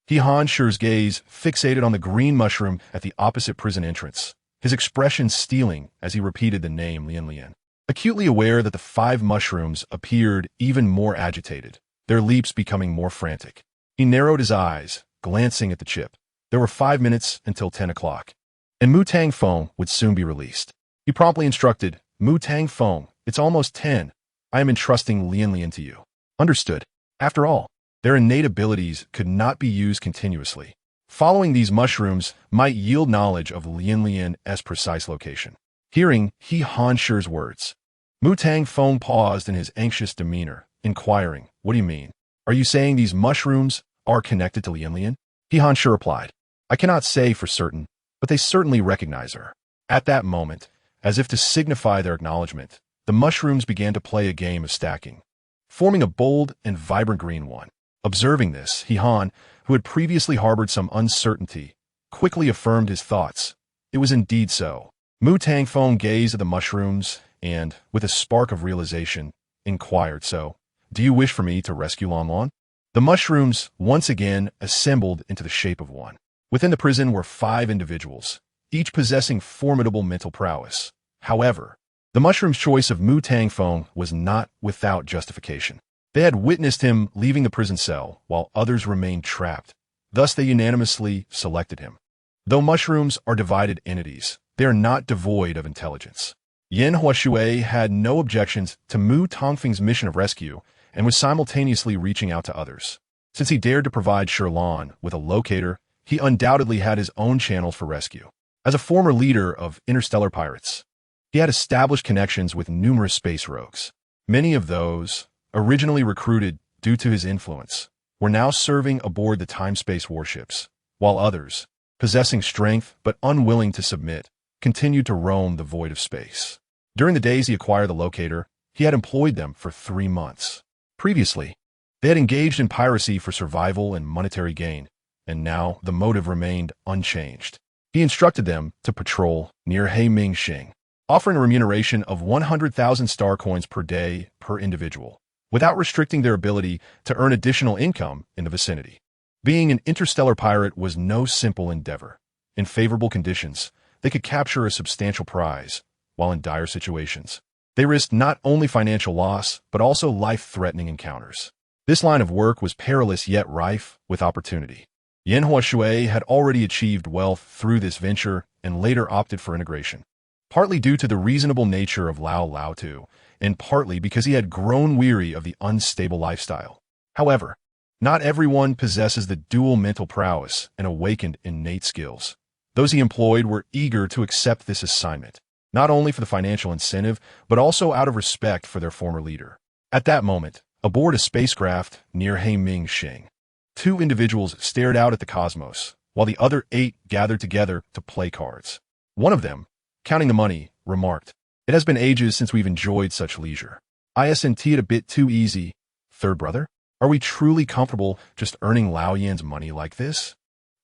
He Han-Shur's gaze fixated on the green mushroom at the opposite prison entrance, his expression stealing as he repeated the name Lian Lian. Acutely aware that the 5 mushrooms appeared even more agitated, their leaps becoming more frantic. He narrowed his eyes, glancing at the chip. There were 5 minutes until 10 o'clock, and Mu Tangfeng would soon be released. He promptly instructed, "Mu Tangfeng, it's almost 10. I am entrusting Lian Lian to you." Understood. After all, their innate abilities could not be used continuously. Following these mushrooms might yield knowledge of Lian Lian's precise location. Hearing He Han-Shur's words, Mu Tangfeng paused in his anxious demeanor, inquiring, "What do you mean? Are you saying these mushrooms are connected to Lian Lian?" He Han-Shur replied, "I cannot say for certain, but they certainly recognize her." At that moment, as if to signify their acknowledgement, the mushrooms began to play a game of stacking, forming a bold and vibrant green one. Observing this, He Han, who had previously harbored some uncertainty, quickly affirmed his thoughts. It was indeed so. Mu Tangfeng gazed at the mushrooms and, with a spark of realization, inquired, "So, do you wish for me to rescue Lan Lan?" The mushrooms once again assembled into the shape of one. Within the prison were 5 individuals, each possessing formidable mental prowess. However, the mushroom's choice of Mu Tangfeng was not without justification. They had witnessed him leaving the prison cell, while others remained trapped. Thus they unanimously selected him. Though mushrooms are divided entities, they are not devoid of intelligence. Yan Huashui had no objections to Mu Tangfeng's mission of rescue and was simultaneously reaching out to others. Since he dared to provide Shi Lan with a locator, he undoubtedly had his own channels for rescue. As a former leader of interstellar pirates, he had established connections with numerous space rogues. Many of those, originally recruited due to his influence, were now serving aboard the time-space warships, while others, possessing strength but unwilling to submit, continued to roam the void of space. During the days he acquired the locator, he had employed them for 3 months. Previously, they had engaged in piracy for survival and monetary gain, and now the motive remained unchanged. He instructed them to patrol near Heiming Xing, offering a remuneration of 100,000 star coins per day per individual, without restricting their ability to earn additional income in the vicinity. Being an interstellar pirate was no simple endeavor. In favorable conditions, they could capture a substantial prize, while in dire situations, they risked not only financial loss, but also life-threatening encounters. This line of work was perilous yet rife with opportunity. Yan Huashui had already achieved wealth through this venture and later opted for integration, partly due to the reasonable nature of Lao Lao Tu, and partly because he had grown weary of the unstable lifestyle. However, not everyone possesses the dual mental prowess and awakened innate skills. Those he employed were eager to accept this assignment, not only for the financial incentive, but also out of respect for their former leader. At that moment, aboard a spacecraft near Heiming Xing, 2 individuals stared out at the cosmos, while the other 8 gathered together to play cards. One of them, counting the money, remarked, "It has been ages since we've enjoyed such leisure. Isn't it a bit too easy, third brother? Are we truly comfortable just earning Lao Yan's money like this?"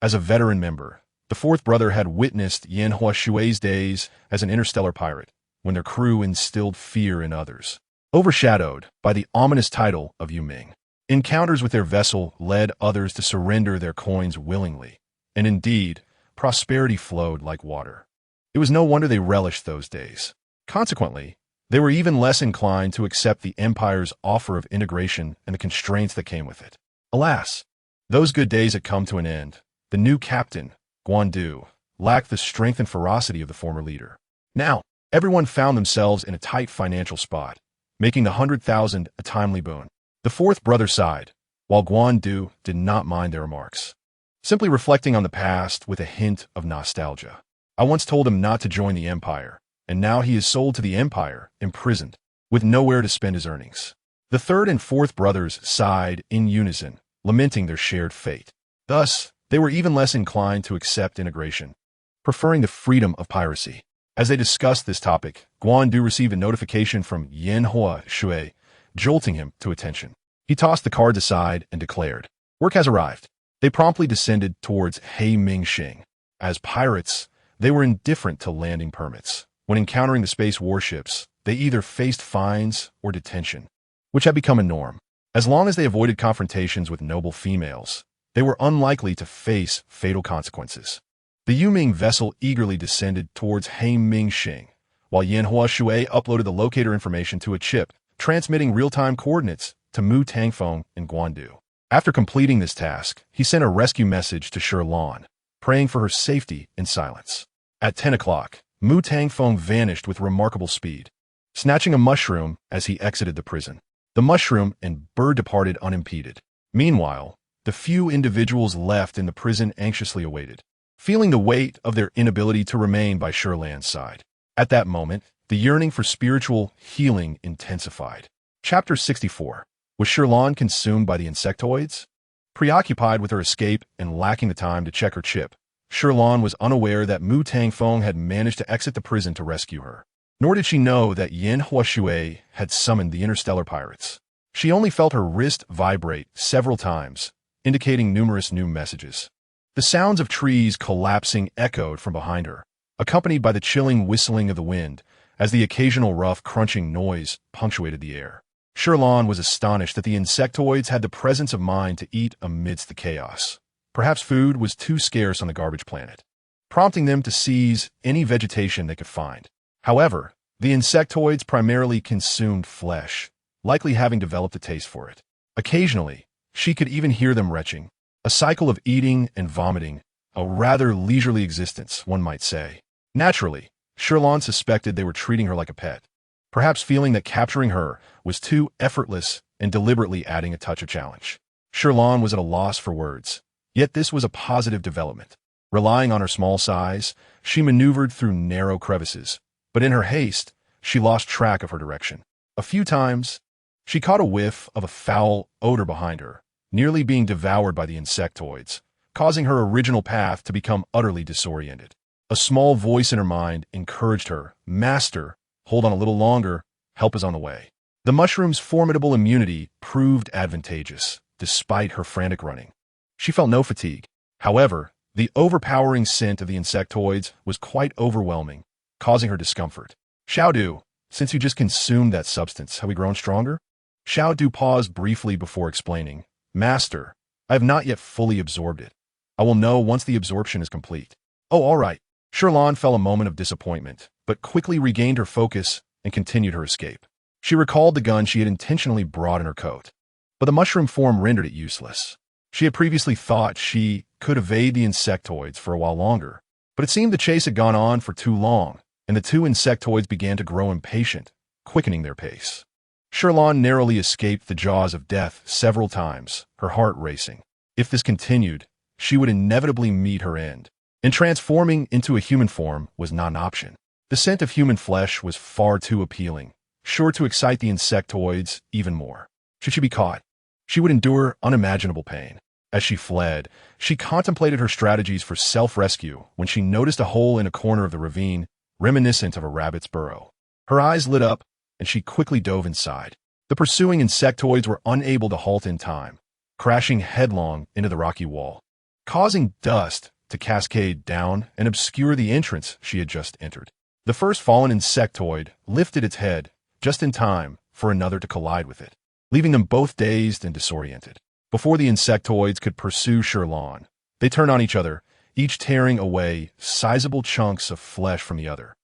As a veteran member, the 4th brother had witnessed Yan Huashui's days as an interstellar pirate, when their crew instilled fear in others. Overshadowed by the ominous title of Yuming, encounters with their vessel led others to surrender their coins willingly, and indeed, prosperity flowed like water. It was no wonder they relished those days. Consequently, they were even less inclined to accept the Empire's offer of integration and the constraints that came with it. Alas, those good days had come to an end. The new captain, Guandu, lacked the strength and ferocity of the former leader. Now, everyone found themselves in a tight financial spot, making the 100,000 a timely boon. The 4th brother sighed, while Guandu did not mind their remarks, simply reflecting on the past with a hint of nostalgia. "I once told him not to join the Empire, and now he is sold to the Empire, imprisoned, with nowhere to spend his earnings." The 3rd and 4th brothers sighed in unison, lamenting their shared fate. Thus, they were even less inclined to accept integration, preferring the freedom of piracy. As they discussed this topic, Guandu received a notification from Yan Huashui, jolting him to attention. He tossed the cards aside and declared, "Work has arrived." They promptly descended towards Heiming Xing. As pirates, they were indifferent to landing permits. When encountering the space warships, they either faced fines or detention, which had become a norm. As long as they avoided confrontations with noble females, they were unlikely to face fatal consequences. The Yuming vessel eagerly descended towards Heiming Xing, while Yan Huashui uploaded the locator information to a chip, transmitting real-time coordinates to Mu Tangfeng and Guandu. After completing this task, he sent a rescue message to Shi Lan, praying for her safety in silence. At 10 o'clock, Mu Tangfeng vanished with remarkable speed, snatching a mushroom as he exited the prison. The mushroom and bird departed unimpeded. Meanwhile, the few individuals left in the prison anxiously awaited, feeling the weight of their inability to remain by Shi Lan's side. At that moment, the yearning for spiritual healing intensified. Chapter 64. Was Shi Lan consumed by the insectoids? Preoccupied with her escape and lacking the time to check her chip, Shi Lan was unaware that Mu Tangfeng had managed to exit the prison to rescue her. Nor did she know that Yan Huashui had summoned the interstellar pirates. She only felt her wrist vibrate several times, indicating numerous new messages. The sounds of trees collapsing echoed from behind her, accompanied by the chilling whistling of the wind as the occasional rough, crunching noise punctuated the air. Shi Lan was astonished that the insectoids had the presence of mind to eat amidst the chaos. Perhaps food was too scarce on the garbage planet, prompting them to seize any vegetation they could find. However, the insectoids primarily consumed flesh, likely having developed a taste for it. Occasionally, she could even hear them retching. A cycle of eating and vomiting, a rather leisurely existence, one might say. Naturally, Shi Lan suspected they were treating her like a pet, perhaps feeling that capturing her was too effortless and deliberately adding a touch of challenge. Shi Lan was at a loss for words, yet this was a positive development. Relying on her small size, she maneuvered through narrow crevices, but in her haste, she lost track of her direction. A few times, she caught a whiff of a foul odor behind her, nearly being devoured by the insectoids, causing her original path to become utterly disoriented. A small voice in her mind encouraged her, "Master, hold on a little longer, help is on the way." The mushroom's formidable immunity proved advantageous, despite her frantic running. She felt no fatigue. However, the overpowering scent of the insectoids was quite overwhelming, causing her discomfort. "Xiaodu, since you just consumed that substance, have we grown stronger?" Xiaodu paused briefly before explaining, "Master, I have not yet fully absorbed it. I will know once the absorption is complete." "Oh, all right." Shi Lan felt a moment of disappointment, but quickly regained her focus and continued her escape. She recalled the gun she had intentionally brought in her coat, but the mushroom form rendered it useless. She had previously thought she could evade the insectoids for a while longer, but it seemed the chase had gone on for too long, and the two insectoids began to grow impatient, quickening their pace. Shi Lan narrowly escaped the jaws of death several times, her heart racing. If this continued, she would inevitably meet her end, and transforming into a human form was not an option. The scent of human flesh was far too appealing, sure to excite the insectoids even more. Should she be caught, she would endure unimaginable pain. As she fled, she contemplated her strategies for self-rescue when she noticed a hole in a corner of the ravine, reminiscent of a rabbit's burrow. Her eyes lit up, and she quickly dove inside. The pursuing insectoids were unable to halt in time, crashing headlong into the rocky wall, causing dust to cascade down and obscure the entrance she had just entered. The first fallen insectoid lifted its head just in time for another to collide with it, leaving them both dazed and disoriented. Before the insectoids could pursue Shi Lan, they turned on each other, each tearing away sizable chunks of flesh from the other,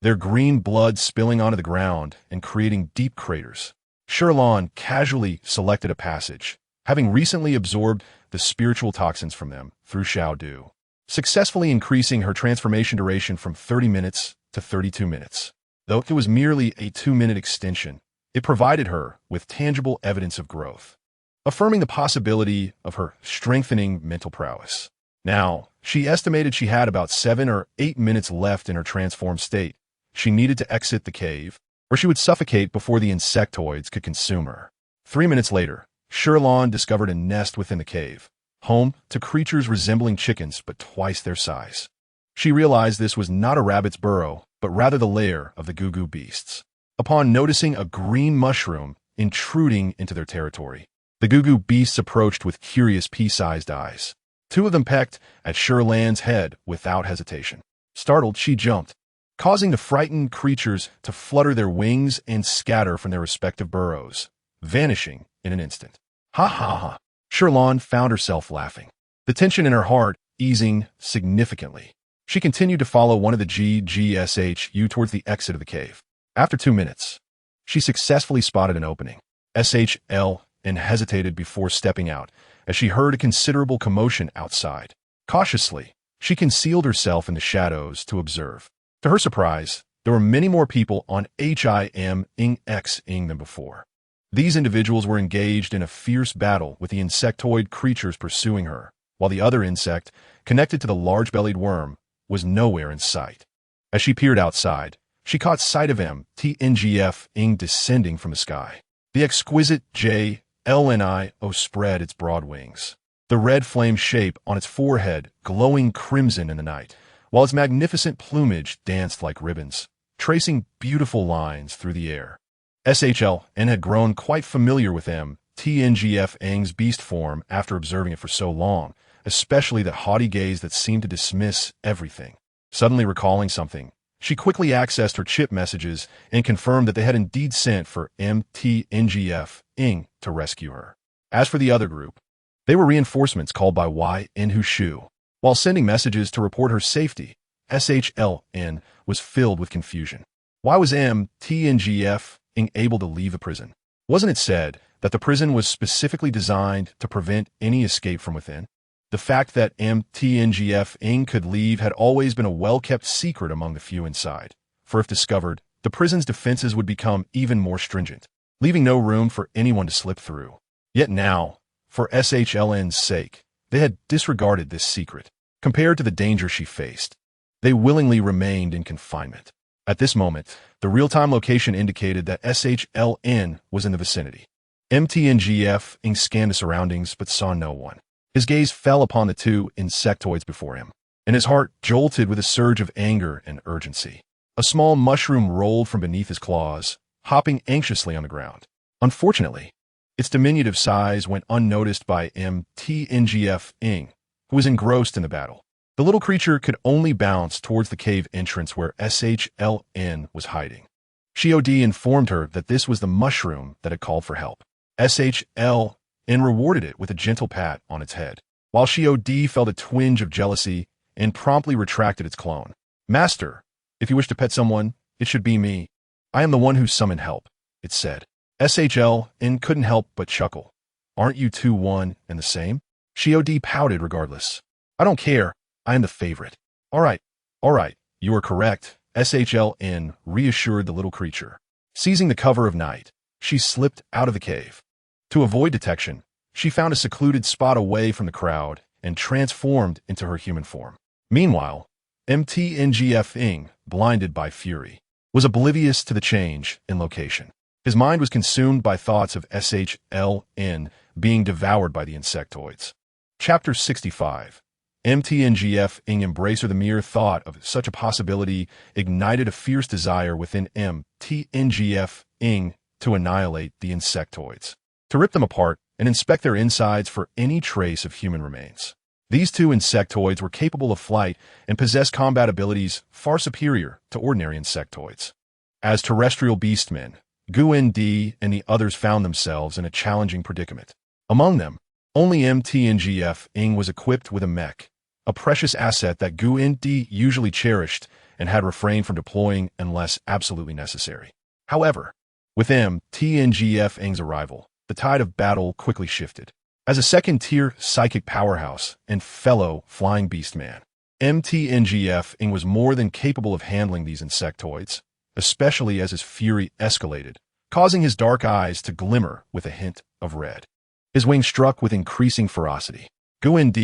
their green blood spilling onto the ground and creating deep craters. Shi Lan casually selected a passage, having recently absorbed the spiritual toxins from them through Xiaodu, successfully increasing her transformation duration from 30 minutes to 32 minutes. Though it was merely a 2-minute extension, it provided her with tangible evidence of growth, affirming the possibility of her strengthening mental prowess. Now, she estimated she had about 7 or 8 minutes left in her transformed state. She needed to exit the cave, or she would suffocate before the insectoids could consume her. 3 minutes later, Shi Lan discovered a nest within the cave, home to creatures resembling chickens but twice their size. She realized this was not a rabbit's burrow, but rather the lair of the Gugu beasts. Upon noticing a green mushroom intruding into their territory, the Gugu beasts approached with curious pea-sized eyes. 2 of them pecked at Shi Lan's head without hesitation. Startled, she jumped, causing the frightened creatures to flutter their wings and scatter from their respective burrows, vanishing in an instant. Ha ha ha! Shi Lan found herself laughing, the tension in her heart easing significantly. She continued to follow one of the GGSHU towards the exit of the cave. After 2 minutes, she successfully spotted an opening. SHL and hesitated before stepping out as she heard a considerable commotion outside. Cautiously, she concealed herself in the shadows to observe. To her surprise, there were many more people on HIM-ing-X-ing than before. These individuals were engaged in a fierce battle with the insectoid creatures pursuing her, while the other insect, connected to the large-bellied worm, was nowhere in sight. As she peered outside, she caught sight of MTNGF-ing descending from the sky. The exquisite JLNIO spread its broad wings, the red flame shape on its forehead glowing crimson in the night, while its magnificent plumage danced like ribbons, tracing beautiful lines through the air. SHLN had grown quite familiar with MTNGF-ing's beast form after observing it for so long, especially that haughty gaze that seemed to dismiss everything. Suddenly recalling something, She quickly accessed her chip messages and confirmed that they had indeed sent for MTNGF-ing to rescue her. As for the other group, they were reinforcements called by YN Shu. While sending messages to report her safety, SHLN was filled with confusion. Why was MTNGF-ing able to leave the prison? Wasn't it said that the prison was specifically designed to prevent any escape from within? The fact that MTNGF-ing could leave had always been a well-kept secret among the few inside, for if discovered, the prison's defenses would become even more stringent, leaving no room for anyone to slip through. Yet now, for SHLN's sake, they had disregarded this secret. Compared to the danger she faced, they willingly remained in confinement. At this moment, the real-time location indicated that SHLN was in the vicinity. MTNGF-ing scanned the surroundings but saw no one. His gaze fell upon the two insectoids before him, and his heart jolted with a surge of anger and urgency. A small mushroom rolled from beneath his claws, hopping anxiously on the ground. Unfortunately, its diminutive size went unnoticed by MTNGF-ing, who was engrossed in the battle. The little creature could only bounce towards the cave entrance where SHLN was hiding. Shi informed her that this was the mushroom that had called for help. SHLN rewarded it with a gentle pat on its head, while Shi felt a twinge of jealousy and promptly retracted its clone. "Master, if you wish to pet someone, it should be me. I am the one who summoned help," it said. SHLN couldn't help but chuckle. "Aren't you two one and the same?" Shi pouted regardless. "I don't care. I am the favorite." All right, you are correct," SHLN reassured the little creature. Seizing the cover of night, she slipped out of the cave. To avoid detection, she found a secluded spot away from the crowd and transformed into her human form. Meanwhile, MTNGF-ing, blinded by fury, was oblivious to the change in location. His mind was consumed by thoughts of SHLN being devoured by the insectoids. Chapter 65. MTNGF-ing embrace, or the mere thought of such a possibility ignited a fierce desire within MTNGF-ing to annihilate the insectoids, to rip them apart and inspect their insides for any trace of human remains. These two insectoids were capable of flight and possessed combat abilities far superior to ordinary insectoids. As terrestrial beastmen, GUND and the others found themselves in a challenging predicament. Among them, only MTNGF-ing was equipped with a mech, a precious asset that GUND usually cherished and had refrained from deploying unless absolutely necessary. However, with MTNGF-ing's arrival, the tide of battle quickly shifted. As a second-tier psychic powerhouse and fellow flying beastman, MTNGF-ing was more than capable of handling these insectoids, especially as his fury escalated, causing his dark eyes to glimmer with a hint of red. His wings struck with increasing ferocity. GUND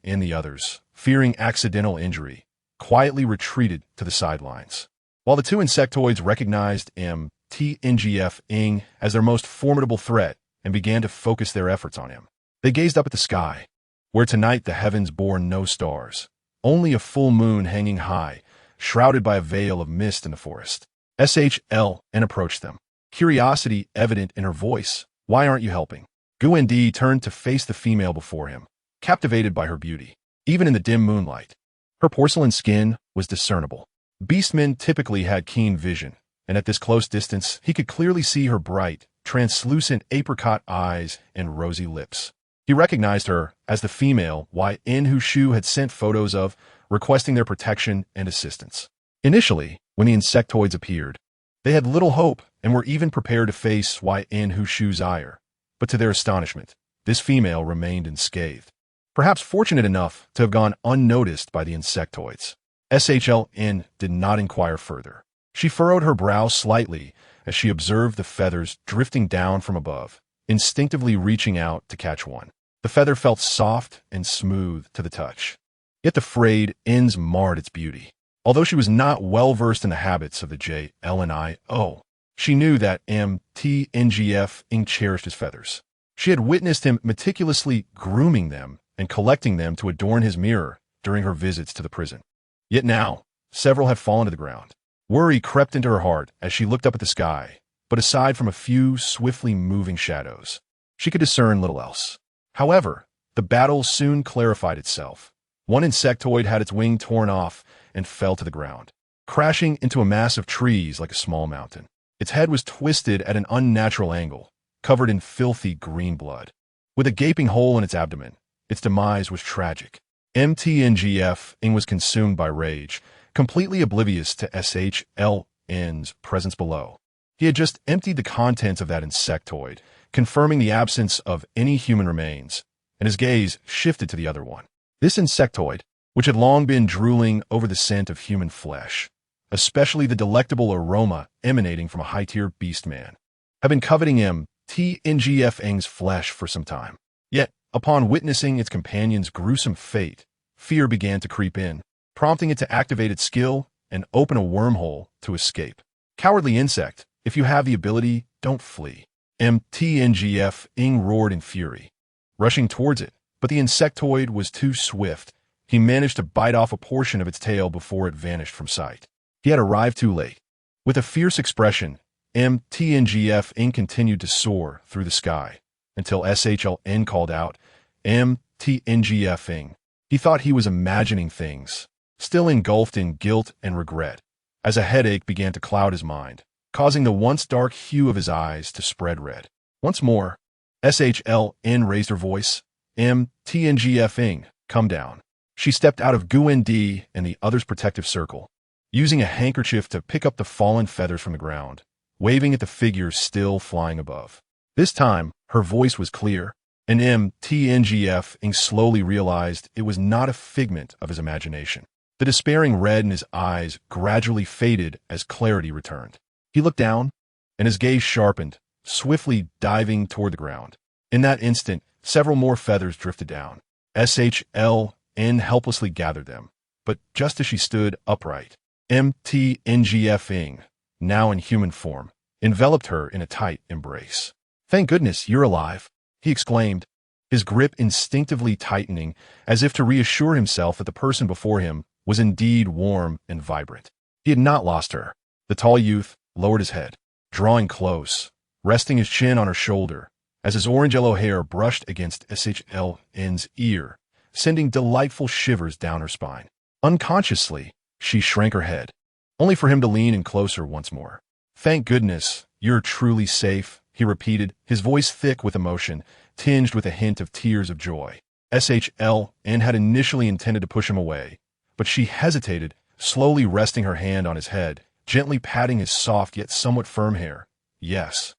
and the others, fearing accidental injury, quietly retreated to the sidelines. While the two insectoids recognized MTNGF-ing as their most formidable threat and began to focus their efforts on him, they gazed up at the sky, where tonight the heavens bore no stars, only a full moon hanging high, shrouded by a veil of mist in the forest. SHLN approached them, curiosity evident in her voice. "Why aren't you helping?" GUND turned to face the female before him, captivated by her beauty. Even in the dim moonlight, her porcelain skin was discernible. Beastmen typically had keen vision, and at this close distance he could clearly see her bright, translucent apricot eyes and rosy lips. He recognized her as the female YN Shu had sent photos of, requesting their protection and assistance. Initially, when the insectoids appeared, they had little hope and were even prepared to face YN Shu's ire. But to their astonishment, this female remained unscathed, perhaps fortunate enough to have gone unnoticed by the insectoids. SHLN did not inquire further. She furrowed her brow slightly as she observed the feathers drifting down from above, instinctively reaching out to catch one. The feather felt soft and smooth to the touch, yet the frayed ends marred its beauty. Although she was not well-versed in the habits of the JLNIO, she knew that MTNGF-ing cherished his feathers. She had witnessed him meticulously grooming them and collecting them to adorn his mirror during her visits to the prison. Yet now, several had fallen to the ground. Worry crept into her heart as she looked up at the sky, but aside from a few swiftly moving shadows, she could discern little else. However, the battle soon clarified itself. One insectoid had its wing torn off and fell to the ground. crashing into a mass of trees like a small mountain. Its head was twisted at an unnatural angle, covered in filthy green blood. With a gaping hole in its abdomen, its demise was tragic. MTNGF-ing was consumed by rage, completely oblivious to SHLN's presence below. He had just emptied the contents of that insectoid, confirming the absence of any human remains, and his gaze shifted to the other one. This insectoid, which had long been drooling over the scent of human flesh, especially the delectable aroma emanating from a high-tier beast-man, had been coveting MTNGF-ing's flesh for some time. Yet, upon witnessing its companion's gruesome fate, fear began to creep in, prompting it to activate its skill and open a wormhole to escape. Cowardly insect, if you have the ability, don't flee. MTNGF-ing roared in fury, rushing towards it, but the insectoid was too swift. He managed to bite off a portion of its tail before it vanished from sight. He had arrived too late. With a fierce expression, MTNGF-ing continued to soar through the sky until SHLN called out, MTNGF-ing. He thought he was imagining things, still engulfed in guilt and regret, as a headache began to cloud his mind, causing the once dark hue of his eyes to spread red. Once more, SHLN raised her voice, MTNGF-ing, come down. She stepped out of GUND and the other's protective circle, using a handkerchief to pick up the fallen feathers from the ground, waving at the figures still flying above. This time, her voice was clear, and MTNGF-ing slowly realized it was not a figment of his imagination. The despairing red in his eyes gradually faded as clarity returned. He looked down, and his gaze sharpened, swiftly diving toward the ground. In that instant, several more feathers drifted down. SHLN helplessly gathered them, but just as she stood upright, MTNGF-ing, now in human form, enveloped her in a tight embrace. "Thank goodness you're alive," he exclaimed, his grip instinctively tightening as if to reassure himself that the person before him was indeed warm and vibrant. He had not lost her. The tall youth lowered his head, drawing close, resting his chin on her shoulder, as his orange-yellow hair brushed against SHLN's ear, sending delightful shivers down her spine. Unconsciously, she shrank her head, only for him to lean in closer once more. "Thank goodness, you're truly safe," he repeated, his voice thick with emotion, tinged with a hint of tears of joy. SHLN had initially intended to push him away, but she hesitated, slowly resting her hand on his head, gently patting his soft yet somewhat firm hair. "Yes."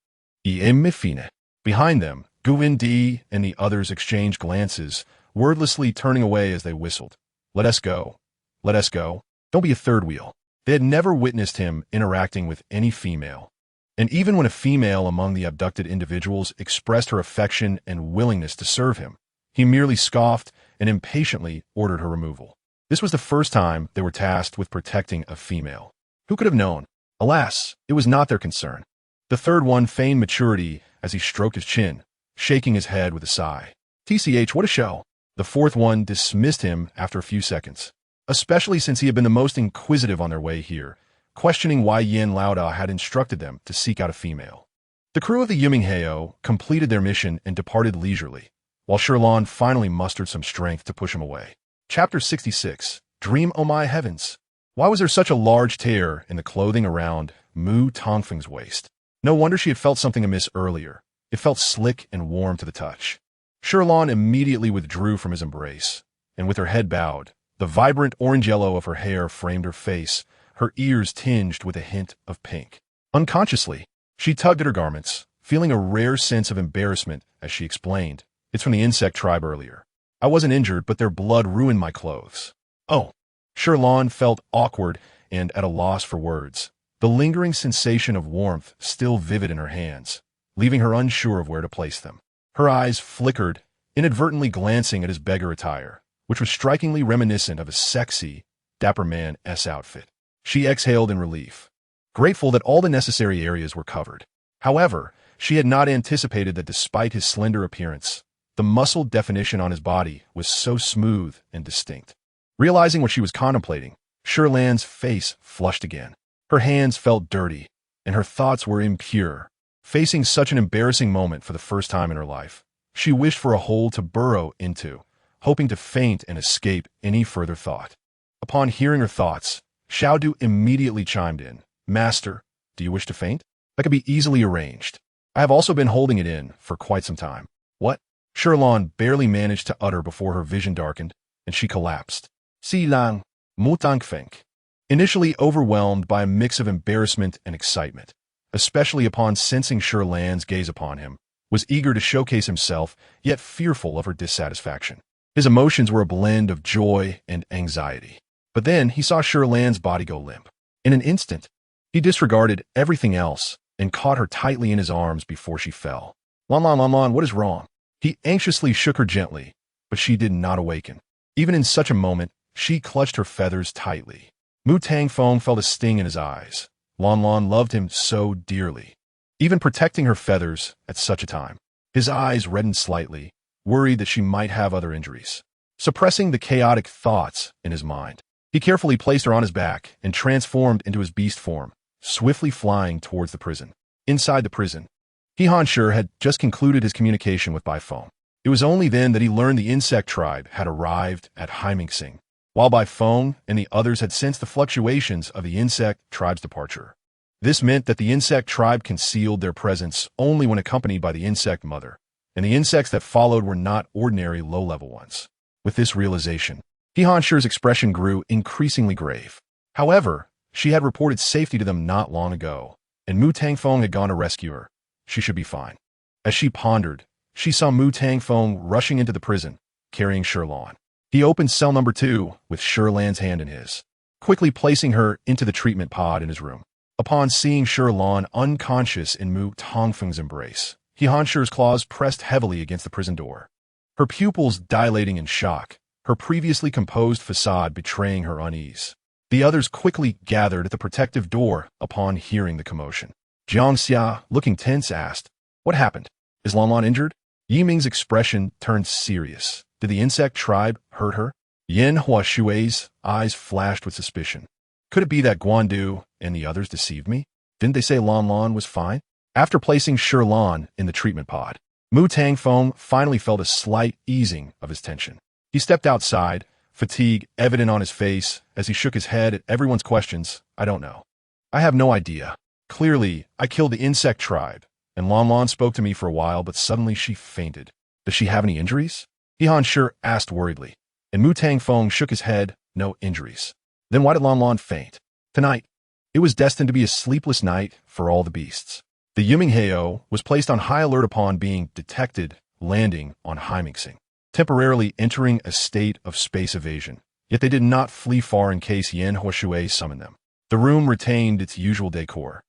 Fine. Behind them, GUND and the others exchanged glances, wordlessly turning away as they whistled. "Let us go. Let us go. Don't be a third wheel." They had never witnessed him interacting with any female, and even when a female among the abducted individuals expressed her affection and willingness to serve him, he merely scoffed and impatiently ordered her removal. This was the first time they were tasked with protecting a female. Who could have known? Alas, it was not their concern. The third one feigned maturity as he stroked his chin, shaking his head with a sigh. "TCH, what a show." The fourth one dismissed him after a few seconds, especially since he had been the most inquisitive on their way here, questioning why Yin Laoda had instructed them to seek out a female. The crew of the Yumingheyo completed their mission and departed leisurely, while Shi Lan finally mustered some strength to push him away. Chapter 66. Dream, oh my heavens! Why was there such a large tear in the clothing around Mu Tongfeng's waist? No wonder she had felt something amiss earlier. It felt slick and warm to the touch. Shi Lan immediately withdrew from his embrace, and with her head bowed, the vibrant orange-yellow of her hair framed her face, her ears tinged with a hint of pink. Unconsciously, she tugged at her garments, feeling a rare sense of embarrassment as she explained, "It's from the insect tribe earlier. I wasn't injured, but their blood ruined my clothes." "Oh." Shi Lan felt awkward and at a loss for words, the lingering sensation of warmth still vivid in her hands, leaving her unsure of where to place them. Her eyes flickered, inadvertently glancing at his beggar attire, which was strikingly reminiscent of a sexy, dapper man's outfit. She exhaled in relief, grateful that all the necessary areas were covered. However, she had not anticipated that despite his slender appearance, the muscle definition on his body was so smooth and distinct. Realizing what she was contemplating, Shi Lan's face flushed again. Her hands felt dirty, and her thoughts were impure. Facing such an embarrassing moment for the first time in her life, she wished for a hole to burrow into, hoping to faint and escape any further thought. Upon hearing her thoughts, Xiaodu immediately chimed in. Master, do you wish to faint? That could be easily arranged. I have also been holding it in for quite some time. What? Shi Lan barely managed to utter before her vision darkened, and she collapsed. Shi Lan, Mutangfeng. Initially overwhelmed by a mix of embarrassment and excitement, especially upon sensing Shi Lan's gaze upon him, was eager to showcase himself, yet fearful of her dissatisfaction. His emotions were a blend of joy and anxiety. But then he saw Shi Lan's body go limp. In an instant, he disregarded everything else and caught her tightly in his arms before she fell. Lan, what is wrong? He anxiously shook her gently, but she did not awaken. Even in such a moment, she clutched her feathers tightly. Mu Tangfeng felt a sting in his eyes. Lan loved him so dearly, even protecting her feathers at such a time. His eyes reddened slightly, worried that she might have other injuries. Suppressing the chaotic thoughts in his mind, he carefully placed her on his back and transformed into his beast form, swiftly flying towards the prison. Inside the prison, He Hanshi had just concluded his communication with Baifeng. It was only then that he learned the insect tribe had arrived at Haimengsing, while Baifeng and the others had sensed the fluctuations of the insect tribe's departure. This meant that the insect tribe concealed their presence only when accompanied by the insect mother, and the insects that followed were not ordinary low-level ones. With this realization, He Hanshi's expression grew increasingly grave. However, she had reported safety to them not long ago, and Mu Tangfeng had gone to rescue her. She should be fine. As she pondered, she saw Mu Tangfeng rushing into the prison, carrying Shi Lan. He opened cell number 2 with Shi Lan's hand in his, quickly placing her into the treatment pod in his room. Upon seeing Shi Lan unconscious in Mu Tangfeng's embrace, He Hanshi's claws pressed heavily against the prison door, her pupils dilating in shock, her previously composed facade betraying her unease. The others quickly gathered at the protective door upon hearing the commotion. Jiang Xia, looking tense, asked, "What happened? Is Lan injured?" Yiming's expression turned serious. Did the insect tribe hurt her? Yan Huashui's eyes flashed with suspicion. Could it be that Guandu and the others deceived me? Didn't they say Lan was fine? After placing Shi Lan in the treatment pod, Mu Tangfeng finally felt a slight easing of his tension. He stepped outside, fatigue evident on his face as he shook his head at everyone's questions. "I don't know. I have no idea. Clearly, I killed the insect tribe, and Lan spoke to me for a while, but suddenly she fainted. Does she have any injuries?" He Hanshi asked worriedly, and Mu Tangfeng shook his head. "No injuries." Then why did Lan faint? Tonight, it was destined to be a sleepless night for all the beasts. The Yiming was placed on high alert upon being detected landing on Haimengsing, temporarily entering a state of space evasion. Yet they did not flee far in case Yan Huashui summoned them. The room retained its usual decor,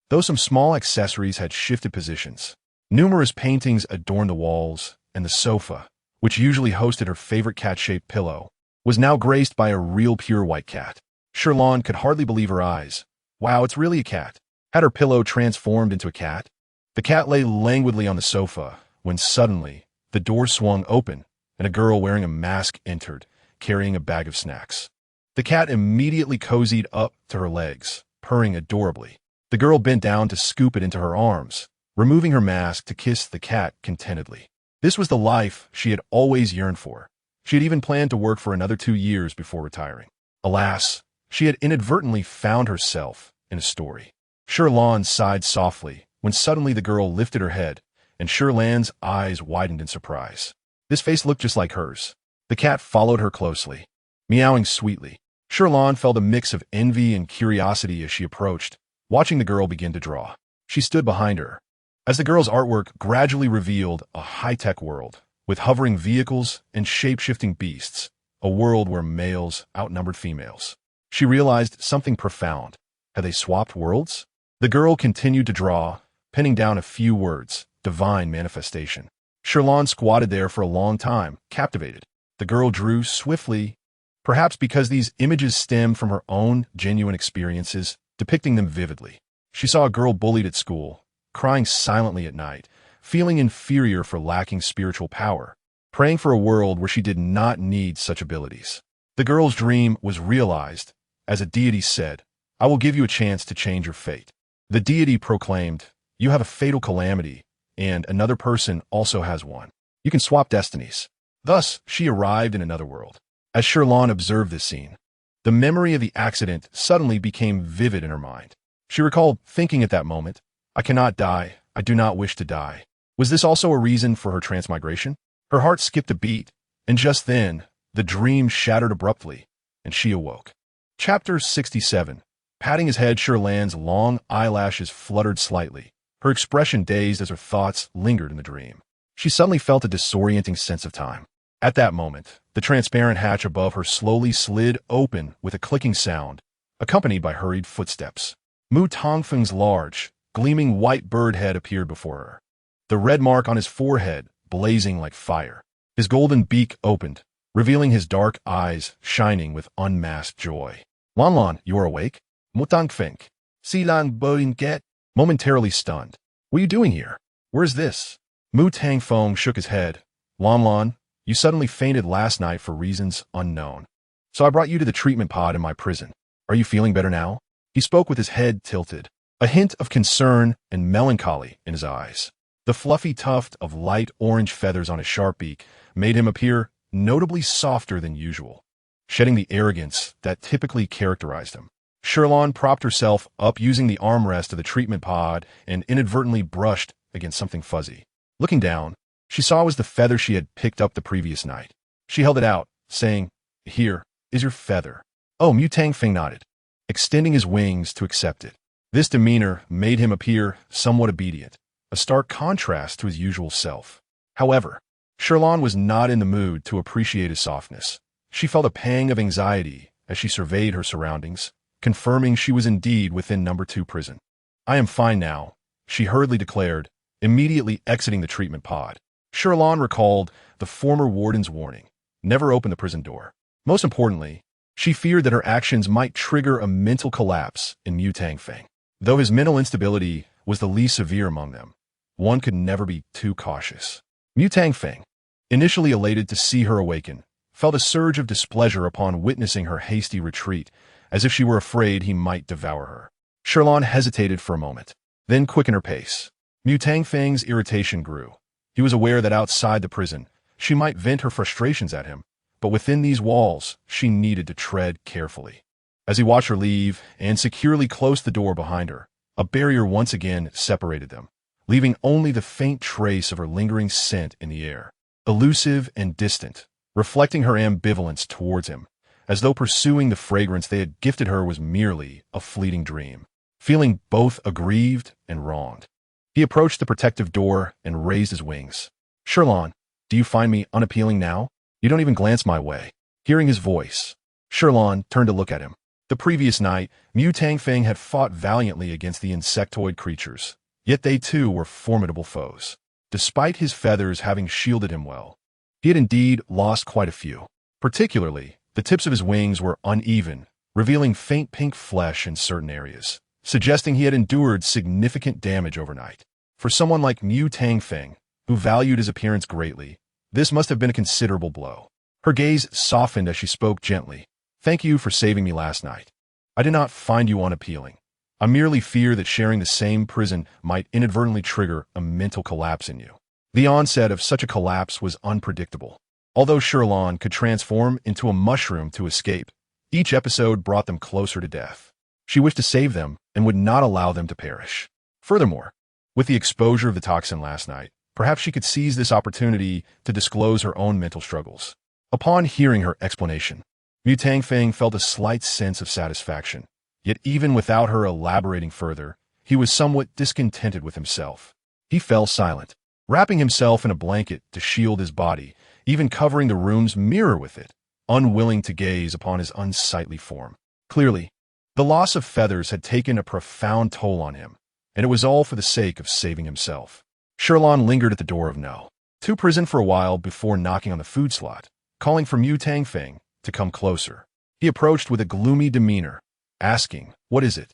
though some small accessories had shifted positions. Numerous paintings adorned the walls, and the sofa, which usually hosted her favorite cat-shaped pillow, was now graced by a real pure white cat. Shi Lan could hardly believe her eyes. Wow, it's really a cat. Had her pillow transformed into a cat? The cat lay languidly on the sofa, when suddenly, the door swung open, and a girl wearing a mask entered, carrying a bag of snacks. The cat immediately cozied up to her legs, purring adorably. The girl bent down to scoop it into her arms, removing her mask to kiss the cat contentedly. This was the life she had always yearned for. She had even planned to work for another 2 years before retiring. Alas, she had inadvertently found herself in a story. Shi Lan sighed softly when suddenly the girl lifted her head, and Shi Lan's eyes widened in surprise. This face looked just like hers. The cat followed her closely, meowing sweetly. Shi Lan felt a mix of envy and curiosity as she approached, watching the girl begin to draw. She stood behind her, as the girl's artwork gradually revealed a high-tech world, with hovering vehicles and shape-shifting beasts, a world where males outnumbered females. She realized something profound. Had they swapped worlds? The girl continued to draw, penning down a few words, divine manifestation. Shi Lan squatted there for a long time, captivated. The girl drew swiftly, perhaps because these images stem from her own genuine experiences, depicting them vividly. She saw a girl bullied at school, crying silently at night, feeling inferior for lacking spiritual power, praying for a world where she did not need such abilities. The girl's dream was realized, as a deity said, "I will give you a chance to change your fate." The deity proclaimed, "You have a fatal calamity, and another person also has one. You can swap destinies." Thus, she arrived in another world. As Shi Lan observed this scene, The memory of the accident suddenly became vivid in her mind. She recalled thinking at that moment, I cannot die, I do not wish to die. Was this also a reason for her transmigration? Her heart skipped a beat, and just then, the dream shattered abruptly, and she awoke. Chapter 67. Patting his head, Shi Lan's long eyelashes fluttered slightly, her expression dazed as her thoughts lingered in the dream. She suddenly felt a disorienting sense of time. At that moment, the transparent hatch above her slowly slid open with a clicking sound, accompanied by hurried footsteps. Mu Tongfeng's large, gleaming white bird head appeared before her, the red mark on his forehead blazing like fire. His golden beak opened, revealing his dark eyes shining with unmasked joy. Lan Lan, you are awake? Mu Tongfeng. Shi Lan Boin Get. Momentarily stunned. What are you doing here? Where's this? Mu Tangfeng shook his head. Lan Lan, you suddenly fainted last night for reasons unknown. So I brought you to the treatment pod in my prison. Are you feeling better now? He spoke with his head tilted, a hint of concern and melancholy in his eyes. The fluffy tuft of light orange feathers on his sharp beak made him appear notably softer than usual, shedding the arrogance that typically characterized him. Shi Lan propped herself up using the armrest of the treatment pod and inadvertently brushed against something fuzzy. Looking down, she saw it was the feather she had picked up the previous night. She held it out, saying, Here is your feather. Oh, Mu Tangfeng nodded, extending his wings to accept it. This demeanor made him appear somewhat obedient, a stark contrast to his usual self. However, Shi Lan was not in the mood to appreciate his softness. She felt a pang of anxiety as she surveyed her surroundings, confirming she was indeed within number 2 prison. I am fine now, she hurriedly declared, immediately exiting the treatment pod. Shi Lan recalled the former warden's warning, never open the prison door. Most importantly, she feared that her actions might trigger a mental collapse in Mu Tangfeng. Though his mental instability was the least severe among them, one could never be too cautious. Mu Tangfeng, initially elated to see her awaken, felt a surge of displeasure upon witnessing her hasty retreat, as if she were afraid he might devour her. Shi Lan hesitated for a moment, then quickened her pace. Mu Tangfeng's irritation grew. He was aware that outside the prison, she might vent her frustrations at him, but within these walls, she needed to tread carefully. As he watched her leave and securely closed the door behind her, a barrier once again separated them, leaving only the faint trace of her lingering scent in the air, elusive and distant, reflecting her ambivalence towards him, as though pursuing the fragrance they had gifted her was merely a fleeting dream. Feeling both aggrieved and wronged, he approached the protective door and raised his wings. Shi Lan, do you find me unappealing now? You don't even glance my way. Hearing his voice, Shi Lan turned to look at him. The previous night, Mu Tangfeng had fought valiantly against the insectoid creatures, yet they too were formidable foes. Despite his feathers having shielded him well, he had indeed lost quite a few. Particularly, the tips of his wings were uneven, revealing faint pink flesh in certain areas, suggesting he had endured significant damage overnight. For someone like Mu Tangfeng, who valued his appearance greatly, this must have been a considerable blow. Her gaze softened as she spoke gently. Thank you for saving me last night. I did not find you unappealing. I merely fear that sharing the same prison might inadvertently trigger a mental collapse in you. The onset of such a collapse was unpredictable. Although Shi Lan could transform into a mushroom to escape, each episode brought them closer to death. She wished to save them and would not allow them to perish. Furthermore, with the exposure of the toxin last night, perhaps she could seize this opportunity to disclose her own mental struggles. Upon hearing her explanation, Mu Tangfeng felt a slight sense of satisfaction, yet even without her elaborating further, he was somewhat discontented with himself. He fell silent, wrapping himself in a blanket to shield his body, even covering the room's mirror with it, unwilling to gaze upon his unsightly form. Clearly, the loss of feathers had taken a profound toll on him, and it was all for the sake of saving himself. Shi Lan lingered at the door of No. 2 prison for a while before knocking on the food slot, calling for Mu Tangfeng to come closer. He approached with a gloomy demeanor, asking, What is it?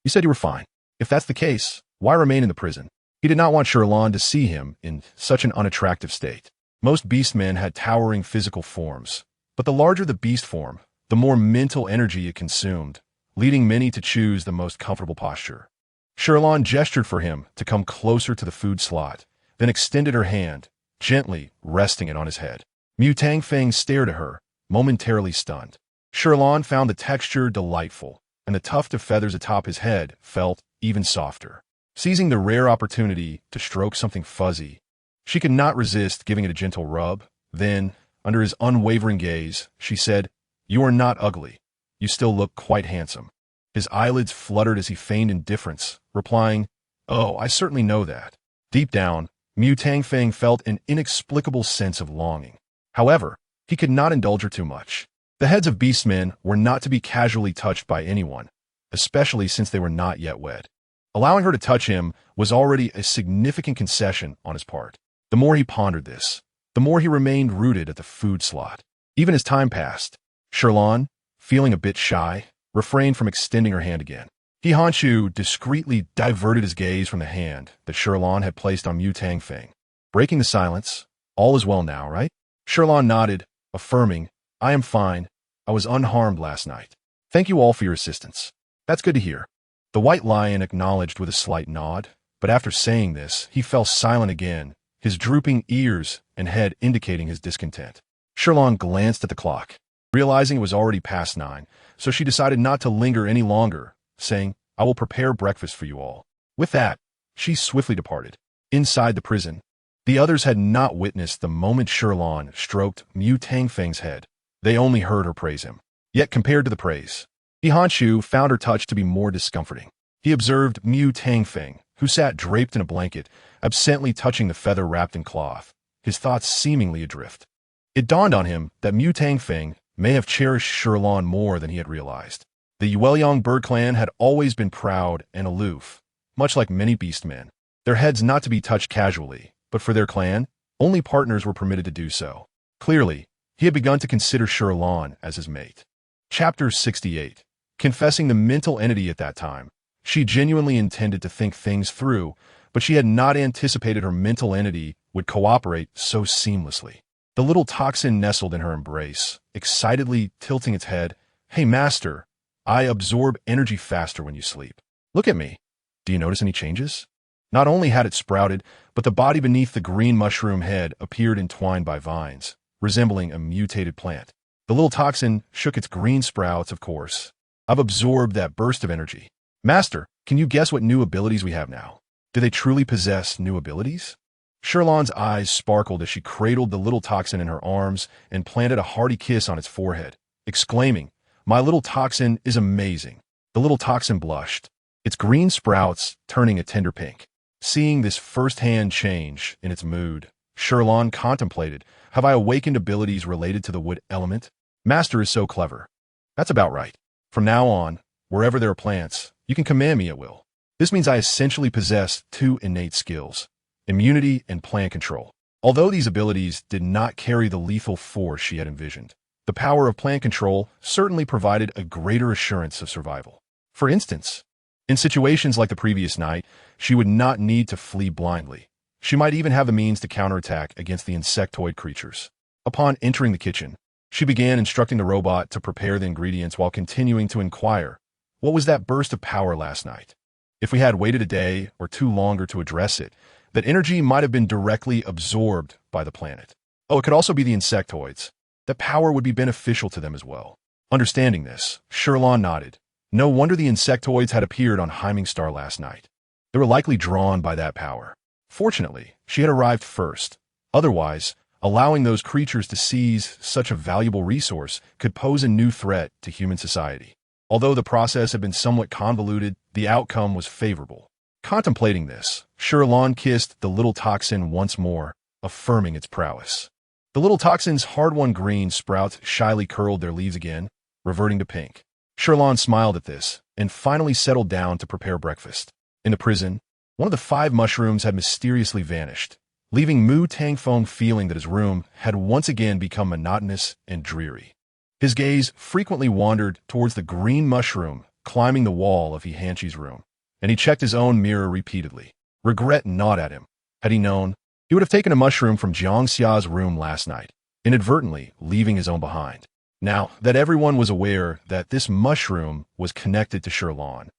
You said you were fine. If that's the case, why remain in the prison? He did not want Shi Lan to see him in such an unattractive state. Most beastmen had towering physical forms, but the larger the beast form, the more mental energy it consumed, leading many to choose the most comfortable posture. Shi Lan gestured for him to come closer to the food slot, then extended her hand, gently resting it on his head. Mu Tangfeng stared at her, momentarily stunned. Shi Lan found the texture delightful, and the tuft of feathers atop his head felt even softer. Seizing the rare opportunity to stroke something fuzzy, she could not resist giving it a gentle rub. Then, under his unwavering gaze, she said, "You are not ugly. You still look quite handsome." His eyelids fluttered as he feigned indifference, replying, "Oh, I certainly know that." Deep down, Mu Tangfeng felt an inexplicable sense of longing. However, he could not indulge her too much. The heads of beastmen were not to be casually touched by anyone, especially since they were not yet wed. Allowing her to touch him was already a significant concession on his part. The more he pondered this, the more he remained rooted at the food slot. Even as time passed, Shi Lan, feeling a bit shy, refrained from extending her hand again. He Hanshu discreetly diverted his gaze from the hand that Shi Lan had placed on Mu Tangfeng. Breaking the silence, "All is well now, right?" Shi Lan nodded, affirming, "I am fine. I was unharmed last night. Thank you all for your assistance." "That's good to hear." The white lion acknowledged with a slight nod, but after saying this, he fell silent again, his drooping ears and head indicating his discontent. Shi Lan glanced at the clock, realizing it was already past 9, so she decided not to linger any longer, saying, "I will prepare breakfast for you all." With that, she swiftly departed. Inside the prison, the others had not witnessed the moment Shi Lan stroked Mu Tangfeng's head. They only heard her praise him. Yet compared to the praise, He Hanshu found her touch to be more discomforting. He observed Mu Tangfeng, who sat draped in a blanket, absently touching the feather wrapped in cloth, his thoughts seemingly adrift. It dawned on him that Mu Tangfeng may have cherished Shi Lan more than he had realized. The Yueliang bird clan had always been proud and aloof, much like many beastmen, their heads not to be touched casually, but for their clan, only partners were permitted to do so. Clearly, he had begun to consider Shi Lan as his mate. Chapter 68. Confessing the mental entity at that time, she genuinely intended to think things through, but she had not anticipated her mental entity would cooperate so seamlessly. The little toxin nestled in her embrace, excitedly tilting its head. "Hey, master, I absorb energy faster when you sleep. Look at me. Do you notice any changes?" Not only had it sprouted, but the body beneath the green mushroom head appeared entwined by vines, resembling a mutated plant. The little toxin shook its green sprouts, of course. "I've absorbed that burst of energy. Master, can you guess what new abilities we have now? Do they truly possess new abilities?" Shi Lan's eyes sparkled as she cradled the little toxin in her arms and planted a hearty kiss on its forehead, exclaiming, "My little toxin is amazing." The little toxin blushed, its green sprouts turning a tender pink. Seeing this first-hand change in its mood, Shi Lan contemplated, "Have I awakened abilities related to the wood element? Master is so clever." "That's about right. From now on, wherever there are plants, you can command me at will. This means I essentially possess 2 innate skills, immunity and plant control." Although these abilities did not carry the lethal force she had envisioned, the power of plant control certainly provided a greater assurance of survival. For instance, in situations like the previous night, she would not need to flee blindly. She might even have the means to counterattack against the insectoid creatures. Upon entering the kitchen, she began instructing the robot to prepare the ingredients while continuing to inquire, "What was that burst of power last night? If we had waited a day or 2 longer to address it, that energy might have been directly absorbed by the planet. Oh, it could also be the insectoids. That power would be beneficial to them as well." Understanding this, Shi Lan nodded. No wonder the insectoids had appeared on Heiming Star last night. They were likely drawn by that power. Fortunately, she had arrived first. Otherwise, allowing those creatures to seize such a valuable resource could pose a new threat to human society. Although the process had been somewhat convoluted, the outcome was favorable. Contemplating this, Shi Lan kissed the little toxin once more, affirming its prowess. The little toxin's hard-won green sprouts shyly curled their leaves again, reverting to pink. Shi Lan smiled at this, and finally settled down to prepare breakfast. In the prison, one of the 5 mushrooms had mysteriously vanished, leaving Mu Tangfeng feeling that his room had once again become monotonous and dreary. His gaze frequently wandered towards the green mushroom climbing the wall of He Hanshi's room, and he checked his own mirror repeatedly. Regret gnawed at him. Had he known, he would have taken a mushroom from Jiang Xia's room last night, inadvertently leaving his own behind. Now that everyone was aware that this mushroom was connected to Shi Lan,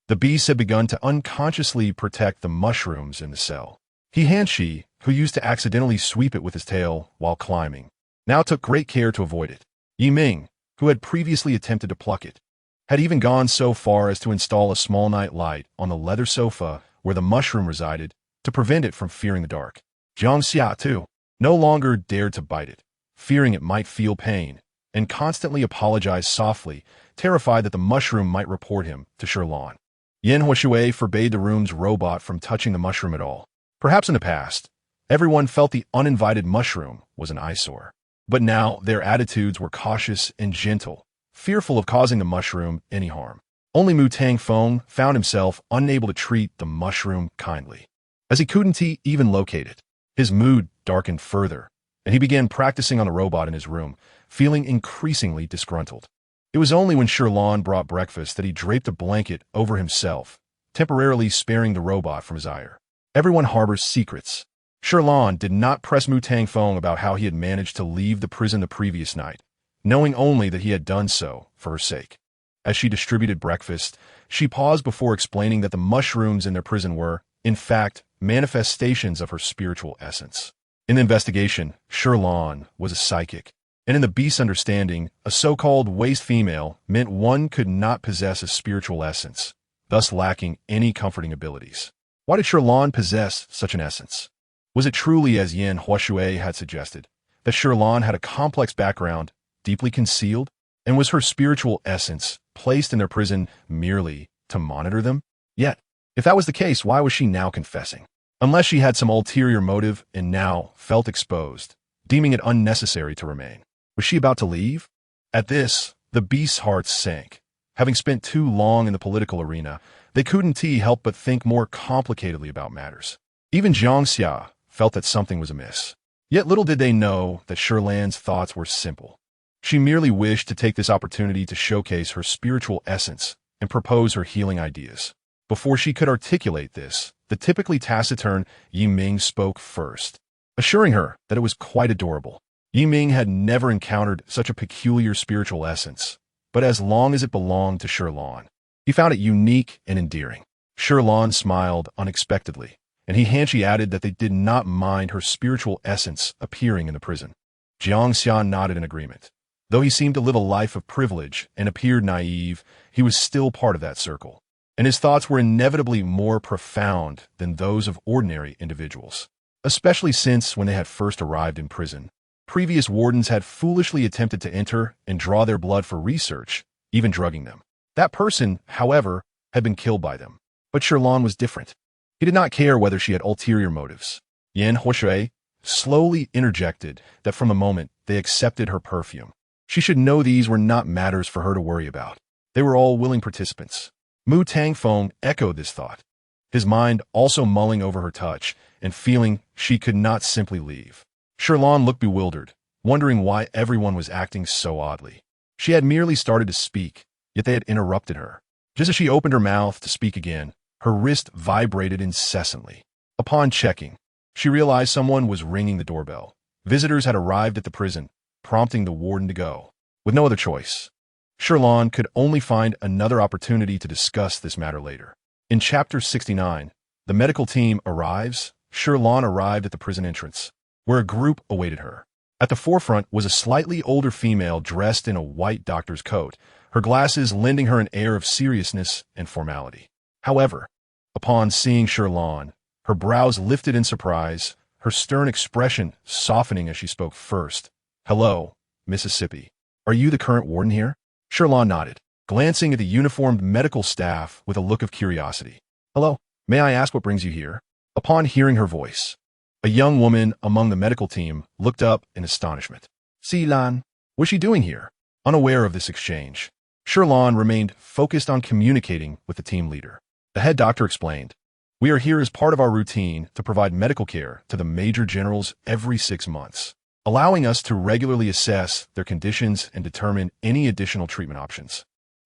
the beast had begun to unconsciously protect the mushrooms in the cell. He Hanshi, who used to accidentally sweep it with his tail while climbing, now took great care to avoid it. Yi Ming, who had previously attempted to pluck it, had even gone so far as to install a small night light on the leather sofa where the mushroom resided to prevent it from fearing the dark. Jiang Xia, too, no longer dared to bite it, fearing it might feel pain, and constantly apologized softly, terrified that the mushroom might report him to Shi Lan. Yan Huashui forbade the room's robot from touching the mushroom at all. Perhaps in the past, everyone felt the uninvited mushroom was an eyesore. But now their attitudes were cautious and gentle, fearful of causing the mushroom any harm. Only Mu Tangfeng found himself unable to treat the mushroom kindly, as he couldn't even locate it. His mood darkened further, and he began practicing on the robot in his room, feeling increasingly disgruntled. It was only when Shi Lan brought breakfast that he draped a blanket over himself, temporarily sparing the robot from his ire. Everyone harbors secrets. Shi Lan did not press Mu Tangfeng about how he had managed to leave the prison the previous night, knowing only that he had done so for her sake. As she distributed breakfast, she paused before explaining that the mushrooms in their prison were, in fact, manifestations of her spiritual essence. In the investigation, Shi Lan was a psychic, and in the beast's understanding, a so-called waste female meant one could not possess a spiritual essence, thus lacking any comforting abilities. Why did Shi Lan possess such an essence? Was it truly, as Yan Huashui had suggested, that Shi Lan had a complex background, deeply concealed, and was her spiritual essence placed in their prison merely to monitor them? Yet, if that was the case, why was she now confessing? Unless she had some ulterior motive and now felt exposed, deeming it unnecessary to remain. Was she about to leave? At this, the beast's heart sank. Having spent too long in the political arena, they couldn't help but think more complicatedly about matters. Even Jiang Xia felt that something was amiss. Yet little did they know that Shi Lan's thoughts were simple. She merely wished to take this opportunity to showcase her spiritual essence and propose her healing ideas. Before she could articulate this, the typically taciturn Yiming spoke first, assuring her that it was quite adorable. Yiming had never encountered such a peculiar spiritual essence, but as long as it belonged to Shi Lan, he found it unique and endearing. Shi Lan smiled unexpectedly, and she added that they did not mind her spiritual essence appearing in the prison. Jiang Xia nodded in agreement. Though he seemed to live a life of privilege and appeared naive, he was still part of that circle, and his thoughts were inevitably more profound than those of ordinary individuals, especially since, when they had first arrived in prison, previous wardens had foolishly attempted to enter and draw their blood for research, even drugging them. That person, however, had been killed by them. But Shi Lan was different. He did not care whether she had ulterior motives. Yan Huashui slowly interjected that from the moment they accepted her perfume, she should know these were not matters for her to worry about. They were all willing participants. Mu Tangfeng echoed this thought, his mind also mulling over her touch and feeling she could not simply leave. Shi Lan looked bewildered, wondering why everyone was acting so oddly. She had merely started to speak, yet they had interrupted her. Just as she opened her mouth to speak again, her wrist vibrated incessantly. Upon checking, she realized someone was ringing the doorbell. Visitors had arrived at the prison, prompting the warden to go. With no other choice, Shi Lan could only find another opportunity to discuss this matter later. In Chapter 69, the medical team arrives. Shi Lan arrived at the prison entrance, where a group awaited her. At the forefront was a slightly older female dressed in a white doctor's coat, her glasses lending her an air of seriousness and formality. However, upon seeing Shi Lan, her brows lifted in surprise, her stern expression softening as she spoke first. "Hello, Mississippi. Are you the current warden here?" Shi Lan nodded, glancing at the uniformed medical staff with a look of curiosity. "Hello, may I ask what brings you here?" Upon hearing her voice, a young woman among the medical team looked up in astonishment. Shi Lan, what's she doing here? Unaware of this exchange, Shi Lan remained focused on communicating with the team leader. The head doctor explained, "We are here as part of our routine to provide medical care to the major generals every 6 months, allowing us to regularly assess their conditions and determine any additional treatment options."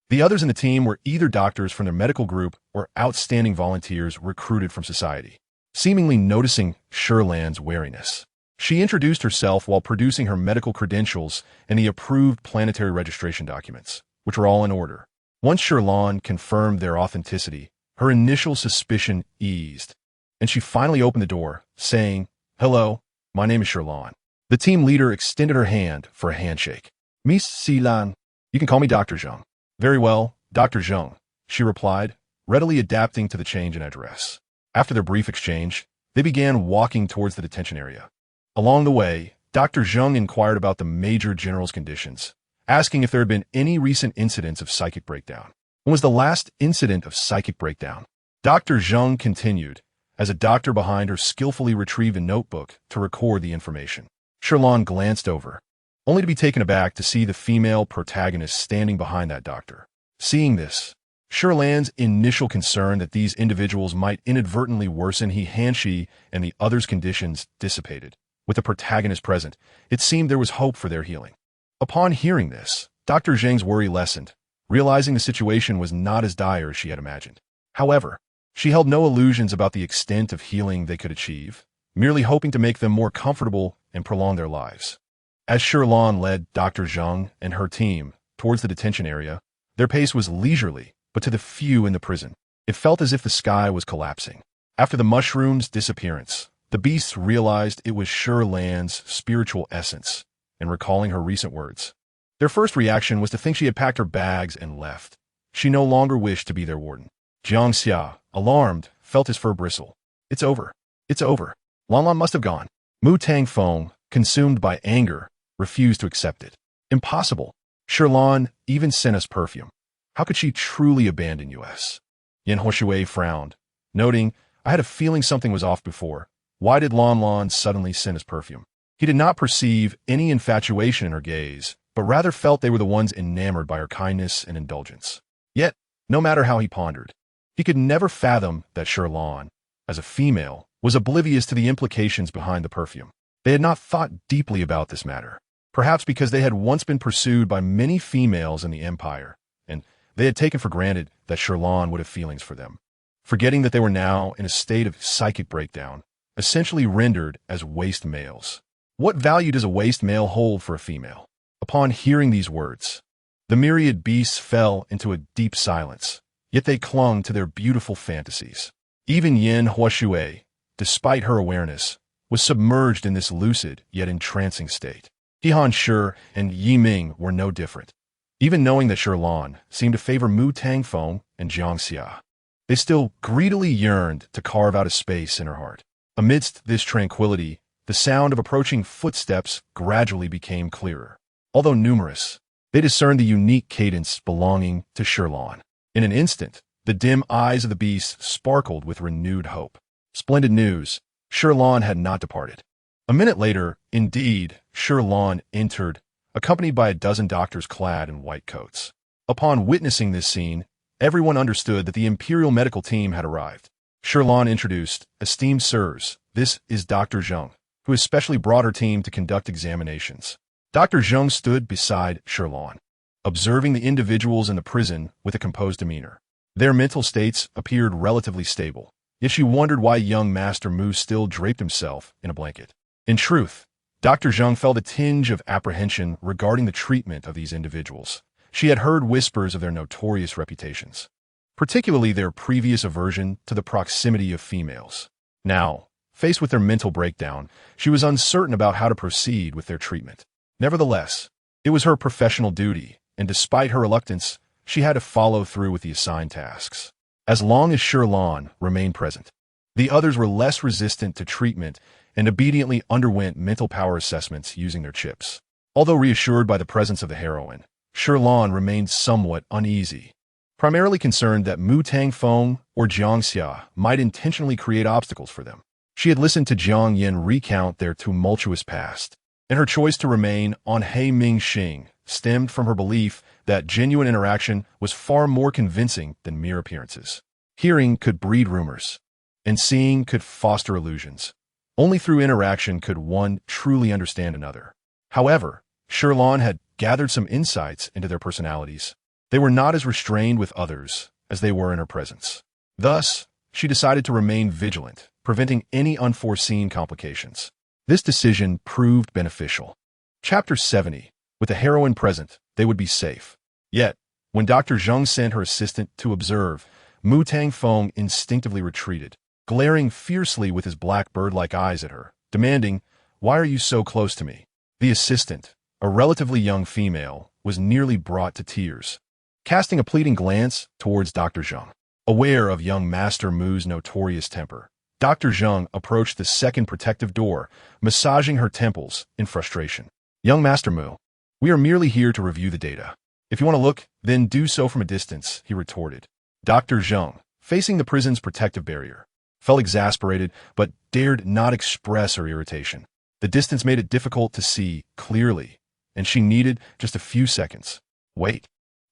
The others in the team were either doctors from their medical group or outstanding volunteers recruited from society. Seemingly noticing Shi Lan's wariness, she introduced herself while producing her medical credentials and the approved planetary registration documents, which were all in order. Once Shi Lan confirmed their authenticity, her initial suspicion eased, and she finally opened the door, saying, "Hello, my name is Shi Lan." The team leader extended her hand for a handshake. "Miss Shi Lan, You can call me Dr. Zheng. Very well, Dr. Zheng, she replied, readily adapting to the change in address. After their brief exchange, they began walking towards the detention area. Along the way, Dr. Zheng inquired about the Major General's conditions, asking if there had been any recent incidents of psychic breakdown. When was the last incident of psychic breakdown? Dr. Zheng continued, as a doctor behind her skillfully retrieved a notebook to record the information. Shi Lan glanced over, only to be taken aback to see the female protagonist standing behind that doctor. Seeing this, Shi Lan's initial concern that these individuals might inadvertently worsen Shi and the others' conditions dissipated. With the protagonist present, it seemed there was hope for their healing. Upon hearing this, Dr. Zheng's worry lessened, realizing the situation was not as dire as she had imagined. However, she held no illusions about the extent of healing they could achieve, merely hoping to make them more comfortable and prolong their lives. As Shi Lan led Dr. Zheng and her team towards the detention area, their pace was leisurely, but to the few in the prison, it felt as if the sky was collapsing. After the mushroom's disappearance, the beasts realized it was Shi Lan's spiritual essence, and recalling her recent words. Their first reaction was to think she had packed her bags and left. She no longer wished to be their warden. Jiang Xia, alarmed, felt his fur bristle. It's over. It's over. Lan Lan must have gone. Mu Tangfeng, consumed by anger, refused to accept it. Impossible. Shi Lan even sent us perfume. How could she truly abandon us? Yan Huoshui frowned, noting, I had a feeling something was off before. Why did Lan Lan suddenly send us perfume? He did not perceive any infatuation in her gaze, but rather felt they were the ones enamored by her kindness and indulgence. Yet, no matter how he pondered, he could never fathom that Shi Lan, as a female, was oblivious to the implications behind the perfume. They had not thought deeply about this matter, perhaps because they had once been pursued by many females in the Empire, and they had taken for granted that Shi Lan would have feelings for them, forgetting that they were now in a state of psychic breakdown, essentially rendered as waste males. What value does a waste male hold for a female? Upon hearing these words, the myriad beasts fell into a deep silence, yet they clung to their beautiful fantasies. Even Yan Huoshui, despite her awareness, was submerged in this lucid yet entrancing state. He Shi and Yi Ming were no different. Even knowing that Shi Lan seemed to favor Mu Tangfeng and Jiang Xia, they still greedily yearned to carve out a space in her heart. Amidst this tranquility, the sound of approaching footsteps gradually became clearer. Although numerous, they discerned the unique cadence belonging to Shi Lan. In an instant, the dim eyes of the beast sparkled with renewed hope. Splendid news. Shi Lan had not departed. A minute later, indeed, Shi Lan entered, accompanied by a dozen doctors clad in white coats. Upon witnessing this scene, everyone understood that the Imperial Medical Team had arrived. Shi Lan introduced, Esteemed sirs, this is Dr. Zheng, who has specially brought her team to conduct examinations. Dr. Zheng stood beside Shi Lan, observing the individuals in the prison with a composed demeanor. Their mental states appeared relatively stable, yet she wondered why young Master Mu still draped himself in a blanket. In truth, Dr. Zheng felt a tinge of apprehension regarding the treatment of these individuals. She had heard whispers of their notorious reputations, particularly their previous aversion to the proximity of females. Now, faced with their mental breakdown, she was uncertain about how to proceed with their treatment. Nevertheless, it was her professional duty, and despite her reluctance, she had to follow through with the assigned tasks. As long as Shi Lan remained present, the others were less resistant to treatment and obediently underwent mental power assessments using their chips. Although reassured by the presence of the heroine, Shi Lan remained somewhat uneasy, primarily concerned that Mu Tangfeng or Jiang Xia might intentionally create obstacles for them. She had listened to Jiang Yin recount their tumultuous past, and her choice to remain on He Ming Xing stemmed from her belief that genuine interaction was far more convincing than mere appearances. Hearing could breed rumors, and seeing could foster illusions. Only through interaction could one truly understand another. However, Shi Lan had gathered some insights into their personalities. They were not as restrained with others as they were in her presence. Thus, she decided to remain vigilant, preventing any unforeseen complications. This decision proved beneficial. Chapter 70. With the heroine present, they would be safe. Yet, when Dr. Zheng sent her assistant to observe, Mu Tangfeng instinctively retreated, glaring fiercely with his black bird-like eyes at her, demanding, "Why are you so close to me?" The assistant, a relatively young female, was nearly brought to tears. Casting a pleading glance towards Dr. Zheng, aware of young Master Mu's notorious temper, Dr. Zheng approached the second protective door, massaging her temples in frustration. Young Master Mu, we are merely here to review the data. If you want to look, then do so from a distance, he retorted. Dr. Zheng, facing the prison's protective barrier, felt exasperated but dared not express her irritation. The distance made it difficult to see clearly, and she needed just a few seconds. Wait.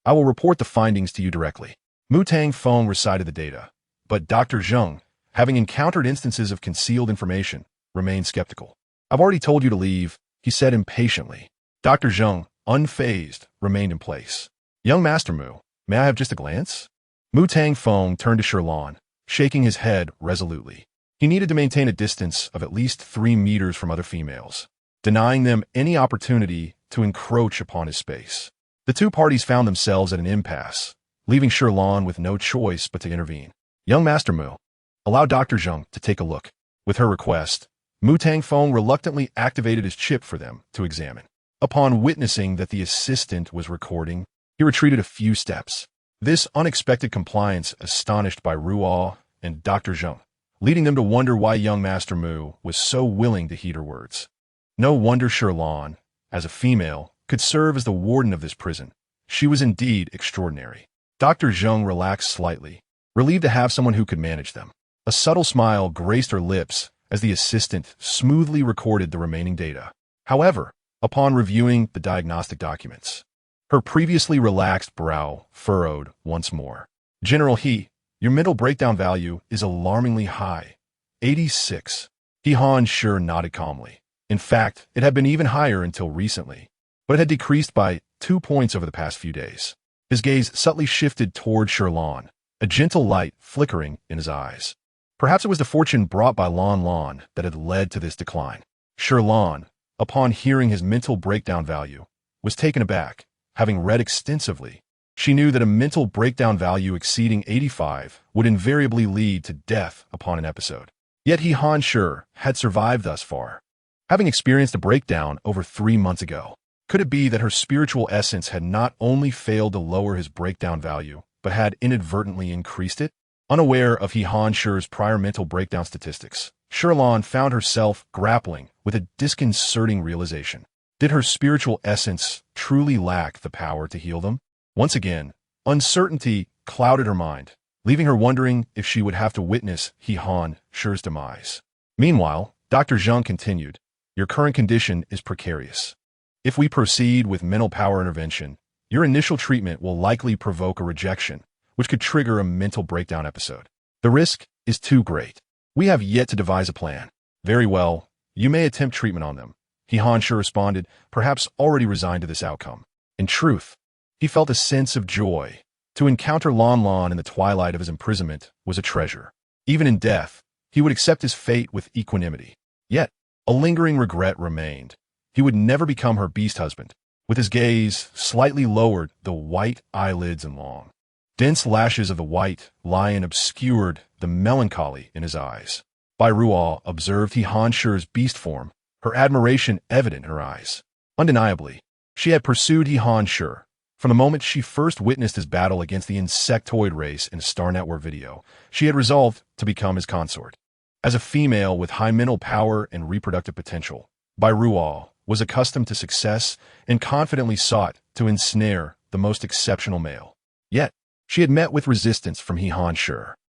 I will report the findings to you directly. Mu Tangfeng recited the data, but Dr. Zheng, having encountered instances of concealed information, remained skeptical. I've already told you to leave, he said impatiently. Dr. Zheng, unfazed, remained in place. Young Master Mu, may I have just a glance? Mu Tangfeng turned to Shi Lan, shaking his head resolutely. He needed to maintain a distance of at least 3 meters from other females, denying them any opportunity to encroach upon his space. The two parties found themselves at an impasse, leaving Shi Lan with no choice but to intervene. Young Master Mu, allow Dr. Zheng to take a look. With her request, Mu Tangfeng reluctantly activated his chip for them to examine. Upon witnessing that the assistant was recording, he retreated a few steps. This unexpected compliance astonished by Ruo and Dr. Zheng, leading them to wonder why young Master Mu was so willing to heed her words. No wonder Shi Lan, as a female, could serve as the warden of this prison. She was indeed extraordinary. Dr. Zheng relaxed slightly, relieved to have someone who could manage them. A subtle smile graced her lips as the assistant smoothly recorded the remaining data. However, upon reviewing the diagnostic documents, her previously relaxed brow furrowed once more. General He, your mental breakdown value is alarmingly high. 86. He Han Shi nodded calmly. In fact, it had been even higher until recently, but it had decreased by 2 points over the past few days. His gaze subtly shifted toward Shi Lan, a gentle light flickering in his eyes. Perhaps it was the fortune brought by Lan that had led to this decline. Shi Lan, upon hearing his mental breakdown value, was taken aback. Having read extensively, she knew that a mental breakdown value exceeding 85 would invariably lead to death upon an episode. Yet He Han Shi had survived thus far, having experienced a breakdown over 3 months ago. Could it be that her spiritual essence had not only failed to lower his breakdown value, but had inadvertently increased it? Unaware of He Han Shi's prior mental breakdown statistics, Shi Lan found herself grappling with a disconcerting realization. Did her spiritual essence truly lack the power to heal them? Once again, uncertainty clouded her mind, leaving her wondering if she would have to witness He Han Shi's demise. Meanwhile, Dr. Zheng continued, your current condition is precarious. If we proceed with mental power intervention, your initial treatment will likely provoke a rejection, which could trigger a mental breakdown episode. The risk is too great. We have yet to devise a plan. Very well, you may attempt treatment on them. He Han Shi responded, perhaps already resigned to this outcome. In truth, he felt a sense of joy. To encounter Lan in the twilight of his imprisonment was a treasure. Even in death, he would accept his fate with equanimity. Yet, a lingering regret remained. He would never become her beast husband. With his gaze slightly lowered, the white eyelids and long, dense lashes of the white lion obscured the melancholy in his eyes. Bai Ruo observed He Han Shi's beast form, her admiration evident in her eyes. Undeniably, she had pursued He Han Shi. From the moment she first witnessed his battle against the insectoid race in a Star Network video, she had resolved to become his consort. As a female with high mental power and reproductive potential, Bai Ruo was accustomed to success and confidently sought to ensnare the most exceptional male. Yet, she had met with resistance from He Han Shi.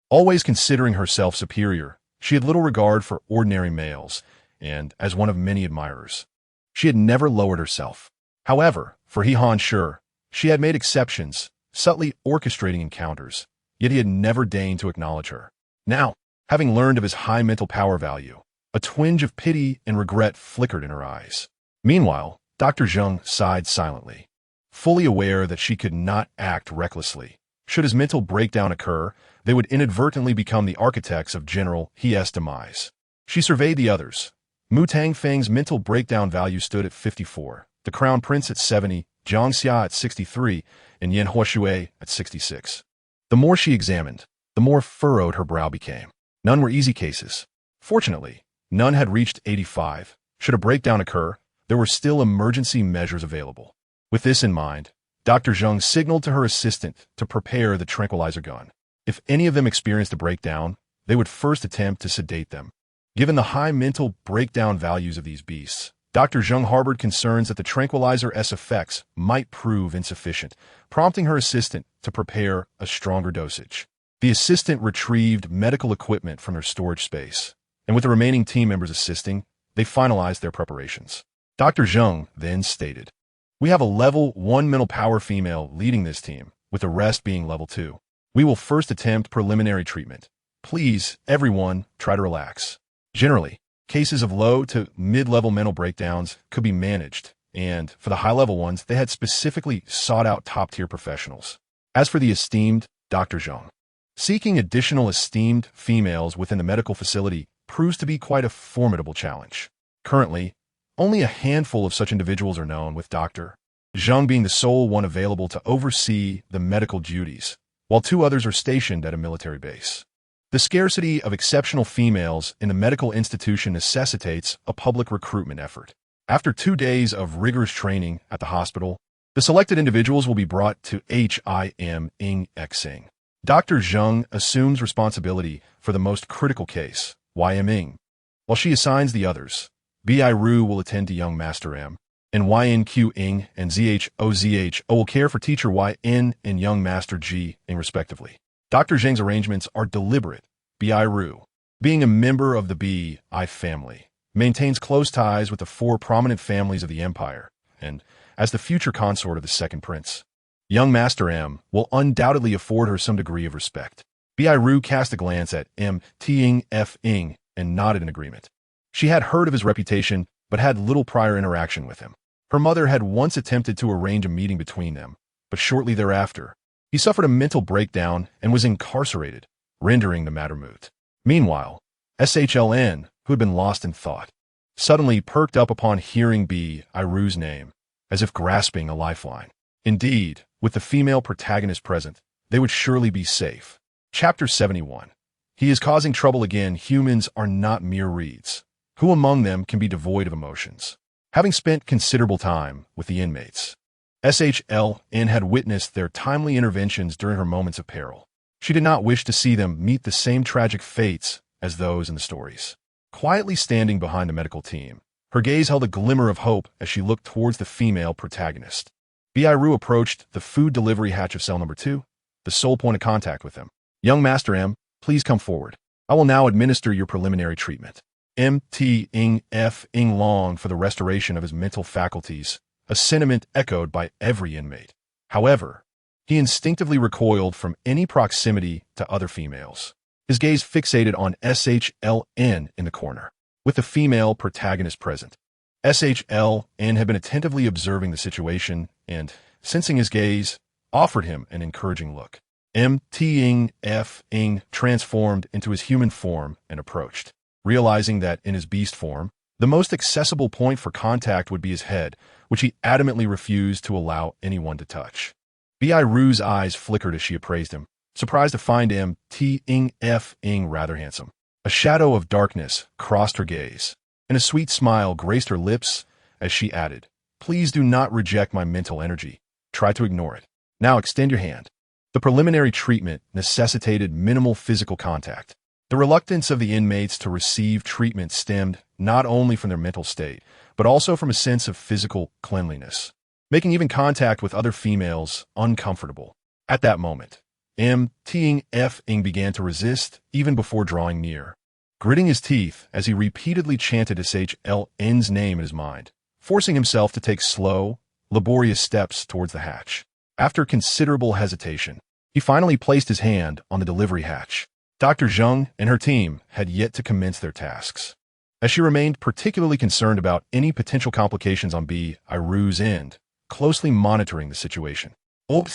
Always considering herself superior, she had little regard for ordinary males, and, as one of many admirers, she had never lowered herself. However, for He Han Shi, she had made exceptions, subtly orchestrating encounters, yet he had never deigned to acknowledge her. Now, having learned of his high mental power value, a twinge of pity and regret flickered in her eyes. Meanwhile, Dr. Zheng sighed silently, fully aware that she could not act recklessly. Should his mental breakdown occur, they would inadvertently become the architects of General He's demise. She surveyed the others. Mu Tangfeng's mental breakdown value stood at 54, the Crown Prince at 70, Zhang Xia at 63, and Yan Huoshui at 66. The more she examined, the more furrowed her brow became. None were easy cases. Fortunately, none had reached 85. Should a breakdown occur, there were still emergency measures available. With this in mind, Dr. Zheng signaled to her assistant to prepare the tranquilizer gun. If any of them experienced a breakdown, they would first attempt to sedate them. Given the high mental breakdown values of these beasts, Dr. Zheng harbored concerns that the tranquilizer's effects might prove insufficient, prompting her assistant to prepare a stronger dosage. The assistant retrieved medical equipment from their storage space, and with the remaining team members assisting, they finalized their preparations. Dr. Zheng then stated, "We have a level 1 mental power female leading this team, with the rest being level 2. We will first attempt preliminary treatment. Please, everyone, try to relax. Generally, cases of low to mid-level mental breakdowns could be managed, and for the high-level ones, they had specifically sought out top-tier professionals. As for the esteemed Dr. Zheng, seeking additional esteemed females within the medical facility proves to be quite a formidable challenge. Currently, only a handful of such individuals are known, with Dr. Zheng being the sole one available to oversee the medical duties, while 2 others are stationed at a military base. The scarcity of exceptional females in the medical institution necessitates a public recruitment effort. After 2 days of rigorous training at the hospital, the selected individuals will be brought to Him-ing. Dr. Zheng assumes responsibility for the most critical case, Ym-ing, while she assigns the others. Bi-Ru will attend to young Master M, and Ynq-ing and Zhozho will care for teacher Yn and young Master G-ing respectively. Dr. Zheng's arrangements are deliberate. Bi-Ru, being a member of the Bi family, maintains close ties with the 4 prominent families of the empire, and, as the future consort of the second prince, young Master M will undoubtedly afford her some degree of respect. Bi-Ru cast a glance at M-Ting-F-ing and nodded in agreement. She had heard of his reputation, but had little prior interaction with him. Her mother had once attempted to arrange a meeting between them, but shortly thereafter, he suffered a mental breakdown and was incarcerated, rendering the matter moot. Meanwhile, Shi Lan, who had been lost in thought, suddenly perked up upon hearing Bi-Ru's name, as if grasping a lifeline. Indeed, with the female protagonist present, they would surely be safe. Chapter 71. He is causing trouble again. Humans are not mere reeds. Who among them can be devoid of emotions? Having spent considerable time with the inmates, Shi Lan had witnessed their timely interventions during her moments of peril. She did not wish to see them meet the same tragic fates as those in the stories. Quietly standing behind the medical team, her gaze held a glimmer of hope as she looked towards the female protagonist. Bi-Ru approached the food delivery hatch of cell number 2, the sole point of contact with him. "Young Master M, please come forward. I will now administer your preliminary treatment." M-Ting-F-ing longed for the restoration of his mental faculties, a sentiment echoed by every inmate. However, he instinctively recoiled from any proximity to other females, his gaze fixated on Shi Lan in the corner. With the female protagonist present, Shi Lan had been attentively observing the situation and, sensing his gaze, offered him an encouraging look. M-Ting-F-ing transformed into his human form and approached. Realizing that in his beast form, the most accessible point for contact would be his head, which he adamantly refused to allow anyone to touch. Bi-Ru's eyes flickered as she appraised him, surprised to find M-Ting-F-ing rather handsome. A shadow of darkness crossed her gaze, and a sweet smile graced her lips as she added, "Please do not reject my mental energy. Try to ignore it. Now extend your hand." The preliminary treatment necessitated minimal physical contact. The reluctance of the inmates to receive treatment stemmed not only from their mental state, but also from a sense of physical cleanliness, making even contact with other females uncomfortable. At that moment, M-Ting-F-ing began to resist even before drawing near, gritting his teeth as he repeatedly chanted Shi Lan's name in his mind, forcing himself to take slow, laborious steps towards the hatch. After considerable hesitation, he finally placed his hand on the delivery hatch. Dr. Zheng and her team had yet to commence their tasks, as she remained particularly concerned about any potential complications on Bi-Ru's end, closely monitoring the situation. A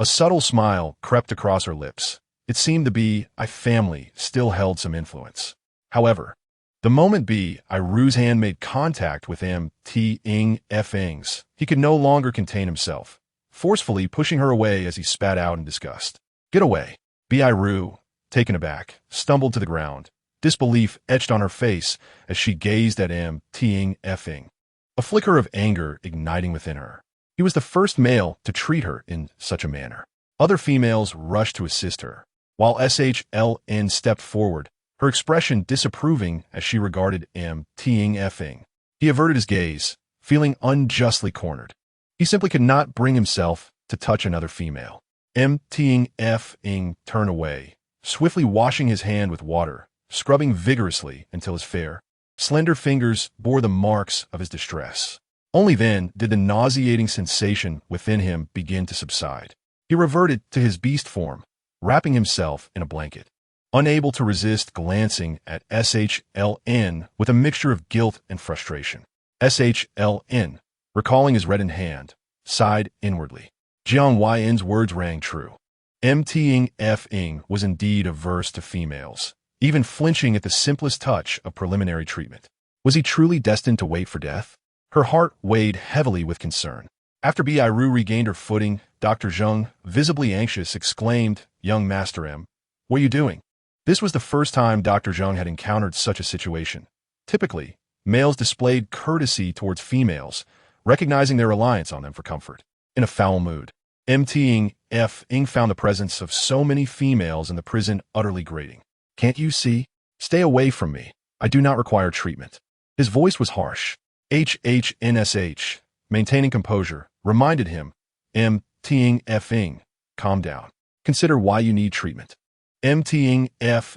subtle smile crept across her lips. It seemed the Bi family still held some influence. However, the moment Bi-Ru's hand made contact with M-Ting-F-ing's, he could no longer contain himself, forcefully pushing her away as he spat out in disgust. "Get away." Bi-Ru, taken aback, stumbled to the ground, disbelief etched on her face as she gazed at M-Ting-F-ing. a flicker of anger igniting within her. He was the first male to treat her in such a manner. Other females rushed to assist her, while SHLN stepped forward, her expression disapproving as she regarded MTing. He averted his gaze, feeling unjustly cornered. He simply could not bring himself to touch another female. MTing turned away, swiftly washing his hand with water, scrubbing vigorously until his fair, slender fingers bore the marks of his distress. Only then did the nauseating sensation within him begin to subside. He reverted to his beast form, wrapping himself in a blanket, unable to resist glancing at SHLN with a mixture of guilt and frustration. SHLN, recalling his reddened hand, sighed inwardly. Jiang Yn's words rang true. MTing was indeed averse to females, even flinching at the simplest touch of preliminary treatment. Was he truly destined to wait for death? Her heart weighed heavily with concern. After Biru regained her footing, Dr. Zheng, visibly anxious, exclaimed, "Young Master M, what are you doing?" This was the first time Dr. Zheng had encountered such a situation. Typically, males displayed courtesy towards females, recognizing their reliance on them for comfort. In a foul mood, MTing found the presence of so many females in the prison utterly grating. "Can't you see? Stay away from me. I do not require treatment." His voice was harsh. HHNSH, maintaining composure, reminded him, MTing, calm down. Consider why you need treatment. MTing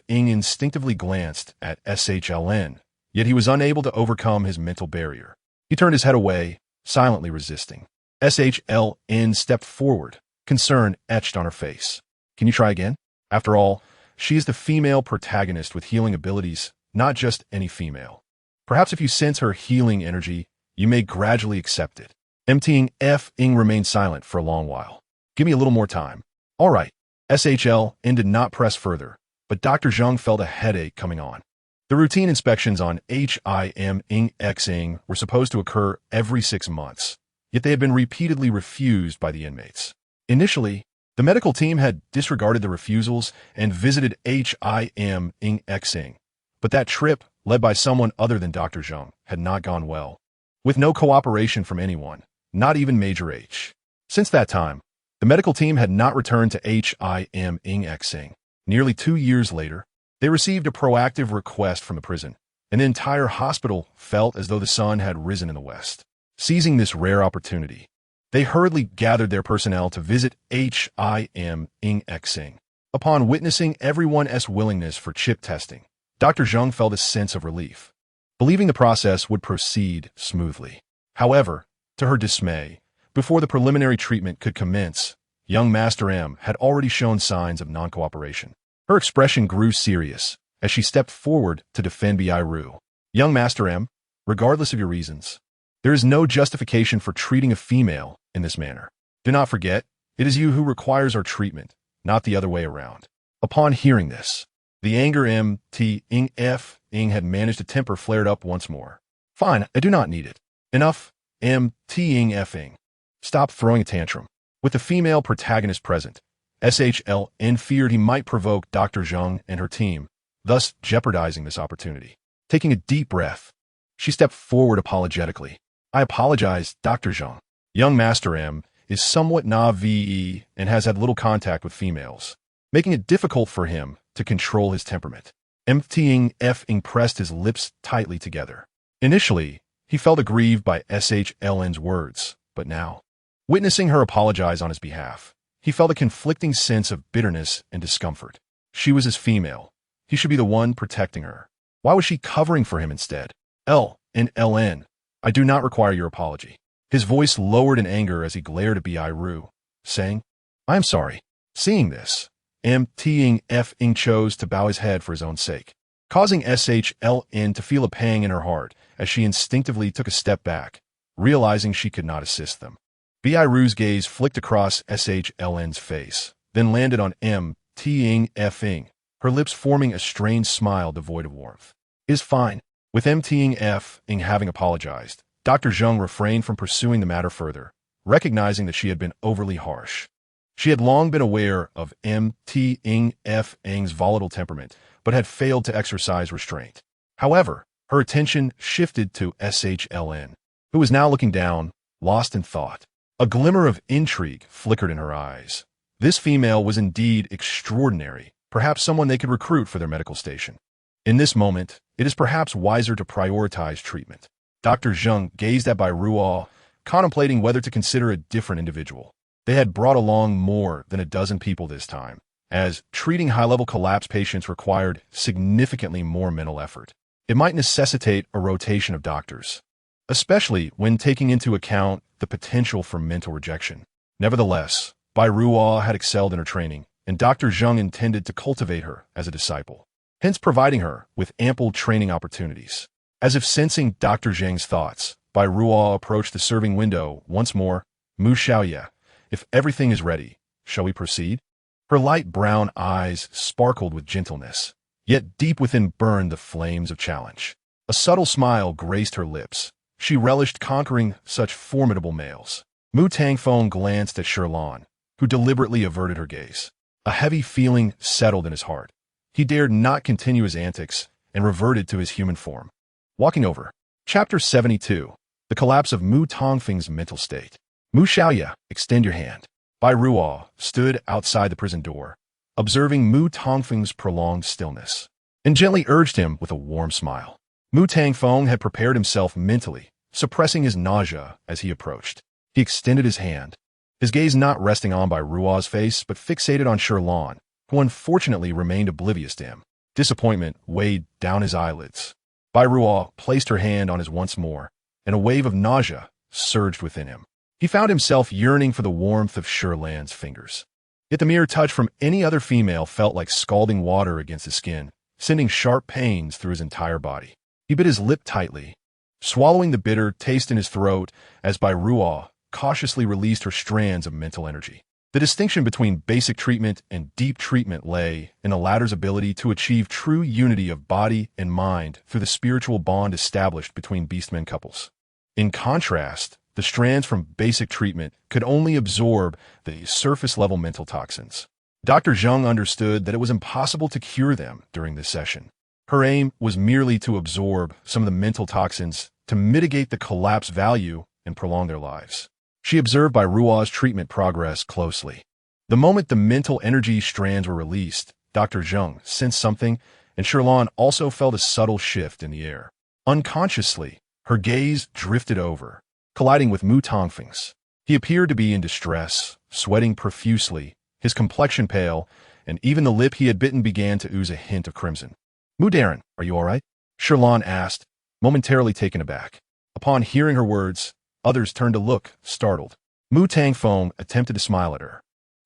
instinctively glanced at SHLN, yet he was unable to overcome his mental barrier. He turned his head away, silently resisting. SHLN stepped forward, concern etched on her face. "Can you try again? After all, she is the female protagonist with healing abilities, not just any female. Perhaps if you sense her healing energy, you may gradually accept it." MTing remained silent for a long while. "Give me a little more time." "All right." SHLN did not press further, but Dr. Zheng felt a headache coming on. The routine inspections on HIMXing were supposed to occur every 6 months, yet they had been repeatedly refused by the inmates. Initially, the medical team had disregarded the refusals and visited HIMXing, but that trip, led by someone other than Dr. Zheng, had not gone well. With no cooperation from anyone, not even Major H. Since that time, the medical team had not returned to HIMXing. Nearly 2 years later, they received a proactive request from the prison, and the entire hospital felt as though the sun had risen in the west. Seizing this rare opportunity, they hurriedly gathered their personnel to visit HIMXing. Upon witnessing everyone's willingness for chip testing, Dr. Zheng felt a sense of relief, believing the process would proceed smoothly. However, to her dismay, before the preliminary treatment could commence, young Master M had already shown signs of non-cooperation. Her expression grew serious as she stepped forward to defend Biru. "Young Master M, regardless of your reasons, there is no justification for treating a female in this manner. Do not forget, it is you who requires our treatment, not the other way around." Upon hearing this, the anger MTing had managed to temper flared up once more. "Fine, I do not need it. Enough, MTing. Stop throwing a tantrum." With the female protagonist present, SHLN feared he might provoke Dr. Zheng and her team, thus jeopardizing this opportunity. Taking a deep breath, she stepped forward apologetically. "I apologize, Dr. Zheng. Young Master M is somewhat naive and has had little contact with females, making it difficult for him to control his temperament." MTing pressed his lips tightly together. Initially, he felt aggrieved by SHLN's words, but now, witnessing her apologize on his behalf, he felt a conflicting sense of bitterness and discomfort. She was his female. He should be the one protecting her. Why was she covering for him instead? LN, I do not require your apology." His voice lowered in anger as he glared at Biru, saying, "I am sorry." Seeing this, MTing chose to bow his head for his own sake, causing SHLN to feel a pang in her heart as she instinctively took a step back, realizing she could not assist them. Biru's gaze flicked across SHLN's face, then landed on MTing, her lips forming a strange smile devoid of warmth. "Is fine." With MTing having apologized, Dr. Zheng refrained from pursuing the matter further, recognizing that she had been overly harsh. She had long been aware of MTing's volatile temperament, but had failed to exercise restraint. However, her attention shifted to SHLN. who was now looking down, lost in thought. A glimmer of intrigue flickered in her eyes. This female was indeed extraordinary, perhaps someone they could recruit for their medical station. In this moment, it is perhaps wiser to prioritize treatment. Dr. Zheng gazed at Bai Ruo, contemplating whether to consider a different individual. They had brought along more than a dozen people this time, as treating high-level collapse patients required significantly more mental effort. It might necessitate a rotation of doctors, especially when taking into account the potential for mental rejection. Nevertheless, Bai Ruo had excelled in her training, and Dr. Zheng intended to cultivate her as a disciple, hence providing her with ample training opportunities. As if sensing Dr. Zheng's thoughts, Bai Ruo approached the serving window once more. Mu Xiaoye, if everything is ready, shall we proceed? Her light brown eyes sparkled with gentleness, yet deep within burned the flames of challenge. A subtle smile graced her lips. She relished conquering such formidable males. Mu Tangfeng glanced at Shi Lan, who deliberately averted her gaze. A heavy feeling settled in his heart. He dared not continue his antics and reverted to his human form. Walking over. Chapter 72. The Collapse of Mu Tongfeng's Mental State. Mu Xiaoye, extend your hand. Bai Ruo stood outside the prison door, observing Mu Tongfeng's prolonged stillness, and gently urged him with a warm smile. Mu Tangfeng had prepared himself mentally, suppressing his nausea as he approached. He extended his hand, his gaze not resting on Bai Ruo's face, but fixated on Shi Lan, who unfortunately remained oblivious to him. Disappointment weighed down his eyelids. Bai Ruo placed her hand on his once more, and a wave of nausea surged within him. He found himself yearning for the warmth of Shi Lan's fingers. Yet the mere touch from any other female felt like scalding water against his skin, sending sharp pains through his entire body. He bit his lip tightly, swallowing the bitter taste in his throat as Bai Ruo cautiously released her strands of mental energy. The distinction between basic treatment and deep treatment lay in the latter's ability to achieve true unity of body and mind through the spiritual bond established between beastmen couples. In contrast, the strands from basic treatment could only absorb the surface-level mental toxins. Dr. Zheng understood that it was impossible to cure them during this session. Her aim was merely to absorb some of the mental toxins to mitigate the collapse value and prolong their lives. She observed Bai Ruo's treatment progress closely. The moment the mental energy strands were released, Dr. Zheng sensed something, and Shi Lan also felt a subtle shift in the air. Unconsciously, her gaze drifted over, colliding with Mu Tongfeng's. He appeared to be in distress, sweating profusely, his complexion pale, and even the lip he had bitten began to ooze a hint of crimson. Mu Darren, are you all right? Shi Lan asked, momentarily taken aback. Upon hearing her words, others turned to look, startled. Mu Tangfeng attempted to smile at her.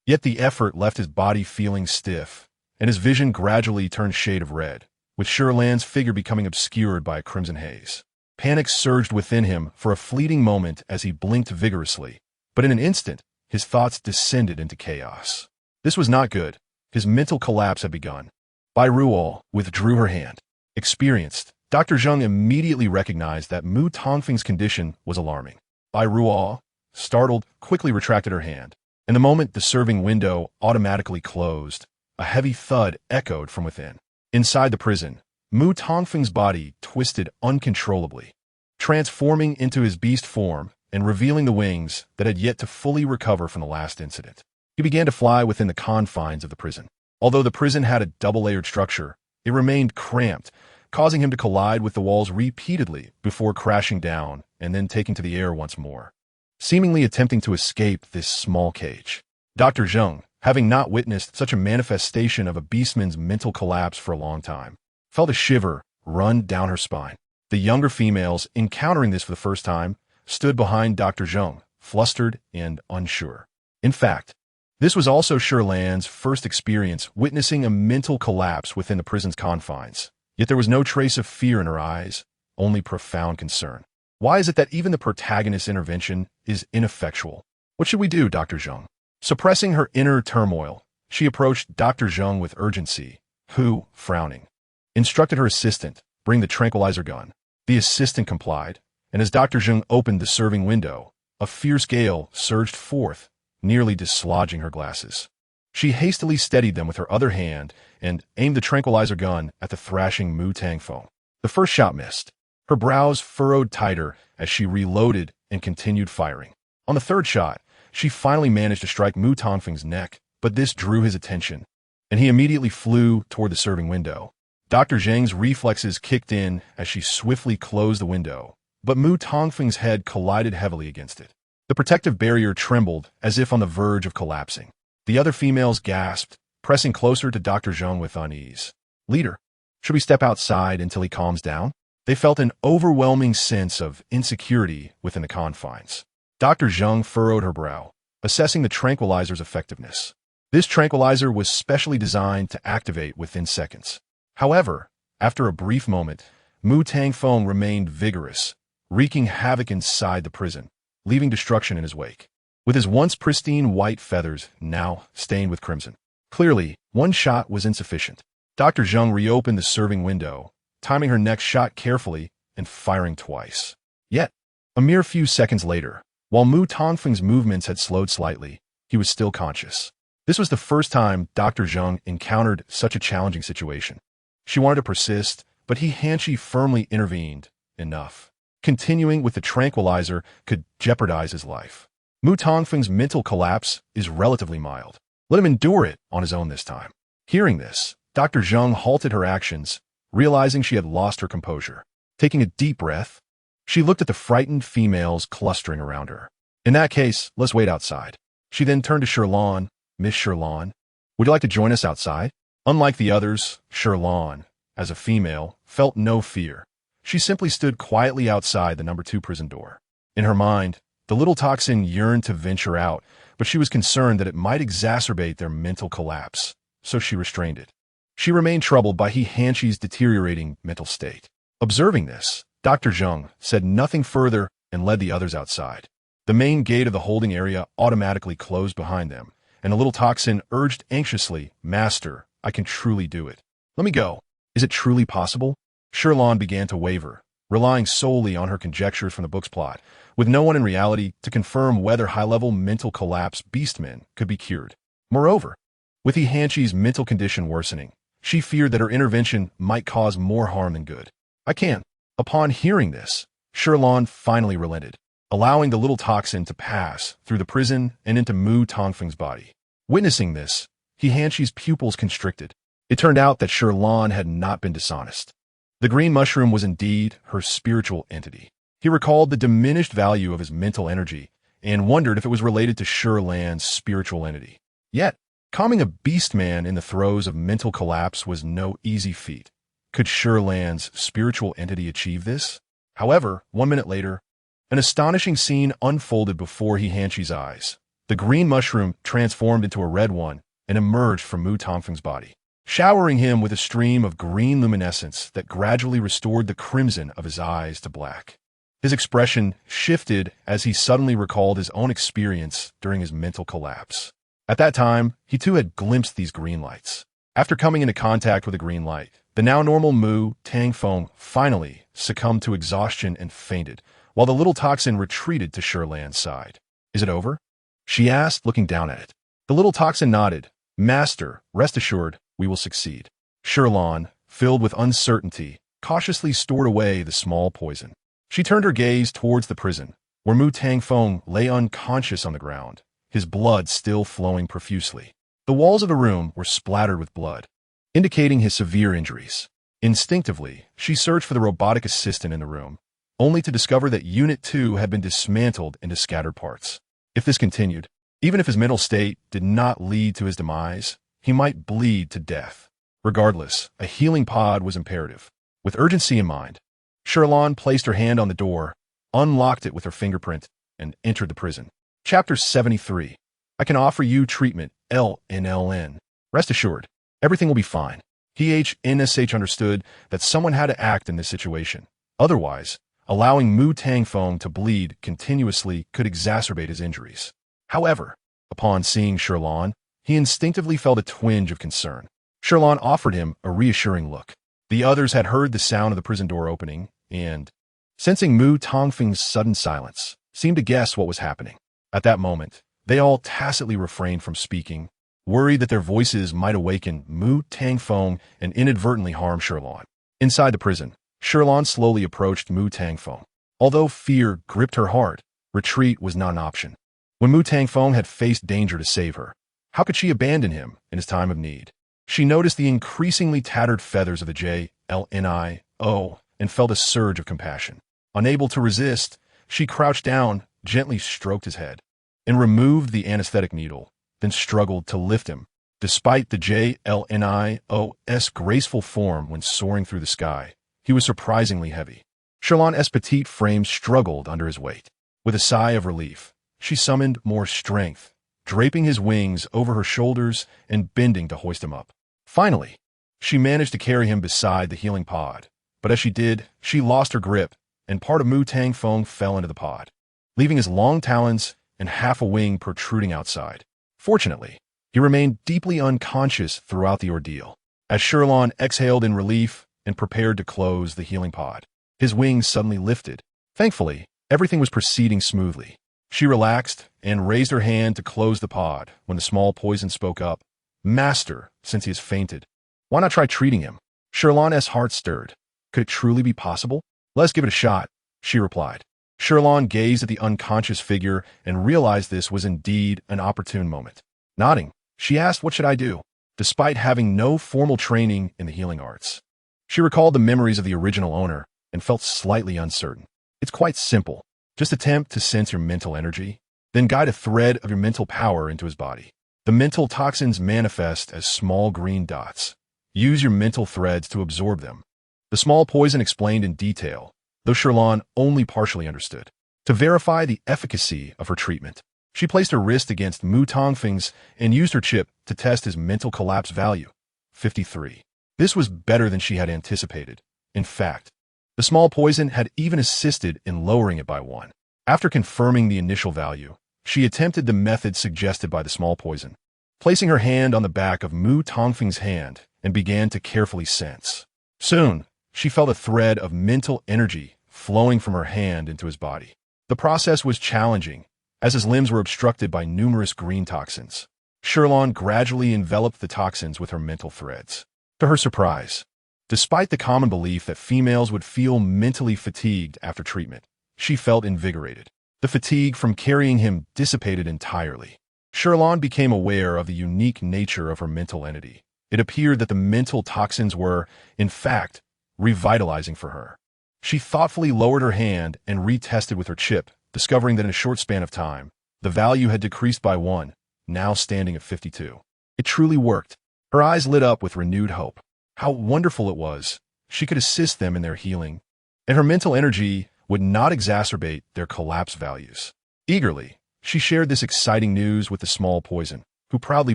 Yet the effort left his body feeling stiff, and his vision gradually turned a shade of red, with Shi Lan's figure becoming obscured by a crimson haze. Panic surged within him for a fleeting moment as he blinked vigorously, but in an instant, his thoughts descended into chaos. This was not good. His mental collapse had begun. Bai Ruo withdrew her hand. Experienced, Dr. Zheng immediately recognized that Mu Tongfeng's condition was alarming. Bai Ruo, startled, quickly retracted her hand. In the moment the serving window automatically closed, a heavy thud echoed from within. Inside the prison, Mu Tongfeng's body twisted uncontrollably, transforming into his beast form and revealing the wings that had yet to fully recover from the last incident. He began to fly within the confines of the prison. Although the prison had a double-layered structure, it remained cramped, causing him to collide with the walls repeatedly before crashing down and then taking to the air once more, seemingly attempting to escape this small cage. Dr. Zheng, having not witnessed such a manifestation of a beastman's mental collapse for a long time, felt a shiver run down her spine. The younger females, encountering this for the first time, stood behind Dr. Zheng, flustered and unsure. In fact, this was also Shi Lan's first experience witnessing a mental collapse within the prison's confines. Yet there was no trace of fear in her eyes, only profound concern. Why is it that even the protagonist's intervention is ineffectual? What should we do, Dr. Zheng? Suppressing her inner turmoil, she approached Dr. Zheng with urgency, who, frowning, instructed her assistant, bring the tranquilizer gun. The assistant complied, and as Dr. Zheng opened the serving window, a fierce gale surged forth, nearly dislodging her glasses. She hastily steadied them with her other hand and aimed the tranquilizer gun at the thrashing Mu Tangfeng. The first shot missed. Her brows furrowed tighter as she reloaded and continued firing. On the third shot, she finally managed to strike Mu Tongfeng's neck, but this drew his attention, and he immediately flew toward the serving window. Dr. Zheng's reflexes kicked in as she swiftly closed the window, but Mu Tongfeng's head collided heavily against it. The protective barrier trembled as if on the verge of collapsing. The other females gasped, pressing closer to Dr. Zheng with unease. "Leader, should we step outside until he calms down?" They felt an overwhelming sense of insecurity within the confines. Dr. Zheng furrowed her brow, assessing the tranquilizer's effectiveness. This tranquilizer was specially designed to activate within seconds. However, after a brief moment, Mu Tangfeng remained vigorous, wreaking havoc inside the prison, leaving destruction in his wake. With his once pristine white feathers now stained with crimson. Clearly, one shot was insufficient. Dr. Zheng reopened the serving window, timing her next shot carefully and firing twice. Yet, a mere few seconds later, while Mu Tongfeng's movements had slowed slightly, he was still conscious. This was the first time Dr. Zheng encountered such a challenging situation. She wanted to persist, but Hanshi firmly intervened. Enough. Continuing with the tranquilizer could jeopardize his life. Mu Tongfeng's mental collapse is relatively mild. Let him endure it on his own this time. Hearing this, Dr. Zheng halted her actions, realizing she had lost her composure. Taking a deep breath, she looked at the frightened females clustering around her. "In that case, let's wait outside." She then turned to Shi Lan. "Miss Shi Lan, would you like to join us outside?" Unlike the others, Shi Lan, as a female, felt no fear. She simply stood quietly outside the number 2 prison door. In her mind, the little toxin yearned to venture out, but she was concerned that it might exacerbate their mental collapse, so she restrained it. She remained troubled by Hanshi's deteriorating mental state. Observing this, Dr. Zheng said nothing further and led the others outside. The main gate of the holding area automatically closed behind them, and the little toxin urged anxiously, "Master, I can truly do it. Let me go. Is it truly possible?" Shi Lan began to waver, relying solely on her conjectures from the book's plot, with no one in reality to confirm whether high-level mental collapse beastmen could be cured. Moreover, with Hanshi's mental condition worsening, she feared that her intervention might cause more harm than good. "I can." Upon hearing this, Shi Lan finally relented, allowing the little toxin to pass through the prison and into Mu Tongfeng's body. Witnessing this, Hanshi's pupils constricted. It turned out that Shi Lan had not been dishonest. The green mushroom was indeed her spiritual entity. He recalled the diminished value of his mental energy and wondered if it was related to Shi Lan's spiritual entity. Yet, calming a beastman in the throes of mental collapse was no easy feat. Could Shi Lan's spiritual entity achieve this? However, 1 minute later, an astonishing scene unfolded before Hanshi's eyes. The green mushroom transformed into a red one and emerged from Mu Tongfeng's body, showering him with a stream of green luminescence that gradually restored the crimson of his eyes to black. His expression shifted as he suddenly recalled his own experience during his mental collapse. At that time, he too had glimpsed these green lights. After coming into contact with a green light, the now normal Mu Tangfeng finally succumbed to exhaustion and fainted, while the little toxin retreated to Shi Lan's side. "Is it over?" she asked, looking down at it. The little toxin nodded. "Master, rest assured, we will succeed." Shi Lan, filled with uncertainty, cautiously stored away the small poison. She turned her gaze towards the prison, where Mu Tangfeng lay unconscious on the ground, his blood still flowing profusely. The walls of the room were splattered with blood, indicating his severe injuries. Instinctively, she searched for the robotic assistant in the room, only to discover that Unit 2 had been dismantled into scattered parts. If this continued, even if his mental state did not lead to his demise, he might bleed to death. Regardless, a healing pod was imperative. With urgency in mind, Shi Lan placed her hand on the door, unlocked it with her fingerprint, and entered the prison. Chapter 73. I can offer you treatment, LNLN. Rest assured, everything will be fine. HNSH understood that someone had to act in this situation. Otherwise, allowing Mu Tangfeng to bleed continuously could exacerbate his injuries. However, upon seeing Shi Lan, he instinctively felt a twinge of concern. Shi Lan offered him a reassuring look. The others had heard the sound of the prison door opening, and, sensing Mu Tangfeng's sudden silence, seemed to guess what was happening. At that moment, they all tacitly refrained from speaking, worried that their voices might awaken Mu Tangfeng and inadvertently harm Shi Lan. Inside the prison, Shi Lan slowly approached Mu Tangfeng. Although fear gripped her heart, retreat was not an option. When Mu Tangfeng had faced danger to save her, how could she abandon him in his time of need? She noticed the increasingly tattered feathers of the JLNIO and felt a surge of compassion. Unable to resist, she crouched down, gently stroked his head, and removed the anesthetic needle, then struggled to lift him. Despite the JLNIO's graceful form when soaring through the sky, he was surprisingly heavy. Shi Lan's petite frame struggled under his weight. With a sigh of relief, she summoned more strength, draping his wings over her shoulders and bending to hoist him up. Finally, she managed to carry him beside the healing pod, but as she did, she lost her grip, and part of Mu Tangfeng fell into the pod, leaving his long talons and half a wing protruding outside. Fortunately, he remained deeply unconscious throughout the ordeal. As Shi Lan exhaled in relief and prepared to close the healing pod, his wings suddenly lifted. Thankfully, everything was proceeding smoothly. She relaxed and raised her hand to close the pod when the small poison spoke up. "Master, since he has fainted, why not try treating him?" Shi Lan's heart stirred. Could it truly be possible? "Let's give it a shot," she replied. Shi Lan gazed at the unconscious figure and realized this was indeed an opportune moment. Nodding, she asked, "What should I do?" Despite having no formal training in the healing arts, she recalled the memories of the original owner and felt slightly uncertain. It's quite simple. Just attempt to sense your mental energy, then guide a thread of your mental power into his body. The mental toxins manifest as small green dots. Use your mental threads to absorb them. The small poison explained in detail, though Shi Lan only partially understood. To verify the efficacy of her treatment, she placed her wrist against Mu Tangfeng's and used her chip to test his mental collapse value, 53. This was better than she had anticipated. In fact, the small poison had even assisted in lowering it by 1. After confirming the initial value, she attempted the method suggested by the small poison, placing her hand on the back of Mu Tangfeng's hand and began to carefully sense. Soon, she felt a thread of mental energy flowing from her hand into his body. The process was challenging, as his limbs were obstructed by numerous green toxins. Shi Lan gradually enveloped the toxins with her mental threads. To her surprise, despite the common belief that females would feel mentally fatigued after treatment, she felt invigorated. The fatigue from carrying him dissipated entirely. Shi Lan became aware of the unique nature of her mental entity. It appeared that the mental toxins were, in fact, revitalizing for her. She thoughtfully lowered her hand and retested with her chip, discovering that in a short span of time, the value had decreased by 1, now standing at 52. It truly worked. Her eyes lit up with renewed hope. How wonderful it was. She could assist them in their healing, and her mental energy would not exacerbate their collapse values. Eagerly, she shared this exciting news with the small poison, who proudly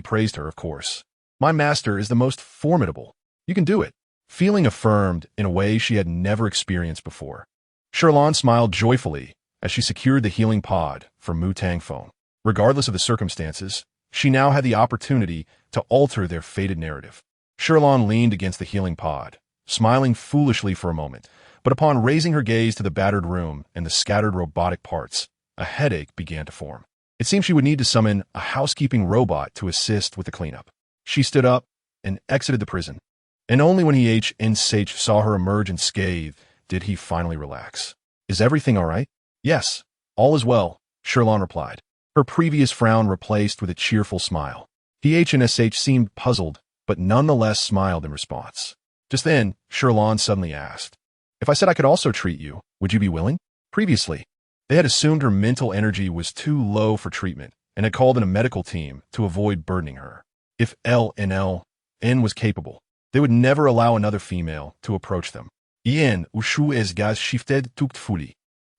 praised her, of course. "My master is the most formidable. You can do it." Feeling affirmed in a way she had never experienced before, Shi Lan smiled joyfully as she secured the healing pod for Mu Tangfeng. Regardless of the circumstances, she now had the opportunity to alter their fated narrative. Shi Lan leaned against the healing pod, smiling foolishly for a moment, but upon raising her gaze to the battered room and the scattered robotic parts, a headache began to form. It seemed she would need to summon a housekeeping robot to assist with the cleanup. She stood up and exited the prison, and only when Sage saw her emerge unscathed did he finally relax. "Is everything all right?" "Yes, all is well," Shi Lan replied, her previous frown replaced with a cheerful smile. Sage seemed puzzled, but nonetheless smiled in response. Just then, Shi Lan suddenly asked, "If I said I could also treat you, would you be willing?" Previously, they had assumed her mental energy was too low for treatment and had called in a medical team to avoid burdening her. If LNLN was capable, they would never allow another female to approach them. Ien ushu es gas shifted tukt fully.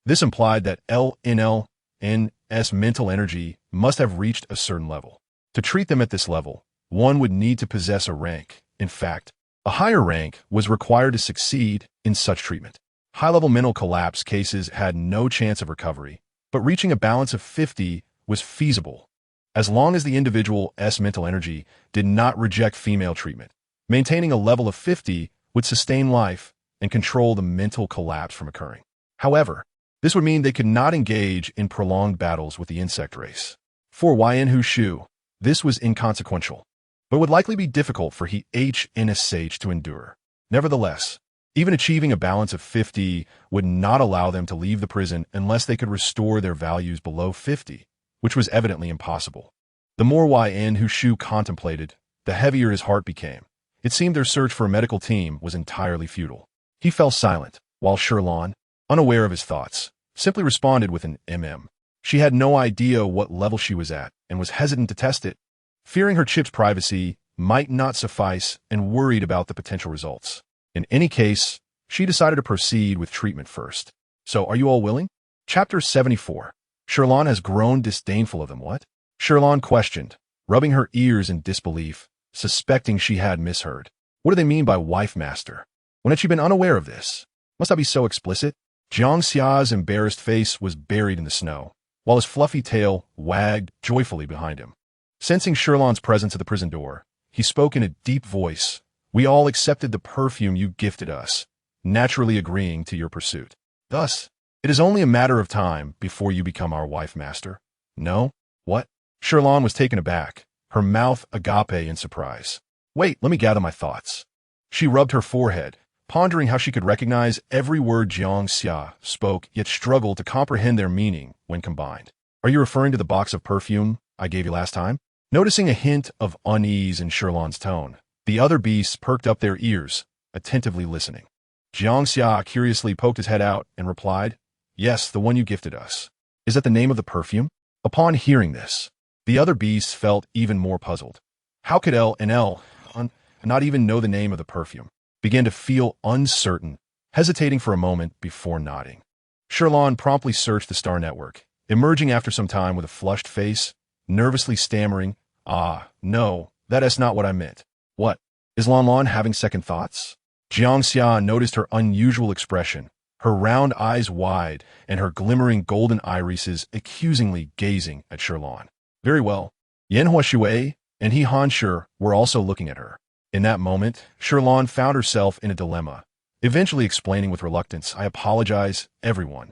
This implied that LNLN's mental energy must have reached a certain level. To treat them at this level, one would need to possess a rank. In fact, a higher rank was required to succeed in such treatment. High-level mental collapse cases had no chance of recovery, but reaching a balance of 50 was feasible, as long as the individual's mental energy did not reject female treatment. Maintaining a level of 50 would sustain life and control the mental collapse from occurring. However, this would mean they could not engage in prolonged battles with the insect race. For Yin Shu, this was inconsequential, but would likely be difficult for Sage to endure. Nevertheless, Even achieving a balance of 50 would not allow them to leave the prison unless they could restore their values below 50, which was evidently impossible. The more Yan Hushu contemplated, the heavier his heart became. It seemed their search for a medical team was entirely futile. He fell silent, while Shi Lan, unaware of his thoughts, simply responded with an mm. She had no idea what level she was at and was hesitant to test it, fearing her chip's privacy might not suffice and worried about the potential results. In any case, she decided to proceed with treatment first. So, are you all willing? Chapter 74. Shi Lan has grown disdainful of them, what? Shi Lan questioned, rubbing her ears in disbelief, suspecting she had misheard. What do they mean by wife master? When had she been unaware of this? Must I be so explicit? Jiang Xia's embarrassed face was buried in the snow, while his fluffy tail wagged joyfully behind him. Sensing Shi Lan's presence at the prison door, he spoke in a deep voice. We all accepted the perfume you gifted us, naturally agreeing to your pursuit. Thus, it is only a matter of time before you become our wife master. No? What? Shi Lan was taken aback, her mouth agape in surprise. Wait, let me gather my thoughts. She rubbed her forehead, pondering how she could recognize every word Jiang Xia spoke, yet struggled to comprehend their meaning when combined. Are you referring to the box of perfume I gave you last time? Noticing a hint of unease in Shi Lan's tone, the other beasts perked up their ears, attentively listening. Jiang Xia curiously poked his head out and replied, Yes, the one you gifted us. Is that the name of the perfume? Upon hearing this, the other beasts felt even more puzzled. How could L not even know the name of the perfume? Began to feel uncertain, hesitating for a moment before nodding. Shi Lan promptly searched the star network, emerging after some time with a flushed face, nervously stammering, No, that's not what I meant. What? Is Lan having second thoughts? Jiang Xia noticed her unusual expression, her round eyes wide and her glimmering golden irises accusingly gazing at Shi Lan. Very well. Yan Huashui and He Hanshi were also looking at her. In that moment, Shi Lan found herself in a dilemma, eventually explaining with reluctance, I apologize, everyone.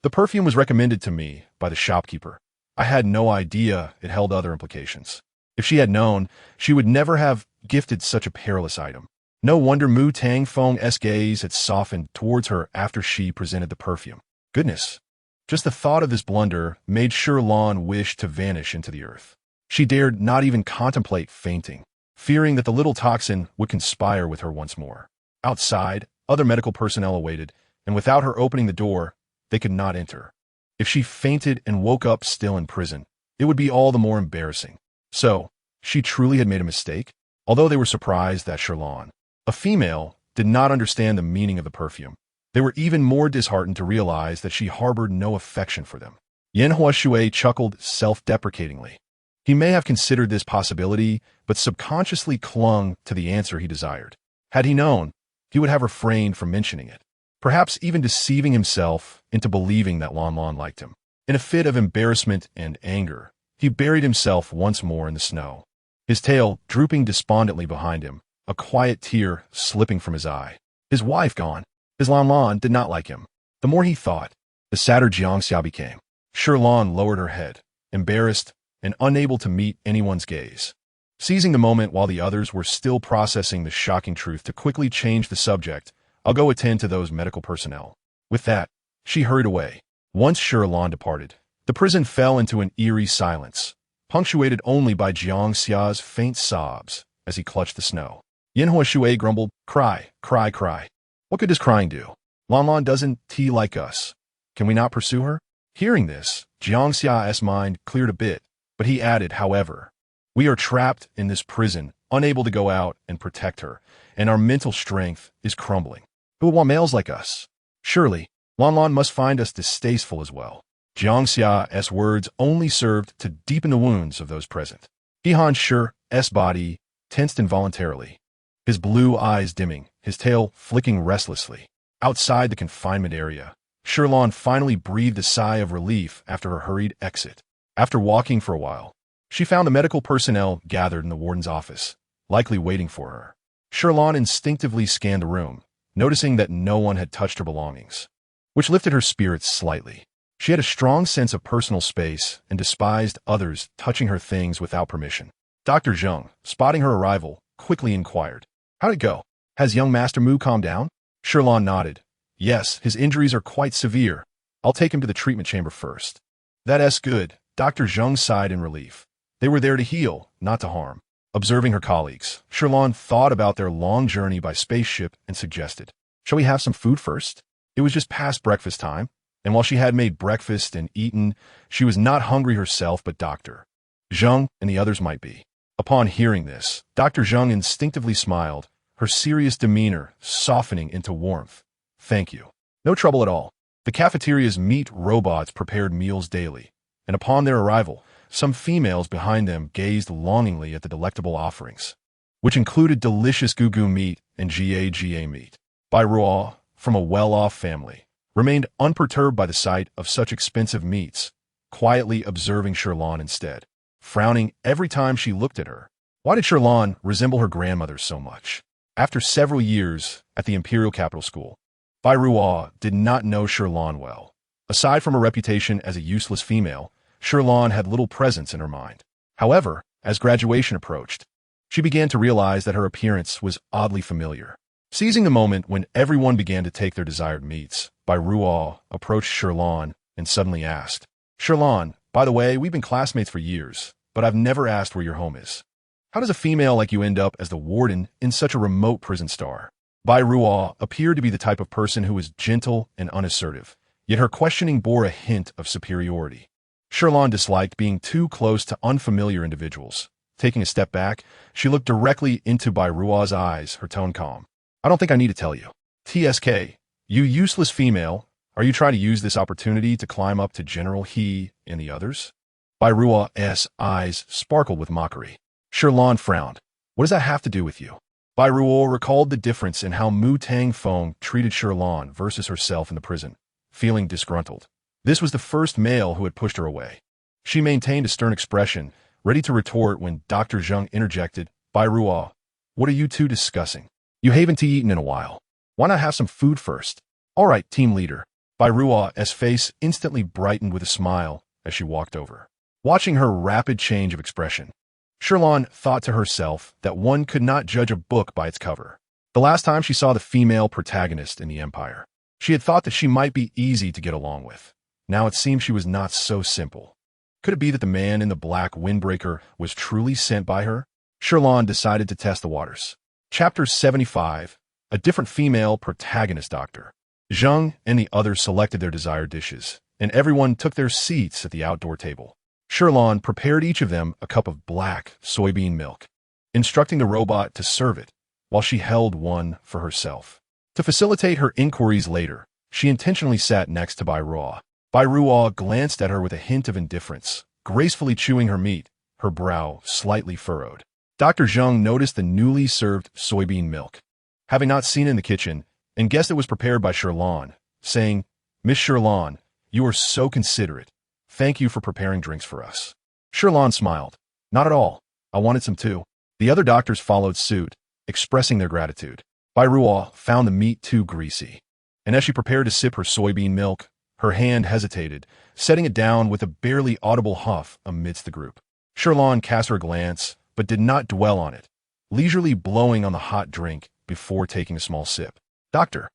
The perfume was recommended to me by the shopkeeper. I had no idea it held other implications. If she had known, she would never have gifted such a perilous item. No wonder Mu Tang Feng's gaze had softened towards her after she presented the perfume. Goodness. Just the thought of this blunder made Shi Lan wish to vanish into the earth. She dared not even contemplate fainting, fearing that the little toxin would conspire with her once more. Outside, other medical personnel awaited, and without her opening the door, they could not enter. If she fainted and woke up still in prison, it would be all the more embarrassing. So, she truly had made a mistake? Although they were surprised that Shi Lan, a female, did not understand the meaning of the perfume, they were even more disheartened to realize that she harbored no affection for them. Yan Huashui chuckled self-deprecatingly. He may have considered this possibility, but subconsciously clung to the answer he desired. Had he known, he would have refrained from mentioning it, perhaps even deceiving himself into believing that Lan liked him. In a fit of embarrassment and anger, he buried himself once more in the snow, his tail drooping despondently behind him, a quiet tear slipping from his eye. His wife gone. His Lan did not like him. The more he thought, the sadder Jiang Xia became. Shi Lan lowered her head, embarrassed and unable to meet anyone's gaze. Seizing the moment while the others were still processing the shocking truth to quickly change the subject, I'll go attend to those medical personnel. With that, she hurried away. Once Shi Lan departed, the prison fell into an eerie silence, punctuated only by Jiang Xia's faint sobs as he clutched the snow. Yan Huashui grumbled, Cry, cry, cry. What good does crying do? Lan doesn't like us. Can we not pursue her? Hearing this, Jiang Xia's mind cleared a bit, but he added, however, we are trapped in this prison, unable to go out and protect her, and our mental strength is crumbling. Who will want males like us? Surely, Lan must find us distasteful as well. Jiang Xia's words only served to deepen the wounds of those present. He Hanshi's body tensed involuntarily, his blue eyes dimming, his tail flicking restlessly. Outside the confinement area, Shi Lan finally breathed a sigh of relief after her hurried exit. After walking for a while, she found the medical personnel gathered in the warden's office, likely waiting for her. Shi Lan instinctively scanned the room, noticing that no one had touched her belongings, which lifted her spirits slightly. She had a strong sense of personal space and despised others touching her things without permission. Dr. Zheng, spotting her arrival, quickly inquired, How'd it go? Has young Master Mu calmed down? Shi Lan nodded. Yes, his injuries are quite severe. I'll take him to the treatment chamber first. That's good. Dr. Zheng sighed in relief. They were there to heal, not to harm. Observing her colleagues, Shi Lan thought about their long journey by spaceship and suggested, "Shall we have some food first?" It was just past breakfast time, and while she had made breakfast and eaten, she was not hungry herself, but Dr. Zheng and the others might be. Upon hearing this, Dr. Zheng instinctively smiled, her serious demeanor softening into warmth. "Thank you. No trouble at all." The cafeteria's meat robots prepared meals daily, and upon their arrival, some females behind them gazed longingly at the delectable offerings, which included delicious gugu meat and ga meat. Bai Ruo, from a well-off family, remained unperturbed by the sight of such expensive meats, quietly observing Shi Lan instead, frowning every time she looked at her. Why did Shi Lan resemble her grandmother so much? After several years at the Imperial Capital School, Bai Ruo did not know Shi Lan well. Aside from her reputation as a useless female, Shi Lan had little presence in her mind. However, as graduation approached, she began to realize that her appearance was oddly familiar. Seizing the moment when everyone began to take their desired meats, Bai Ruo approached Shi Lan and suddenly asked, "Shi Lan, by the way, we've been classmates for years, but I've never asked where your home is. How does a female like you end up as the warden in such a remote prison star?" Bai Ruo appeared to be the type of person who was gentle and unassertive, yet her questioning bore a hint of superiority. Shi Lan disliked being too close to unfamiliar individuals. Taking a step back, she looked directly into Bai Ruo's eyes, her tone calm. "I don't think I need to tell you. TSK, you useless female, are you trying to use this opportunity to climb up to General He and the others?" Bai Ruo's eyes sparkled with mockery. Shi Lan frowned. "What does that have to do with you?" Bai Ruo recalled the difference in how Mu Tang Feng treated Shi Lan versus herself in the prison, feeling disgruntled. This was the first male who had pushed her away. She maintained a stern expression, ready to retort when Dr. Zheng interjected, "Bai Ruo, what are you two discussing? You haven't eaten in a while. Why not have some food first?" "All right, team leader." Bai Ruo's face instantly brightened with a smile as she walked over. Watching her rapid change of expression, Shi Lan thought to herself that one could not judge a book by its cover. The last time she saw the female protagonist in the Empire, she had thought that she might be easy to get along with. Now it seemed she was not so simple. Could it be that the man in the black windbreaker was truly sent by her? Shi Lan decided to test the waters. Chapter 75, a different female protagonist. Dr. Zheng and the others selected their desired dishes, and everyone took their seats at the outdoor table. Shi Lan prepared each of them a cup of black soybean milk, instructing the robot to serve it, while she held one for herself. To facilitate her inquiries later, she intentionally sat next to Bai Ruo. Bai Ruo glanced at her with a hint of indifference, gracefully chewing her meat, her brow slightly furrowed. Dr. Zheng noticed the newly served soybean milk, having not seen it in the kitchen, and guessed it was prepared by Shi Lan, saying, "Miss Shi Lan, you are so considerate. Thank you for preparing drinks for us." Shi Lan smiled. "Not at all. I wanted some too." The other doctors followed suit, expressing their gratitude. Bai Ruo found the meat too greasy, and as she prepared to sip her soybean milk, her hand hesitated, setting it down with a barely audible huff amidst the group. Shi Lan cast her a glance, but did not dwell on it, leisurely blowing on the hot drink before taking a small sip. Dr.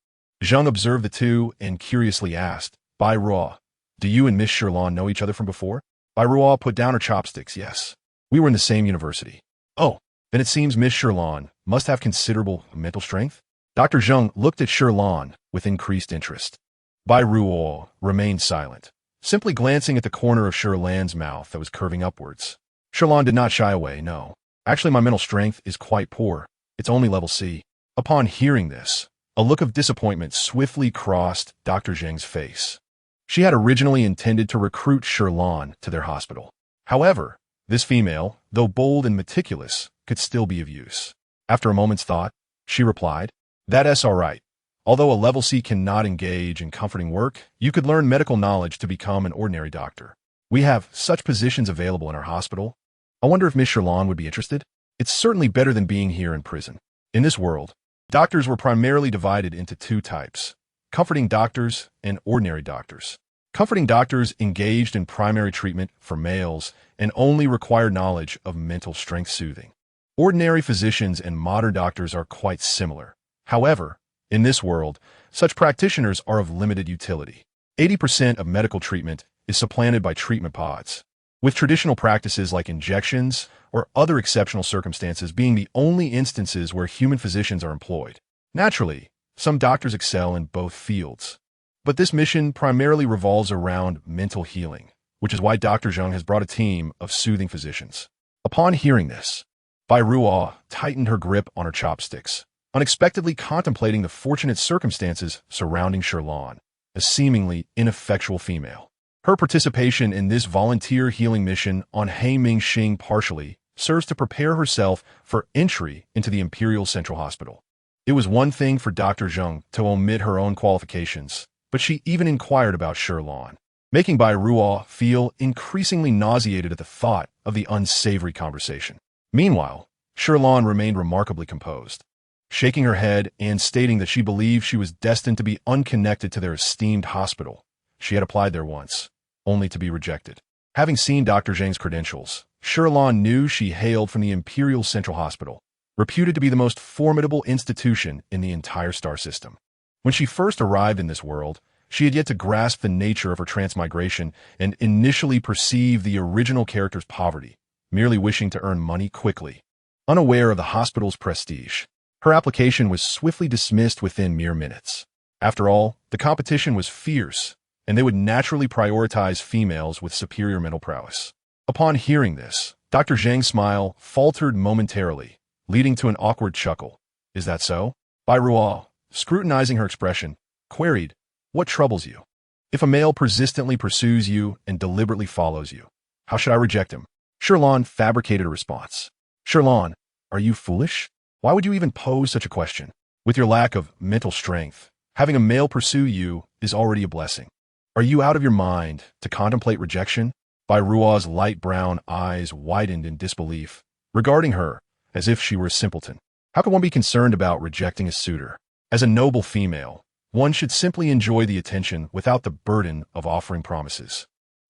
Zheng observed the two and curiously asked, "Bai Ruo, do you and Miss Shi Lan know each other from before?" Bai Ruo put down her chopsticks. "Yes. We were in the same university." "Oh, then it seems Miss Shi Lan must have considerable mental strength." Dr. Zheng looked at Shi Lan with increased interest. Bai Ruo remained silent, simply glancing at the corner of Shi Lan's mouth that was curving upwards. Shi Lan did not shy away. "No. Actually, my mental strength is quite poor. It's only level C." Upon hearing this, a look of disappointment swiftly crossed Dr. Zheng's face. She had originally intended to recruit Shi Lan to their hospital. However, this female, though bold and meticulous, could still be of use. After a moment's thought, she replied, "That's all right. Although a level C cannot engage in comforting work, you could learn medical knowledge to become an ordinary doctor. We have such positions available in our hospital. I wonder if Miss Shi Lan would be interested? It's certainly better than being here in prison." In this world, doctors were primarily divided into two types: comforting doctors and ordinary doctors. Comforting doctors engaged in primary treatment for males and only required knowledge of mental strength soothing. Ordinary physicians and modern doctors are quite similar. However, In this world, such practitioners are of limited utility. 80% of medical treatment is supplanted by treatment pods, with traditional practices like injections or other exceptional circumstances being the only instances where human physicians are employed. Naturally, some doctors excel in both fields, but this mission primarily revolves around mental healing, which is why Dr. Zheng has brought a team of soothing physicians. Upon hearing this, Bai Ruo tightened her grip on her chopsticks, unexpectedly contemplating the fortunate circumstances surrounding Shi Lan, a seemingly ineffectual female. Her participation in this volunteer healing mission on Heiming Xing partially serves to prepare herself for entry into the Imperial Central Hospital. It was one thing for Dr. Zheng to omit her own qualifications, but she even inquired about Shi Lan, making Bai Ruo feel increasingly nauseated at the thought of the unsavory conversation. Meanwhile, Shi Lan remained remarkably composed, shaking her head and stating that she believed she was destined to be unconnected to their esteemed hospital. She had applied there once, only to be rejected. Having seen Dr. Zheng's credentials, Shi Lan knew she hailed from the Imperial Central Hospital, reputed to be the most formidable institution in the entire star system. When she first arrived in this world, she had yet to grasp the nature of her transmigration and initially perceive the original character's poverty, merely wishing to earn money quickly. Unaware of the hospital's prestige, her application was swiftly dismissed within mere minutes. After all, the competition was fierce, and they would naturally prioritize females with superior mental prowess. Upon hearing this, Dr. Zheng's smile faltered momentarily, leading to an awkward chuckle. Is that so? Bai Ruo, scrutinizing her expression, queried, what troubles you? If a male persistently pursues you and deliberately follows you, how should I reject him? Shi Lan fabricated a response. Shi Lan, are you foolish? Why would you even pose such a question? With your lack of mental strength, having a male pursue you is already a blessing. Are you out of your mind to contemplate rejection? Bai Ruo's light brown eyes widened in disbelief, regarding her as if she were a simpleton. How can one be concerned about rejecting a suitor? As a noble female, one should simply enjoy the attention without the burden of offering promises.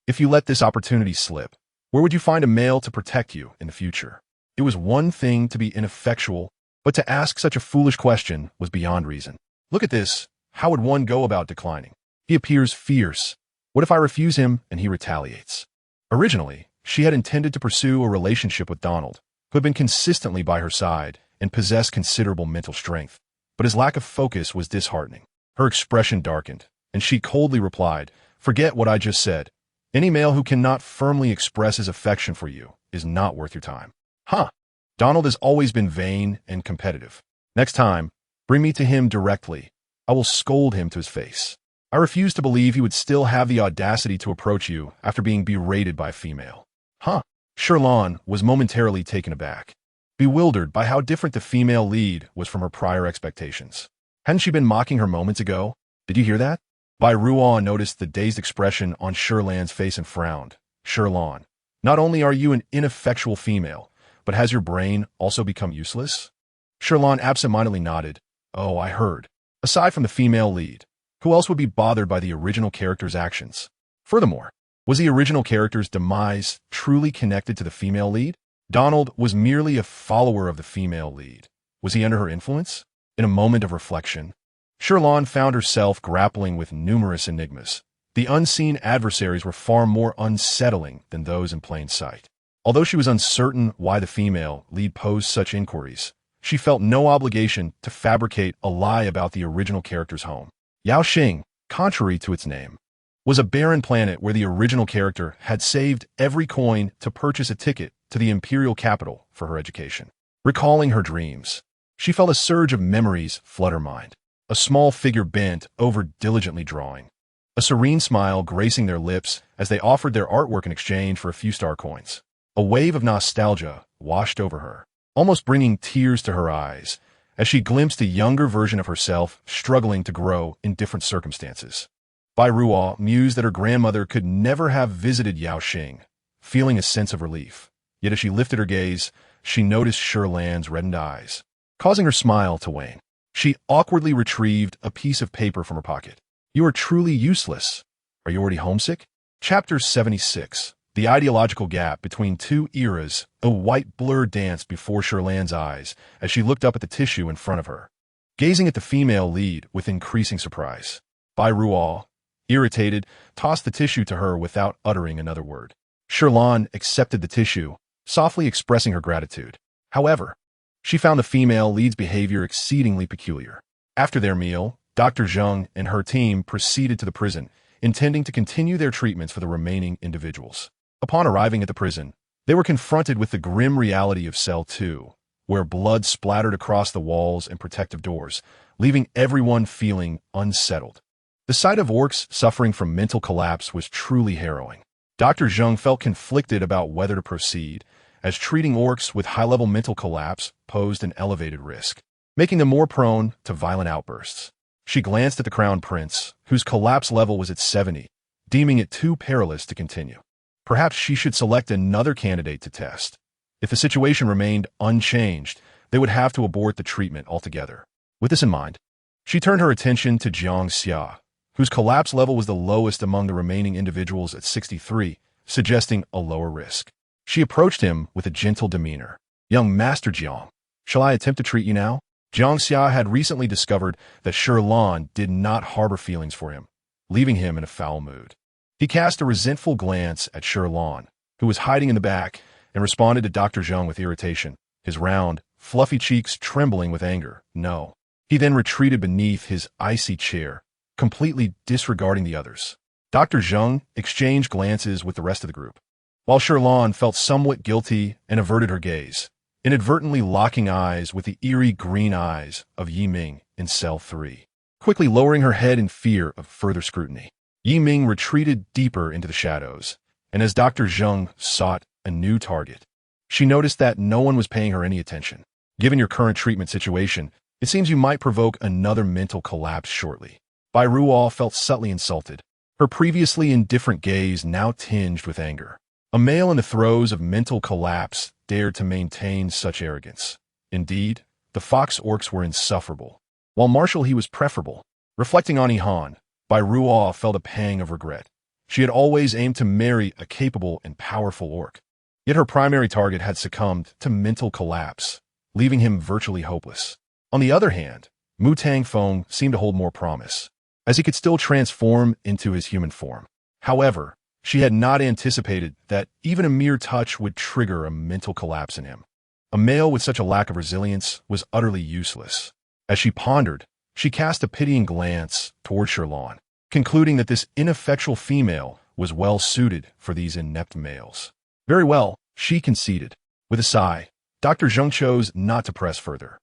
If you let this opportunity slip, where would you find a male to protect you in the future? It was one thing to be ineffectual, but to ask such a foolish question was beyond reason. Look at this. How would one go about declining? He appears fierce. What if I refuse him and he retaliates? Originally, she had intended to pursue a relationship with Donald, who had been consistently by her side and possessed considerable mental strength. But his lack of focus was disheartening. Her expression darkened, and she coldly replied, forget what I just said. Any male who cannot firmly express his affection for you is not worth your time. Huh. Donald has always been vain and competitive. Next time, bring me to him directly. I will scold him to his face. I refuse to believe he would still have the audacity to approach you after being berated by a female. Huh. Shi Lan was momentarily taken aback, bewildered by how different the female lead was from her prior expectations. Hadn't she been mocking her moments ago? Did you hear that? Bai Ruo noticed the dazed expression on Shi Lan's face and frowned. Shi Lan, not only are you an ineffectual female, but has your brain also become useless? Shi Lan absentmindedly nodded. Oh, I heard. Aside from the female lead, who else would be bothered by the original character's actions? Furthermore, was the original character's demise truly connected to the female lead? Donald was merely a follower of the female lead. Was he under her influence? In a moment of reflection, Shi Lan found herself grappling with numerous enigmas. The unseen adversaries were far more unsettling than those in plain sight. Although she was uncertain why the female lead posed such inquiries, she felt no obligation to fabricate a lie about the original character's home. Yao Xing, contrary to its name, was a barren planet where the original character had saved every coin to purchase a ticket to the imperial capital for her education. Recalling her dreams, she felt a surge of memories flood her mind. A small figure bent over diligently drawing, a serene smile gracing their lips as they offered their artwork in exchange for a few star coins. A wave of nostalgia washed over her, almost bringing tears to her eyes, as she glimpsed a younger version of herself struggling to grow in different circumstances. Bai Ruo mused that her grandmother could never have visited Yao Xing, feeling a sense of relief. Yet as she lifted her gaze, she noticed Shi Lan's reddened eyes, causing her smile to wane. She awkwardly retrieved a piece of paper from her pocket. You are truly useless. Are you already homesick? Chapter 76. The ideological gap between two eras. A white blur danced before Shi Lan's eyes as she looked up at the tissue in front of her. gazing at the female lead with increasing surprise. Bai Ruo, irritated, tossed the tissue to her without uttering another word. Shi Lan accepted the tissue, softly expressing her gratitude. However, she found the female lead's behavior exceedingly peculiar. After their meal, Dr. Zheng and her team proceeded to the prison, intending to continue their treatments for the remaining individuals. Upon arriving at the prison, they were confronted with the grim reality of Cell 2, where blood splattered across the walls and protective doors, leaving everyone feeling unsettled. The sight of orcs suffering from mental collapse was truly harrowing. Dr. Zheng felt conflicted about whether to proceed, as treating orcs with high-level mental collapse posed an elevated risk, making them more prone to violent outbursts. She glanced at the Crown Prince, whose collapse level was at 70, deeming it too perilous to continue. Perhaps she should select another candidate to test. If the situation remained unchanged, they would have to abort the treatment altogether. With this in mind, she turned her attention to Jiang Xia, whose collapse level was the lowest among the remaining individuals at 63, suggesting a lower risk. She approached him with a gentle demeanor. "Young Master Jiang, shall I attempt to treat you now?" Jiang Xia had recently discovered that Shi Lan did not harbor feelings for him, leaving him in a foul mood. He cast a resentful glance at Shi Lan, who was hiding in the back, and responded to Dr. Zheng with irritation, his round, fluffy cheeks trembling with anger. "No." He then retreated beneath his icy chair, completely disregarding the others. Dr. Zheng exchanged glances with the rest of the group, while Shi Lan felt somewhat guilty and averted her gaze, inadvertently locking eyes with the eerie green eyes of Yi Ming in Cell 3. Quickly lowering her head in fear of further scrutiny, Yi Ming retreated deeper into the shadows, and as Dr. Zheng sought a new target, she noticed that no one was paying her any attention. "Given your current treatment situation, it seems you might provoke another mental collapse shortly." Bai Ruo felt subtly insulted, her previously indifferent gaze now tinged with anger. A male in the throes of mental collapse dared to maintain such arrogance. Indeed, the fox orcs were insufferable. While martial he was preferable. Reflecting on Ihan, Bai Ruo felt a pang of regret. She had always aimed to marry a capable and powerful orc. Yet her primary target had succumbed to mental collapse, leaving him virtually hopeless. On the other hand, Mu Tangfeng seemed to hold more promise, as he could still transform into his human form. However, she had not anticipated that even a mere touch would trigger a mental collapse in him. A male with such a lack of resilience was utterly useless. As she pondered, she cast a pitying glance toward Shi Lan, concluding that this ineffectual female was well suited for these inept males. Very well, she conceded. With a sigh, Dr. Zheng chose not to press further.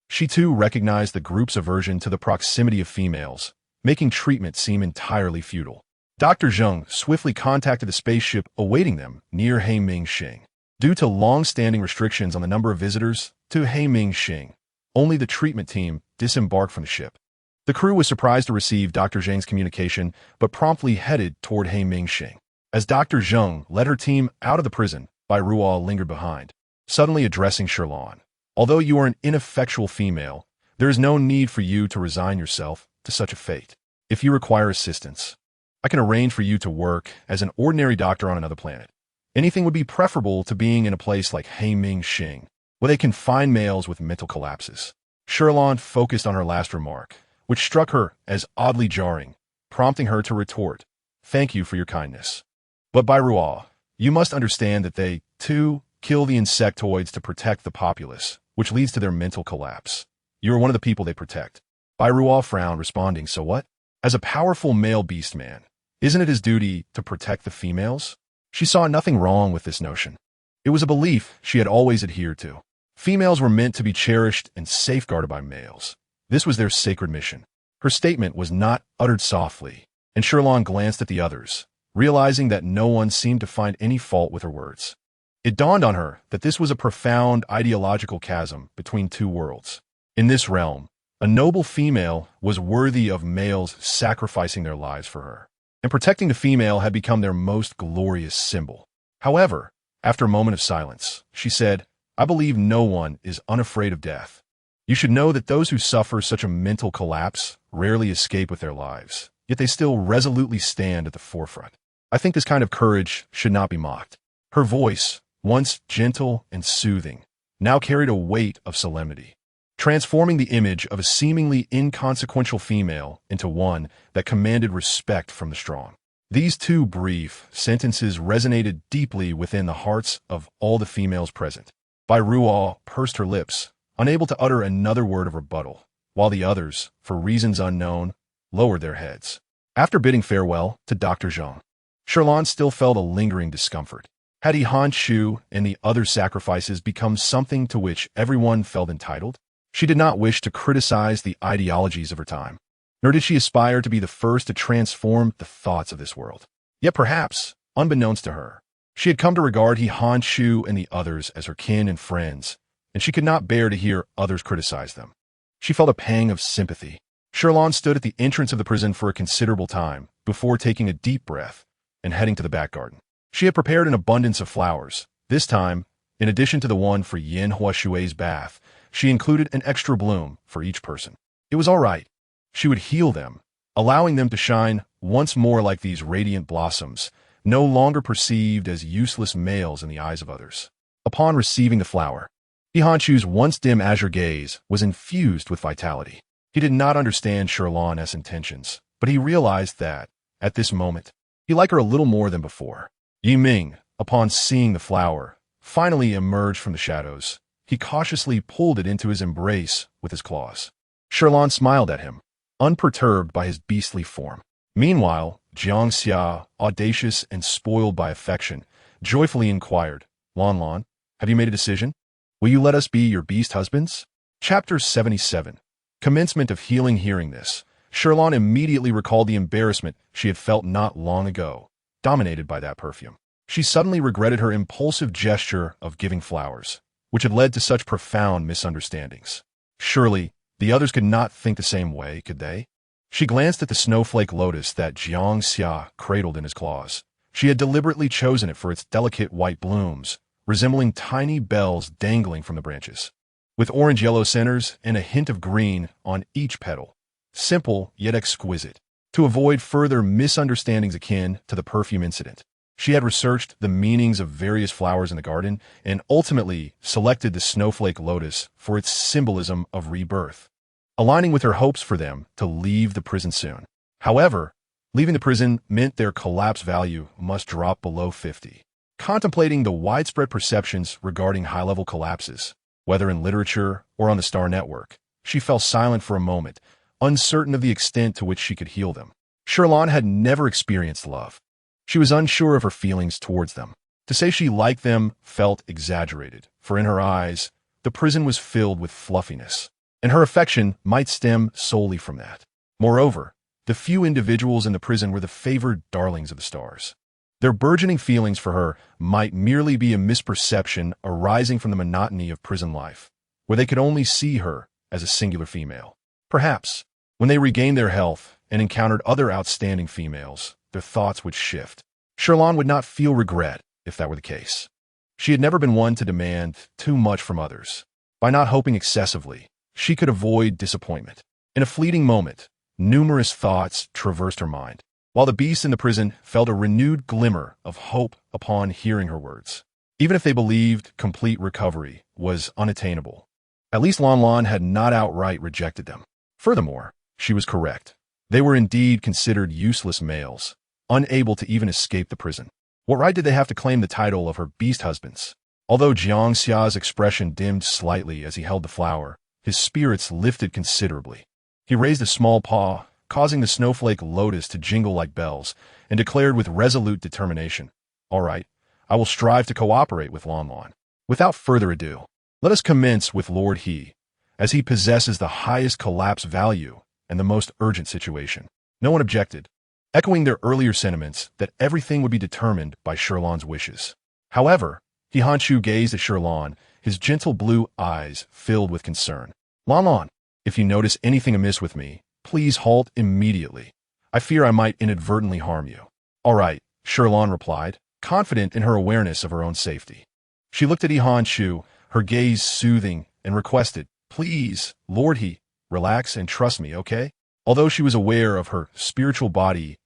She too recognized the group's aversion to the proximity of females, making treatment seem entirely futile. Dr. Zheng swiftly contacted the spaceship awaiting them near Heiming-Shing. Due to long-standing restrictions on the number of visitors to Heiming-Shing, only the treatment team disembarked from the ship. The crew was surprised to receive Dr. Zheng's communication, but promptly headed toward Heiming-Shing. As Dr. Zheng led her team out of the prison, Bai Ruo lingered behind, suddenly addressing Shi Lan. "Although you are an ineffectual female, there is no need for you to resign yourself to such a fate. If you require assistance, I can arrange for you to work as an ordinary doctor on another planet. Anything would be preferable to being in a place like Heiming-Shing, where they can find males with mental collapses." Shi Lan focused on her last remark, which struck her as oddly jarring, prompting her to retort, "Thank you for your kindness. But Bai Ruo, you must understand that they, too, kill the insectoids to protect the populace, which leads to their mental collapse. You are one of the people they protect." Bai Ruo frowned, responding, "So what? As a powerful male beast man, isn't it his duty to protect the females?" She saw nothing wrong with this notion. It was a belief she had always adhered to. Females were meant to be cherished and safeguarded by males. This was their sacred mission. Her statement was not uttered softly, and Shi Lan glanced at the others, realizing that no one seemed to find any fault with her words. It dawned on her that this was a profound ideological chasm between two worlds. In this realm, a noble female was worthy of males sacrificing their lives for her, and protecting the female had become their most glorious symbol. However, after a moment of silence, she said, "I believe no one is unafraid of death. You should know that those who suffer such a mental collapse rarely escape with their lives, yet they still resolutely stand at the forefront. I think this kind of courage should not be mocked." Her voice, once gentle and soothing, now carried a weight of solemnity. transforming the image of a seemingly inconsequential female into one that commanded respect from the strong. These two brief sentences resonated deeply within the hearts of all the females present. Bai Ruo pursed her lips, unable to utter another word of rebuttal, while the others, for reasons unknown, lowered their heads. After bidding farewell to Dr. Zhang, Shi Lan still felt a lingering discomfort. Had He Han Shu and the other sacrifices become something to which everyone felt entitled? She did not wish to criticize the ideologies of her time, nor did she aspire to be the first to transform the thoughts of this world. Yet perhaps, unbeknownst to her, she had come to regard He Han Shu and the others as her kin and friends, and she could not bear to hear others criticize them. She felt a pang of sympathy. Shi Lan stood at the entrance of the prison for a considerable time before taking a deep breath and heading to the back garden. She had prepared an abundance of flowers. This time, in addition to the one for Yin Huashui's bath, she included an extra bloom for each person. It was all right. She would heal them, allowing them to shine once more like these radiant blossoms, no longer perceived as useless males in the eyes of others. Upon receiving the flower, He Han Shu's once dim azure gaze was infused with vitality. He did not understand Shi Lan's intentions, but he realized that, at this moment, he liked her a little more than before. Yi Ming, upon seeing the flower, finally emerged from the shadows. He cautiously pulled it into his embrace with his claws. Shi Lan smiled at him, unperturbed by his beastly form. Meanwhile, Jiang Xia, audacious and spoiled by affection, joyfully inquired, Lan Lan, have you made a decision? Will you let us be your beast husbands? Chapter 77. Commencement of healing. Hearing this, Shi Lan immediately recalled the embarrassment she had felt not long ago, dominated by that perfume. She suddenly regretted her impulsive gesture of giving flowers, which had led to such profound misunderstandings. Surely, the others could not think the same way, could they? She glanced at the snowflake lotus that Jiang Xia cradled in his claws. She had deliberately chosen it for its delicate white blooms, resembling tiny bells dangling from the branches, with orange-yellow centers and a hint of green on each petal. Simple, yet exquisite. To avoid further misunderstandings akin to the perfume incident, she had researched the meanings of various flowers in the garden and ultimately selected the snowflake lotus for its symbolism of rebirth, aligning with her hopes for them to leave the prison soon. However, leaving the prison meant their collapse value must drop below 50. Contemplating the widespread perceptions regarding high-level collapses, whether in literature or on the Star Network, she fell silent for a moment, uncertain of the extent to which she could heal them. Shi Lan had never experienced love. She was unsure of her feelings towards them. To say she liked them felt exaggerated, for in her eyes, the prison was filled with fluffiness, and her affection might stem solely from that. Moreover, the few individuals in the prison were the favored darlings of the stars. Their burgeoning feelings for her might merely be a misperception arising from the monotony of prison life, where they could only see her as a singular female. Perhaps, when they regained their health and encountered other outstanding females, their thoughts would shift. Shi Lan would not feel regret if that were the case. She had never been one to demand too much from others. By not hoping excessively, she could avoid disappointment. In a fleeting moment, numerous thoughts traversed her mind, while the beasts in the prison felt a renewed glimmer of hope upon hearing her words. Even if they believed complete recovery was unattainable, at least Lan Lan had not outright rejected them. Furthermore, she was correct. They were indeed considered useless males, unable to even escape the prison. What right did they have to claim the title of her beast husbands? Although Jiang Xia's expression dimmed slightly as he held the flower, his spirits lifted considerably. He raised a small paw, causing the snowflake lotus to jingle like bells, and declared with resolute determination, "All right, I will strive to cooperate with Lan Lan. Without further ado, let us commence with Lord He, as he possesses the highest collapse value and the most urgent situation." No one objected, echoing their earlier sentiments that everything would be determined by Shi Lan's wishes. However, He Han Shu gazed at Shi Lan, his gentle blue eyes filled with concern. "Lan Lan, if you notice anything amiss with me, please halt immediately. I fear I might inadvertently harm you." "All right," Shi Lan replied, confident in her awareness of her own safety. She looked at He Han Shu, her gaze soothing, and requested, "Please, Lord He, relax and trust me, okay?" Although she was aware of her spiritual body's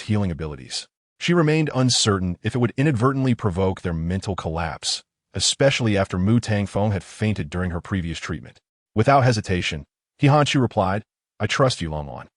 healing abilities, she remained uncertain if it would inadvertently provoke their mental collapse, especially after Mu Tangfeng had fainted during her previous treatment. Without hesitation, Hihanshu replied, I trust you, Lan.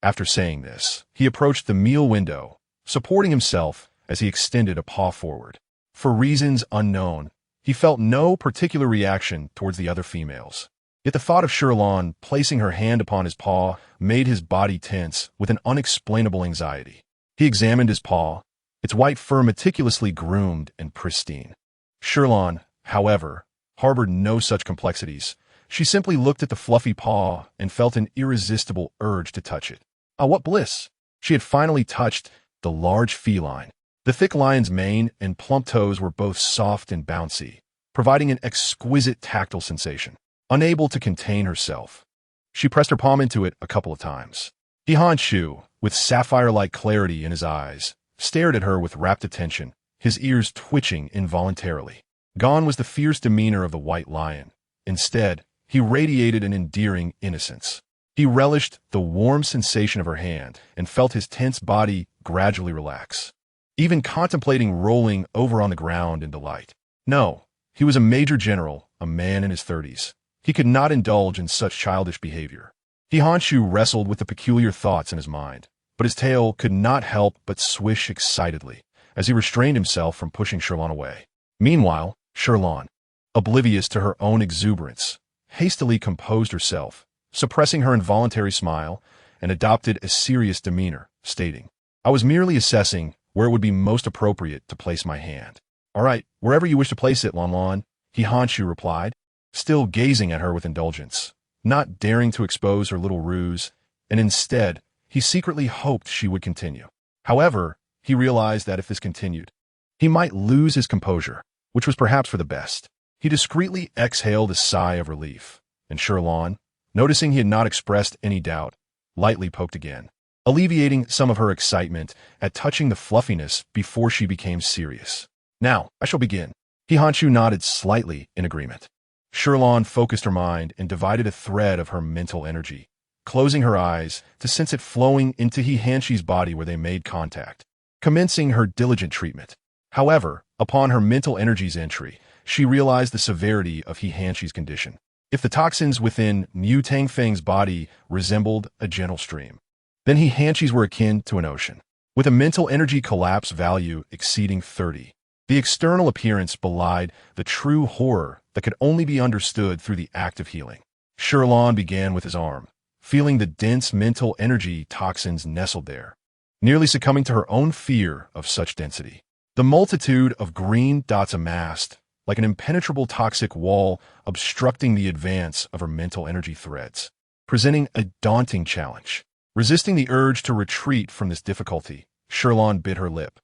After saying this, he approached the meal window, supporting himself as he extended a paw forward. For reasons unknown, he felt no particular reaction towards the other females. Yet the thought of Shi Lan placing her hand upon his paw made his body tense with an unexplainable anxiety. He examined his paw, its white fur meticulously groomed and pristine. Shi Lan, however, harbored no such complexities. She simply looked at the fluffy paw and felt an irresistible urge to touch it. Ah, what bliss! She had finally touched the large feline. The thick lion's mane and plump toes were both soft and bouncy, providing an exquisite tactile sensation. Unable to contain herself, she pressed her palm into it a couple of times. Hihanshu, with sapphire-like clarity in his eyes, stared at her with rapt attention, his ears twitching involuntarily. Gone was the fierce demeanor of the white lion. Instead, he radiated an endearing innocence. He relished the warm sensation of her hand and felt his tense body gradually relax, even contemplating rolling over on the ground in delight. No, he was a major general, a man in his 30s. He could not indulge in such childish behavior. Hihanshu wrestled with the peculiar thoughts in his mind, but his tail could not help but swish excitedly as he restrained himself from pushing Shi Lan away. Meanwhile, Shi Lan, oblivious to her own exuberance, hastily composed herself, suppressing her involuntary smile, and adopted a serious demeanor, stating, I was merely assessing where it would be most appropriate to place my hand. All right, wherever you wish to place it, Lan, Hihanshu replied, still gazing at her with indulgence, not daring to expose her little ruse, and instead, he secretly hoped she would continue. However, he realized that if this continued, he might lose his composure, which was perhaps for the best. He discreetly exhaled a sigh of relief, and Shi Lan, noticing he had not expressed any doubt, lightly poked again, alleviating some of her excitement at touching the fluffiness before she became serious. Now, I shall begin. Hihanshu nodded slightly in agreement. Shi Lan focused her mind and divided a thread of her mental energy, closing her eyes to sense it flowing into Hihanshu's body where they made contact, commencing her diligent treatment. However, upon her mental energy's entry, she realized the severity of Hihanshu's condition. If the toxins within Mu Tangfeng's body resembled a gentle stream, then Hihanshu's were akin to an ocean, with a mental energy collapse value exceeding 30. The external appearance belied the true horror that could only be understood through the act of healing. Shi Lan began with his arm, feeling the dense mental energy toxins nestled there, nearly succumbing to her own fear of such density. The multitude of green dots amassed, like an impenetrable toxic wall obstructing the advance of her mental energy threads, presenting a daunting challenge. Resisting the urge to retreat from this difficulty, Shi Lan bit her lip,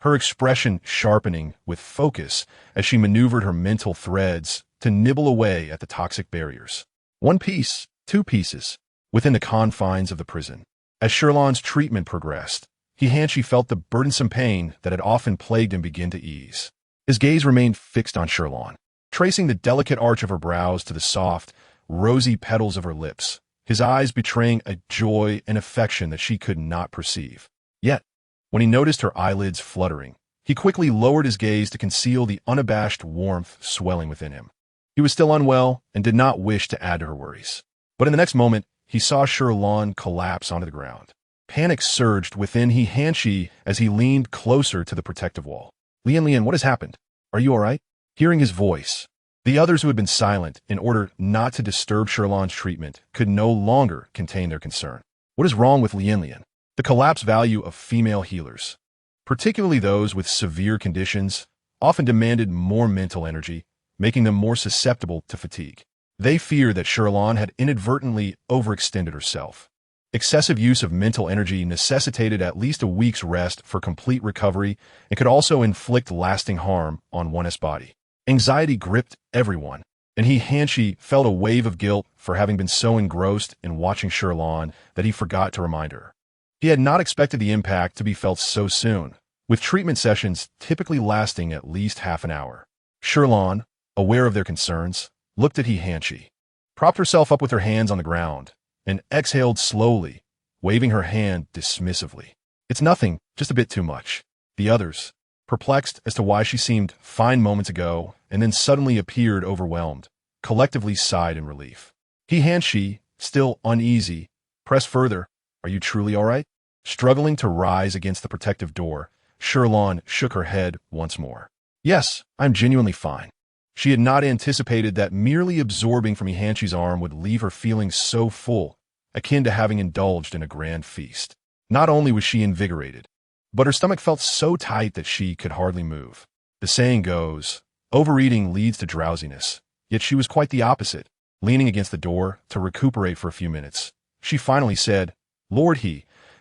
her expression sharpening with focus as she maneuvered her mental threads to nibble away at the toxic barriers. One piece, two pieces, within the confines of the prison. As Shi Lan's treatment progressed, Hihanshu felt the burdensome pain that had often plagued him begin to ease. His gaze remained fixed on Shi Lan, tracing the delicate arch of her brows to the soft, rosy petals of her lips, his eyes betraying a joy and affection that she could not perceive. Yet, when he noticed her eyelids fluttering, he quickly lowered his gaze to conceal the unabashed warmth swelling within him. He was still unwell and did not wish to add to her worries. But in the next moment, he saw Shi Lan collapse onto the ground. Panic surged within Hihanshu as he leaned closer to the protective wall. Lian, what has happened? Are you all right? Hearing his voice, the others who had been silent in order not to disturb Shi Lan's treatment could no longer contain their concern. What is wrong with Lian? The collapse value of female healers, particularly those with severe conditions, often demanded more mental energy, making them more susceptible to fatigue. They fear that Shi Lan had inadvertently overextended herself. Excessive use of mental energy necessitated at least a week's rest for complete recovery and could also inflict lasting harm on one's body. Anxiety gripped everyone, and Hihanshu felt a wave of guilt for having been so engrossed in watching Shi Lan that he forgot to remind her. He had not expected the impact to be felt so soon, with treatment sessions typically lasting at least half an hour. Shi Lan, aware of their concerns, looked at Hihanshu, propped herself up with her hands on the ground, and exhaled slowly, waving her hand dismissively. It's nothing, just a bit too much. The others, perplexed as to why she seemed fine moments ago and then suddenly appeared overwhelmed, collectively sighed in relief. Shi, still uneasy, pressed further. Are you truly all right? Struggling to rise against the protective door, Shi Lan shook her head once more. Yes, I'm genuinely fine. She had not anticipated that merely absorbing from Shi's arm would leave her feeling so full, akin to having indulged in a grand feast. Not only was she invigorated, but her stomach felt so tight that she could hardly move. The saying goes, overeating leads to drowsiness, yet she was quite the opposite. Leaning against the door to recuperate for a few minutes, she finally said, Lord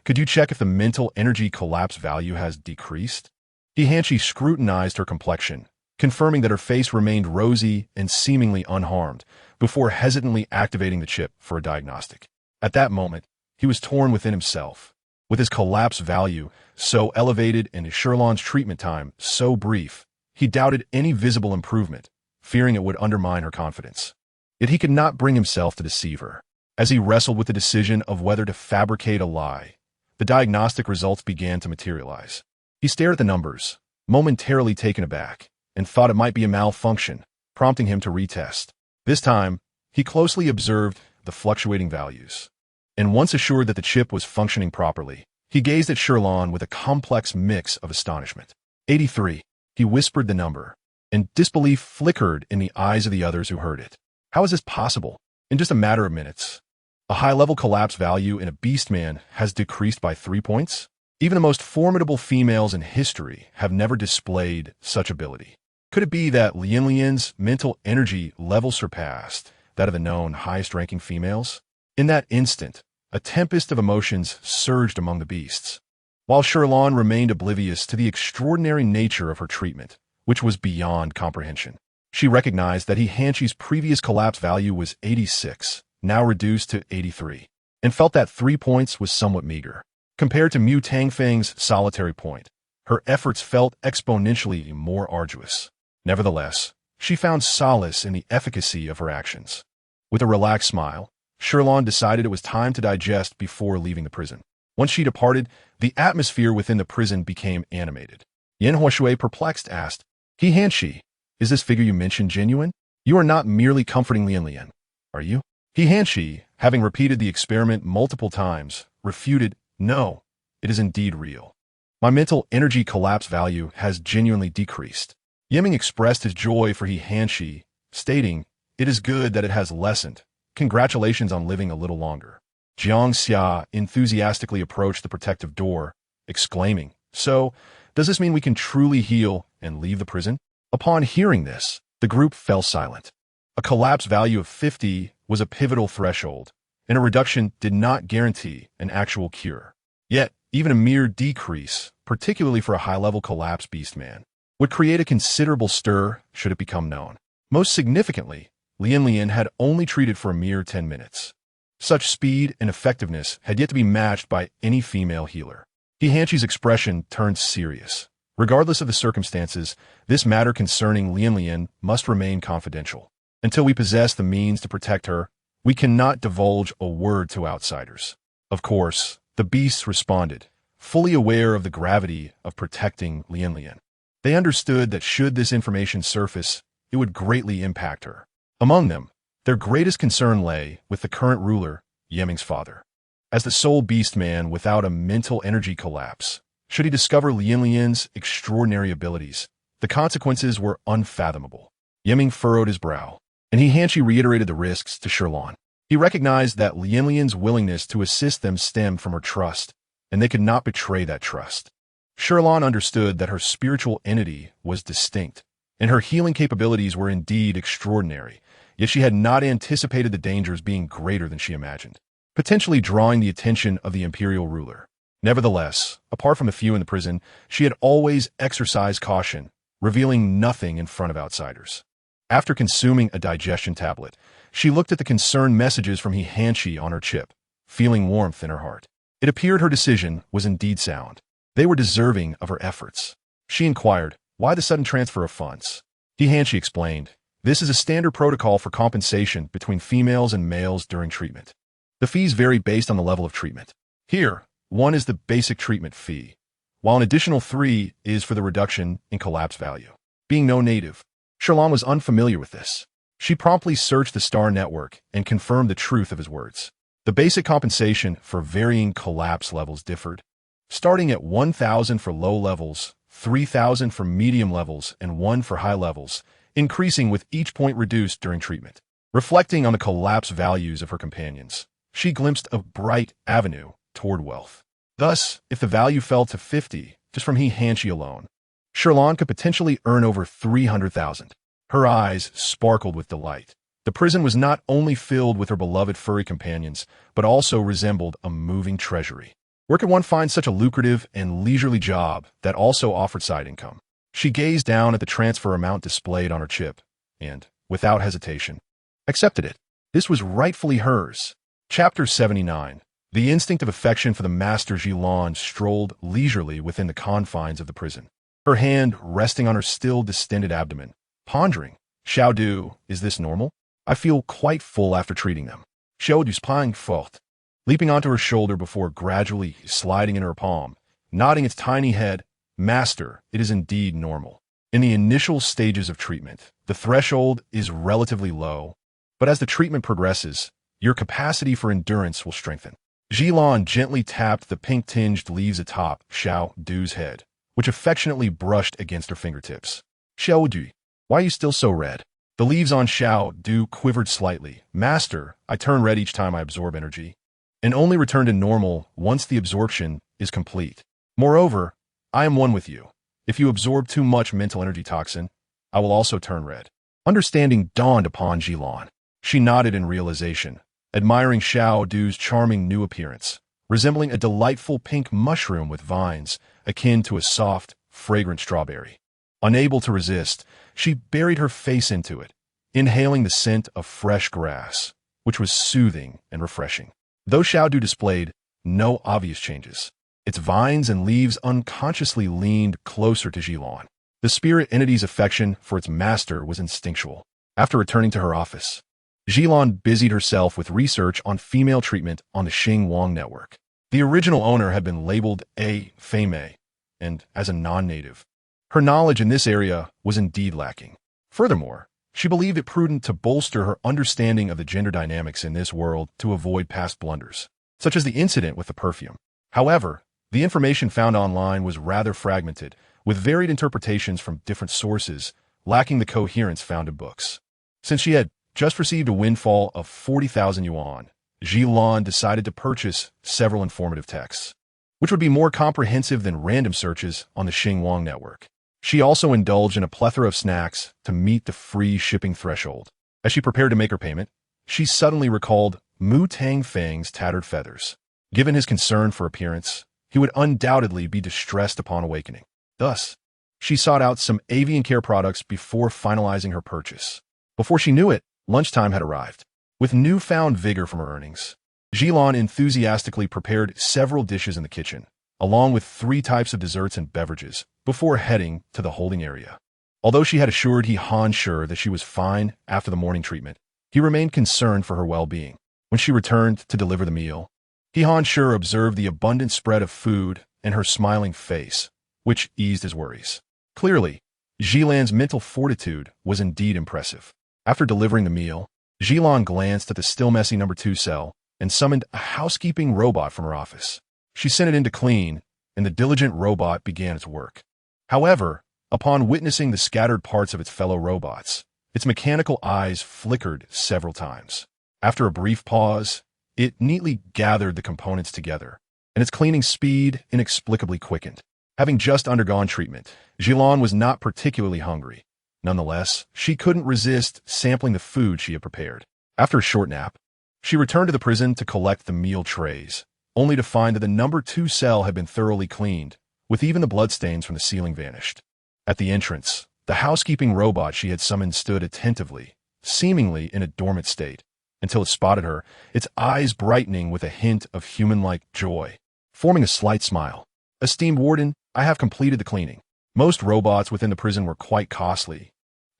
could you check if the mental energy collapse value has decreased? Shi scrutinized her complexion, confirming that her face remained rosy and seemingly unharmed, before hesitantly activating the chip for a diagnostic. At that moment, he was torn within himself. With his collapse value so elevated and his Shi Lan's treatment time so brief, he doubted any visible improvement, fearing it would undermine her confidence. Yet he could not bring himself to deceive her. As he wrestled with the decision of whether to fabricate a lie, the diagnostic results began to materialize. He stared at the numbers, momentarily taken aback, and thought it might be a malfunction, prompting him to retest. This time, he closely observed the fluctuating values. And once assured that the chip was functioning properly, he gazed at Shi Lan with a complex mix of astonishment. 83. He whispered the number, and disbelief flickered in the eyes of the others who heard it. How is this possible? In just a matter of minutes, a high-level collapse value in a beastman has decreased by 3 points? Even the most formidable females in history have never displayed such ability. Could it be that Lian's mental energy level surpassed that of the known highest-ranking females? In that instant, a tempest of emotions surged among the beasts. While Shi Lan remained oblivious to the extraordinary nature of her treatment, which was beyond comprehension, she recognized that Shi's previous collapse value was 86, now reduced to 83, and felt that 3 points was somewhat meager. Compared to Mu Tangfeng's solitary point, her efforts felt exponentially more arduous. Nevertheless, she found solace in the efficacy of her actions. With a relaxed smile, Shi Lan decided it was time to digest before leaving the prison. Once she departed, the atmosphere within the prison became animated. Yan Huashui, perplexed, asked, Shi, is this figure you mentioned genuine? You are not merely comforting Lian, are you? Shi, having repeated the experiment multiple times, refuted, no, it is indeed real. My mental energy collapse value has genuinely decreased. Yiming expressed his joy for Shi, stating, it is good that it has lessened. Congratulations on living a little longer. Jiang Xia enthusiastically approached the protective door, exclaiming, so, does this mean we can truly heal and leave the prison? Upon hearing this, the group fell silent. A collapse value of 50 was a pivotal threshold, and a reduction did not guarantee an actual cure. Yet, even a mere decrease, particularly for a high-level collapse beastman, would create a considerable stir should it become known. Most significantly, Lian had only treated for a mere 10 minutes. Such speed and effectiveness had yet to be matched by any female healer. Shi's expression turned serious. Regardless of the circumstances, this matter concerning Lian must remain confidential. Until we possess the means to protect her, we cannot divulge a word to outsiders. Of course, the beasts responded, fully aware of the gravity of protecting Lian. They understood that should this information surface, it would greatly impact her. Among them, their greatest concern lay with the current ruler, Yiming's father. As the sole beastman without a mental energy collapse, should he discover Lian's extraordinary abilities, the consequences were unfathomable. Yiming furrowed his brow, and Shi reiterated the risks to Shi Lan. He recognized that Lian's willingness to assist them stemmed from her trust, and they could not betray that trust. Shi Lan understood that her spiritual entity was distinct, and her healing capabilities were indeed extraordinary, yet she had not anticipated the dangers being greater than she imagined, potentially drawing the attention of the imperial ruler. Nevertheless, apart from a few in the prison, she had always exercised caution, revealing nothing in front of outsiders. After consuming a digestion tablet, she looked at the concerned messages from Shi on her chip, feeling warmth in her heart. It appeared her decision was indeed sound. They were deserving of her efforts. She inquired, why the sudden transfer of funds? Shi explained, this is a standard protocol for compensation between females and males during treatment. The fees vary based on the level of treatment. Here, 1 is the basic treatment fee, while an additional 3 is for the reduction in collapse value. Being no native, Shi Lan was unfamiliar with this. She promptly searched the star network and confirmed the truth of his words. The basic compensation for varying collapse levels differed, starting at 1,000 for low levels, 3,000 for medium levels, and 1 for high levels, increasing with each point reduced during treatment. Reflecting on the collapse values of her companions, she glimpsed a bright avenue toward wealth. Thus, if the value fell to 50, just from he Hanshi alone, Shi Lan could potentially earn over 300,000. Her eyes sparkled with delight. The prison was not only filled with her beloved furry companions, but also resembled a moving treasury. Where could one find such a lucrative and leisurely job that also offered side income? She gazed down at the transfer amount displayed on her chip and, without hesitation, accepted it. This was rightfully hers. Chapter 79. The instinct of affection for the master Shi Lan strolled leisurely within the confines of the prison, her hand resting on her still distended abdomen, pondering. Xiao Du, is this normal? I feel quite full after treating them. Xiao Du's pine fort, leaping onto her shoulder before gradually sliding in her palm, nodding its tiny head. Master, it is indeed normal. In the initial stages of treatment, the threshold is relatively low, but as the treatment progresses, your capacity for endurance will strengthen. Shi Lan gently tapped the pink-tinged leaves atop Xiao Du's head, which affectionately brushed against her fingertips. Xiao Du, why are you still so red? The leaves on Xiao Du quivered slightly. Master, I turn red each time I absorb energy, and only return to normal once the absorption is complete. Moreover, I am one with you. If you absorb too much mental energy toxin, I will also turn red. Understanding dawned upon Shi Lan. She nodded in realization, admiring Xiao Du's charming new appearance, resembling a delightful pink mushroom with vines, akin to a soft, fragrant strawberry. Unable to resist, she buried her face into it, inhaling the scent of fresh grass, which was soothing and refreshing. Though Xiao Du displayed no obvious changes, its vines and leaves unconsciously leaned closer to Shi Lan. The spirit entity's affection for its master was instinctual. After returning to her office, Shi Lan busied herself with research on female treatment on the Xinguang network. The original owner had been labeled a femme, and as a non-native, her knowledge in this area was indeed lacking. Furthermore, she believed it prudent to bolster her understanding of the gender dynamics in this world to avoid past blunders, such as the incident with the perfume. However, the information found online was rather fragmented, with varied interpretations from different sources, lacking the coherence found in books. Since she had just received a windfall of 40,000 yuan, Shi Lan decided to purchase several informative texts, which would be more comprehensive than random searches on the Xinguang network. She also indulged in a plethora of snacks to meet the free shipping threshold. As she prepared to make her payment, she suddenly recalled Mu Tang Feng's tattered feathers. Given his concern for appearance, he would undoubtedly be distressed upon awakening. Thus, she sought out some avian care products before finalizing her purchase. Before she knew it, lunchtime had arrived. With newfound vigor from her earnings, Shi Lan enthusiastically prepared several dishes in the kitchen, along with 3 types of desserts and beverages, before heading to the holding area. Although she had assured he Han that she was fine after the morning treatment, he remained concerned for her well-being. When she returned to deliver the meal, he Han observed the abundant spread of food and her smiling face, which eased his worries. Clearly, Shi Lan's mental fortitude was indeed impressive. After delivering the meal, Shi Lan glanced at the still messy number 2 cell and summoned a housekeeping robot from her office. She sent it in to clean, and the diligent robot began its work. However, upon witnessing the scattered parts of its fellow robots, its mechanical eyes flickered several times. After a brief pause, it neatly gathered the components together, and its cleaning speed inexplicably quickened. Having just undergone treatment, Shi Lan was not particularly hungry. Nonetheless, she couldn't resist sampling the food she had prepared. After a short nap, she returned to the prison to collect the meal trays, only to find that the number 2 cell had been thoroughly cleaned, with even the bloodstains from the ceiling vanished. At the entrance, the housekeeping robot she had summoned stood attentively, seemingly in a dormant state, until it spotted her, its eyes brightening with a hint of human-like joy. Forming a slight smile, "Esteemed warden, I have completed the cleaning." Most robots within the prison were quite costly.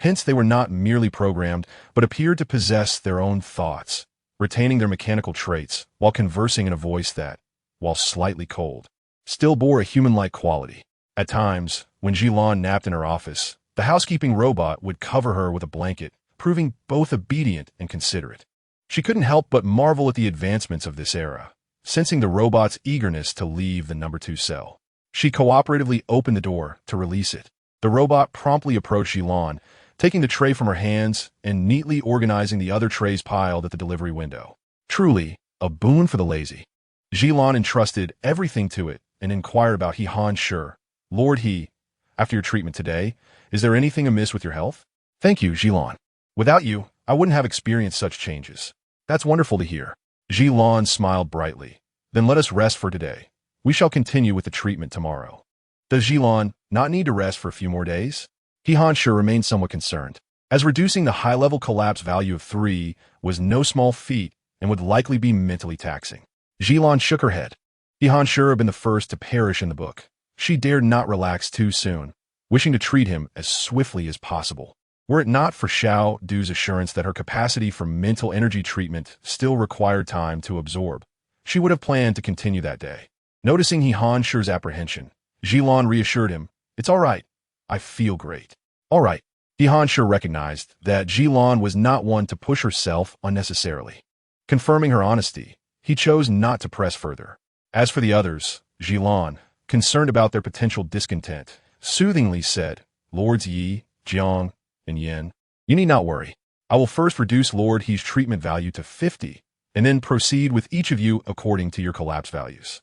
Hence, they were not merely programmed, but appeared to possess their own thoughts, retaining their mechanical traits while conversing in a voice that, while slightly cold, still bore a human-like quality. At times, when Shi Lan napped in her office, the housekeeping robot would cover her with a blanket, proving both obedient and considerate. She couldn't help but marvel at the advancements of this era, sensing the robot's eagerness to leave the number 2 cell. She cooperatively opened the door to release it. The robot promptly approached Shi Lan, taking the tray from her hands and neatly organizing the other trays piled at the delivery window. Truly, a boon for the lazy. Shi Lan entrusted everything to it and inquired about He Han Sure. Lord He, after your treatment today, is there anything amiss with your health? Thank you, Shi Lan. Without you, I wouldn't have experienced such changes. That's wonderful to hear. Shi Lan smiled brightly. Then let us rest for today. We shall continue with the treatment tomorrow. Does Shi Lan not need to rest for a few more days? He Han Sure remained somewhat concerned, as reducing the high-level collapse value of 3 was no small feat and would likely be mentally taxing. Shi Lan shook her head. He Han Sure had been the first to perish in the book. She dared not relax too soon, wishing to treat him as swiftly as possible. Were it not for Xiao Du's assurance that her capacity for mental energy treatment still required time to absorb, she would have planned to continue that day. Noticing He Han Sure's apprehension, Shi Lan reassured him, "It's all right. I feel great." All right. He Han Sure recognized that Shi Lan was not one to push herself unnecessarily. Confirming her honesty, he chose not to press further. As for the others, Shi Lan, concerned about their potential discontent, soothingly said, "Lords Yi, Jiang, and Yin, you need not worry. I will first reduce Lord He's treatment value to 50, and then proceed with each of you according to your collapse values."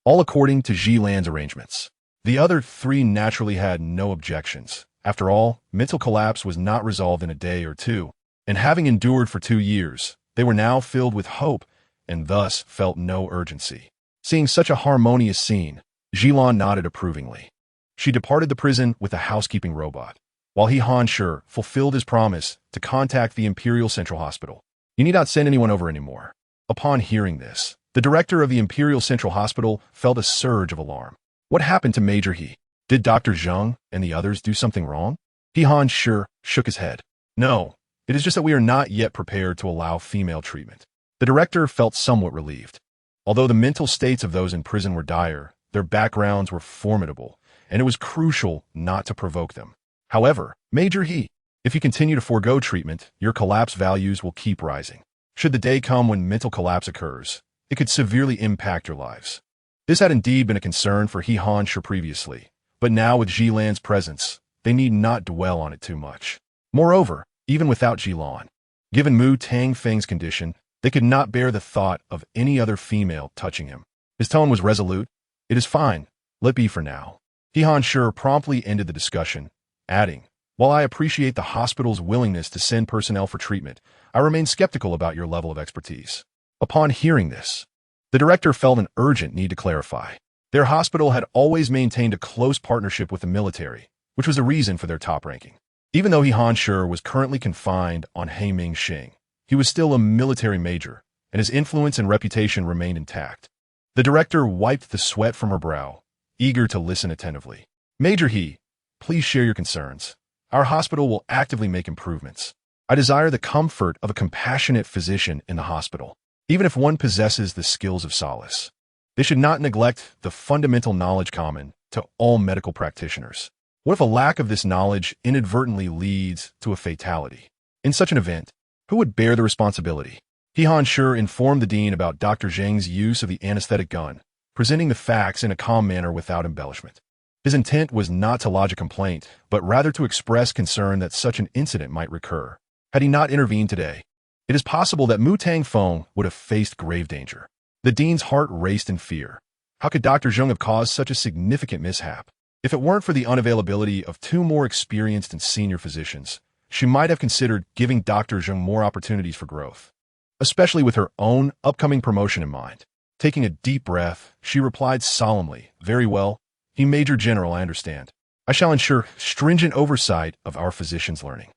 All according to Shi Lan's arrangements. The other 3 naturally had no objections. After all, mental collapse was not resolved in a day or two, and having endured for 2 years, they were now filled with hope and thus felt no urgency. Seeing such a harmonious scene, Shi Lan nodded approvingly. She departed the prison with a housekeeping robot, while He Han Sure fulfilled his promise to contact the Imperial Central Hospital. You need not send anyone over anymore. Upon hearing this, the director of the Imperial Central Hospital felt a surge of alarm. What happened to Major He? Did Dr. Zheng and the others do something wrong? He Han Sure shook his head. No, it is just that we are not yet prepared to allow female treatment. The director felt somewhat relieved. Although the mental states of those in prison were dire, their backgrounds were formidable, and it was crucial not to provoke them. However, Major He, if you continue to forego treatment, your collapse values will keep rising. Should the day come when mental collapse occurs, it could severely impact your lives. This had indeed been a concern for He Han Sure previously, but now with Shi Lan's presence, they need not dwell on it too much. Moreover, even without Shi Lan, given Mu Tang Feng's condition, they could not bear the thought of any other female touching him. His tone was resolute. It is fine. Let be for now. He Han Sure promptly ended the discussion, adding, while I appreciate the hospital's willingness to send personnel for treatment, I remain skeptical about your level of expertise. Upon hearing this, the director felt an urgent need to clarify. Their hospital had always maintained a close partnership with the military, which was a reason for their top ranking. Even though He Han Sure was currently confined on Heiming Xing, he was still a military major, and his influence and reputation remained intact. The director wiped the sweat from her brow, eager to listen attentively. Major He, please share your concerns. Our hospital will actively make improvements. I desire the comfort of a compassionate physician in the hospital, even if one possesses the skills of solace. They should not neglect the fundamental knowledge common to all medical practitioners. What if a lack of this knowledge inadvertently leads to a fatality? In such an event, who would bear the responsibility? He Han Sure informed the dean about Dr. Zheng's use of the anesthetic gun, presenting the facts in a calm manner without embellishment. His intent was not to lodge a complaint, but rather to express concern that such an incident might recur. Had he not intervened today, it is possible that Mu Tang Feng would have faced grave danger. The dean's heart raced in fear. How could Dr. Zheng have caused such a significant mishap? If it weren't for the unavailability of 2 more experienced and senior physicians, she might have considered giving Dr. Zheng more opportunities for growth, especially with her own upcoming promotion in mind. Taking a deep breath, she replied solemnly, "Very well. He Major General, I understand. I shall ensure stringent oversight of our physicians' learning."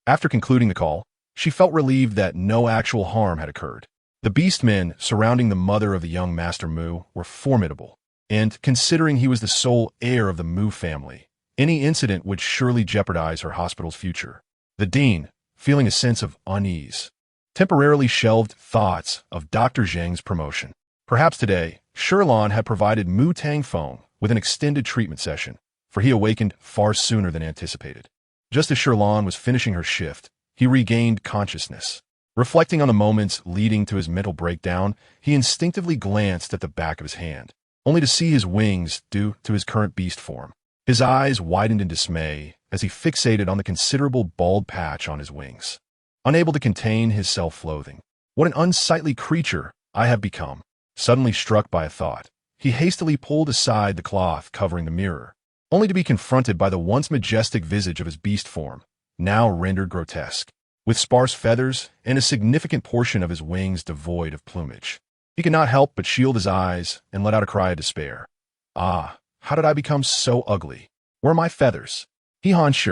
After concluding the call, she felt relieved that no actual harm had occurred. The beastmen surrounding the mother of the young Master Mu were formidable, and considering he was the sole heir of the Mu family, any incident would surely jeopardize her hospital's future. The dean, feeling a sense of unease, temporarily shelved thoughts of Dr. Zheng's promotion. Perhaps today, Shi Lan had provided Mu Tang Feng with an extended treatment session, for he awakened far sooner than anticipated. Just as Shi Lan was finishing her shift, he regained consciousness. Reflecting on the moments leading to his mental breakdown, he instinctively glanced at the back of his hand, only to see his wings due to his current beast form. His eyes widened in dismay as he fixated on the considerable bald patch on his wings. Unable to contain his self-loathing. What an unsightly creature I have become. Suddenly struck by a thought, he hastily pulled aside the cloth covering the mirror, only to be confronted by the once majestic visage of his beast form, now rendered grotesque, with sparse feathers and a significant portion of his wings devoid of plumage. He could not help but shield his eyes and let out a cry of despair. Ah, how did I become so ugly? Where are my feathers? Han Shi,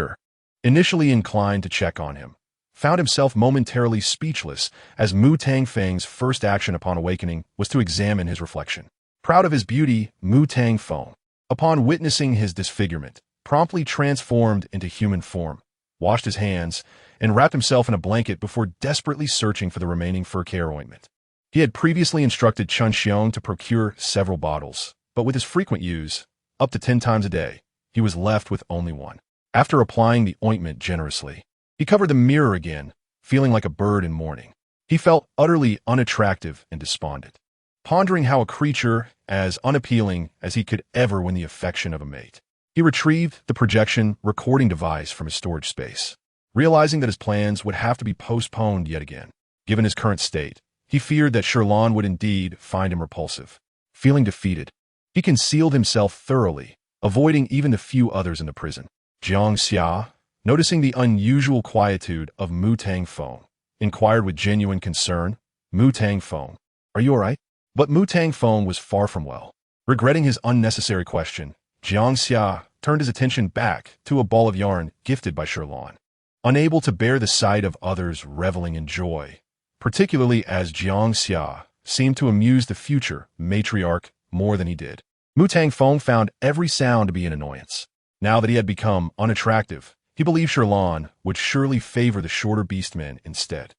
initially inclined to check on him, found himself momentarily speechless as Mu Tang Feng's first action upon awakening was to examine his reflection. Proud of his beauty, Mu Tang Feng, upon witnessing his disfigurement, promptly transformed into human form, washed his hands, and wrapped himself in a blanket before desperately searching for the remaining fur care ointment. He had previously instructed Chun Xiong to procure several bottles, but with his frequent use, up to 10 times a day, he was left with only one. After applying the ointment generously, he covered the mirror again, feeling like a bird in mourning. He felt utterly unattractive and despondent, pondering how a creature as unappealing as he could ever win the affection of a mate. He retrieved the projection recording device from his storage space, realizing that his plans would have to be postponed yet again. Given his current state, he feared that Shi Lan would indeed find him repulsive. Feeling defeated, he concealed himself thoroughly, avoiding even the few others in the prison. Jiang Xia, noticing the unusual quietude of Mu Tang Feng, inquired with genuine concern, Mu Tang Feng, are you all right? But Mu Tang Feng was far from well. Regretting his unnecessary question, Jiang Xia turned his attention back to a ball of yarn gifted by Shi Lan. Unable to bear the sight of others reveling in joy, particularly as Jiang Xia seemed to amuse the future matriarch more than he did, Mu Tang Feng found every sound to be an annoyance. Now that he had become unattractive, he believed Shi Lan would surely favor the shorter beastmen instead.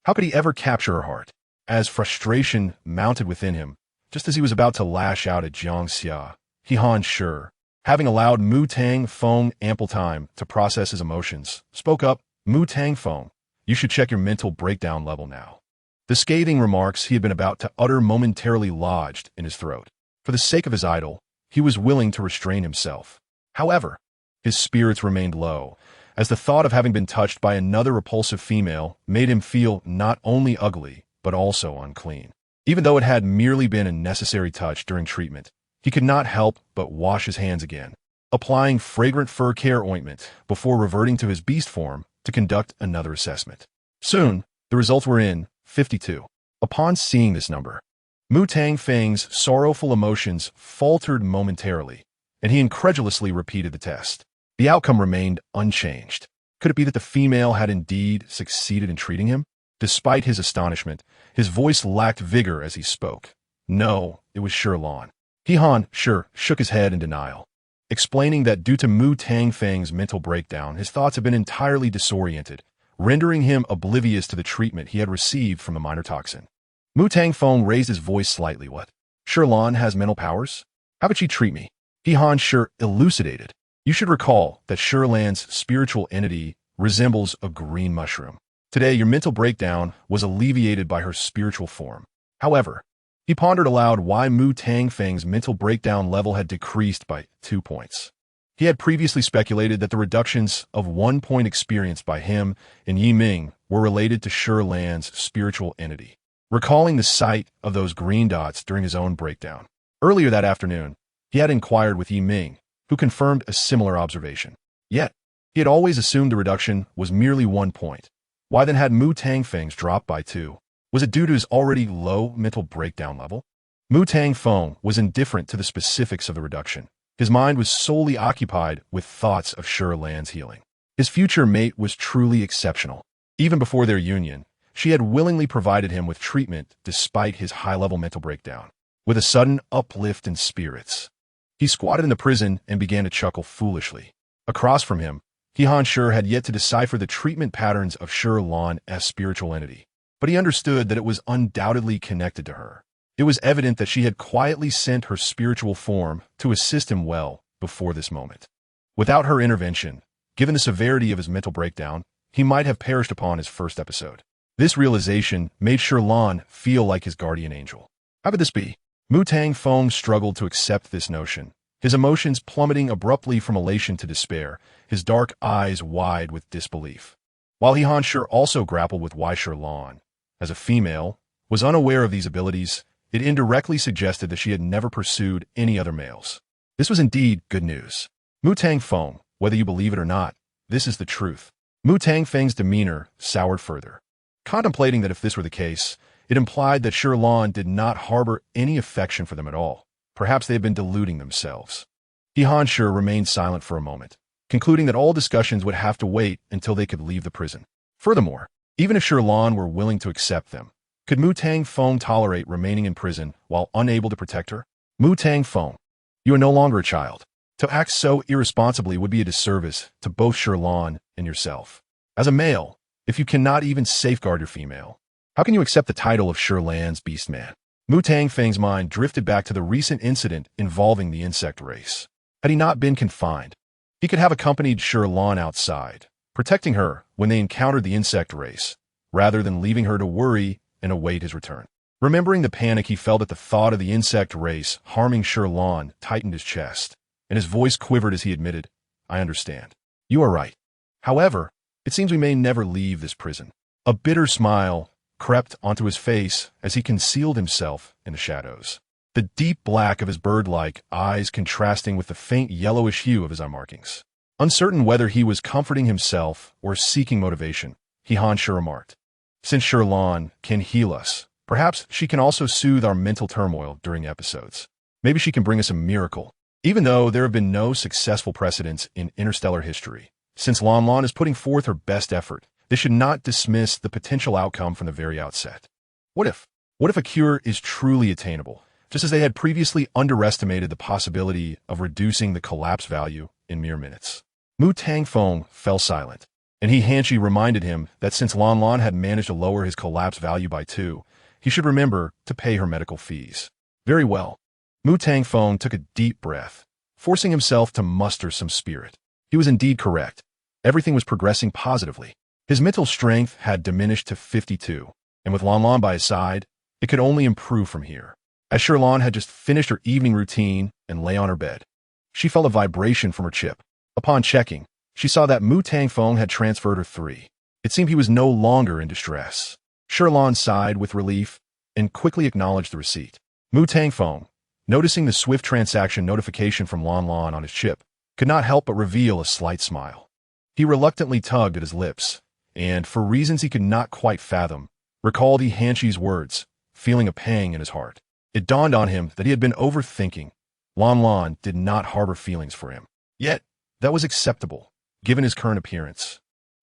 How could he ever capture her heart? As frustration mounted within him, just as he was about to lash out at Jiang Xia, Han Shi, having allowed Mu Tang Feng ample time to process his emotions, spoke up, Mu Tang Feng, you should check your mental breakdown level now. The scathing remarks he had been about to utter momentarily lodged in his throat. For the sake of his idol, he was willing to restrain himself. However, his spirits remained low, as the thought of having been touched by another repulsive female made him feel not only ugly, but also unclean. Even though it had merely been a necessary touch during treatment, he could not help but wash his hands again, applying fragrant fur care ointment before reverting to his beast form to conduct another assessment. Soon, the results were in, 52. Upon seeing this number, Mu Tang Feng's sorrowful emotions faltered momentarily, and he incredulously repeated the test. The outcome remained unchanged. Could it be that the female had indeed succeeded in treating him? Despite his astonishment, his voice lacked vigor as he spoke. No, it was Shi Lan. Han Shi shook his head in denial, explaining that due to Mu Tang Feng's mental breakdown, his thoughts had been entirely disoriented, rendering him oblivious to the treatment he had received from the minor toxin. Mu Tang Feng raised his voice slightly. What? Shi Lan has mental powers? How would she treat me? Han Shi elucidated. You should recall that Shi Lan's spiritual entity resembles a green mushroom. Today, your mental breakdown was alleviated by her spiritual form. However, he pondered aloud why Mu Tang Feng's mental breakdown level had decreased by 2 points. He had previously speculated that the reductions of 1 point experienced by him and Yi Ming were related to Shi Lan's spiritual entity, recalling the sight of those green dots during his own breakdown. Earlier that afternoon, he had inquired with Yi Ming, who confirmed a similar observation. Yet, he had always assumed the reduction was merely 1 point. Why then had Mu Tang Feng's dropped by 2? Was it due to his already low mental breakdown level? Mu Tang Feng was indifferent to the specifics of the reduction. His mind was solely occupied with thoughts of Shi Lan's healing. His future mate was truly exceptional. Even before their union, she had willingly provided him with treatment despite his high-level mental breakdown. With a sudden uplift in spirits, he squatted in the prison and began to chuckle foolishly. Across from him, Han Shi had yet to decipher the treatment patterns of Shi Lan's spiritual entity, but he understood that it was undoubtedly connected to her. It was evident that she had quietly sent her spiritual form to assist him well before this moment. Without her intervention, given the severity of his mental breakdown, he might have perished upon his first episode. This realization made Shi Lan feel like his guardian angel. How could this be? Mu Tang Feng struggled to accept this notion, his emotions plummeting abruptly from elation to despair, his dark eyes wide with disbelief. While He Hanshi also grappled with why Shi Lan, as a female, was unaware of these abilities, it indirectly suggested that she had never pursued any other males. This was indeed good news. Mu Tang Feng, whether you believe it or not, this is the truth. Mu Tang Feng's demeanor soured further. Contemplating that if this were the case, it implied that Shi Lan did not harbor any affection for them at all. Perhaps they had been deluding themselves. He Hanshi remained silent for a moment, concluding that all discussions would have to wait until they could leave the prison. Furthermore, even if Shi Lan were willing to accept them, could Mu Tang Feng tolerate remaining in prison while unable to protect her? Mu Tang Feng, you are no longer a child. To act so irresponsibly would be a disservice to both Shi Lan and yourself. As a male, if you cannot even safeguard your female, how can you accept the title of Shi Lan's Beastman? Mu Tang Feng's mind drifted back to the recent incident involving the insect race. Had he not been confined, he could have accompanied Shi Lan outside, protecting her when they encountered the insect race, rather than leaving her to worry and await his return. Remembering the panic he felt at the thought of the insect race harming Shi Lan tightened his chest, and his voice quivered as he admitted, I understand. You are right. However, it seems we may never leave this prison. A bitter smile crept onto his face as he concealed himself in the shadows, the deep black of his bird-like eyes contrasting with the faint yellowish hue of his eye markings. Uncertain whether he was comforting himself or seeking motivation, He Hanshi remarked, Since Shi Lan can heal us, perhaps she can also soothe our mental turmoil during episodes. Maybe she can bring us a miracle. Even though there have been no successful precedents in interstellar history, since Lan is putting forth her best effort, they should not dismiss the potential outcome from the very outset. What if a cure is truly attainable, just as they had previously underestimated the possibility of reducing the collapse value in mere minutes? Mu Tang Feng fell silent, and He Hanshi reminded him that since Lan had managed to lower his collapse value by 2, he should remember to pay her medical fees. Very well. Mu Tang Feng took a deep breath, forcing himself to muster some spirit. He was indeed correct. Everything was progressing positively. His mental strength had diminished to 52, and with Lan by his side, it could only improve from here. As Shi Lan had just finished her evening routine and lay on her bed, she felt a vibration from her chip. Upon checking, she saw that Mu Tang Feng had transferred her 3. It seemed he was no longer in distress. Shi Lan sighed with relief and quickly acknowledged the receipt. Mu Tang Feng, noticing the swift transaction notification from Lan on his chip, could not help but reveal a slight smile. He reluctantly tugged at his lips, and, for reasons he could not quite fathom, recalled He Hanshi's words, feeling a pang in his heart. It dawned on him that he had been overthinking. Lan did not harbor feelings for him. Yet, that was acceptable, given his current appearance.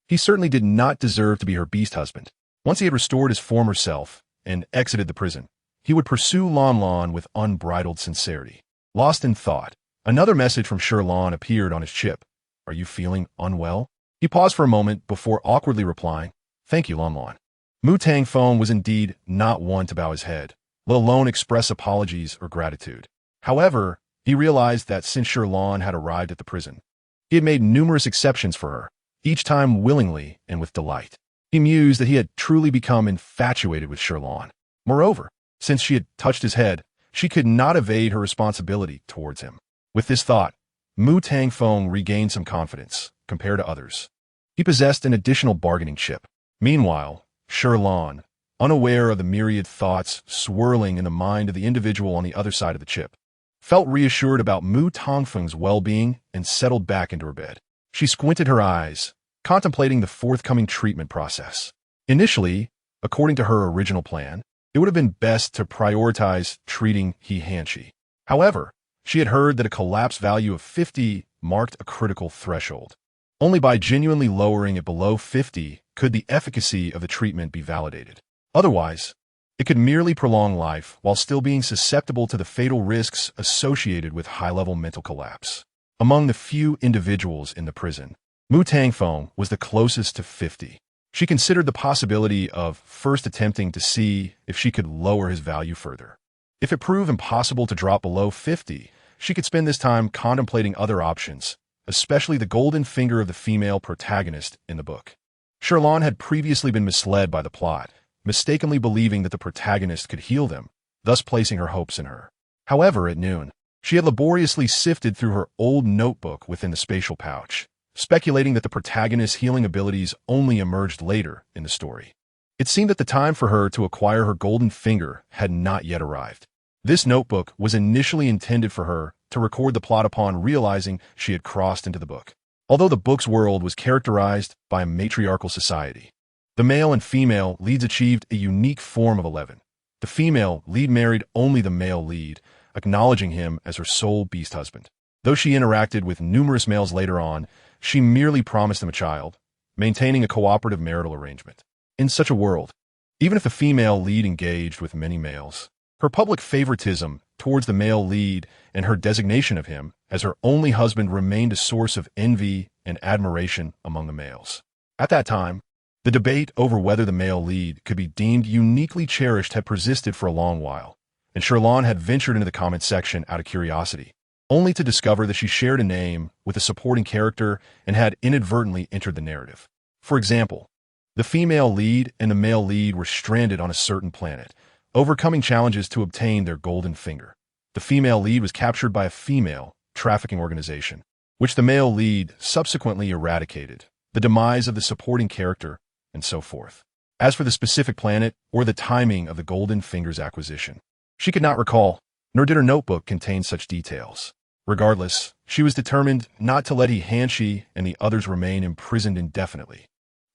He certainly did not deserve to be her beast husband. Once he had restored his former self and exited the prison, he would pursue Lan with unbridled sincerity. Lost in thought, another message from Shi Lan appeared on his chip. Are you feeling unwell? He paused for a moment before awkwardly replying, Thank you, Lan. Mu Tang Feng was indeed not one to bow his head, let alone express apologies or gratitude. However, he realized that since Shi Lan had arrived at the prison, he had made numerous exceptions for her, each time willingly and with delight. He mused that he had truly become infatuated with Shi Lan. Moreover, since she had touched his head, she could not evade her responsibility towards him. With this thought, Mu Tang Feng regained some confidence compared to others. He possessed an additional bargaining chip. Meanwhile, Shi Lan, unaware of the myriad thoughts swirling in the mind of the individual on the other side of the chip, felt reassured about Mu Tang Feng's well-being and settled back into her bed. She squinted her eyes, contemplating the forthcoming treatment process. Initially, according to her original plan, it would have been best to prioritize treating He Hanshi. However, she had heard that a collapse value of 50 marked a critical threshold. Only by genuinely lowering it below 50 could the efficacy of the treatment be validated. Otherwise, it could merely prolong life while still being susceptible to the fatal risks associated with high-level mental collapse. Among the few individuals in the prison, Mu Tang Feng was the closest to 50. She considered the possibility of first attempting to see if she could lower his value further. If it proved impossible to drop below 50, she could spend this time contemplating other options, especially the golden finger of the female protagonist in the book. Shi Lan had previously been misled by the plot, mistakenly believing that the protagonist could heal them, thus placing her hopes in her. However, at noon, she had laboriously sifted through her old notebook within the spatial pouch, speculating that the protagonist's healing abilities only emerged later in the story. It seemed that the time for her to acquire her golden finger had not yet arrived. This notebook was initially intended for her to record the plot upon realizing she had crossed into the book. Although the book's world was characterized by a matriarchal society, the male and female leads achieved a unique form of 11. The female lead married only the male lead, acknowledging him as her sole beast husband. Though she interacted with numerous males later on, she merely promised him a child, maintaining a cooperative marital arrangement. In such a world, even if the female lead engaged with many males, her public favoritism towards the male lead and her designation of him as her only husband remained a source of envy and admiration among the males. At that time, the debate over whether the male lead could be deemed uniquely cherished had persisted for a long while, and Shi Lan had ventured into the comment section out of curiosity, only to discover that she shared a name with a supporting character and had inadvertently entered the narrative. For example, the female lead and the male lead were stranded on a certain planet, overcoming challenges to obtain their golden finger. The female lead was captured by a female trafficking organization, which the male lead subsequently eradicated, the demise of the supporting character, and so forth. As for the specific planet or the timing of the golden finger's acquisition, she could not recall, nor did her notebook contain such details. Regardless, she was determined not to let He and the others remain imprisoned indefinitely.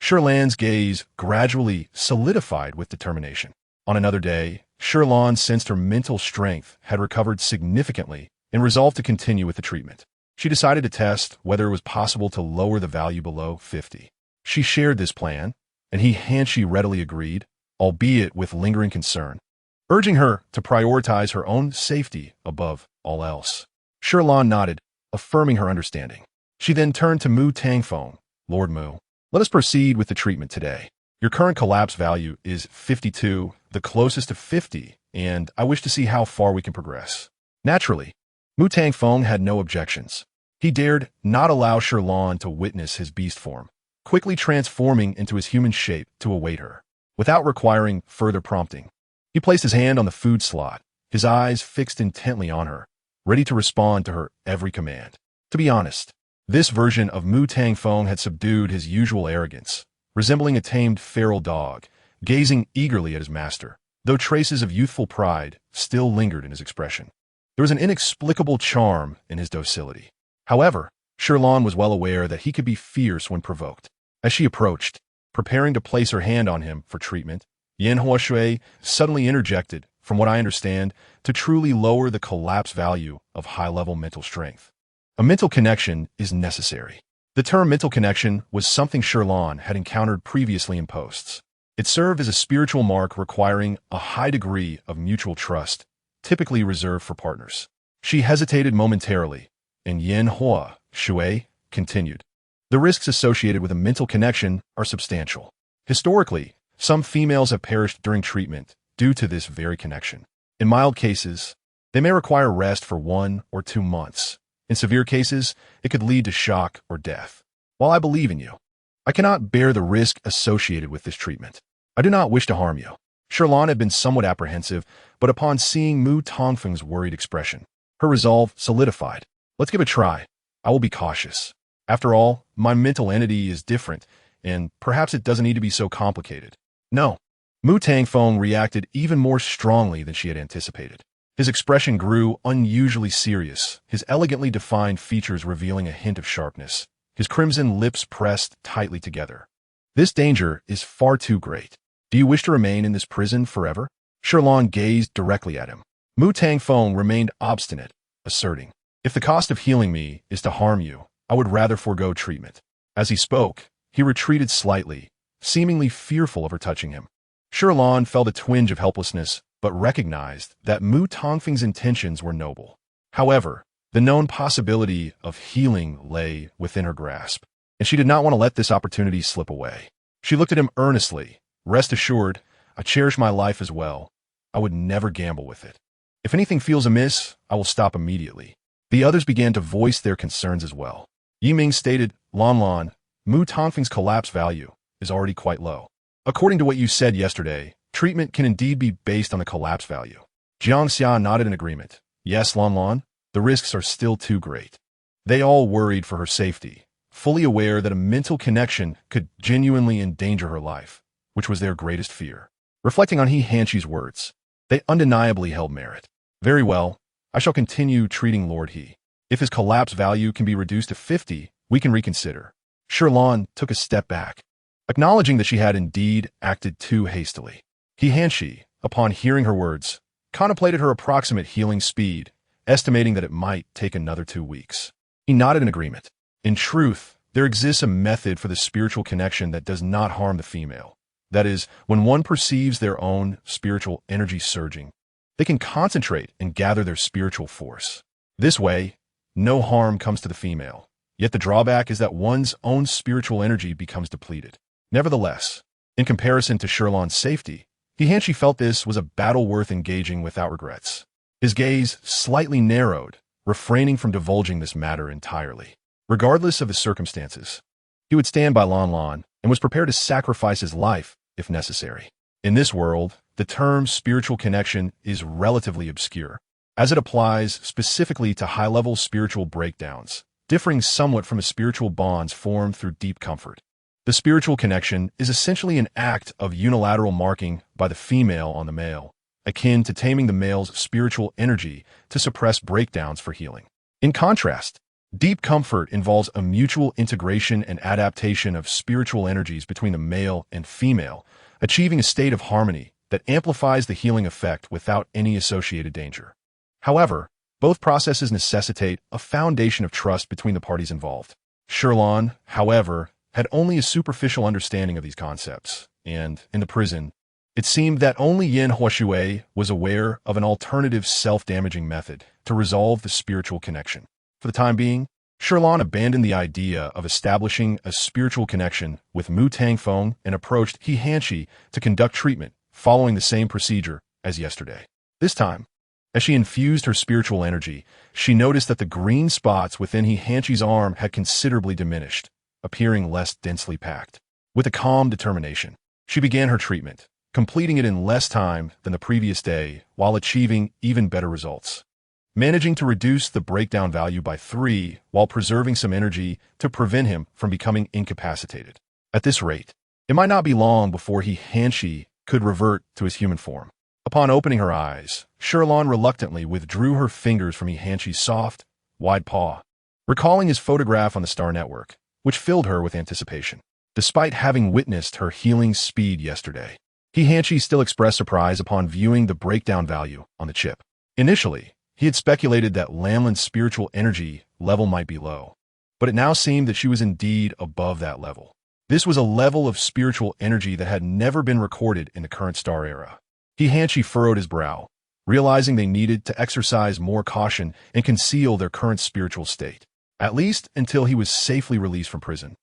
Shi Lan's gaze gradually solidified with determination. On another day, Shi Lan sensed her mental strength had recovered significantly and resolved to continue with the treatment. She decided to test whether it was possible to lower the value below 50. She shared this plan, and He readily agreed, albeit with lingering concern, urging her to prioritize her own safety above all else. Shi Lan nodded, affirming her understanding. She then turned to Mu Tangfeng. Lord Mu, let us proceed with the treatment today. Your current collapse value is 52, the closest to 50, and I wish to see how far we can progress. Naturally, Mu Tangfeng had no objections. He dared not allow Shi Lan to witness his beast form, quickly transforming into his human shape to await her. Without requiring further prompting, he placed his hand on the food slot, his eyes fixed intently on her, ready to respond to her every command. To be honest, this version of Mu Tangfeng had subdued his usual arrogance, resembling a tamed feral dog, gazing eagerly at his master, though traces of youthful pride still lingered in his expression. There was an inexplicable charm in his docility. However, Shi Lan was well aware that he could be fierce when provoked. As she approached, preparing to place her hand on him for treatment, Yan Huashui suddenly interjected, from what I understand, to truly lower the collapse value of high-level mental strength. A mental connection is necessary. The term mental connection was something Shi Lan had encountered previously in posts. It served as a spiritual mark requiring a high degree of mutual trust, typically reserved for partners. She hesitated momentarily, and Yan Huashui continued. The risks associated with a mental connection are substantial. Historically, some females have perished during treatment due to this very connection. In mild cases, they may require rest for 1 or 2 months. In severe cases, it could lead to shock or death. While I believe in you, I cannot bear the risk associated with this treatment. I do not wish to harm you. Shi Lan had been somewhat apprehensive, but upon seeing Mu Tangfeng's worried expression, her resolve solidified. Let's give it a try. I will be cautious. After all, my mental entity is different, and perhaps it doesn't need to be so complicated. No. Mu Tangfeng reacted even more strongly than she had anticipated. His expression grew unusually serious, his elegantly defined features revealing a hint of sharpness, his crimson lips pressed tightly together. This danger is far too great. Do you wish to remain in this prison forever? Shi Lan gazed directly at him. Mu Tangfeng remained obstinate, asserting, if the cost of healing me is to harm you, I would rather forego treatment. As he spoke, he retreated slightly, seemingly fearful of her touching him. Shi Lan felt a twinge of helplessness, but recognized that Mu Tangfeng's intentions were noble. However, the known possibility of healing lay within her grasp, and she did not want to let this opportunity slip away. She looked at him earnestly. Rest assured, I cherish my life as well. I would never gamble with it. If anything feels amiss, I will stop immediately. The others began to voice their concerns as well. Yiming stated, Lan, Mu Tangfeng's collapse value is already quite low. According to what you said yesterday, treatment can indeed be based on the collapse value. Jiang Xia nodded in agreement. Yes, Lan Lan, the risks are still too great. They all worried for her safety, fully aware that a mental connection could genuinely endanger her life, which was their greatest fear. Reflecting on He Hanshi's words, they undeniably held merit. Very well, I shall continue treating Lord He. If his collapse value can be reduced to 50, we can reconsider. Shi Lan took a step back, acknowledging that she had indeed acted too hastily. He Hanshi, upon hearing her words, contemplated her approximate healing speed, estimating that it might take another 2 weeks. He nodded in agreement. In truth, there exists a method for the spiritual connection that does not harm the female. That is, when one perceives their own spiritual energy surging, they can concentrate and gather their spiritual force. This way, no harm comes to the female. Yet the drawback is that one's own spiritual energy becomes depleted. Nevertheless, in comparison to Shi Lan's safety, He Hanshi felt this was a battle worth engaging without regrets. His gaze slightly narrowed, refraining from divulging this matter entirely. Regardless of his circumstances, he would stand by Lan Lan and was prepared to sacrifice his life if necessary. In this world, the term spiritual connection is relatively obscure, as it applies specifically to high-level spiritual breakdowns, differing somewhat from the spiritual bonds formed through deep comfort. The spiritual connection is essentially an act of unilateral marking by the female on the male, akin to taming the male's spiritual energy to suppress breakdowns for healing. In contrast, deep comfort involves a mutual integration and adaptation of spiritual energies between the male and female, achieving a state of harmony that amplifies the healing effect without any associated danger. However, both processes necessitate a foundation of trust between the parties involved. Shi Lan, however, had only a superficial understanding of these concepts, and, in the prison, it seemed that only Yin Huashui was aware of an alternative self-damaging method to resolve the spiritual connection. For the time being, Shi Lan abandoned the idea of establishing a spiritual connection with Mu Tangfeng and approached He Hanshi to conduct treatment following the same procedure as yesterday. This time, as she infused her spiritual energy, she noticed that the green spots within He Hanshi's arm had considerably diminished, appearing less densely packed. With a calm determination, she began her treatment, completing it in less time than the previous day while achieving even better results. Managing to reduce the breakdown value by 3 while preserving some energy to prevent him from becoming incapacitated. At this rate, it might not be long before He Hanshi could revert to his human form. Upon opening her eyes, Shi Lan reluctantly withdrew her fingers from He Hanshi's soft, wide paw, recalling his photograph on the Star Network, which filled her with anticipation. Despite having witnessed her healing speed yesterday, He Hanshi still expressed surprise upon viewing the breakdown value on the chip. Initially, he had speculated that Lanlan's spiritual energy level might be low, but it now seemed that she was indeed above that level. This was a level of spiritual energy that had never been recorded in the current star era. He Hanshi furrowed his brow, realizing they needed to exercise more caution and conceal their current spiritual state, at least until he was safely released from prison.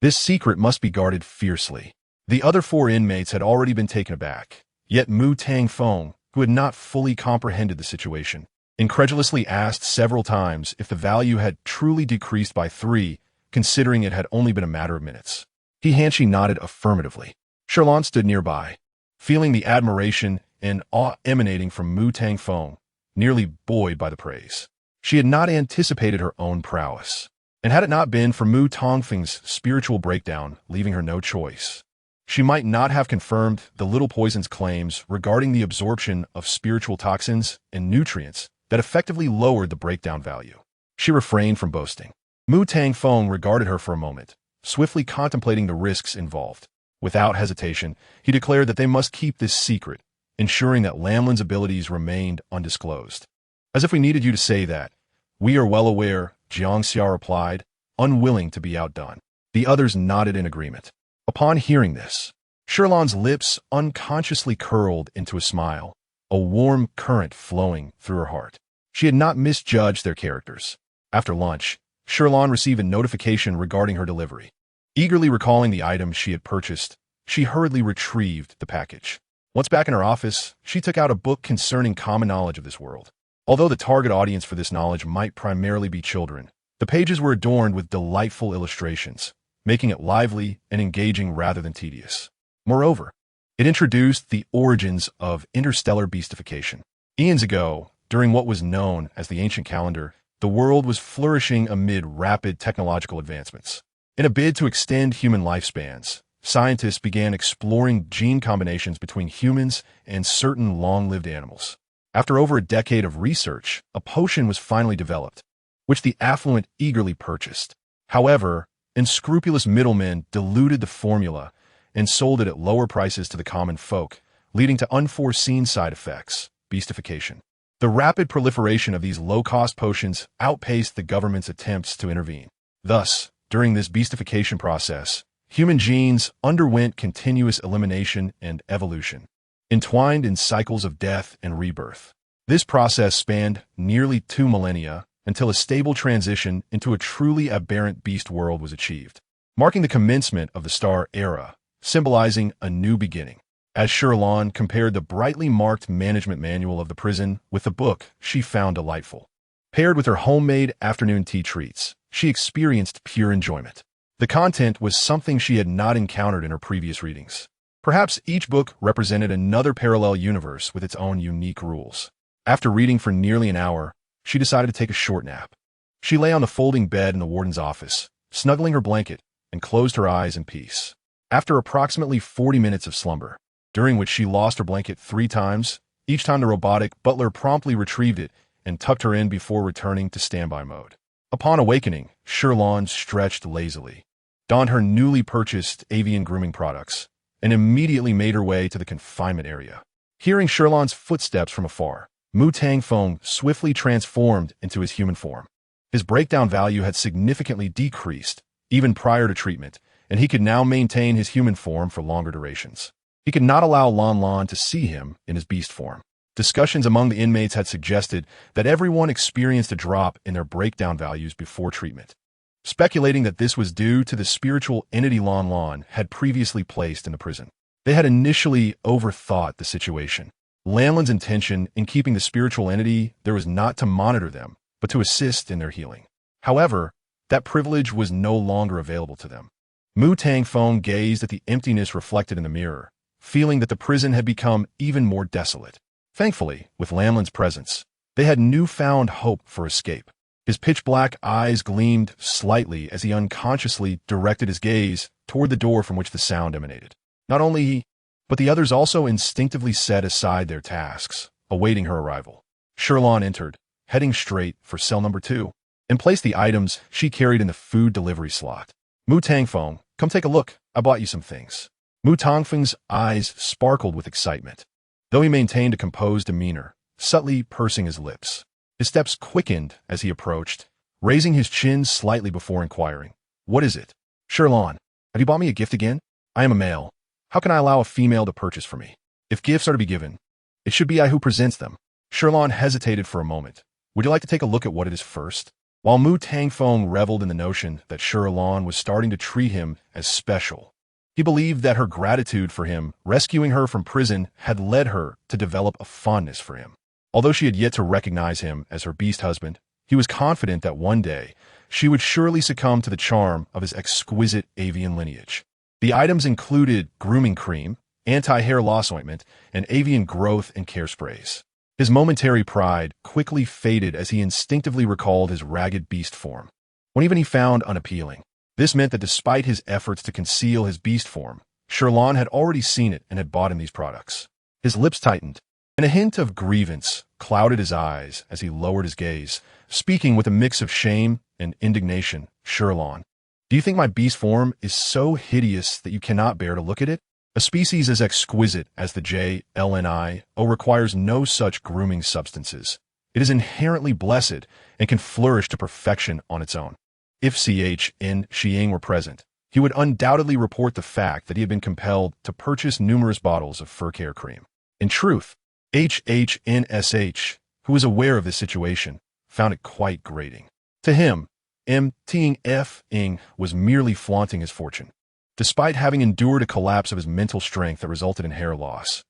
This secret must be guarded fiercely. The other 4 inmates had already been taken aback, yet Mu Tangfeng, who had not fully comprehended the situation, incredulously asked several times if the value had truly decreased by 3, considering it had only been a matter of minutes. He Hanshi nodded affirmatively. Shi Lan stood nearby, feeling the admiration and awe emanating from Mu Tangfeng, nearly buoyed by the praise. She had not anticipated her own prowess, and had it not been for Mu Tangfeng's spiritual breakdown leaving her no choice, she might not have confirmed the Little Poison's claims regarding the absorption of spiritual toxins and nutrients that effectively lowered the breakdown value. She refrained from boasting. Mu Tangfeng regarded her for a moment, swiftly contemplating the risks involved. Without hesitation, he declared that they must keep this secret, ensuring that Lanlan's abilities remained undisclosed. As if we needed you to say that. We are well aware, Jiang Xia replied, unwilling to be outdone. The others nodded in agreement. Upon hearing this, Shi Lan's lips unconsciously curled into a smile, a warm current flowing through her heart. She had not misjudged their characters. After lunch, Shi Lan received a notification regarding her delivery. Eagerly recalling the items she had purchased, she hurriedly retrieved the package. Once back in her office, she took out a book concerning common knowledge of this world. Although the target audience for this knowledge might primarily be children, the pages were adorned with delightful illustrations, making it lively and engaging rather than tedious. Moreover, it introduced the origins of interstellar beastification. Eons ago, during what was known as the ancient calendar, the world was flourishing amid rapid technological advancements. In a bid to extend human lifespans, scientists began exploring gene combinations between humans and certain long-lived animals. After over a decade of research, a potion was finally developed, which the affluent eagerly purchased. However, unscrupulous middlemen diluted the formula and sold it at lower prices to the common folk, leading to unforeseen side effects, beastification. The rapid proliferation of these low-cost potions outpaced the government's attempts to intervene. Thus, during this beastification process, human genes underwent continuous elimination and evolution, entwined in cycles of death and rebirth. This process spanned nearly 2 millennia until a stable transition into a truly aberrant beast world was achieved, marking the commencement of the Star Era, symbolizing a new beginning. As Shi Lan compared the brightly marked management manual of the prison with the book she found delightful. Paired with her homemade afternoon tea treats, she experienced pure enjoyment. The content was something she had not encountered in her previous readings. Perhaps each book represented another parallel universe with its own unique rules. After reading for nearly an hour, she decided to take a short nap. She lay on the folding bed in the warden's office, snuggling her blanket, and closed her eyes in peace. After approximately 40 minutes of slumber, during which she lost her blanket 3 times, each time the robotic butler promptly retrieved it and tucked her in before returning to standby mode. Upon awakening, Shi Lan stretched lazily, donned her newly purchased avian grooming products, and immediately made her way to the confinement area. Hearing Shi Lan's footsteps from afar, Mu Tangfeng swiftly transformed into his human form. His breakdown value had significantly decreased, even prior to treatment, and he could now maintain his human form for longer durations. He could not allow Lan Lan to see him in his beast form. Discussions among the inmates had suggested that everyone experienced a drop in their breakdown values before treatment, speculating that this was due to the spiritual entity Lan Lan had previously placed in the prison. They had initially overthought the situation. Lan Lan's intention in keeping the spiritual entity there was not to monitor them, but to assist in their healing. However, that privilege was no longer available to them. Mu Tangfeng gazed at the emptiness reflected in the mirror, feeling that the prison had become even more desolate. Thankfully, with Lan Lan's presence, they had newfound hope for escape. His pitch-black eyes gleamed slightly as he unconsciously directed his gaze toward the door from which the sound emanated. Not only he, but the others also instinctively set aside their tasks, awaiting her arrival. Shi Lan entered, heading straight for cell number 2, and placed the items she carried in the food delivery slot. Mu Tangfeng, come take a look. I bought you some things. Mu Tangfeng's eyes sparkled with excitement, though he maintained a composed demeanor, subtly pursing his lips. His steps quickened as he approached, raising his chin slightly before inquiring, "What is it?" "Shi Lan, have you bought me a gift again? I am a male. How can I allow a female to purchase for me? If gifts are to be given, it should be I who presents them." Shi Lan hesitated for a moment. "Would you like to take a look at what it is first?" While Mu Tangfeng reveled in the notion that Shi Lan was starting to treat him as special, he believed that her gratitude for him rescuing her from prison had led her to develop a fondness for him. Although she had yet to recognize him as her beast husband, he was confident that one day she would surely succumb to the charm of his exquisite avian lineage. The items included grooming cream, anti-hair loss ointment, and avian growth and care sprays. His momentary pride quickly faded as he instinctively recalled his ragged beast form, one even he found unappealing. This meant that despite his efforts to conceal his beast form, Shi Lan had already seen it and had bought him these products. His lips tightened, and a hint of grievance clouded his eyes as he lowered his gaze, speaking with a mix of shame and indignation. "Shi Lan, do you think my beast form is so hideous that you cannot bear to look at it? A species as exquisite as the JLNIO requires no such grooming substances. It is inherently blessed and can flourish to perfection on its own." If CHN Xiang were present, he would undoubtedly report the fact that he had been compelled to purchase numerous bottles of fur care cream. In truth, HHNSH, who was aware of this situation, found it quite grating. To him, MTF-ing was merely flaunting his fortune. Despite having endured a collapse of his mental strength that resulted in hair loss,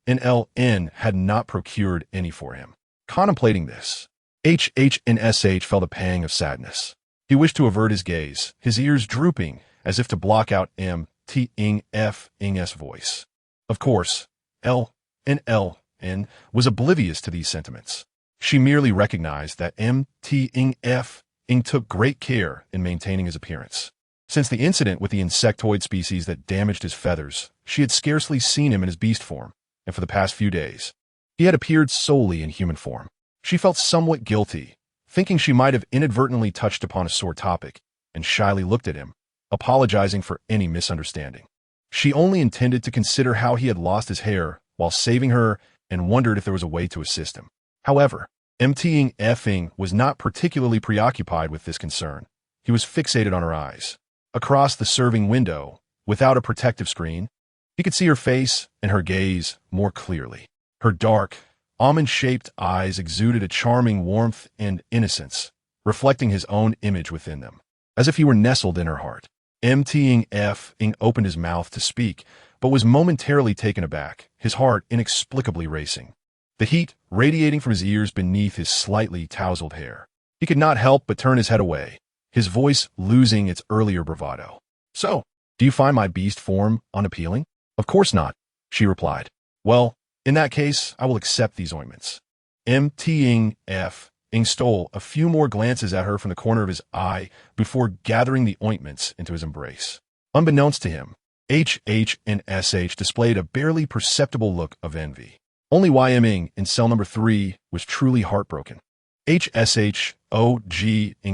NLN had not procured any for him. Contemplating this, HHNSH felt a pang of sadness. He wished to avert his gaze, his ears drooping, as if to block out M.T.ing.F.ing.'s voice. Of course, L.N.L.N. was oblivious to these sentiments. She merely recognized that M.T.ing.F.ing took great care in maintaining his appearance. Since the incident with the insectoid species that damaged his feathers, she had scarcely seen him in his beast form, and for the past few days, he had appeared solely in human form. She felt somewhat guilty, thinking she might have inadvertently touched upon a sore topic, and shyly looked at him, apologizing for any misunderstanding. She only intended to consider how he had lost his hair while saving her and wondered if there was a way to assist him. However, M.T.ing.F.ing was not particularly preoccupied with this concern. He was fixated on her eyes. Across the serving window, without a protective screen, he could see her face and her gaze more clearly. Her dark, almond-shaped eyes exuded a charming warmth and innocence, reflecting his own image within them, as if he were nestled in her heart. M.T.ing.F.ing opened his mouth to speak, but was momentarily taken aback, his heart inexplicably racing. The heat radiating from his ears beneath his slightly tousled hair. He could not help but turn his head away, his voice losing its earlier bravado. "So, do you find my beast form unappealing?" "Of course not," she replied. "Well, in that case, I will accept these ointments." M.T.ing.F.ing stole a few more glances at her from the corner of his eye before gathering the ointments into his embrace. Unbeknownst to him, H.H. and S.H. displayed a barely perceptible look of envy. Only Y.M.ing in cell number 3 was truly heartbroken. H.S.H.O.G.ing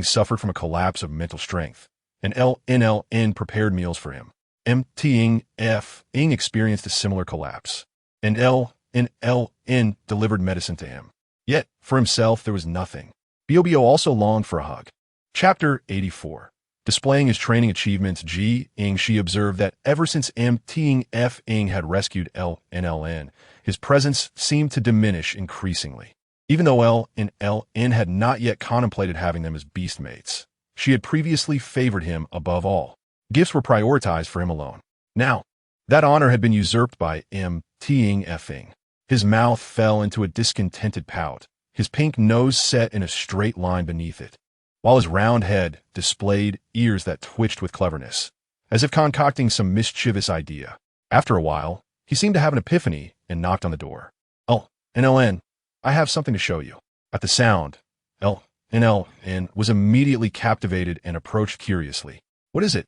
suffered from a collapse of mental strength, and L.N.L.N. prepared meals for him. M.T.ing.F.ing experienced a similar collapse, and L.N.L.N. delivered medicine to him. Yet, for himself, there was nothing. Bobo also longed for a hug. Chapter 84. Displaying his training achievements, G.ing she observed that ever since M.T.ing.F.ing had rescued L.N.L.N., his presence seemed to diminish increasingly. Even though L.N.L.N. had not yet contemplated having them as beast mates, she had previously favored him above all. Gifts were prioritized for him alone. Now, that honor had been usurped by M.T.ing.F.ing. His mouth fell into a discontented pout, his pink nose set in a straight line beneath it, while his round head displayed ears that twitched with cleverness, as if concocting some mischievous idea. After a while, he seemed to have an epiphany and knocked on the door. "L.N.L.N., I have something to show you." At the sound, L.N.L.N. was immediately captivated and approached curiously. "What is it?"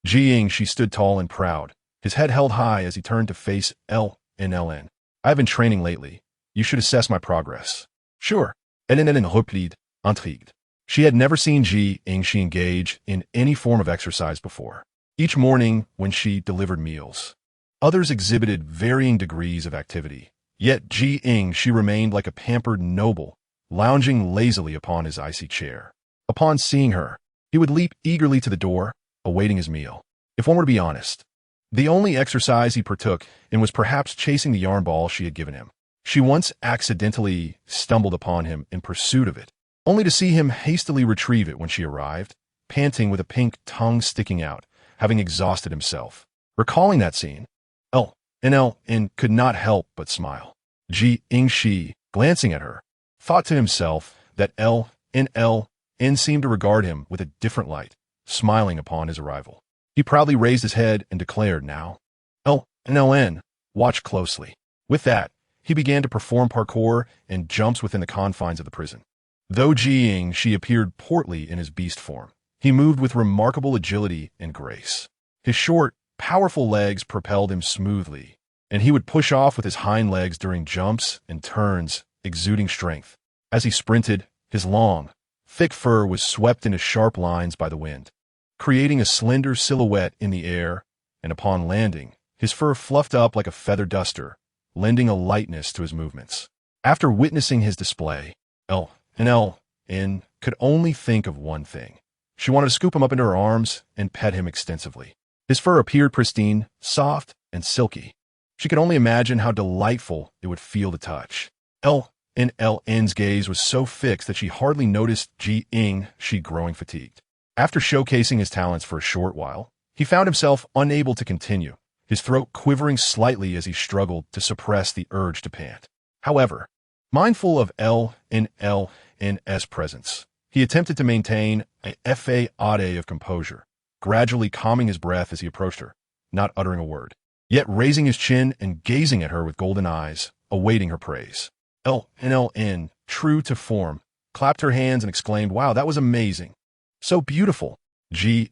G.ing she stood tall and proud, his head held high as he turned to face L.N.L.N. "I have been training lately. You should assess my progress." "Sure." L.N.L.N. replied, intrigued. She had never seen G.ing she engage in any form of exercise before. Each morning, when she delivered meals, others exhibited varying degrees of activity. Yet G.ing she remained like a pampered noble, lounging lazily upon his icy chair. Upon seeing her, he would leap eagerly to the door, awaiting his meal. If one were to be honest, the only exercise he partook in was perhaps chasing the yarn ball she had given him. She once accidentally stumbled upon him in pursuit of it, only to see him hastily retrieve it when she arrived, panting with a pink tongue sticking out, having exhausted himself. Recalling that scene, L.N.L.N. could not help but smile. G.ing she, glancing at her, thought to himself that L.N.L.N. seemed to regard him with a different light, smiling upon his arrival. He proudly raised his head and declared, "Now, L.N.L.N., watch closely." With that, he began to perform parkour and jumps within the confines of the prison. Though G.ing she appeared portly in his beast form, he moved with remarkable agility and grace. His short, powerful legs propelled him smoothly, and he would push off with his hind legs during jumps and turns, exuding strength. As he sprinted, his long, thick fur was swept into sharp lines by the wind, creating a slender silhouette in the air, and upon landing, his fur fluffed up like a feather duster, lending a lightness to his movements. After witnessing his display, L.N.L.N. could only think of one thing. She wanted to scoop him up into her arms and pet him extensively. His fur appeared pristine, soft, and silky. She could only imagine how delightful it would feel to touch. L.N.L.N.'s gaze was so fixed that she hardly noticed G.ing she growing fatigued. After showcasing his talents for a short while, he found himself unable to continue, his throat quivering slightly as he struggled to suppress the urge to pant. However, mindful of L.N.L.N.'s presence, he attempted to maintain a fa of composure, gradually calming his breath as he approached her, not uttering a word, yet raising his chin and gazing at her with golden eyes, awaiting her praise. LN, true to form, clapped her hands and exclaimed, "Wow, that was amazing. So beautiful." She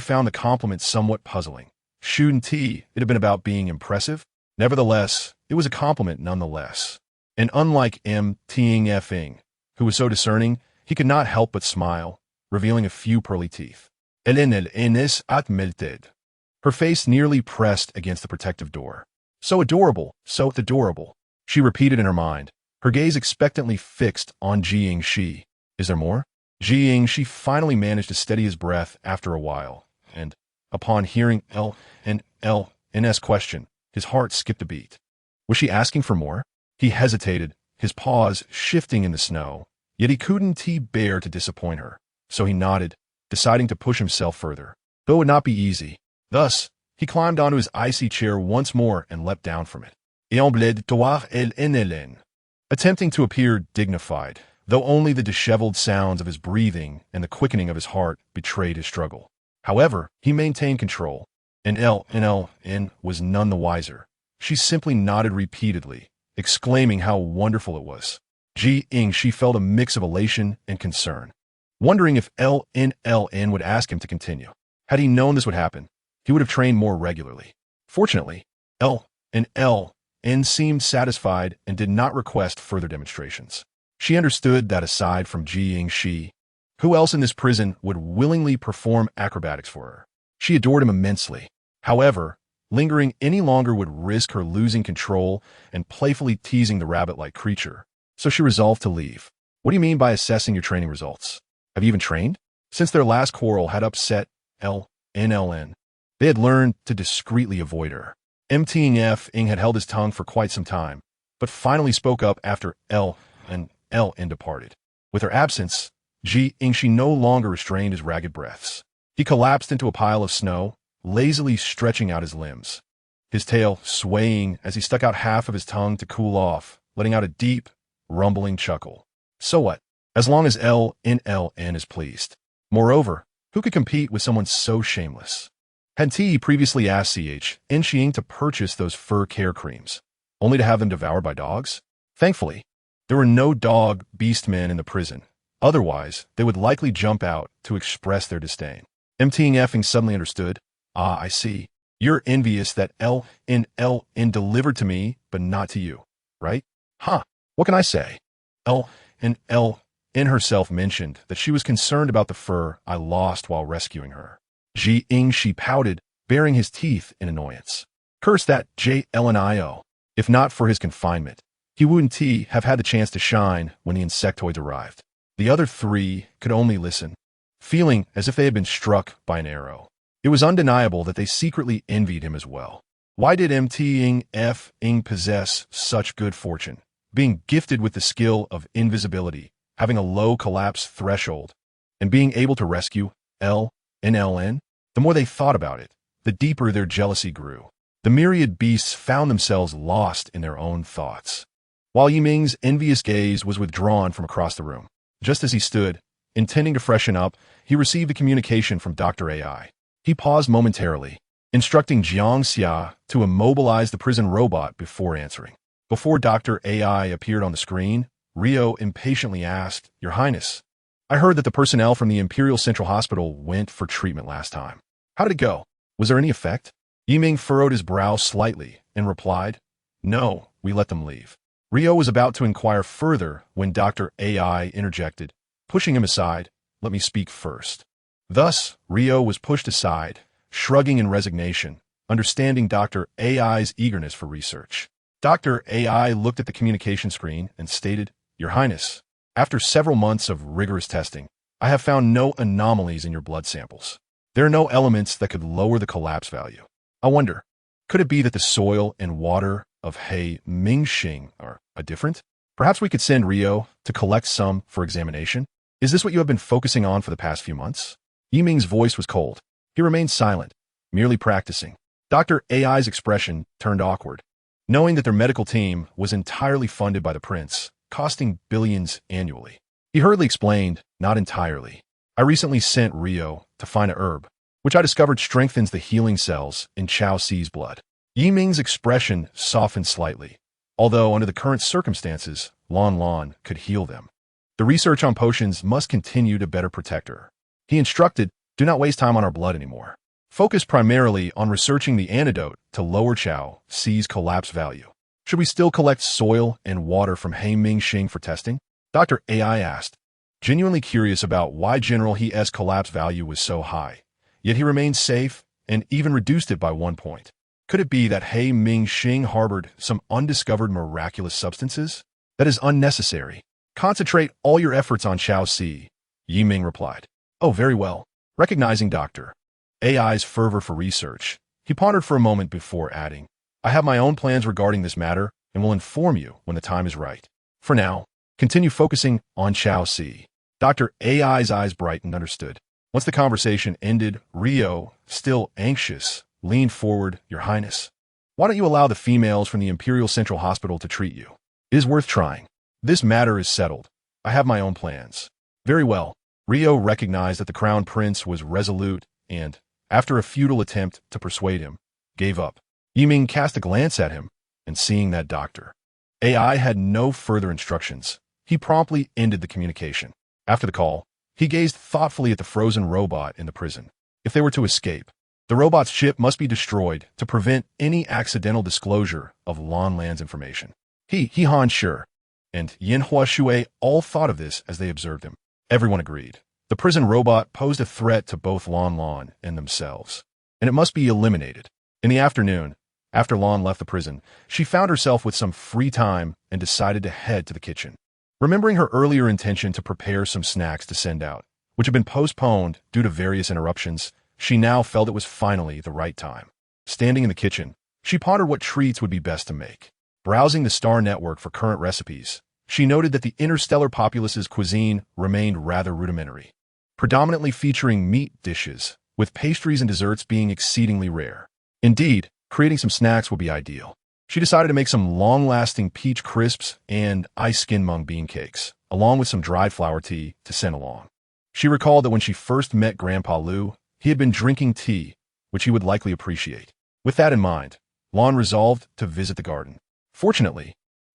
found the compliment somewhat puzzling. Shouldn't it have been about being impressive? Nevertheless, it was a compliment nonetheless. And unlike Ting, who was so discerning, he could not help but smile, revealing a few pearly teeth. Ns at melted. Her face nearly pressed against the protective door. So adorable, so adorable. She repeated in her mind, her gaze expectantly fixed on Shi. Is there more? She finally managed to steady his breath after a while, and, upon hearing L's question, his heart skipped a beat. Was she asking for more? He hesitated, his paws shifting in the snow, yet he couldn't bear to disappoint her, so he nodded, deciding to push himself further. Though it would not be easy. Thus, he climbed onto his icy chair once more and leapt down from it. Attempting to appear dignified, though only the disheveled sounds of his breathing and the quickening of his heart betrayed his struggle. However, he maintained control, and N was none the wiser. She simply nodded repeatedly, exclaiming how wonderful it was. She felt a mix of elation and concern, wondering if LN would ask him to continue. Had he known this would happen, he would have trained more regularly. Fortunately, LN seemed satisfied and did not request further demonstrations. She understood that aside from Shi, who else in this prison would willingly perform acrobatics for her? She adored him immensely. However, lingering any longer would risk her losing control and playfully teasing the rabbit-like creature, so she resolved to leave. What do you mean by assessing your training results? Have you even trained? Since their last quarrel had upset LN, they had learned to discreetly avoid her. Ting had held his tongue for quite some time, but finally spoke up after LN departed. With her absence, she no longer restrained his ragged breaths. He collapsed into a pile of snow, lazily stretching out his limbs, his tail swaying as he stuck out half of his tongue to cool off, letting out a deep, rumbling chuckle. So what? As long as LN is pleased. Moreover, who could compete with someone so shameless? Had T previously asked Xiang to purchase those fur care creams, only to have them devoured by dogs? Thankfully, there were no dog beast men in the prison. Otherwise, they would likely jump out to express their disdain. Ting suddenly understood. Ah, I see. You're envious that LN delivered to me, but not to you, right? Huh, what can I say? LN herself mentioned that she was concerned about the fur I lost while rescuing her. She pouted, baring his teeth in annoyance. Curse that JLNIO. If not for his confinement, he wouldn't have had the chance to shine when the insectoids arrived. The other three could only listen, feeling as if they had been struck by an arrow. It was undeniable that they secretly envied him as well. Why did Ing possess such good fortune, being gifted with the skill of invisibility, having a low collapse threshold, and being able to rescue LN? The more they thought about it, the deeper their jealousy grew. The myriad beasts found themselves lost in their own thoughts, while Yiming's envious gaze was withdrawn from across the room. Just as he stood, intending to freshen up, he received a communication from Dr. AI. He paused momentarily, instructing Jiang Xia to immobilize the prison robot before answering. Before Dr. AI appeared on the screen, Rio impatiently asked, "Your Highness, I heard that the personnel from the Imperial Central Hospital went for treatment last time. How did it go? Was there any effect?" Yiming furrowed his brow slightly and replied, "No, we let them leave." Rio was about to inquire further when Dr. AI interjected, pushing him aside. "Let me speak first." Thus, Rio was pushed aside, shrugging in resignation, understanding Dr. AI's eagerness for research. Dr. AI looked at the communication screen and stated, "Your Highness, after several months of rigorous testing, I have found no anomalies in your blood samples. There are no elements that could lower the collapse value. I wonder, could it be that the soil and water of He Mingxing are different? Perhaps we could send Rio to collect some for examination? Is this what you have been focusing on for the past few months?" Yiming's voice was cold. He remained silent, merely practicing. Dr. AI's expression turned awkward, knowing that their medical team was entirely funded by the prince, costing billions annually. He hurriedly explained, "Not entirely. I recently sent Rio to find a herb, which I discovered strengthens the healing cells in Chao Si's blood. Yiming's expression softened slightly, although under the current circumstances, Lan could heal them. The research on potions must continue to better protect her. He instructed, do not waste time on our blood anymore. Focus primarily on researching the antidote to lower Chao Si's collapse value. Should we still collect soil and water from He Mingxing for testing? Dr. AI asked, genuinely curious about why General He's collapse value was so high. Yet he remained safe and even reduced it by 1 point. Could it be that He Mingxing harbored some undiscovered miraculous substances? That is unnecessary. Concentrate all your efforts on Chao Si, Yiming replied. Oh, very well. Recognizing Dr. AI's fervor for research, he pondered for a moment before adding, I have my own plans regarding this matter and will inform you when the time is right. For now, continue focusing on Chao Si. Dr. AI's eyes brightened, understood. Once the conversation ended, Rio, still anxious, leaned forward, Your Highness. Why don't you allow the females from the Imperial Central Hospital to treat you? It is worth trying. This matter is settled. I have my own plans. Very well. Rio recognized that the Crown Prince was resolute and, after a futile attempt to persuade him, gave up. Yiming cast a glance at him, and seeing that Dr. AI had no further instructions, he promptly ended the communication. After the call, he gazed thoughtfully at the frozen robot in the prison. If they were to escape, the robot's ship must be destroyed to prevent any accidental disclosure of Lan's information. He Han Shi, and Yin Hua Shui all thought of this as they observed him. Everyone agreed. The prison robot posed a threat to both Lan and themselves, and it must be eliminated. In the afternoon, after Lan left the prison, she found herself with some free time and decided to head to the kitchen. Remembering her earlier intention to prepare some snacks to send out, which had been postponed due to various interruptions, she now felt it was finally the right time. Standing in the kitchen, she pondered what treats would be best to make. Browsing the Star Network for current recipes, she noted that the interstellar populace's cuisine remained rather rudimentary, predominantly featuring meat dishes, with pastries and desserts being exceedingly rare. Indeed, creating some snacks would be ideal. She decided to make some long-lasting peach crisps and ice skin mung bean cakes, along with some dried flower tea to send along. She recalled that when she first met Grandpa Lu, he had been drinking tea, which he would likely appreciate. With that in mind, Lan resolved to visit the garden. Fortunately,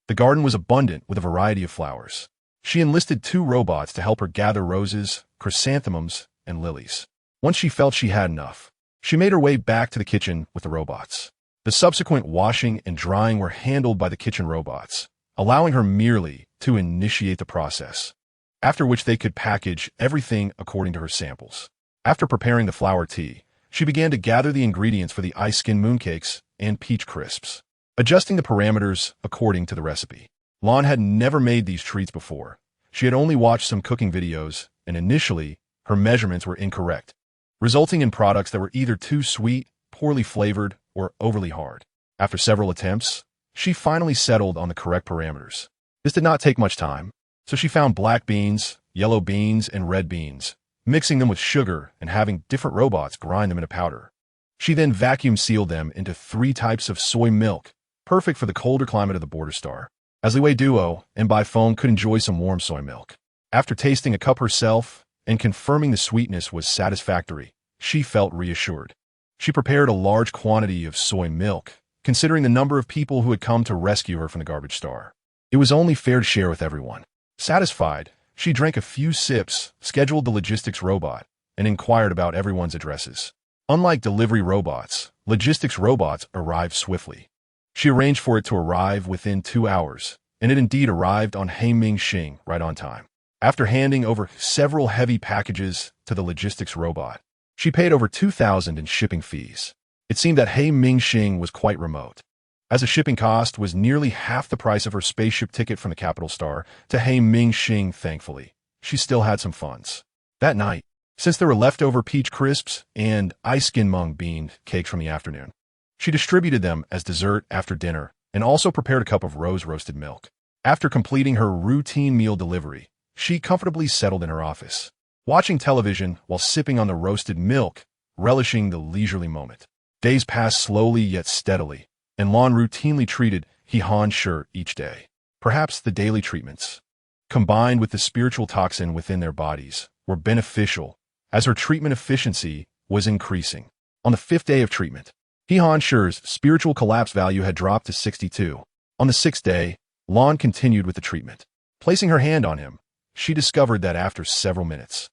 the garden was abundant with a variety of flowers. She enlisted 2 robots to help her gather roses, chrysanthemums, and lilies. Once she felt she had enough, she made her way back to the kitchen with the robots. The subsequent washing and drying were handled by the kitchen robots, allowing her merely to initiate the process, after which they could package everything according to her samples. After preparing the flower tea, she began to gather the ingredients for the ice skin mooncakes and peach crisps, adjusting the parameters according to the recipe. Lan had never made these treats before. She had only watched some cooking videos, and initially, her measurements were incorrect, resulting in products that were either too sweet, poorly flavored, or overly hard. After several attempts, she finally settled on the correct parameters. This did not take much time, so she found black beans, yellow beans, and red beans, mixing them with sugar and having different robots grind them into powder. She then vacuum sealed them into 3 types of soy milk, perfect for the colder climate of the border star. As Liwei Duo and by phone could enjoy some warm soy milk. After tasting a cup herself and confirming the sweetness was satisfactory, she felt reassured. She prepared a large quantity of soy milk, considering the number of people who had come to rescue her from the garbage star. It was only fair to share with everyone. Satisfied, she drank a few sips, scheduled the logistics robot, and inquired about everyone's addresses. Unlike delivery robots, logistics robots arrived swiftly. She arranged for it to arrive within 2 hours, and it indeed arrived on He Mingxing right on time. After handing over several heavy packages to the logistics robot, she paid over 2,000 in shipping fees. It seemed that He Mingxing was quite remote, as the shipping cost was nearly half the price of her spaceship ticket from the capital star to He Mingxing. Thankfully, she still had some funds. That night, since there were leftover peach crisps and ice skin mung bean cakes from the afternoon, she distributed them as dessert after dinner and also prepared a cup of rose-roasted milk. After completing her routine meal delivery, she comfortably settled in her office, watching television while sipping on the roasted milk, relishing the leisurely moment. Days passed slowly yet steadily, and Lan routinely treated He Han Shi each day. Perhaps the daily treatments, combined with the spiritual toxin within their bodies, were beneficial, as her treatment efficiency was increasing. On the 5th day of treatment, He-Han Shi's spiritual collapse value had dropped to 62. On the 6th day, Lan continued with the treatment. Placing her hand on him, she discovered that after several minutes,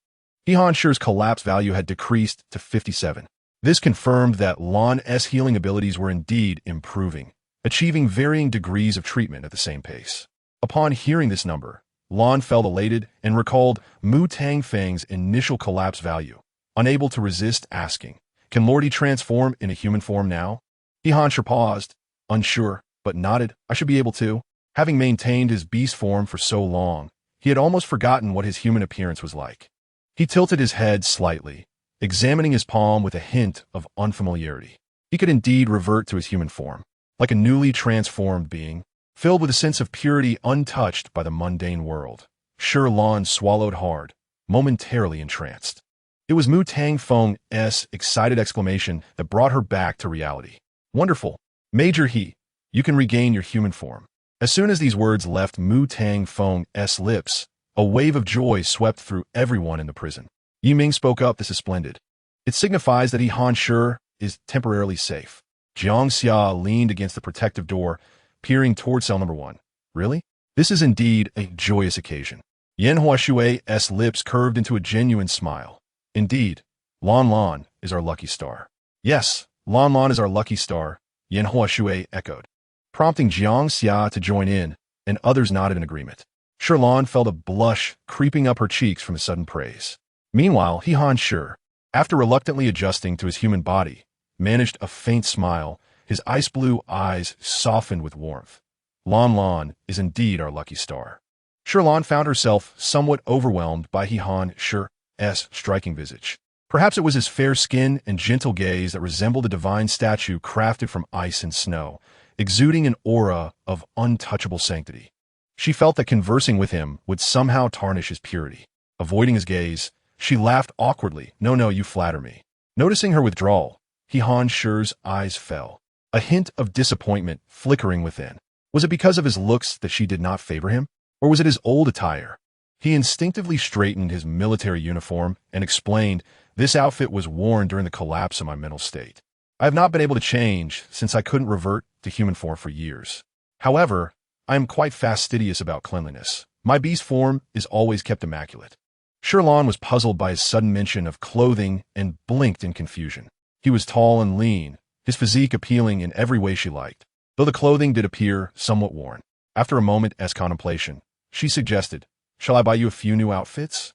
He-Han Shi's collapse value had decreased to 57. This confirmed that Lan's healing abilities were indeed improving, achieving varying degrees of treatment at the same pace. Upon hearing this number, Lan felt elated and recalled Mu Tang Feng's initial collapse value, unable to resist asking, "Can Lordy transform in a human form now?" He-Han Shi paused, unsure, but nodded. "I should be able to." Having maintained his beast form for so long, he had almost forgotten what his human appearance was like. He tilted his head slightly, examining his palm with a hint of unfamiliarity. He could indeed revert to his human form, like a newly transformed being, filled with a sense of purity untouched by the mundane world. Shi Lan swallowed hard, momentarily entranced. It was Mu Tang Feng's excited exclamation that brought her back to reality. "Wonderful! Major He, you can regain your human form." As soon as these words left Mu Tang Feng's lips, a wave of joy swept through everyone in the prison. Yiming spoke up, "This is splendid. It signifies that He-Han Shi is temporarily safe." Jiang Xia leaned against the protective door, peering toward cell number 1. "Really? This is indeed a joyous occasion." Yan Huashui's lips curved into a genuine smile. "Indeed, Lan is our lucky star." "Yes, Lan is our lucky star," Yan Huashui echoed, prompting Jiang Xia to join in, and others nodded in agreement. Shi Lan felt a blush creeping up her cheeks from his sudden praise. Meanwhile, He-Han Shi, after reluctantly adjusting to his human body, managed a faint smile, his ice-blue eyes softened with warmth. Lan is indeed our lucky star." Shi Lan found herself somewhat overwhelmed by He-Han Shi's striking visage. Perhaps it was his fair skin and gentle gaze that resembled a divine statue crafted from ice and snow, exuding an aura of untouchable sanctity. She felt that conversing with him would somehow tarnish his purity. Avoiding his gaze, she laughed awkwardly. No, you flatter me." Noticing her withdrawal, He-Han Shi's eyes fell, a hint of disappointment flickering within. Was it because of his looks that she did not favor him? Or was it his old attire? He instinctively straightened his military uniform and explained, "This outfit was worn during the collapse of my mental state. I have not been able to change since I couldn't revert to human form for years. However, I am quite fastidious about cleanliness. My beast form is always kept immaculate." Shi Lan was puzzled by his sudden mention of clothing and blinked in confusion. He was tall and lean, his physique appealing in every way she liked, though the clothing did appear somewhat worn. After a moment's contemplation, she suggested, "Shall I buy you a few new outfits?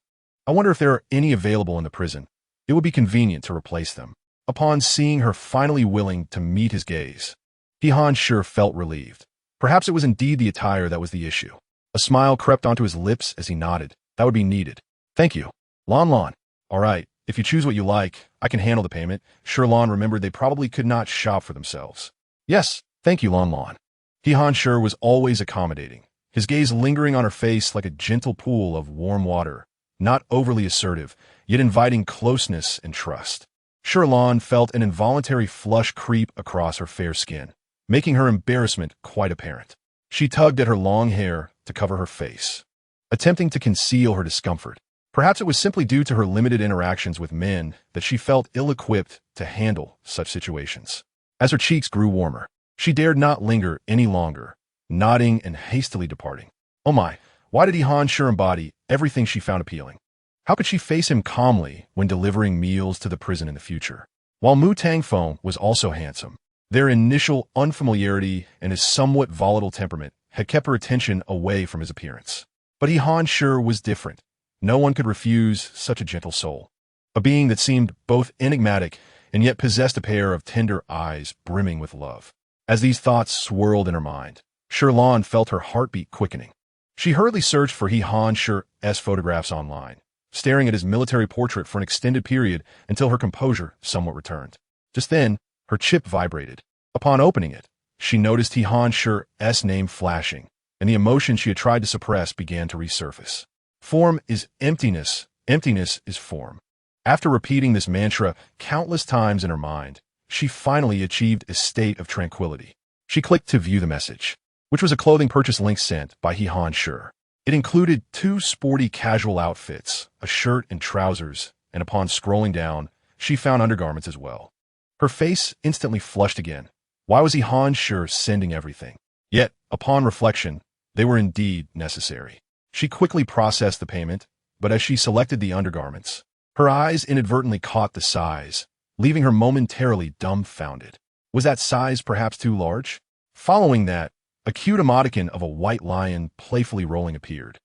I wonder if there are any available in the prison. It would be convenient to replace them." Upon seeing her finally willing to meet his gaze, He-Han Shi felt relieved. Perhaps it was indeed the attire that was the issue. A smile crept onto his lips as he nodded. "That would be needed. Thank you. Lan. All right, if you choose what you like, I can handle the payment." Shi Lan remembered they probably could not shop for themselves. "Yes, thank you, Lan." He-Han Shi was always accommodating, his gaze lingering on her face like a gentle pool of warm water, not overly assertive, yet inviting closeness and trust. Shi Lan felt an involuntary flush creep across her fair skin, making her embarrassment quite apparent. She tugged at her long hair to cover her face, attempting to conceal her discomfort. Perhaps it was simply due to her limited interactions with men that she felt ill-equipped to handle such situations. As her cheeks grew warmer, she dared not linger any longer, nodding and hastily departing. Oh my, why did He-Han Shi embody everything she found appealing? How could she face him calmly when delivering meals to the prison in the future? While Mu Tang Feng was also handsome, their initial unfamiliarity and his somewhat volatile temperament had kept her attention away from his appearance. But He-Han Shi was different. No one could refuse such a gentle soul, a being that seemed both enigmatic and yet possessed a pair of tender eyes brimming with love. As these thoughts swirled in her mind, Shi Lan felt her heartbeat quickening. She hurriedly searched for He-Han Shi's photographs online, staring at his military portrait for an extended period until her composure somewhat returned. Just then, her chip vibrated. Upon opening it, she noticed He-Han Shi's name flashing, and the emotion she had tried to suppress began to resurface. Form is emptiness, emptiness is form. After repeating this mantra countless times in her mind, she finally achieved a state of tranquility. She clicked to view the message, which was a clothing purchase link sent by He-Han Shi. It included 2 sporty casual outfits, a shirt and trousers, and upon scrolling down, she found undergarments as well. Her face instantly flushed again. Why was Han Shi sending everything? Yet, upon reflection, they were indeed necessary. She quickly processed the payment, but as she selected the undergarments, her eyes inadvertently caught the size, leaving her momentarily dumbfounded. Was that size perhaps too large? Following that, a cute emoticon of a white lion playfully rolling appeared.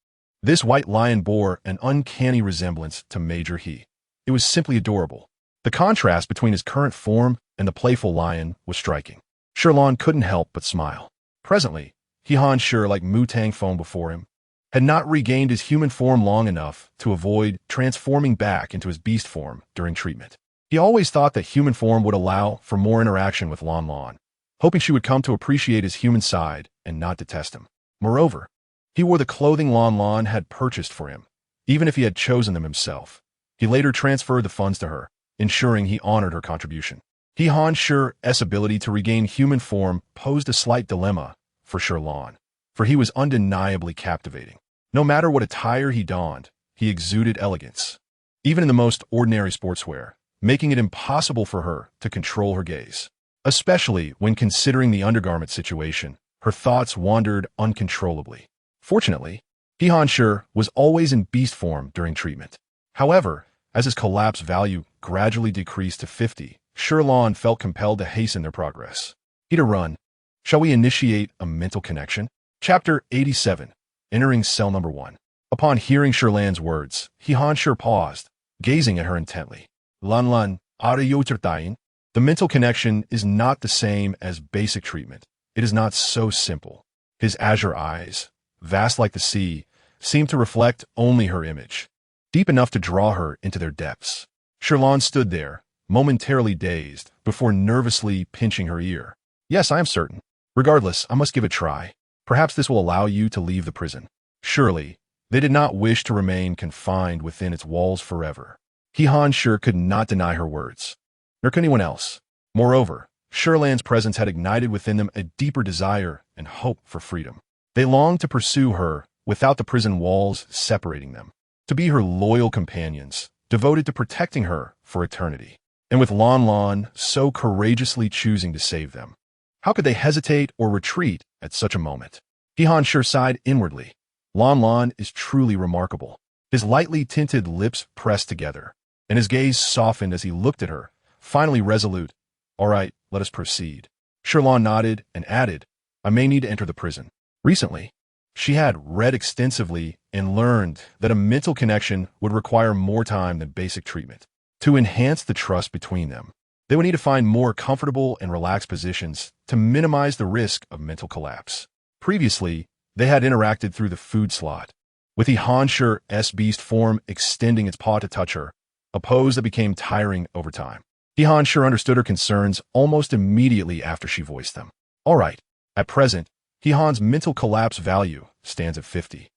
This white lion bore an uncanny resemblance to Major He. It was simply adorable. The contrast between his current form and the playful lion was striking. Shi Lan couldn't help but smile. Presently, Han Shi, like Mu Tang Feng before him, had not regained his human form long enough to avoid transforming back into his beast form during treatment. He always thought that human form would allow for more interaction with Lan Lan, hoping she would come to appreciate his human side and not detest him. Moreover, he wore the clothing Lan Lan had purchased for him, even if he had chosen them himself. He later transferred the funds to her, ensuring he honored her contribution. Han Shi's ability to regain human form posed a slight dilemma for Shi Lan, for he was undeniably captivating. No matter what attire he donned, he exuded elegance, even in the most ordinary sportswear, making it impossible for her to control her gaze. Especially when considering the undergarment situation, her thoughts wandered uncontrollably. Fortunately, Han Shi was always in beast form during treatment. However, as his collapse value gradually decreased to 50, Shi Lan felt compelled to hasten their progress. To run. Shall we initiate a mental connection? Chapter 87. Entering cell number 1. Upon hearing Shi Lan's words, Han Shi paused, gazing at her intently. Lan Lan, are you dying? The mental connection is not the same as basic treatment. It is not so simple. His azure eyes, vast like the sea, seemed to reflect only her image, deep enough to draw her into their depths. Shi Lan stood there, momentarily dazed, before nervously pinching her ear. Yes, I am certain. Regardless, I must give it a try. Perhaps this will allow you to leave the prison. Surely, they did not wish to remain confined within its walls forever. Han Shi could not deny her words, nor could anyone else. Moreover, Shi Lan's presence had ignited within them a deeper desire and hope for freedom. They longed to pursue her without the prison walls separating them, to be her loyal companions, devoted to protecting her for eternity. And with Lan Lan so courageously choosing to save them, how could they hesitate or retreat at such a moment? Han Shi sighed inwardly. Lan Lan is truly remarkable. His lightly tinted lips pressed together, and his gaze softened as he looked at her, finally resolute. All right, let us proceed. Shi Lan nodded and added, I may need to enter the prison. Recently, she had read extensively and learned that a mental connection would require more time than basic treatment. To enhance the trust between them, they would need to find more comfortable and relaxed positions to minimize the risk of mental collapse. Previously, they had interacted through the food slot, with Han Shi's beast form extending its paw to touch her, a pose that became tiring over time. Han Shi understood her concerns almost immediately after she voiced them. All right, at present, Han's mental collapse value stands at 50.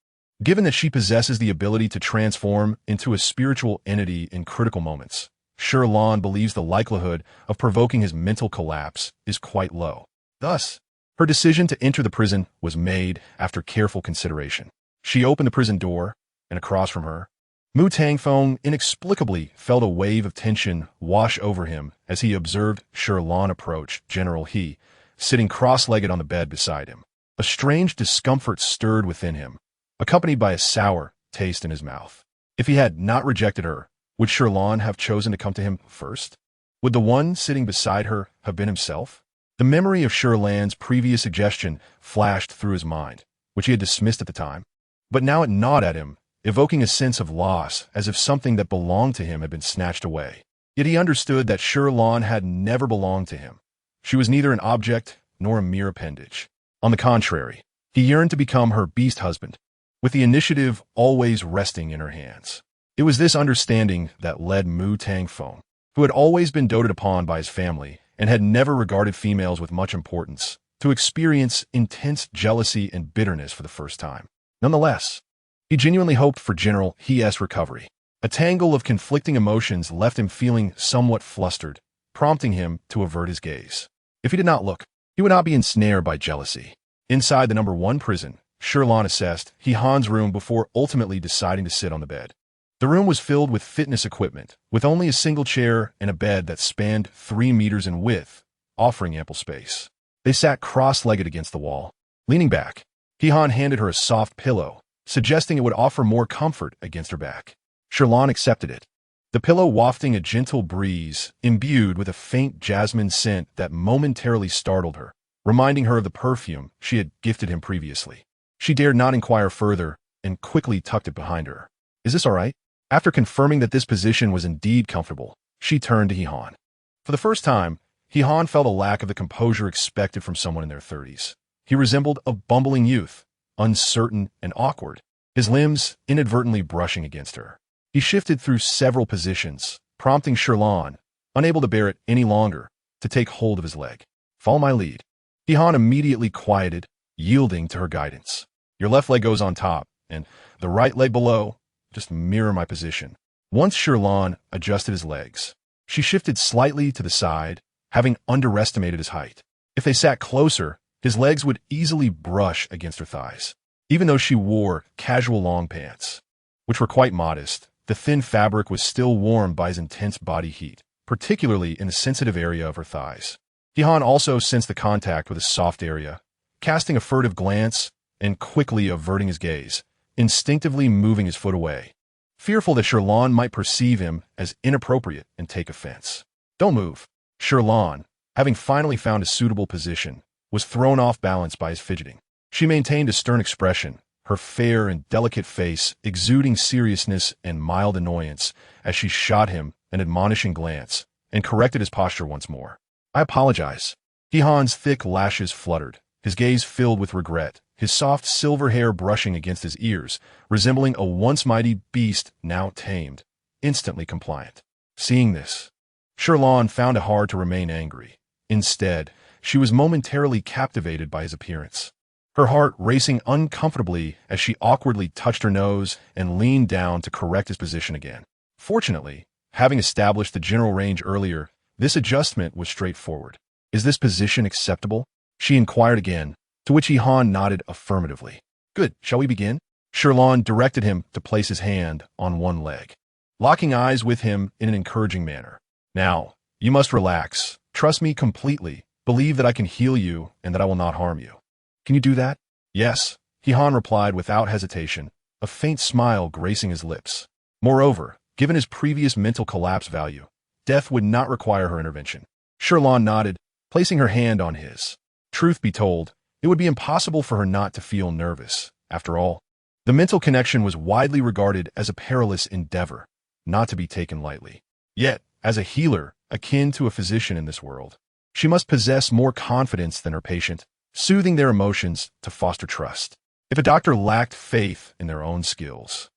Given that she possesses the ability to transform into a spiritual entity in critical moments, Shi Lan believes the likelihood of provoking his mental collapse is quite low. Thus, her decision to enter the prison was made after careful consideration. She opened the prison door, and across from her, Mu Tang Feng inexplicably felt a wave of tension wash over him as he observed Shi Lan approach General He, sitting cross-legged on the bed beside him. A strange discomfort stirred within him, accompanied by a sour taste in his mouth. If he had not rejected her, would Shi Lan have chosen to come to him first? Would the one sitting beside her have been himself? The memory of Shi Lan's previous suggestion flashed through his mind, which he had dismissed at the time. But now it gnawed at him, evoking a sense of loss as if something that belonged to him had been snatched away. Yet he understood that Shi Lan had never belonged to him. She was neither an object nor a mere appendage. On the contrary, he yearned to become her beast husband, with the initiative always resting in her hands. It was this understanding that led Mu Tang Feng, who had always been doted upon by his family and had never regarded females with much importance, to experience intense jealousy and bitterness for the first time. Nonetheless, he genuinely hoped for General He's recovery. A tangle of conflicting emotions left him feeling somewhat flustered, prompting him to avert his gaze. If he did not look, he would not be ensnared by jealousy. Inside the number 1 prison, Shi Lan assessed He-Han's room before ultimately deciding to sit on the bed. The room was filled with fitness equipment, with only a single chair and a bed that spanned 3 meters in width, offering ample space. They sat cross-legged against the wall. Leaning back, He-Han handed her a soft pillow, suggesting it would offer more comfort against her back. Shi Lan accepted it, the pillow wafting a gentle breeze, imbued with a faint jasmine scent that momentarily startled her, reminding her of the perfume she had gifted him previously. She dared not inquire further and quickly tucked it behind her. "Is this all right?" After confirming that this position was indeed comfortable, she turned to He-Han. For the first time, He-Han felt a lack of the composure expected from someone in their 30s. He resembled a bumbling youth, uncertain and awkward, his limbs inadvertently brushing against her. He shifted through several positions, prompting Shi Lan, unable to bear it any longer, to take hold of his leg. "Follow my lead." He-Han immediately quieted, yielding to her guidance. "Your left leg goes on top, and the right leg below. Just mirror my position." Once Shi Lan adjusted his legs, she shifted slightly to the side, having underestimated his height. If they sat closer, his legs would easily brush against her thighs. Even though she wore casual long pants, which were quite modest, the thin fabric was still warmed by his intense body heat, particularly in the sensitive area of her thighs. He-Han also sensed the contact with a soft area, casting a furtive glance and quickly averting his gaze, instinctively moving his foot away, fearful that Shi Lan might perceive him as inappropriate and take offense. "Don't move." Shi Lan, having finally found a suitable position, was thrown off balance by his fidgeting. She maintained a stern expression, her fair and delicate face exuding seriousness and mild annoyance as she shot him an admonishing glance and corrected his posture once more. "I apologize." He-Han's thick lashes fluttered, his gaze filled with regret, his soft silver hair brushing against his ears, resembling a once mighty beast now tamed, instantly compliant. Seeing this, Shi Lan found it hard to remain angry. Instead, she was momentarily captivated by his appearance, her heart racing uncomfortably as she awkwardly touched her nose and leaned down to correct his position again. Fortunately, having established the general range earlier, this adjustment was straightforward. "Is this position acceptable?" she inquired again, to which He-Han nodded affirmatively. "Good, shall we begin?" Shi Lan directed him to place his hand on one leg, locking eyes with him in an encouraging manner. "Now, you must relax. Trust me completely. Believe that I can heal you and that I will not harm you." "Can you do that?" "Yes," He-Han replied without hesitation, a faint smile gracing his lips. Moreover, given his previous mental collapse value, death would not require her intervention. Shi Lan nodded, placing her hand on his. Truth be told, it would be impossible for her not to feel nervous. After all, the mental connection was widely regarded as a perilous endeavor, not to be taken lightly. Yet, as a healer, akin to a physician in this world, she must possess more confidence than her patient, soothing their emotions to foster trust. If a doctor lacked faith in their own skills,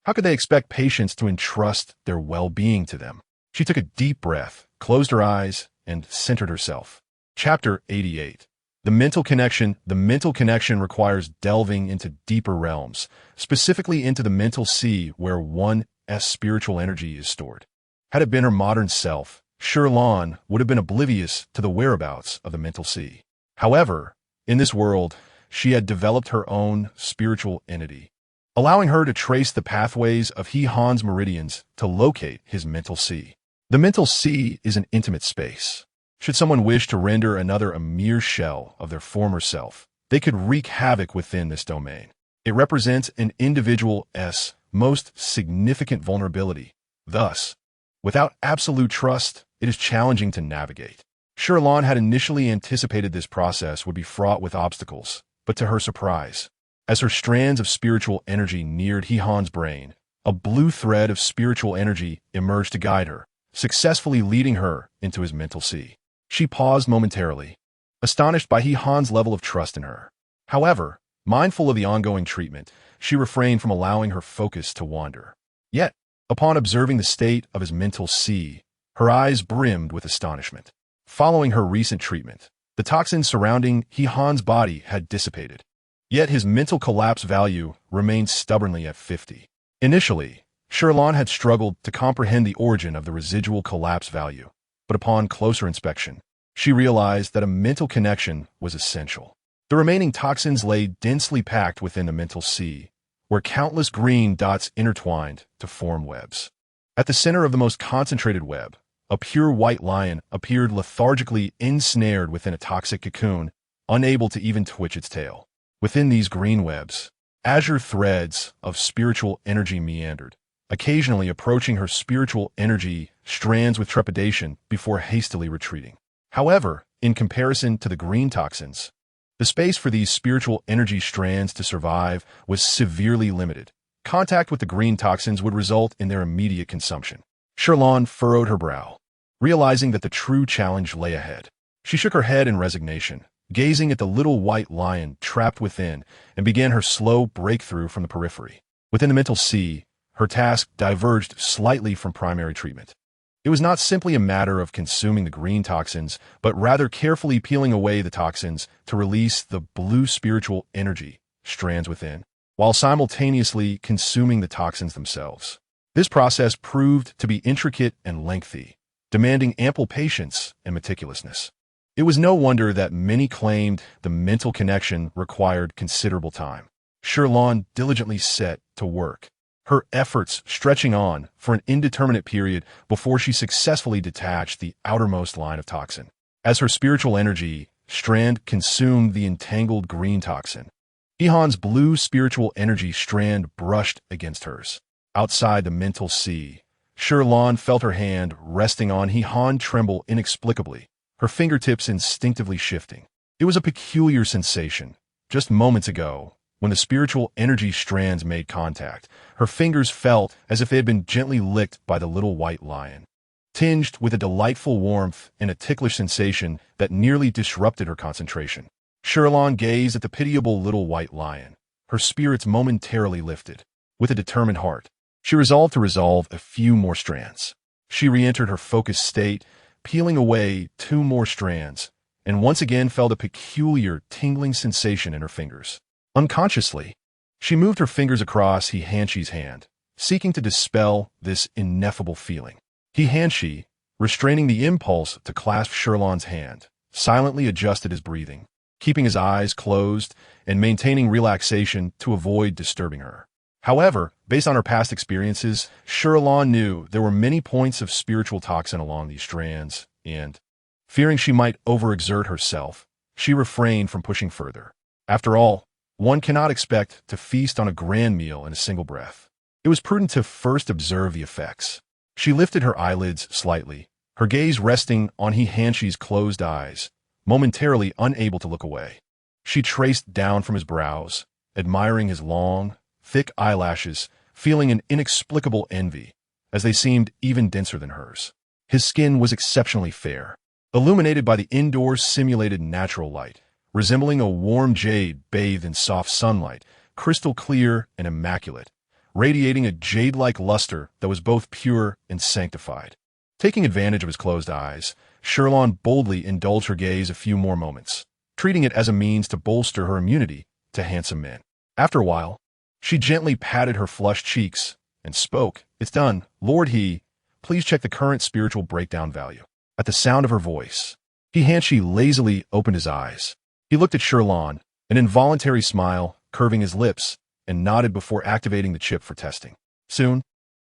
how could they expect patients to entrust their well-being to them? She took a deep breath, closed her eyes, and centered herself. Chapter 88. The mental connection requires delving into deeper realms, specifically into the mental sea where one's spiritual energy is stored. Had it been her modern self, Shi Lan would have been oblivious to the whereabouts of the mental sea. However, in this world, she had developed her own spiritual entity, allowing her to trace the pathways of He-Han's meridians to locate his mental sea. The mental sea is an intimate space. Should someone wish to render another a mere shell of their former self, they could wreak havoc within this domain. It represents an individual's most significant vulnerability. Thus, without absolute trust, it is challenging to navigate. Shi Lan had initially anticipated this process would be fraught with obstacles, but to her surprise, as her strands of spiritual energy neared He-Han's brain, a blue thread of spiritual energy emerged to guide her, successfully leading her into his mental sea. She paused momentarily, astonished by He-Han's level of trust in her. However, mindful of the ongoing treatment, she refrained from allowing her focus to wander. Yet, upon observing the state of his mental sea, her eyes brimmed with astonishment. Following her recent treatment, the toxins surrounding He-Han's body had dissipated. Yet his mental collapse value remained stubbornly at 50. Initially, Shi Lan had struggled to comprehend the origin of the residual collapse value, but upon closer inspection, she realized that a mental connection was essential. The remaining toxins lay densely packed within the mental sea, where countless green dots intertwined to form webs. At the center of the most concentrated web, a pure white lion appeared lethargically ensnared within a toxic cocoon, unable to even twitch its tail. Within these green webs, azure threads of spiritual energy meandered, occasionally approaching her spiritual energy strands with trepidation before hastily retreating. However, in comparison to the green toxins, the space for these spiritual energy strands to survive was severely limited. Contact with the green toxins would result in their immediate consumption. Shi Lan furrowed her brow, realizing that the true challenge lay ahead. She shook her head in resignation, gazing at the little white lion trapped within, and began her slow breakthrough from the periphery. Within the mental sea, her task diverged slightly from primary treatment. It was not simply a matter of consuming the green toxins, but rather carefully peeling away the toxins to release the blue spiritual energy strands within, while simultaneously consuming the toxins themselves. This process proved to be intricate and lengthy, demanding ample patience and meticulousness. It was no wonder that many claimed the mental connection required considerable time. Shi Lan diligently set to work, her efforts stretching on for an indeterminate period before she successfully detached the outermost line of toxin. As her spiritual energy strand consumed the entangled green toxin, Hehan's blue spiritual energy strand brushed against hers. Outside the mental sea, Shi Lan felt her hand resting on Hehan tremble inexplicably, her fingertips instinctively shifting. It was a peculiar sensation. Just moments ago, when the spiritual energy strands made contact, her fingers felt as if they had been gently licked by the little white lion, tinged with a delightful warmth and a ticklish sensation that nearly disrupted her concentration. Shi Lan gazed at the pitiable little white lion, her spirits momentarily lifted. With a determined heart, she resolved to resolve a few more strands. She re-entered her focused state, peeling away 2 more strands, and once again felt a peculiar tingling sensation in her fingers. Unconsciously, she moved her fingers across Hehanshi's hand, seeking to dispel this ineffable feeling. Hehanshi, restraining the impulse to clasp Shi Lan's hand, silently adjusted his breathing, keeping his eyes closed and maintaining relaxation to avoid disturbing her. However, based on her past experiences, Shi Lan knew there were many points of spiritual toxin along these strands, and, fearing she might overexert herself, she refrained from pushing further. After all, one cannot expect to feast on a grand meal in a single breath. It was prudent to first observe the effects. She lifted her eyelids slightly, her gaze resting on Hehanshi's closed eyes, momentarily unable to look away. She traced down from his brows, admiring his long, thick eyelashes, feeling an inexplicable envy, as they seemed even denser than hers. His skin was exceptionally fair, illuminated by the indoors simulated natural light, resembling a warm jade bathed in soft sunlight, crystal clear and immaculate, radiating a jade-like luster that was both pure and sanctified. Taking advantage of his closed eyes, Shi Lan boldly indulged her gaze a few more moments, treating it as a means to bolster her immunity to handsome men. After a while, she gently patted her flushed cheeks and spoke. "It's done, Lord He. Please check the current spiritual breakdown value." At the sound of her voice, Hehanshi lazily opened his eyes. He looked at Shi Lan, an involuntary smile curving his lips, and nodded before activating the chip for testing. Soon,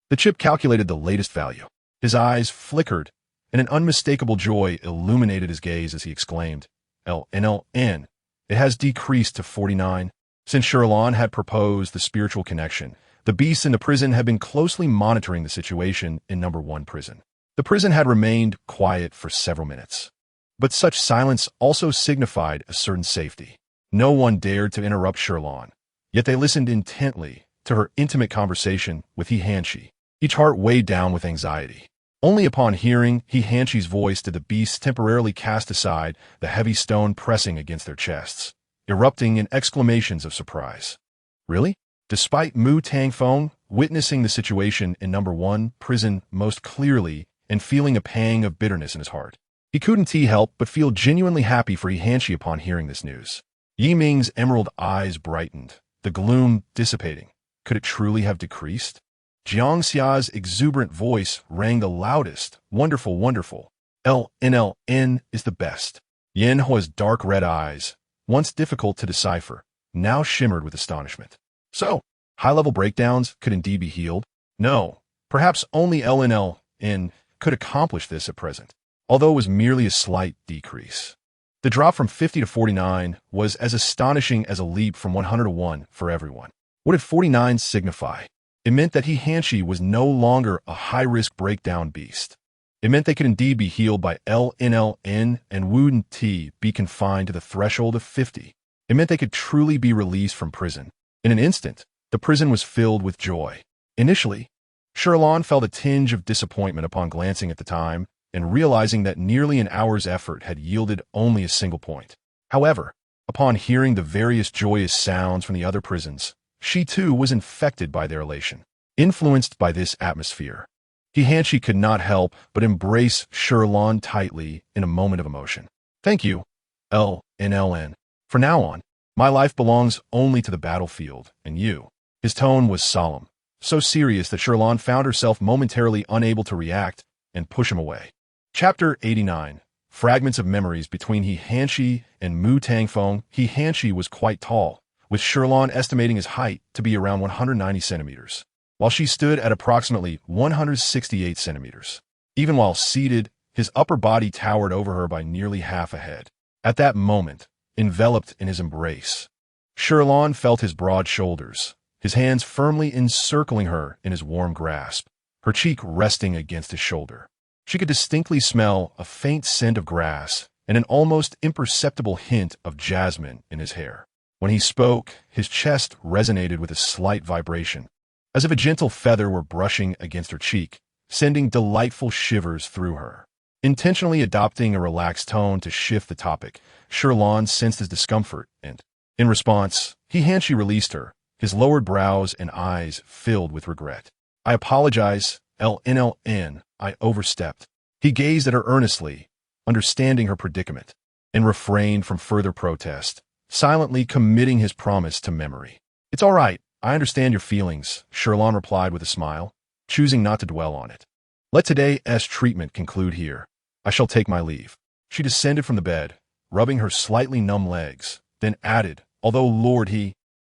the chip calculated the latest value. His eyes flickered, and an unmistakable joy illuminated his gaze as he exclaimed, "LNLN, it has decreased to 49. Since Shi Lan had proposed the spiritual connection, the beasts in the prison had been closely monitoring the situation in number 1 prison. The prison had remained quiet for several minutes. But such silence also signified a certain safety. No one dared to interrupt Shi Lan, yet they listened intently to her intimate conversation with Hehanshi, each heart weighed down with anxiety. Only upon hearing Hehanshi's voice did the beasts temporarily cast aside the heavy stone pressing against their chests, erupting in exclamations of surprise. Really? Despite Mu Tangfeng witnessing the situation in number 1 prison most clearly and feeling a pang of bitterness in his heart, he couldn't help but feel genuinely happy for Hehanshi upon hearing this news. Yi Ming's emerald eyes brightened, the gloom dissipating. Could it truly have decreased? Jiang Xia's exuberant voice rang the loudest. "Wonderful, wonderful. LNLN is the best." Yen Hua's dark red eyes, once difficult to decipher, now shimmered with astonishment. So, high-level breakdowns could indeed be healed? No, perhaps only LNLN could accomplish this at present, although it was merely a slight decrease. The drop from 50 to 49 was as astonishing as a leap from 100 to 1 for everyone. What did 49 signify? It meant that He was no longer a high-risk breakdown beast. It meant they could indeed be healed by LNLN and Wooden T be confined to the threshold of 50. It meant they could truly be released from prison. In an instant, the prison was filled with joy. Initially, Shi Lan felt a tinge of disappointment upon glancing at the time and realizing that nearly an hour's effort had yielded only a single point. However, upon hearing the various joyous sounds from the other prisons, she too was infected by their elation. Influenced by this atmosphere, He could not help but embrace Shi Lan tightly in a moment of emotion. Thank you, LNLN. For now on, my life belongs only to the battlefield and you. His tone was solemn, so serious that Shi Lan found herself momentarily unable to react and push him away. Chapter 89. Fragments of Memories Between He and Mu Tangfeng. He was quite tall, with Shi Lan estimating his height to be around 190 centimeters, while she stood at approximately 168 centimeters. Even while seated, his upper body towered over her by nearly half a head. At that moment, enveloped in his embrace, Shi Lan felt his broad shoulders, his hands firmly encircling her in his warm grasp, her cheek resting against his shoulder. She could distinctly smell a faint scent of grass and an almost imperceptible hint of jasmine in his hair. When he spoke, his chest resonated with a slight vibration, as if a gentle feather were brushing against her cheek, sending delightful shivers through her. Intentionally adopting a relaxed tone to shift the topic, Shi Lan sensed his discomfort and, in response, He released her, his lowered brows and eyes filled with regret. I apologize, LNLN, I overstepped. He gazed at her earnestly, understanding her predicament, and refrained from further protest, silently committing his promise to memory. It's all right, I understand your feelings, Shi Lan replied with a smile, choosing not to dwell on it. Let today's treatment conclude here. I shall take my leave. She descended from the bed, rubbing her slightly numb legs, then added, although Lord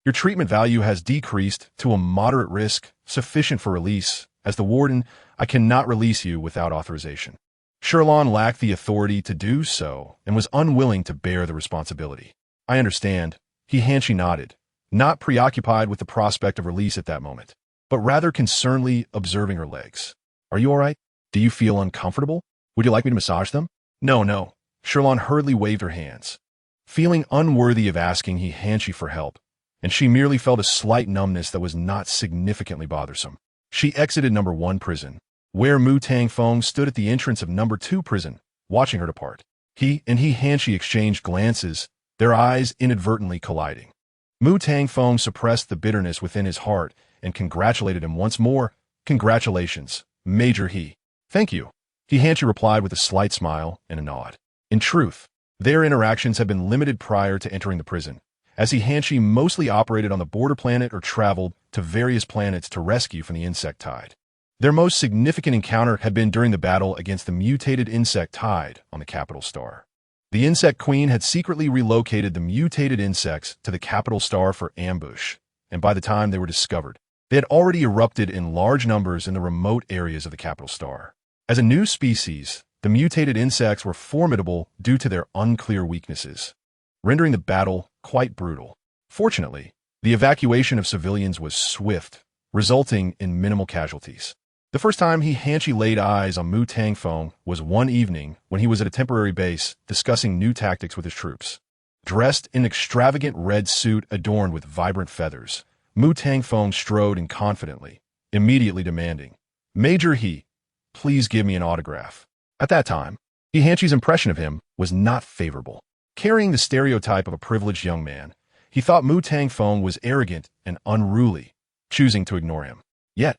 your treatment value has decreased to a moderate risk, sufficient for release. As the warden, I cannot release you without authorization. Shi Lan lacked the authority to do so and was unwilling to bear the responsibility. I understand. He nodded, not preoccupied with the prospect of release at that moment, but rather concernedly observing her legs. Are you all right? Do you feel uncomfortable? Would you like me to massage them? No. Shi Lan hurriedly waved her hands, feeling unworthy of asking He for help, and she merely felt a slight numbness that was not significantly bothersome. She exited number 1 prison, where Mu Tangfeng stood at the entrance of number 2 prison, watching her depart. He exchanged glances, their eyes inadvertently colliding. Mu Tangfeng suppressed the bitterness within his heart and congratulated him once more. Congratulations, Major He. Thank you. He replied with a slight smile and a nod. In truth, their interactions had been limited prior to entering the prison, as He mostly operated on the border planet or traveled to various planets to rescue from the insect tide. Their most significant encounter had been during the battle against the mutated insect tide on the capital star. The insect queen had secretly relocated the mutated insects to the capital star for ambush, and by the time they were discovered, they had already erupted in large numbers in the remote areas of the capital star. As a new species, the mutated insects were formidable due to their unclear weaknesses, rendering the battle quite brutal. Fortunately, the evacuation of civilians was swift, resulting in minimal casualties. The first time He laid eyes on Mu Tangfeng was one evening when he was at a temporary base discussing new tactics with his troops. Dressed in an extravagant red suit adorned with vibrant feathers, Mu Tangfeng strode in confidently, immediately demanding, Major He, please give me an autograph. At that time, He's impression of him was not favorable. Carrying the stereotype of a privileged young man, he thought Mu Tangfeng was arrogant and unruly, choosing to ignore him. Yet,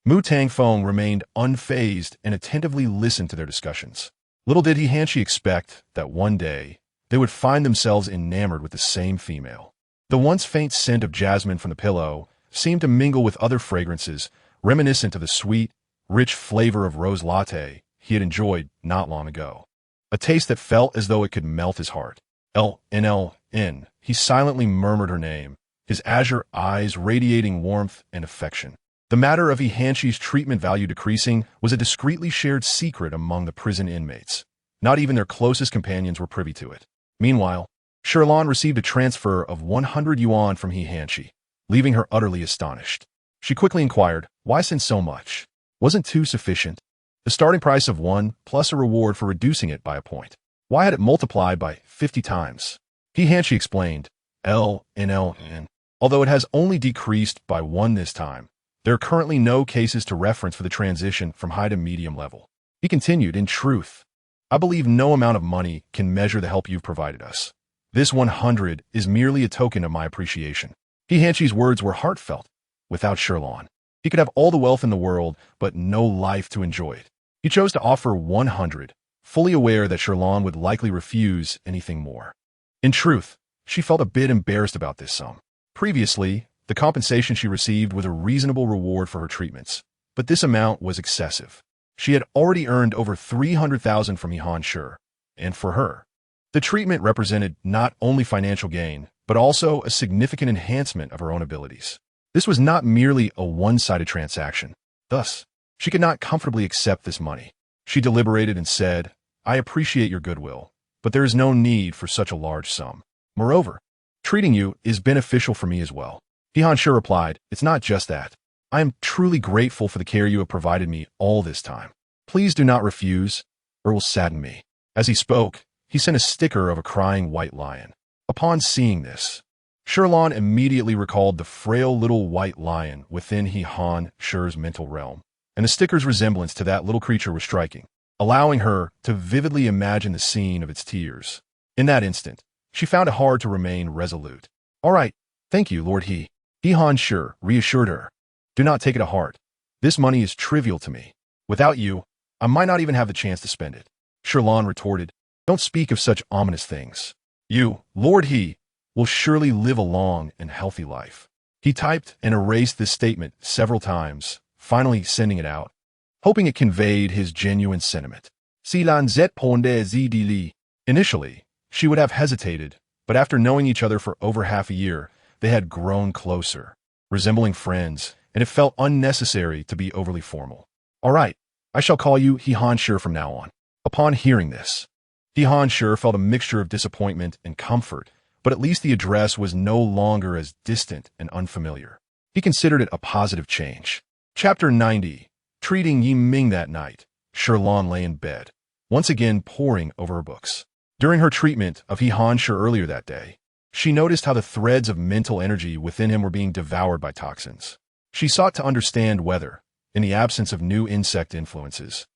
Mu Tangfeng remained unfazed and attentively listened to their discussions. Little did He expect that one day they would find themselves enamored with the same female. The once faint scent of jasmine from the pillow seemed to mingle with other fragrances, reminiscent of the sweet, rich flavor of rose latte he had enjoyed not long ago. A taste that felt as though it could melt his heart. LNL he silently murmured her name, his azure eyes radiating warmth and affection. The matter of Hanshi's treatment value decreasing was a discreetly shared secret among the prison inmates. Not even their closest companions were privy to it. Meanwhile, Shi Lan received a transfer of 100 yuan from Hanshi, leaving her utterly astonished. She quickly inquired, why send so much? Wasn't 2 sufficient? The starting price of 1 plus a reward for reducing it by a point. Why had it multiplied by 50 times? Hanshi explained, LNLN. Although it has only decreased by 1 this time, there are currently no cases to reference for the transition from high to medium level. He continued, in truth, I believe no amount of money can measure the help you've provided us. This 100 is merely a token of my appreciation. Hanshi's words were heartfelt. Without Shi Lan, he could have all the wealth in the world, but no life to enjoy it. He chose to offer 100, fully aware that Shi Lan would likely refuse anything more. In truth, she felt a bit embarrassed about this sum. Previously, the compensation she received was a reasonable reward for her treatments, but this amount was excessive. She had already earned over 300,000 from Hanshi, and for her, the treatment represented not only financial gain, but also a significant enhancement of her own abilities. This was not merely a one-sided transaction. Thus, she could not comfortably accept this money. She deliberated and said, I appreciate your goodwill, but there is no need for such a large sum. Moreover, treating you is beneficial for me as well. Hanshi replied, it's not just that. I am truly grateful for the care you have provided me all this time. Please do not refuse, or it will sadden me. As he spoke, he sent a sticker of a crying white lion. Upon seeing this, Shi Lan immediately recalled the frail little white lion within Hanshi's mental realm, and the sticker's resemblance to that little creature was striking, allowing her to vividly imagine the scene of its tears. In that instant, she found it hard to remain resolute. All right, thank you, Lord He. Hanshi reassured her. Do not take it to heart. This money is trivial to me. Without you, I might not even have the chance to spend it. Shi Lan retorted, don't speak of such ominous things. You, Lord He, will surely live a long and healthy life. He typed and erased this statement several times, finally sending it out, hoping it conveyed his genuine sentiment. Shi Lan ponde zidili. Initially, she would have hesitated, but after knowing each other for over half a year, they had grown closer, resembling friends, and it felt unnecessary to be overly formal. All right, I shall call you Hanshi from now on. Upon hearing this, Hanshi felt a mixture of disappointment and comfort, but at least the address was no longer as distant and unfamiliar. He considered it a positive change. Chapter 90. Treating Yiming that night, Shi Lan lay in bed, once again poring over her books. During her treatment of Hanshi earlier that day, she noticed how the threads of mental energy within him were being devoured by toxins. She sought to understand whether, in the absence of new insect influences,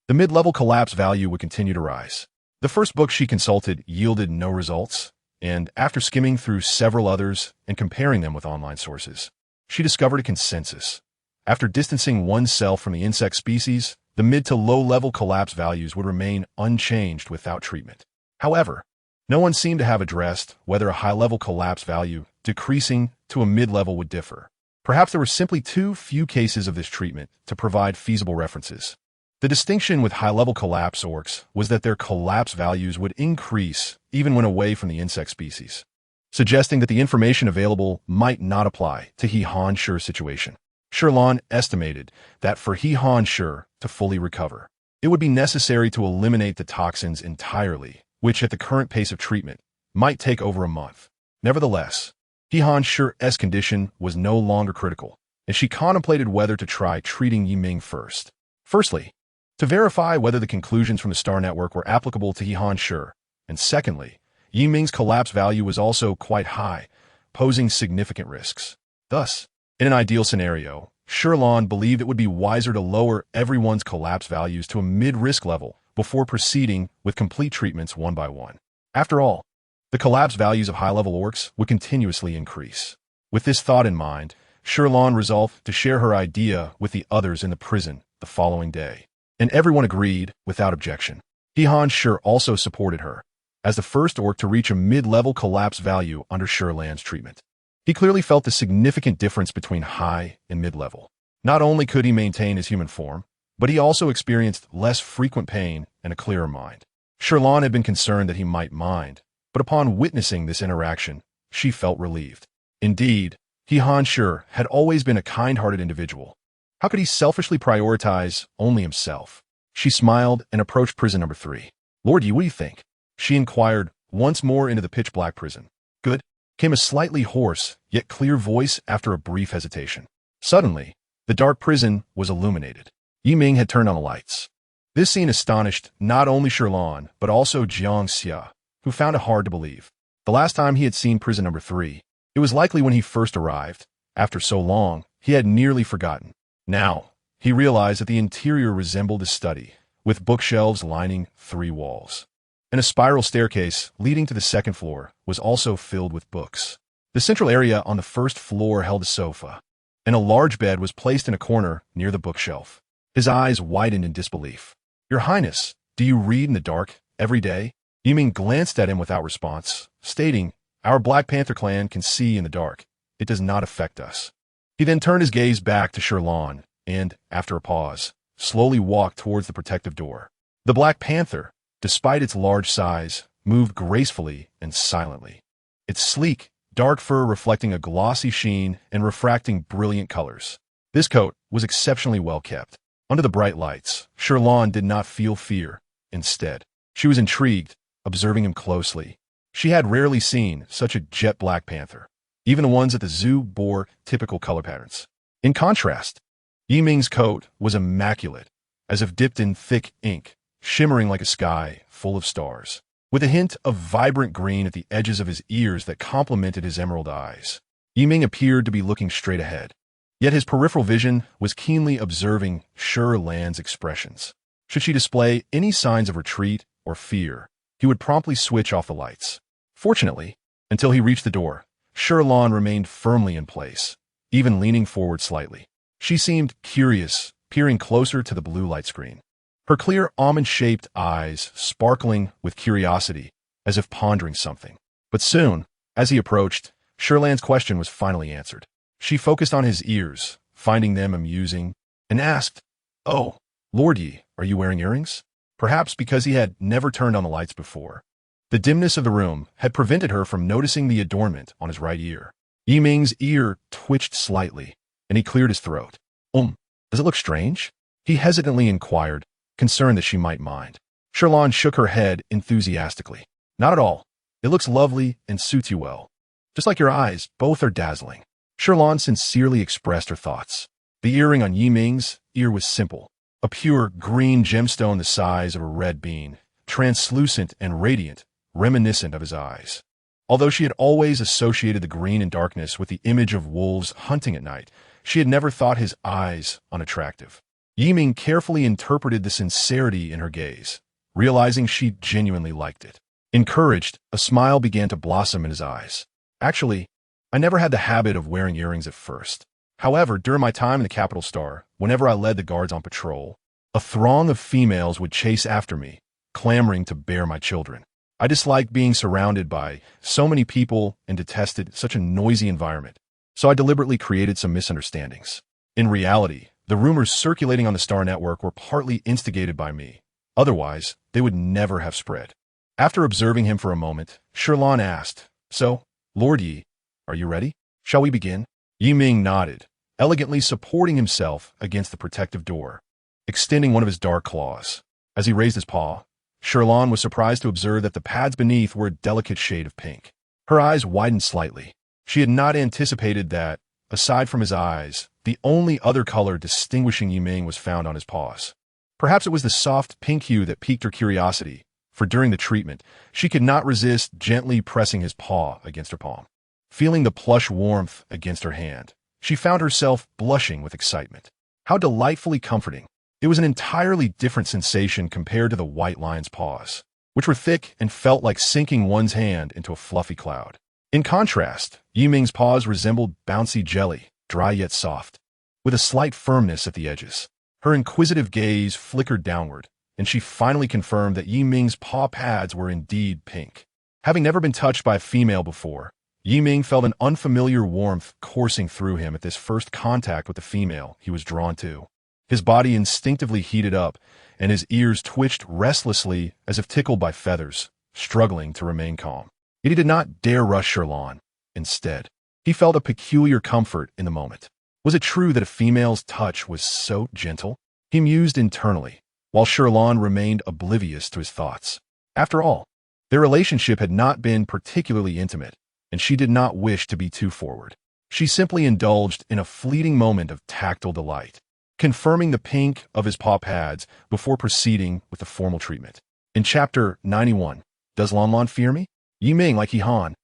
the mid-level collapse value would continue to rise. The first book she consulted yielded no results, and after skimming through several others and comparing them with online sources, she discovered a consensus. After distancing oneself from the insect species, the mid to low-level collapse values would remain unchanged without treatment. However, no one seemed to have addressed whether a high-level collapse value decreasing to a mid-level would differ. Perhaps there were simply too few cases of this treatment to provide feasible references. The distinction with high-level collapse orcs was that their collapse values would increase even when away from the insect species, suggesting that the information available might not apply to Hanshi's situation. Shi Lan estimated that for Hanshi to fully recover, it would be necessary to eliminate the toxins entirely, which at the current pace of treatment might take over a month. Nevertheless, Hanshi's condition was no longer critical, and she contemplated whether to try treating Yiming first. Firstly, to verify whether the conclusions from the Star Network were applicable to Hanshi, and secondly, Yiming's collapse value was also quite high, posing significant risks. Thus, in an ideal scenario, Shi Lan believed it would be wiser to lower everyone's collapse values to a mid-risk level before proceeding with complete treatments one by one. After all, the collapse values of high-level orcs would continuously increase. With this thought in mind, Shi Lan resolved to share her idea with the others in the prison the following day, and everyone agreed without objection. Hanshi also supported her, as the first orc to reach a mid-level collapse value under Shi Lan's treatment. He clearly felt the significant difference between high and mid-level. Not only could he maintain his human form, but he also experienced less frequent pain and a clearer mind. Shi Lan had been concerned that he might mind, but upon witnessing this interaction, she felt relieved. Indeed, He Han-Shi had always been a kind-hearted individual. How could he selfishly prioritize only himself? She smiled and approached prison number 3. "Lord Yi, what do you think?" she inquired once more into the pitch-black prison. "Good," came a slightly hoarse, yet clear voice after a brief hesitation. Suddenly, the dark prison was illuminated. Yi Ming had turned on the lights. This scene astonished not only Shi Lan, but also Jiang Xia, who found it hard to believe. The last time he had seen prison number 3, it was likely when he first arrived. After so long, he had nearly forgotten. Now, he realized that the interior resembled a study, with bookshelves lining 3 walls. And a spiral staircase leading to the second floor was also filled with books. The central area on the first floor held a sofa, and a large bed was placed in a corner near the bookshelf. His eyes widened in disbelief. "Your Highness, do you read in the dark every day?" Yi Ming glanced at him without response, stating, "Our Black Panther clan can see in the dark. It does not affect us." He then turned his gaze back to Shi Lan and, after a pause, slowly walked towards the protective door. The Black Panther, despite its large size, moved gracefully and silently. Its sleek, dark fur reflecting a glossy sheen and refracting brilliant colors. This coat was exceptionally well kept. Under the bright lights, Shi Lan did not feel fear. Instead, she was intrigued, observing him closely. She had rarely seen such a jet black panther. Even the ones at the zoo bore typical color patterns. In contrast, Yi Ming's coat was immaculate, as if dipped in thick ink, shimmering like a sky full of stars, with a hint of vibrant green at the edges of his ears that complemented his emerald eyes. Yi Ming appeared to be looking straight ahead, yet his peripheral vision was keenly observing Shi Lan's expressions. Should she display any signs of retreat or fear, he would promptly switch off the lights. Fortunately, until he reached the door, Shi Lan remained firmly in place, even leaning forward slightly. She seemed curious, peering closer to the blue light screen. Her clear almond-shaped eyes sparkling with curiosity, as if pondering something. But soon, as he approached, Shi Lan's question was finally answered. She focused on his ears, finding them amusing, and asked, "Oh, Lord Yi, are you wearing earrings?" Perhaps because he had never turned on the lights before. The dimness of the room had prevented her from noticing the adornment on his right ear. Yi Ming's ear twitched slightly, and he cleared his throat. Does it look strange?" he hesitantly inquired, concerned that she might mind. Shi Lan shook her head enthusiastically. "Not at all. It looks lovely and suits you well. Just like your eyes, both are dazzling." Shi Lan sincerely expressed her thoughts. The earring on Yi Ming's ear was simple, a pure green gemstone the size of a red bean, translucent and radiant, reminiscent of his eyes. Although she had always associated the green and darkness with the image of wolves hunting at night, she had never thought his eyes unattractive. Yi Ming carefully interpreted the sincerity in her gaze, realizing she genuinely liked it. Encouraged, a smile began to blossom in his eyes. "Actually, I never had the habit of wearing earrings at first. However, during my time in the Capital Star, whenever I led the guards on patrol, a throng of females would chase after me, clamoring to bear my children. I disliked being surrounded by so many people and detested such a noisy environment, so I deliberately created some misunderstandings. In reality, the rumors circulating on the Star Network were partly instigated by me. Otherwise, they would never have spread." After observing him for a moment, Shi Lan asked, "So, Lord Yi, are you ready? Shall we begin?" Yi Ming nodded, elegantly supporting himself against the protective door, extending one of his dark claws. As he raised his paw, Shi Lan was surprised to observe that the pads beneath were a delicate shade of pink. Her eyes widened slightly. She had not anticipated that, aside from his eyes, the only other color distinguishing Yi Ming was found on his paws. Perhaps it was the soft pink hue that piqued her curiosity, for during the treatment, she could not resist gently pressing his paw against her palm. Feeling the plush warmth against her hand, she found herself blushing with excitement. How delightfully comforting. It was an entirely different sensation compared to the white lion's paws, which were thick and felt like sinking one's hand into a fluffy cloud. In contrast, Yi Ming's paws resembled bouncy jelly, dry yet soft, with a slight firmness at the edges. Her inquisitive gaze flickered downward, and she finally confirmed that Yi Ming's paw pads were indeed pink. Having never been touched by a female before, Yi Ming felt an unfamiliar warmth coursing through him at this first contact with the female he was drawn to. His body instinctively heated up, and his ears twitched restlessly as if tickled by feathers, struggling to remain calm. Yet he did not dare rush Shi Lan. Instead, he felt a peculiar comfort in the moment. Was it true that a female's touch was so gentle? He mused internally, while Shi Lan remained oblivious to his thoughts. After all, their relationship had not been particularly intimate, and she did not wish to be too forward. She simply indulged in a fleeting moment of tactile delight, confirming the pink of his paw pads before proceeding with the formal treatment. In Chapter 91, Does Lan Lan Fear Me? Yiming, like He Han,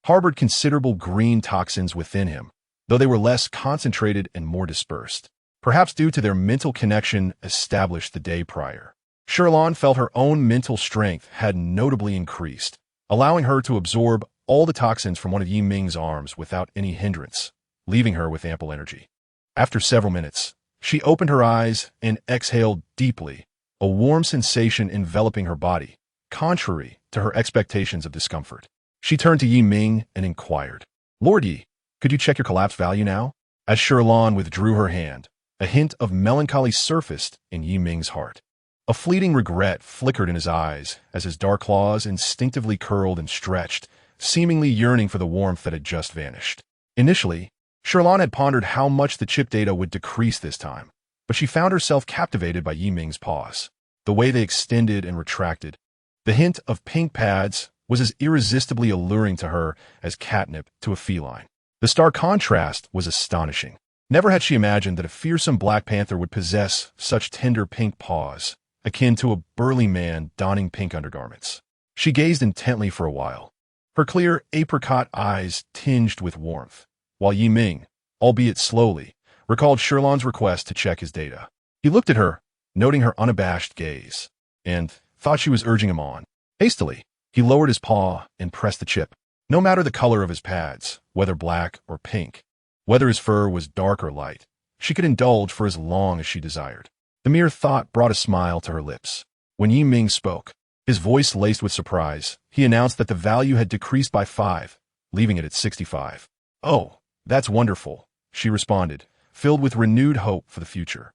harbored considerable green toxins within him, though they were less concentrated and more dispersed, perhaps due to their mental connection established the day prior. Shi Lan felt her own mental strength had notably increased, allowing her to absorb all the toxins from one of Yiming's arms without any hindrance, leaving her with ample energy. After several minutes, she opened her eyes and exhaled deeply, a warm sensation enveloping her body, contrary to her expectations of discomfort. She turned to Yiming and inquired, "Lord Yi, could you check your collapse value now?" As Shi Lan withdrew her hand, a hint of melancholy surfaced in Yiming's heart. A fleeting regret flickered in his eyes as his dark claws instinctively curled and stretched, seemingly yearning for the warmth that had just vanished. Initially, Shi Lan had pondered how much the chip data would decrease this time, but she found herself captivated by Yiming's paws. The way they extended and retracted, the hint of pink pads, was as irresistibly alluring to her as catnip to a feline. The stark contrast was astonishing. Never had she imagined that a fearsome black panther would possess such tender pink paws, akin to a burly man donning pink undergarments. She gazed intently for a while, her clear apricot eyes tinged with warmth, while Yiming, albeit slowly, recalled Shi Lan's request to check his data. He looked at her, noting her unabashed gaze, and thought she was urging him on. Hastily, he lowered his paw and pressed the chip. No matter the color of his pads, whether black or pink, whether his fur was dark or light, she could indulge for as long as she desired. The mere thought brought a smile to her lips. When Yiming spoke, his voice laced with surprise, he announced that the value had decreased by 5, leaving it at 65. "Oh, that's wonderful," she responded, filled with renewed hope for the future.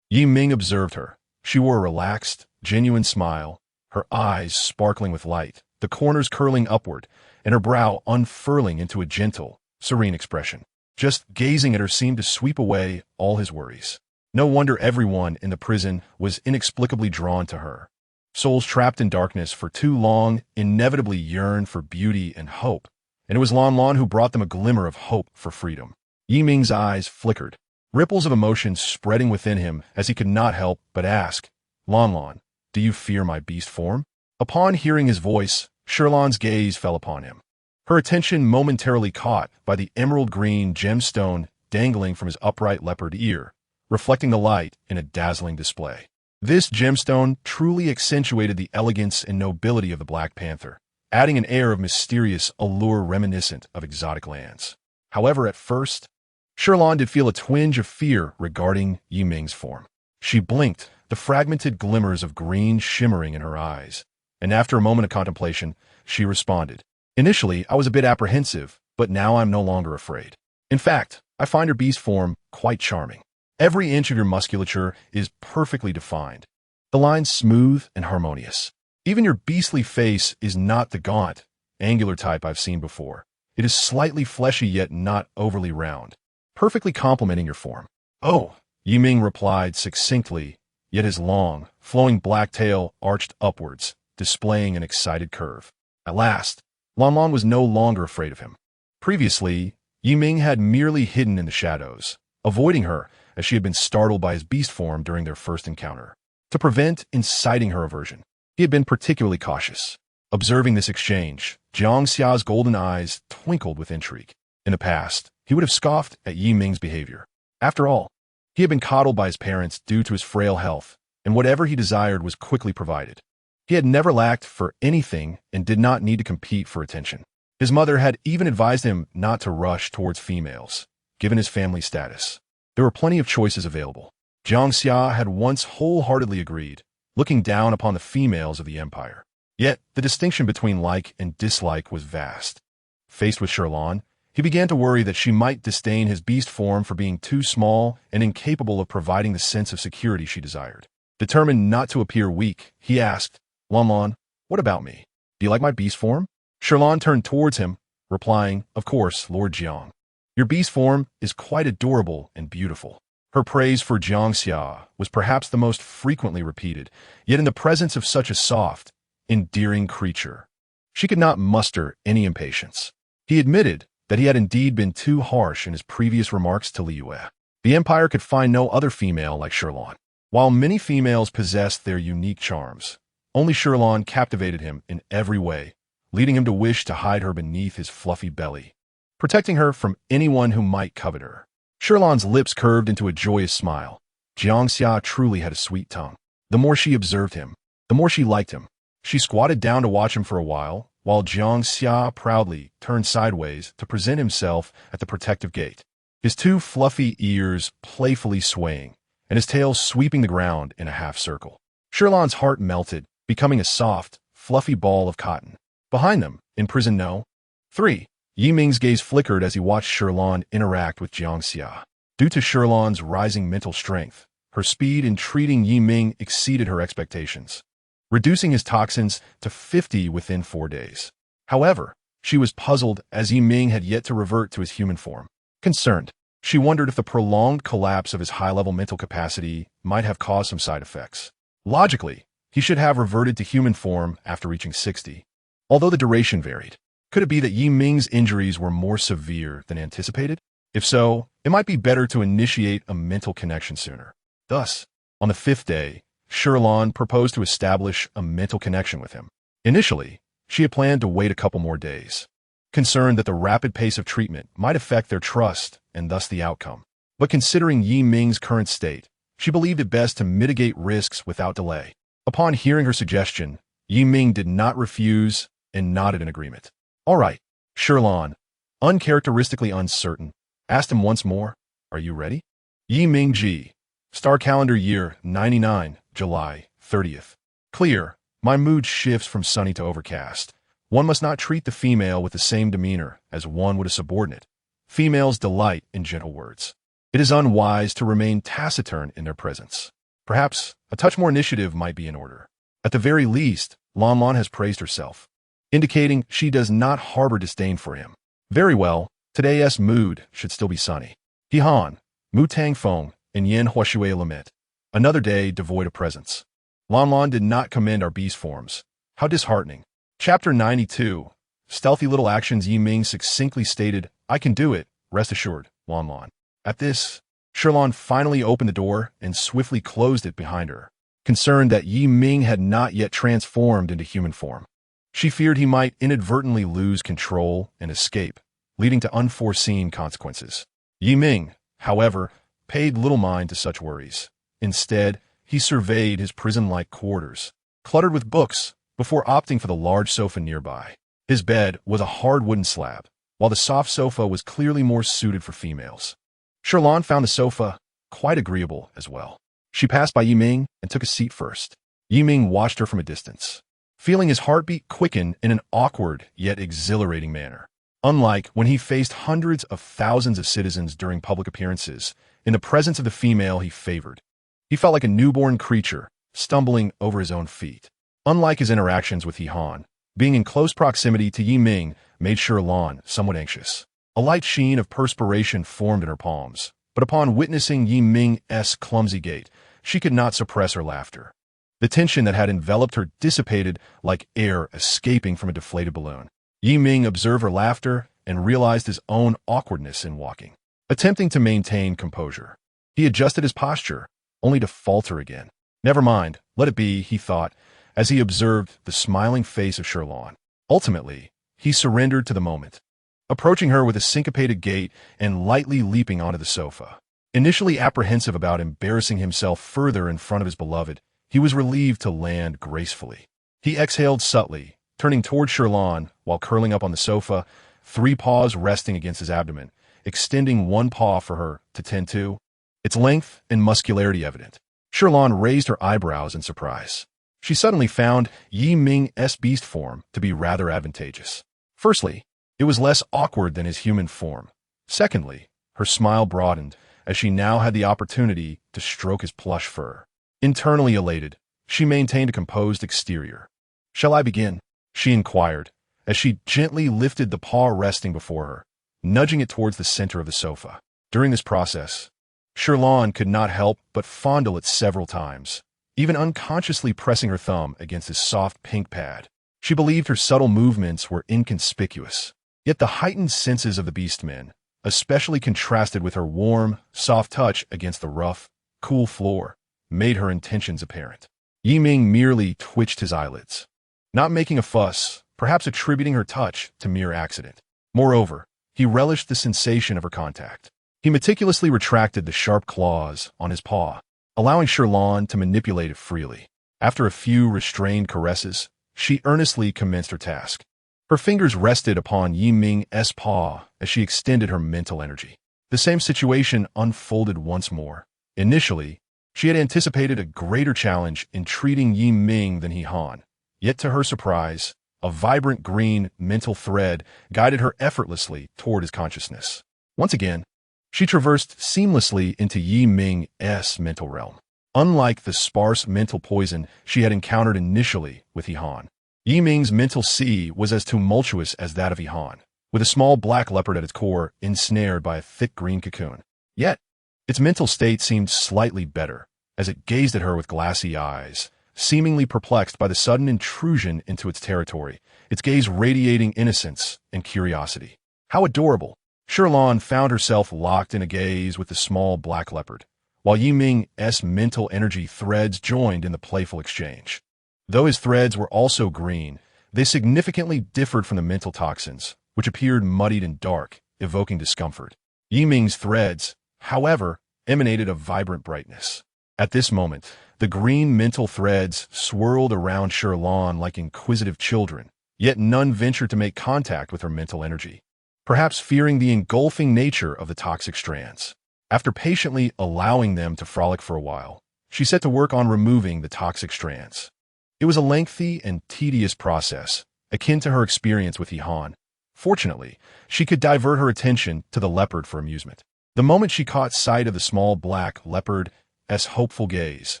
Yiming observed her. She wore a relaxed, genuine smile, her eyes sparkling with light, the corners curling upward, and her brow unfurling into a gentle, serene expression. Just gazing at her seemed to sweep away all his worries. No wonder everyone in the prison was inexplicably drawn to her. Souls trapped in darkness for too long inevitably yearn for beauty and hope, and it was Lan Lan who brought them a glimmer of hope for freedom. Yiming's eyes flickered, ripples of emotion spreading within him as he could not help but ask, "Lan Lan, do you fear my beast form?" Upon hearing his voice, Shi Lan's gaze fell upon him, her attention momentarily caught by the emerald-green gemstone dangling from his upright leopard ear, reflecting the light in a dazzling display. This gemstone truly accentuated the elegance and nobility of the Black Panther, adding an air of mysterious allure reminiscent of exotic lands. However, at first, Shi Lan did feel a twinge of fear regarding Yiming's form. She blinked, the fragmented glimmers of green shimmering in her eyes, and after a moment of contemplation, she responded, "Initially, I was a bit apprehensive, but now I'm no longer afraid. In fact, I find your beast form quite charming. Every inch of your musculature is perfectly defined, the lines smooth and harmonious. Even your beastly face is not the gaunt, angular type I've seen before. It is slightly fleshy yet not overly round, perfectly complementing your form." "Oh," Yiming replied succinctly, yet his long, flowing black tail arched upwards, displaying an excited curve. At last, Lan Lan was no longer afraid of him. Previously, Yiming had merely hidden in the shadows, avoiding her as she had been startled by his beast form during their first encounter. To prevent inciting her aversion, he had been particularly cautious. Observing this exchange, Jiang Xia's golden eyes twinkled with intrigue. In the past, he would have scoffed at Yiming's behavior. After all, he had been coddled by his parents due to his frail health, and whatever he desired was quickly provided. He had never lacked for anything and did not need to compete for attention. His mother had even advised him not to rush towards females, given his family status. There were plenty of choices available. Jiang Xia had once wholeheartedly agreed, looking down upon the females of the empire. Yet, the distinction between like and dislike was vast. Faced with Shi Lan, he began to worry that she might disdain his beast form for being too small and incapable of providing the sense of security she desired. Determined not to appear weak, he asked, "Lan Lan, what about me? Do you like my beast form?" Shi Lan turned towards him, replying, "Of course, Lord Jiang. Your beast form is quite adorable and beautiful." Her praise for Jiang Xia was perhaps the most frequently repeated, yet in the presence of such a soft, endearing creature, she could not muster any impatience. He admitted that he had indeed been too harsh in his previous remarks to Li Yue. The Empire could find no other female like Shi Lan. While many females possessed their unique charms, only Shi Lan captivated him in every way, leading him to wish to hide her beneath his fluffy belly, protecting her from anyone who might covet her. Shi Lan's lips curved into a joyous smile. Jiang Xia truly had a sweet tongue. The more she observed him, the more she liked him. She squatted down to watch him for a while Jiang Xia proudly turned sideways to present himself at the protective gate, his two fluffy ears playfully swaying, and his tail sweeping the ground in a half-circle. Shi Lan's heart melted, becoming a soft, fluffy ball of cotton. Behind them, in prison No. 3, Yi Ming's gaze flickered as he watched Shi Lan interact with Jiang Xia. Due to Shi Lan's rising mental strength, her speed in treating Yi Ming exceeded her expectations, reducing his toxins to 50 within 4 days. However, she was puzzled as Yi Ming had yet to revert to his human form. Concerned, she wondered if the prolonged collapse of his high-level mental capacity might have caused some side effects. Logically, he should have reverted to human form after reaching 60, although the duration varied. Could it be that Yi Ming's injuries were more severe than anticipated? If so, it might be better to initiate a mental connection sooner. Thus, on the 5th day, Shi Lan proposed to establish a mental connection with him. Initially, she had planned to wait a couple more days, concerned that the rapid pace of treatment might affect their trust and thus the outcome. But considering Yi Ming's current state, she believed it best to mitigate risks without delay. Upon hearing her suggestion, Yi Ming did not refuse and nodded in agreement. "All right," Shi Lan, uncharacteristically uncertain, asked him once more, "Are you ready?" Yi Ming G. Star calendar year 99, July 30th. Clear. My mood shifts from sunny to overcast. One must not treat the female with the same demeanor as one would a subordinate. Females delight in gentle words. It is unwise to remain taciturn in their presence. Perhaps a touch more initiative might be in order. At the very least, Lan Lan has praised herself, indicating she does not harbor disdain for him. Very well, today's mood should still be sunny. Hihan, Mu Tang Feng, and Yin Huashui Limit. Another day devoid of presence. Lan Lan did not commend our beast forms. How disheartening. Chapter 92. Stealthy little actions. Yi Ming succinctly stated, "I can do it, rest assured, Lan Lan." At this, Shi Lan finally opened the door and swiftly closed it behind her, concerned that Yi Ming had not yet transformed into human form. She feared he might inadvertently lose control and escape, leading to unforeseen consequences. Yi Ming, however, paid little mind to such worries. Instead, he surveyed his prison-like quarters, cluttered with books, before opting for the large sofa nearby. His bed was a hard wooden slab, while the soft sofa was clearly more suited for females. Shi Lan found the sofa quite agreeable as well. She passed by Yi Ming and took a seat first. Yi Ming watched her from a distance, feeling his heartbeat quicken in an awkward yet exhilarating manner. Unlike when he faced hundreds of thousands of citizens during public appearances, in the presence of the female he favored, he felt like a newborn creature, stumbling over his own feet. Unlike his interactions with Hihan, being in close proximity to Yi Ming made Shi Lan somewhat anxious. A light sheen of perspiration formed in her palms, but upon witnessing Yi Ming's clumsy gait, she could not suppress her laughter. The tension that had enveloped her dissipated like air escaping from a deflated balloon. Yi Ming observed her laughter and realized his own awkwardness in walking. Attempting to maintain composure, he adjusted his posture, only to falter again. Never mind, let it be, he thought, as he observed the smiling face of Shi Lan. Ultimately, he surrendered to the moment, approaching her with a syncopated gait and lightly leaping onto the sofa. Initially apprehensive about embarrassing himself further in front of his beloved, he was relieved to land gracefully. He exhaled subtly, turning toward Shi Lan while curling up on the sofa, 3 paws resting against his abdomen, extending one paw for her to tend to, its length and muscularity evident. Shi Lan raised her eyebrows in surprise. She suddenly found Yi Ming's beast form to be rather advantageous. Firstly, it was less awkward than his human form. Secondly, her smile broadened as she now had the opportunity to stroke his plush fur. Internally elated, she maintained a composed exterior. "Shall I begin?" she inquired, as she gently lifted the paw resting before her, nudging it towards the center of the sofa. During this process, Shi Lan could not help but fondle it several times, even unconsciously pressing her thumb against his soft pink pad. She believed her subtle movements were inconspicuous, yet the heightened senses of the beastmen, especially contrasted with her warm, soft touch against the rough, cool floor, made her intentions apparent. Yiming merely twitched his eyelids, not making a fuss, perhaps attributing her touch to mere accident. Moreover, he relished the sensation of her contact. He meticulously retracted the sharp claws on his paw, allowing Shi Lan to manipulate it freely. After a few restrained caresses, she earnestly commenced her task. Her fingers rested upon Yiming's paw as she extended her mental energy. The same situation unfolded once more. Initially, she had anticipated a greater challenge in treating Yiming than Han, yet to her surprise, a vibrant green mental thread guided her effortlessly toward his consciousness. Once again, she traversed seamlessly into Yiming's mental realm. Unlike the sparse mental poison she had encountered initially with Han, Yiming's mental sea was as tumultuous as that of Han, with a small black leopard at its core ensnared by a thick green cocoon. Yet, its mental state seemed slightly better, as it gazed at her with glassy eyes, seemingly perplexed by the sudden intrusion into its territory, its gaze radiating innocence and curiosity. How adorable! Shi Lan found herself locked in a gaze with the small black leopard, while Yiming's mental energy threads joined in the playful exchange. Though his threads were also green, they significantly differed from the mental toxins, which appeared muddied and dark, evoking discomfort. Yiming's threads, however, emanated a vibrant brightness. At this moment, the green mental threads swirled around Shi Lan like inquisitive children, yet none ventured to make contact with her mental energy, perhaps fearing the engulfing nature of the toxic strands. After patiently allowing them to frolic for a while, she set to work on removing the toxic strands. It was a lengthy and tedious process, akin to her experience with Han. Fortunately, she could divert her attention to the leopard for amusement. The moment she caught sight of the small black leopard's hopeful gaze,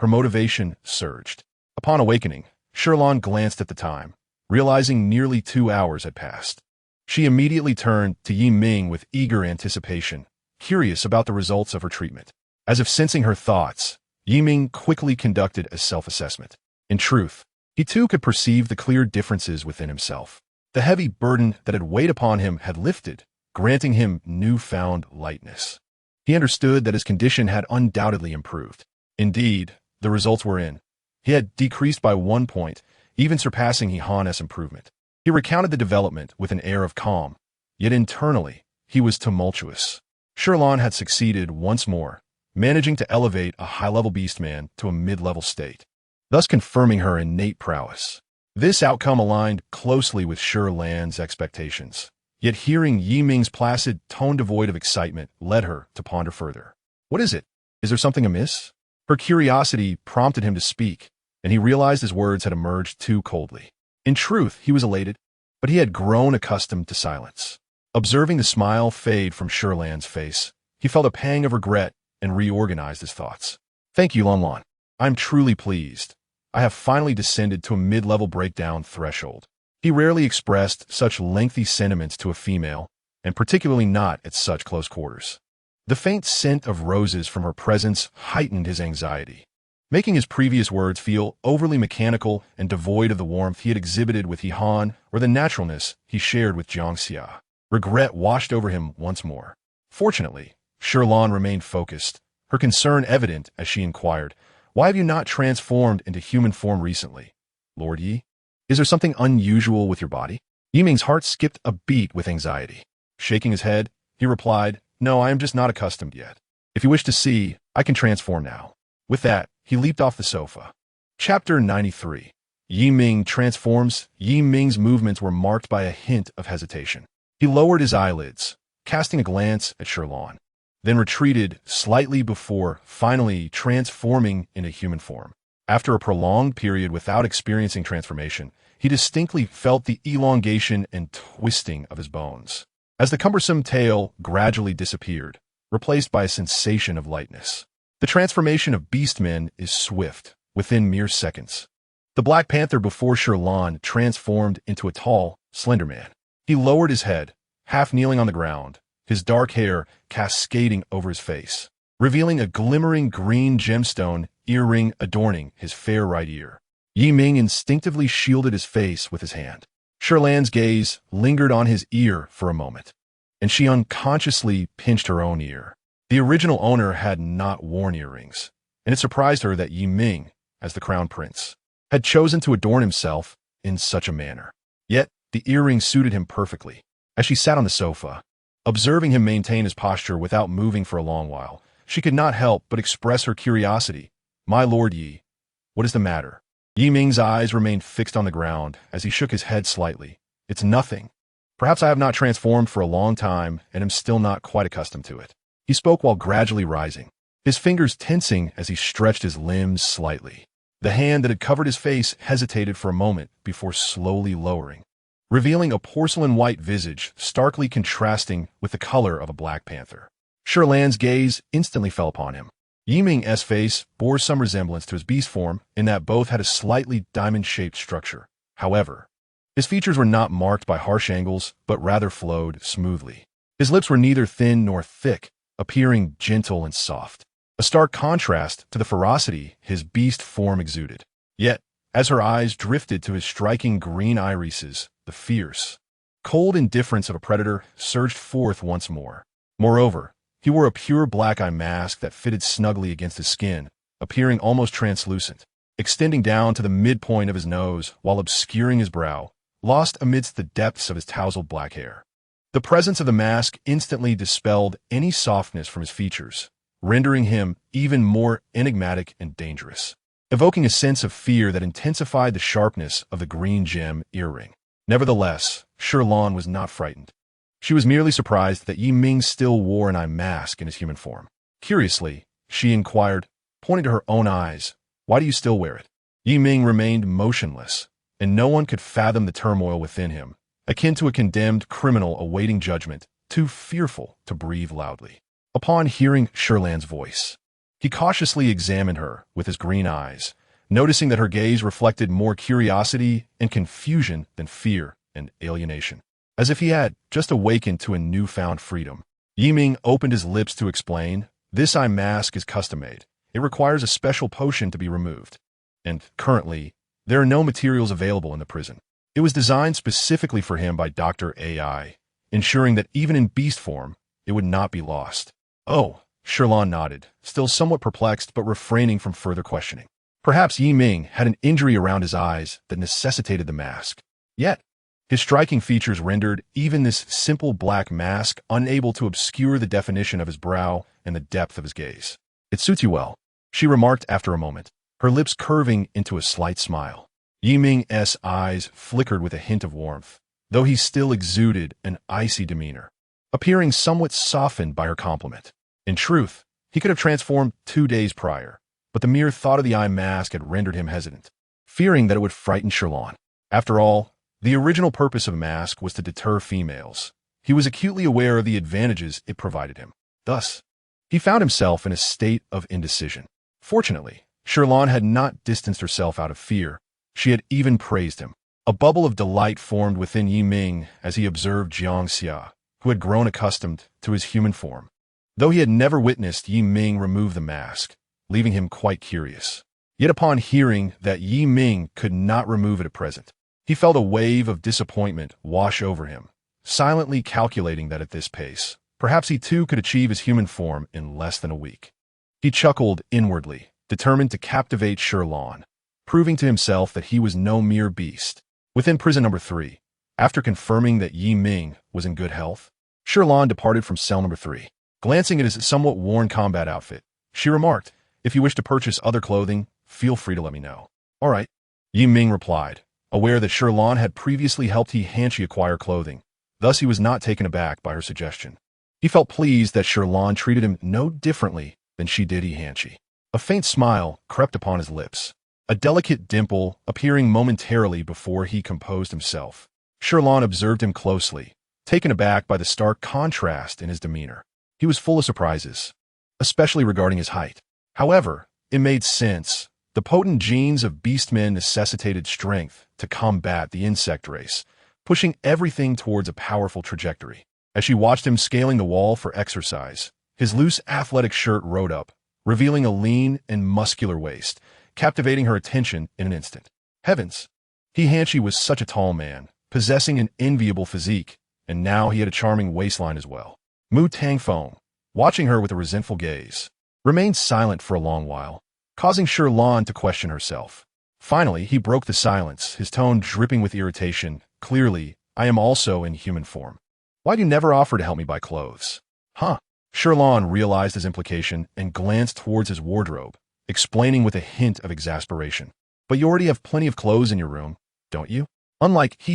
her motivation surged. Upon awakening, Shi Lan glanced at the time, realizing nearly 2 hours had passed. She immediately turned to Yiming with eager anticipation, curious about the results of her treatment. As if sensing her thoughts, Yiming quickly conducted a self-assessment. In truth, he too could perceive the clear differences within himself. The heavy burden that had weighed upon him had lifted, granting him newfound lightness. He understood that his condition had undoubtedly improved. Indeed, the results were in. He had decreased by 1 point, even surpassing Han's improvement. He recounted the development with an air of calm, yet internally, he was tumultuous. Shi Lan had succeeded once more, managing to elevate a high-level beastman to a mid-level state, thus confirming her innate prowess. This outcome aligned closely with Shi Lan's expectations. Yet hearing Yiming's placid tone devoid of excitement led her to ponder further. What is it? Is there something amiss? Her curiosity prompted him to speak, and he realized his words had emerged too coldly. In truth, he was elated, but he had grown accustomed to silence. Observing the smile fade from Shi Lan's face, he felt a pang of regret and reorganized his thoughts. Thank you, Lan. I'm truly pleased. I have finally descended to a mid-level breakdown threshold. He rarely expressed such lengthy sentiments to a female, and particularly not at such close quarters. The faint scent of roses from her presence heightened his anxiety, making his previous words feel overly mechanical and devoid of the warmth he had exhibited with Han or the naturalness he shared with Jiangxia. Regret washed over him once more. Fortunately, Shi Lan remained focused, her concern evident as she inquired, "Why have you not transformed into human form recently, Lord Yi? Is there something unusual with your body?" Yiming's heart skipped a beat with anxiety. Shaking his head, he replied, "No, I am just not accustomed yet. If you wish to see, I can transform now." With that, he leaped off the sofa. Chapter 93. Yiming transforms. Yiming's movements were marked by a hint of hesitation. He lowered his eyelids, casting a glance at Shi Lan, then retreated slightly before finally transforming into human form. After a prolonged period without experiencing transformation, he distinctly felt the elongation and twisting of his bones, as the cumbersome tail gradually disappeared, replaced by a sensation of lightness. The transformation of beastmen is swift, within mere seconds. The Black Panther before Shi Lan transformed into a tall, slender man. He lowered his head, half kneeling on the ground, his dark hair cascading over his face, revealing a glimmering green gemstone earring adorning his fair right ear. Yi Ming instinctively shielded his face with his hand. Shi Lan's gaze lingered on his ear for a moment, and she unconsciously pinched her own ear. The original owner had not worn earrings, and it surprised her that Yi Ming, as the crown prince, had chosen to adorn himself in such a manner. Yet, the earring suited him perfectly. As she sat on the sofa, observing him maintain his posture without moving for a long while, she could not help but express her curiosity. "My lord Yi, what is the matter?" Yi Ming's eyes remained fixed on the ground as he shook his head slightly. "It's nothing. Perhaps I have not transformed for a long time and am still not quite accustomed to it." He spoke while gradually rising, his fingers tensing as he stretched his limbs slightly. The hand that had covered his face hesitated for a moment before slowly lowering, revealing a porcelain-white visage starkly contrasting with the color of a black panther. Shi Lan's gaze instantly fell upon him. Yi Ming's face bore some resemblance to his beast form in that both had a slightly diamond-shaped structure. However, his features were not marked by harsh angles, but rather flowed smoothly. His lips were neither thin nor thick, appearing gentle and soft, a stark contrast to the ferocity his beast form exuded. Yet, as her eyes drifted to his striking green irises, the fierce, cold indifference of a predator surged forth once more. Moreover, he wore a pure black eye mask that fitted snugly against his skin, appearing almost translucent, extending down to the midpoint of his nose while obscuring his brow, lost amidst the depths of his tousled black hair. The presence of the mask instantly dispelled any softness from his features, rendering him even more enigmatic and dangerous, evoking a sense of fear that intensified the sharpness of the green gem earring. Nevertheless, Shi Lan was not frightened. She was merely surprised that Yi Ming still wore an eye mask in his human form. Curiously, she inquired, pointing to her own eyes, "Why do you still wear it?" Yi Ming remained motionless, and no one could fathom the turmoil within him, akin to a condemned criminal awaiting judgment, too fearful to breathe loudly. Upon hearing Shi Lan's voice, he cautiously examined her with his green eyes, noticing that her gaze reflected more curiosity and confusion than fear and alienation. As if he had just awakened to a newfound freedom, Yi Ming opened his lips to explain, "This eye mask is custom-made. It requires a special potion to be removed. And, currently, there are no materials available in the prison. It was designed specifically for him by Dr. AI, ensuring that even in beast form, it would not be lost." "Oh," Shi Lan nodded, still somewhat perplexed but refraining from further questioning. Perhaps Yi Ming had an injury around his eyes that necessitated the mask. Yet, his striking features rendered even this simple black mask unable to obscure the definition of his brow and the depth of his gaze. "It suits you well," she remarked after a moment, her lips curving into a slight smile. Yi Ming's eyes flickered with a hint of warmth, though he still exuded an icy demeanor, appearing somewhat softened by her compliment. In truth, he could have transformed 2 days prior, but the mere thought of the eye mask had rendered him hesitant, fearing that it would frighten Shi Lan. After all, the original purpose of a mask was to deter females. He was acutely aware of the advantages it provided him. Thus, he found himself in a state of indecision. Fortunately, Shi Lan had not distanced herself out of fear. She had even praised him. A bubble of delight formed within Yi Ming as he observed Jiang Xia, who had grown accustomed to his human form. Though he had never witnessed Yi Ming remove the mask, leaving him quite curious. Yet upon hearing that Yi Ming could not remove it at present, he felt a wave of disappointment wash over him, silently calculating that at this pace, perhaps he too could achieve his human form in less than a week. He chuckled inwardly, determined to captivate Shi Lan, proving to himself that he was no mere beast. Within prison number 3, after confirming that Yi Ming was in good health, Shi Lan departed from cell number 3. Glancing at his somewhat worn combat outfit, she remarked, "If you wish to purchase other clothing, feel free to let me know." "All right," Yi Ming replied, aware that Shi Lan had previously helped He Hanchi acquire clothing. Thus he was not taken aback by her suggestion. He felt pleased that Shi Lan treated him no differently than she did He Hanchi. A faint smile crept upon his lips, a delicate dimple appearing momentarily before he composed himself. Shi Lan observed him closely, taken aback by the stark contrast in his demeanor. He was full of surprises, especially regarding his height. However, it made sense. The potent genes of beastmen necessitated strength to combat the insect race, pushing everything towards a powerful trajectory. As she watched him scaling the wall for exercise, his loose athletic shirt rode up, revealing a lean and muscular waist, captivating her attention in an instant. Heavens! He was such a tall man, possessing an enviable physique, and now he had a charming waistline as well. Mu Tangfeng, watching her with a resentful gaze, remained silent for a long while, causing Shi Lan to question herself. Finally, he broke the silence, his tone dripping with irritation. Clearly, I am also in human form. Why do you never offer to help me buy clothes? Huh? Shi Lan realized his implication and glanced towards his wardrobe, explaining with a hint of exasperation. But you already have plenty of clothes in your room, don't you? Unlike He,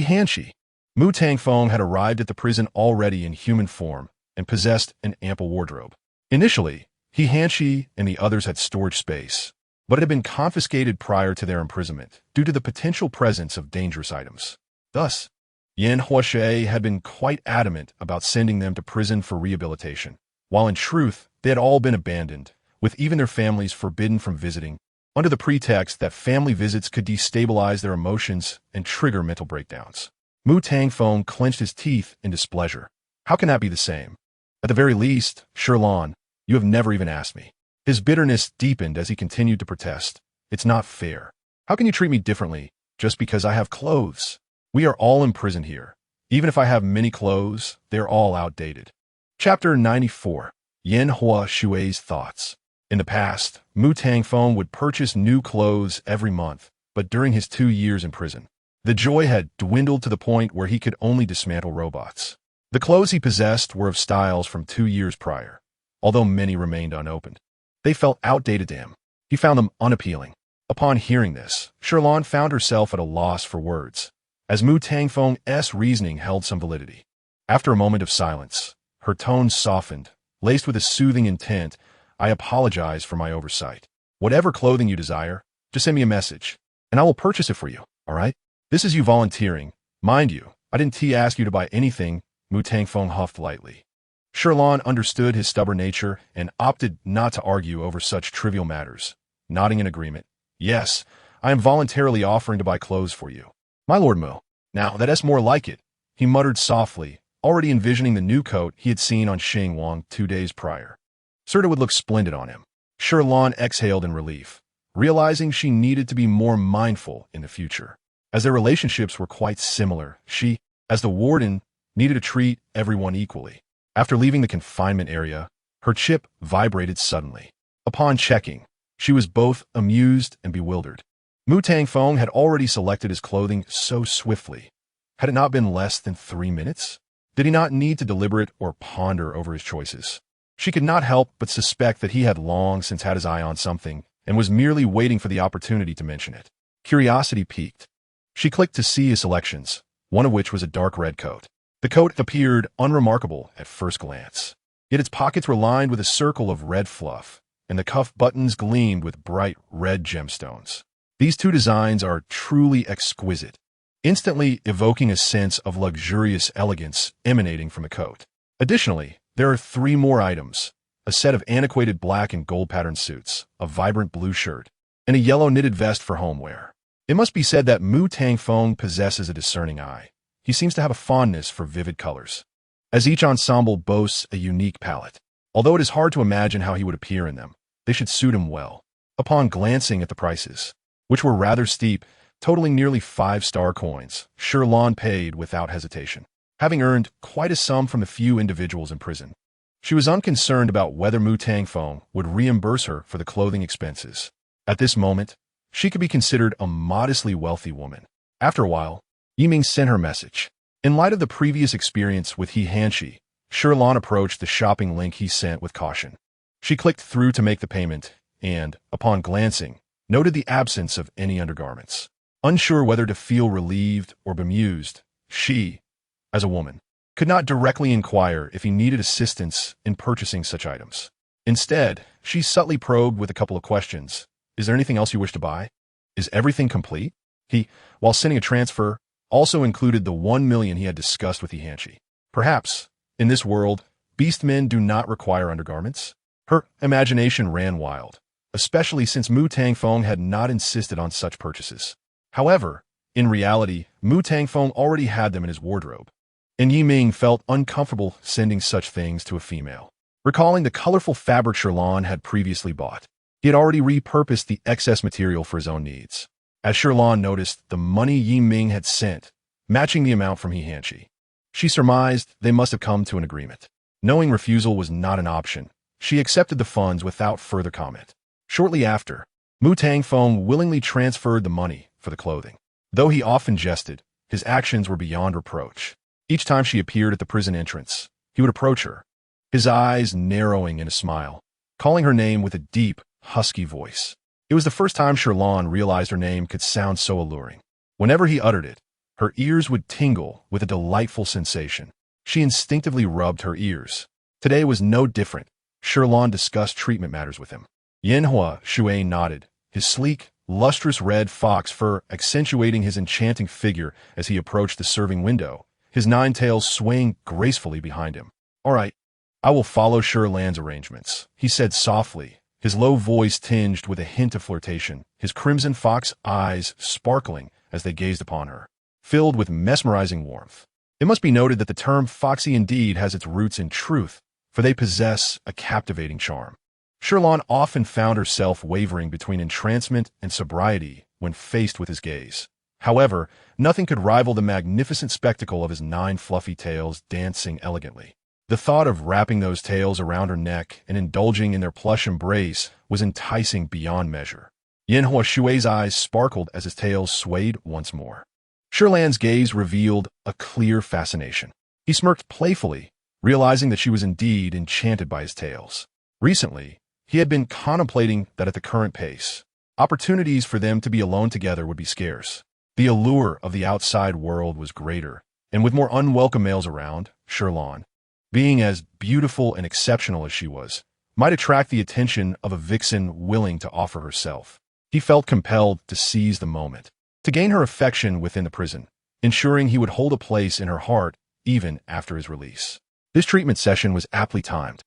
Mu Tangfeng had arrived at the prison already in human form and possessed an ample wardrobe. Initially, He and the others had storage space, but it had been confiscated prior to their imprisonment due to the potential presence of dangerous items. Thus, Yan Huashe had been quite adamant about sending them to prison for rehabilitation, while in truth they had all been abandoned, with even their families forbidden from visiting, under the pretext that family visits could destabilize their emotions and trigger mental breakdowns. Mu Tangfeng clenched his teeth in displeasure. How can that be the same? At the very least, Shi Lan, you have never even asked me. His bitterness deepened as he continued to protest. It's not fair. How can you treat me differently just because I have clothes? We are all imprisoned here. Even if I have many clothes, they're all outdated. Chapter 94. Yan Hua Shui's Thoughts. In the past, Mu Tangfeng would purchase new clothes every month, but during his 2 years in prison, the joy had dwindled to the point where he could only dismantle robots. The clothes he possessed were of styles from 2 years prior, although many remained unopened. They felt outdated to him. He found them unappealing. Upon hearing this, Shi Lan found herself at a loss for words, as Mu Tangfeng's reasoning held some validity. After a moment of silence, her tone softened, laced with a soothing intent. I apologize for my oversight. Whatever clothing you desire, just send me a message, and I will purchase it for you, all right? This is you volunteering. Mind you, I didn't ask you to buy anything, Mu Tangfeng huffed lightly. Shi Lan understood his stubborn nature and opted not to argue over such trivial matters, nodding in agreement. Yes, I am voluntarily offering to buy clothes for you. My Lord Mu. Now, that's more like it, he muttered softly, already envisioning the new coat he had seen on Xing Wang 2 days prior. It would look splendid on him. Shi Lan exhaled in relief, realizing she needed to be more mindful in the future. As their relationships were quite similar, she, as the warden, needed to treat everyone equally. After leaving the confinement area, her chip vibrated suddenly. Upon checking, she was both amused and bewildered. Mu Tangfeng had already selected his clothing so swiftly. Had it not been less than 3 minutes? Did he not need to deliberate or ponder over his choices? She could not help but suspect that he had long since had his eye on something and was merely waiting for the opportunity to mention it. Curiosity piqued. She clicked to see his selections, one of which was a dark red coat. The coat appeared unremarkable at first glance, yet its pockets were lined with a circle of red fluff, and the cuff buttons gleamed with bright red gemstones. These two designs are truly exquisite, instantly evoking a sense of luxurious elegance emanating from the coat. Additionally, there are 3 more items: a set of antiquated black and gold patterned suits, a vibrant blue shirt, and a yellow knitted vest for homeware. It must be said that Mu Tangfeng possesses a discerning eye. He seems to have a fondness for vivid colors, as each ensemble boasts a unique palette. Although it is hard to imagine how he would appear in them, they should suit him well. Upon glancing at the prices, which were rather steep, totaling nearly 5-star coins, Shi Lan paid without hesitation. Having earned quite a sum from the few individuals in prison, she was unconcerned about whether Mu Tangfeng would reimburse her for the clothing expenses. At this moment, she could be considered a modestly wealthy woman. After a while, Yiming sent her message. In light of the previous experience with He, Shi Lan approached the shopping link he sent with caution. She clicked through to make the payment and, upon glancing, noted the absence of any undergarments. Unsure whether to feel relieved or bemused, she, as a woman, could not directly inquire if he needed assistance in purchasing such items. Instead, she subtly probed with a couple of questions. Is there anything else you wish to buy? Is everything complete? He, while sending a transfer, also included the 1 million he had discussed with He. Perhaps, in this world, beastmen do not require undergarments? Her imagination ran wild. especially since Mu Tangfeng had not insisted on such purchases. However, in reality, Mu Tangfeng already had them in his wardrobe, and Yi Ming felt uncomfortable sending such things to a female. Recalling the colorful fabric Shi Lan had previously bought, he had already repurposed the excess material for his own needs. As Shi Lan noticed the money Yi Ming had sent, matching the amount from He Hanshi, she surmised they must have come to an agreement. Knowing refusal was not an option, she accepted the funds without further comment. Shortly after, Mu Tangfeng willingly transferred the money for the clothing. Though he often jested, his actions were beyond reproach. Each time she appeared at the prison entrance, he would approach her, his eyes narrowing in a smile, calling her name with a deep, husky voice. It was the first time Shi Lan realized her name could sound so alluring. Whenever he uttered it, her ears would tingle with a delightful sensation. She instinctively rubbed her ears. Today was no different. Shi Lan discussed treatment matters with him. Yanhua Shui nodded, his sleek, lustrous red fox fur accentuating his enchanting figure as he approached the serving window, his 9 tails swaying gracefully behind him. "All right, I will follow Shi Lan's arrangements," he said softly, his low voice tinged with a hint of flirtation, his crimson fox eyes sparkling as they gazed upon her, filled with mesmerizing warmth. It must be noted that the term foxy indeed has its roots in truth, for they possess a captivating charm. Shi Lan often found herself wavering between entrancement and sobriety when faced with his gaze. However, nothing could rival the magnificent spectacle of his 9 fluffy tails dancing elegantly. The thought of wrapping those tails around her neck and indulging in their plush embrace was enticing beyond measure. Yanhua Shui's eyes sparkled as his tails swayed once more. Shi Lan's gaze revealed a clear fascination. He smirked playfully, realizing that she was indeed enchanted by his tails. Recently, he had been contemplating that at the current pace, opportunities for them to be alone together would be scarce. The allure of the outside world was greater, and with more unwelcome males around, Shi Lan, being as beautiful and exceptional as she was, might attract the attention of a vixen willing to offer herself. He felt compelled to seize the moment, to gain her affection within the prison, ensuring he would hold a place in her heart even after his release. This treatment session was aptly timed.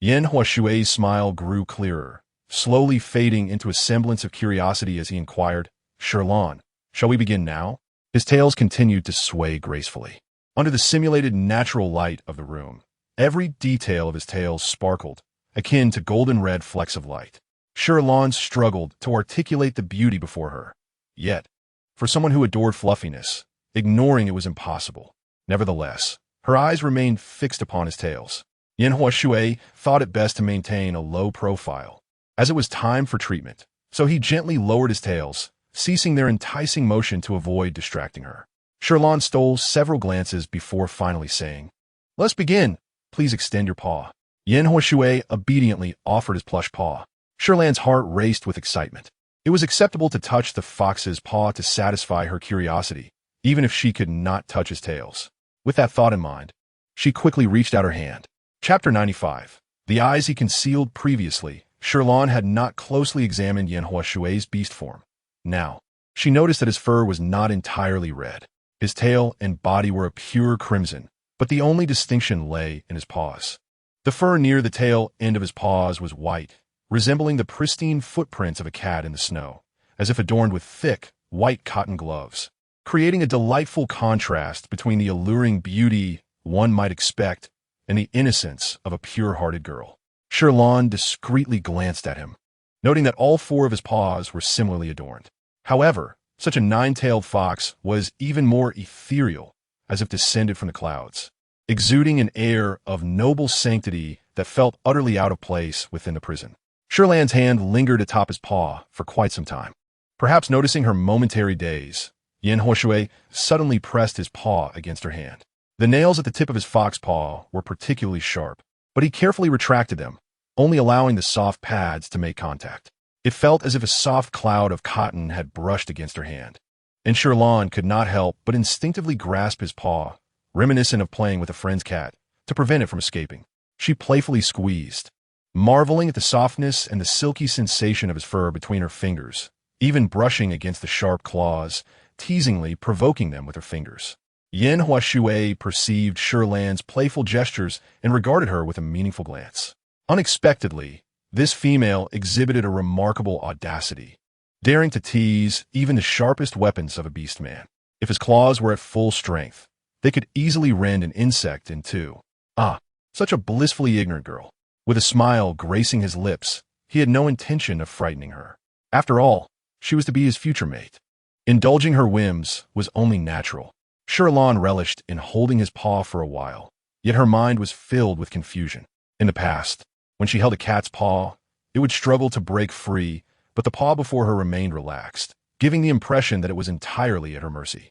Yanhua Shui's smile grew clearer, slowly fading into a semblance of curiosity as he inquired, "Shi Lan, shall we begin now?" His tails continued to sway gracefully. Under the simulated natural light of the room, every detail of his tails sparkled, akin to golden red flecks of light. Shi Lan struggled to articulate the beauty before her. Yet, for someone who adored fluffiness, ignoring it was impossible. Nevertheless, her eyes remained fixed upon his tails. Yanhua Shui thought it best to maintain a low profile, as it was time for treatment, so he gently lowered his tails, ceasing their enticing motion to avoid distracting her. Shi Lan stole several glances before finally saying, "Let's begin. Please extend your paw." Yanhua Shui obediently offered his plush paw. Shi Lan's heart raced with excitement. It was acceptable to touch the fox's paw to satisfy her curiosity, even if she could not touch his tails. With that thought in mind, she quickly reached out her hand. Chapter 95. The eyes he concealed previously, Shi Lan had not closely examined Yanhua Shui's beast form. Now, she noticed that his fur was not entirely red. His tail and body were a pure crimson, but the only distinction lay in his paws. The fur near the tail end of his paws was white, resembling the pristine footprints of a cat in the snow, as if adorned with thick, white cotton gloves, creating a delightful contrast between the alluring beauty one might expect and the innocence of a pure-hearted girl. Shi Lan discreetly glanced at him, noting that all 4 of his paws were similarly adorned. However, such a 9-tailed fox was even more ethereal, as if descended from the clouds, exuding an air of noble sanctity that felt utterly out of place within the prison. Shi Lan's hand lingered atop his paw for quite some time. Perhaps noticing her momentary daze, Yanhua Shui suddenly pressed his paw against her hand. The nails at the tip of his fox paw were particularly sharp, but he carefully retracted them, only allowing the soft pads to make contact. It felt as if a soft cloud of cotton had brushed against her hand, and Shi Lan could not help but instinctively grasp his paw, reminiscent of playing with a friend's cat, to prevent it from escaping. She playfully squeezed, marveling at the softness and the silky sensation of his fur between her fingers, even brushing against the sharp claws, teasingly provoking them with her fingers. Yanhua Shui perceived Shi Lan's playful gestures and regarded her with a meaningful glance. Unexpectedly, This female exhibited a remarkable audacity, daring to tease even the sharpest weapons of a beastman. If his claws were at full strength, they could easily rend an insect in two. Ah, such a blissfully ignorant girl. With a smile gracing his lips, he had no intention of frightening her. After all, she was to be his future mate. Indulging her whims was only natural. Shi Lan relished in holding his paw for a while, yet her mind was filled with confusion. In the past, when she held a cat's paw, it would struggle to break free, but the paw before her remained relaxed, giving the impression that it was entirely at her mercy.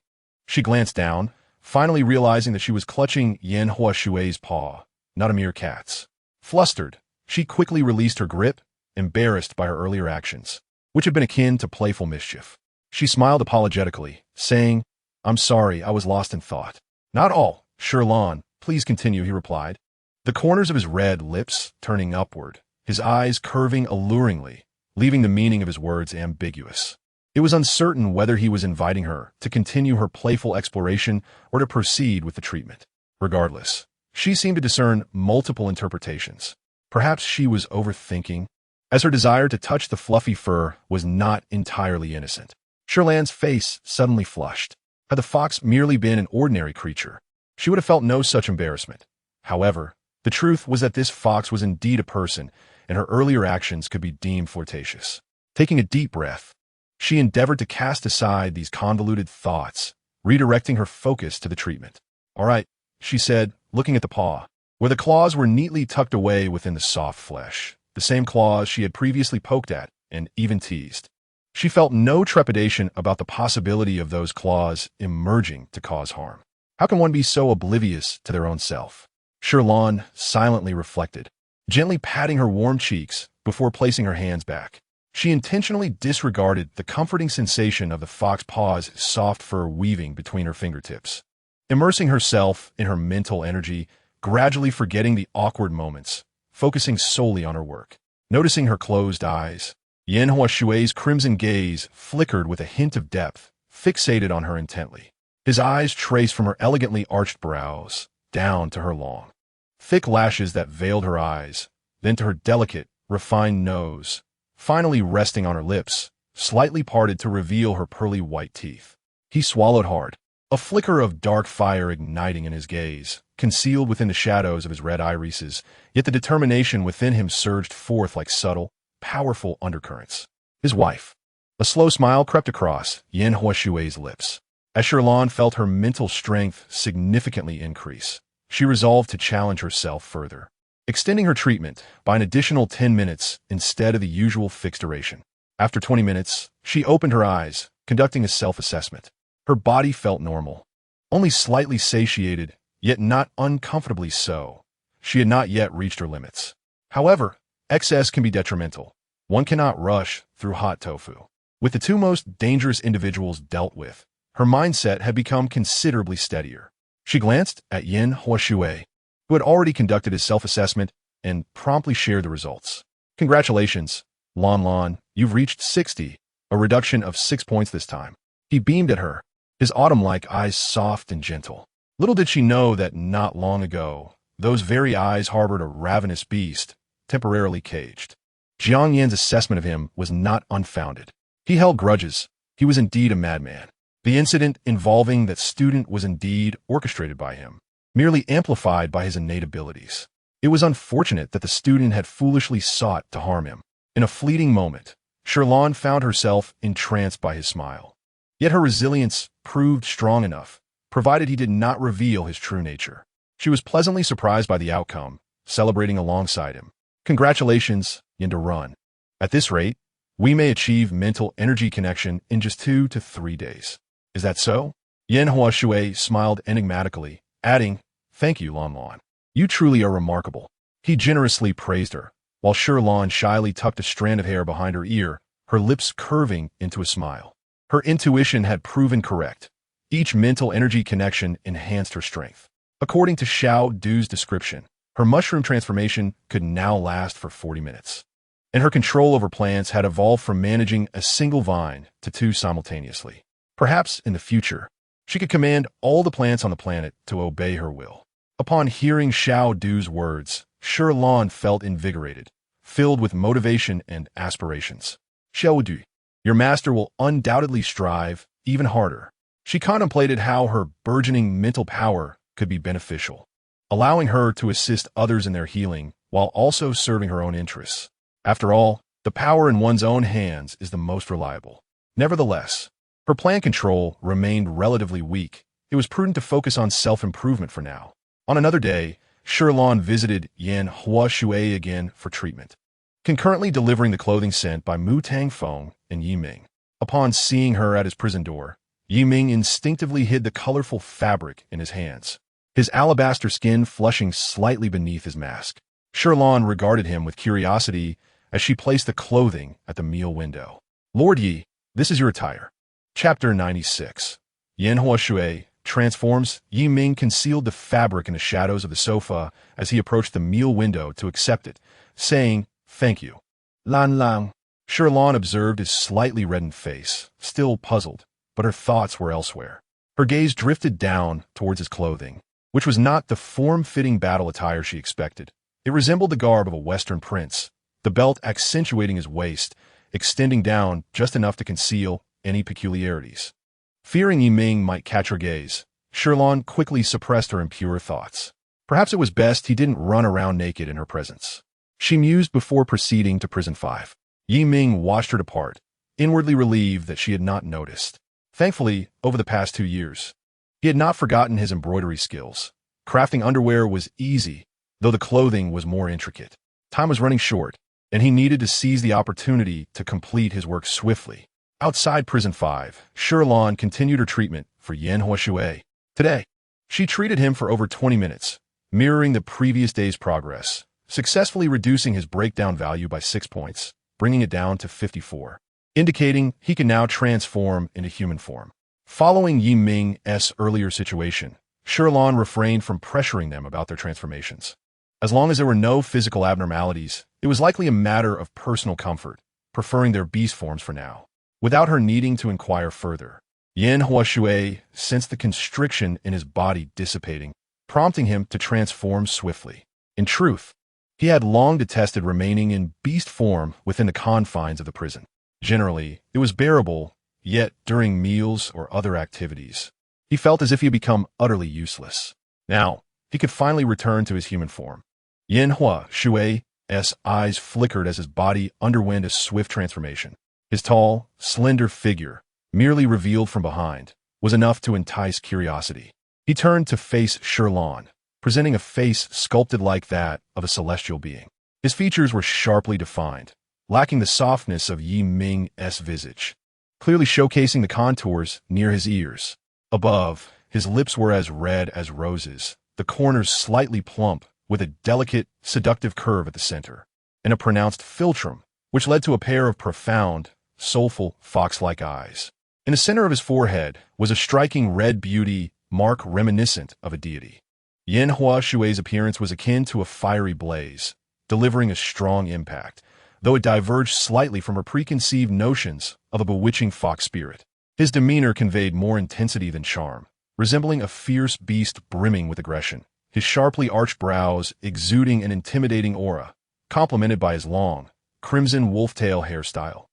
She glanced down, finally realizing that she was clutching Yan Huashui's paw, not a mere cat's. Flustered, she quickly released her grip, embarrassed by her earlier actions, which had been akin to playful mischief. She smiled apologetically, saying, "I'm sorry, I was lost in thought." "Not all, Shi Lan, please continue," he replied, the corners of his red lips turning upward, his eyes curving alluringly, leaving the meaning of his words ambiguous. It was uncertain whether he was inviting her to continue her playful exploration or to proceed with the treatment. Regardless, she seemed to discern multiple interpretations. Perhaps she was overthinking, as her desire to touch the fluffy fur was not entirely innocent. Shi Lan's face suddenly flushed. Had the fox merely been an ordinary creature, she would have felt no such embarrassment. However, the truth was that this fox was indeed a person, and her earlier actions could be deemed flirtatious. Taking a deep breath, she endeavored to cast aside these convoluted thoughts, redirecting her focus to the treatment. "All right," she said, looking at the paw, where the claws were neatly tucked away within the soft flesh, the same claws she had previously poked at and even teased. She felt no trepidation about the possibility of those claws emerging to cause harm. How can one be so oblivious to their own self? Shi Lan silently reflected, gently patting her warm cheeks before placing her hands back. She intentionally disregarded the comforting sensation of the fox paw's soft fur weaving between her fingertips, immersing herself in her mental energy, gradually forgetting the awkward moments, focusing solely on her work. Noticing her closed eyes, Yan Huashui's crimson gaze flickered with a hint of depth, fixated on her intently. His eyes traced from her elegantly arched brows down to her long, thick lashes that veiled her eyes, then to her delicate, refined nose, finally resting on her lips, slightly parted to reveal her pearly white teeth. He swallowed hard, a flicker of dark fire igniting in his gaze, concealed within the shadows of his red irises, yet the determination within him surged forth like subtle, powerful undercurrents. His wife. A slow smile crept across Yan Huashui's lips. As Shi Lan felt her mental strength significantly increase, she resolved to challenge herself further, extending her treatment by an additional 10 minutes instead of the usual fixed duration. After 20 minutes, she opened her eyes, conducting a self-assessment. Her body felt normal, only slightly satiated, yet not uncomfortably so. She had not yet reached her limits. However, excess can be detrimental. One cannot rush through hot tofu. With the two most dangerous individuals dealt with, her mindset had become considerably steadier. She glanced at Yan Huashui, who had already conducted his self-assessment and promptly shared the results. "Congratulations, Lan, you've reached 60, a reduction of 6 points this time." He beamed at her, his autumn-like eyes soft and gentle. Little did she know that not long ago, those very eyes harbored a ravenous beast, temporarily caged. Jiang Yan's assessment of him was not unfounded. He held grudges. He was indeed a madman. The incident involving that student was indeed orchestrated by him, merely amplified by his innate abilities. It was unfortunate that the student had foolishly sought to harm him. In a fleeting moment, Shi Lan found herself entranced by his smile. Yet her resilience proved strong enough, provided he did not reveal his true nature. She was pleasantly surprised by the outcome, celebrating alongside him. "Congratulations, Run. At this rate, we may achieve mental energy connection in just 2 to 3 days. Is that so?" Yan Huashui smiled enigmatically, adding, "Thank you, Lan. You truly are remarkable." He generously praised her, while Shi Lan shyly tucked a strand of hair behind her ear, her lips curving into a smile. Her intuition had proven correct. Each mental energy connection enhanced her strength. According to Xiao Du's description, her mushroom transformation could now last for 40 minutes. And her control over plants had evolved from managing a single vine to 2 simultaneously. Perhaps, in the future, she could command all the plants on the planet to obey her will. Upon hearing Xiao Du's words, Shi Lan felt invigorated, filled with motivation and aspirations. Xiaodu, your master will undoubtedly strive even harder. She contemplated how her burgeoning mental power could be beneficial, allowing her to assist others in their healing while also serving her own interests. After all, the power in one's own hands is the most reliable. Nevertheless, her plan control remained relatively weak. It was prudent to focus on self-improvement for now. On another day, Shi Lan visited Yan Hua Shui again for treatment, concurrently delivering the clothing sent by Mu Tangfeng and Yi Ming. Upon seeing her at his prison door, Yi Ming instinctively hid the colorful fabric in his hands, his alabaster skin flushing slightly beneath his mask. Shi Lan regarded him with curiosity as she placed the clothing at the meal window. Lord Yi, this is your attire. Chapter 96. Yan Hua Shui transforms. Yi Ming concealed the fabric in the shadows of the sofa as he approached the meal window to accept it, saying, "Thank you." Lan Lang. Shi Lan observed his slightly reddened face, still puzzled, but her thoughts were elsewhere. Her gaze drifted down towards his clothing, which was not the form-fitting battle attire she expected. It resembled the garb of a Western prince, the belt accentuating his waist, extending down just enough to conceal any peculiarities. Fearing Yi Ming might catch her gaze, Shi Lan quickly suppressed her impure thoughts. Perhaps it was best he didn't run around naked in her presence. She mused before proceeding to prison 5. Yi Ming watched her depart, inwardly relieved that she had not noticed. Thankfully, over the past 2 years, he had not forgotten his embroidery skills. Crafting underwear was easy, though the clothing was more intricate. Time was running short, and he needed to seize the opportunity to complete his work swiftly. Outside prison 5, Shi Lan continued her treatment for Yan Hua Shui. Today, she treated him for over 20 minutes, mirroring the previous day's progress, successfully reducing his breakdown value by 6 points, bringing it down to 54, indicating he can now transform into human form. Following Yi Ming's earlier situation, Shi Lan refrained from pressuring them about their transformations. As long as there were no physical abnormalities, it was likely a matter of personal comfort, preferring their beast forms for now. Without her needing to inquire further, Yan Hua Shui sensed the constriction in his body dissipating, prompting him to transform swiftly. In truth, he had long detested remaining in beast form within the confines of the prison. Generally, it was bearable, yet during meals or other activities, he felt as if he had become utterly useless. Now, he could finally return to his human form. Yan Hua Shui's eyes flickered as his body underwent a swift transformation. His tall, slender figure, merely revealed from behind, was enough to entice curiosity. He turned to face Shi Lan, presenting a face sculpted like that of a celestial being. His features were sharply defined, lacking the softness of Yi Ming's visage, clearly showcasing the contours near his ears. Above, his lips were as red as roses, the corners slightly plump, with a delicate, seductive curve at the center, and a pronounced philtrum, which led to a pair of profound, soulful, fox-like eyes. In the center of his forehead was a striking red beauty mark reminiscent of a deity. Yan Hua Shui's appearance was akin to a fiery blaze, delivering a strong impact, though it diverged slightly from her preconceived notions of a bewitching fox spirit. His demeanor conveyed more intensity than charm, resembling a fierce beast brimming with aggression, his sharply arched brows exuding an intimidating aura, complemented by his long, crimson wolf-tail hairstyle,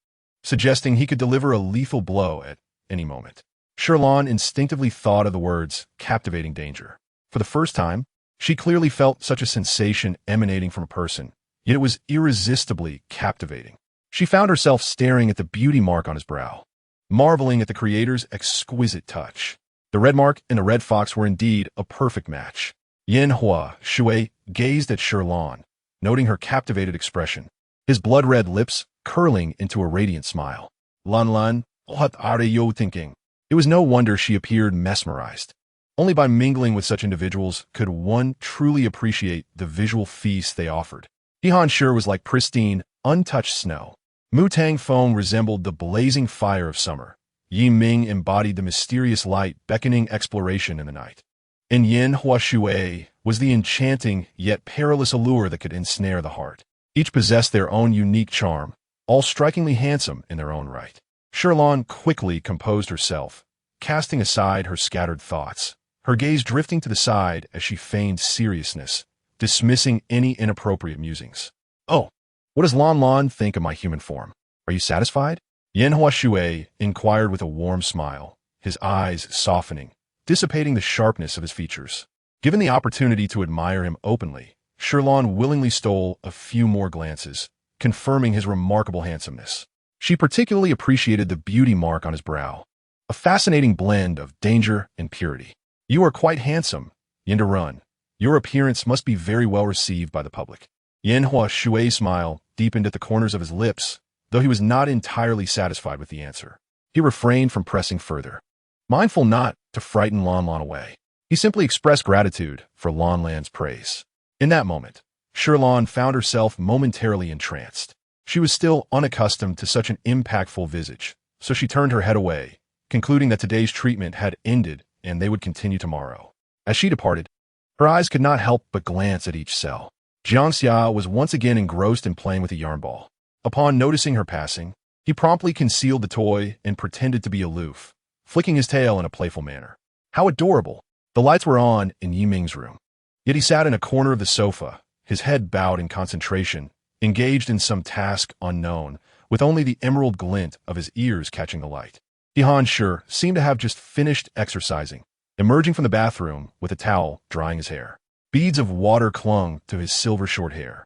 suggesting he could deliver a lethal blow at any moment. Shi Lan instinctively thought of the words, captivating danger. For the first time, she clearly felt such a sensation emanating from a person, yet it was irresistibly captivating. She found herself staring at the beauty mark on his brow, marveling at the creator's exquisite touch. The red mark and the red fox were indeed a perfect match. Yan Hua Shui gazed at Shi Lan, noting her captivated expression, his blood-red lips curling into a radiant smile. Lan, what are you thinking? It was no wonder she appeared mesmerized. Only by mingling with such individuals could one truly appreciate the visual feast they offered. Jihan Shi was like pristine, untouched snow. Mu Tangfeng resembled the blazing fire of summer. Yi Ming embodied the mysterious light beckoning exploration in the night. And Yan Hua Shui was the enchanting yet perilous allure that could ensnare the heart. Each possessed their own unique charm, all strikingly handsome in their own right. Shi Lan quickly composed herself, casting aside her scattered thoughts, her gaze drifting to the side as she feigned seriousness, dismissing any inappropriate musings. Oh, What does Lan Lan think of my human form? Are you satisfied? Yanhua Shui inquired with a warm smile, his eyes softening, dissipating the sharpness of his features. Given the opportunity to admire him openly, Shi Lan willingly stole a few more glances, confirming his remarkable handsomeness. She particularly appreciated the beauty mark on his brow, a fascinating blend of danger and purity. You are quite handsome, Run. Your appearance must be very well received by the public. Yanhua Shui's smile deepened at the corners of his lips, though he was not entirely satisfied with the answer. He refrained from pressing further, mindful not to frighten Lan Lan away. He simply expressed gratitude for Lan Lan's praise. In that moment, Shi Lan found herself momentarily entranced. She was still unaccustomed to such an impactful visage, so she turned her head away, concluding that today's treatment had ended and they would continue tomorrow. As she departed, her eyes could not help but glance at each cell. Jiangxia was once again engrossed in playing with a yarn ball. Upon noticing her passing, he promptly concealed the toy and pretended to be aloof, flicking his tail in a playful manner. How adorable! The lights were on in Yiming's room. Yet he sat in a corner of the sofa, his head bowed in concentration, engaged in some task unknown, with only the emerald glint of his ears catching the light. Han Shi seemed to have just finished exercising, emerging from the bathroom with a towel drying his hair. Beads of water clung to his silver short hair,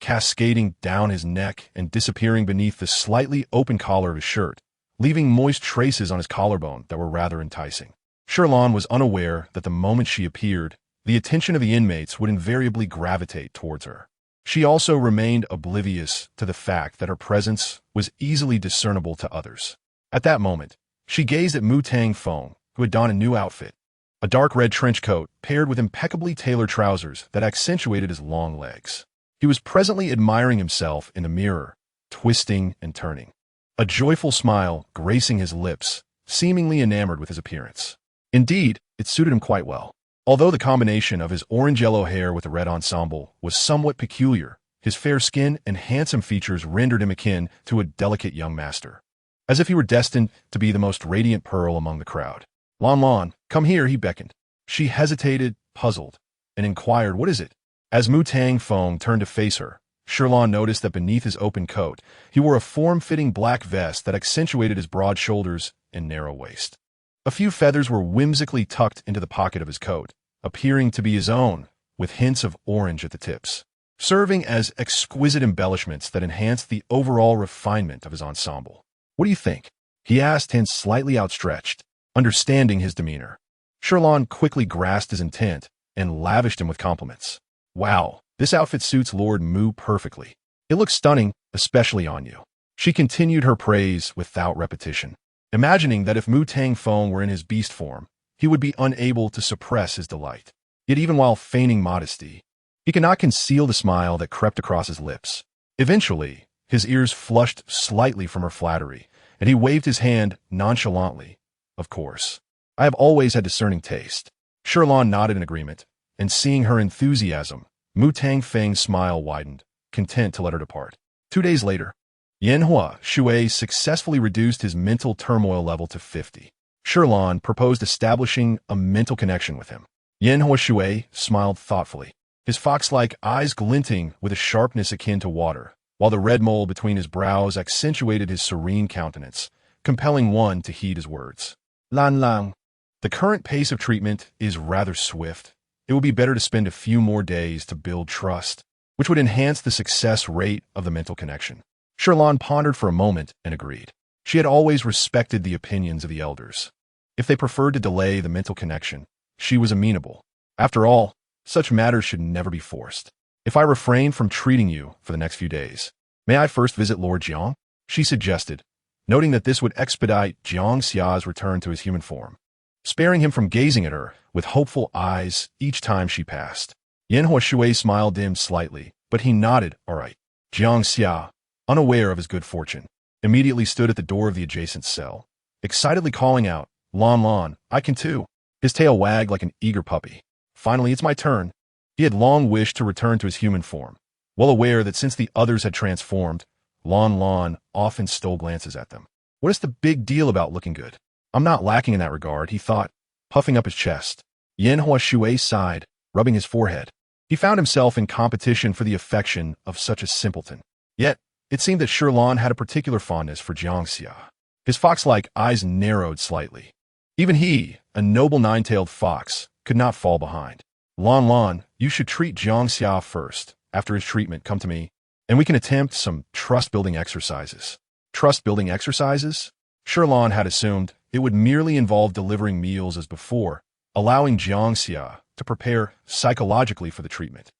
cascading down his neck and disappearing beneath the slightly open collar of his shirt, leaving moist traces on his collarbone that were rather enticing. Shi Lan was unaware that the moment she appeared, the attention of the inmates would invariably gravitate towards her. She also remained oblivious to the fact that her presence was easily discernible to others. At that moment, she gazed at Mu Tang Feng, who had donned a new outfit, a dark red trench coat paired with impeccably tailored trousers that accentuated his long legs. He was presently admiring himself in the mirror, twisting and turning, a joyful smile gracing his lips, seemingly enamored with his appearance. Indeed, it suited him quite well. Although the combination of his orange-yellow hair with the red ensemble was somewhat peculiar, his fair skin and handsome features rendered him akin to a delicate young master, as if he were destined to be the most radiant pearl among the crowd. Lan Lan, come here, he beckoned. She hesitated, puzzled, and inquired, what is it? As Mu Tang Feng turned to face her, Shi Lan noticed that beneath his open coat, he wore a form-fitting black vest that accentuated his broad shoulders and narrow waist. A few feathers were whimsically tucked into the pocket of his coat, appearing to be his own, with hints of orange at the tips, serving as exquisite embellishments that enhanced the overall refinement of his ensemble. What do you think? He asked, hands slightly outstretched, understanding his demeanor. Shi Lan quickly grasped his intent and lavished him with compliments. Wow, this outfit suits Lord Mu perfectly. It looks stunning, especially on you. She continued her praise without repetition, imagining that if Mu Tang Feng were in his beast form, he would be unable to suppress his delight. Yet even while feigning modesty, he could not conceal the smile that crept across his lips. Eventually, his ears flushed slightly from her flattery, and he waved his hand nonchalantly. Of course, I have always had discerning taste. Shi Lan nodded in agreement, and seeing her enthusiasm, Mu Tang Feng's smile widened, content to let her depart. 2 days later, Yanhua Shui successfully reduced his mental turmoil level to 50. Shi Lan proposed establishing a mental connection with him. Yanhua Shui smiled thoughtfully, his fox-like eyes glinting with a sharpness akin to water, while the red mole between his brows accentuated his serene countenance, compelling one to heed his words. Lan Lan, the current pace of treatment is rather swift. It would be better to spend a few more days to build trust, which would enhance the success rate of the mental connection. Shi Lan pondered for a moment and agreed. She had always respected the opinions of the elders. If they preferred to delay the mental connection, she was amenable. After all, such matters should never be forced. If I refrain from treating you for the next few days, may I first visit Lord Jiang? She suggested, noting that this would expedite Jiang Xia's return to his human form, sparing him from gazing at her with hopeful eyes each time she passed. Yanhua Shui's smile dimmed slightly, but he nodded, all right. Jiang Xia, unaware of his good fortune, immediately stood at the door of the adjacent cell, excitedly calling out, Lan Lan, I can too. His tail wagged like an eager puppy. Finally, it's my turn. He had long wished to return to his human form, well aware that since the others had transformed, Lan Lan often stole glances at them. What is the big deal about looking good? I'm not lacking in that regard, he thought, puffing up his chest. Yanhua Shui sighed, rubbing his forehead. He found himself in competition for the affection of such a simpleton. Yet, it seemed that Shi Lan had a particular fondness for Jiangxia. His fox-like eyes narrowed slightly. Even he, a noble nine-tailed fox, could not fall behind. Lan, you should treat Jiangxia first. After his treatment, come to me, and we can attempt some trust-building exercises. Trust-building exercises? Shi Lan had assumed it would merely involve delivering meals as before, allowing Jiangxia to prepare psychologically for the treatment.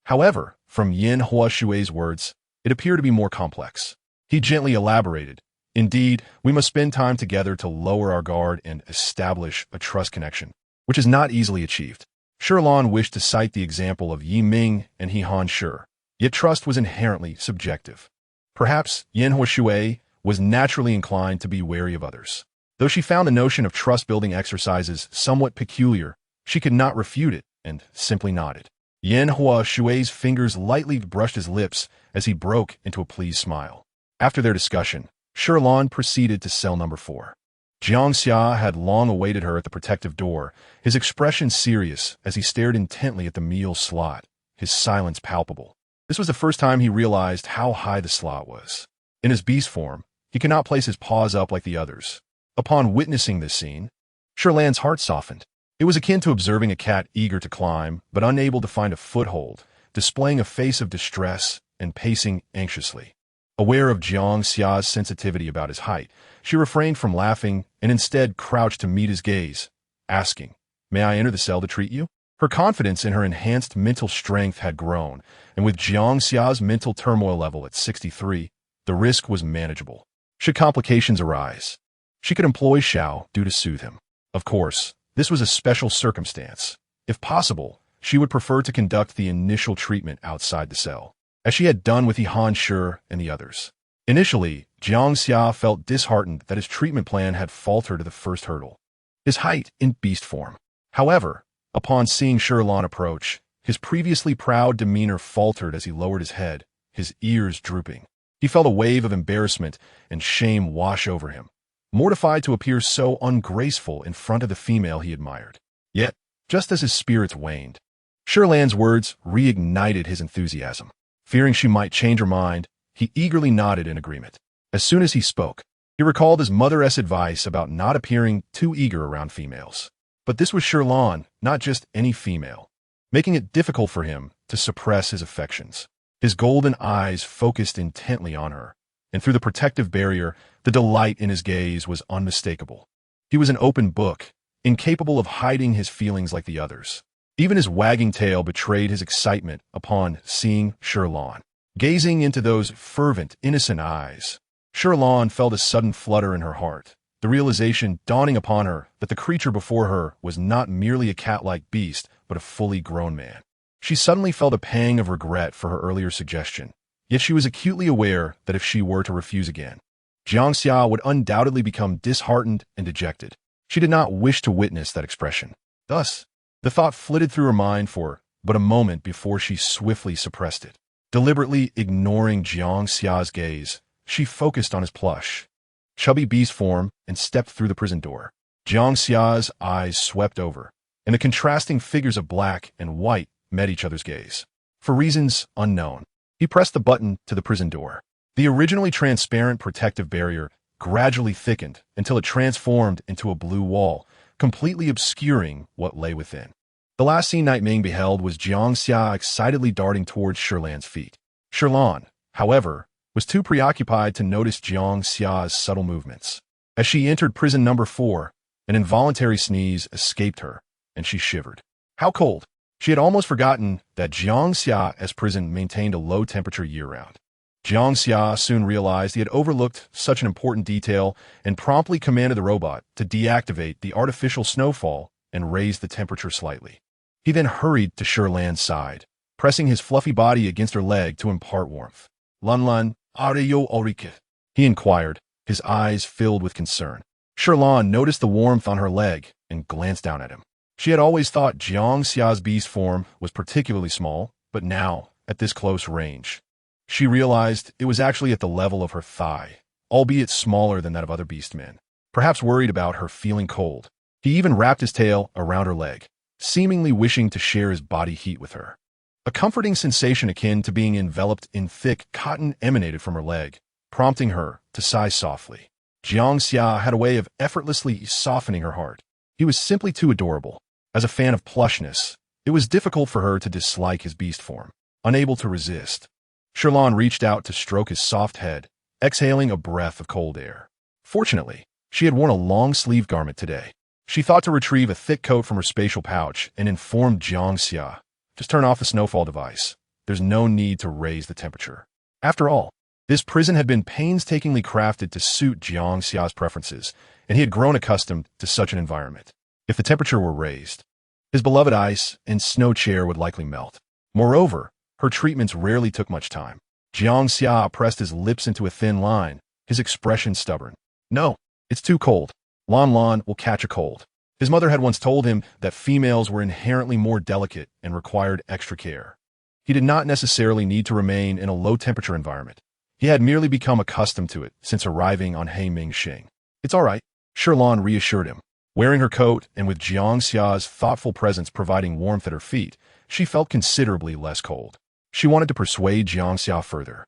However, from Yin Huashui's words, it appeared to be more complex. He gently elaborated, "Indeed, we must spend time together to lower our guard and establish a trust connection, which is not easily achieved." Shi Lan wished to cite the example of Yi Ming and He Han Shi, yet trust was inherently subjective. Perhaps Yin Huashui was naturally inclined to be wary of others. Though she found the notion of trust-building exercises somewhat peculiar, she could not refute it and simply nodded. Yin Huashui's fingers lightly brushed his lips as he broke into a pleased smile. After their discussion, Shi Lan proceeded to cell number 4. Jiangxia had long awaited her at the protective door, his expression serious as he stared intently at the meal slot, his silence palpable. This was the first time he realized how high the slot was. In his beast form, he could not place his paws up like the others. Upon witnessing this scene, Shi Lan's heart softened. It was akin to observing a cat eager to climb, but unable to find a foothold, displaying a face of distress and pacing anxiously. Aware of Jiangxia's sensitivity about his height, she refrained from laughing and instead crouched to meet his gaze, asking, "May I enter the cell to treat you?" Her confidence in her enhanced mental strength had grown, and with Jiangxia's mental turmoil level at 63, the risk was manageable. Should complications arise, she could employ Xiao to soothe him. Of course, this was a special circumstance. If possible, she would prefer to conduct the initial treatment outside the cell, as she had done with He Han Shi and the others. Initially, Jiangxia felt disheartened that his treatment plan had faltered at the first hurdle, his height in beast form. However, upon seeing Shi Lan approach, his previously proud demeanor faltered as he lowered his head, his ears drooping. He felt a wave of embarrassment and shame wash over him, mortified to appear so ungraceful in front of the female he admired. Yet, just as his spirits waned, Shi Lan's words reignited his enthusiasm. Fearing she might change her mind, he eagerly nodded in agreement. As soon as he spoke, he recalled his mother's advice about not appearing too eager around females. But this was Shi Lan, not just any female, making it difficult for him to suppress his affections. His golden eyes focused intently on her, and through the protective barrier, the delight in his gaze was unmistakable. He was an open book, incapable of hiding his feelings like the others. Even his wagging tail betrayed his excitement upon seeing Shi Lan. Gazing into those fervent, innocent eyes, Shi Lan felt a sudden flutter in her heart, the realization dawning upon her that the creature before her was not merely a cat-like beast, but a fully grown man. She suddenly felt a pang of regret for her earlier suggestion, yet she was acutely aware that if she were to refuse again, Jiangxia would undoubtedly become disheartened and dejected. She did not wish to witness that expression. Thus, the thought flitted through her mind for but a moment before she swiftly suppressed it. Deliberately ignoring Jiangxia's gaze, she focused on his plush, chubby beast form and stepped through the prison door. Jiangxia's eyes swept over, and the contrasting figures of black and white met each other's gaze. For reasons unknown, he pressed the button to the prison door. The originally transparent protective barrier gradually thickened until it transformed into a blue wall, completely obscuring what lay within. The last scene Night Ming beheld was Jiangxia excitedly darting towards Shi Lan's feet. Shi Lan, however, was too preoccupied to notice Jiangxia's subtle movements. As she entered prison number 4, an involuntary sneeze escaped her, and she shivered. How cold! She had almost forgotten that Jiangxia's prison maintained a low temperature year-round. Jiangxia soon realized he had overlooked such an important detail and promptly commanded the robot to deactivate the artificial snowfall and raise the temperature slightly. He then hurried to Shi Lan's side, pressing his fluffy body against her leg to impart warmth. "Lan, are you okay?" he inquired, his eyes filled with concern. Shi Lan noticed the warmth on her leg and glanced down at him. She had always thought Jiangxia's beast form was particularly small, but now, at this close range, she realized it was actually at the level of her thigh, albeit smaller than that of other beast men. Perhaps worried about her feeling cold, he even wrapped his tail around her leg, seemingly wishing to share his body heat with her. A comforting sensation akin to being enveloped in thick cotton emanated from her leg, prompting her to sigh softly. Jiang Xia had a way of effortlessly softening her heart. He was simply too adorable. As a fan of plushness, it was difficult for her to dislike his beast form. Unable to resist, Shi Lan reached out to stroke his soft head, exhaling a breath of cold air. Fortunately, she had worn a long-sleeved garment today. She thought to retrieve a thick coat from her spatial pouch and informed Jiang Xia, "Just turn off the snowfall device. There's no need to raise the temperature." After all, this prison had been painstakingly crafted to suit Jiang Xia's preferences, and he had grown accustomed to such an environment. If the temperature were raised, his beloved ice and snow chair would likely melt. Moreover, her treatments rarely took much time. Jiang Xia pressed his lips into a thin line, his expression stubborn. "No, it's too cold. Lan will catch a cold." His mother had once told him that females were inherently more delicate and required extra care. He did not necessarily need to remain in a low-temperature environment. He had merely become accustomed to it since arriving on Heimingxing. "It's all right," Shi Lan reassured him. Wearing her coat and with Jiang Xia's thoughtful presence providing warmth at her feet, she felt considerably less cold. She wanted to persuade Jiang Xia further,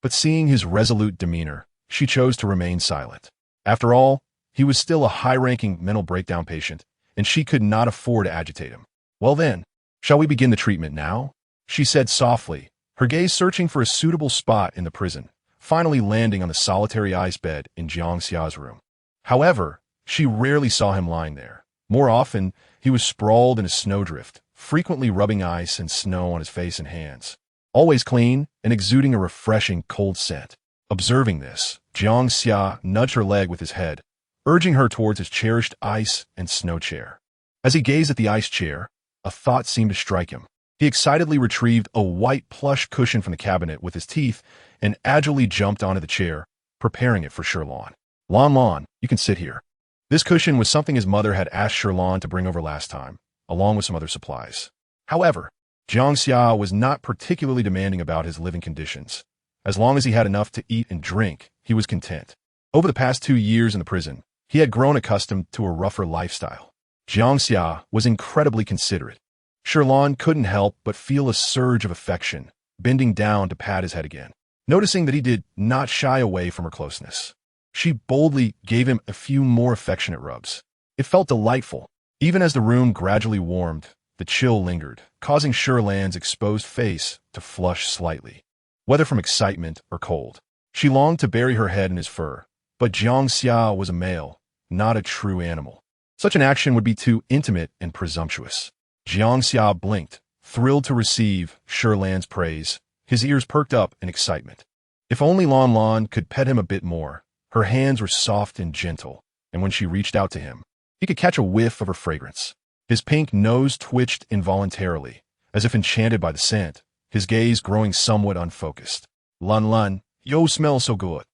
but seeing his resolute demeanor, she chose to remain silent. After all, he was still a high-ranking mental breakdown patient, and she could not afford to agitate him. "Well then, shall we begin the treatment now?" she said softly, her gaze searching for a suitable spot in the prison, finally landing on the solitary ice bed in Jiang Xia's room. However, she rarely saw him lying there. More often, he was sprawled in a snowdrift, frequently rubbing ice and snow on his face and hands. Always clean and exuding a refreshing cold scent. Observing this, Jiang Xia nudged her leg with his head, urging her towards his cherished ice and snow chair. As he gazed at the ice chair, a thought seemed to strike him. He excitedly retrieved a white plush cushion from the cabinet with his teeth and agilely jumped onto the chair, preparing it for Shi Lan. Lan, you can sit here." This cushion was something his mother had asked Shi Lan to bring over last time, along with some other supplies. However, Jiang Xia was not particularly demanding about his living conditions. As long as he had enough to eat and drink, he was content. Over the past 2 years in the prison, he had grown accustomed to a rougher lifestyle. Jiang Xia was incredibly considerate. Shi Lan couldn't help but feel a surge of affection, bending down to pat his head again. Noticing that he did not shy away from her closeness, she boldly gave him a few more affectionate rubs. It felt delightful. Even as the room gradually warmed, the chill lingered, causing Shi Lan's exposed face to flush slightly. Whether from excitement or cold, she longed to bury her head in his fur, but Jiang Xia was a male, not a true animal. Such an action would be too intimate and presumptuous. Jiang Xia blinked, thrilled to receive Shi Lan's praise, his ears perked up in excitement. If only Lan could pet him a bit more. Her hands were soft and gentle, and when she reached out to him, he could catch a whiff of her fragrance. His pink nose twitched involuntarily, as if enchanted by the scent, his gaze growing somewhat unfocused. "Lan, you smell so good."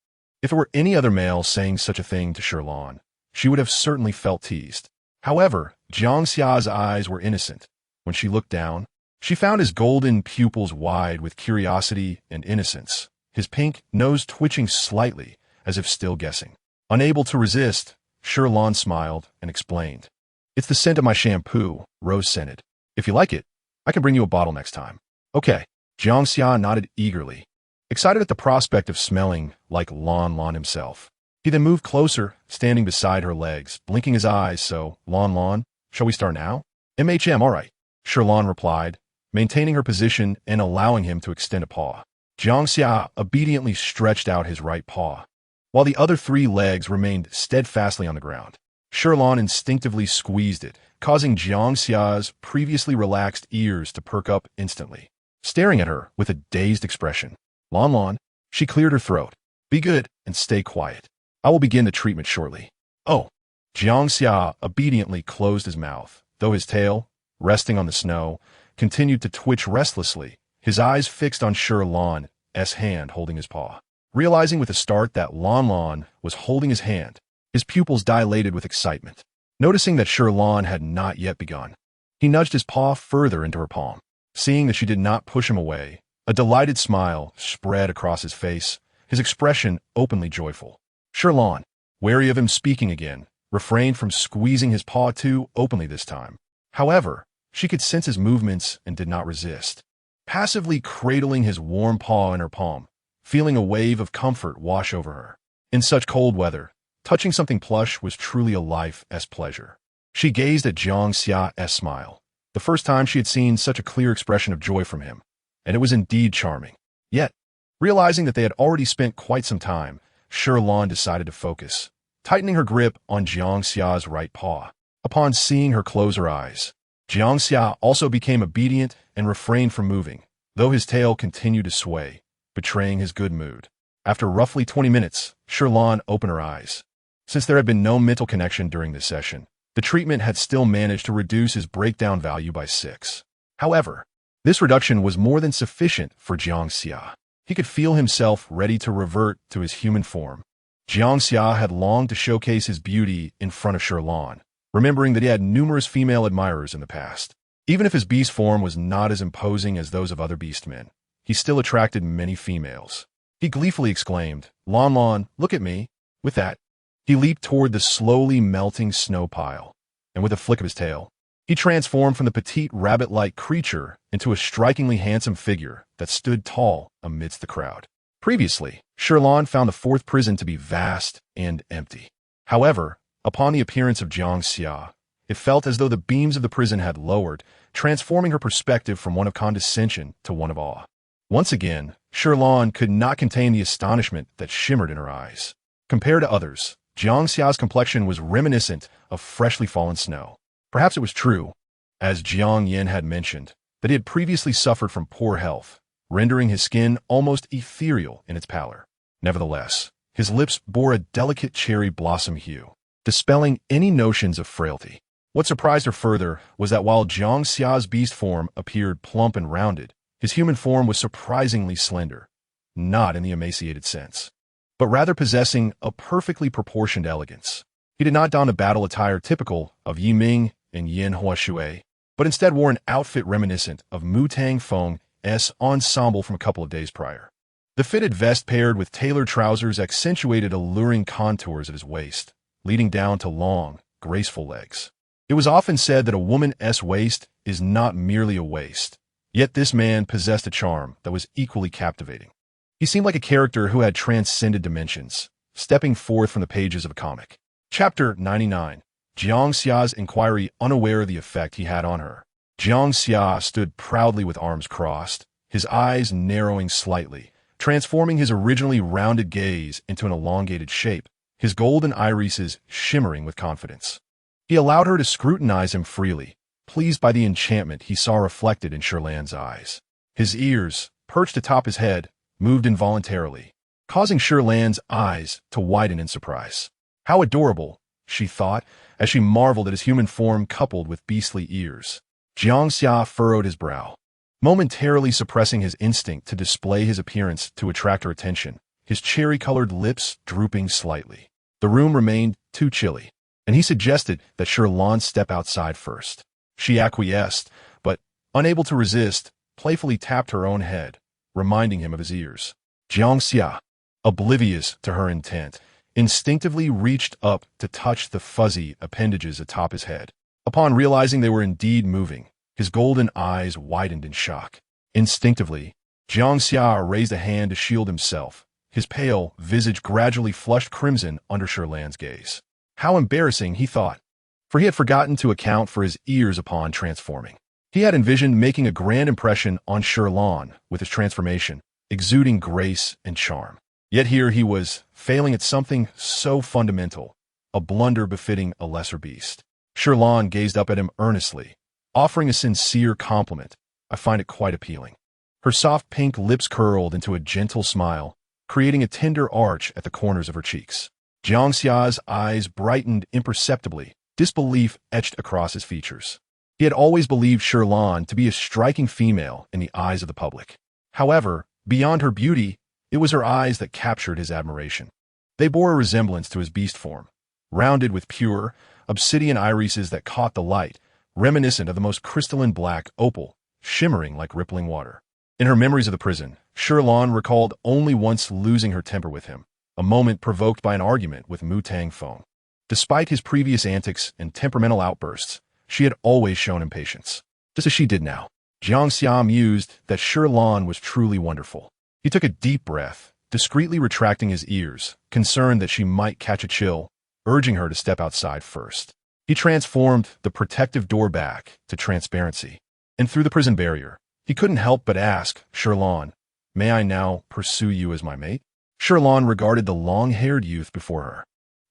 If it were any other male saying such a thing to Shi Lan, she would have certainly felt teased. However, Jiang Xia's eyes were innocent. When she looked down, she found his golden pupils wide with curiosity and innocence, his pink nose twitching slightly, as if still guessing. Unable to resist, Shi Lan smiled and explained, "It's the scent of my shampoo, rose-scented. If you like it, I can bring you a bottle next time." "Okay." Jiang Xia nodded eagerly, excited at the prospect of smelling like Lan himself. He then moved closer, standing beside her legs, blinking his eyes. "So, Lan, shall we start now?" All right," Shi Lan replied, maintaining her position and allowing him to extend a paw. Jiang Xia obediently stretched out his right paw, while the other 3 legs remained steadfastly on the ground. Shi Lan instinctively squeezed it, causing Jiang Xia's previously relaxed ears to perk up instantly. Staring at her with a dazed expression, Lan, she cleared her throat. "Be good and stay quiet. I will begin the treatment shortly." "Oh." Jiang Xia obediently closed his mouth, though his tail, resting on the snow, continued to twitch restlessly, his eyes fixed on Shi Lan's hand holding his paw. Realizing with a start that Lan was holding his hand, his pupils dilated with excitement. Noticing that Shi Lan had not yet begun, he nudged his paw further into her palm. Seeing that she did not push him away, a delighted smile spread across his face, his expression openly joyful. Shi Lan, wary of him speaking again, refrained from squeezing his paw too openly this time. However, she could sense his movements and did not resist. passively cradling his warm paw in her palm, feeling a wave of comfort wash over her. In such cold weather, touching something plush was truly a life's pleasure. She gazed at Jiang Xia's smile, the first time she had seen such a clear expression of joy from him, and it was indeed charming. Yet, realizing that they had already spent quite some time, Shi Lan decided to focus, tightening her grip on Jiang Xia's right paw. Upon seeing her close her eyes, Jiang Xia also became obedient and refrained from moving, though his tail continued to sway, betraying his good mood. After roughly 20 minutes, Shi Lan opened her eyes. Since there had been no mental connection during this session, the treatment had still managed to reduce his breakdown value by 6. However, this reduction was more than sufficient for Jiang Xia. He could feel himself ready to revert to his human form. Jiang Xia had longed to showcase his beauty in front of Shi Lan, remembering that he had numerous female admirers in the past. Even if his beast form was not as imposing as those of other beastmen, he still attracted many females. He gleefully exclaimed, "Lan Lan, look at me." With that, he leaped toward the slowly melting snow pile, and with a flick of his tail, he transformed from the petite rabbit-like creature into a strikingly handsome figure that stood tall amidst the crowd. Previously, Shi Lan found the fourth prison to be vast and empty. However, upon the appearance of Jiang Xia, it felt as though the beams of the prison had lowered, transforming her perspective from one of condescension to one of awe. Once again, Shi Lan could not contain the astonishment that shimmered in her eyes. Compared to others, Jiang Xia's complexion was reminiscent of freshly fallen snow. Perhaps it was true, as Jiang Yin had mentioned, that he had previously suffered from poor health, rendering his skin almost ethereal in its pallor. Nevertheless, his lips bore a delicate cherry blossom hue, dispelling any notions of frailty. What surprised her further was that while Jiang Xia's beast form appeared plump and rounded, his human form was surprisingly slender, not in the emaciated sense, but rather possessing a perfectly proportioned elegance. He did not don a battle attire typical of Yi Ming and Yin Huashui, but instead wore an outfit reminiscent of Mu Tang Feng's ensemble from a couple of days prior. The fitted vest paired with tailored trousers accentuated alluring contours at his waist, leading down to long, graceful legs. It was often said that a woman's waist is not merely a waist, yet this man possessed a charm that was equally captivating. He seemed like a character who had transcended dimensions, stepping forth from the pages of a comic. Chapter 99. Jiang Xia's inquiry, unaware of the effect he had on her. Jiang Xia stood proudly with arms crossed, his eyes narrowing slightly, transforming his originally rounded gaze into an elongated shape, his golden irises shimmering with confidence. He allowed her to scrutinize him freely, pleased by the enchantment he saw reflected in Shi Lan's eyes. His ears, perched atop his head, moved involuntarily, causing Shi Lan's eyes to widen in surprise. How adorable, she thought, as she marveled at his human form coupled with beastly ears. Jiang Xia furrowed his brow, momentarily suppressing his instinct to display his appearance to attract her attention, his cherry-colored lips drooping slightly. The room remained too chilly, and he suggested that Shi Lan step outside first. She acquiesced, but, unable to resist, playfully tapped her own head, reminding him of his ears. Jiang Xia, oblivious to her intent, instinctively reached up to touch the fuzzy appendages atop his head. Upon realizing they were indeed moving, his golden eyes widened in shock. Instinctively, Jiang Xia raised a hand to shield himself, his pale visage gradually flushed crimson under Shi Lan's gaze. How embarrassing, he thought, for he had forgotten to account for his ears upon transforming. He had envisioned making a grand impression on Shi Lan with his transformation, exuding grace and charm. Yet here he was, failing at something so fundamental, a blunder befitting a lesser beast. Shi Lan gazed up at him earnestly, offering a sincere compliment. I find it quite appealing. Her soft pink lips curled into a gentle smile, creating a tender arch at the corners of her cheeks. Jiang Xia's eyes brightened imperceptibly, disbelief etched across his features. He had always believed Shi Lan to be a striking female in the eyes of the public. However, beyond her beauty, it was her eyes that captured his admiration. They bore a resemblance to his beast form, rounded with pure, obsidian irises that caught the light, reminiscent of the most crystalline black opal, shimmering like rippling water. In her memories of the prison, Shi Lan recalled only once losing her temper with him, a moment provoked by an argument with Mu Tang Feng. Despite his previous antics and temperamental outbursts, she had always shown impatience, just as she did now. Jiang Xia mused that Shi Lan was truly wonderful. He took a deep breath, discreetly retracting his ears, concerned that she might catch a chill, urging her to step outside first. He transformed the protective door back to transparency, and through the prison barrier, he couldn't help but ask, Shi Lan, may I now pursue you as my mate? Shi Lan regarded the long-haired youth before her.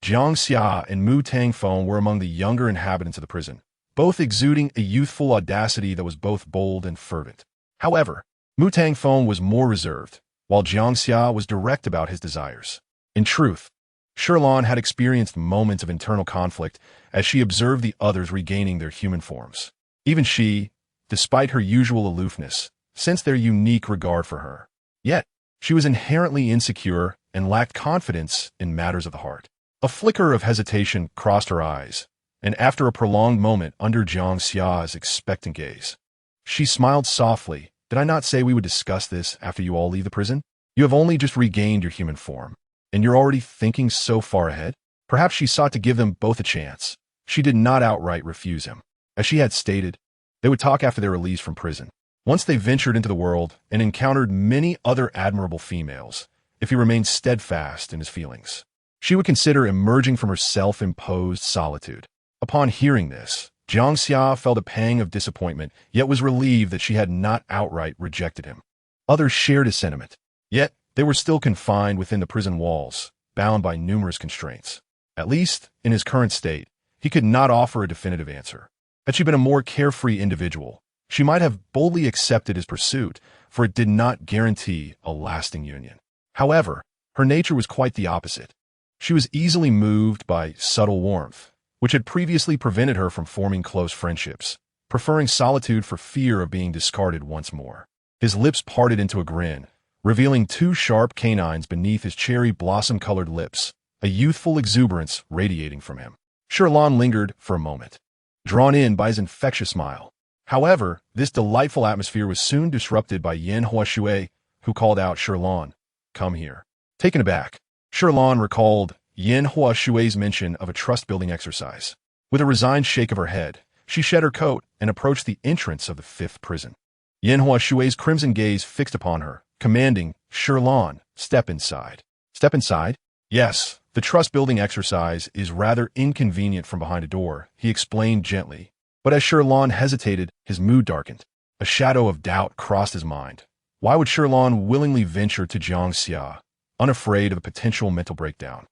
Jiang Xia and Mu Tangfeng were among the younger inhabitants of the prison, both exuding a youthful audacity that was both bold and fervent. However, Mu Tangfeng was more reserved, while Jiang Xia was direct about his desires. In truth, Shi Lan had experienced moments of internal conflict as she observed the others regaining their human forms. Even she, despite her usual aloofness, sensed their unique regard for her. Yet, she was inherently insecure and lacked confidence in matters of the heart. A flicker of hesitation crossed her eyes, and after a prolonged moment under Jiang Xia's expectant gaze, she smiled softly. Did I not say we would discuss this after you all leave the prison? You have only just regained your human form, and you're already thinking so far ahead? Perhaps she sought to give them both a chance. She did not outright refuse him. As she had stated, they would talk after their release from prison. Once they ventured into the world and encountered many other admirable females, if he remained steadfast in his feelings, she would consider emerging from her self-imposed solitude. Upon hearing this, Jiang Xia felt a pang of disappointment, yet was relieved that she had not outright rejected him. Others shared his sentiment, yet they were still confined within the prison walls, bound by numerous constraints. At least, in his current state, he could not offer a definitive answer. Had she been a more carefree individual, she might have boldly accepted his pursuit, for it did not guarantee a lasting union. However, her nature was quite the opposite. She was easily moved by subtle warmth, which had previously prevented her from forming close friendships, preferring solitude for fear of being discarded once more. His lips parted into a grin, revealing two sharp canines beneath his cherry blossom-colored lips, a youthful exuberance radiating from him. Shi Lan lingered for a moment, drawn in by his infectious smile. However, this delightful atmosphere was soon disrupted by Yan Huashui, who called out, Shi Lan, come here. Taken aback, Shi Lan recalled Yan Huashui's mention of a trust-building exercise. With a resigned shake of her head, she shed her coat and approached the entrance of the fifth prison. Yan Huashui's crimson gaze fixed upon her, commanding, Shi Lan, step inside. Step inside? Yes, the trust-building exercise is rather inconvenient from behind a door, he explained gently. But as Shi Lan hesitated, his mood darkened. A shadow of doubt crossed his mind. Why would Shi Lan willingly venture to Jiang Xia, unafraid of a potential mental breakdown,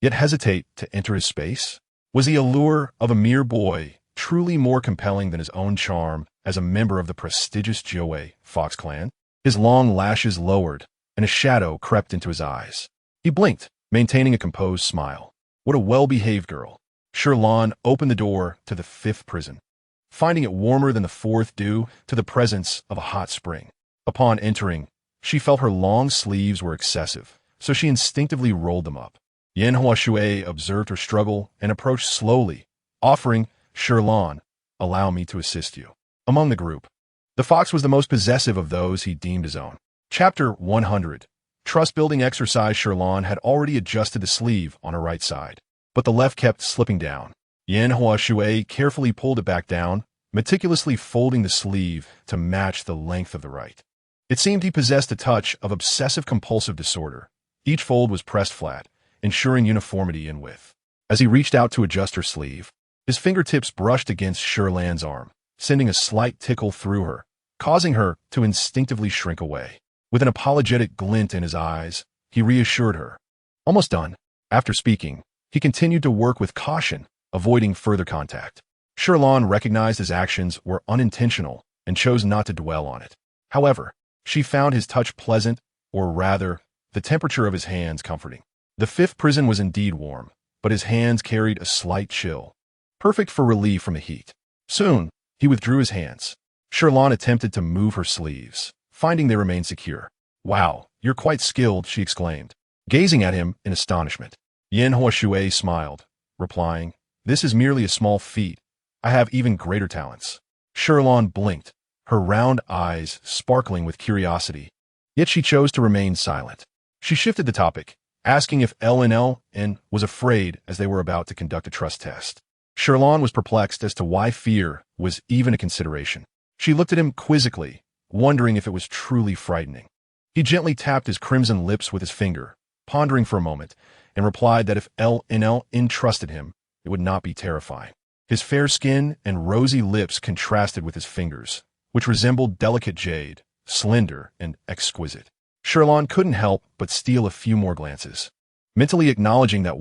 yet hesitate to enter his space? Was the allure of a mere boy truly more compelling than his own charm as a member of the prestigious Jiuwei Fox clan? His long lashes lowered, and a shadow crept into his eyes. He blinked, maintaining a composed smile. What a well-behaved girl. Shi Lan opened the door to the fifth prison, finding it warmer than the fourth due to the presence of a hot spring. Upon entering, she felt her long sleeves were excessive, so she instinctively rolled them up. Yan Huashui observed her struggle and approached slowly, offering, Shi Lan, allow me to assist you. Among the group, the fox was the most possessive of those he deemed his own. Chapter 100. Trust-building exercise. Shi Lan had already adjusted the sleeve on her right side, but the left kept slipping down. Yan Huashui carefully pulled it back down, meticulously folding the sleeve to match the length of the right. It seemed he possessed a touch of obsessive-compulsive disorder. Each fold was pressed flat, ensuring uniformity in width. As he reached out to adjust her sleeve, his fingertips brushed against Shi Lan's arm, sending a slight tickle through her, causing her to instinctively shrink away. With an apologetic glint in his eyes, he reassured her. Almost done. After speaking, he continued to work with caution, avoiding further contact. Shi Lan recognized his actions were unintentional and chose not to dwell on it. However, she found his touch pleasant, or rather, the temperature of his hands comforting. The fifth prison was indeed warm, but his hands carried a slight chill, perfect for relief from the heat. Soon, he withdrew his hands. Shi Lan attempted to move her sleeves, finding they remained secure. Wow, you're quite skilled, she exclaimed, gazing at him in astonishment. Yan Huashui smiled, replying, this is merely a small feat. I have even greater talents. Shi Lan blinked, her round eyes sparkling with curiosity. Yet she chose to remain silent. She shifted the topic, asking if LNN was afraid as they were about to conduct a trust test. Shi Lan was perplexed as to why fear was even a consideration. She looked at him quizzically, wondering if it was truly frightening. He gently tapped his crimson lips with his finger, pondering for a moment, and replied that if LNL entrusted him, it would not be terrifying. His fair skin and rosy lips contrasted with his fingers, which resembled delicate jade, slender and exquisite. Shi Lan couldn't help but steal a few more glances, mentally acknowledging that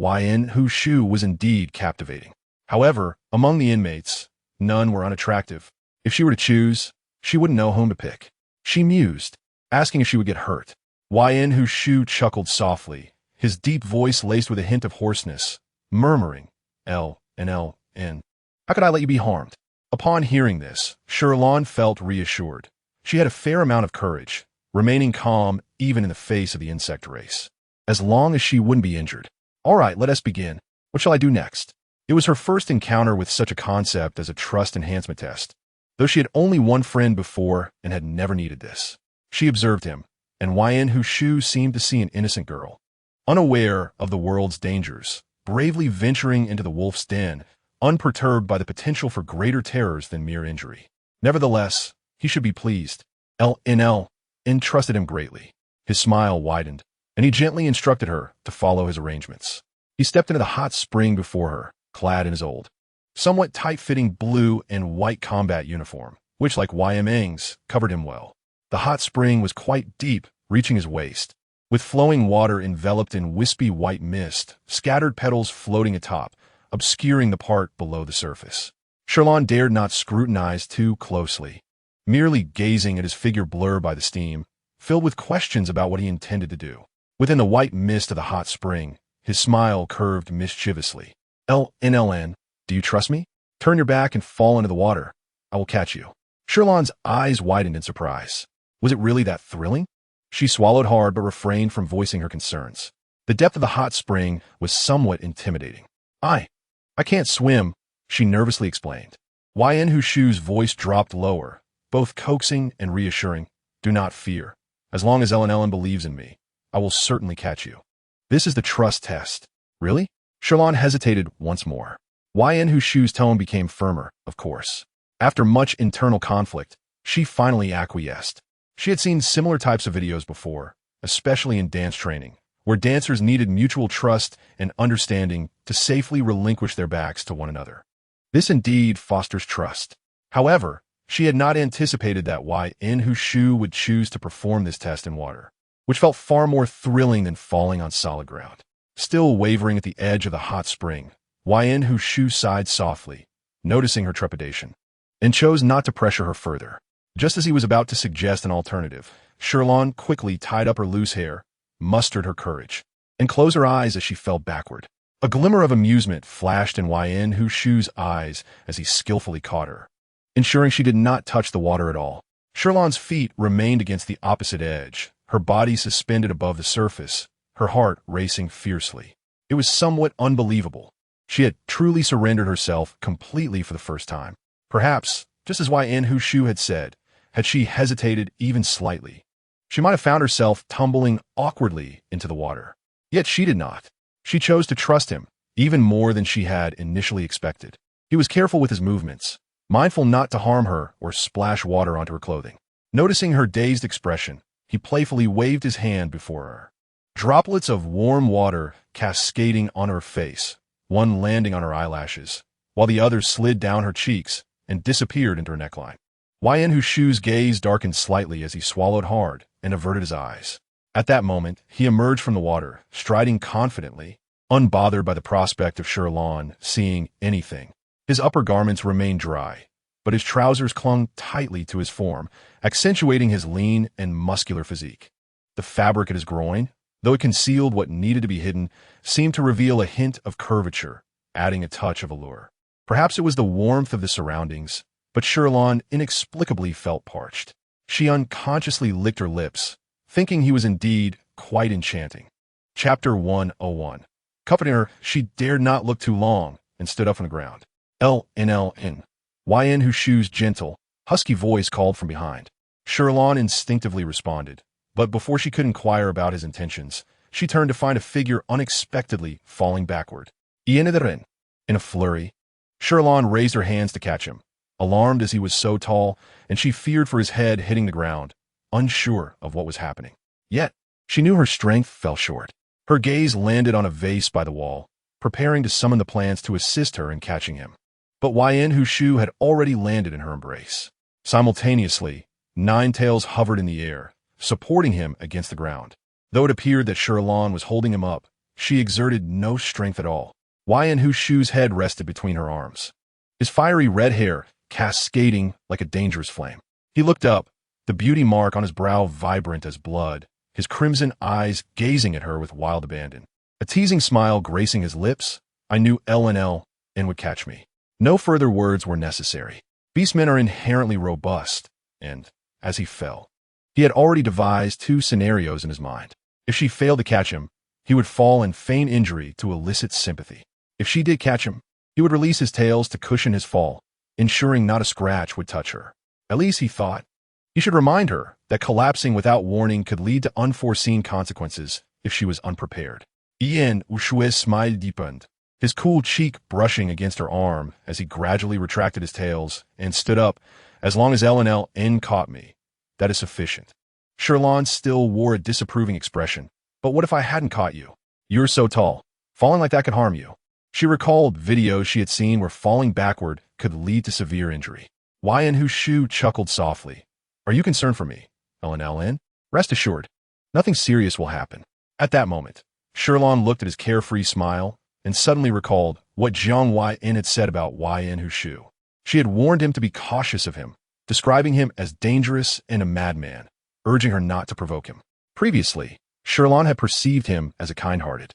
Hu Shu was indeed captivating. However, among the inmates, none were unattractive. If she were to choose, she wouldn't know whom to pick. She mused, asking if she would get hurt. Hu Shu chuckled softly, his deep voice laced with a hint of hoarseness, murmuring, L-N-L-N. How could I let you be harmed? Upon hearing this, Shi Lan felt reassured. She had a fair amount of courage, remaining calm even in the face of the insect race. As long as she wouldn't be injured. All right, let us begin. What shall I do next? It was her first encounter with such a concept as a trust enhancement test, though she had only one friend before and had never needed this. She observed him, and Hu Shu seemed to see an innocent girl, unaware of the world's dangers, bravely venturing into the wolf's den, unperturbed by the potential for greater terrors than mere injury. Nevertheless, he should be pleased. LNL entrusted him greatly. His smile widened, and he gently instructed her to follow his arrangements. He stepped into the hot spring before her, clad in his old, somewhat tight-fitting blue and white combat uniform, which, like Yimeng's, covered him well. The hot spring was quite deep, reaching his waist, with flowing water enveloped in wispy white mist, scattered petals floating atop, obscuring the part below the surface. Shi Lan dared not scrutinize too closely, merely gazing at his figure blurred by the steam, filled with questions about what he intended to do. Within the white mist of the hot spring, his smile curved mischievously. LNLN, do you trust me? Turn your back and fall into the water. I will catch you. Shi Lan's eyes widened in surprise. Was it really that thrilling? She swallowed hard but refrained from voicing her concerns. The depth of the hot spring was somewhat intimidating. I can't swim, she nervously explained. Hu Shu's voice dropped lower, both coaxing and reassuring. Do not fear. As long as Ellen believes in me, I will certainly catch you. This is the trust test. Really? Shi Lan hesitated once more. Hu Shu's tone became firmer, of course. After much internal conflict, she finally acquiesced. She had seen similar types of videos before, especially in dance training, where dancers needed mutual trust and understanding to safely relinquish their backs to one another. This indeed fosters trust. However, she had not anticipated that Hu Shu would choose to perform this test in water, which felt far more thrilling than falling on solid ground. Still wavering at the edge of the hot spring, Hu Shu sighed softly, noticing her trepidation, and chose not to pressure her further. Just as he was about to suggest an alternative, Shi Lan quickly tied up her loose hair, mustered her courage, and closed her eyes as she fell backward. A glimmer of amusement flashed in Hu Shu's eyes as he skillfully caught her, ensuring she did not touch the water at all. Shi Lan's feet remained against the opposite edge, her body suspended above the surface, her heart racing fiercely. It was somewhat unbelievable. She had truly surrendered herself completely for the first time. Perhaps, just as Hu Shu had said, had she hesitated even slightly, she might have found herself tumbling awkwardly into the water. Yet she did not. She chose to trust him, even more than she had initially expected. He was careful with his movements, mindful not to harm her or splash water onto her clothing. Noticing her dazed expression, he playfully waved his hand before her. Droplets of warm water cascading on her face, one landing on her eyelashes, while the other slid down her cheeks and disappeared into her neckline. Hu Shu's gaze darkened slightly as he swallowed hard and averted his eyes. At that moment, he emerged from the water, striding confidently, unbothered by the prospect of Shi Lan seeing anything. His upper garments remained dry, but his trousers clung tightly to his form, accentuating his lean and muscular physique. The fabric at his groin, though it concealed what needed to be hidden, seemed to reveal a hint of curvature, adding a touch of allure. Perhaps it was the warmth of the surroundings, but Shi Lan inexplicably felt parched. She unconsciously licked her lips, thinking he was indeed quite enchanting. Chapter 101. Comforting her, she dared not look too long and stood up from the ground. LNLN. Hu Shu's gentle, husky voice called from behind. Shi Lan instinctively responded, but before she could inquire about his intentions, she turned to find a figure unexpectedly falling backward. In a flurry, Shi Lan raised her hands to catch him, alarmed as he was so tall, and she feared for his head hitting the ground, unsure of what was happening. Yet, she knew her strength fell short. Her gaze landed on a vase by the wall, preparing to summon the plants to assist her in catching him. But Yen Hushu had already landed in her embrace. Simultaneously, 9 tails hovered in the air, supporting him against the ground. Though it appeared that Shi Lan was holding him up, she exerted no strength at all. Yen Hushu's head rested between her arms, his fiery red hair cascading like a dangerous flame. He looked up, the beauty mark on his brow vibrant as blood, his crimson eyes gazing at her with wild abandon. A teasing smile gracing his lips. I knew LNL and would catch me. No further words were necessary. Beastmen are inherently robust, and, as he fell, he had already devised 2 scenarios in his mind. If she failed to catch him, he would fall and feign injury to elicit sympathy. If she did catch him, he would release his tails to cushion his fall, ensuring not a scratch would touch her. At least he thought. He should remind her that collapsing without warning could lead to unforeseen consequences if she was unprepared. Yen Ushue's smile deepened, his cool cheek brushing against her arm as he gradually retracted his tails and stood up. As long as LNL caught me, that is sufficient. Shi Lan still wore a disapproving expression. But what if I hadn't caught you? You're so tall. Falling like that could harm you. She recalled videos she had seen where falling backward could lead to severe injury. Yen Hushu chuckled softly. Are you concerned for me, LNL? Rest assured, nothing serious will happen. At that moment, Shi Lan looked at his carefree smile and suddenly recalled what Jiang Yen had said about Yen Hushu. She had warned him to be cautious of him, describing him as dangerous and a madman, urging her not to provoke him. Previously, Shi Lan had perceived him as a kind-hearted,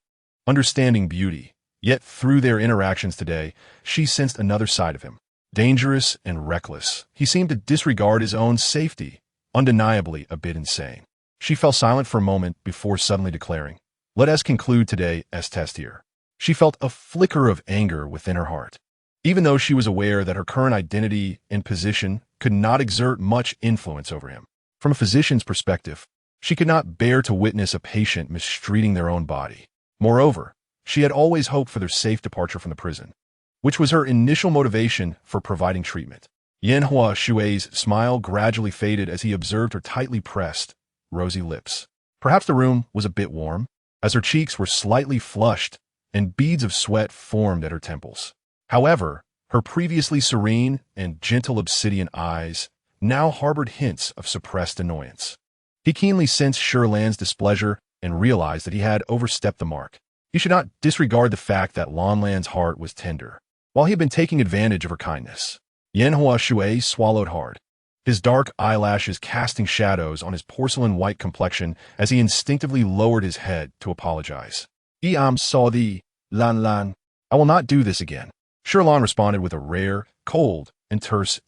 understanding beauty, yet through their interactions today, she sensed another side of him. Dangerous and reckless, he seemed to disregard his own safety, undeniably a bit insane. She fell silent for a moment before suddenly declaring, "Let us conclude today's test here." She felt a flicker of anger within her heart. Even though she was aware that her current identity and position could not exert much influence over him. From a physician's perspective, she could not bear to witness a patient mistreating their own body. Moreover, she had always hoped for their safe departure from the prison, which was her initial motivation for providing treatment. Yen Hushu's smile gradually faded as he observed her tightly pressed, rosy lips. Perhaps the room was a bit warm, as her cheeks were slightly flushed and beads of sweat formed at her temples. However, her previously serene and gentle obsidian eyes now harbored hints of suppressed annoyance. He keenly sensed Shi Lan's displeasure and realized that he had overstepped the mark. He should not disregard the fact that Lan Lan's heart was tender, while he had been taking advantage of her kindness. Yen Hushu swallowed hard, his dark eyelashes casting shadows on his porcelain-white complexion as he instinctively lowered his head to apologize. "I am sorry, Lan Lan. I will not do this again." Shi Lan responded with a rare, cold, and terse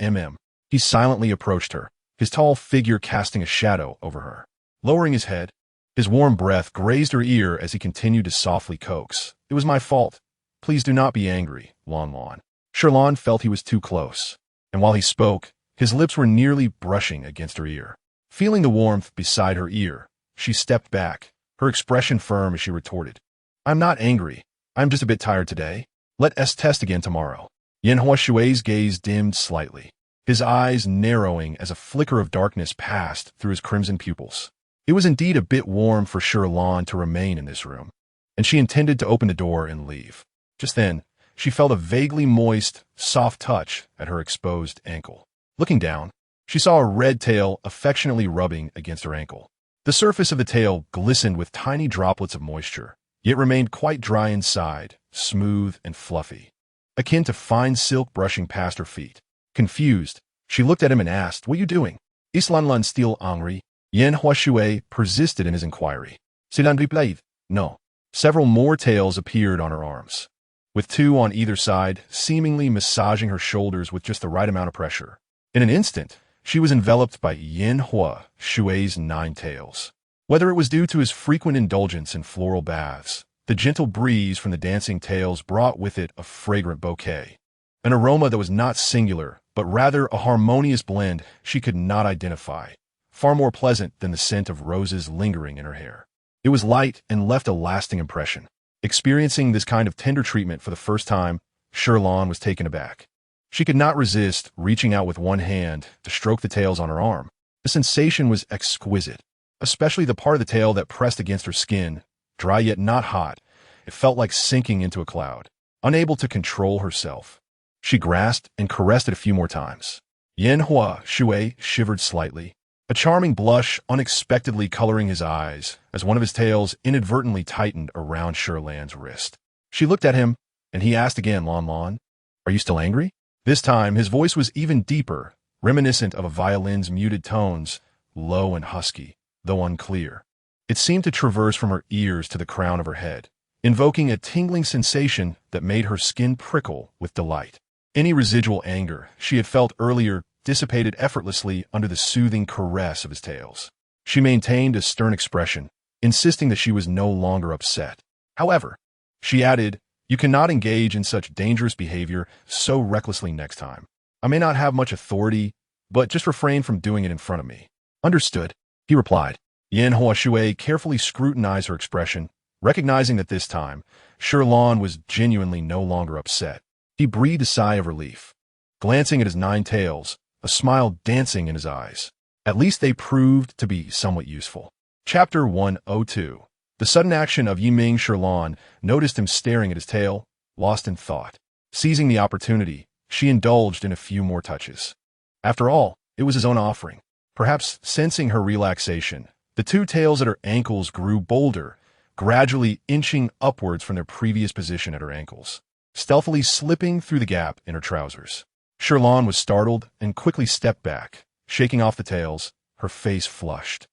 He silently approached her, his tall figure casting a shadow over her. Lowering his head, his warm breath grazed her ear as he continued to softly coax. "It was my fault. Please do not be angry, Lan Lan." Shi Lan felt he was too close, and while he spoke, his lips were nearly brushing against her ear. Feeling the warmth beside her ear, she stepped back, her expression firm as she retorted, "I'm not angry. I'm just a bit tired today. Let us test again tomorrow." Yen Hushu's gaze dimmed slightly, his eyes narrowing as a flicker of darkness passed through his crimson pupils. It was indeed a bit warm for Shi Lan to remain in this room, and she intended to open the door and leave. Just then, she felt a vaguely moist, soft touch at her exposed ankle. Looking down, she saw a red tail affectionately rubbing against her ankle. The surface of the tail glistened with tiny droplets of moisture, yet remained quite dry inside, smooth and fluffy, akin to fine silk brushing past her feet. Confused, she looked at him and asked, "What are you doing? Is Lan Lan still angry?" Yen Hushu persisted in his inquiry. "Shi Lan replied, no." Several more tails appeared on her arms, with 2 on either side, seemingly massaging her shoulders with just the right amount of pressure. In an instant, she was enveloped by Yen Hushu's 9 tails. Whether it was due to his frequent indulgence in floral baths, the gentle breeze from the dancing tails brought with it a fragrant bouquet, an aroma that was not singular, but rather a harmonious blend she could not identify, far more pleasant than the scent of roses lingering in her hair. It was light and left a lasting impression. Experiencing this kind of tender treatment for the first time, Shi Lan was taken aback. She could not resist reaching out with one hand to stroke the tails on her arm. The sensation was exquisite, especially the part of the tail that pressed against her skin, dry yet not hot. It felt like sinking into a cloud. Unable to control herself, she grasped and caressed it a few more times. Yanhua Shui shivered slightly, a charming blush unexpectedly coloring his eyes as one of his tails inadvertently tightened around Shi Lan's wrist. She looked at him, and he asked again, Lan, are you still angry? This time, his voice was even deeper, reminiscent of a violin's muted tones, low and husky, though unclear. It seemed to traverse from her ears to the crown of her head, invoking a tingling sensation that made her skin prickle with delight. Any residual anger she had felt earlier dissipated effortlessly under the soothing caress of his tails. She maintained a stern expression, insisting that she was no longer upset. However, she added, you cannot engage in such dangerous behavior so recklessly next time. I may not have much authority, but just refrain from doing it in front of me. Understood, he replied. Yanhua Shui carefully scrutinized her expression, recognizing that this time, Shi Lan was genuinely no longer upset. He breathed a sigh of relief, glancing at his 9 tails, a smile dancing in his eyes. At least they proved to be somewhat useful. Chapter 102. The sudden action of Yiming. Shi Lan noticed him staring at his tail, lost in thought. Seizing the opportunity, she indulged in a few more touches. After all, it was his own offering. Perhaps sensing her relaxation, the 2 tails at her ankles grew bolder, gradually inching upwards from their previous position at her ankles, stealthily slipping through the gap in her trousers. Shi Lan was startled and quickly stepped back, shaking off the tails, her face flushed.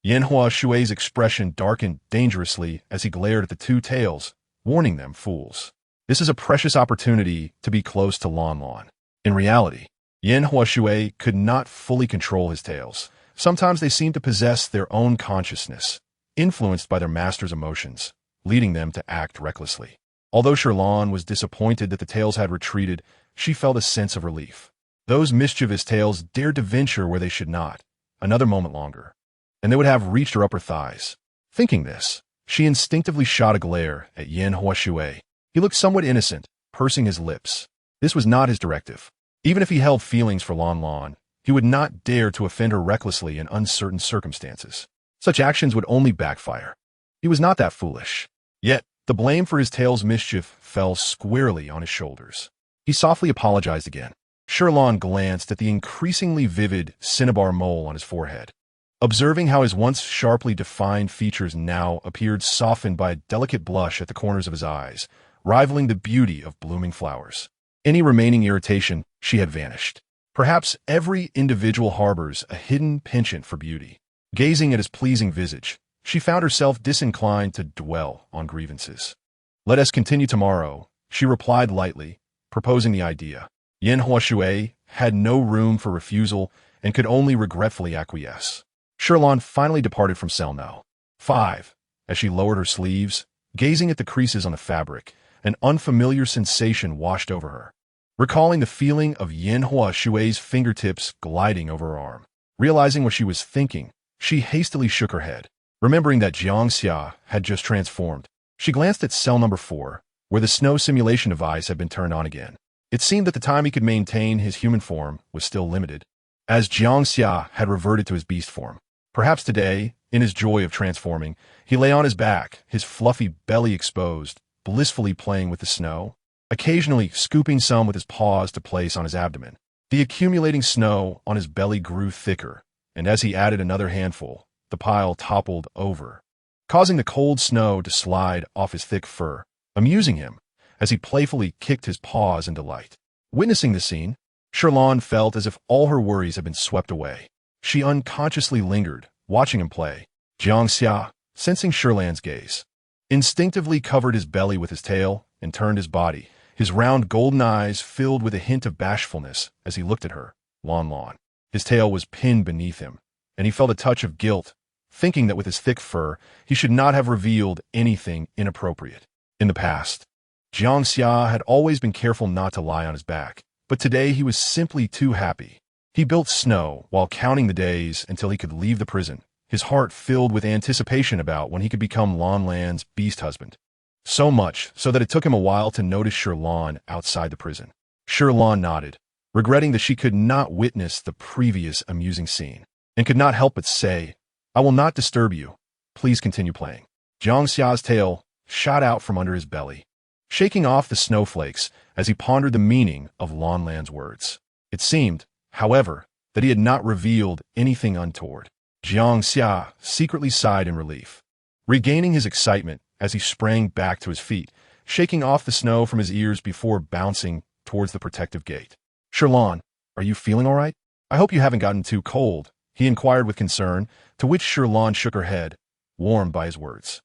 Yanhua Shui's expression darkened dangerously as he glared at the 2 tails, warning them fools. This is a precious opportunity to be close to Lan. In reality, Yanhua Shui could not fully control his tails. Sometimes they seemed to possess their own consciousness, influenced by their master's emotions, leading them to act recklessly. Although Shi Lan was disappointed that the tails had retreated, she felt a sense of relief. Those mischievous tails dared to venture where they should not. Another moment longer, and they would have reached her upper thighs. Thinking this, she instinctively shot a glare at Yanhua Shui. He looked somewhat innocent, pursing his lips. This was not his directive. Even if he held feelings for Lan, he would not dare to offend her recklessly in uncertain circumstances. Such actions would only backfire. He was not that foolish. Yet, the blame for his tail's mischief fell squarely on his shoulders. He softly apologized again. Shi Lan glanced at the increasingly vivid cinnabar mole on his forehead, observing how his once sharply defined features now appeared softened by a delicate blush at the corners of his eyes, rivaling the beauty of blooming flowers. Any remaining irritation, she had vanished. Perhaps every individual harbors a hidden penchant for beauty. Gazing at his pleasing visage, she found herself disinclined to dwell on grievances. Let us continue tomorrow, she replied lightly, proposing the idea. Yanhua Shui had no room for refusal and could only regretfully acquiesce. Shi Lan finally departed from cell No. 5. As she lowered her sleeves, gazing at the creases on the fabric, an unfamiliar sensation washed over her. Recalling the feeling of Yanhua Shui's fingertips gliding over her arm. Realizing what she was thinking, she hastily shook her head. Remembering that Jiangxia had just transformed, she glanced at cell number 4, where the snow simulation device had been turned on again. It seemed that the time he could maintain his human form was still limited, as Jiangxia had reverted to his beast form. Perhaps today, in his joy of transforming, he lay on his back, his fluffy belly exposed, blissfully playing with the snow, occasionally scooping some with his paws to place on his abdomen. The accumulating snow on his belly grew thicker, and as he added another handful, the pile toppled over, causing the cold snow to slide off his thick fur, amusing him as he playfully kicked his paws in delight. Witnessing the scene, Shi Lan felt as if all her worries had been swept away. She unconsciously lingered, watching him play. Jiangxia, sensing Shi Lan's gaze, instinctively covered his belly with his tail and turned his body, his round golden eyes filled with a hint of bashfulness as he looked at her. Lan. His tail was pinned beneath him, and he felt a touch of guilt, thinking that with his thick fur, he should not have revealed anything inappropriate. In the past, Jiangxia had always been careful not to lie on his back, but today he was simply too happy. He built snow while counting the days until he could leave the prison, his heart filled with anticipation about when he could become Lan's beast husband. So much so that it took him a while to notice Shi Lan outside the prison. Shi Lan nodded, regretting that she could not witness the previous amusing scene, and could not help but say, "I will not disturb you. Please continue playing." Jiang Xia's tail shot out from under his belly, shaking off the snowflakes as he pondered the meaning of Lan Lan's words. It seemed, however, that he had not revealed anything untoward. Jiang Xia secretly sighed in relief, regaining his excitement as he sprang back to his feet, shaking off the snow from his ears before bouncing towards the protective gate. "Shi Lan, are you feeling all right? I hope you haven't gotten too cold," he inquired with concern, to which Shi Lan shook her head, warmed by his words.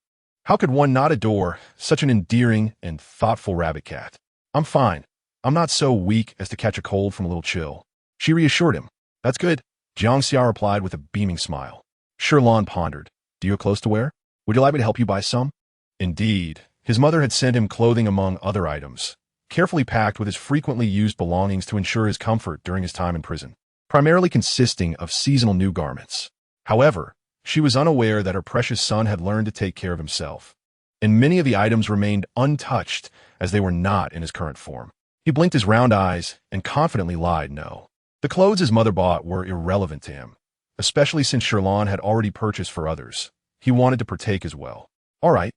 How could one not adore such an endearing and thoughtful rabbit cat? "I'm fine. I'm not so weak as to catch a cold from a little chill," she reassured him. "That's good," Jiang Xia replied with a beaming smile. Shi Lan pondered. "Do you have clothes to wear? Would you like me to help you buy some?" Indeed, his mother had sent him clothing among other items, carefully packed with his frequently used belongings to ensure his comfort during his time in prison, primarily consisting of seasonal new garments. However, she was unaware that her precious son had learned to take care of himself, and many of the items remained untouched as they were not in his current form. He blinked his round eyes and confidently lied no. The clothes his mother bought were irrelevant to him, especially since Shi Lan had already purchased for others. He wanted to partake as well. "All right,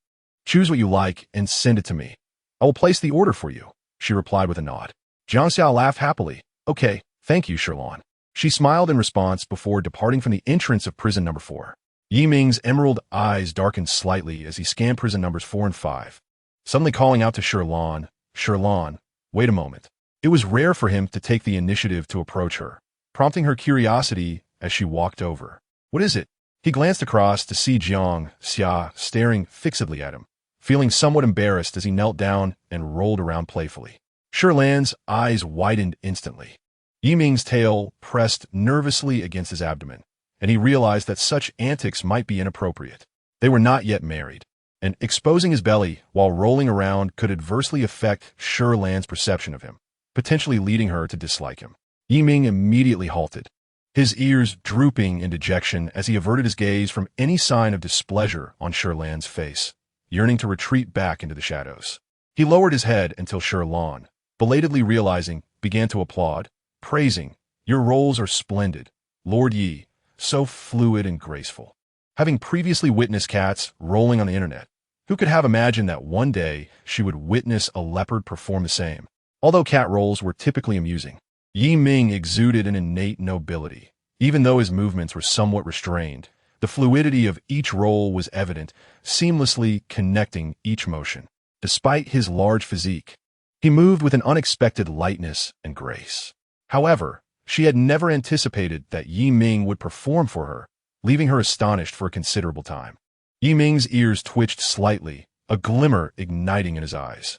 choose what you like and send it to me. I will place the order for you," she replied with a nod. Jiang Xia laughed happily. "Okay, thank you, Shi Lan." She smiled in response before departing from the entrance of prison number 4. Yi Ming's emerald eyes darkened slightly as he scanned prison numbers 4 and 5, suddenly calling out to Shi Lan, "Shi Lan, wait a moment." It was rare for him to take the initiative to approach her, prompting her curiosity as she walked over. "What is it?" He glanced across to see Jiang Xia staring fixedly at him, feeling somewhat embarrassed as he knelt down and rolled around playfully. Shi Lan's eyes widened instantly. Yi Ming's tail pressed nervously against his abdomen, and he realized that such antics might be inappropriate. They were not yet married, and exposing his belly while rolling around could adversely affect Shi Lan's perception of him, potentially leading her to dislike him. Yi Ming immediately halted, his ears drooping in dejection as he averted his gaze from any sign of displeasure on Shi Lan's face, yearning to retreat back into the shadows. He lowered his head until Shi Lan, belatedly realizing, began to applaud, praising, "Your rolls are splendid, Lord Yi, so fluid and graceful." Having previously witnessed cats rolling on the internet, who could have imagined that one day she would witness a leopard perform the same? Although cat rolls were typically amusing, Yi Ming exuded an innate nobility. Even though his movements were somewhat restrained, the fluidity of each roll was evident, seamlessly connecting each motion. Despite his large physique, he moved with an unexpected lightness and grace. However, she had never anticipated that Yi Ming would perform for her, leaving her astonished for a considerable time. Yi Ming's ears twitched slightly, a glimmer igniting in his eyes.